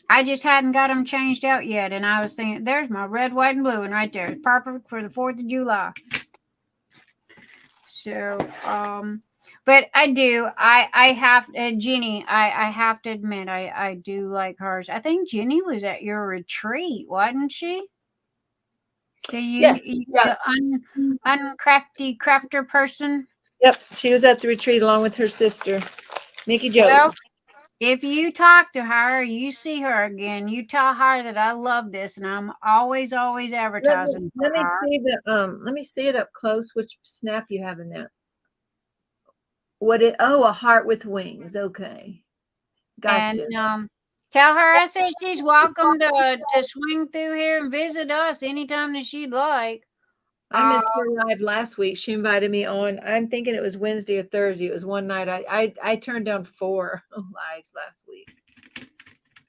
I just hadn't got them changed out yet, and I was thinking, there's my red, white, and blue one right there. It's perfect for the 4th of July. So, but I do. I have Jenny. I have to admit, I do like hers. I think Jenny was at your retreat, wasn't she? Yes. The uncrafty crafter person. Yep, she was at the retreat along with her sister, Mickey Jo. Well, if you talk to her, you see her again, you tell her that I love this, and I'm always advertising. Let me see it up close. Which snap you have in that? A heart with wings. Okay, gotcha. And tell her I said she's welcome to swing through here and visit us anytime that she'd like. I missed her live last week. She invited me on. I'm thinking it was Wednesday or Thursday. It was one night. I turned down 4 lives last week.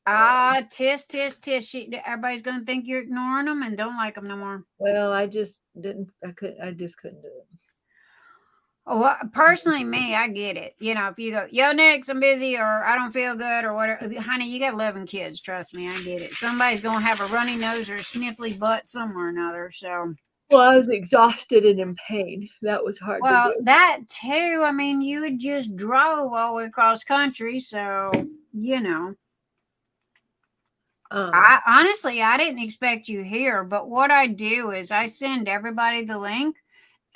Tisk. Everybody's gonna think you're ignoring them and don't like them no more. Well, I just just couldn't do it. Well, personally, me, I get it. You know, if you go, yo, Nix, I'm busy, or I don't feel good, or whatever. Honey, you got 11 kids. Trust me, I get it. Somebody's gonna have a runny nose or a sniffly butt somewhere or another. So. Well, I was exhausted and in pain. That was hard to do. Well, that too. I mean, you had just drove all the way across country, so you know. I honestly, I didn't expect you here, but what I do is I send everybody the link,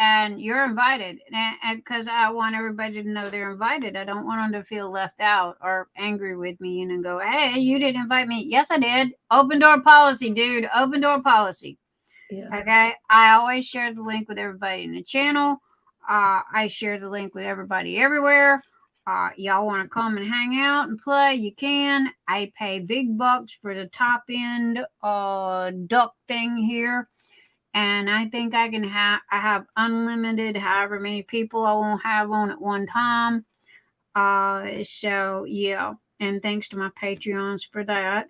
and you're invited. And because I want everybody to know they're invited. I don't want them to feel left out or angry with me and go, hey, you didn't invite me. Yes, I did. Open door policy, dude. Open door policy. Yeah. Okay. I always share the link with everybody in the channel. I share the link with everybody everywhere. Y'all want to come and hang out and play, you can. I pay big bucks for the top end duck thing here. And I think I have unlimited however many people I won't have on at one time. So yeah, and thanks to my Patreons for that.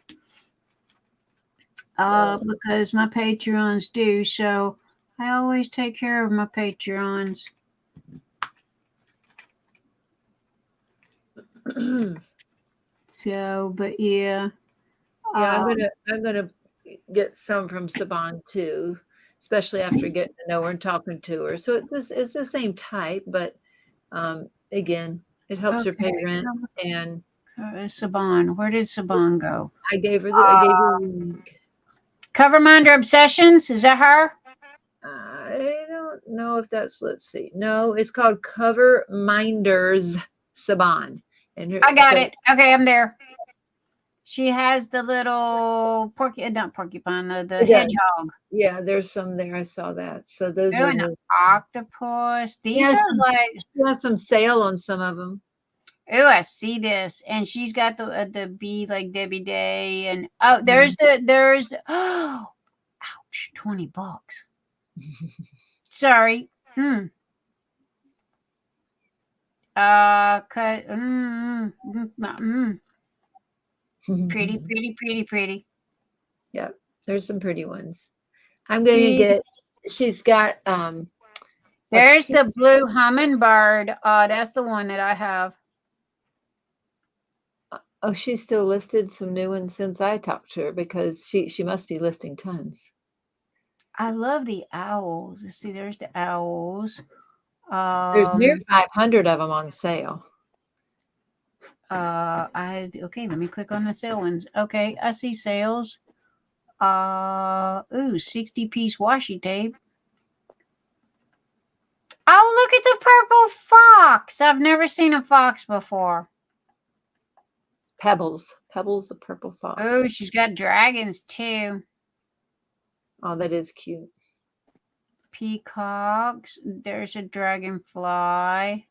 Because my Patreons do, so I always take care of my Patreons. So, but yeah. Yeah, I'm gonna get some from Saban too, especially after getting to know her and talking to her. So it's the same type, but again, it helps her pay rent. And Saban, where did Saban go? I gave her the link. Coverminder Obsessions, is that her? I don't know if that's, let's see. No, it's called Cover Minders Saban. And I got it. Okay, I'm there. She has the little not porcupine, the hedgehog. Yeah, there's some there. I saw that. So those are an octopus. These are she has some sale on some of them. Oh, I see this. And she's got the bee like Debbie Day. And there's oh, ouch, $20. Sorry. Pretty. Yeah, there's some pretty ones. I'm gonna get. She's got there's the blue hummingbird. That's the one that I have. Oh, she's still listed some new ones since I talked to her, because she must be listing tons. I love the owls. Let's see, there's the owls. There's near 500 of them on sale. Okay, let me click on the sale ones. Okay, I see sales. 60-piece washi tape. Oh, look at the purple fox. I've never seen a fox before. Pebbles of purple fox. Oh, she's got dragons too. Oh, that is cute. Peacocks. There's a dragonfly.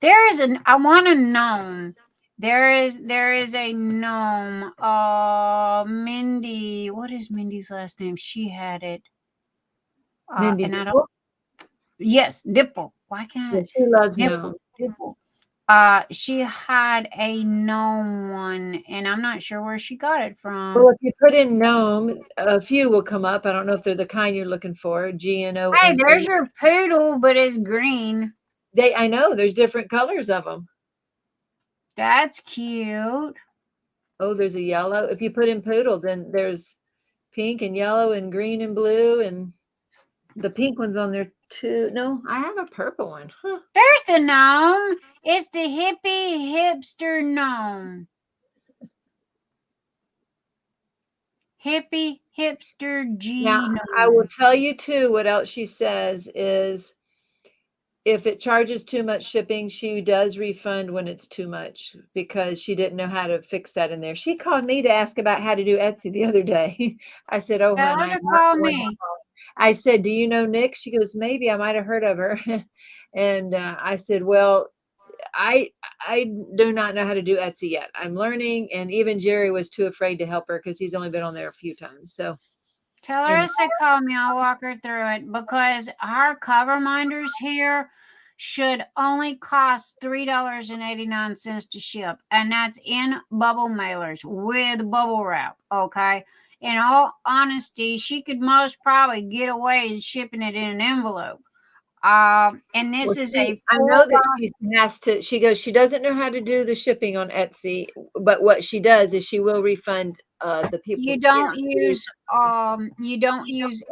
I want a gnome. There is a gnome. Mindy. What is Mindy's last name? She had it. Mindy Dipple? Yes, Dipple. Why can't I? She loves gnomes. Dipple. She had a gnome one, and I'm not sure where she got it from. Well, if you put in gnome, a few will come up. I don't know if they're the kind you're looking for. GNO. Hey, there's your poodle, but it's green. I know there's different colors of them. That's cute. Oh, there's a yellow. If you put in poodle, then there's pink and yellow and green and blue, and the pink one's on there too. No, I have a purple one. Huh. There's the gnome. It's the hippie hipster gnome. Hippie hipster G. Now, I will tell you too, what else she says is, if it charges too much shipping, she does refund when it's too much, because she didn't know how to fix that in there. She called me to ask about how to do Etsy the other day. I said, "Oh, honey, call me." I said, "Do you know Nick?" She goes, "Maybe, I might have heard of her." And I said, "Well, I do not know how to do Etsy yet. I'm learning." And even Jerry was too afraid to help her because he's only been on there a few times. So tell her to call me. I'll walk her through it, because our cover minders here should only cost $3.89 to ship, and that's in bubble mailers with bubble wrap. Okay. In all honesty, she could most probably get away shipping it in an envelope. And this is I know that she has to. She goes. She doesn't know how to do the shipping on Etsy, but what she does is she will refund the people. You don't use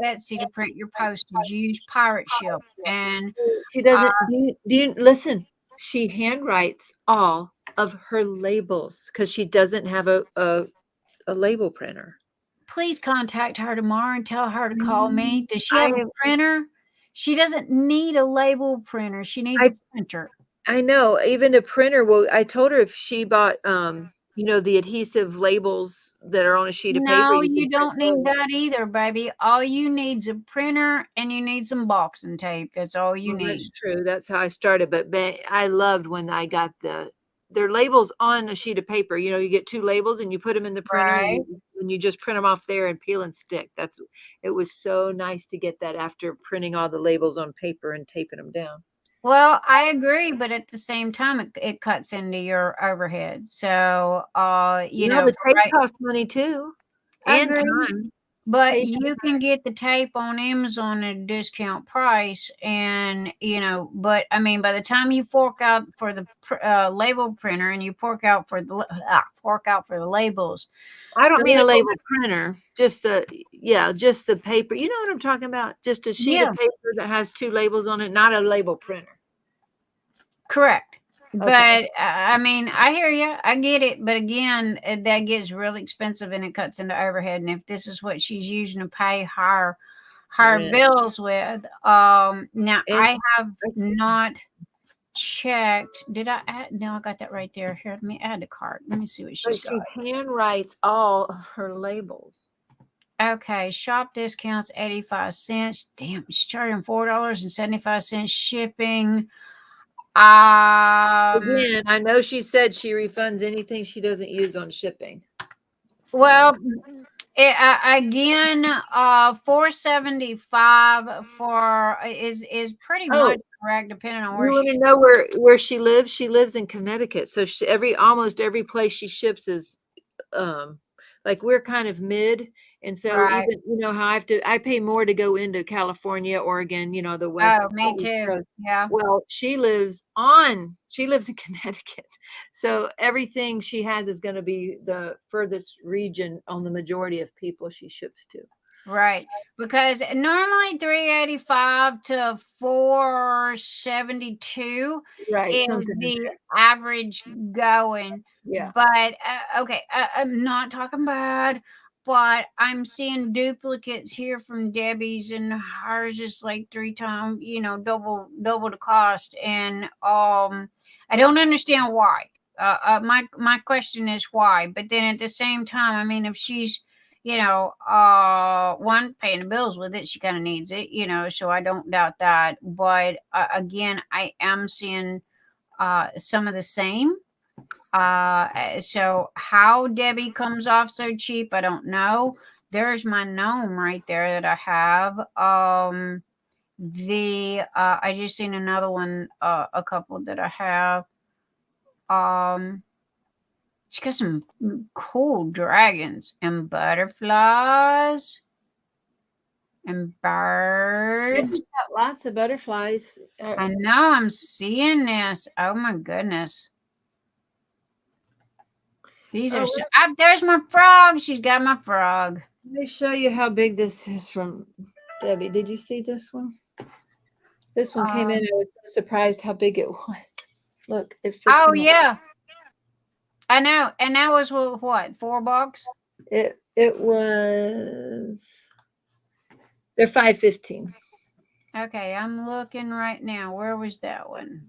Etsy to print your postage. You use Pirate Ship, and she doesn't. Do you listen? She handwrites all of her labels because she doesn't have a label printer. Please contact her tomorrow and tell her to call me. Does she have a printer? She doesn't need a label printer. She needs a printer. I know, even a printer. Well, I told her if she bought, you know, the adhesive labels that are on a sheet of paper. No, You you can print don't need those. that either, baby. All you need's a printer and you need some boxing tape. That's all you Well, that's need. true. That's how I started. But I loved when I got their labels on a sheet of paper. You know, you get 2 labels and you put them in the printer Right. and you just print them off there and peel and stick. It was so nice to get that after printing all the labels on paper and taping them down. Well, I agree, but at the same time, it cuts into your overhead. So, you know, the tape right, costs money too, and agree. time. But Tape you can get the tape on Amazon at a discount price, and you know. But I mean, by the time you fork out for the label printer and you fork out for the labels, I don't the mean a label, label printer, just the paper. You know what I'm talking about? Just a sheet yeah, of paper that has 2 labels on it, not a label printer. correct. Okay. But I mean, I hear you. I get it. But again, that gets really expensive and it cuts into overhead. And if this is what she's using to pay her Yeah. bills with, now And I have not checked. Did I add? No, I got that right there. Here, let me add the cart. Let me see what but she's she got. handwrites all of her labels. Okay, shop discounts 85 cents. Damn, she's charging $4.75 shipping. Again, I know she said she refunds anything she doesn't use on shipping. Well, again, $4.75 for is pretty much correct, depending on You where want she. to know where she lives? She lives in Connecticut, so almost every place she ships is like we're kind of mid, and so Right. even how I pay more to go into California, Oregon, the Oh, west me too. coast. Yeah. Well, she lives in Connecticut, so everything she has is going to be the furthest region on the majority of people she ships to. Right, because normally 385 to 472 Right, is something in the average going. Yeah. But okay, I'm not talking bad, but I'm seeing duplicates here from Debbie's, and hers is like 3 times, double the cost, and I don't understand why. My question is why, but then at the same time, I mean, if she's one, paying the bills with it, she kind of needs it, so I don't doubt that. But again, I am seeing some of the same. So how Debbie comes off so cheap, I don't know. There's my gnome right there that I have. I just seen another one, a couple that I have. She's got some cool dragons and butterflies and birds. She's got lots of butterflies. I know, I'm seeing this. Oh my goodness. These are there's my frog. She's got my frog. Let me show you how big this is from Debbie. Did you see this one? This one came in. I was so surprised how big it was. Look, it fits. Oh yeah. I know. And that was what, $4? It was. They're $5.15. Okay, I'm looking right now. Where was that one?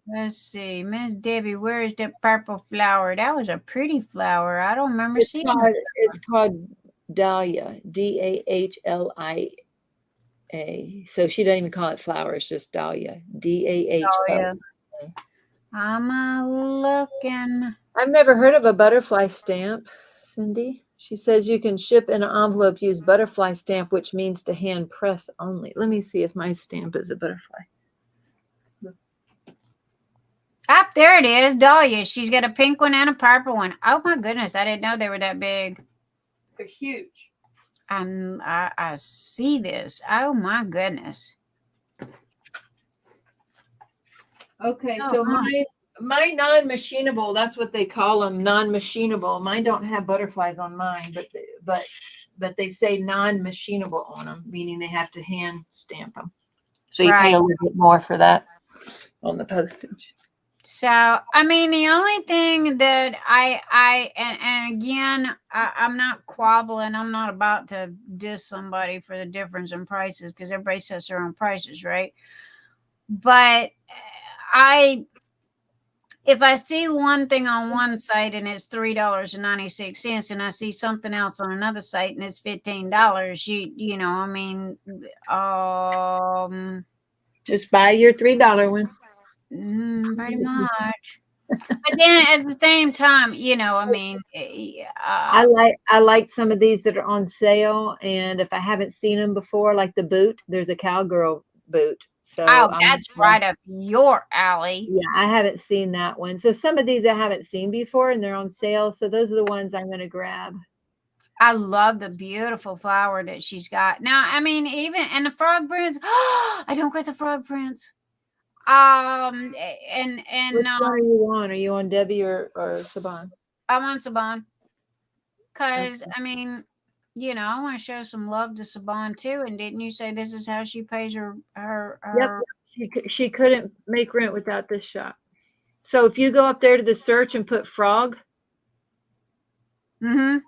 Let's see, Miss Debbie. Where is that purple flower? That was a pretty flower. I don't remember seeing it. It's called Dahlia. Dahlia. So she doesn't even call it flower. It's just Dahlia. Dahlia. I'm looking. I've never heard of a butterfly stamp, Cyndi. She says you can ship in an envelope, use butterfly stamp, which means to hand press only. Let me see if my stamp is a butterfly. Ah, there it is, Dahlia. She's got a pink one and a purple one. Oh my goodness, I didn't know they were that big. They're huge. I see this. Oh my goodness. Okay, so my non-machinable, that's what they call them, non-machinable. Mine don't have butterflies on mine, but they say non-machinable on them, meaning they have to hand stamp them. So you pay a little bit more for that on the postage. So, I mean, the only thing that and again, I'm not quabbling. I'm not about to diss somebody for the difference in prices because everybody sets their own prices, right? But if I see one thing on one site and it's $3.96, and I see something else on another site and it's $15, you know, I mean, Just buy your $3 one. pretty much. But then at the same time, you know, I mean, I like some of these that are on sale, and if I haven't seen them before, like the boot, there's a cowgirl boot. So that's right up your alley. Yeah, I haven't seen that one. So some of these I haven't seen before, and they're on sale. So those are the ones I'm going to grab. I love the beautiful flower that she's got. Now, I mean, and the frog prints. I don't get the frog prints. And Which one are you on? Are you on Debbie or Saban? I'm on Saban. Because, I mean, you know, I want to show some love to Saban too. And didn't you say this is how she pays her? Yep. She couldn't make rent without this shop. So if you go up there to the search and put frog. Mm-hmm.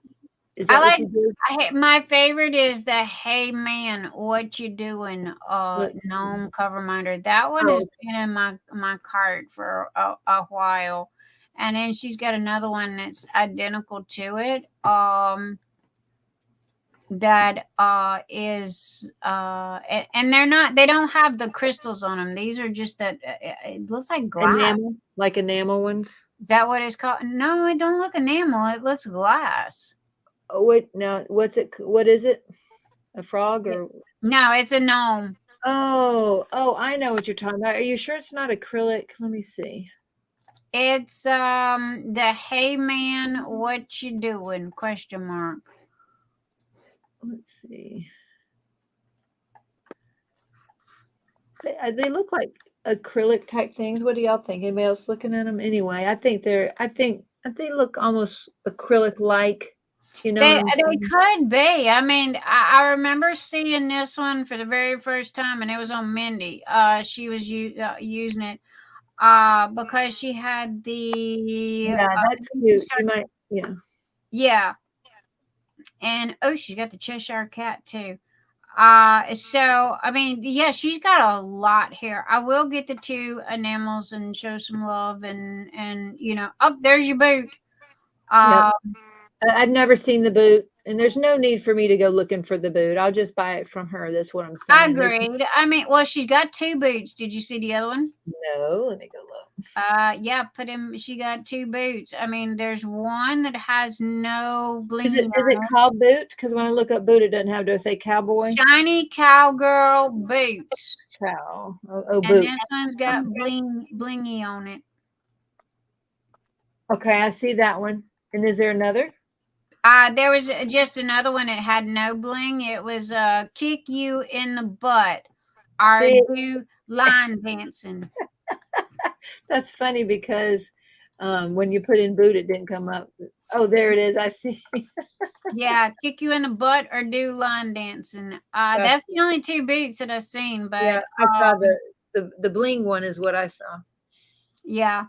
Is that what you do? My favorite is the "Hey Man, what you doing?" gnome cover minder. That one has been in my cart for a while, and then she's got another one that's identical to it. That is and they don't have the crystals on them. These are just that it looks like glass. Enamel, like enamel ones. Is that what it's called? No, it don't look enamel. It looks glass. Oh, wait, now what's it? What is it? A frog or? No, it's a gnome. Oh, I know what you're talking about. Are you sure it's not acrylic? Let me see. It's the "Hey Man, what you doing?" ? Let's see. They look like acrylic type things. What do y'all think? Anybody else looking at them? Anyway, I think they look almost acrylic like. You know, they could be. I mean, I remember seeing this one for the very first time, and it was on Mindy. She was using it because she had the that's cute. You might, yeah. And she's got the Cheshire Cat too. So I mean, yeah, she's got a lot here. I will get the 2 enamels and show some love, and you know, there's your boot. I've never seen the boot, and there's no need for me to go looking for the boot. I'll just buy it from her. That's what I'm saying. I agreed. I mean, well, she's got 2 boots. Did you see the other one? No, let me go look. Yeah, she got 2 boots. I mean, there's one that has no bling. Is it called boot? Because when I look up boot, it doesn't have to say cowboy. Shiny cowgirl boots. Cow. Oh, and boot. This one's got blingy on it. Okay, I see that one. And is there another? There was just another one that had no bling. It was kick you in the butt or do line dancing. That's funny because when you put in boot, it didn't come up. Oh, there it is. I see. Yeah, kick you in the butt or do line dancing. That's the only 2 boots that I've seen. But yeah, I saw the bling one is what I saw. Yeah.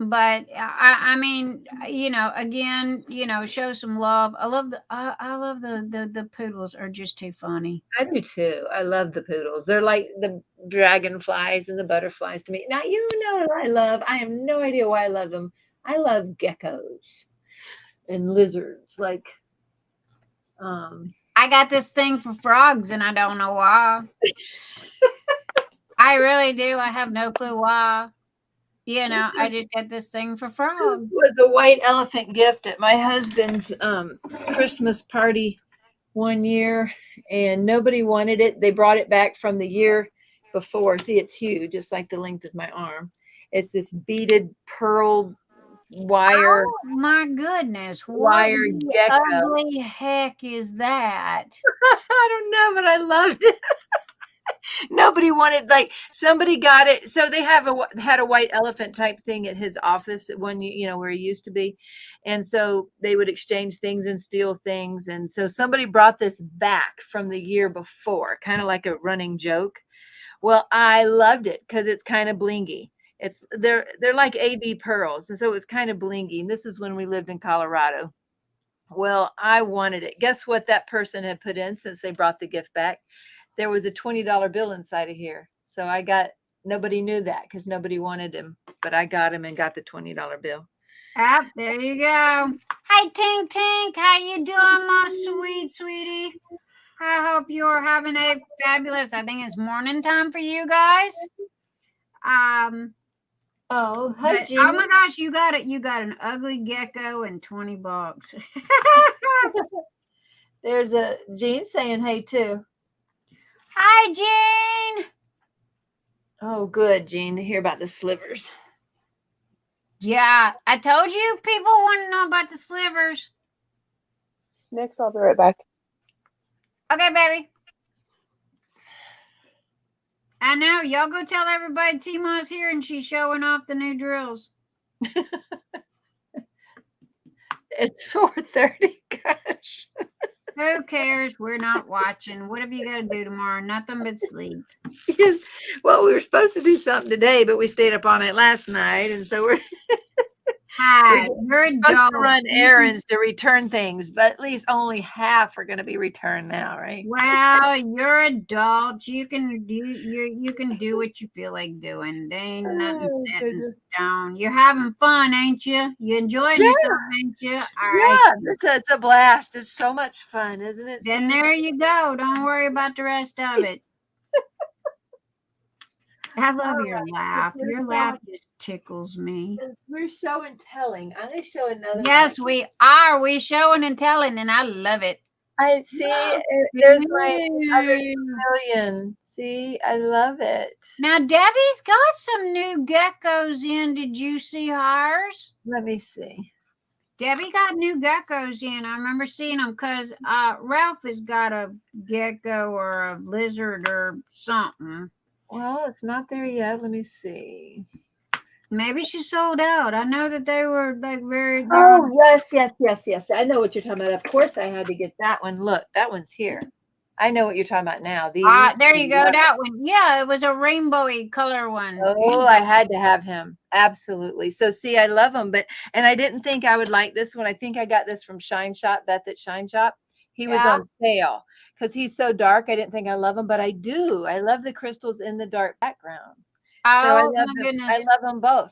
But I mean, you know, again, you know, show some love. I love the poodles are just too funny. I do too. I love the poodles. They're like the dragonflies and the butterflies to me. Now, you know what I love. I have no idea why I love them. I love geckos and lizards. Like, I got this thing for frogs, and I don't know why. I really do. I have no clue why. You know, I just got this thing for frogs. It was a white elephant gift at my husband's Christmas party one year, and nobody wanted it. They brought it back from the year before. See, it's huge. It's like the length of my arm. It's this beaded pearl wire. Oh my goodness! Wire gecko. Ugly heck is that? I don't know, but I loved it. Nobody wanted, like, somebody got it. So they had a white elephant type thing at his office at one, you know, where he used to be. And so they would exchange things and steal things. And so somebody brought this back from the year before, kind of like a running joke. Well, I loved it because it's kind of blingy. They're like AB pearls, and so it was kind of blingy. And this is when we lived in Colorado. Well, I wanted it. Guess what that person had put in since they brought the gift back? There was a $20 bill inside of here. So nobody knew that because nobody wanted him, but I got him and got the $20 bill. There you go. Hi, Tink Tink. How you doing, my sweetie? I hope you're having a fabulous, I think it's morning time for you guys. Oh, hi, but, oh my gosh, you got an ugly gecko and $20. There's a Jean saying hey too. Hi, Jean. Oh, good, Jean, to hear about the slivers. Yeah, I told you people want to know about the slivers. Next, I'll be right back. Okay, baby. I know. Y'all go tell everybody Teemaw's here and she's showing off the new drills. It's 4:30. Gosh. Who cares? We're not watching. What have you got to do tomorrow? Nothing but sleep. Yes. Well, we were supposed to do something today, but we stayed up all night last night, and so we're Hi, you're supposed to adult. run errands to return things, but at least only half are going to be returned now, right? Well, you're adults. You can do what you feel like doing. There ain't nothing set in stone. You're having fun, ain't you? You enjoying yourself, ain't you? All right. Yeah, it's a blast. It's so much fun, isn't it? Then there you go. Don't worry about the rest of it. I love your laugh. Your laugh just tickles me. We're show and telling. I'm going to show another. Yes, we are. We showing and telling, and I love it. I see. There's my other million. See, I love it. Now, Debbie's got some new geckos in. Did you see hers? Let me see. Debbie got new geckos in. I remember seeing them because Ralph has got a gecko or a lizard or something. Well, it's not there yet. Let me see. Maybe she sold out. I know that they were like very. Oh, yes. I know what you're talking about. Of course, I had to get that one. Look, that one's here. I know what you're talking about now. These. There you go. That one. Yeah, it was a rainbowy color one. Oh, I had to have him. Absolutely. So, see, I love them, and I didn't think I would like this one. I think I got this from Shine Shop, Beth at Shine Shop. He was on sale because he's so dark. I didn't think I love him, but I do. I love the crystals in the dark background. Oh, so I love my them. goodness. I love them both.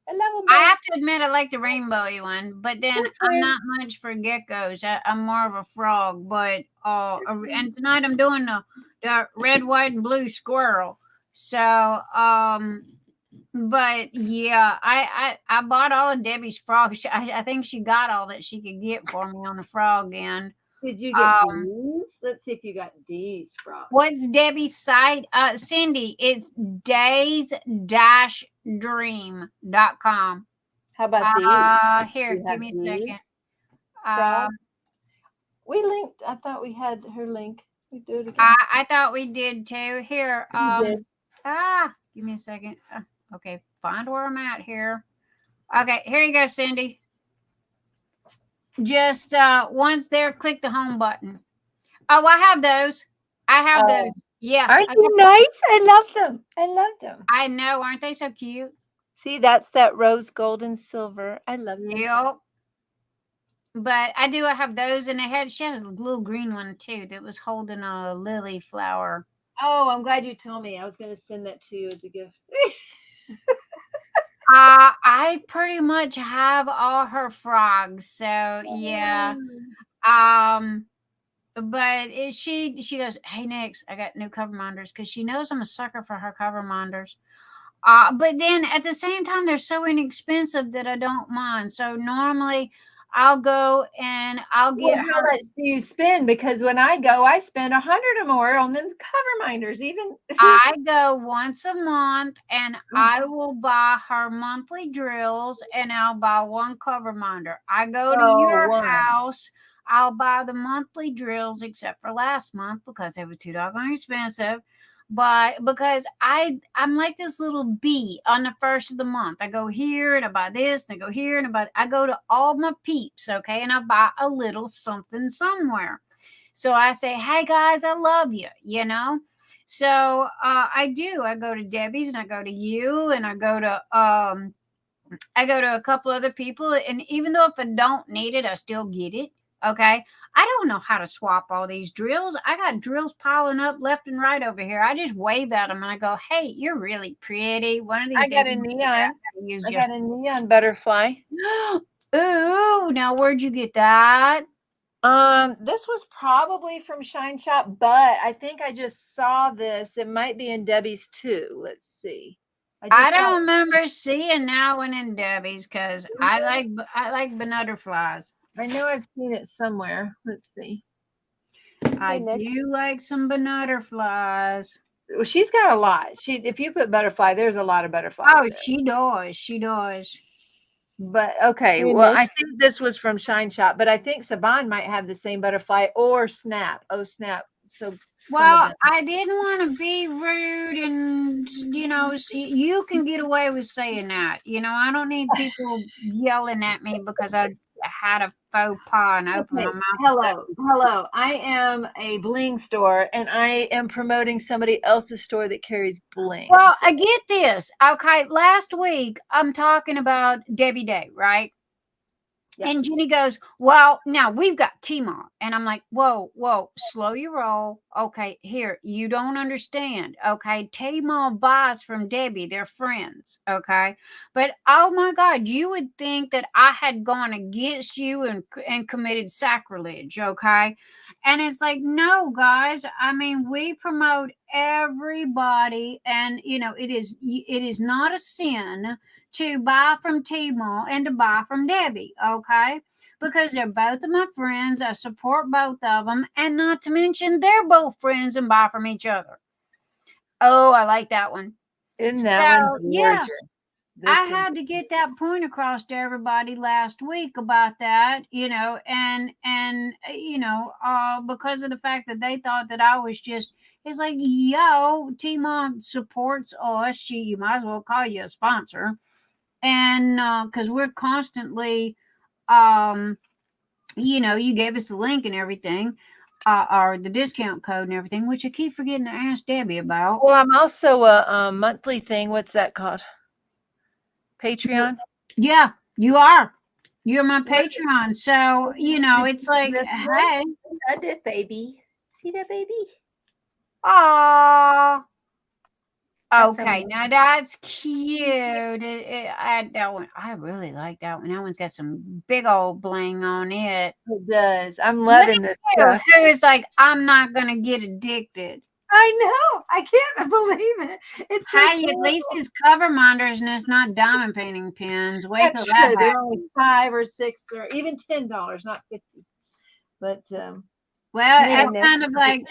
I have to admit, I like the rainbowy one, but then I'm not much for geckos. I'm more of a frog. But and tonight I'm doing the red, white, and blue squirrel. So, but yeah, I bought all of Debbie's frogs. I think she got all that she could get for me on the frog end. Did you get these? Let's see if you got these frogs. What's Debbie's site? Cyndi, it's days-dream.com. How about these? Here, give me a second. We linked. I thought we had her link. We do it again. I thought we did too. Here. Give me a second. Okay, find where I'm at here. Okay, here you go, Cyndi. Just once there, click the home button. Oh, I have those. Those. Yeah. Aren't they nice? I love them. I know. Aren't they so cute? See, that's that rose gold and silver. I love them. Yep. But I have those, and she had a little green one too that was holding a lily flower. Oh, I'm glad you told me. I was going to send that to you as a gift. I pretty much have all her frogs, so yeah. But she goes, hey, Nix, I got new cover minders because she knows I'm a sucker for her cover minders. But then at the same time, they're so inexpensive that I don't mind. So normally I'll go and I'll get how much do you spend? Because when I go, I spend 100 or more on them cover minders. Even I go once a month and I will buy her monthly drills and I'll buy one cover minder. I go to your house, I'll buy the monthly drills except for last month because they were too doggone expensive. But because I'm like this little bee on the first of the month. I go here and I buy this and I go here and I go to all my peeps, okay? And I buy a little something somewhere. So I say, hey guys, I love you, you know? So I do. I go to Debbie's and I go to you and I go to a couple other people. And even though if I don't need it, I still get it. Okay. I don't know how to swap all these drills. I got drills piling up left and right over here. I just wave at them and I go, "Hey, you're really pretty. One of these I got days a I'm gonna neon. use I you." got a neon butterfly. Ooh, now where'd you get that? This was probably from Shine Shop, but I think I just saw this. It might be in Debbie's too. Let's see. I don't remember seeing that one in Debbie's because I like butterflies. I know I've seen it somewhere. Let's see. I Nick. do like some butterflies. Well, she's got a lot. If you put butterfly, there's a lot of butterflies. Oh, there. she does. She does. But okay, Hey, well, Nick. I think this was from Shine Shop, but I think Saban might have the same butterfly or Snap. Oh, Snap. So Well, I didn't want to be rude, and you can get away with saying that. I don't need people yelling at me because I had a faux pas and opened my mouth. Hello. I am a bling store, and I am promoting somebody else's store that carries bling. Well, I get this. Okay, last week I'm talking about Debbie Day, right? Yeah. And Jenny goes, "Well, now we've got Teemaw." And I'm like, whoa, slow your roll. Okay, here, you don't understand. Okay, Teemaw buys from Debbie. They're friends. Okay. But oh my God, you would think that I had gone against you and committed sacrilege. Okay. And it's like, no, guys. I mean, we promote everybody, and it is not a sin to buy from Teemaw and to buy from Debbie, okay? Because they're both of my friends. I support both of them. And not to mention, they're both friends and buy from each other. Oh, I like that one. Isn't that one gorgeous? I had to get that point across to everybody last week about that, and because of the fact that they thought that I was just, it's like, yo, Teemaw supports us. You might as well call you a sponsor. And because we're constantly you gave us the link and everything, or the discount code and everything, which I keep forgetting to ask Debbie about. Well, I'm also a monthly thing. What's that called? Patreon? Yeah, you are. You're my Patreon. So it's like, hey, I did, baby. See that, baby? Aww. That's Okay, now that's cute. That one, I really like that one. That one's got some big old bling on it. It does. I'm loving this stuff. Who is like, I'm not gonna get addicted. I know. I can't believe it. It's so Hey, at least it's cover minders and it's not diamond painting pens. Wait That's till that true. They're happens. only $5 or $6 or even $10, not $50. But Well, Hey, that's Nick. kind of like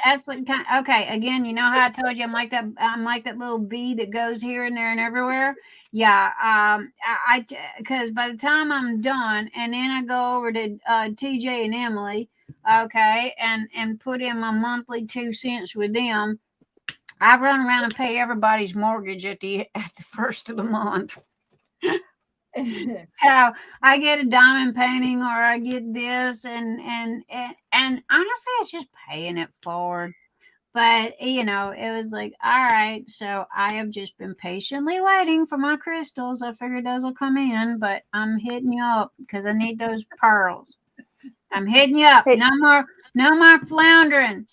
okay. Again, you know how I told you I'm like that little bee that goes here and there and everywhere. Yeah. I because by the time I'm done and then I go over to TJ and Emily, okay, and put in my monthly 2 cents with them, I run around and pay everybody's mortgage at the first of the month. So I get a diamond painting or I get this and honestly it's just paying it forward. But it was like, all right, so I have just been patiently waiting for my crystals. I figured those will come in, but I'm hitting you up because I need those pearls. I'm hitting you up. Hey. No more floundering.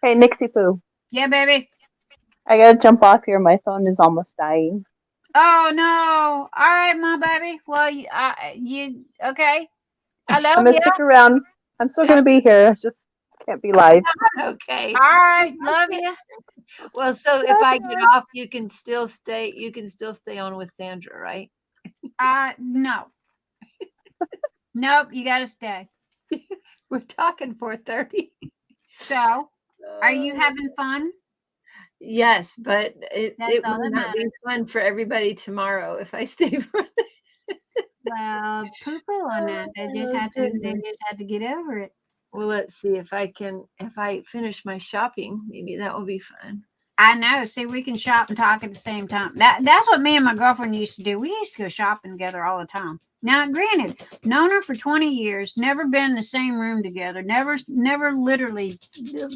Hey, Nixie Poo. Yeah, baby. I gotta jump off here. My phone is almost dying. Oh no! All right, my baby. Well, you okay? I I'm love gonna you. stick around. I'm still gonna be here. I just can't be live. okay. All right, love you. Well, so if I get off, you can still stay. You can still stay on with Sandra, right? No. Nope, you gotta stay. We're talking 4:30. So, are you having fun? Yes, but it That's will all that not be fun for everybody tomorrow if I stay for Well, poo-poo on that. They just had to get over it. Well, let's see if I finish my shopping. Maybe that will be fun. I know. See, we can shop and talk at the same time. That's what me and my girlfriend used to do. We used to go shopping together all the time. Now, granted, known her for 20 years, never been in the same room together, never literally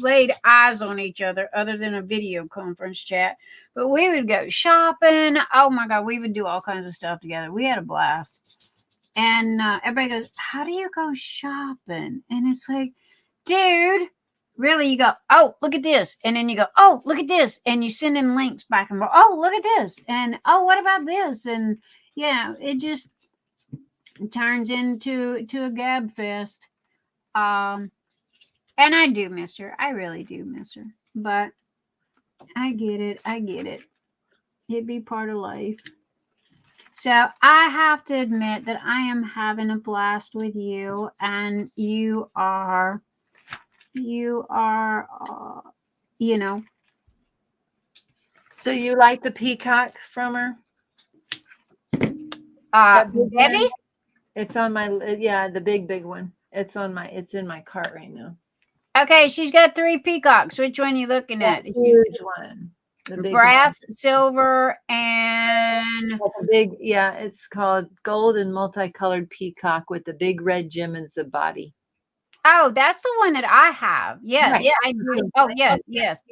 laid eyes on each other other than a video conference chat. But we would go shopping. Oh my God, we would do all kinds of stuff together. We had a blast. And everybody goes, "How do you go shopping?" And it's like, dude. Really, you go, "Oh, look at this." And then you go, "Oh, look at this." And you send in links back and forth. "Oh, look at this." And, "Oh, what about this?" And, it just turns into a gab fest. And I do miss her. I really do miss her. But I get it. It'd be part of life. So I have to admit that I am having a blast with you. And you are... So you like the peacock from her? Debbie's? It's on my, the big one. It's in my cart right now. Okay, she's got 3 peacocks. Which one are you looking at? Huge one. The big brass, one. silver, and it's called gold and multicolored peacock with the big red gem as the body. Oh, that's the one that I have. Yes. Right. Yeah, I do. Oh, yes.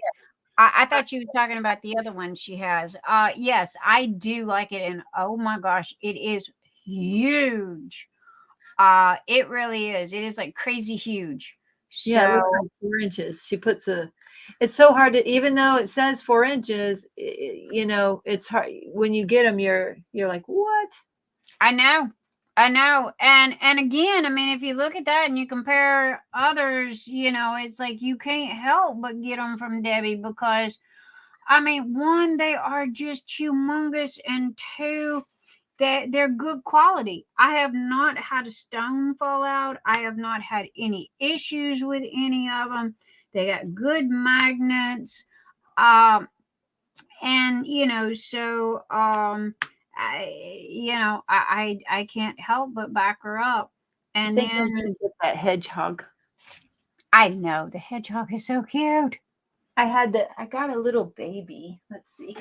I thought you were talking about the other one she has. Yes, I do like it. And oh my gosh, it is huge. It really is. It is like crazy huge. So, Yeah, it looks like 4 inches. She puts it's so hard to, even though it says 4 inches, it's hard when you get them. You're like, what? I know. And again, I mean, if you look at that and you compare others, it's like you can't help but get them from Debbie because, I mean, 1, they are just humongous, and 2, they're good quality. I have not had a stone fall out. I have not had any issues with any of them. They got good magnets. And, so, I can't help but back her up. And I think I'm gonna get that hedgehog. I know the hedgehog is so cute. I got a little baby. Let's see.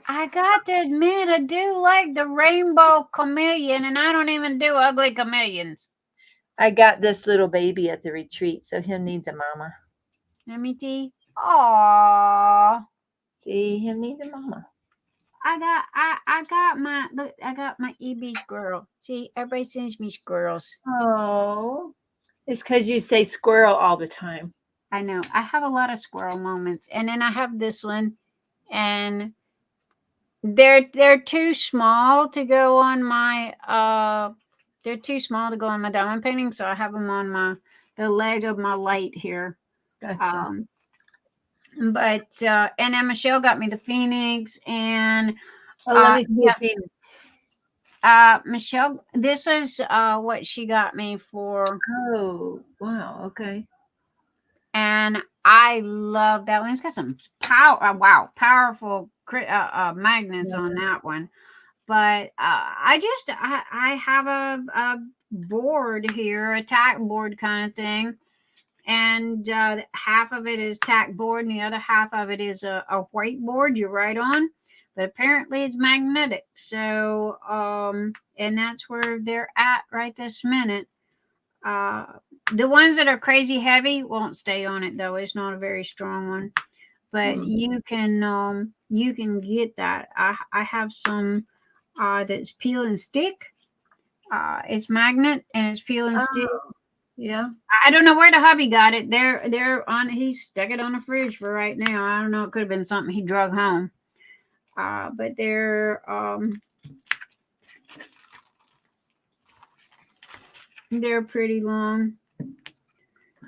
I got to admit, I do like the rainbow chameleon, and I don't even do ugly chameleons. I got this little baby at the retreat, so him needs a mama. Let me see. Aww. See, him needs a mama. I got my EB squirrel. See, everybody sends me squirrels. Oh, it's because you say squirrel all the time. I know. I have a lot of squirrel moments, and then I have this one, and they're too small to go on my diamond painting, so I have them on the leg of my light here. Gotcha. But and then Michelle got me the Phoenix, and let me see the Phoenix. Michelle, this is what she got me for. Oh, wow. Okay. And I love that one. It's got some powerful magnets on that one. But I have a board here, a tack board kind of thing. And half of it is tack board, and the other half of it is a whiteboard you write on. But apparently it's magnetic. So, and that's where they're at right this minute. The ones that are crazy heavy won't stay on it, though. It's not a very strong one. But you can get that. I have some that's peel and stick. It's magnet and it's peel and stick. Yeah. I don't know where the hubby got it. They're on. He stuck it on the fridge for right now. I don't know. It could have been something he drug home. But they're pretty long.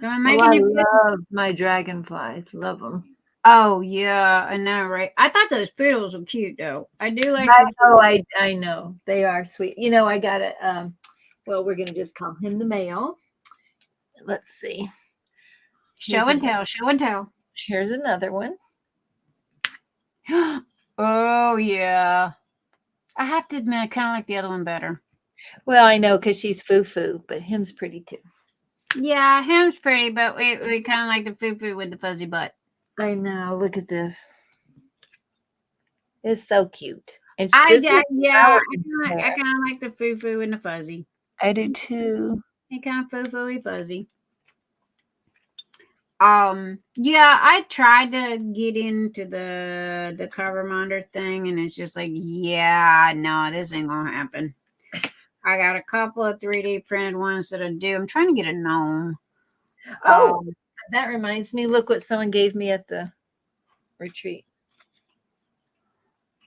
I love my dragonflies. Love them. Oh yeah, I know, right? I thought those poodles were cute though. I do like. I know they are sweet. I got a. Well, we're gonna just call him the male. Let's see. Show and tell. Here's another one. Oh yeah. I have to admit, I kind of like the other one better. Well, I know because she's foo-foo, but him's pretty too. Yeah, him's pretty, but we kind of like the foo-foo with the fuzzy butt. I know. Look at this. It's so cute. And Yeah, I kind of like the foo and the fuzzy. I do too. They kind of foo fuzzy. Yeah, I tried to get into the cover monitor thing, and it's just like, yeah, no, this ain't gonna happen. I got a couple of 3D printed ones that I do. I'm trying to get a gnome. Oh, that reminds me. Look what someone gave me at the retreat.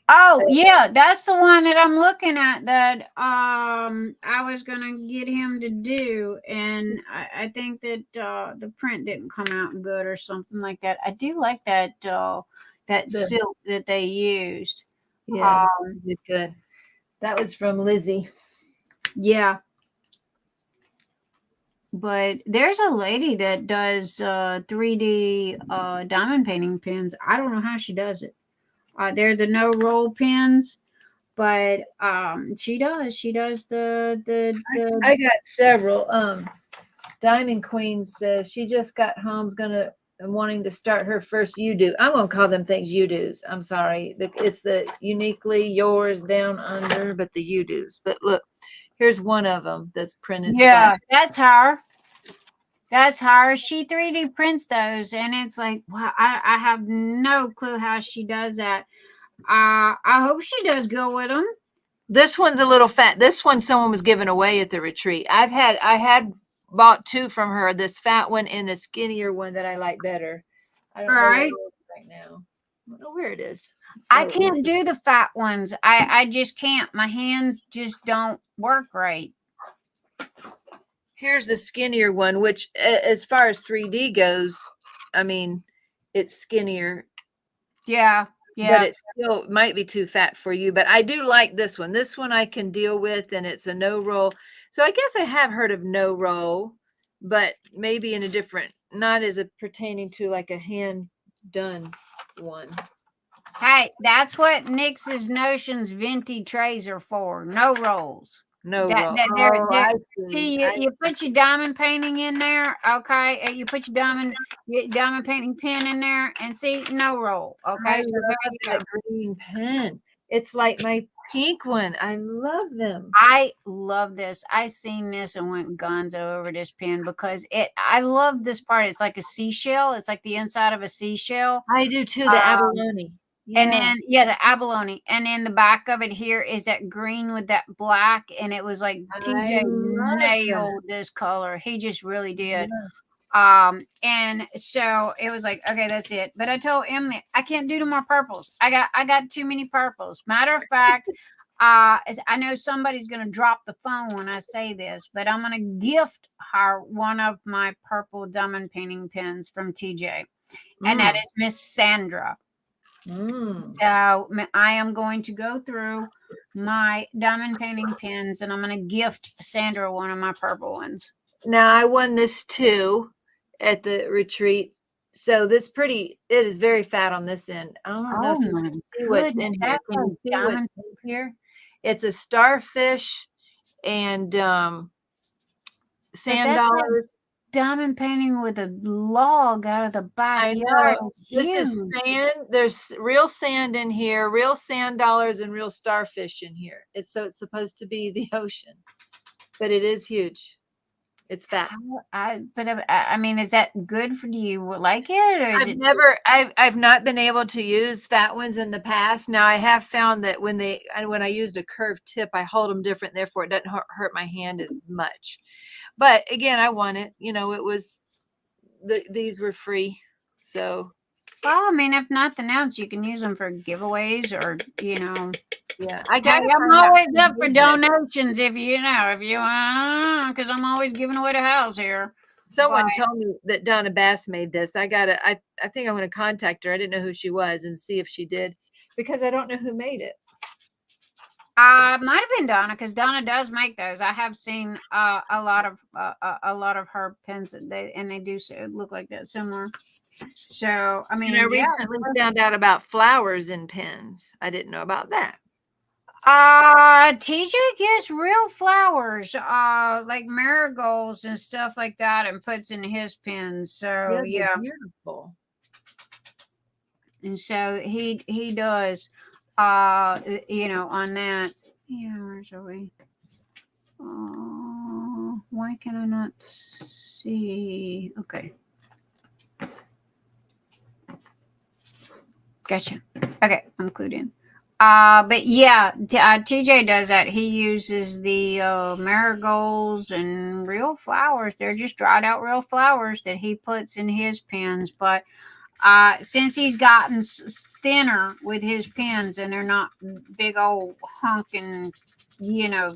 Oh, yeah, that's the one that I'm looking at that I was gonna get him to do, and I think that the print didn't come out good or something like that. I do like that silk that they used. Yeah, good. That was from Lizzie. Yeah. But there's a lady that does 3D diamond painting pins. I don't know how she does it. They're the no roll pins, but she does the I got several. Diamond Queen says she just got home, wanting to start her first you-do. I'm gonna call them things you-dos. I'm sorry. It's the uniquely yours down under, but the you-dos. But look, here's one of them that's printed. Yeah, that's her. That's her. She 3D prints those, and it's like, wow, I have no clue how she does that. I hope she does go with them. This one's a little fat. This one someone was giving away at the retreat. I had bought two from her. This fat one and a skinnier one that I like better. I don't know where it is right now. I don't know where it is. I can't do the fat ones. I just can't. My hands just don't work right. Here's the skinnier one, which as far as 3D goes, I mean, it's skinnier. Yeah. But it still might be too fat for you. But I do like this one. This one I can deal with, and it's a no roll. So I guess I have heard of no roll, but maybe in a different, not as pertaining to like a hand done one. Hey, that's what Nix's Notions Venti trays are for. No rolls. No roll. See, you put your diamond painting in there, okay? You put your diamond painting pen in there, and see, no roll, okay? I love that green pen. It's like my pink one. I love them. I love this. I seen this and went gonzo over this pen because I love this part. It's like a seashell. It's like the inside of a seashell. I do too. The abalone. Yeah. And then, the abalone. And then the back of it here is that green with that black. And it was like TJ nailed this color. He just really did. Yeah. And so it was like, okay, that's it. But I told Emily, I can't do no more purples. I got too many purples. Matter of fact, I know somebody's going to drop the phone when I say this, but I'm going to gift her one of my purple diamond painting pens from TJ. And that is Miss Sandra. So I am going to go through my diamond painting pens, and I'm going to gift Sandra one of my purple ones. Now I won this too at the retreat. So it is very fat on this end. I don't know if you can see what's in here. Can you see what's in here? It's a starfish and sand dollars. Diamond painting with a log out of the backyard. I know. This is sand. There's real sand in here, real sand dollars, and real starfish in here. It's supposed to be the ocean, but it is huge. It's fat. I mean, is that good for you? Like it? Or I've not been able to use fat ones in the past. Now I have found that when I used a curved tip, I hold them different. Therefore, it doesn't hurt my hand as much. But again, I want it. It was these were free, so. Well, I mean, if nothing else, you can use them for giveaways or Yeah, I'm always up for donations if you want, because I'm always giving away the house here. Someone told me that Donna Bass made this. I think I'm going to contact her. I didn't know who she was and see if she did, because I don't know who made it. Might have been Donna, because Donna does make those. I have seen a lot of her pens, and they do look like that similar. So I mean, I recently found out about flowers in pens. I didn't know about that. TJ gets real flowers, like marigolds and stuff like that, and puts in his pens. So yeah, beautiful. And so he does. you know, on that. Yeah, where are we? Why can I not see? Okay. Gotcha. Okay, I'm clued in. But yeah, TJ does that. He uses the marigolds and real flowers. They're just dried out real flowers that he puts in his pens. But since he's gotten thinner with his pens and they're not big old honking, you know,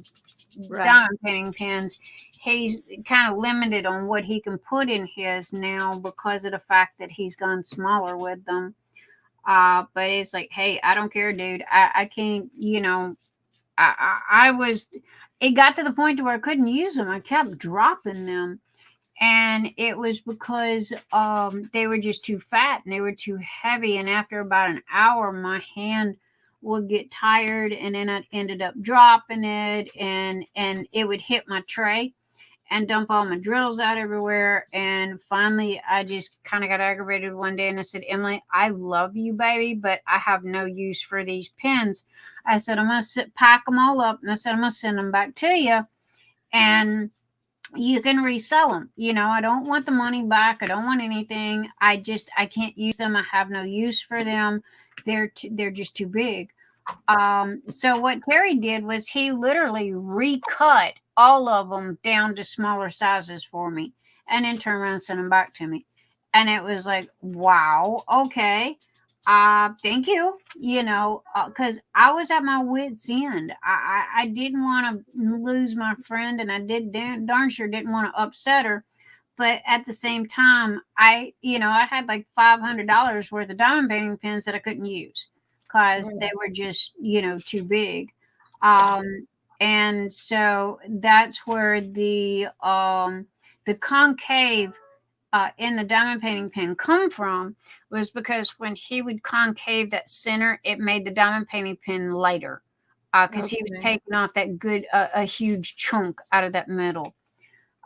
diamond painting pens, he's kind of limited on what he can put in his now because of the fact that he's gone smaller with them. But it's like, hey, I don't care, dude. I can't, you know, it got to the point to where I couldn't use them. I kept dropping them. And it was because they were just too fat and they were too heavy. And after about an hour, my hand would get tired and then I ended up dropping it and it would hit my tray and dump all my drills out everywhere. And finally, I just kind of got aggravated one day and I said, Emily, I love you, baby, but I have no use for these pens. I said, I'm going to pack them all up. And I said, I'm going to send them back to you. And you can resell them. You know, I don't want the money back. I don't want anything. I can't use them. I have no use for them. They're just too big. So what Terry did was he literally recut all of them down to smaller sizes for me and then turn around and send them back to me. And it was like, wow, okay. Thank you. You know, because I was at my wit's end. I didn't want to lose my friend and I darn sure didn't want to upset her. But at the same time, I had like $500 worth of diamond painting pens that I couldn't use because they were just, you know, too big. And so that's where the concave in the diamond painting pen come from was because when he would concave that center, it made the diamond painting pen lighter because he was taking off that a huge chunk out of that middle.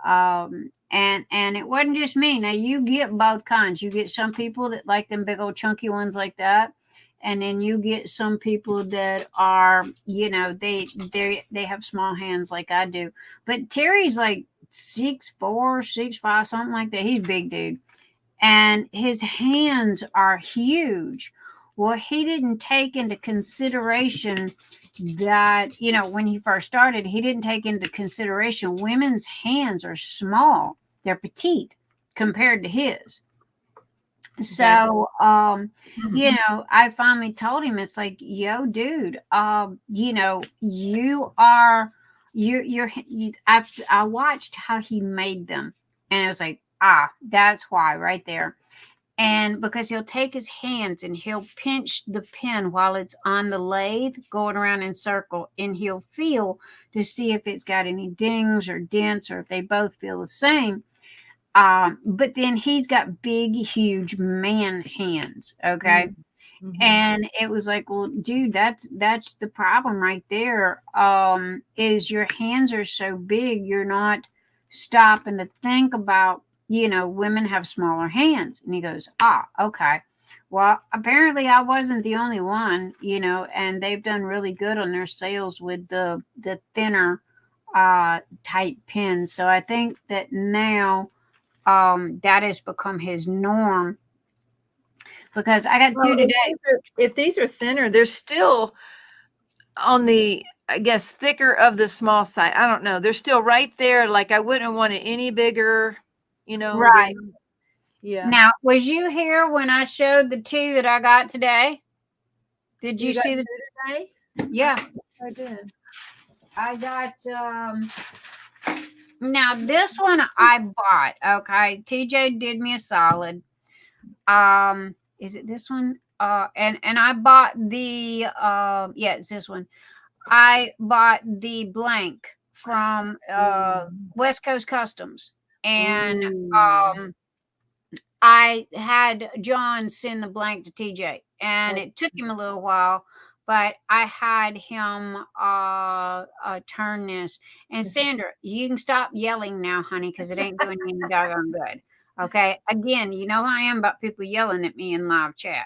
And it wasn't just me. Now you get both kinds. You get some people that like them big old chunky ones like that. And then you get some people that are, you know, they have small hands like I do. But Terry's like 6'4", 6'5", something like that. He's a big dude. And his hands are huge. Well, he didn't take into consideration that, you know, when he first started, he didn't take into consideration women's hands are small. They're petite compared to his. So, you know, I finally told him, it's like, yo, dude, you know, I watched how he made them and it was like, that's why right there. And because he'll take his hands and he'll pinch the pen while it's on the lathe going around in circle and he'll feel to see if it's got any dings or dents or if they both feel the same. But then he's got big, huge man hands. Okay. Mm-hmm. And it was like, well, dude, that's the problem right there. Is your hands are so big. You're not stopping to think about, you know, women have smaller hands. And he goes, okay. Well, apparently I wasn't the only one, you know, and they've done really good on their sales with the thinner, type pens. So I think that now, that has become his norm because I got two today. If these are thinner, they're still on the, I guess, thicker of the small side. I don't know. They're still right there. Like I wouldn't want it any bigger, you know. Right. Yeah. Now, was you here when I showed the two that I got today? Did you see the two today? Yeah. I did. I got, now this one I bought. Okay. TJ did me a solid. Is it this one? And I bought the, yeah, it's this one. I bought the blank from, West Coast Customs and, I had John send the blank to TJ and it took him a little while, but I had him turn this. And Sandra, you can stop yelling now, honey, because it ain't doing you any doggone good. Okay. Again, you know how I am about people yelling at me in live chat.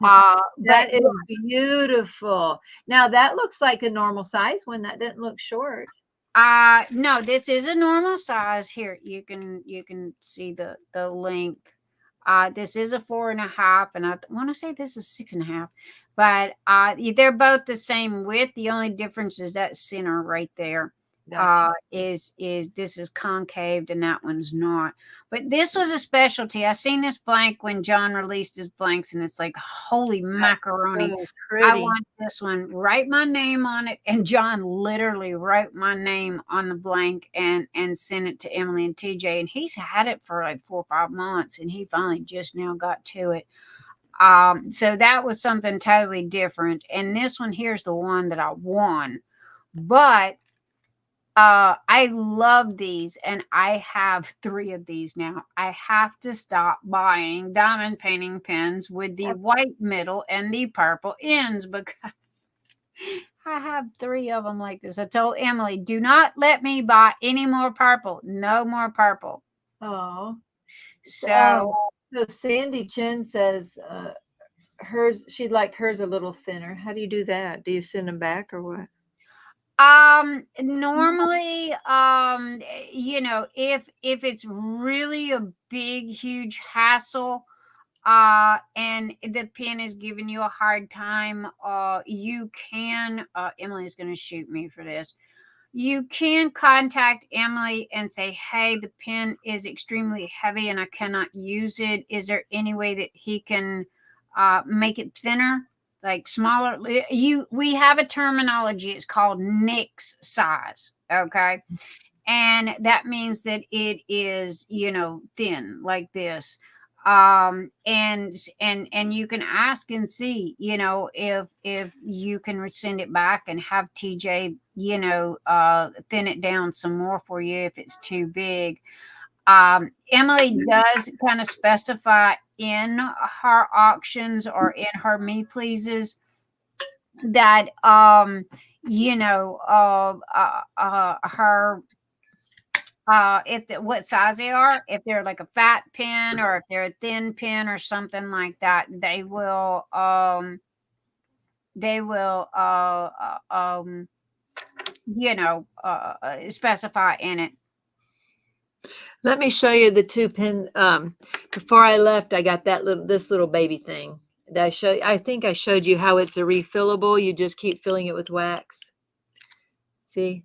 That is beautiful. Now that looks like a normal size one. That doesn't look short. No, this is a normal size. Here, you can see the length. This is a 4.5, and I want to say this is 6.5, but they're both the same width. The only difference is that center right there. Gotcha. Is this is concaved and that one's not. But this was a specialty. I seen this blank when John released his blanks, and it's like, holy macaroni. So I pretty. want this one. Write my name on it. And John literally wrote my name on the blank and sent it to Emily and TJ. And he's had it for like 4 or 5 months, and he finally just now got to it. So that was something totally different. And this one here's the one that I won. But I love these, and I have 3 of these now. I have to stop buying diamond painting pens with the white middle and the purple ends, because I have 3 of them like this. I told Emily, do not let me buy any more purple. No more purple. Oh, So so Sandy Chin says hers, she'd like hers a little thinner. How do you do that? Do you send them back or what? Normally, you know, if it's really a big, huge hassle, and the pen is giving you a hard time, you can, Emily's going to shoot me for this. You can contact Emily and say, hey, the pen is extremely heavy and I cannot use it. Is there any way that he can make it thinner? Like smaller. We have a terminology. It's called Nick's size. Okay. And that means that it is, you know, thin like this. And you can ask and see, you know, if you can send it back and have TJ, you know, thin it down some more for you if it's too big. Emily does kind of specify in her auctions or in her me pleases that you know, her what size they are, if they're like a fat pen or if they're a thin pen or something like that, they will you know, specify in it. Let me show you the 2 pen. Before I left, I got this little baby thing that I think I showed you how it's a refillable. You just keep filling it with wax. See?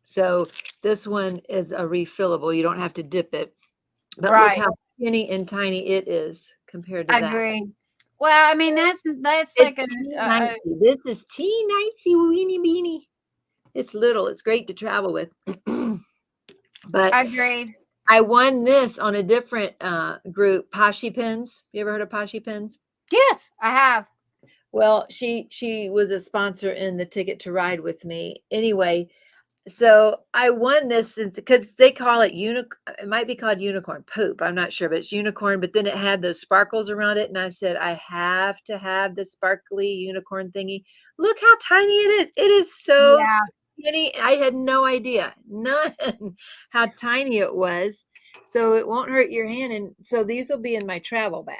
So this one is a refillable. You don't have to dip it. But Right. look how skinny and tiny it is compared to I that. agree. Well, I mean, that's like a This is teeny weeny beanie. It's little. It's great to travel with. But agreed. I won this on a different group, Poshy Pens. You ever heard of Poshy Pens? Yes, I have. Well, she was a sponsor in the Ticket to Ride with me. Anyway, so I won this because they call it it might be called unicorn poop. I'm not sure, but it's unicorn. But then it had those sparkles around it, and I said I have to have the sparkly unicorn thingy. Look how tiny it is. It is so skinny. I had no idea, none, how tiny it was. So it won't hurt your hand, and so these will be in my travel bag.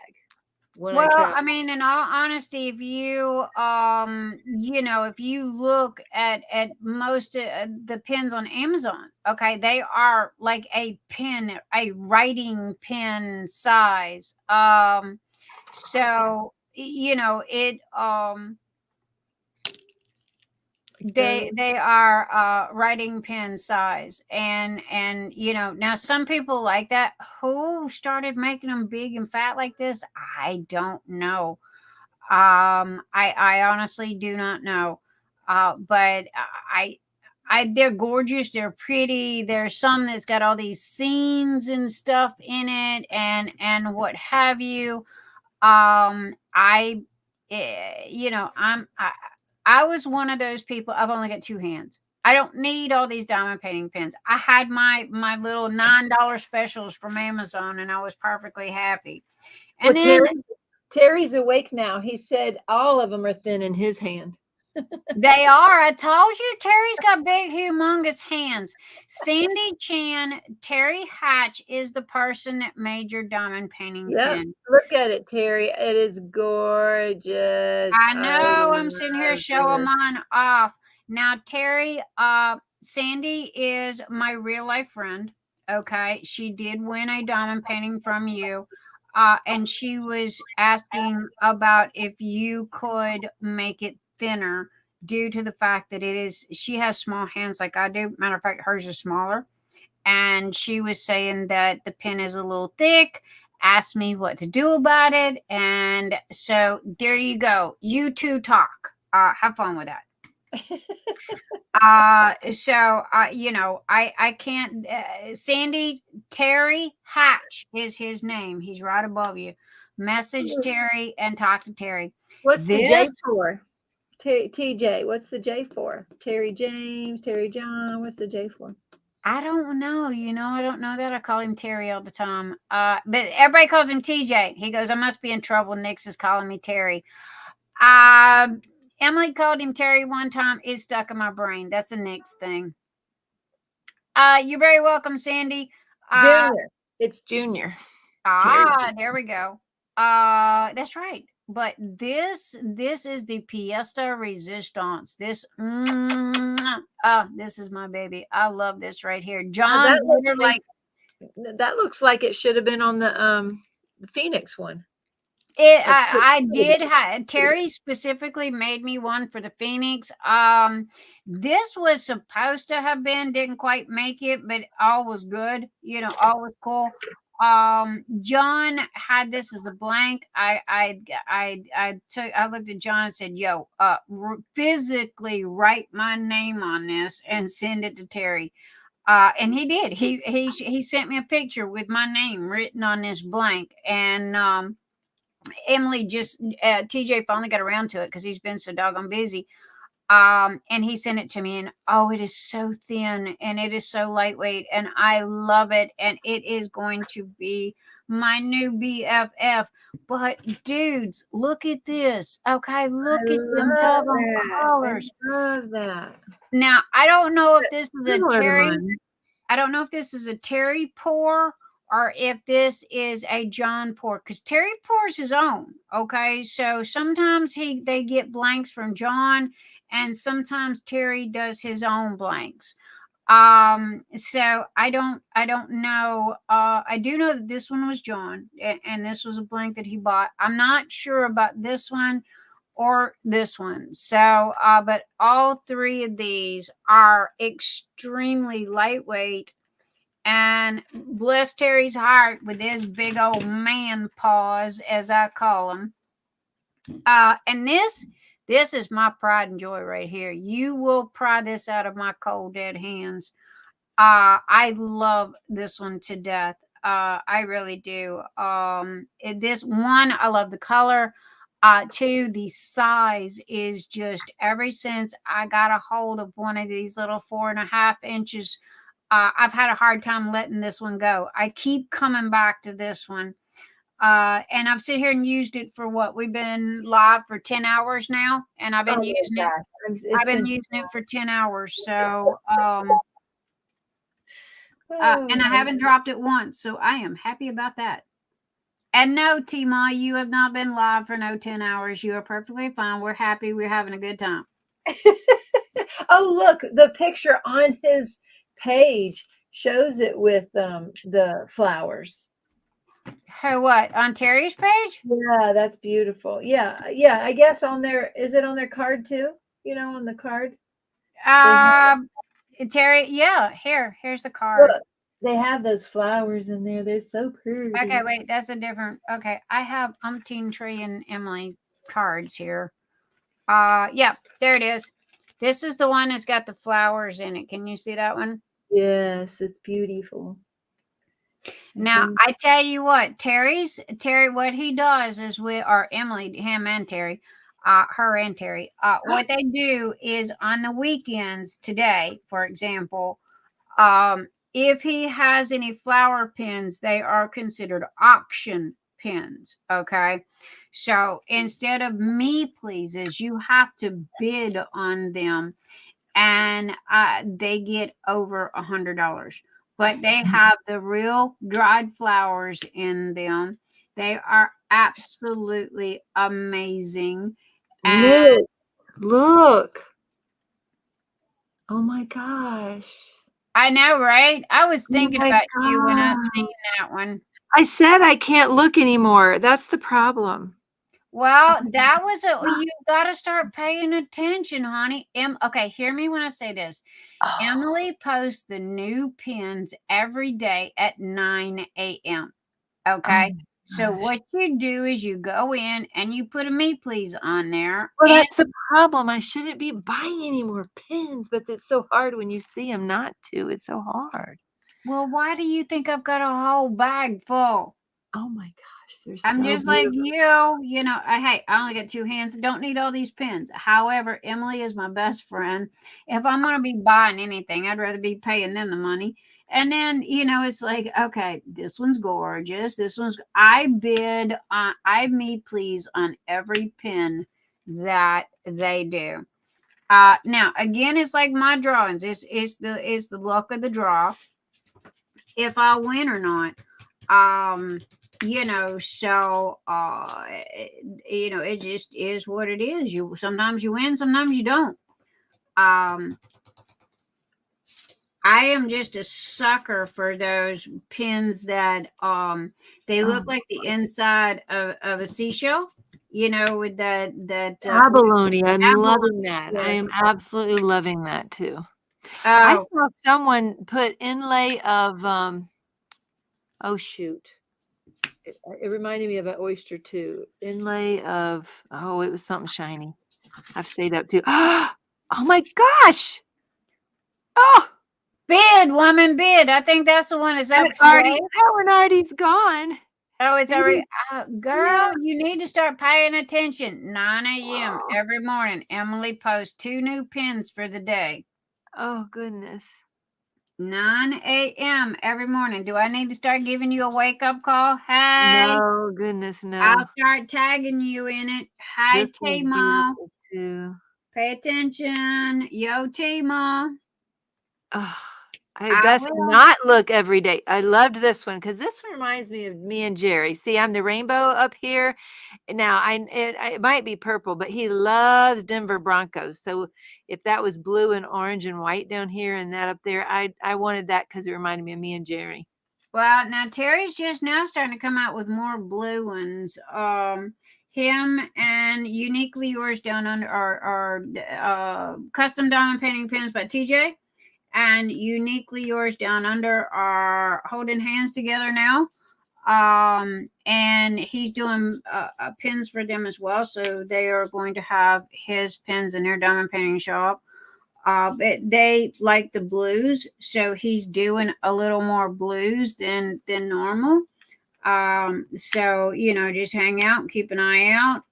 Well, I mean, in all honesty, if you, you know, if you look at most of the pens on Amazon, okay, they are like a writing pen size. So, you know, they are writing pen size, and you know, now some people like that. Who started making them big and fat like this? I don't know. I honestly do not know. But they're gorgeous, they're pretty. There's some that's got all these scenes and stuff in it and what have you. You know, I was one of those people. I've only got 2 hands. I don't need all these diamond painting pens. I had my little $9 specials from Amazon, and I was perfectly happy. And well, Terry's awake now. He said all of them are thin in his hand. They are. I told you, Terry's got big, humongous hands. Sandy Chan, Terry Hatch is the person that made your diamond painting Yep. pin. Look at it, Terry. It is gorgeous. I know. I'm sitting here love showing it. mine off. Now, Terry, Sandy is my real life friend. Okay. She did win a diamond painting from you. And she was asking about if you could make it thinner due to the fact that she has small hands like I do. Matter of fact, hers is smaller. And she was saying that the pen is a little thick, asked me what to do about it. And so there you go. You two talk. Have fun with that. I can't. Sandy Terry Hatch is his name. He's right above you. Message Terry and talk to Terry. What's the J for? TJ. What's the J for? Terry James, Terry John. What's the J for? I don't know. I don't know that. I call him Terry all the time. But everybody calls him TJ. He goes, I must be in trouble. Nix is calling me Terry. Emily called him Terry one time. It's stuck in my brain. That's the next thing. You're very welcome, Sandy. Junior. It's Junior. There we go. That's right. But this is the pièce de résistance. This is my baby. I love this right here. John, that looks like it should have been on the Phoenix one. I did. Terry specifically made me one for the Phoenix. This was supposed to have been, didn't quite make it, but all was good. All was cool. John had this as a blank. I looked at John and said, "Yo, physically write my name on this and send it to Terry." And he did. He sent me a picture with my name written on this blank, and Emily TJ finally got around to it because he's been so doggone busy. And he sent it to me, and it is so thin and it is so lightweight, and I love it, and it is going to be my new BFF. But dudes, look at this. Okay, look at them doggone colors. I love that. Now, I don't know if this is a Terry. I don't know if this is a Terry pour or if this is a John pour, because Terry pours his own. Okay, so sometimes they get blanks from John, and sometimes Terry does his own blanks. So I don't know. I do know that this one was John, and this was a blank that he bought. I'm not sure about this one or this one. So, but all three of these are extremely lightweight. And bless Terry's heart with his big old man paws, as I call him. And this is my pride and joy right here. You will pry this out of my cold dead hands. I love this one to death. I really do. This one, I love the color. Two, the size is just, ever since I got a hold of one of these little 4.5 inches, I've had a hard time letting this one go. I keep coming back to this one. And I've sit here and used it for what? We've been live for 10 hours now, and I've been using it. I've been using it for 10 hours. So, and I haven't dropped it once. So I am happy about that. And no, Teemaw, you have not been live for no 10 hours. You are perfectly fine. We're happy. We're having a good time. Oh, look, the picture on his page shows it with the flowers. What, on Terry's page? Yeah, that's beautiful. Yeah, I guess on their, is it on their card too? On the card. Terry, yeah. Here's the card. Look, they have those flowers in there. They're so pretty. Okay, wait, that's a different. Okay, I have umpteen Trey and Emily cards here. Yeah, there it is. This is the one that's got the flowers in it. Can you see that one? Yes, it's beautiful. Now, I tell you what, Terry, what he does is Emily, him and Terry, her and Terry, what they do is on the weekends today, for example, if he has any flower pins, they are considered auction pins. Okay. So instead of me pleases, you have to bid on them, and they get over $100. But they have the real dried flowers in them. They are absolutely amazing. And Look. Oh my gosh. I know, right? I was thinking my about you when I seen gosh. that one. I said I can't look anymore. That's the problem. Well, that was you got to start paying attention, honey. Okay, hear me when I say this. Oh. Emily posts the new pins every day at 9 a.m. Okay. So what you do is you go in and you put a me please on there. Well, and that's the problem. I shouldn't be buying any more pins, but it's so hard when you see them not to. It's so hard. well, why do you think I've got a whole bag full? Oh my gosh, they're I'm so just like beautiful. you know, hey, I only got 2 hands. Don't need all these pins. However, Emily is my best friend. If I'm going to be buying anything, I'd rather be paying them the money. And then, you know, it's like, okay, this one's gorgeous. I bid on, I me please on every pin that they do. Now, again, it's like my drawings. It's the luck of the draw. If I win or not. You know, so you know, it just is what it is. You sometimes you win, sometimes you don't. I am just a sucker for those pins that they look like the inside of a seashell, you know, with that abalone. I'm abalone. loving that. I am absolutely loving that too. I saw someone put inlay of oh shoot. It reminded me of an oyster too. Inlay of, oh, it was something shiny. I've stayed up too. Oh my gosh. Oh, bid, woman, bid. I think that's the one that's up that one already's gone. Oh, it's already, girl, you need to start paying attention. 9 a.m. every morning. Emily posts 2 new pins for the day. Oh, goodness. 9 a.m. every morning. Do I need to start giving you a wake-up call? Hey. No, goodness, no. I'll start tagging you in it. Hi, Teemaw. Pay attention. Yo, Teemaw. Oh, I best not look every day. I loved this one because this one reminds me of me and Jerry. See, I'm the rainbow up here. Now, it might be purple, but he loves Denver Broncos. So if that was blue and orange and white down here and that up there, I wanted that because it reminded me of me and Jerry. Well, now Terry's just now starting to come out with more blue ones. Him and Uniquely Yours down under our custom diamond painting pins by TJ. And Uniquely Yours down under are holding hands together now. And he's doing pins for them as well. So they are going to have his pins in their diamond painting shop. But they like the blues. So he's doing a little more blues than normal. So, you know, just hang out and keep an eye out.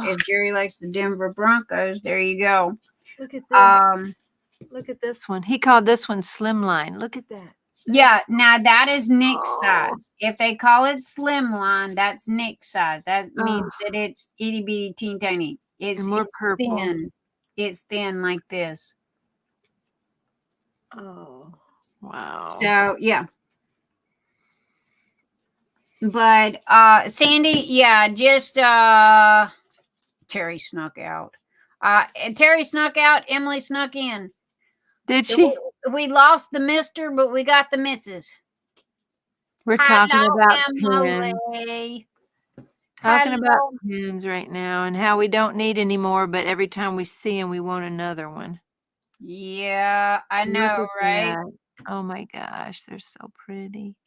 If Jerry likes the Denver Broncos, there you go. Look at this. Look at this one. He called this one Slimline. Look at that. Yeah, now that is Nick's size. If they call it Slimline, that's Nick's size. That means that it's itty bitty teeny tiny. It's more purple. Thin. It's thin like this. Oh, wow. So yeah. But Sandy, yeah, just Terry snuck out. Terry snuck out, Emily snuck in. Did she? We lost the mister, but we got the missus. We're talking about pins. Talking about pins right now and how we don't need any more, but every time we see them, we want another one. Yeah, I know, right? That. Oh my gosh, they're so pretty.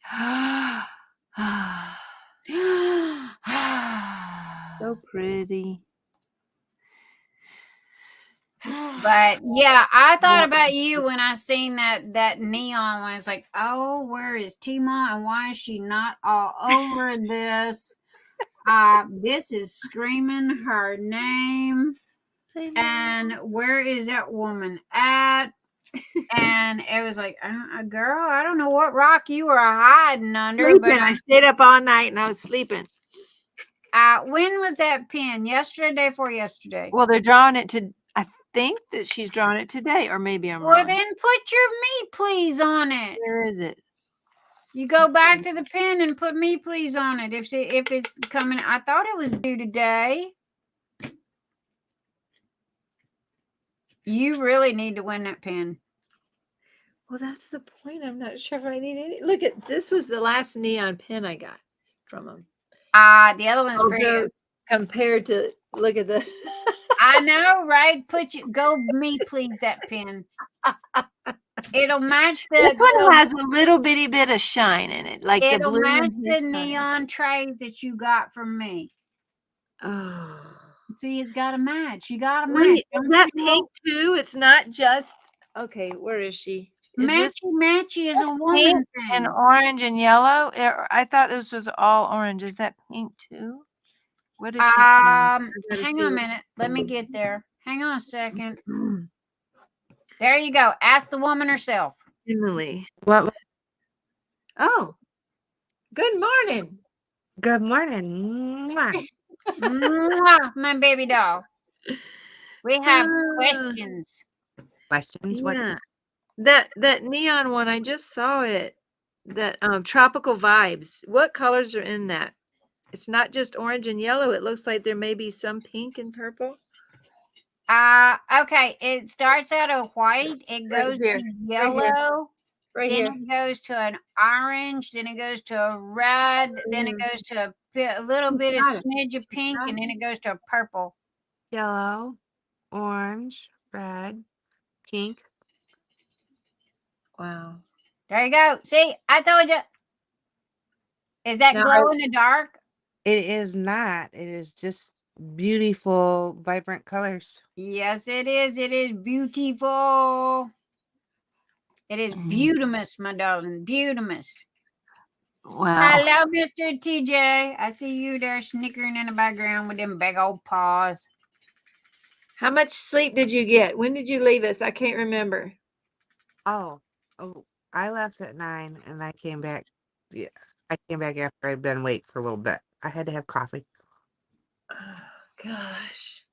So pretty. But yeah, I thought about you when I seen that neon one. It's like, oh, where is Teemaw and why is she not all over this? This is screaming her name. And where is that woman at? And it was like, girl, I don't know what rock you were hiding under. But I stayed up all night and I was sleeping. When was that pin? Yesterday, day before yesterday. Well, they're drawing it to. I think that she's drawing it today, or maybe I'm Well, wrong. then put your me please on it. Where is it? You go back to the pin and put me please on it. If it's coming, I thought it was due today. You really need to win that pin. Well, that's the point. I'm not sure if I need it. Look at this. Was the last neon pin I got from them. The other one's pretty. Compared to, look at the. I know, right? Go me please that pin. It'll match the. This one has a little bitty bit of shine in it, like the blue. It'll match the neon trays that you got from me. Oh. See, it's got to match. You got to match. Wait, is that pink too? It's not just. Okay, where is she? Matchy is a woman pink thing. and orange and yellow. I thought this was all orange. Is that pink too? What is she hang on a minute. Let me get there. Hang on a second. There you go. Ask the woman herself. Emily. What? Oh, good morning. Good morning. Mwah. Mwah, my baby doll. We have questions. Questions? Yeah. That neon one, I just saw it. That tropical vibes. What colors are in that? It's not just orange and yellow. It looks like there may be some pink and purple. Okay. It starts out of white. It goes to yellow. Right then here. it goes to an orange. Then it goes to a red. Then it goes to a little bit of smidge of pink, and then it goes to a purple. Yellow, orange, red, pink. Wow. There you go. See, I told you. Is that glow in the dark? It is not. It is just beautiful, vibrant colors. Yes, it is. It is beautiful. It is beautimous, my darling. Beautimous. Wow. Hello, Mr. TJ. I see you there snickering in the background with them big old paws. How much sleep did you get? When did you leave us? I can't remember. Oh, I left at 9 and I came back. Yeah, I came back after I'd been awake for a little bit. I had to have coffee. Oh, gosh.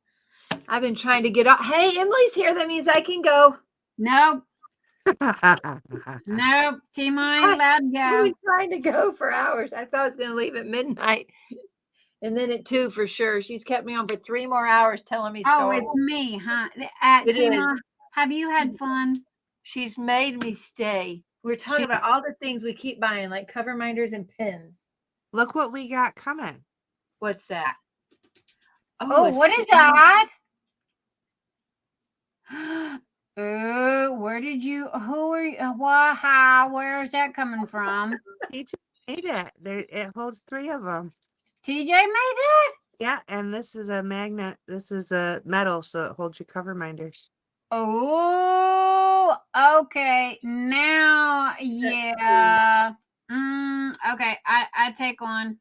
I've been trying to get up. Hey, Emily's here. That means I can go. Nope. Nope. Teemaw ain't allowed to go. I've been trying to go for hours. I thought I was going to leave at midnight. And then at 2 for sure. She's kept me on for 3 more hours telling me stories. Oh, it's me, huh? It Teemaw, is. have you had fun? She's made me stay. We're talking about all the things we keep buying, like cover minders and pins. Look what we got coming. What's that? Oh, what is that? Where did you? Who are you? Why? How? Where is that coming from? TJ made it. It holds 3 of them. TJ made that? Yeah, and this is a magnet. This is a metal, so it holds your cover minders. Oh, okay. Now, yeah. Okay. I take one.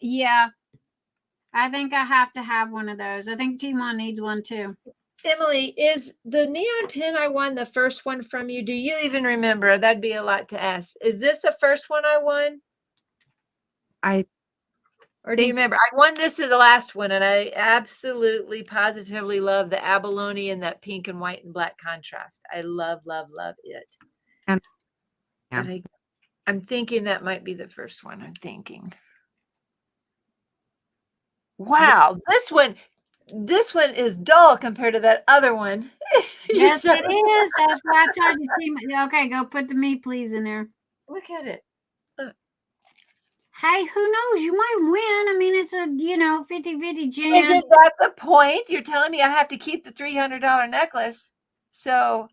Yeah. I think I have to have one of those. I think Teemaw needs one too. Emily, is the neon pin I won the first one from you? Do you even remember? That'd be a lot to ask. Is this the first one I won? Or do you remember? I won this as the last one, and I absolutely, positively love the abalone and that pink and white and black contrast. I love, love, love it. Yeah. But I'm thinking that might be the first one. I'm thinking. Wow, this one is dull compared to that other one. Yes, it is. That's why I tried to see. Okay, go put the me please in there. Look at it. Look. Hey, who knows? You might win. I mean, it's a 50-50 chance. Isn't that the point? You're telling me I have to keep the $300 necklace. So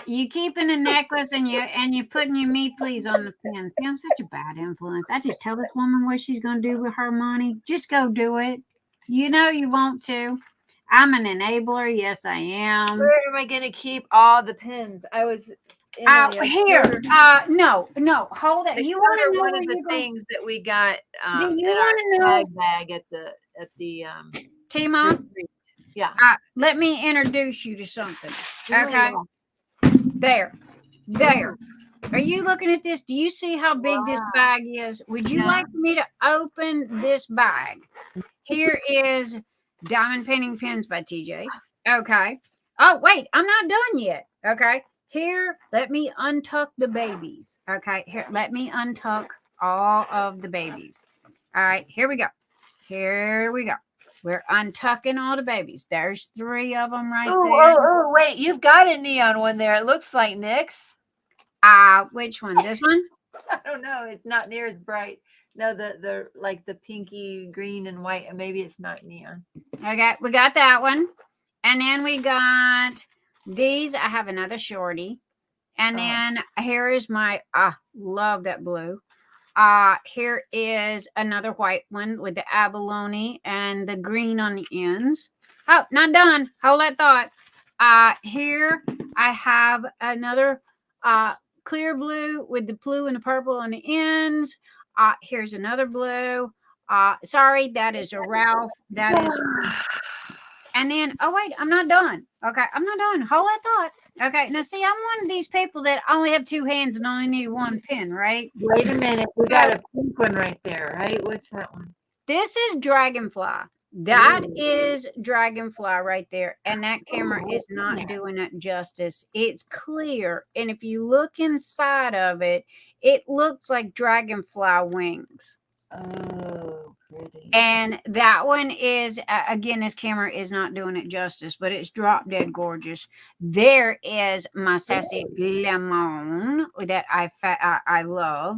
you keeping a necklace and you putting your me please on the pin. See, I'm such a bad influence. I just tell this woman what she's gonna do with her money. Just go do it. You know you want to. I'm an enabler. Yes, I am. Where am I gonna keep all the pins? I was here. No, hold it. You want to know one of the things that we got do you in want our to know bag at the Teemaw? Yeah. Let me introduce you to something. Okay. There. Are you looking at this? Do you see how big this bag is? Would you like me to open this bag? Here is Diamond Painting Pens by TJ. Okay. Oh, wait, I'm not done yet. Okay. Here, let me untuck the babies. Okay. Here, let me untuck all of the babies. All right. Here we go. Here we go. We're untucking all the babies. There's 3 of them right there. Oh, wait. You've got a neon one there. It looks like Nick's. Which one? This one? I don't know. It's not near as bright. No, the like the pinky green and white, and maybe it's not neon. Okay, we got that one. And then we got these. I have another shorty. And then here is my love that blue. Here is another white one with the abalone and the green on the ends. Oh, not done. Hold that thought. Here I have another clear blue with the blue and the purple on the ends. Here's another blue. Sorry, that is a Ralph. That is. And then, oh, wait, I'm not done. Okay, I'm not done. Hold that thought. Okay, now see, I'm one of these people that only have 2 hands and only need 1 pen, right? Wait a minute. We got a pink one right there, right? What's that one? This is Dragonfly. That is Dragonfly right there. And that camera is not doing it justice. It's clear. And if you look inside of it, it looks like Dragonfly wings. Oh, pretty. And that one is, again, this camera is not doing it justice, but it's drop dead gorgeous. There is my Sassy Lemon that I love.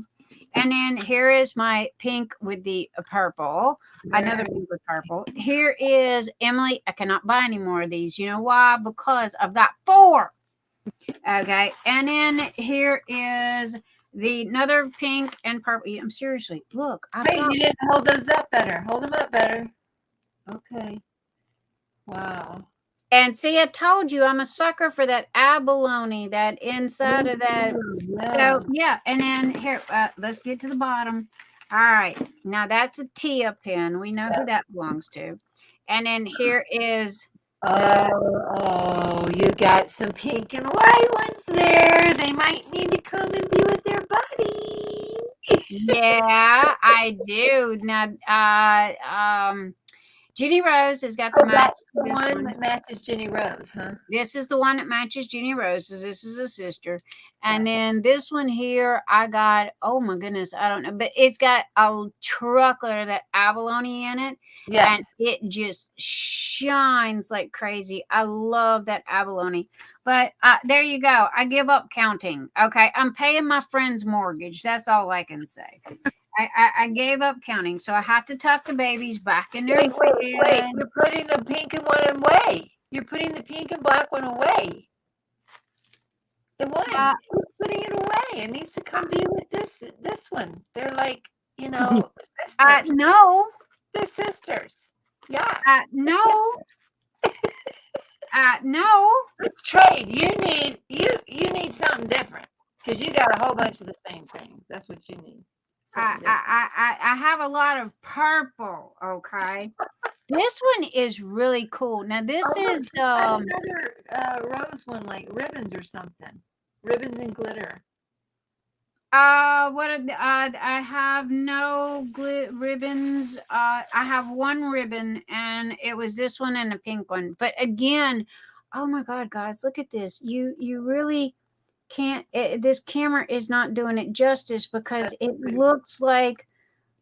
And then here is my pink with the purple. Another pink with purple. Here is Emily. I cannot buy any more of these. You know why? Because I've got 4. Okay. And then here is another pink and purple. I'm seriously. Look. Wait, you didn't hold those up better. Hold them up better. Okay. Wow. And see, I told you I'm a sucker for that abalone, that inside of that. So, yeah. And then here, let's get to the bottom. All right. Now, that's a Tia pen. We know who that belongs to. And then here is. Oh, you got some pink and white ones there. They might need to come and be with their buddy. Yeah, I do. Now, JeniRose has got the match. The one that matches JeniRose, huh? This is the one that matches JeniRose's. This is a sister. And then this one here, I got, oh my goodness, I don't know, but it's got a truckload of that abalone in it. Yes. And it just shines like crazy. I love that abalone. But there you go. I give up counting. Okay. I'm paying my friend's mortgage. That's all I can say. I gave up counting, so I have to tuck the babies back in their Wait. You're putting the pink and one away. You're putting the pink and black one away. The one. You're putting it away. It needs to come be with this one. They're like, sisters. No. They're sisters. Yeah. No. No. Let's trade. You need something different because you got a whole bunch of the same things. That's what you need. I have a lot of purple. Okay, this one is really cool. Now this is another rose one, like ribbons or something. Ribbons and glitter. I have no ribbons. I have one ribbon, and it was this one and a pink one. But again, oh my God, guys, look at this. You really can't. This camera is not doing it justice because it looks like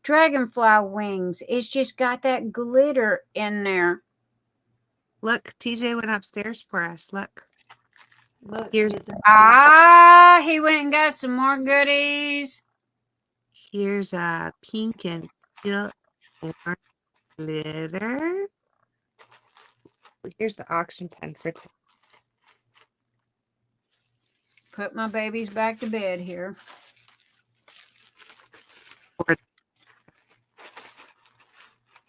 dragonfly wings. It's just got that glitter in there. Look, TJ went upstairs for us. Look. Here's he went and got some more goodies. Here's a pink and orange glitter. Here's the auction pen for today. Put my babies back to bed here.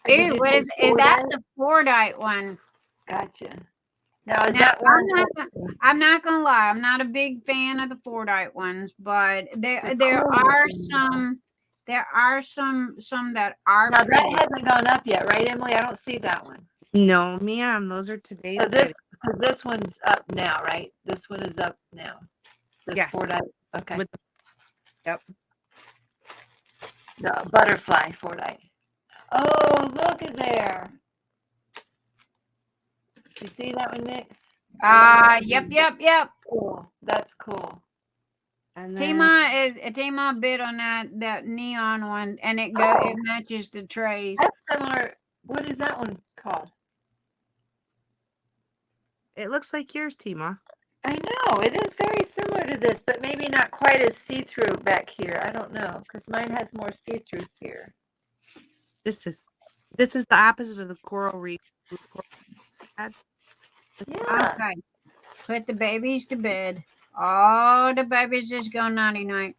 Ew, what is that? The Fordite one. Gotcha. Now, is that one? I'm not gonna lie. I'm not a big fan of the Fordite ones, but there are some that are. Now that hasn't gone up yet, right, Emily? I don't see that one. No, ma'am. Those are today. So this one's up now, right? This one is up now. This yes. Fordite. Okay. With yep. The butterfly 4-dye. Oh, look at there. You see that one, Nix? Yep. Cool. That's cool. And then Teemaw bid on that neon one, and it matches the trays. That's similar. What is that one called? it looks like yours, Teemaw. I know it is very similar to this, but maybe not quite as see-through back here. I don't know because mine has more see-through here. This is the opposite of the coral reef. Yeah. Okay. Put the babies to bed. All the babies just go naughty night.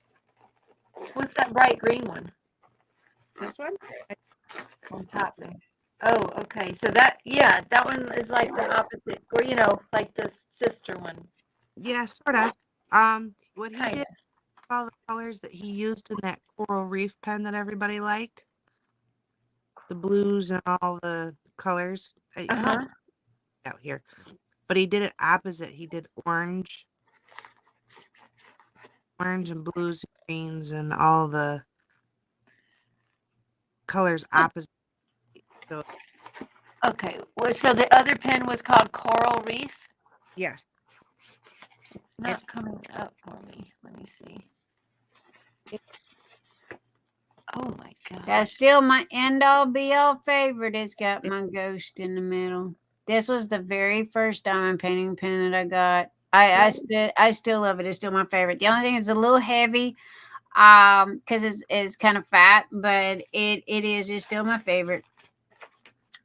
What's that bright green one This one? on top there? Oh, okay. So that one is like the opposite, or like the sister one. Yeah, sort of. What he Kinda. did, all the colors that he used in that coral reef pen that everybody liked, the blues and all the colors. Uh-huh. Out here, but he did it opposite. He did orange and blues and greens and all the colors opposite. So Okay. Well, so the other pen was called Coral Reef. yes, It's not coming up for me. Let me see. Oh my God. That's still my end-all be-all favorite. It's got my ghost in the middle. This was the very first diamond painting pen that I got. I still love it. It's still my favorite. The only thing is a little heavy, because it's kind of fat, but it's still my favorite.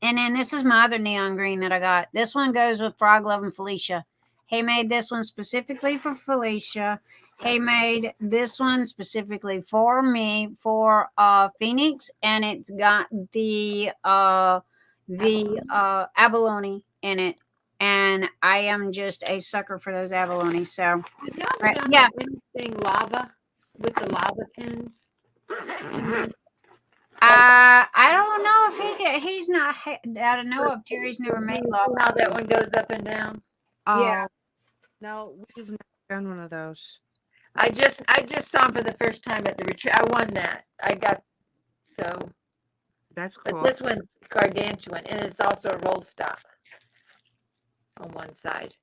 And then this is my other neon green that I got. This one goes with Frog Love and Felicia. He made this one specifically for Felicia. He made this one specifically for me for Phoenix, and it's got the abalone in it, and I am just a sucker for those abalone. So Did y'all have yeah. anything lava with the lava pens? I don't know if he's not. I don't know if Terry's never made lava. How that one goes up and down. Yeah. No, we've never done one of those. I just saw him for the first time at the retreat. I won that. That's But cool. this one's gargantuan, and it's also a roll stop on one side.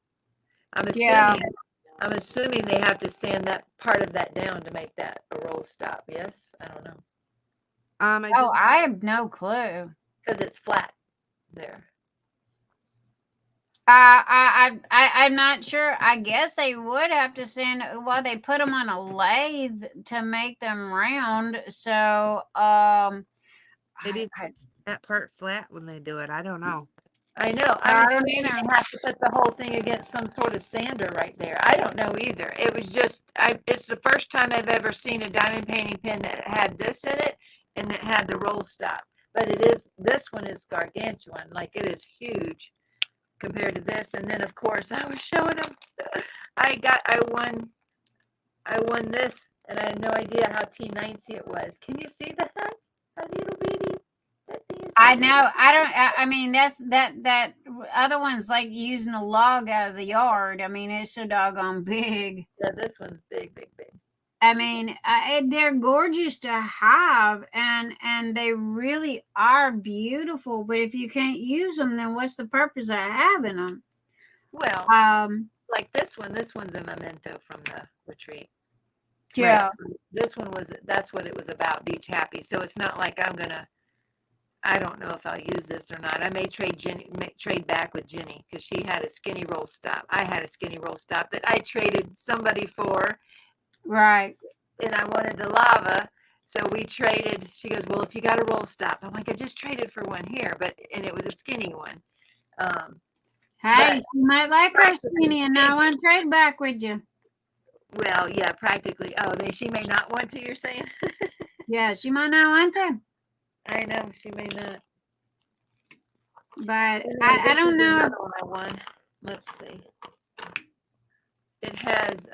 I'm assuming they have to sand that part of that down to make that a roll stop. Yes, I don't know I have no clue. because it's flat there. I'm not sure. I guess they would have to send. Well, they put them on a lathe to make them round. So, maybe that part flat when they do it. I don't know. I know. I I'm don't assuming either. they have to put the whole thing against some sort of sander right there. I don't know either. It was just, it's the first time I've ever seen a diamond painting pen that had this in it and that had the roll stop. But this one is gargantuan. Like it is huge compared to this. And then of course I was showing them. I won this, and I had no idea how T90 it was. Can you see that? How little bitty that thing is? I know. I mean, that's that other one's like using a log out of the yard. I mean, it's so doggone big. Yeah, this one's big, big, big. I mean, they're gorgeous to have, and they really are beautiful. But if you can't use them, then what's the purpose of having them? Well, like this one's a memento from the retreat. Yeah. This one that's what it was about, Beach Happy. So it's not like I don't know if I'll use this or not. I may trade back with Jenny because she had a skinny roll stop. I had a skinny roll stop that I traded somebody for. Right. And I wanted the lava. So we traded. She goes, well, if you got a roll stop. I'm like, I just traded for one here, and it was a skinny one. Hey, you might like her skinny, and I want to trade back with you. Well, yeah, practically. Oh, she may not want to, you're saying? Yeah, she might not want to. I know, she may not. But I don't know. I won. Let's see. It has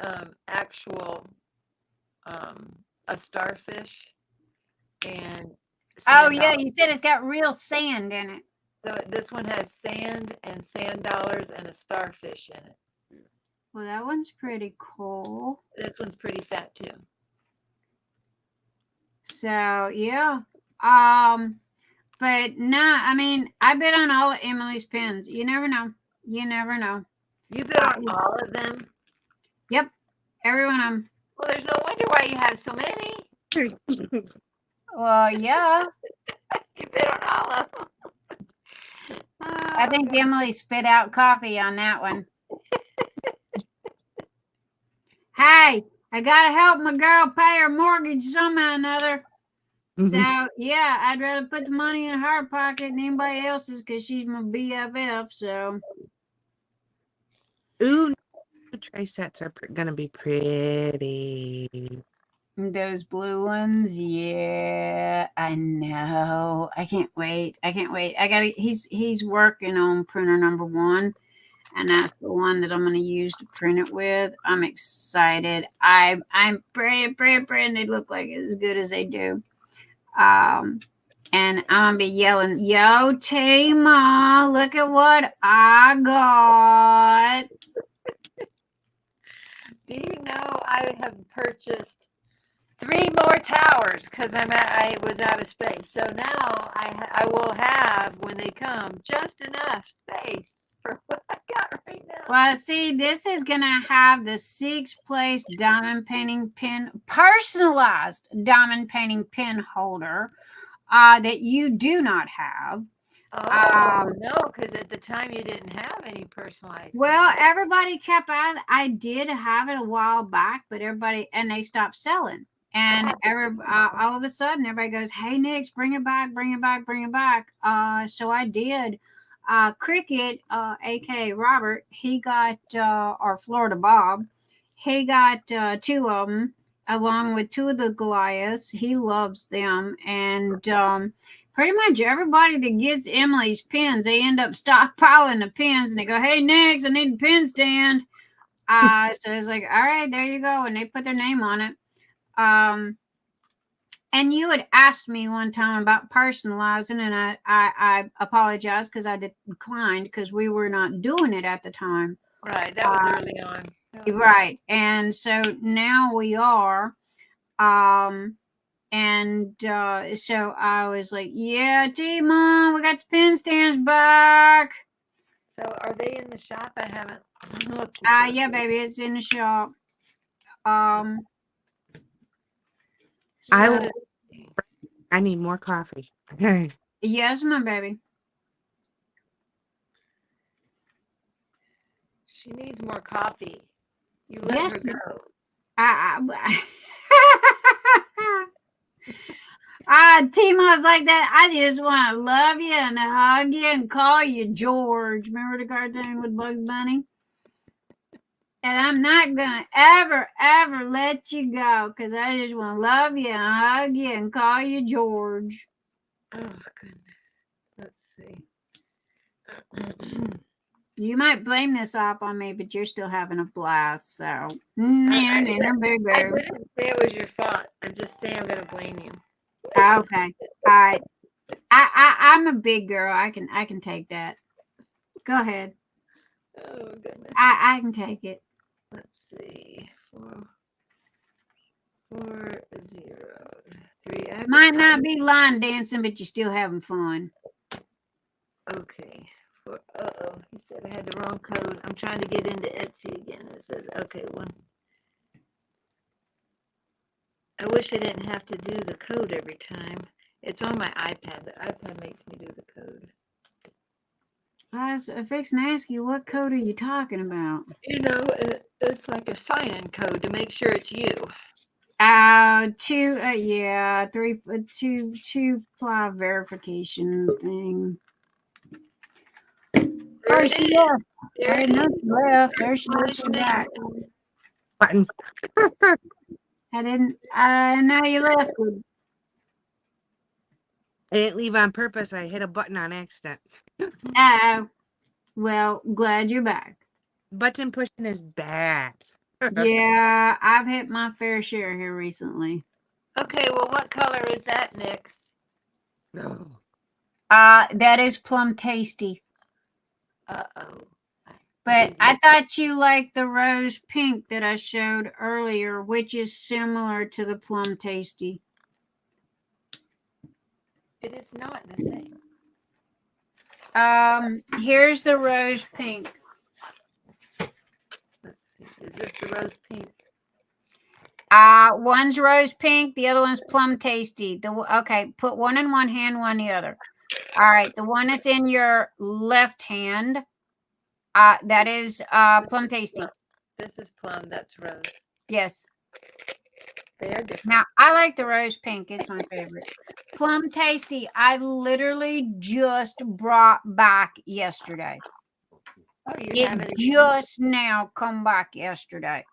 actual a starfish and oh yeah, you said it's got real sand in it. So this one has sand and sand dollars and a starfish in it. Well, that one's pretty cool. This one's pretty fat too. So yeah. But nah, I mean, I bid on all of Emily's pins. You never know. You never know. You bid on all of them? Yep. Every one of them. Well, there's no wonder why you have so many. Well, yeah. You bid on all of them. I think Emily spit out coffee on that one. Hey, I gotta help my girl pay her mortgage somehow or another. So yeah, I'd rather put the money in her pocket than anybody else's because she's my BFF. So Ooh, tray sets are gonna be pretty. those blue ones, yeah, I know. I can't wait. I can't wait. He's working on printer number 1. And that's the one that I'm going to use to print it with. I'm excited. I'm praying they look like as good as they do. And I'm going to be yelling, yo, Teemaw, look at what I got. Do you know I have purchased 3 more towers because I was out of space. So now I will have, when they come, just enough space for what I got right now. Well, see, this is going to have the 6th place diamond painting pin, personalized diamond painting pin holder that you do not have. Oh, no, because at the time you didn't have any personalized. Well, everybody kept asking. I did have it a while back, but and they stopped selling. And all of a sudden, everybody goes, hey, Nix, bring it back, bring it back, bring it back. So I did. Cricket, a.k.a. Robert, he got, or Florida Bob, he got 2 of them, along with 2 of the Goliaths. He loves them. And pretty much everybody that gets Emily's pins, they end up stockpiling the pins. And they go, hey, Nix, I need a pin stand. So it's like, all right, there you go. And they put their name on it. And you had asked me one time about personalizing, and I apologize because I declined because we were not doing it at the time. Right, that was early on. Right, and so now we are. So I was like, yeah, Teemaw, we got the pin stands back. So are they in the shop? I haven't looked. Yeah, baby, it's in the shop. I need more coffee. Yes, my baby. She needs more coffee. You let her go. Teemaw's like that. I just want to love you and hug you and call you George. Remember the cartoon with Bugs Bunny? And I'm not going to ever let you go because I just want to love you and hug you and call you George. Oh, goodness. Let's see. You might blame this off on me, but you're still having a blast. So, I didn't say it was your fault. I'm just saying I'm going to blame you. Okay. All right. I'm a big girl. I can take that. Go ahead. Oh, goodness. I can take it. Let's see. 403. Might not be line dancing, but you're still having fun. Okay. He said I had the wrong code. I'm trying to get into Etsy again. It says, okay, one. I wish I didn't have to do the code every time. It's on my iPad. The iPad makes me do the code. I was fixing to ask you, what code are you talking about? You know, it's like a sign-in code to make sure it's you. 2-ply verification thing. There she left. There ain't nothing left. There she is. She's back. Button. Now you left. I didn't leave on purpose. I hit a button on accident. Oh, well, glad you're back. Button pushing is bad. Yeah, I've hit my fair share here recently. Okay, well, what color is that, Nix? No. That is plum tasty. Uh-oh. But I thought you liked the rose pink that I showed earlier, which is similar to the plum tasty. It is not the same. Here's the rose pink. Let's see. Is this the rose pink? One's rose pink, the other one's plum tasty. Okay, put one in one hand, one in the other. All right, the one that's in your left hand, that is plum tasty. This is plum. That's rose. Yes. They are different. Now, I like the rose pink. It's my favorite. Plum tasty, I literally just brought back yesterday. Oh, you It have it again? just now come back yesterday.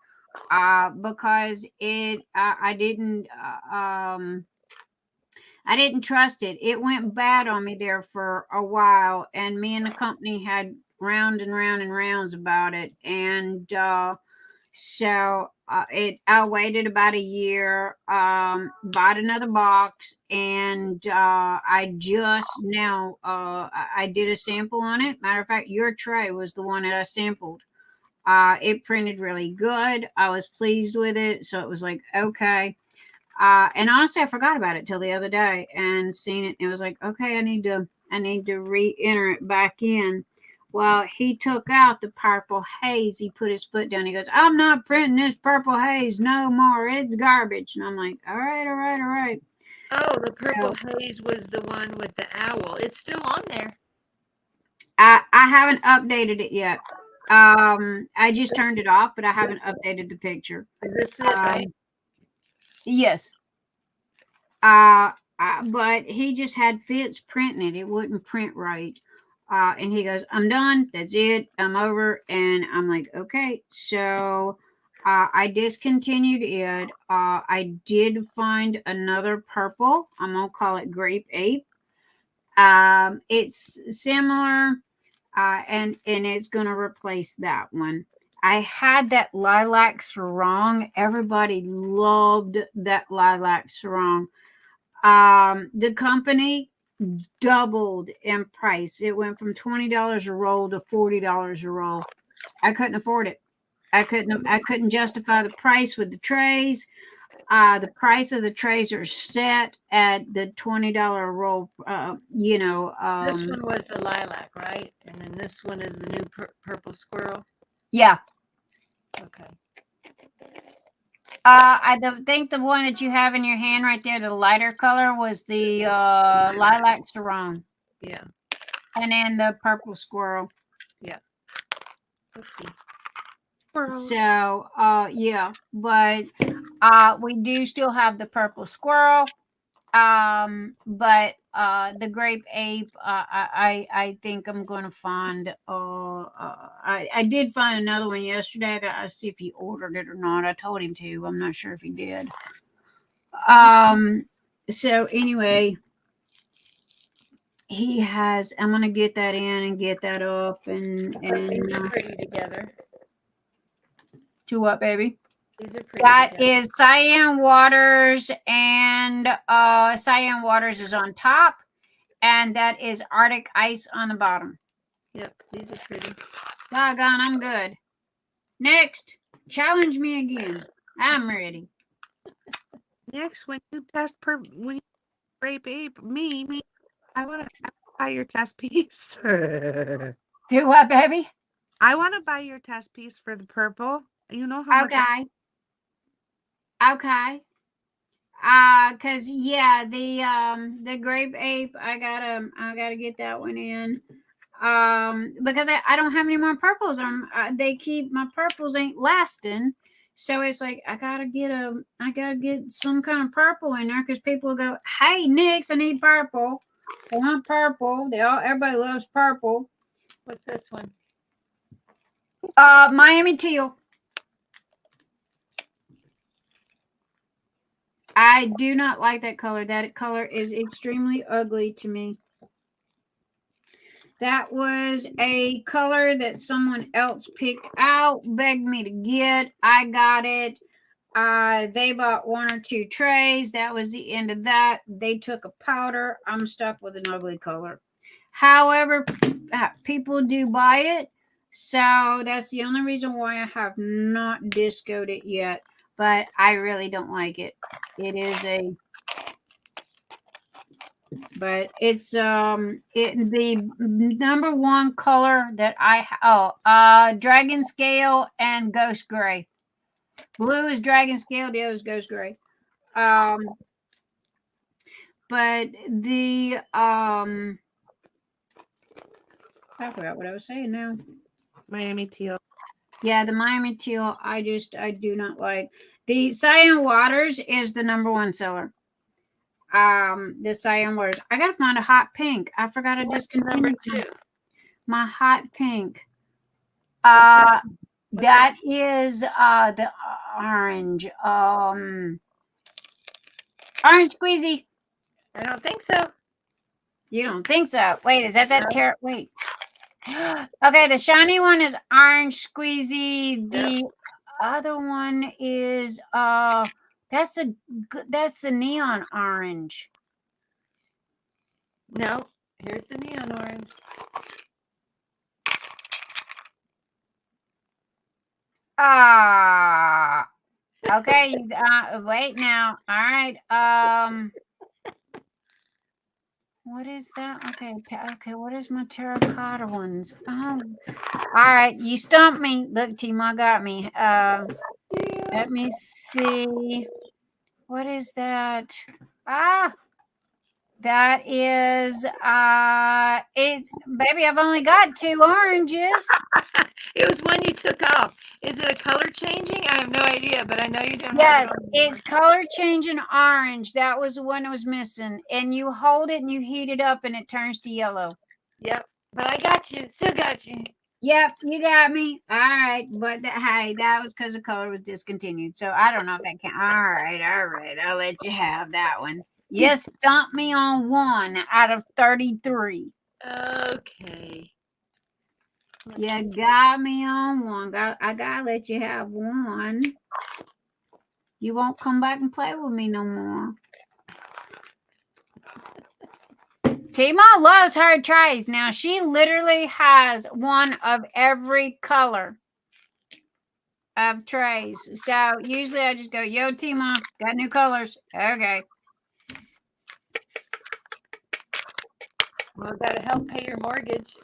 Because I didn't trust it. It went bad on me there for a while, and me and the company had round and round and rounds about it, and so I waited about a year, bought another box, and I just now I did a sample on it. Matter of fact, your tray was the one that I sampled. It printed really good. I was pleased with it. So it was like, okay. And honestly, I forgot about it till the other day and seen it. It was like, okay, I need to re-enter it back in. Well, he took out the purple haze. He put his foot down. He goes, I'm not printing this purple haze no more. It's garbage. And I'm like, all right. Oh, the purple haze was the one with the owl. It's still on there. I haven't updated it yet. I just turned it off, but I haven't updated the picture. Is this it, right? Yes. But he just had fits printing it. It wouldn't print right. And he goes, I'm done. That's it. I'm over. And I'm like, okay. So I discontinued it. I did find another purple. I'm going to call it Grape Ape. It's similar. And it's going to replace that one. I had that lilac sarong. Everybody loved that lilac sarong. The company doubled in price. It went from $20 a roll to $40 a roll. I couldn't afford it. I couldn't justify the price with the trays. The price of the trays are set at the $20 roll. This one was the lilac, right? And then this one is the new purple squirrel. Yeah. Okay. I think the one that you have in your hand right there, the lighter color, was the lilac sarong. Yeah. And then the purple squirrel. Yeah. Let's see. So, yeah, but we do still have the purple squirrel. But the Grape Ape, I think I'm going to find, I did find another one yesterday. I got to see if he ordered it or not. I told him to. I'm not sure if he did. So anyway, he has, I'm going to get that in and get that up and These are pretty together. To what, baby? These are pretty. That is Cyan Waters, and Cyan Waters is on top, and that is Arctic Ice on the bottom. Yep, these are pretty. Doggone, I'm good. Next, challenge me again. I'm ready. Next, when you test when you Grape Ape, me, I want to buy your test piece. Do what, baby? I want to buy your test piece for the purple. You know how much? Okay. Cause yeah, the Grape Ape, I gotta get that one in. Because I don't have any more purples. My purples ain't lasting. So it's like I gotta get some kind of purple in there, because people will go, hey Nix, I need purple. I want purple. Everybody loves purple. What's this one? Miami teal. I do not like that color. That color is extremely ugly to me. That was a color that someone else picked out, begged me to get. I got it. They bought 1 or 2 trays. That was the end of that. They took a powder. I'm stuck with an ugly color. However, people do buy it. So that's the only reason why I have not discoed it yet. But I really don't like it. It is it's the number one color that dragon scale and ghost gray. Blue is dragon scale, the other is ghost gray. But the I forgot what I was saying now. Miami teal. Yeah, the Miami teal, I do not like. The Cyan Waters is the number one seller. The Cyan Waters. I gotta find a hot pink. I forgot to discontinue my hot pink. That is the orange. Orange squeezy. I don't think so. You don't think so? Wait, is that wait. Okay, the shiny one is orange squeezy. The other one is that's the neon orange. No, here's the neon orange. Okay, wait now. All right. What is that? Okay, what is my terracotta ones? All right, you stumped me. Look, Teemaw got me. Let me see. What is that? That is it's baby, I've only got 2 oranges. It was one you took off. Is it a color changing? I have no idea, but I know you don't Yes, have it on it's color changing orange. That was the one that was missing. And you hold it and you heat it up and it turns to yellow. Yep, but I got you. Still got you. Yep, you got me. All right, but hey, that was because the color was discontinued. So I don't know if that can. All right. I'll let you have that one. You stumped me on 1 out of 33. Okay. You got me on 1. I gotta let you have 1. You won't come back and play with me no more. Teemaw loves her trays. Now she literally has 1 of every color of trays. So usually I just go, yo, Teemaw, got new colors. Okay. Well, gotta help pay your mortgage.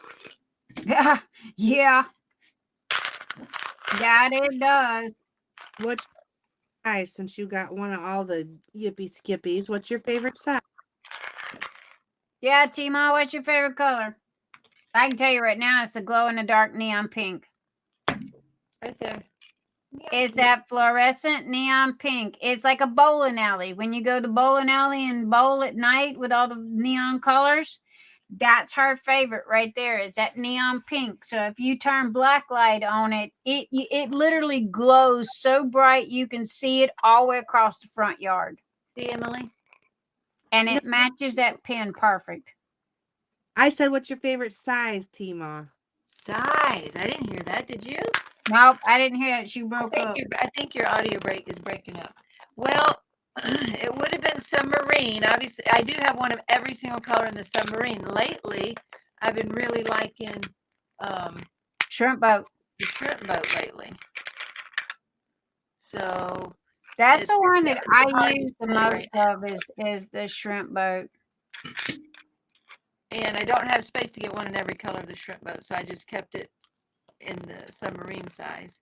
Yeah. That it does. What's size, since you got one of all the yippee skippies? What's your favorite size? Yeah, Teemaw, what's your favorite color? I can tell you right now, it's the glow in the dark neon pink. Right there. It's that fluorescent neon pink. It's like a bowling alley. When you go to the bowling alley and bowl at night with all the neon colors, that's her favorite right there. Is that neon pink. So if you turn black light on it, it literally glows so bright you can see it all the way across the front yard. See, Emily? And it matches that pin perfect. I said, what's your favorite size, Teemaw? Size. I didn't hear that. Did you? Nope, I didn't hear that. She broke up. I think your audio is breaking up. Well, it would have been submarine. Obviously, I do have one of every single color in the submarine. Lately, I've been really liking shrimp boat. The shrimp boat lately. So that's the one that I use the most of is the shrimp boat. And I don't have space to get one in every color of the shrimp boat, so I just kept it in the submarine size.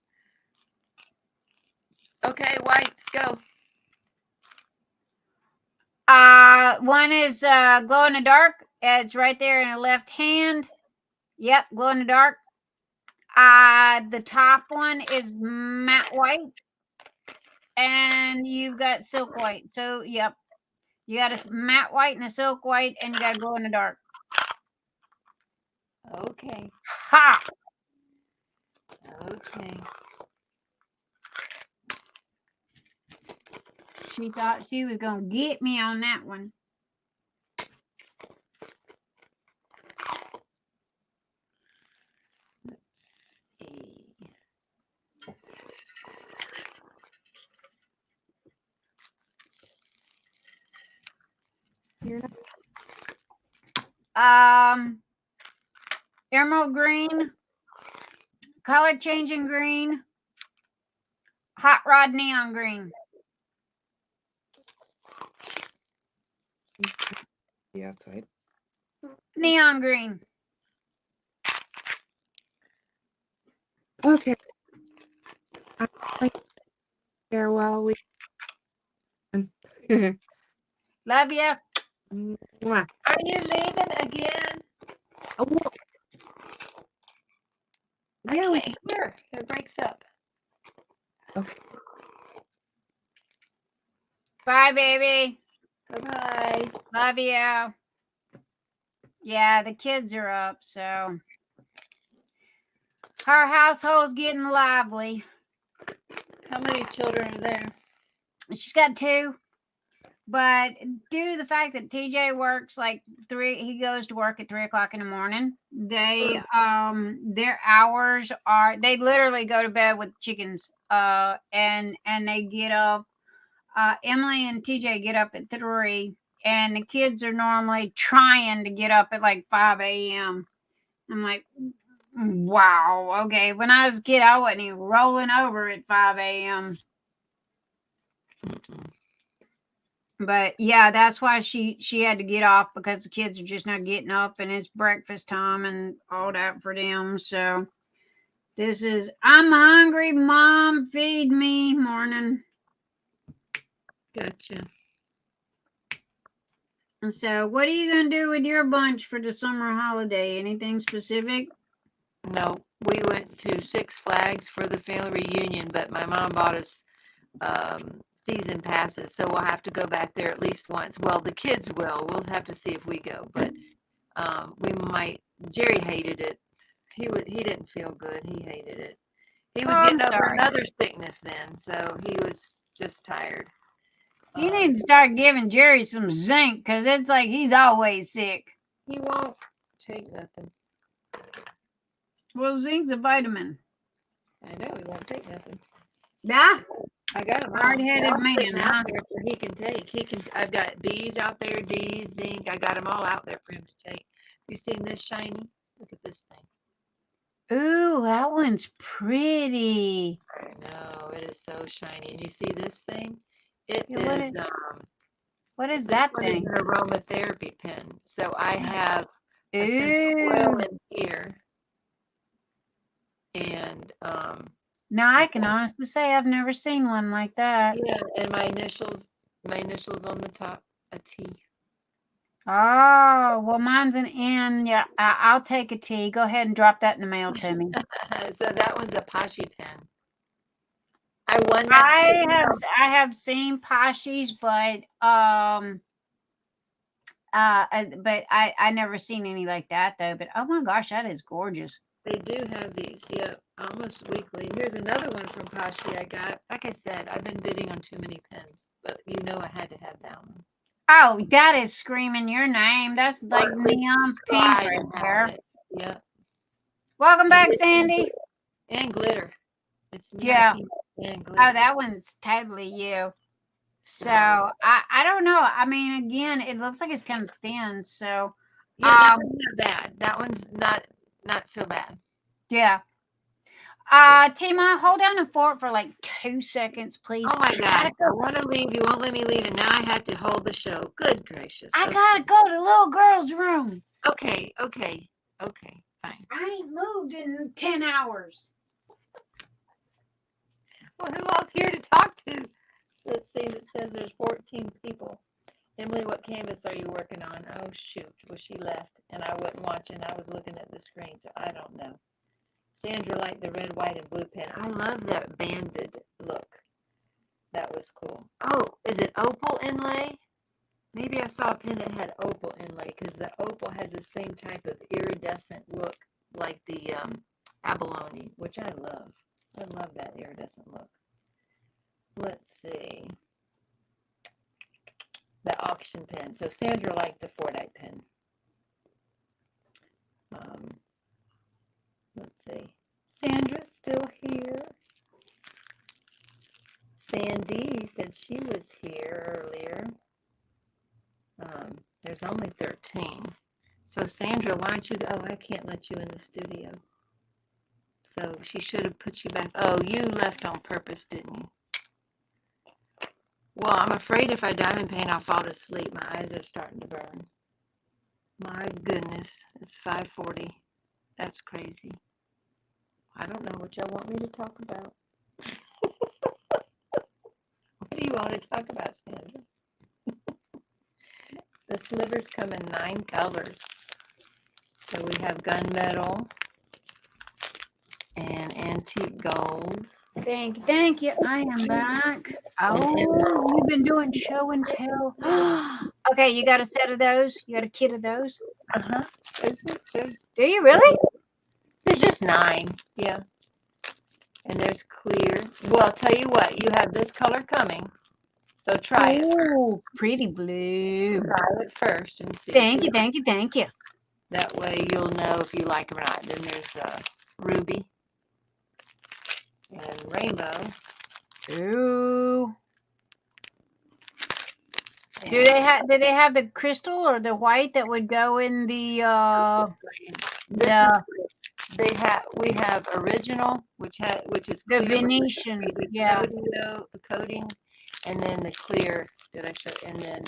Okay, whites, go. One is glow in the dark. It's right there in the left hand. Yep, glow in the dark. The top one is matte white. And you've got silk white. So, yep. You got a matte white and a silk white, and you got to glow in the dark. Okay. Ha! Okay. She thought she was going to get me on that one. Emerald green, color changing green, hot rod neon green. The outside. Neon green. Okay. I'm going there while we. Love ya. Mwah. Are you leaving again? Oh, well, yeah, I we can't hear. It breaks up. okay. Bye, baby. Bye-bye. Love you. Yeah, the kids are up, so our household's getting lively. How many children are there? She's got 2, but due to the fact that TJ works like 3, he goes to work at 3:00 in the morning. They their hours are, they literally go to bed with chickens. And they get up. Emily and TJ get up at 3, and the kids are normally trying to get up at like 5 a.m. I'm like, wow, okay. When I was a kid, I wasn't even rolling over at 5 a.m. But yeah, that's why she had to get off, because the kids are just not getting up, and it's breakfast time and all that for them. So this is, I'm hungry, Mom, feed me morning. Gotcha. And so what are you going to do with your bunch for the summer holiday? Anything specific? No, we went to Six Flags for the family reunion, but my mom bought us season passes, so we'll have to go back there at least once. Well, the kids will. We'll have to see if we go, but we might. Jerry hated it. He didn't feel good. He hated it. He was getting over another sickness then, so he was just tired. You need to start giving Jerry some zinc, because it's like he's always sick. He won't take nothing. Well, zinc's a vitamin. I know he won't take nothing. Yeah. I got him Hard-headed man, huh? out there for he can take. I've got B's out there, D's, zinc. I got them all out there for him to take. You seen this shiny? Look at this thing. Ooh, that one's pretty. I know, it is so shiny. And you see this thing? It Yeah, is what is this that one is thing? an aromatherapy pen. So I have essential oil in here. And now I can honestly say I've never seen one like that. yeah, and my initials on the top, a T. Oh, well, mine's an N. Yeah, I'll take a T. Go ahead and drop that in the mail to me. So that one's a Pashi pen. I won that. I have seen Pashi's, but I never seen any like that though. But oh my gosh, that is gorgeous. They do have these, yep, almost weekly. Here's another one from Pashi I got. Like I said, I've been bidding on too many pens, but you know I had to have that one. Oh, that is screaming your name. That's like neon pink right there. Yep. Welcome back, Sandy. And glitter. It's yeah. And glitter. Oh, that one's totally you. So I don't know. I mean, again, it looks like it's kind of thin. So yeah, that one's not bad. That one's not so bad. Yeah. Teemaw, hold down the fort for like 2 seconds, please. Oh my God. I want to leave. You won't let me leave. And now I had to hold the show. Good gracious. I gotta go to the little girl's room. Okay. Fine. I ain't moved in 10 hours. Well, who else here to talk to? Let's see. It says there's 14 people. Emily, what canvas are you working on? Oh, shoot. Well, she left, and I wasn't watching. I was looking at the screen, so I don't know. Sandra liked the red, white, and blue pen. I love that banded look. That was cool. Oh, is it opal inlay? Maybe I saw a pen that had opal inlay, because the opal has the same type of iridescent look like the abalone, which I love. I love that iridescent look. Let's see. The auction pen. So Sandra liked the Fordite pen. Let's see. Sandra's still here. Sandy said she was here earlier. There's only 13. So Sandra, why don't you go? Oh, I can't let you in the studio. So she should have put you back. Oh, you left on purpose, didn't you? Well, I'm afraid if I diamond paint, I'll fall asleep. My eyes are starting to burn. My goodness, it's 5:40. That's crazy. I don't know what y'all want me to talk about. What do you want to talk about, Sandra? The slivers come in 9 colors. So we have gunmetal and antique gold. Thank you. I am back. Oh, you've been doing show and tell. Okay, you got a set of those? You got a kit of those? Uh-huh. Do you really? There's just 9. Yeah. And there's clear. Well, I'll tell you what, you have this color coming. So try it. Oh, pretty blue. Try it first and see. Thank you. That way you'll know if you like them or not. Then there's ruby and rainbow. Ooh. Do they have the crystal or the white that would go in the we have original, which is the clear, Venetian, the coating, and then the clear that I showed, and then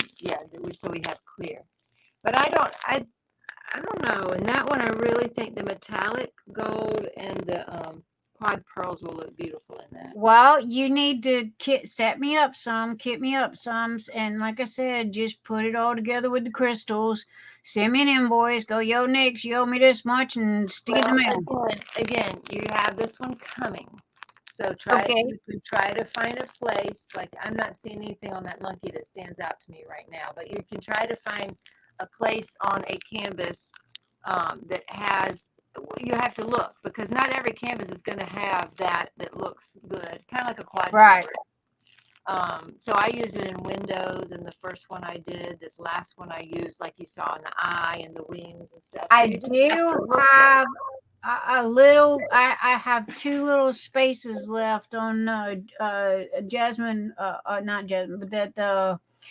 so we have clear. But I don't know. And that one, I really think the metallic gold and the quad pearls will look beautiful in that. Well, you need to kit me up some, and like I said, just put it all together with the crystals. Send me an invoice. Go, yo, Nix, you owe me this much, and stick it in the mail. Again, you have this one coming. So you can try to find a place. Like, I'm not seeing anything on that monkey that stands out to me right now, but you can try to find a place on a canvas that has. You have to look, because not every canvas is going to have that looks good, kind of like a quad. Right. So I use it in windows, and the first one I did, this last one I used, like you saw in the eye and the wings and stuff. So I do have a little. I have 2 little spaces left on Jasmine. Not Jasmine, but that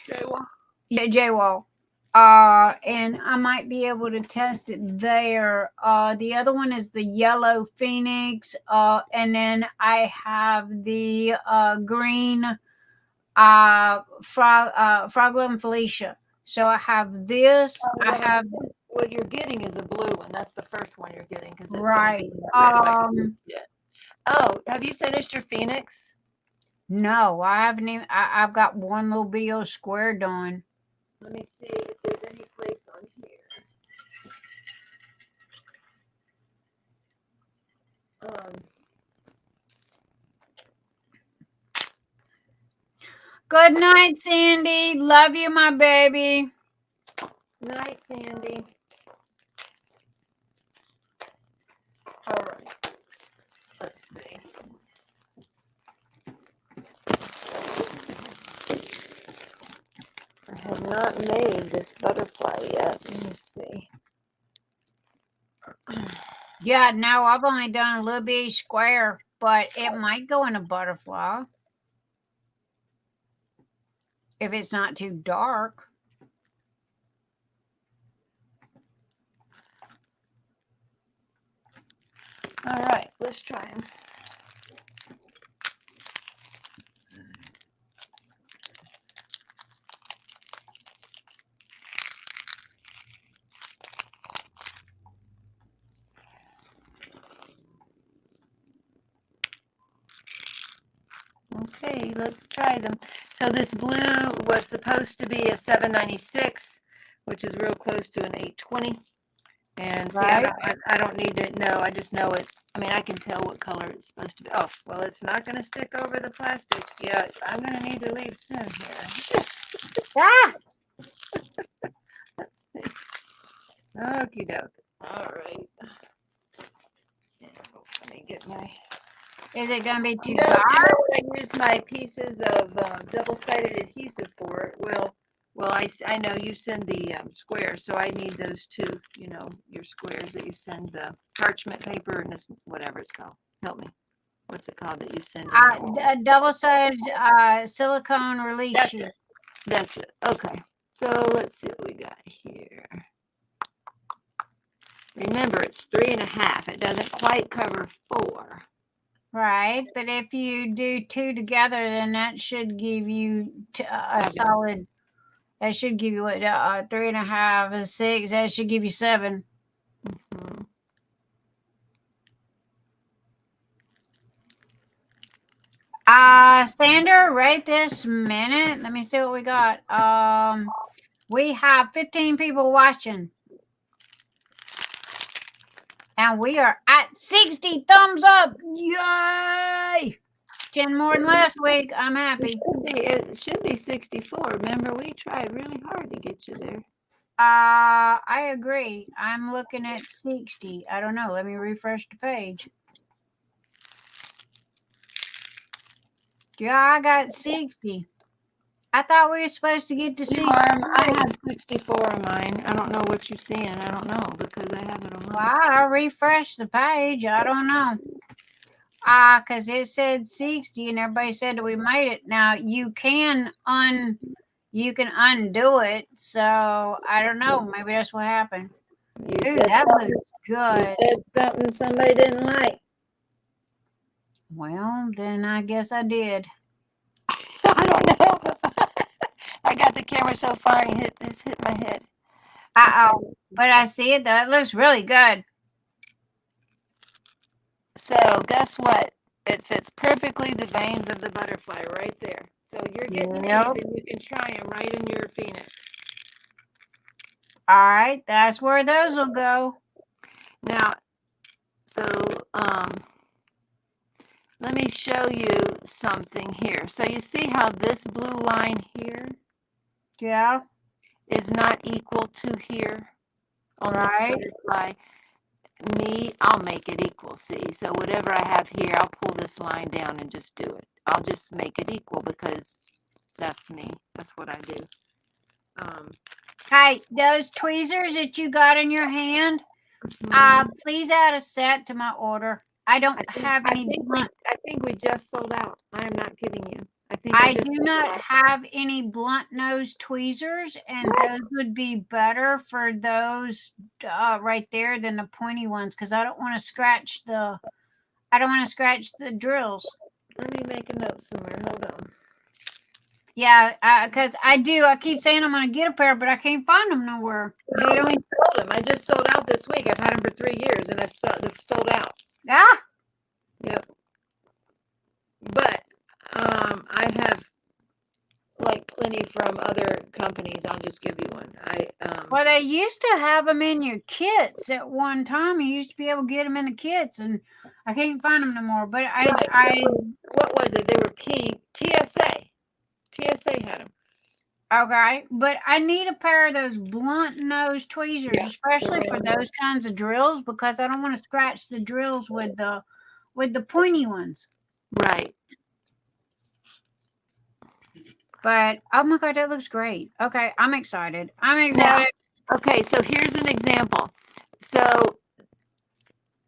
J-Wall. Yeah, J-Wall. And I might be able to test it there. The other one is the yellow Phoenix. And then I have the green Frogla and Felicia. So I have this. What you're getting is a blue one. That's the first one you're getting, because right. Have you finished your Phoenix? No, I haven't even. I've got one little video square done. Let me see if there's any place on here. Good night, Sandy. Love you, my baby. Night, Sandy. All right. Let's see. I have not made this butterfly yet. Let me see. Yeah, no, I've only done a little bitty square, but it might go in a butterfly if it's not too dark. All right, let's try them. Okay, let's try them. So this blue was supposed to be a 796, which is real close to an 820. And see, right. I don't need to know. I just know it. I mean, I can tell what color it's supposed to be. Oh, well, it's not going to stick over the plastic. Yeah, I'm going to need to leave soon here. Let's see. Okie doke. All right. Yeah, let me get my... Is it going to be too No, dark? you know what I use my pieces of double-sided adhesive for? Well, I know you send the squares, so I need those too. You know, your squares that you send, the parchment paper and this, whatever it's called. Help me. What's it called that you send? A double-sided silicone release That's sheet. it. That's it. Okay. So let's see what we got here. Remember, it's 3.5. It doesn't quite cover 4. Right, but if you do 2 together, then that should give you a 7. solid. That should give you what 3.5 is 6. That should give you 7. Mhm. Sandra, right this minute. Let me see what we got. We have 15 people watching. And we are at 60 thumbs up. Yay! 10 more than last week. I'm happy. It should be 64. Remember, we tried really hard to get you there. I agree. I'm looking at 60. I don't know. Let me refresh the page. Yeah, I got 60. I thought we were supposed to get to 60. I have 64 on mine. I don't know what you're seeing. I don't know because I have it on mine. Well, I refreshed the page. I don't know. Because it said 60 and everybody said that we made it. Now you can undo it. So I don't know. Maybe that's what happened. You Ooh, said that something, looks you good. said something somebody didn't like. Well, then I guess I did. I don't know. I got the camera so far and it's hit my head. Uh-oh. But I see it though. It looks really good. So guess what? It fits perfectly the veins of the butterfly right there. So you're getting these and you can try them right in your phoenix. All right. That's where those will go. Now, so let me show you something here. So you see how this blue line here is not equal to here on this butterfly? I'll make it equal, see? So whatever I have here, I'll pull this line down and just do it. I'll just make it equal because that's me. That's what I do. Hey, those tweezers that you got in your hand, please add a set to my order. I don't have any blunt. I think we just sold out. I am not kidding you. I do not have any blunt nose tweezers, and those would be better for those right there than the pointy ones because I don't want to scratch the. I don't want to scratch the drills. Let me make a note somewhere. Hold on. Yeah, because I do. I keep saying I'm going to get a pair, but I can't find them nowhere. They don't sold them. I just sold out this week. I've had them for 3 years, and they've sold out. Yeah. Yep. But I have like plenty from other companies. I'll just give you one. Well, they used to have them in your kits at one time. You used to be able to get them in the kits, and I can't find them no more. But what was it? They were pink. TSA had them. Okay, but I need a pair of those blunt nose tweezers, especially for those kinds of drills, because I don't want to scratch the drills with the pointy ones. Right. But oh my god, that looks great. Okay, I'm excited. Now, okay, so here's an example. So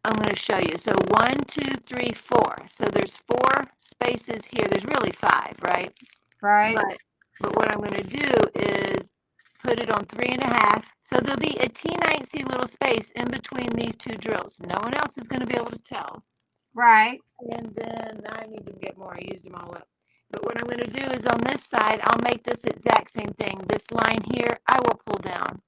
I'm going to show you. So 1, 2, 3, 4. So there's 4 spaces here. There's really 5, right? Right. But what I'm going to do is put it on 3.5. So there'll be a teeny little space in between these 2 drills. No one else is going to be able to tell. Right. And then I need to get more. I used them all up. But what I'm going to do is on this side, I'll make this exact same thing. This line here, I will pull down.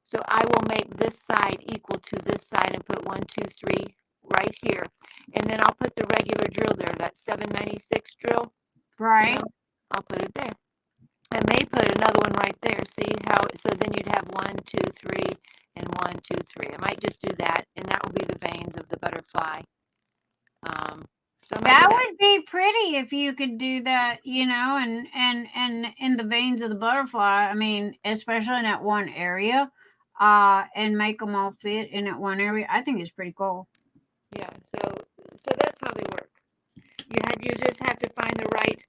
So I will make this side equal to this side and put 1, 2, 3 right here. And then I'll put the regular drill there, that 796 drill. Right. You know, I'll put it there. I may put another one right there. See how, so then you'd have 1, 2, 3, and 1, 2, 3. I might just do that, and that will be the veins of the butterfly. That would be pretty if you could do that, you know, and in the veins of the butterfly. I mean, especially in that one area, and make them all fit in that one area. I think it's pretty cool. Yeah. So that's how they work. You just have to find the right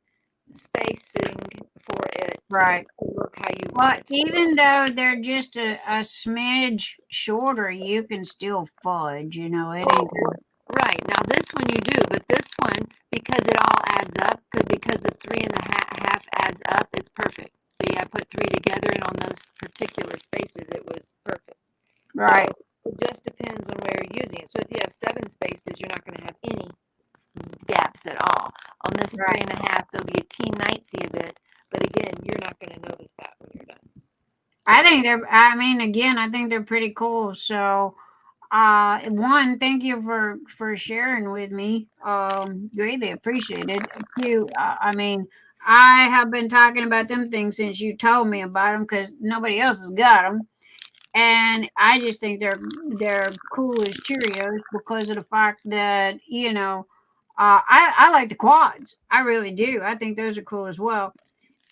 spacing for it. Right. To look how you want it to even look. though they're just a smidge shorter, you can still fudge. You know, it ain't. Right. Now this one you do, but this one, because it all adds up, because the 3.5 adds up, it's perfect. See, I put 3 together, and on those particular spaces, it was perfect. Right. So just depends on where you're using it. So if you have 7 spaces, you're not going to have any gaps at all. On this Right. 3.5, there'll be a teensy bit, but again, you're not going to notice that when you're done. I think I think they're pretty cool. So, one, thank you for sharing with me. Greatly appreciated. Two, I have been talking about them things since you told me about them because nobody else has got them, and I just think they're cool as Cheerios because of the fact that I like the quads. I really do. I think those are cool as well,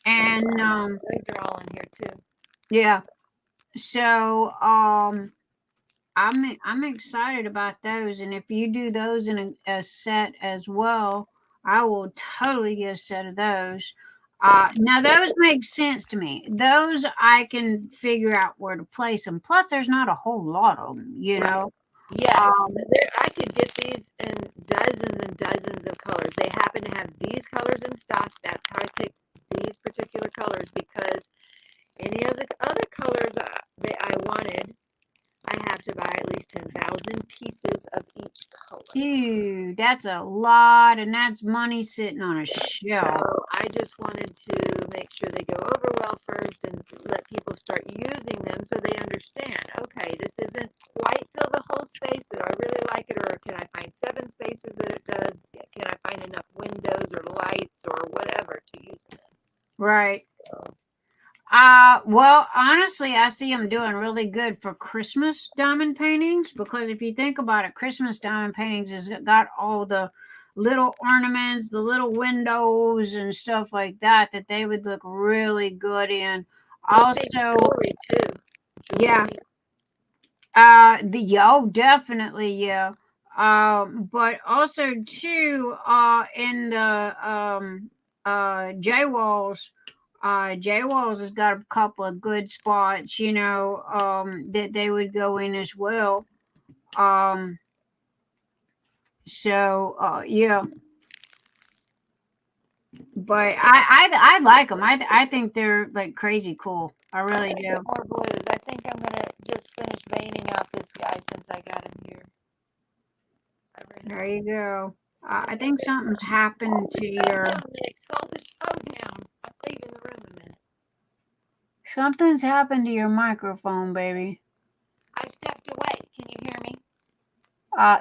and Those are all in here too. yeah. So I'm excited about those, and if you do those in a set as well, I will totally get a set of those. Now those make sense to me. Those I can figure out where to place them. Plus, there's not a whole lot of them, Yeah, I could get these in dozens and dozens of colors. They happen to have these colors in stock. That's how I picked these particular colors because any of the other colors that I wanted, I have to buy at least 10,000 pieces of each color. Ew, that's a lot, and that's money sitting on a shelf. So I just wanted to make sure they go over well first and let people start using them so they understand, okay, this isn't quite fill the whole space. Do I really like it, or can I find 7 spaces that it does? Can I find enough windows or lights or whatever to use them? Right. So, Well, honestly, I see them doing really good for Christmas diamond paintings because if you think about it, Christmas diamond paintings has got all the little ornaments, the little windows and stuff like that they would look really good in. Also, jewelry too. yeah. Definitely, yeah. But also too, in the J Walls, J Walls has got a couple of good spots, that they would go in as well. Yeah. But I like them. I think they're like crazy cool. I really do. More blues. I think I'm gonna just finish veining out this guy since I got him here. There you go. I think something's happened to your. Hold the show down. I'm leaving the room a minute. Something's happened to your microphone, baby. I stepped away. Can you hear me?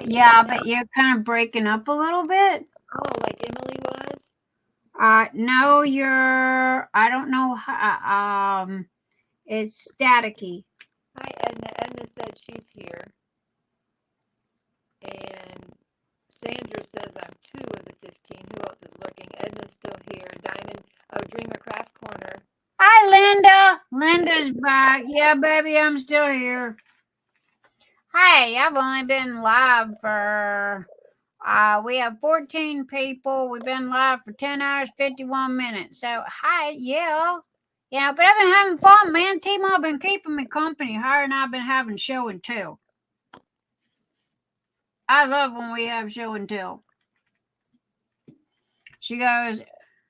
Yeah, but you're kind of breaking up a little bit. Oh, like Emily was? No, I don't know how, it's staticky. Hi, Edna. Edna said she's here. And Sandra says I'm 2 of the 15. Who else is looking? Edna's still here. Diamond, Dreamer Craft Corner. Hi, Linda. Linda's back. Yeah, baby, I'm still here. Hey, I've only been live for, we have 14 people. We've been live for 10 hours, 51 minutes. So, hi, yeah. Yeah, but I've been having fun, man. Teemaw been keeping me company. Her and I've been having show and tell. I love when we have show and tell. She goes,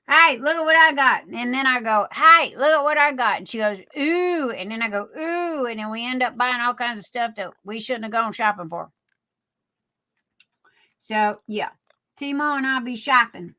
hey, look at what I got. And then I go, hey, look at what I got. And she goes, ooh. And then I go, ooh. And then we end up buying all kinds of stuff that we shouldn't have gone shopping for. So, yeah. Teemaw and I'll be shopping.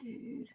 Dude.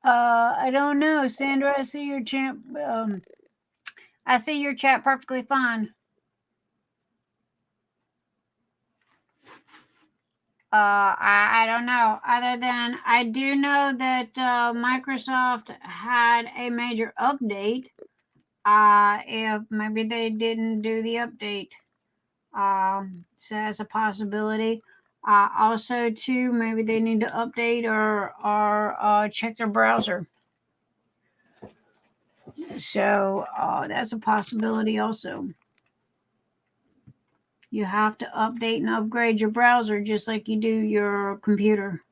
I don't know, Sandra. I see your chat. I see your chat perfectly fine. I don't know. Other than I do know that Microsoft had a major update. If maybe they didn't do the update, so that's a possibility. Also, too, maybe they need to update or check their browser. So that's a possibility also. You have to update and upgrade your browser just like you do your computer.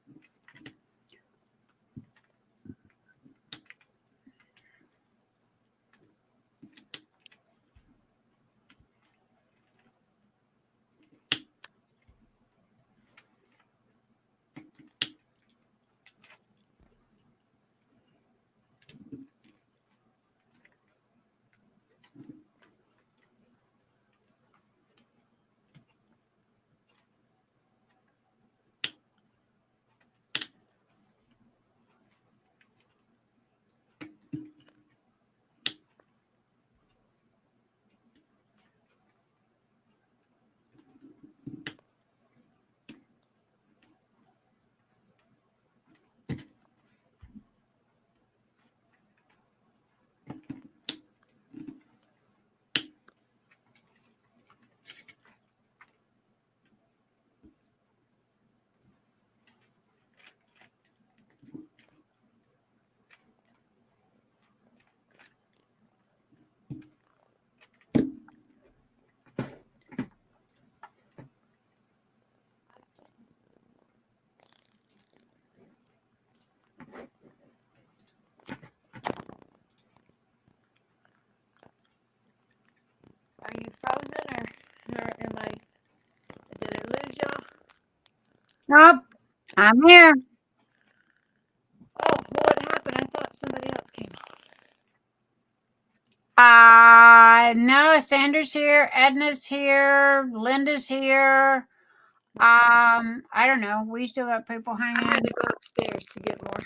Are you frozen or am I? Did I lose y'all? Nope, I'm here. Oh, what happened? I thought somebody else came on. No, Sandra's here, Edna's here, Linda's here. I don't know. We still got people I hanging. had to go upstairs to get more,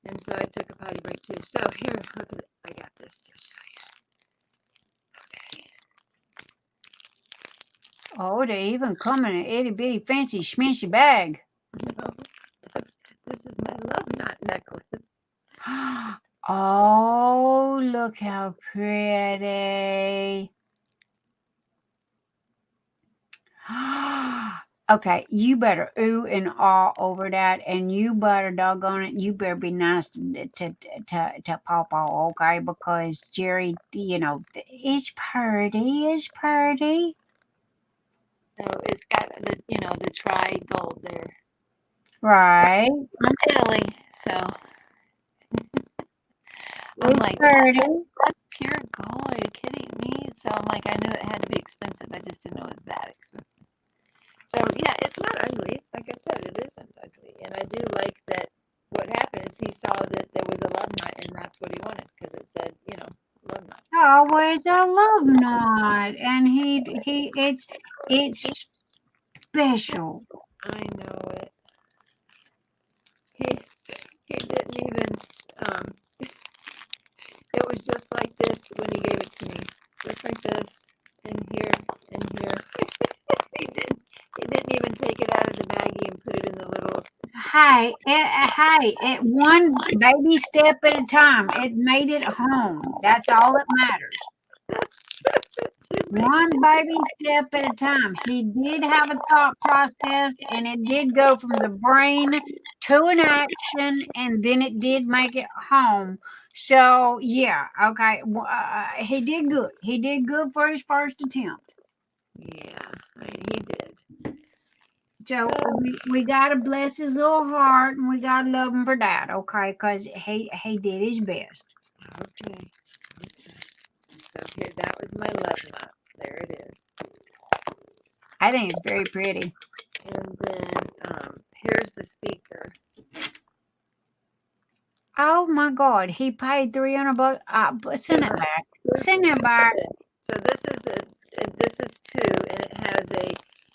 and so I took a potty break too. So here, look at it. I got this to show you. Okay. Oh, they even come in an itty bitty fancy schmancy bag. No, this is my love knot necklace. Oh, look how pretty. Okay, you better ooh and ah over that, and you better doggone it, you better be nice to Papa, okay? Because Jerry, it's pretty, it's pretty. So it's got the tri-gold there. Right. From Italy, so I'm It's like, pretty. that's pure gold. Are you kidding me? So I'm like, I knew it had to be expensive. I just didn't know it was that expensive. So yeah, it's not ugly. Like I said, it isn't ugly. And I do like that what happened is he saw that there was a love knot and that's what he wanted because it said, love knot. Always a love knot. And it's special. I know it. He didn't even it was just like this when he gave it to me. Just like this. And here and here. He didn't even take it out of the baggie and put it in the little. Hey, one baby step at a time. It made it home. That's all that matters. One baby step at a time. He did have a thought process, and it did go from the brain to an action, and then it did make it home. So yeah, okay. He did good. He did good for his first attempt. Yeah, he did. So we gotta bless his little heart, and we gotta love him for that, okay? Because he did his best. Okay. So here, that was my love knot. There it is. I think it's very pretty. And then here's the speaker. Oh my God, he paid $300. Send it back. Send it back. So this is two, and it has a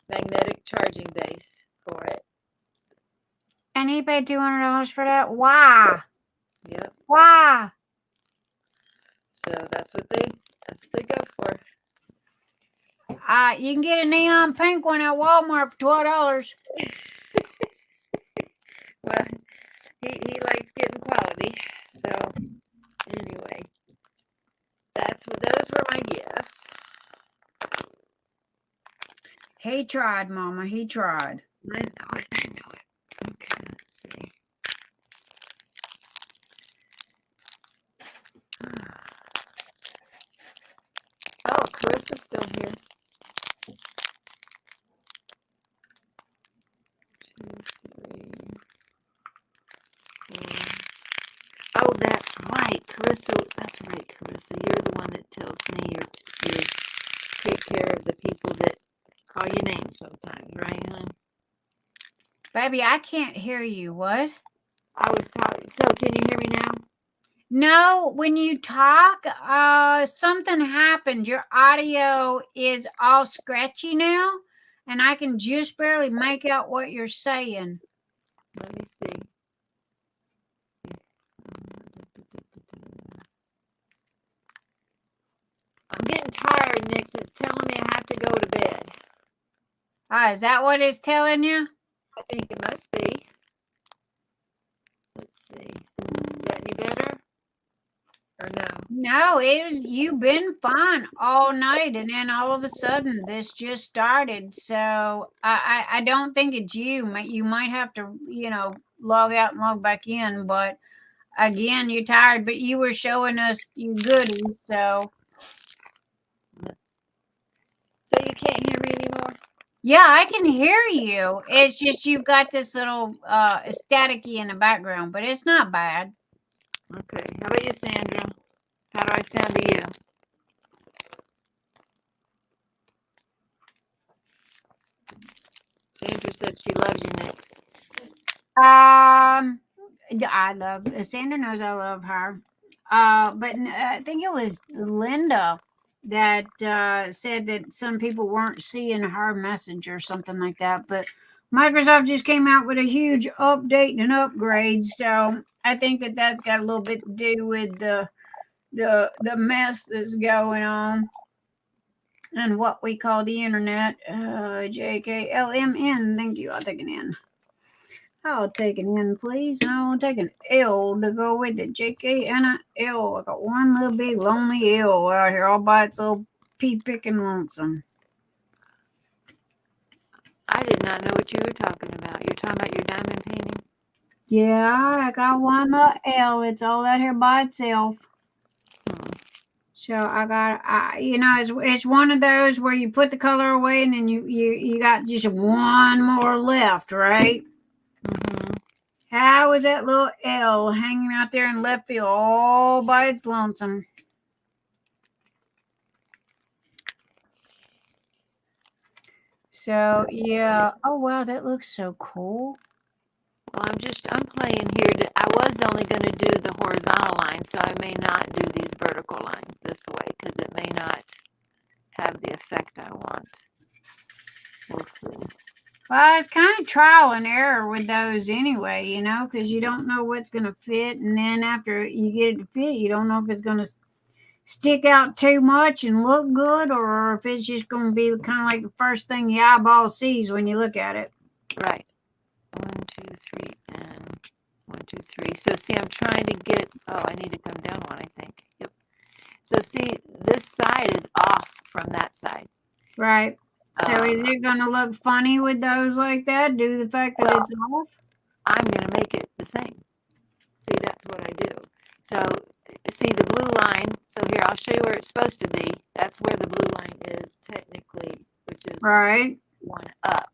magnetic charging base for it. And he paid $200 for that. Why? Why? So that's what they go for. You can get a neon pink one at Walmart for $12. Well, he likes getting quality. So anyway, those were my gifts. He tried, Mama. He tried. I know it. Okay, let's see. Oh, Carissa's still here. 2, 3, 4. Oh, that's right, Carissa. That's right, Carissa. You're the one that tells me you take care of the people that call you names sometimes, right, hon? Baby, I can't hear you. What? I was talking. So, can you hear me now? No, when you talk, something happened. Your audio is all scratchy now, and I can just barely make out what you're saying. Let me see. I'm getting tired, Nix. It's telling me I have to go to bed. Is that what it's telling you? I think it must be. Let's see. Is that any better? Or no? No, you've been fine all night, and then all of a sudden this just started. So I don't think it's you. You might have to, log out and log back in. But again, you're tired, but you were showing us your goodies. So you can't hear me anymore? yeah, I can hear you. It's just you've got this little staticky in the background, but it's not bad. Okay. How about you, Sandra? How do I sound to you? Sandra said she loves you, Nix. I love Sandra knows I love her. But I think it was Linda that said that some people weren't seeing her message or something like that. But Microsoft just came out with a huge update and upgrade, so I think that's got a little bit to do with the mess that's going on and what we call the internet. JKLMN. Thank you. I'll take an N. I'll take an N, please. And I'll take an L to go with it. JK and an L. I got one little big lonely L out here all by itself, pea picking lonesome. I did not know what you were talking about. You're talking about your diamond painting? Yeah, I got one little L. It's all out here by itself. So I got, it's one of those where you put the color away and then you got just one more left, right? Mm-hmm. How is that little L hanging out there in left field all by its lonesome? So yeah. Oh wow, that looks so cool. Well, I'm playing here. I was only going to do the horizontal line, so I may not do these vertical lines this way because it may not have the effect I want. We'll see. Well, it's kind of trial and error with those anyway, because you don't know what's going to fit. And then after you get it to fit, you don't know if it's going to stick out too much and look good or if it's just going to be kind of like the first thing your eyeball sees when you look at it. Right. 1, 2, 3, and 1, 2, 3. So see, I'm trying to get, I need to come down one, I think. Yep. So see, this side is off from that side. Right. So is it going to look funny with those like that, due to the fact that it's off? I'm going to make it the same. See, that's what I do. So, see the blue line. So here, I'll show you where it's supposed to be. That's where the blue line is technically, which is right. One up.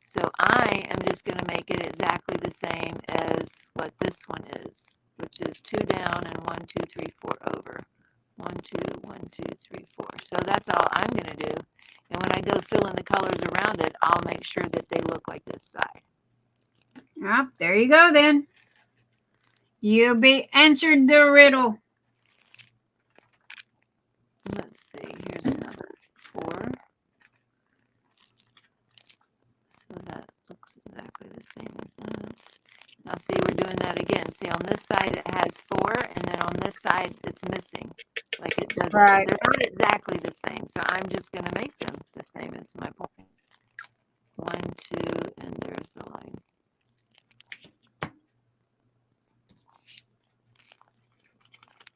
So I am just going to make it exactly the same as what this one is, which is 2 down and 1, 2, 3, 4 over. 1, 2, 1, 2, 3, 4. So that's all I'm going to do. And when I go fill in the colors around it, I'll make sure that they look like this side. Yep, there you go then. You be answered the riddle. Let's see, here's another 4. So that looks exactly the same as that. Now see, we're doing that again. again, see on this side it has 4, and then on this side it's missing. Like it doesn't, Right. they're not exactly the same. So I'm just going to make them the same as my point. 1, 2, and there's the line.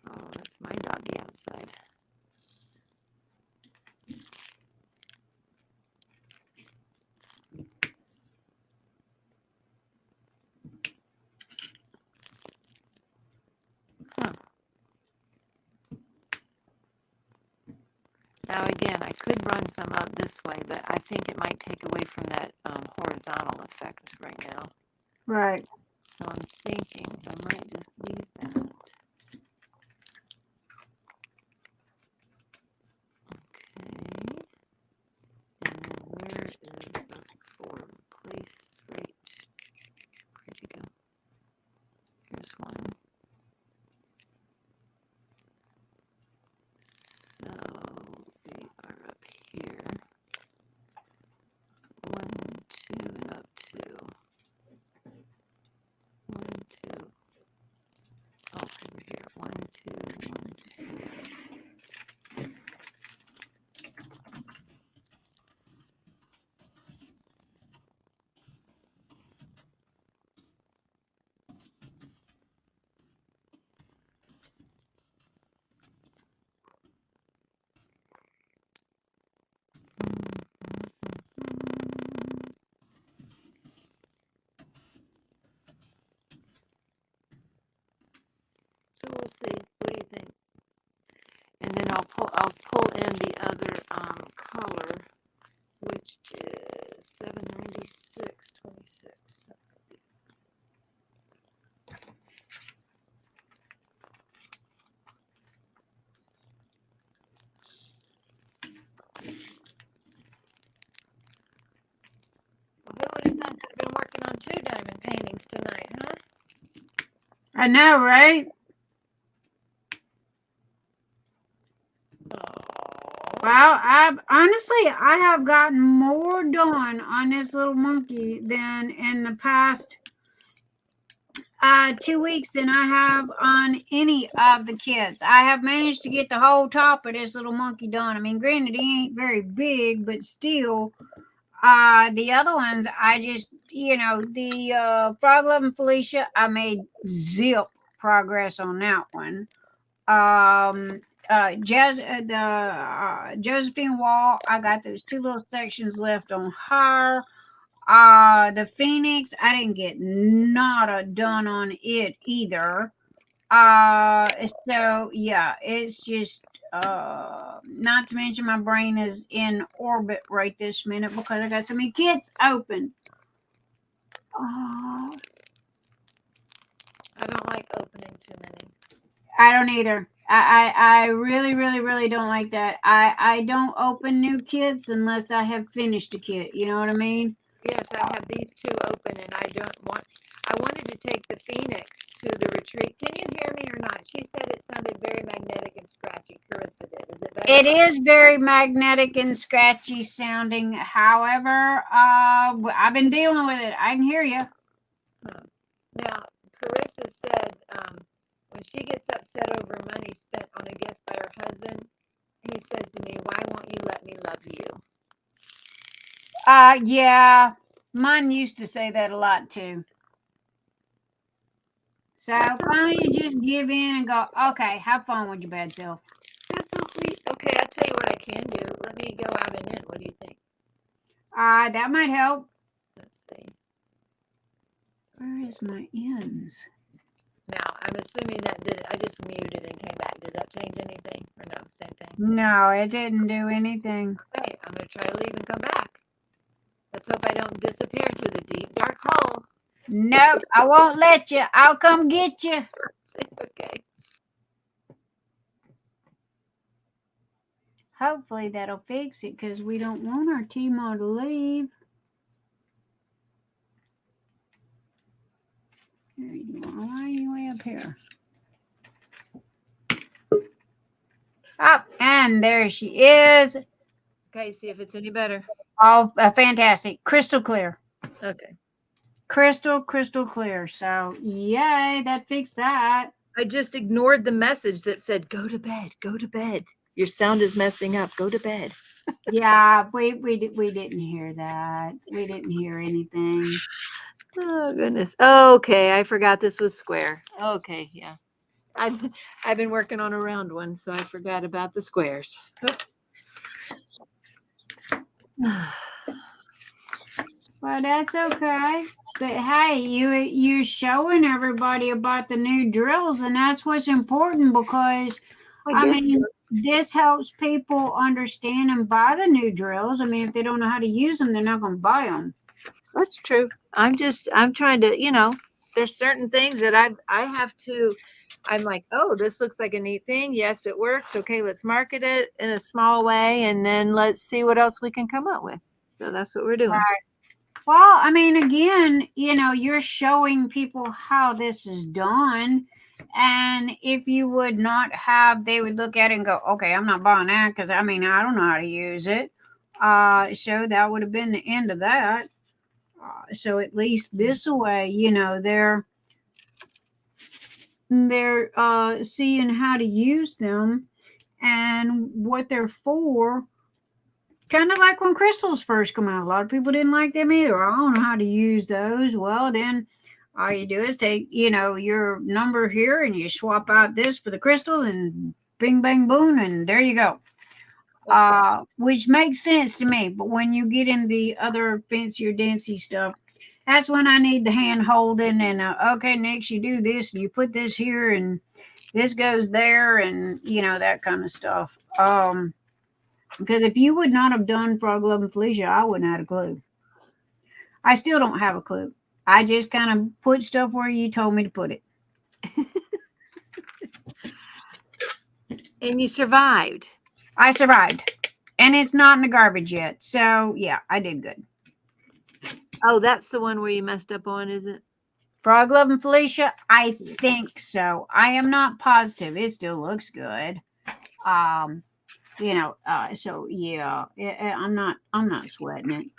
Oh, that's my doggy outside. Huh. Now again, I could run some up this way, but I think it might take away from that horizontal effect right now. Right. So I'm thinking I might just leave that. Okay. And then where is the 4 place? Right. Where'd you go? Here's 1. So we are up here. 1, 2, and up 2. 1, 2. Oh, over here. 1, 2, 1, 2. So we'll see. What do you think? And then I'll pull in the other color, which is 796.26. Well, who would have thought I'd been working on 2 diamond paintings tonight, huh? I know, right? Well, I have gotten more done on this little monkey than in the past 2 weeks than I have on any of the kids. I have managed to get the whole top of this little monkey done. I mean, granted, he ain't very big, but still, the other ones, I just, the Frog Loving Felicia, I made zip progress on that one. Josephine Wall, I got those 2 little sections left on her. The Phoenix, I didn't get nada done on it either. So yeah, it's just not to mention my brain is in orbit right this minute because I got so many kids open. I don't like opening too many. I don't either. I really, really, really don't like that. I don't open new kits unless I have finished a kit. You know what I mean? Yes, I have these 2 open, and I wanted to take the Phoenix to the retreat. Can you hear me or not? She said it sounded very magnetic and scratchy. Carissa did. Is it better? It is very magnetic and scratchy sounding. However, I've been dealing with it. I can hear you. Now, Carissa said when she gets upset over money spent on a gift by her husband, he says to me, "Why won't you let me love you?" Yeah, mine used to say that a lot too. So finally, you just give in and go, okay, have fun with your bad self. That's so sweet. Okay, I'll tell you what I can do. Let me go out and in. What do you think? That might help. Let's see. Where is my ends? Now, I'm assuming that did it. I just muted and came back. Does that change anything? Or no, same thing? No, it didn't do anything. Okay, I'm going to try to leave and come back. Let's hope I don't disappear into the deep, dark hole. Nope, I won't let you. I'll come get you. Okay. Hopefully that'll fix it because we don't want our Teemaw to leave. There you are. Why are you way up here? Oh, and there she is. Okay, see if it's any better. Oh, fantastic. Crystal clear. Okay. crystal clear. So yay, that fixed that. I just ignored the message that said, go to bed, go to bed. Your sound is messing up. Go to bed. Yeah, we didn't hear that. We didn't hear anything. Oh, goodness. Okay, I forgot this was square. Okay, yeah. I've been working on a round one, so I forgot about the squares. Well, that's okay. But hey, you're showing everybody about the new drills, and that's what's important because I guess mean, so. this helps people understand and buy the new drills. I mean, if they don't know how to use them, they're not going to buy them. That's true. I'm trying to, there's certain things that I'm like, oh, this looks like a neat thing. Yes, it works. Okay, let's market it in a small way, and then let's see what else we can come up with. So that's what we're doing. Right. Well, I mean, again, you're showing people how this is done. And if you would not have, they would look at it and go, okay, I'm not buying that because, I mean, I don't know how to use it. So that would have been the end of that. So at least this way, they're seeing how to use them and what they're for. Kind of like when crystals first come out. A lot of people didn't like them either. I don't know how to use those. Well, then all you do is take, your number here and you swap out this for the crystal and bing, bang, boom, and there you go. Which makes sense to me. But when you get in the other fancier, dancy stuff, that's when I need the hand holding and, okay, next you do this and you put this here and this goes there and, that kind of stuff. Because if you would not have done Frog Love and Felicia, I wouldn't have had a clue. I still don't have a clue. I just kind of put stuff where you told me to put it. And you survived. I survived. And it's not in the garbage yet. So, yeah, I did good. Oh, that's the one where you messed up on, is it? Frog Love and Felicia? I think so. I am not positive. It still looks good. So yeah, I'm not sweating it.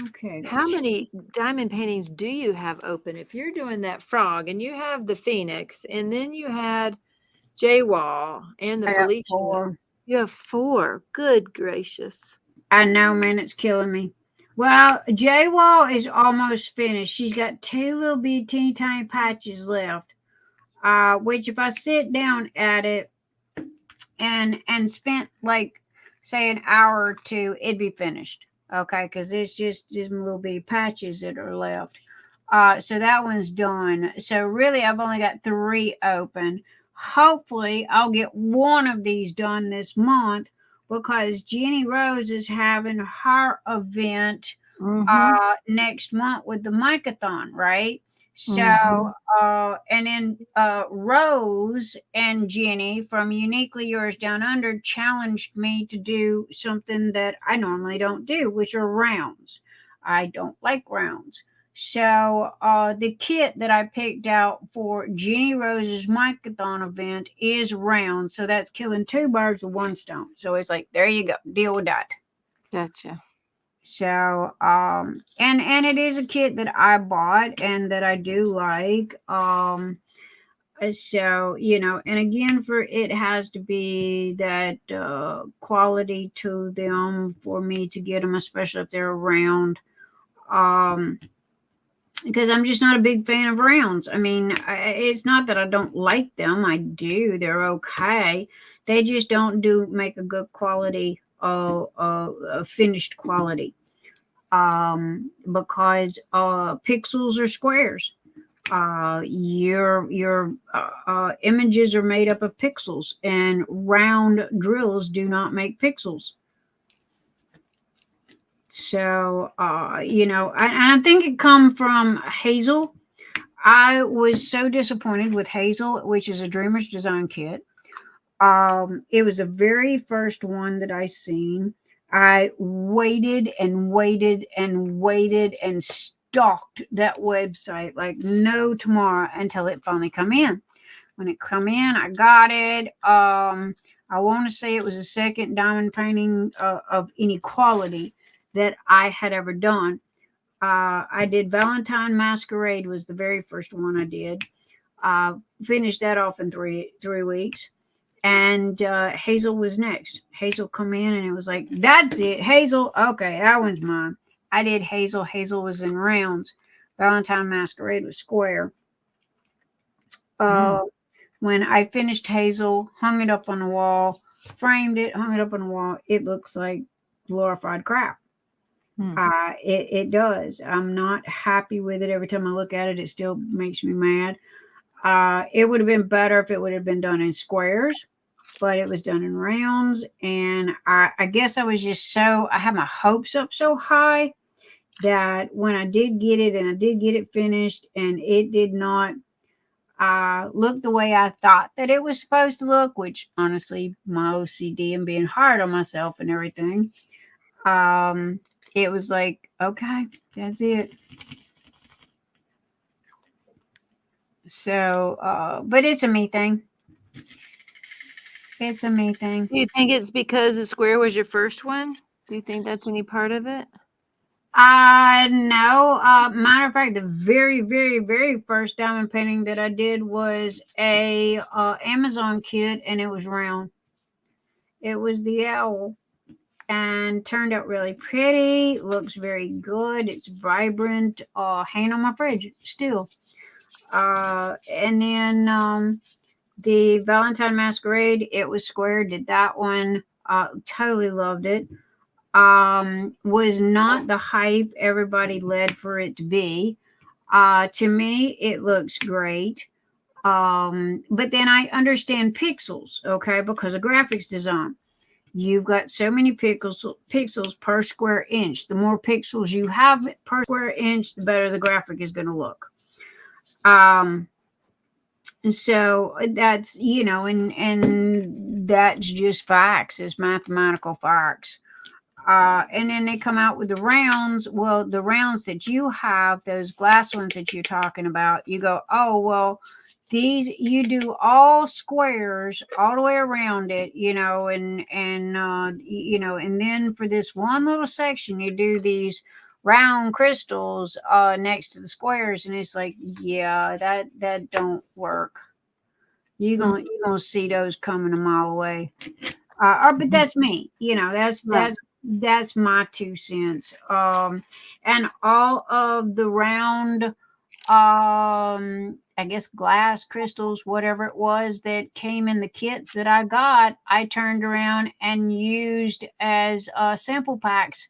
Okay. How many diamond paintings do you have open? If you're doing that frog and you have the Phoenix and then you had Ewald and the Felicia. 4. You have 4. Good gracious. I know, man, it's killing me. Well, Ewald is almost finished. She's got 2 little teeny tiny patches left. Which if I sit down at it and spent like say an hour or 2, it'd be finished. Okay, because it's just little bitty patches that are left. So that one's done. So really I've only got 3 open. Hopefully I'll get one of these done this month because JeniRose is having her event next month with the Micathon, right? So, and then Rose and Jenny from Uniquely Yours Down Under challenged me to do something that I normally don't do, which are rounds. I don't like rounds. So, the kit that I picked out for JeniRose's Micathon event is round. So that's killing 2 birds with 1 stone. So it's like, there you go. Deal with that. Gotcha. So, and it is a kit that I bought and that I do like. So, and again, it has to be that quality to them for me to get them, especially if they're round. Because I'm just not a big fan of rounds. I mean, it's not that I don't like them. I do. They're okay. They just don't make a good quality finished quality because pixels are squares. Your images are made up of pixels, and round drills do not make pixels. So I think it come from Hazel. I was so disappointed with Hazel, which is a Dreamer's Design kit. It was the very first one that I seen. I waited and waited and waited and stalked that website like no tomorrow until it finally come in. When it come in, I got it. I want to say it was the second diamond painting of any quality that I had ever done. I did Valentine Masquerade was the very first one I did. Finished that off in three weeks. And Hazel was next. Hazel come in and it was like, that's it. Hazel. Okay, that one's mine. I did Hazel. Hazel was in rounds. Valentine Masquerade was square. When I finished Hazel, hung it up on the wall, framed it, hung it up on the wall, it looks like glorified crap. It does. I'm not happy with it. Every time I look at it, it still makes me mad. It would have been better if it would have been done in squares, but it was done in rounds. And I guess I was just I had my hopes up so high that when I did get it and I did get it finished and it did not look the way I thought that it was supposed to look, which honestly, my OCD and being hard on myself and everything, it was like, okay, that's it. So, but it's a me thing. It's a me thing. Do you think it's because the square was your first one? Do you think that's any part of it? No. Matter of fact, the very, very, very first diamond painting that I did was a Amazon kit, and it was round. It was the owl, and turned out really pretty. Looks very good. It's vibrant. Hanging on my fridge still. And then the Valentine Masquerade, it was square. Did that one. Totally loved it. Was not the hype everybody led for it to be. To me, it looks great. But then I understand pixels, okay, because of graphics design. You've got so many pixels per square inch. The more pixels you have per square inch, the better the graphic is going to look. So that's, and that's just facts. It's mathematical facts. And then they come out with the rounds. Well, the rounds that you have, those glass ones that you're talking about, you go, oh, well, these, you do all squares all the way around it, and then for this one little section, you do these round crystals next to the squares. And it's like, yeah, that don't work. You're gonna see those coming a mile away. But that's me, that's my 2 cents. And all of the round, I guess glass crystals, whatever it was that came in the kits that I got, I turned around and used as sample packs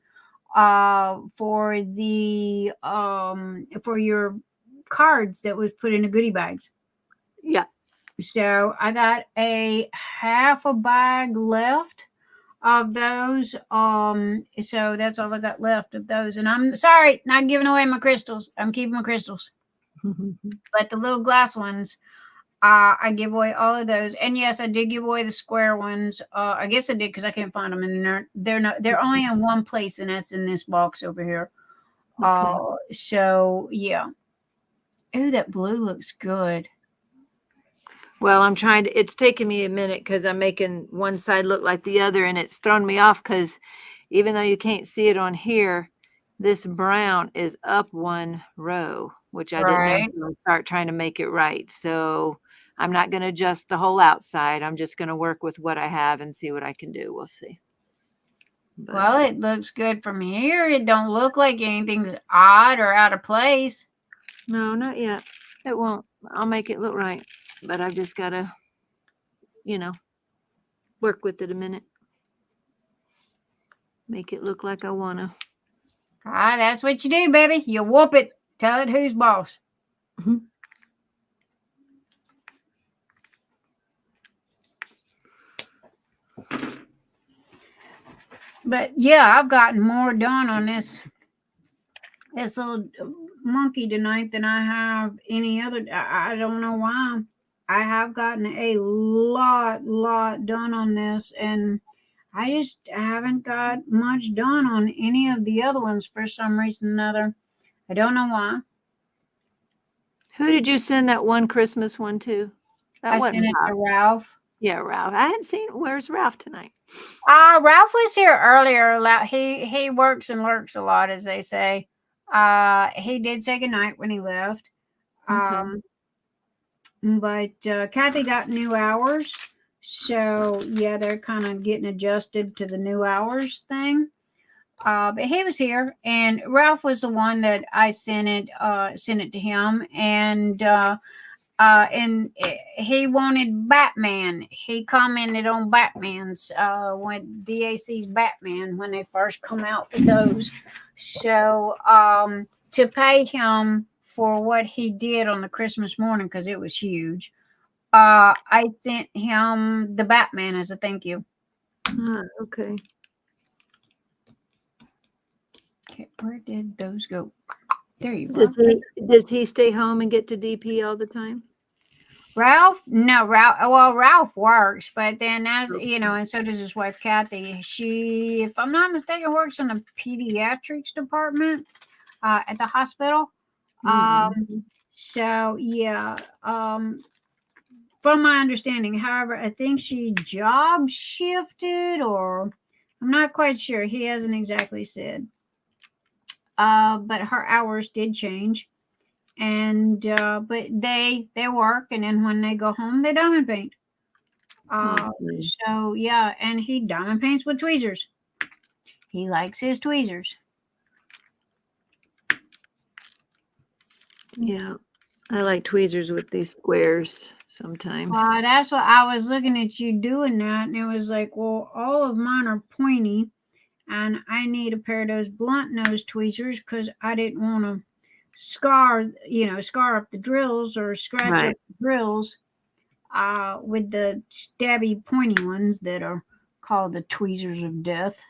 for the for your cards that was put in the goodie bags. Yeah. So I got a half a bag left of those. So that's all I got left of those. And I'm sorry, not giving away my crystals. I'm keeping my crystals. But the little glass ones, I give away all of those. And yes, I did give away the square ones. I guess I did because I can't find them, and they're only in one place, and that's in this box over here. Okay. So yeah. Ooh, that blue looks good. Well, it's taken me a minute because I'm making one side look like the other, and it's thrown me off because even though you can't see it on here, this brown is up one row, which I didn't know until I start trying to make it right. So I'm not going to adjust the whole outside. I'm just going to work with what I have and see what I can do. We'll see. But, well, it looks good from here. It don't look like anything's odd or out of place. No, not yet. It won't. I'll make it look right. But I've just got to, work with it a minute. Make it look like I want to. That's what you do, baby. You whoop it. Tell it who's boss. Mm-hmm. But yeah, I've gotten more done on this little monkey tonight than I have any other. I don't know why. I have gotten a lot done on this, and I just haven't got much done on any of the other ones for some reason or another. I don't know why. Who did you send that one Christmas one to? I sent it to Ralph. Yeah, Ralph. I hadn't seen. Where's Ralph tonight? Ralph was here earlier. He works and lurks a lot, as they say. He did say goodnight when he left. Okay. But Kathy got new hours, so yeah, they're kind of getting adjusted to the new hours thing. But he was here, and Ralph was the one that I sent it to him, and he wanted Batman. He commented on Batman's when DAC's Batman when they first come out with those. So to pay him for what he did on the Christmas morning, because it was huge, I sent him the Batman as a thank you. Okay. Okay, where did those go? There you Does are. does he stay home and get to DP all the time? Ralph? No, Ralph. Well, Ralph works, but then as you know, and so does his wife Kathy. She, if I'm not mistaken, works in the pediatrics department at the hospital. So yeah. From my understanding, however, I think she job shifted, or I'm not quite sure. He hasn't exactly said. But her hours did change. And but they work, and then when they go home they diamond paint. So yeah, and he diamond paints with tweezers. He likes his tweezers. Yeah, I like tweezers with these squares sometimes. That's what I was looking at you doing that, and it was like, well, all of mine are pointy, and I need a pair of those blunt nose tweezers because I didn't want to scar up the drills or scratch up the drills with the stabby pointy ones that are called the tweezers of death.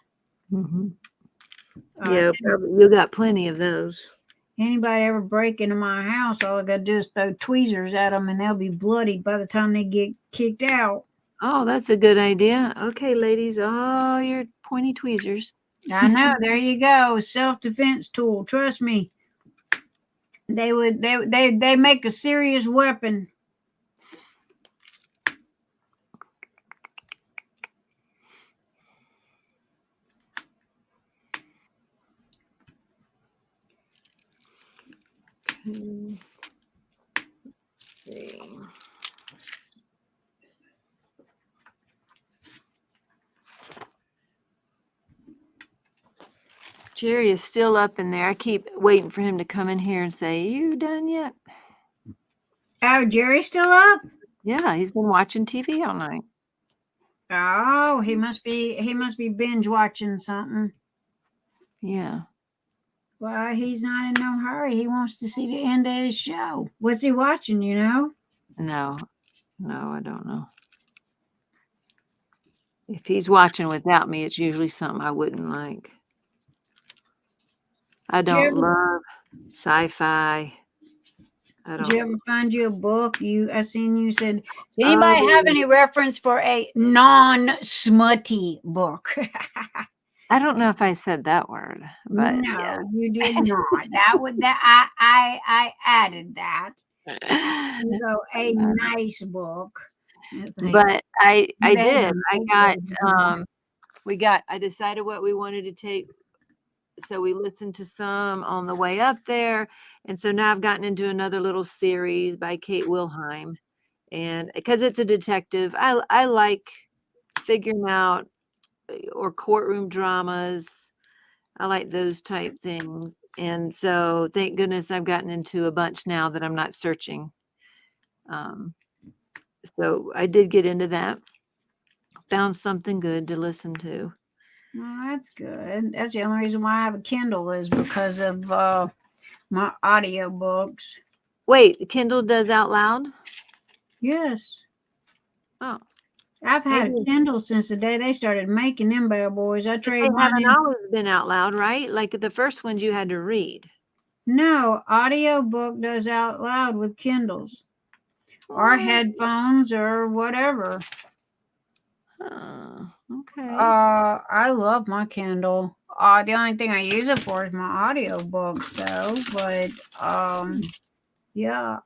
Yeah, you got plenty of those. Anybody ever break into my house, all I gotta do is throw tweezers at them and they'll be bloody by the time they get kicked out. Oh, that's a good idea. Okay, ladies, all your pointy tweezers. I know. There you go. Self-defense tool. Trust me. They make a serious weapon. Let's see. Jerry is still up in there. I keep waiting for him to come in here and say, "You done yet?" Oh, Jerry's still up? Yeah, he's been watching TV all night. Oh, he must be binge watching something. Yeah. Well, he's not in no hurry. He wants to see the end of his show. What's he watching, you know? No, I don't know. If he's watching without me, it's usually something I wouldn't like. I don't love sci-fi. Did you ever find you a book? I seen you said, does anybody have any reference for a non-smutty book? I don't know if I said that word, but no, yeah. You did not. I added that. So a nice book. But I did. I decided what we wanted to take. So we listened to some on the way up there. And so now I've gotten into another little series by Kate Wilhelm. And because it's a detective, I like figuring out or courtroom dramas. I like those type things. And so thank goodness I've gotten into a bunch now that I'm not searching. So I did get into that. Found something good to listen to. Well, that's good. That's the only reason why I have a Kindle is because of my audio books. Wait, Kindle does out loud? Yes. Oh. I've had a Kindle since the day they started making them bad boys. I traded mine. They haven't always been out loud, right? Like the first ones you had to read. No, audio book does out loud with Kindles. Or headphones or whatever. Okay. I love my Kindle. The only thing I use it for is my audio books though. But yeah,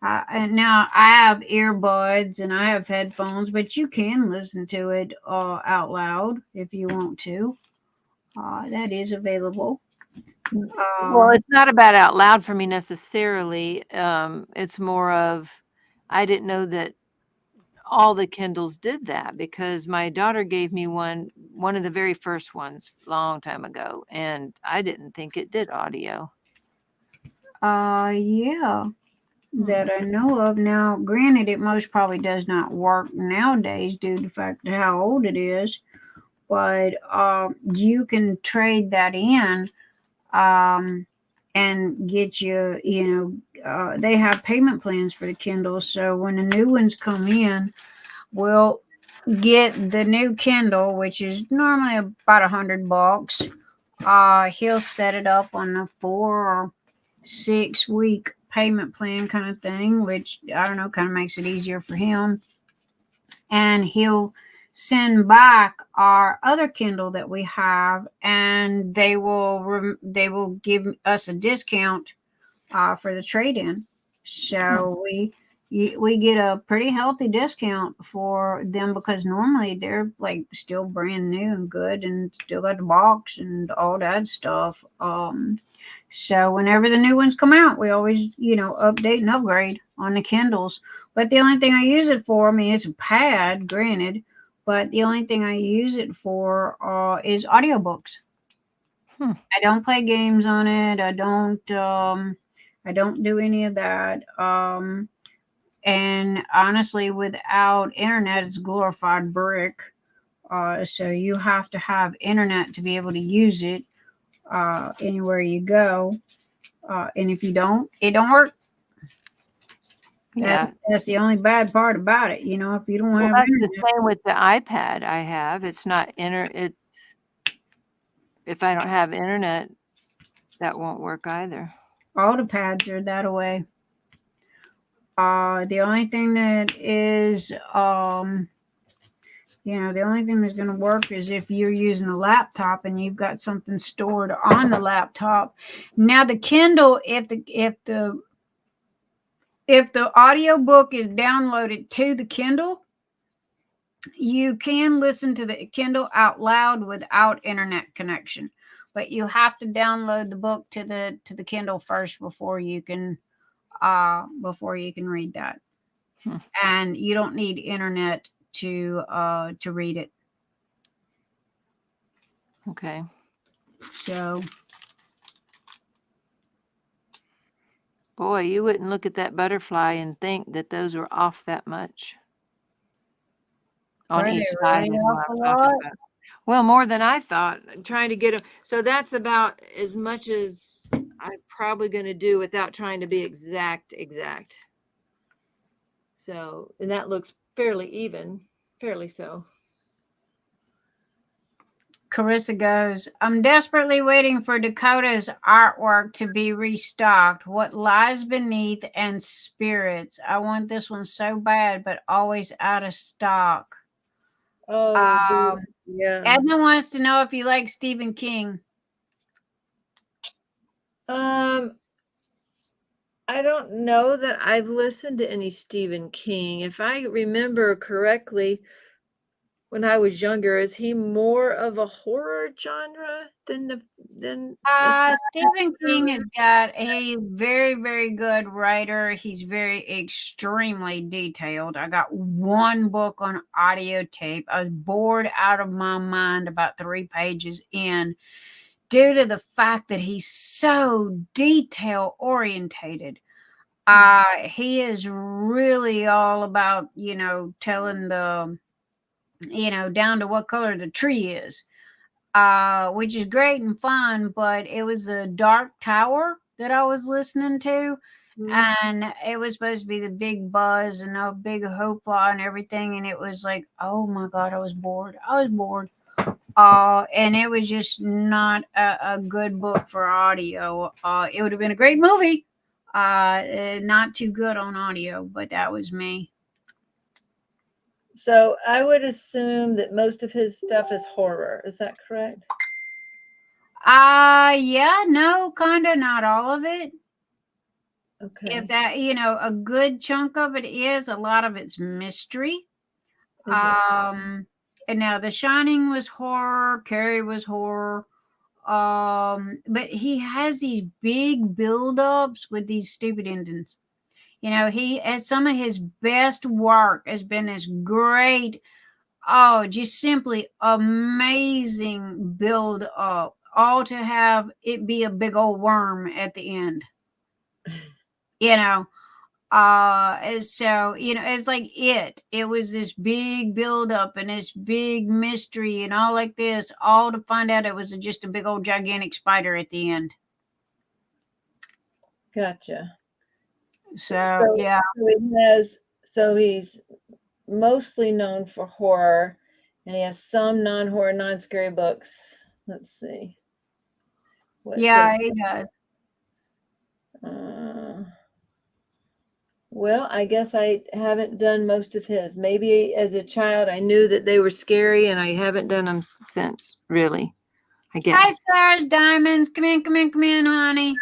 And now I have earbuds and I have headphones, but you can listen to it out loud if you want to. That is available. Well, it's not about out loud for me necessarily. It's more of, I didn't know that all the Kindles did that, because my daughter gave me one of the very first ones a long time ago, and I didn't think it did audio. Yeah, that I know of. Now, granted, it most probably does not work nowadays due to the fact of how old it is, but you can trade that in and get they have payment plans for the Kindles. So when the new ones come in, we'll get the new Kindle, which is normally about $100. He'll set it up on a 4 or 6 week payment plan kind of thing, which I don't know, kind of makes it easier for him. And he'll send back our other Kindle that we have, and they will give us a discount for the trade-in. So we get a pretty healthy discount for them, because normally they're like still brand new and good and still got the box and all that stuff. So whenever the new ones come out, we always, update and upgrade on the Kindles. But the only thing I use it for, I mean, it's a pad, granted, but the only thing I use it for is audiobooks. I don't play games on it. I don't do any of that. And honestly, without internet, it's glorified brick. So you have to have internet to be able to use it anywhere you go. And if you don't, it don't work. That's the only bad part about it. If you don't have that's internet. the same with the iPad I have. It's not it's if I don't have internet, that won't work either. All the pads are that way. The only thing that is the only thing that's going to work is if you're using a laptop and you've got something stored on the laptop. Now the Kindle, if the audiobook is downloaded to the Kindle, you can listen to the Kindle out loud without internet connection, but you have to download the book to the Kindle first before you can read that. And you don't need internet to read it. Okay. So, boy, you wouldn't look at that butterfly and think that those were off that much on each side. Is what I'm talking about. Well, more than I thought. I'm trying to get them. So that's about as much as I'm probably going to do without trying to be exact. So, and that looks fairly even, fairly so. Carissa goes, I'm desperately waiting for Dakota's artwork to be restocked. What Lies Beneath and Spirits. I want this one so bad, but always out of stock. Oh, yeah. Edna wants to know if you like Stephen King. I don't know that I've listened to any Stephen King. If I remember correctly, when I was younger, is he more of a horror genre than Stephen King has got a very, very good writer. He's very extremely detailed. I got one book on audio tape. I was bored out of my mind about 3 pages in, due to the fact that he's so detail orientated. He is really all about, telling the, down to what color the tree is, which is great and fun. But it was the Dark Tower that I was listening to. And it was supposed to be the big buzz and a big hoopla and everything. And it was like, oh my God, I was bored. And it was just not a good book for audio. It would have been a great movie. Not too good on audio, but that was me. So I would assume that most of his stuff is horror. Is that correct? Yeah, no, kind of, not all of it. Okay. If that, a good chunk of it is, a lot of it's mystery. Is it? And now The Shining was horror, Carrie was horror. But he has these big build-ups with these stupid endings. He has some of his best work has been this great, just simply amazing build up, all to have it be a big old worm at the end. So it's like it was this big build up and this big mystery and all like this, all to find out it was just a big old gigantic spider at the end. Gotcha. So yeah. So he's mostly known for horror, and he has some non-horror, non-scary books. Let's see. Yeah, he does. Well, I guess I haven't done most of his. Maybe as a child I knew that they were scary, and I haven't done them since, really, I guess. Hi, Stars, Diamonds. Come in, honey.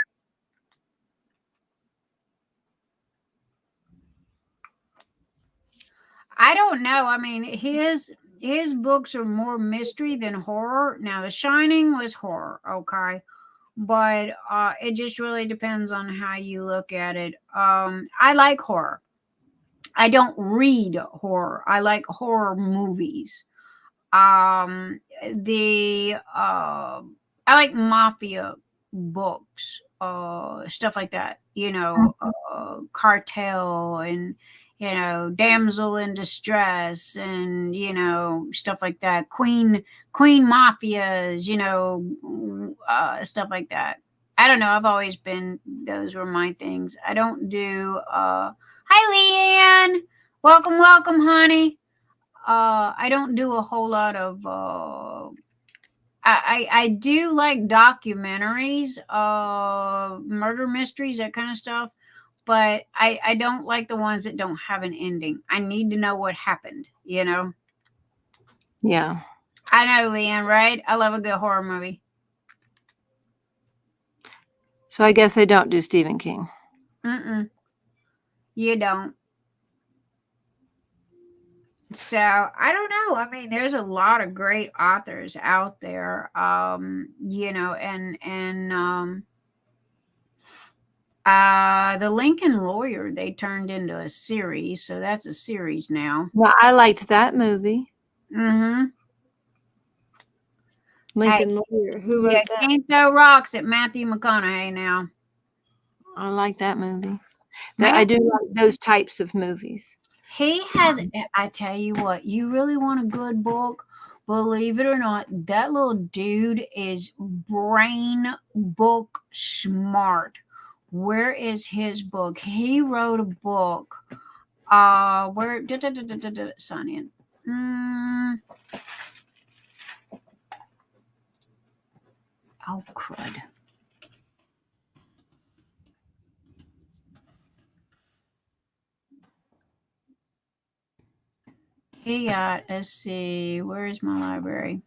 I don't know. I mean, his books are more mystery than horror. Now, The Shining was horror, okay? But it just really depends on how you look at it. I like horror. I don't read horror. I like horror movies. I like mafia books, stuff like that. Cartel and damsel in distress and stuff like that. Queen mafias, stuff like that. I don't know. I've always been, those were my things. I don't do hi Leanne, welcome honey. I don't do a whole lot of I do like documentaries, murder mysteries, that kind of stuff. But I don't like the ones that don't have an ending. I need to know what happened, Yeah. I know, Leanne, right? I love a good horror movie. So I guess I don't do Stephen King. You don't. So I don't know. I mean, there's a lot of great authors out there, The Lincoln Lawyer, they turned into a series, so that's a series now. Well, I liked that movie. Lincoln Lawyer. Who wrote that? Can't Throw Rocks at Matthew McConaughey now. I like that movie. I do like those types of movies. He has, I tell you what, you really want a good book, believe it or not, that little dude is brain book smart. Where is his book? He wrote a book. Where sign in. Oh crud. He got, let's see, where's my library?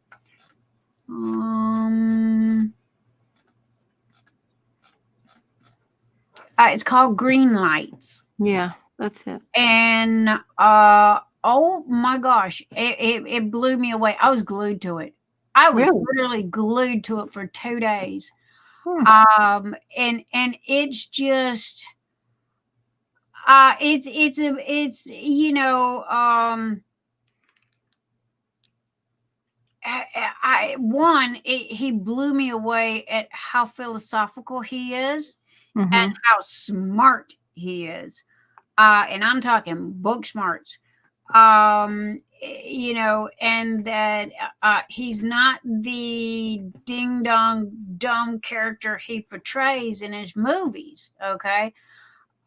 It's called Green Lights. Yeah, that's it. And oh my gosh, it blew me away. I was glued to it. I was literally glued to it for 2 days. And it's just he blew me away at how philosophical he is and how smart he is. And I'm talking book smarts. And that he's not the ding dong dumb character he portrays in his movies. Okay.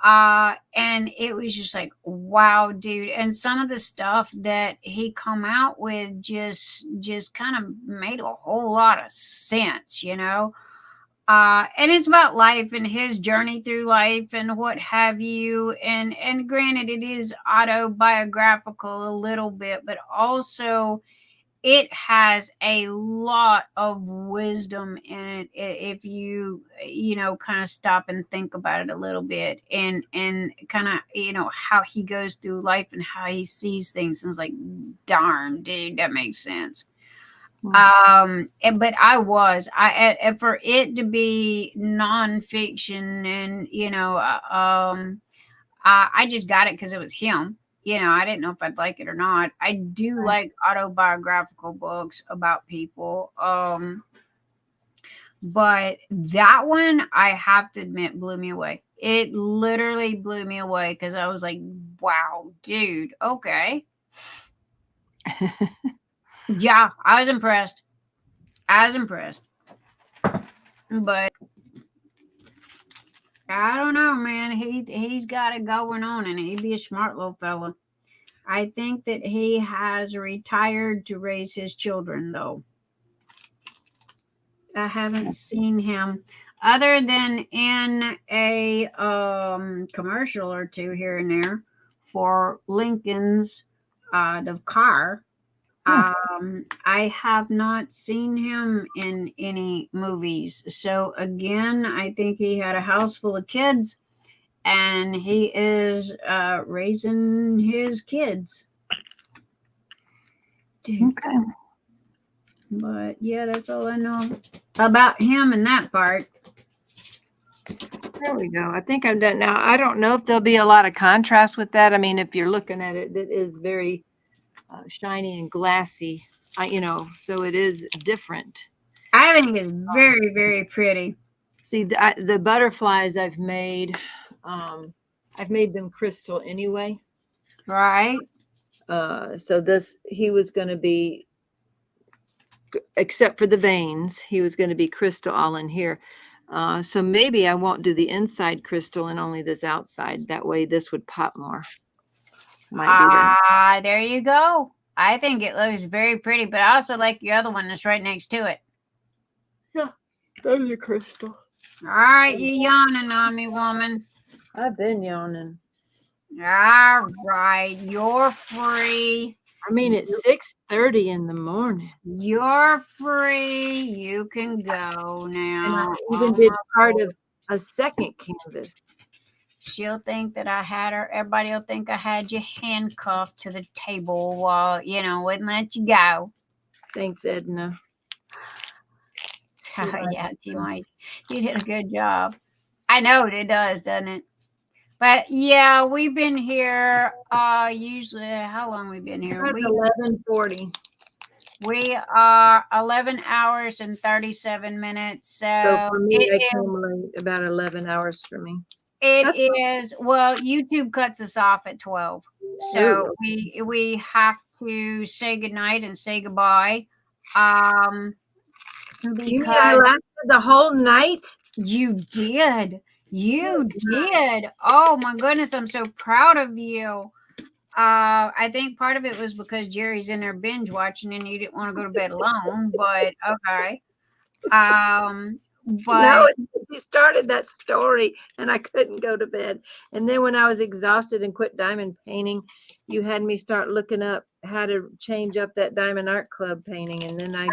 And it was just like, wow, dude. And some of the stuff that he come out with just kind of made a whole lot of sense, and it's about life and his journey through life and what have you. And granted, it is autobiographical a little bit, but also it has a lot of wisdom in it if you kind of stop and think about it a little bit, and kind of how he goes through life and how he sees things, and it's like, darn dude, that makes sense. But for it to be nonfiction, and I just got it because it was him. I didn't know if I'd like it or not. I do like autobiographical books about people. But that one, I have to admit, blew me away. It literally blew me away because I was like, wow, dude, okay. Yeah, I was impressed. But I don't know, man. He's got it going on, and he'd be a smart little fella. I think that he has retired to raise his children, though. I haven't seen him other than in a commercial or two here and there for Lincoln's the car. I have not seen him in any movies. So again, I think he had a house full of kids, and he is raising his kids. Okay. But yeah, that's all I know about him and that part. There we go. I think I'm done now. I don't know if there'll be a lot of contrast with that. I mean, if you're looking at it, it is very shiny and glassy, so it is different. I think it's very, very pretty. See, the butterflies I've made them crystal anyway. Right. So he was going to be, except for the veins, he was going to be crystal all in here. So maybe I won't do the inside crystal and only this outside. That way this would pop more. There you go. I think it looks very pretty, but I also like the other one that's right next to it. Yeah, those are crystal. All right, you yawning on me, woman. I've been yawning. All right, you're free. I mean, it's 6:30 in the morning. You're free. You can go now. And I even did part of a second canvas. She'll think that I had her. Everybody will think I had you handcuffed to the table while, wouldn't let you go. Thanks, Edna. Oh, yeah, Teemaw, you did a good job. I know it does, doesn't it? But yeah, we've been here. Usually, how long we been here? 11:40. We are 11 hours and 37 minutes. So for me, I came late, about 11 hours for me. It is, well, YouTube cuts us off at 12. So we have to say goodnight and say goodbye. You mean I lasted the whole night? You did. You did. Oh my goodness, I'm so proud of you. I think part of it was because Jerry's in there binge watching and you didn't want to go to bed alone, but okay. But no, you started that story and I couldn't go to bed. And then when I was exhausted and quit diamond painting, you had me start looking up how to change up that Diamond Art Club painting. And then I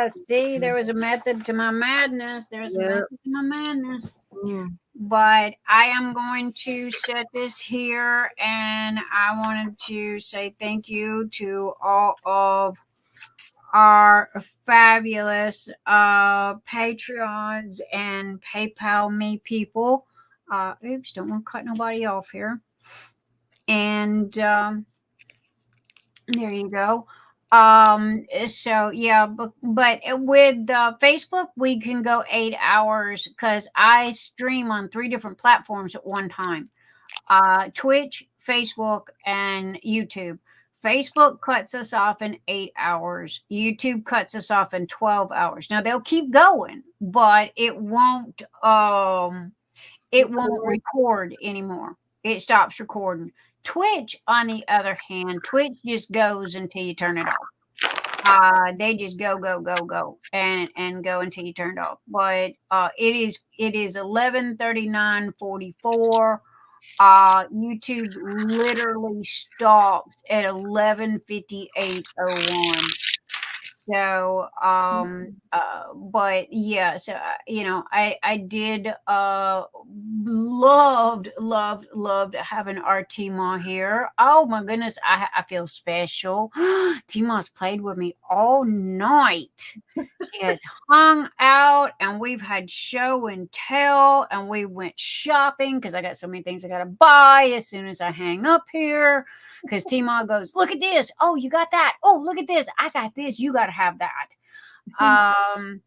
just see, there was a method to my madness. There's a method to my madness. But I am going to set this here, and I wanted to say thank you to all of our fabulous Patreons and PayPal me people. Oops, don't want to cut nobody off here. And there you go. So yeah, but with Facebook we can go 8 hours because I stream on 3 different platforms at one time: Twitch, Facebook, and YouTube. Facebook cuts us off in 8 hours. YouTube cuts us off in 12 hours. Now they'll keep going, but it won't record anymore. It stops recording. Twitch, on the other hand, Twitch just goes until you turn it off. They just go and go until you turn it off. But it is 11:39:44. YouTube literally stops at 11:58:01. So, but yeah, so, I did, loved having our Teemaw here. Oh my goodness, I feel special. Teemaw's played with me all night. She has hung out, and we've had show and tell, and we went shopping because I got so many things I got to buy as soon as I hang up here. Because Teemaw goes, look at this. Oh, you got that. Oh, look at this. I got this. You got to have that. And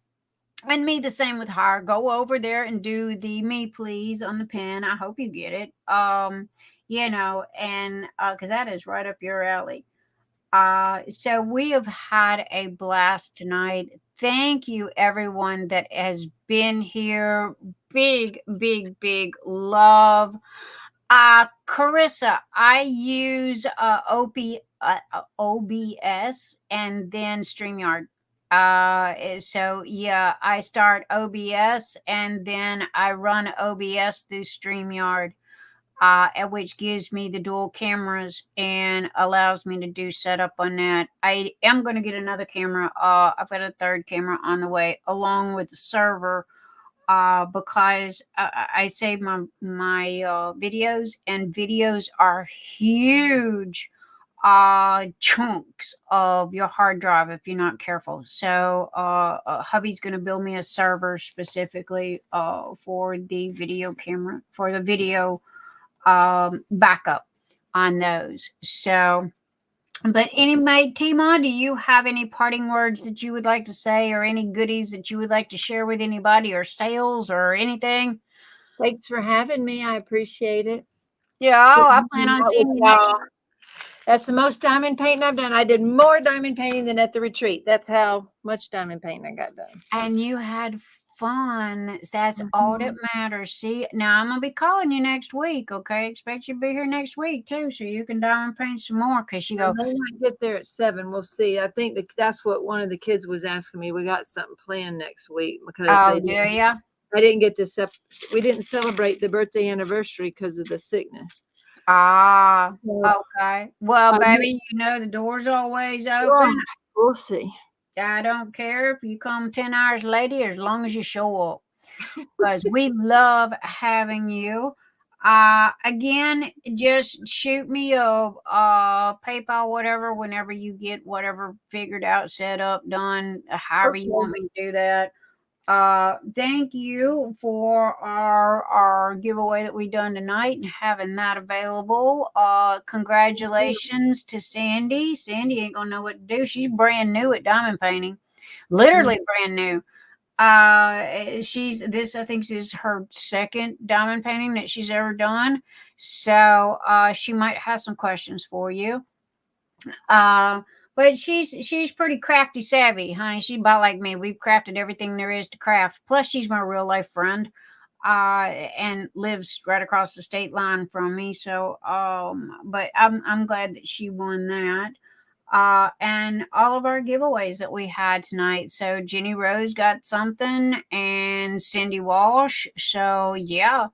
me the same with her. Go over there and do the me please on the pen. I hope you get it. And because that is right up your alley. So we have had a blast tonight. Thank you, everyone that has been here. Big, big, big love. Carissa, I use OBS and then StreamYard. So yeah, I start OBS and then I run OBS through StreamYard, which gives me the dual cameras and allows me to do setup on that. I am going to get another camera. I've got a third camera on the way along with the server. Because I save my videos, and videos are huge chunks of your hard drive if you're not careful. So hubby's going to build me a server specifically for the video camera, for the video backup on those. So, but anyway, Teemaw, do you have any parting words that you would like to say, or any goodies that you would like to share with anybody, or sales or anything? Thanks for having me. I appreciate it. Yeah, I plan on seeing you next year. That's the most diamond painting I've done. I did more diamond painting than at the retreat. That's how much diamond painting I got done. And you had fun. That's all that matters. See, now I'm going to be calling you next week, okay? Expect you to be here next week, too, so you can diamond paint some more, because she goes, I might get there at 7. We'll see. I think that's what one of the kids was asking me. We got something planned next week because oh, do ya? I didn't get to we didn't celebrate the birthday anniversary because of the sickness. Ah, okay. Well, baby, the door's always open. We'll see. I don't care if you come 10 hours later, as long as you show up, because we love having you. Again, just shoot me a PayPal, whatever, whenever you get whatever figured out, set up, done, however you want me to do that. Thank you for our giveaway that we done tonight and having that available. Congratulations to Sandy. Sandy ain't gonna know what to do. She's brand new at diamond painting, literally brand new. I think this is her second diamond painting that she's ever done. So she might have some questions for you. But she's pretty crafty savvy, honey. She's about like me. We've crafted everything there is to craft. Plus, she's my real life friend, and lives right across the state line from me. So, but I'm glad that she won that. And all of our giveaways that we had tonight. So JeniRose got something, and Cindy Walsh. So yeah.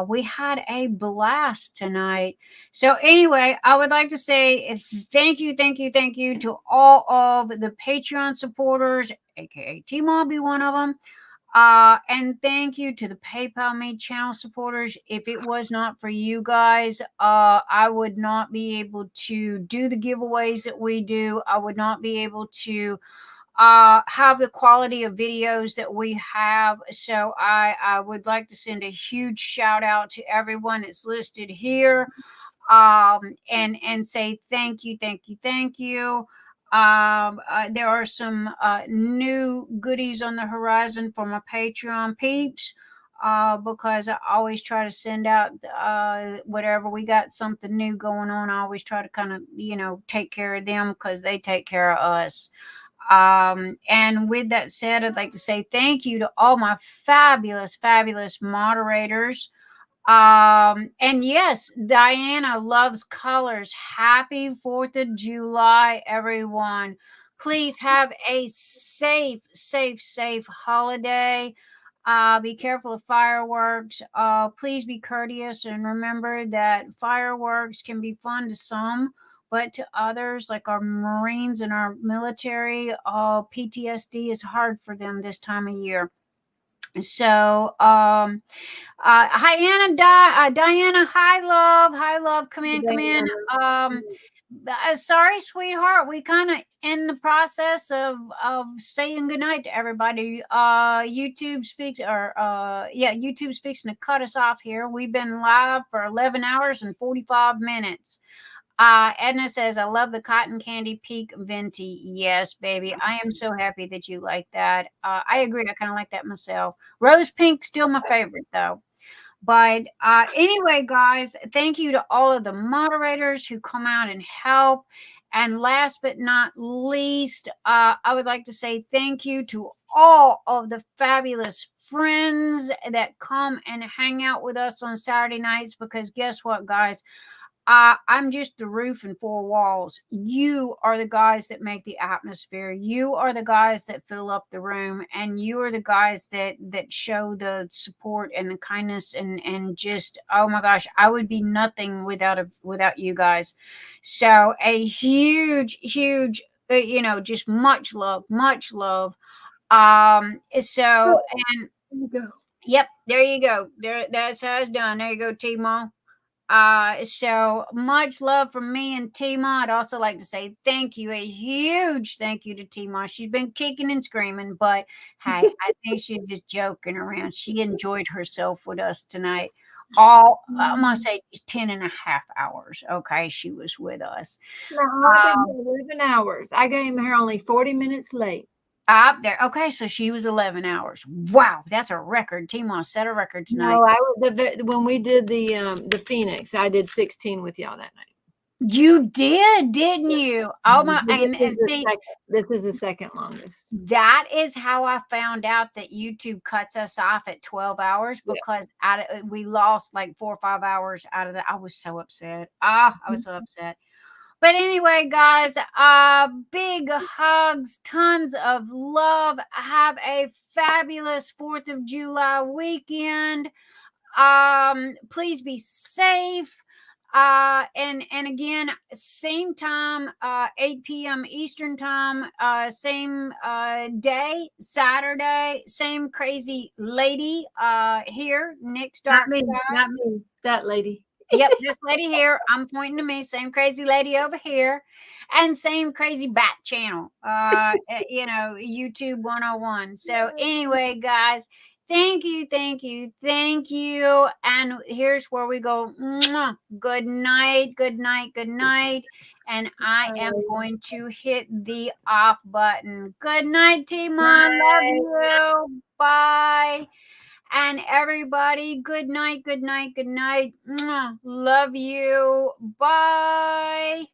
We had a blast tonight. So anyway, I would like to say thank you to all of the Patreon supporters, aka Teemaw be one of them. And thank you to the PayPal Me channel supporters. If it was not for you guys, I would not be able to do the giveaways that we do. I would not be able to have the quality of videos that we have. So I would like to send a huge shout out to everyone that's listed here, and say thank you. There are some new goodies on the horizon for my Patreon peeps, because I always try to send out whatever we got something new going on. I always try to kind of take care of them because they take care of us. And with that said, I'd like to say thank you to all my fabulous moderators. And yes, Diana loves colors. Happy 4th of July, everyone. Please have a safe holiday. Be careful of fireworks. Please be courteous, and remember that fireworks can be fun to some, but to others, like our Marines and our military, PTSD is hard for them this time of year. So, hi, Anna, Diana, hi, love, come in. Sorry, sweetheart, we kind of in the process of saying goodnight to everybody. YouTube's fixing to cut us off here. We've been live for 11 hours and 45 minutes. Edna says, I love the cotton candy peak venti. Yes, baby. I am so happy that you like that. I agree. I kind of like that myself. Rose pink, still my favorite though. But anyway, guys, thank you to all of the moderators who come out and help. And last but not least, I would like to say thank you to all of the fabulous friends that come and hang out with us on Saturday nights, because guess what, guys? I'm just the roof and four walls. You are the guys that make the atmosphere. You are the guys that fill up the room, and you are the guys that show the support and the kindness and just, oh my gosh, I would be nothing without you guys. So a huge, just much love. So and yep, there you go. That's how it's done. There you go, Teemaw. So much love from me and Teemaw. I'd also like to say thank you, a huge thank you to Teemaw. She's been kicking and screaming, but hey, I think she's just joking around. She enjoyed herself with us tonight. I'm gonna say 10.5 hours. Okay, she was with us. No, I've been here 11 hours. I came here only 40 minutes late. Up there. Okay, so she was 11 hours. Wow, that's a record. Teemaw set a record tonight. No, when we did the Phoenix, I did 16 with y'all that night. You did, didn't you? Oh my! This is the second longest. That is how I found out that YouTube cuts us off at 12 hours, because we lost like 4 or 5 hours out of that. I was so upset. I was so upset. But anyway, guys, big hugs, tons of love. Have a fabulous 4th of July weekend. Please be safe. And again, same time, 8 p.m. Eastern time, same day, Saturday, same crazy lady here, Nick's Dark Sky. Not me, that lady. Yep, this lady here. I'm pointing to me. Same crazy lady over here, and same crazy bat channel. YouTube 101. So anyway, guys, thank you. And here's where we go. Mwah. Good night. And I am going to hit the off button. Good night, Teemaw. Love you. Bye. And everybody, good night. Mwah. Love you. Bye.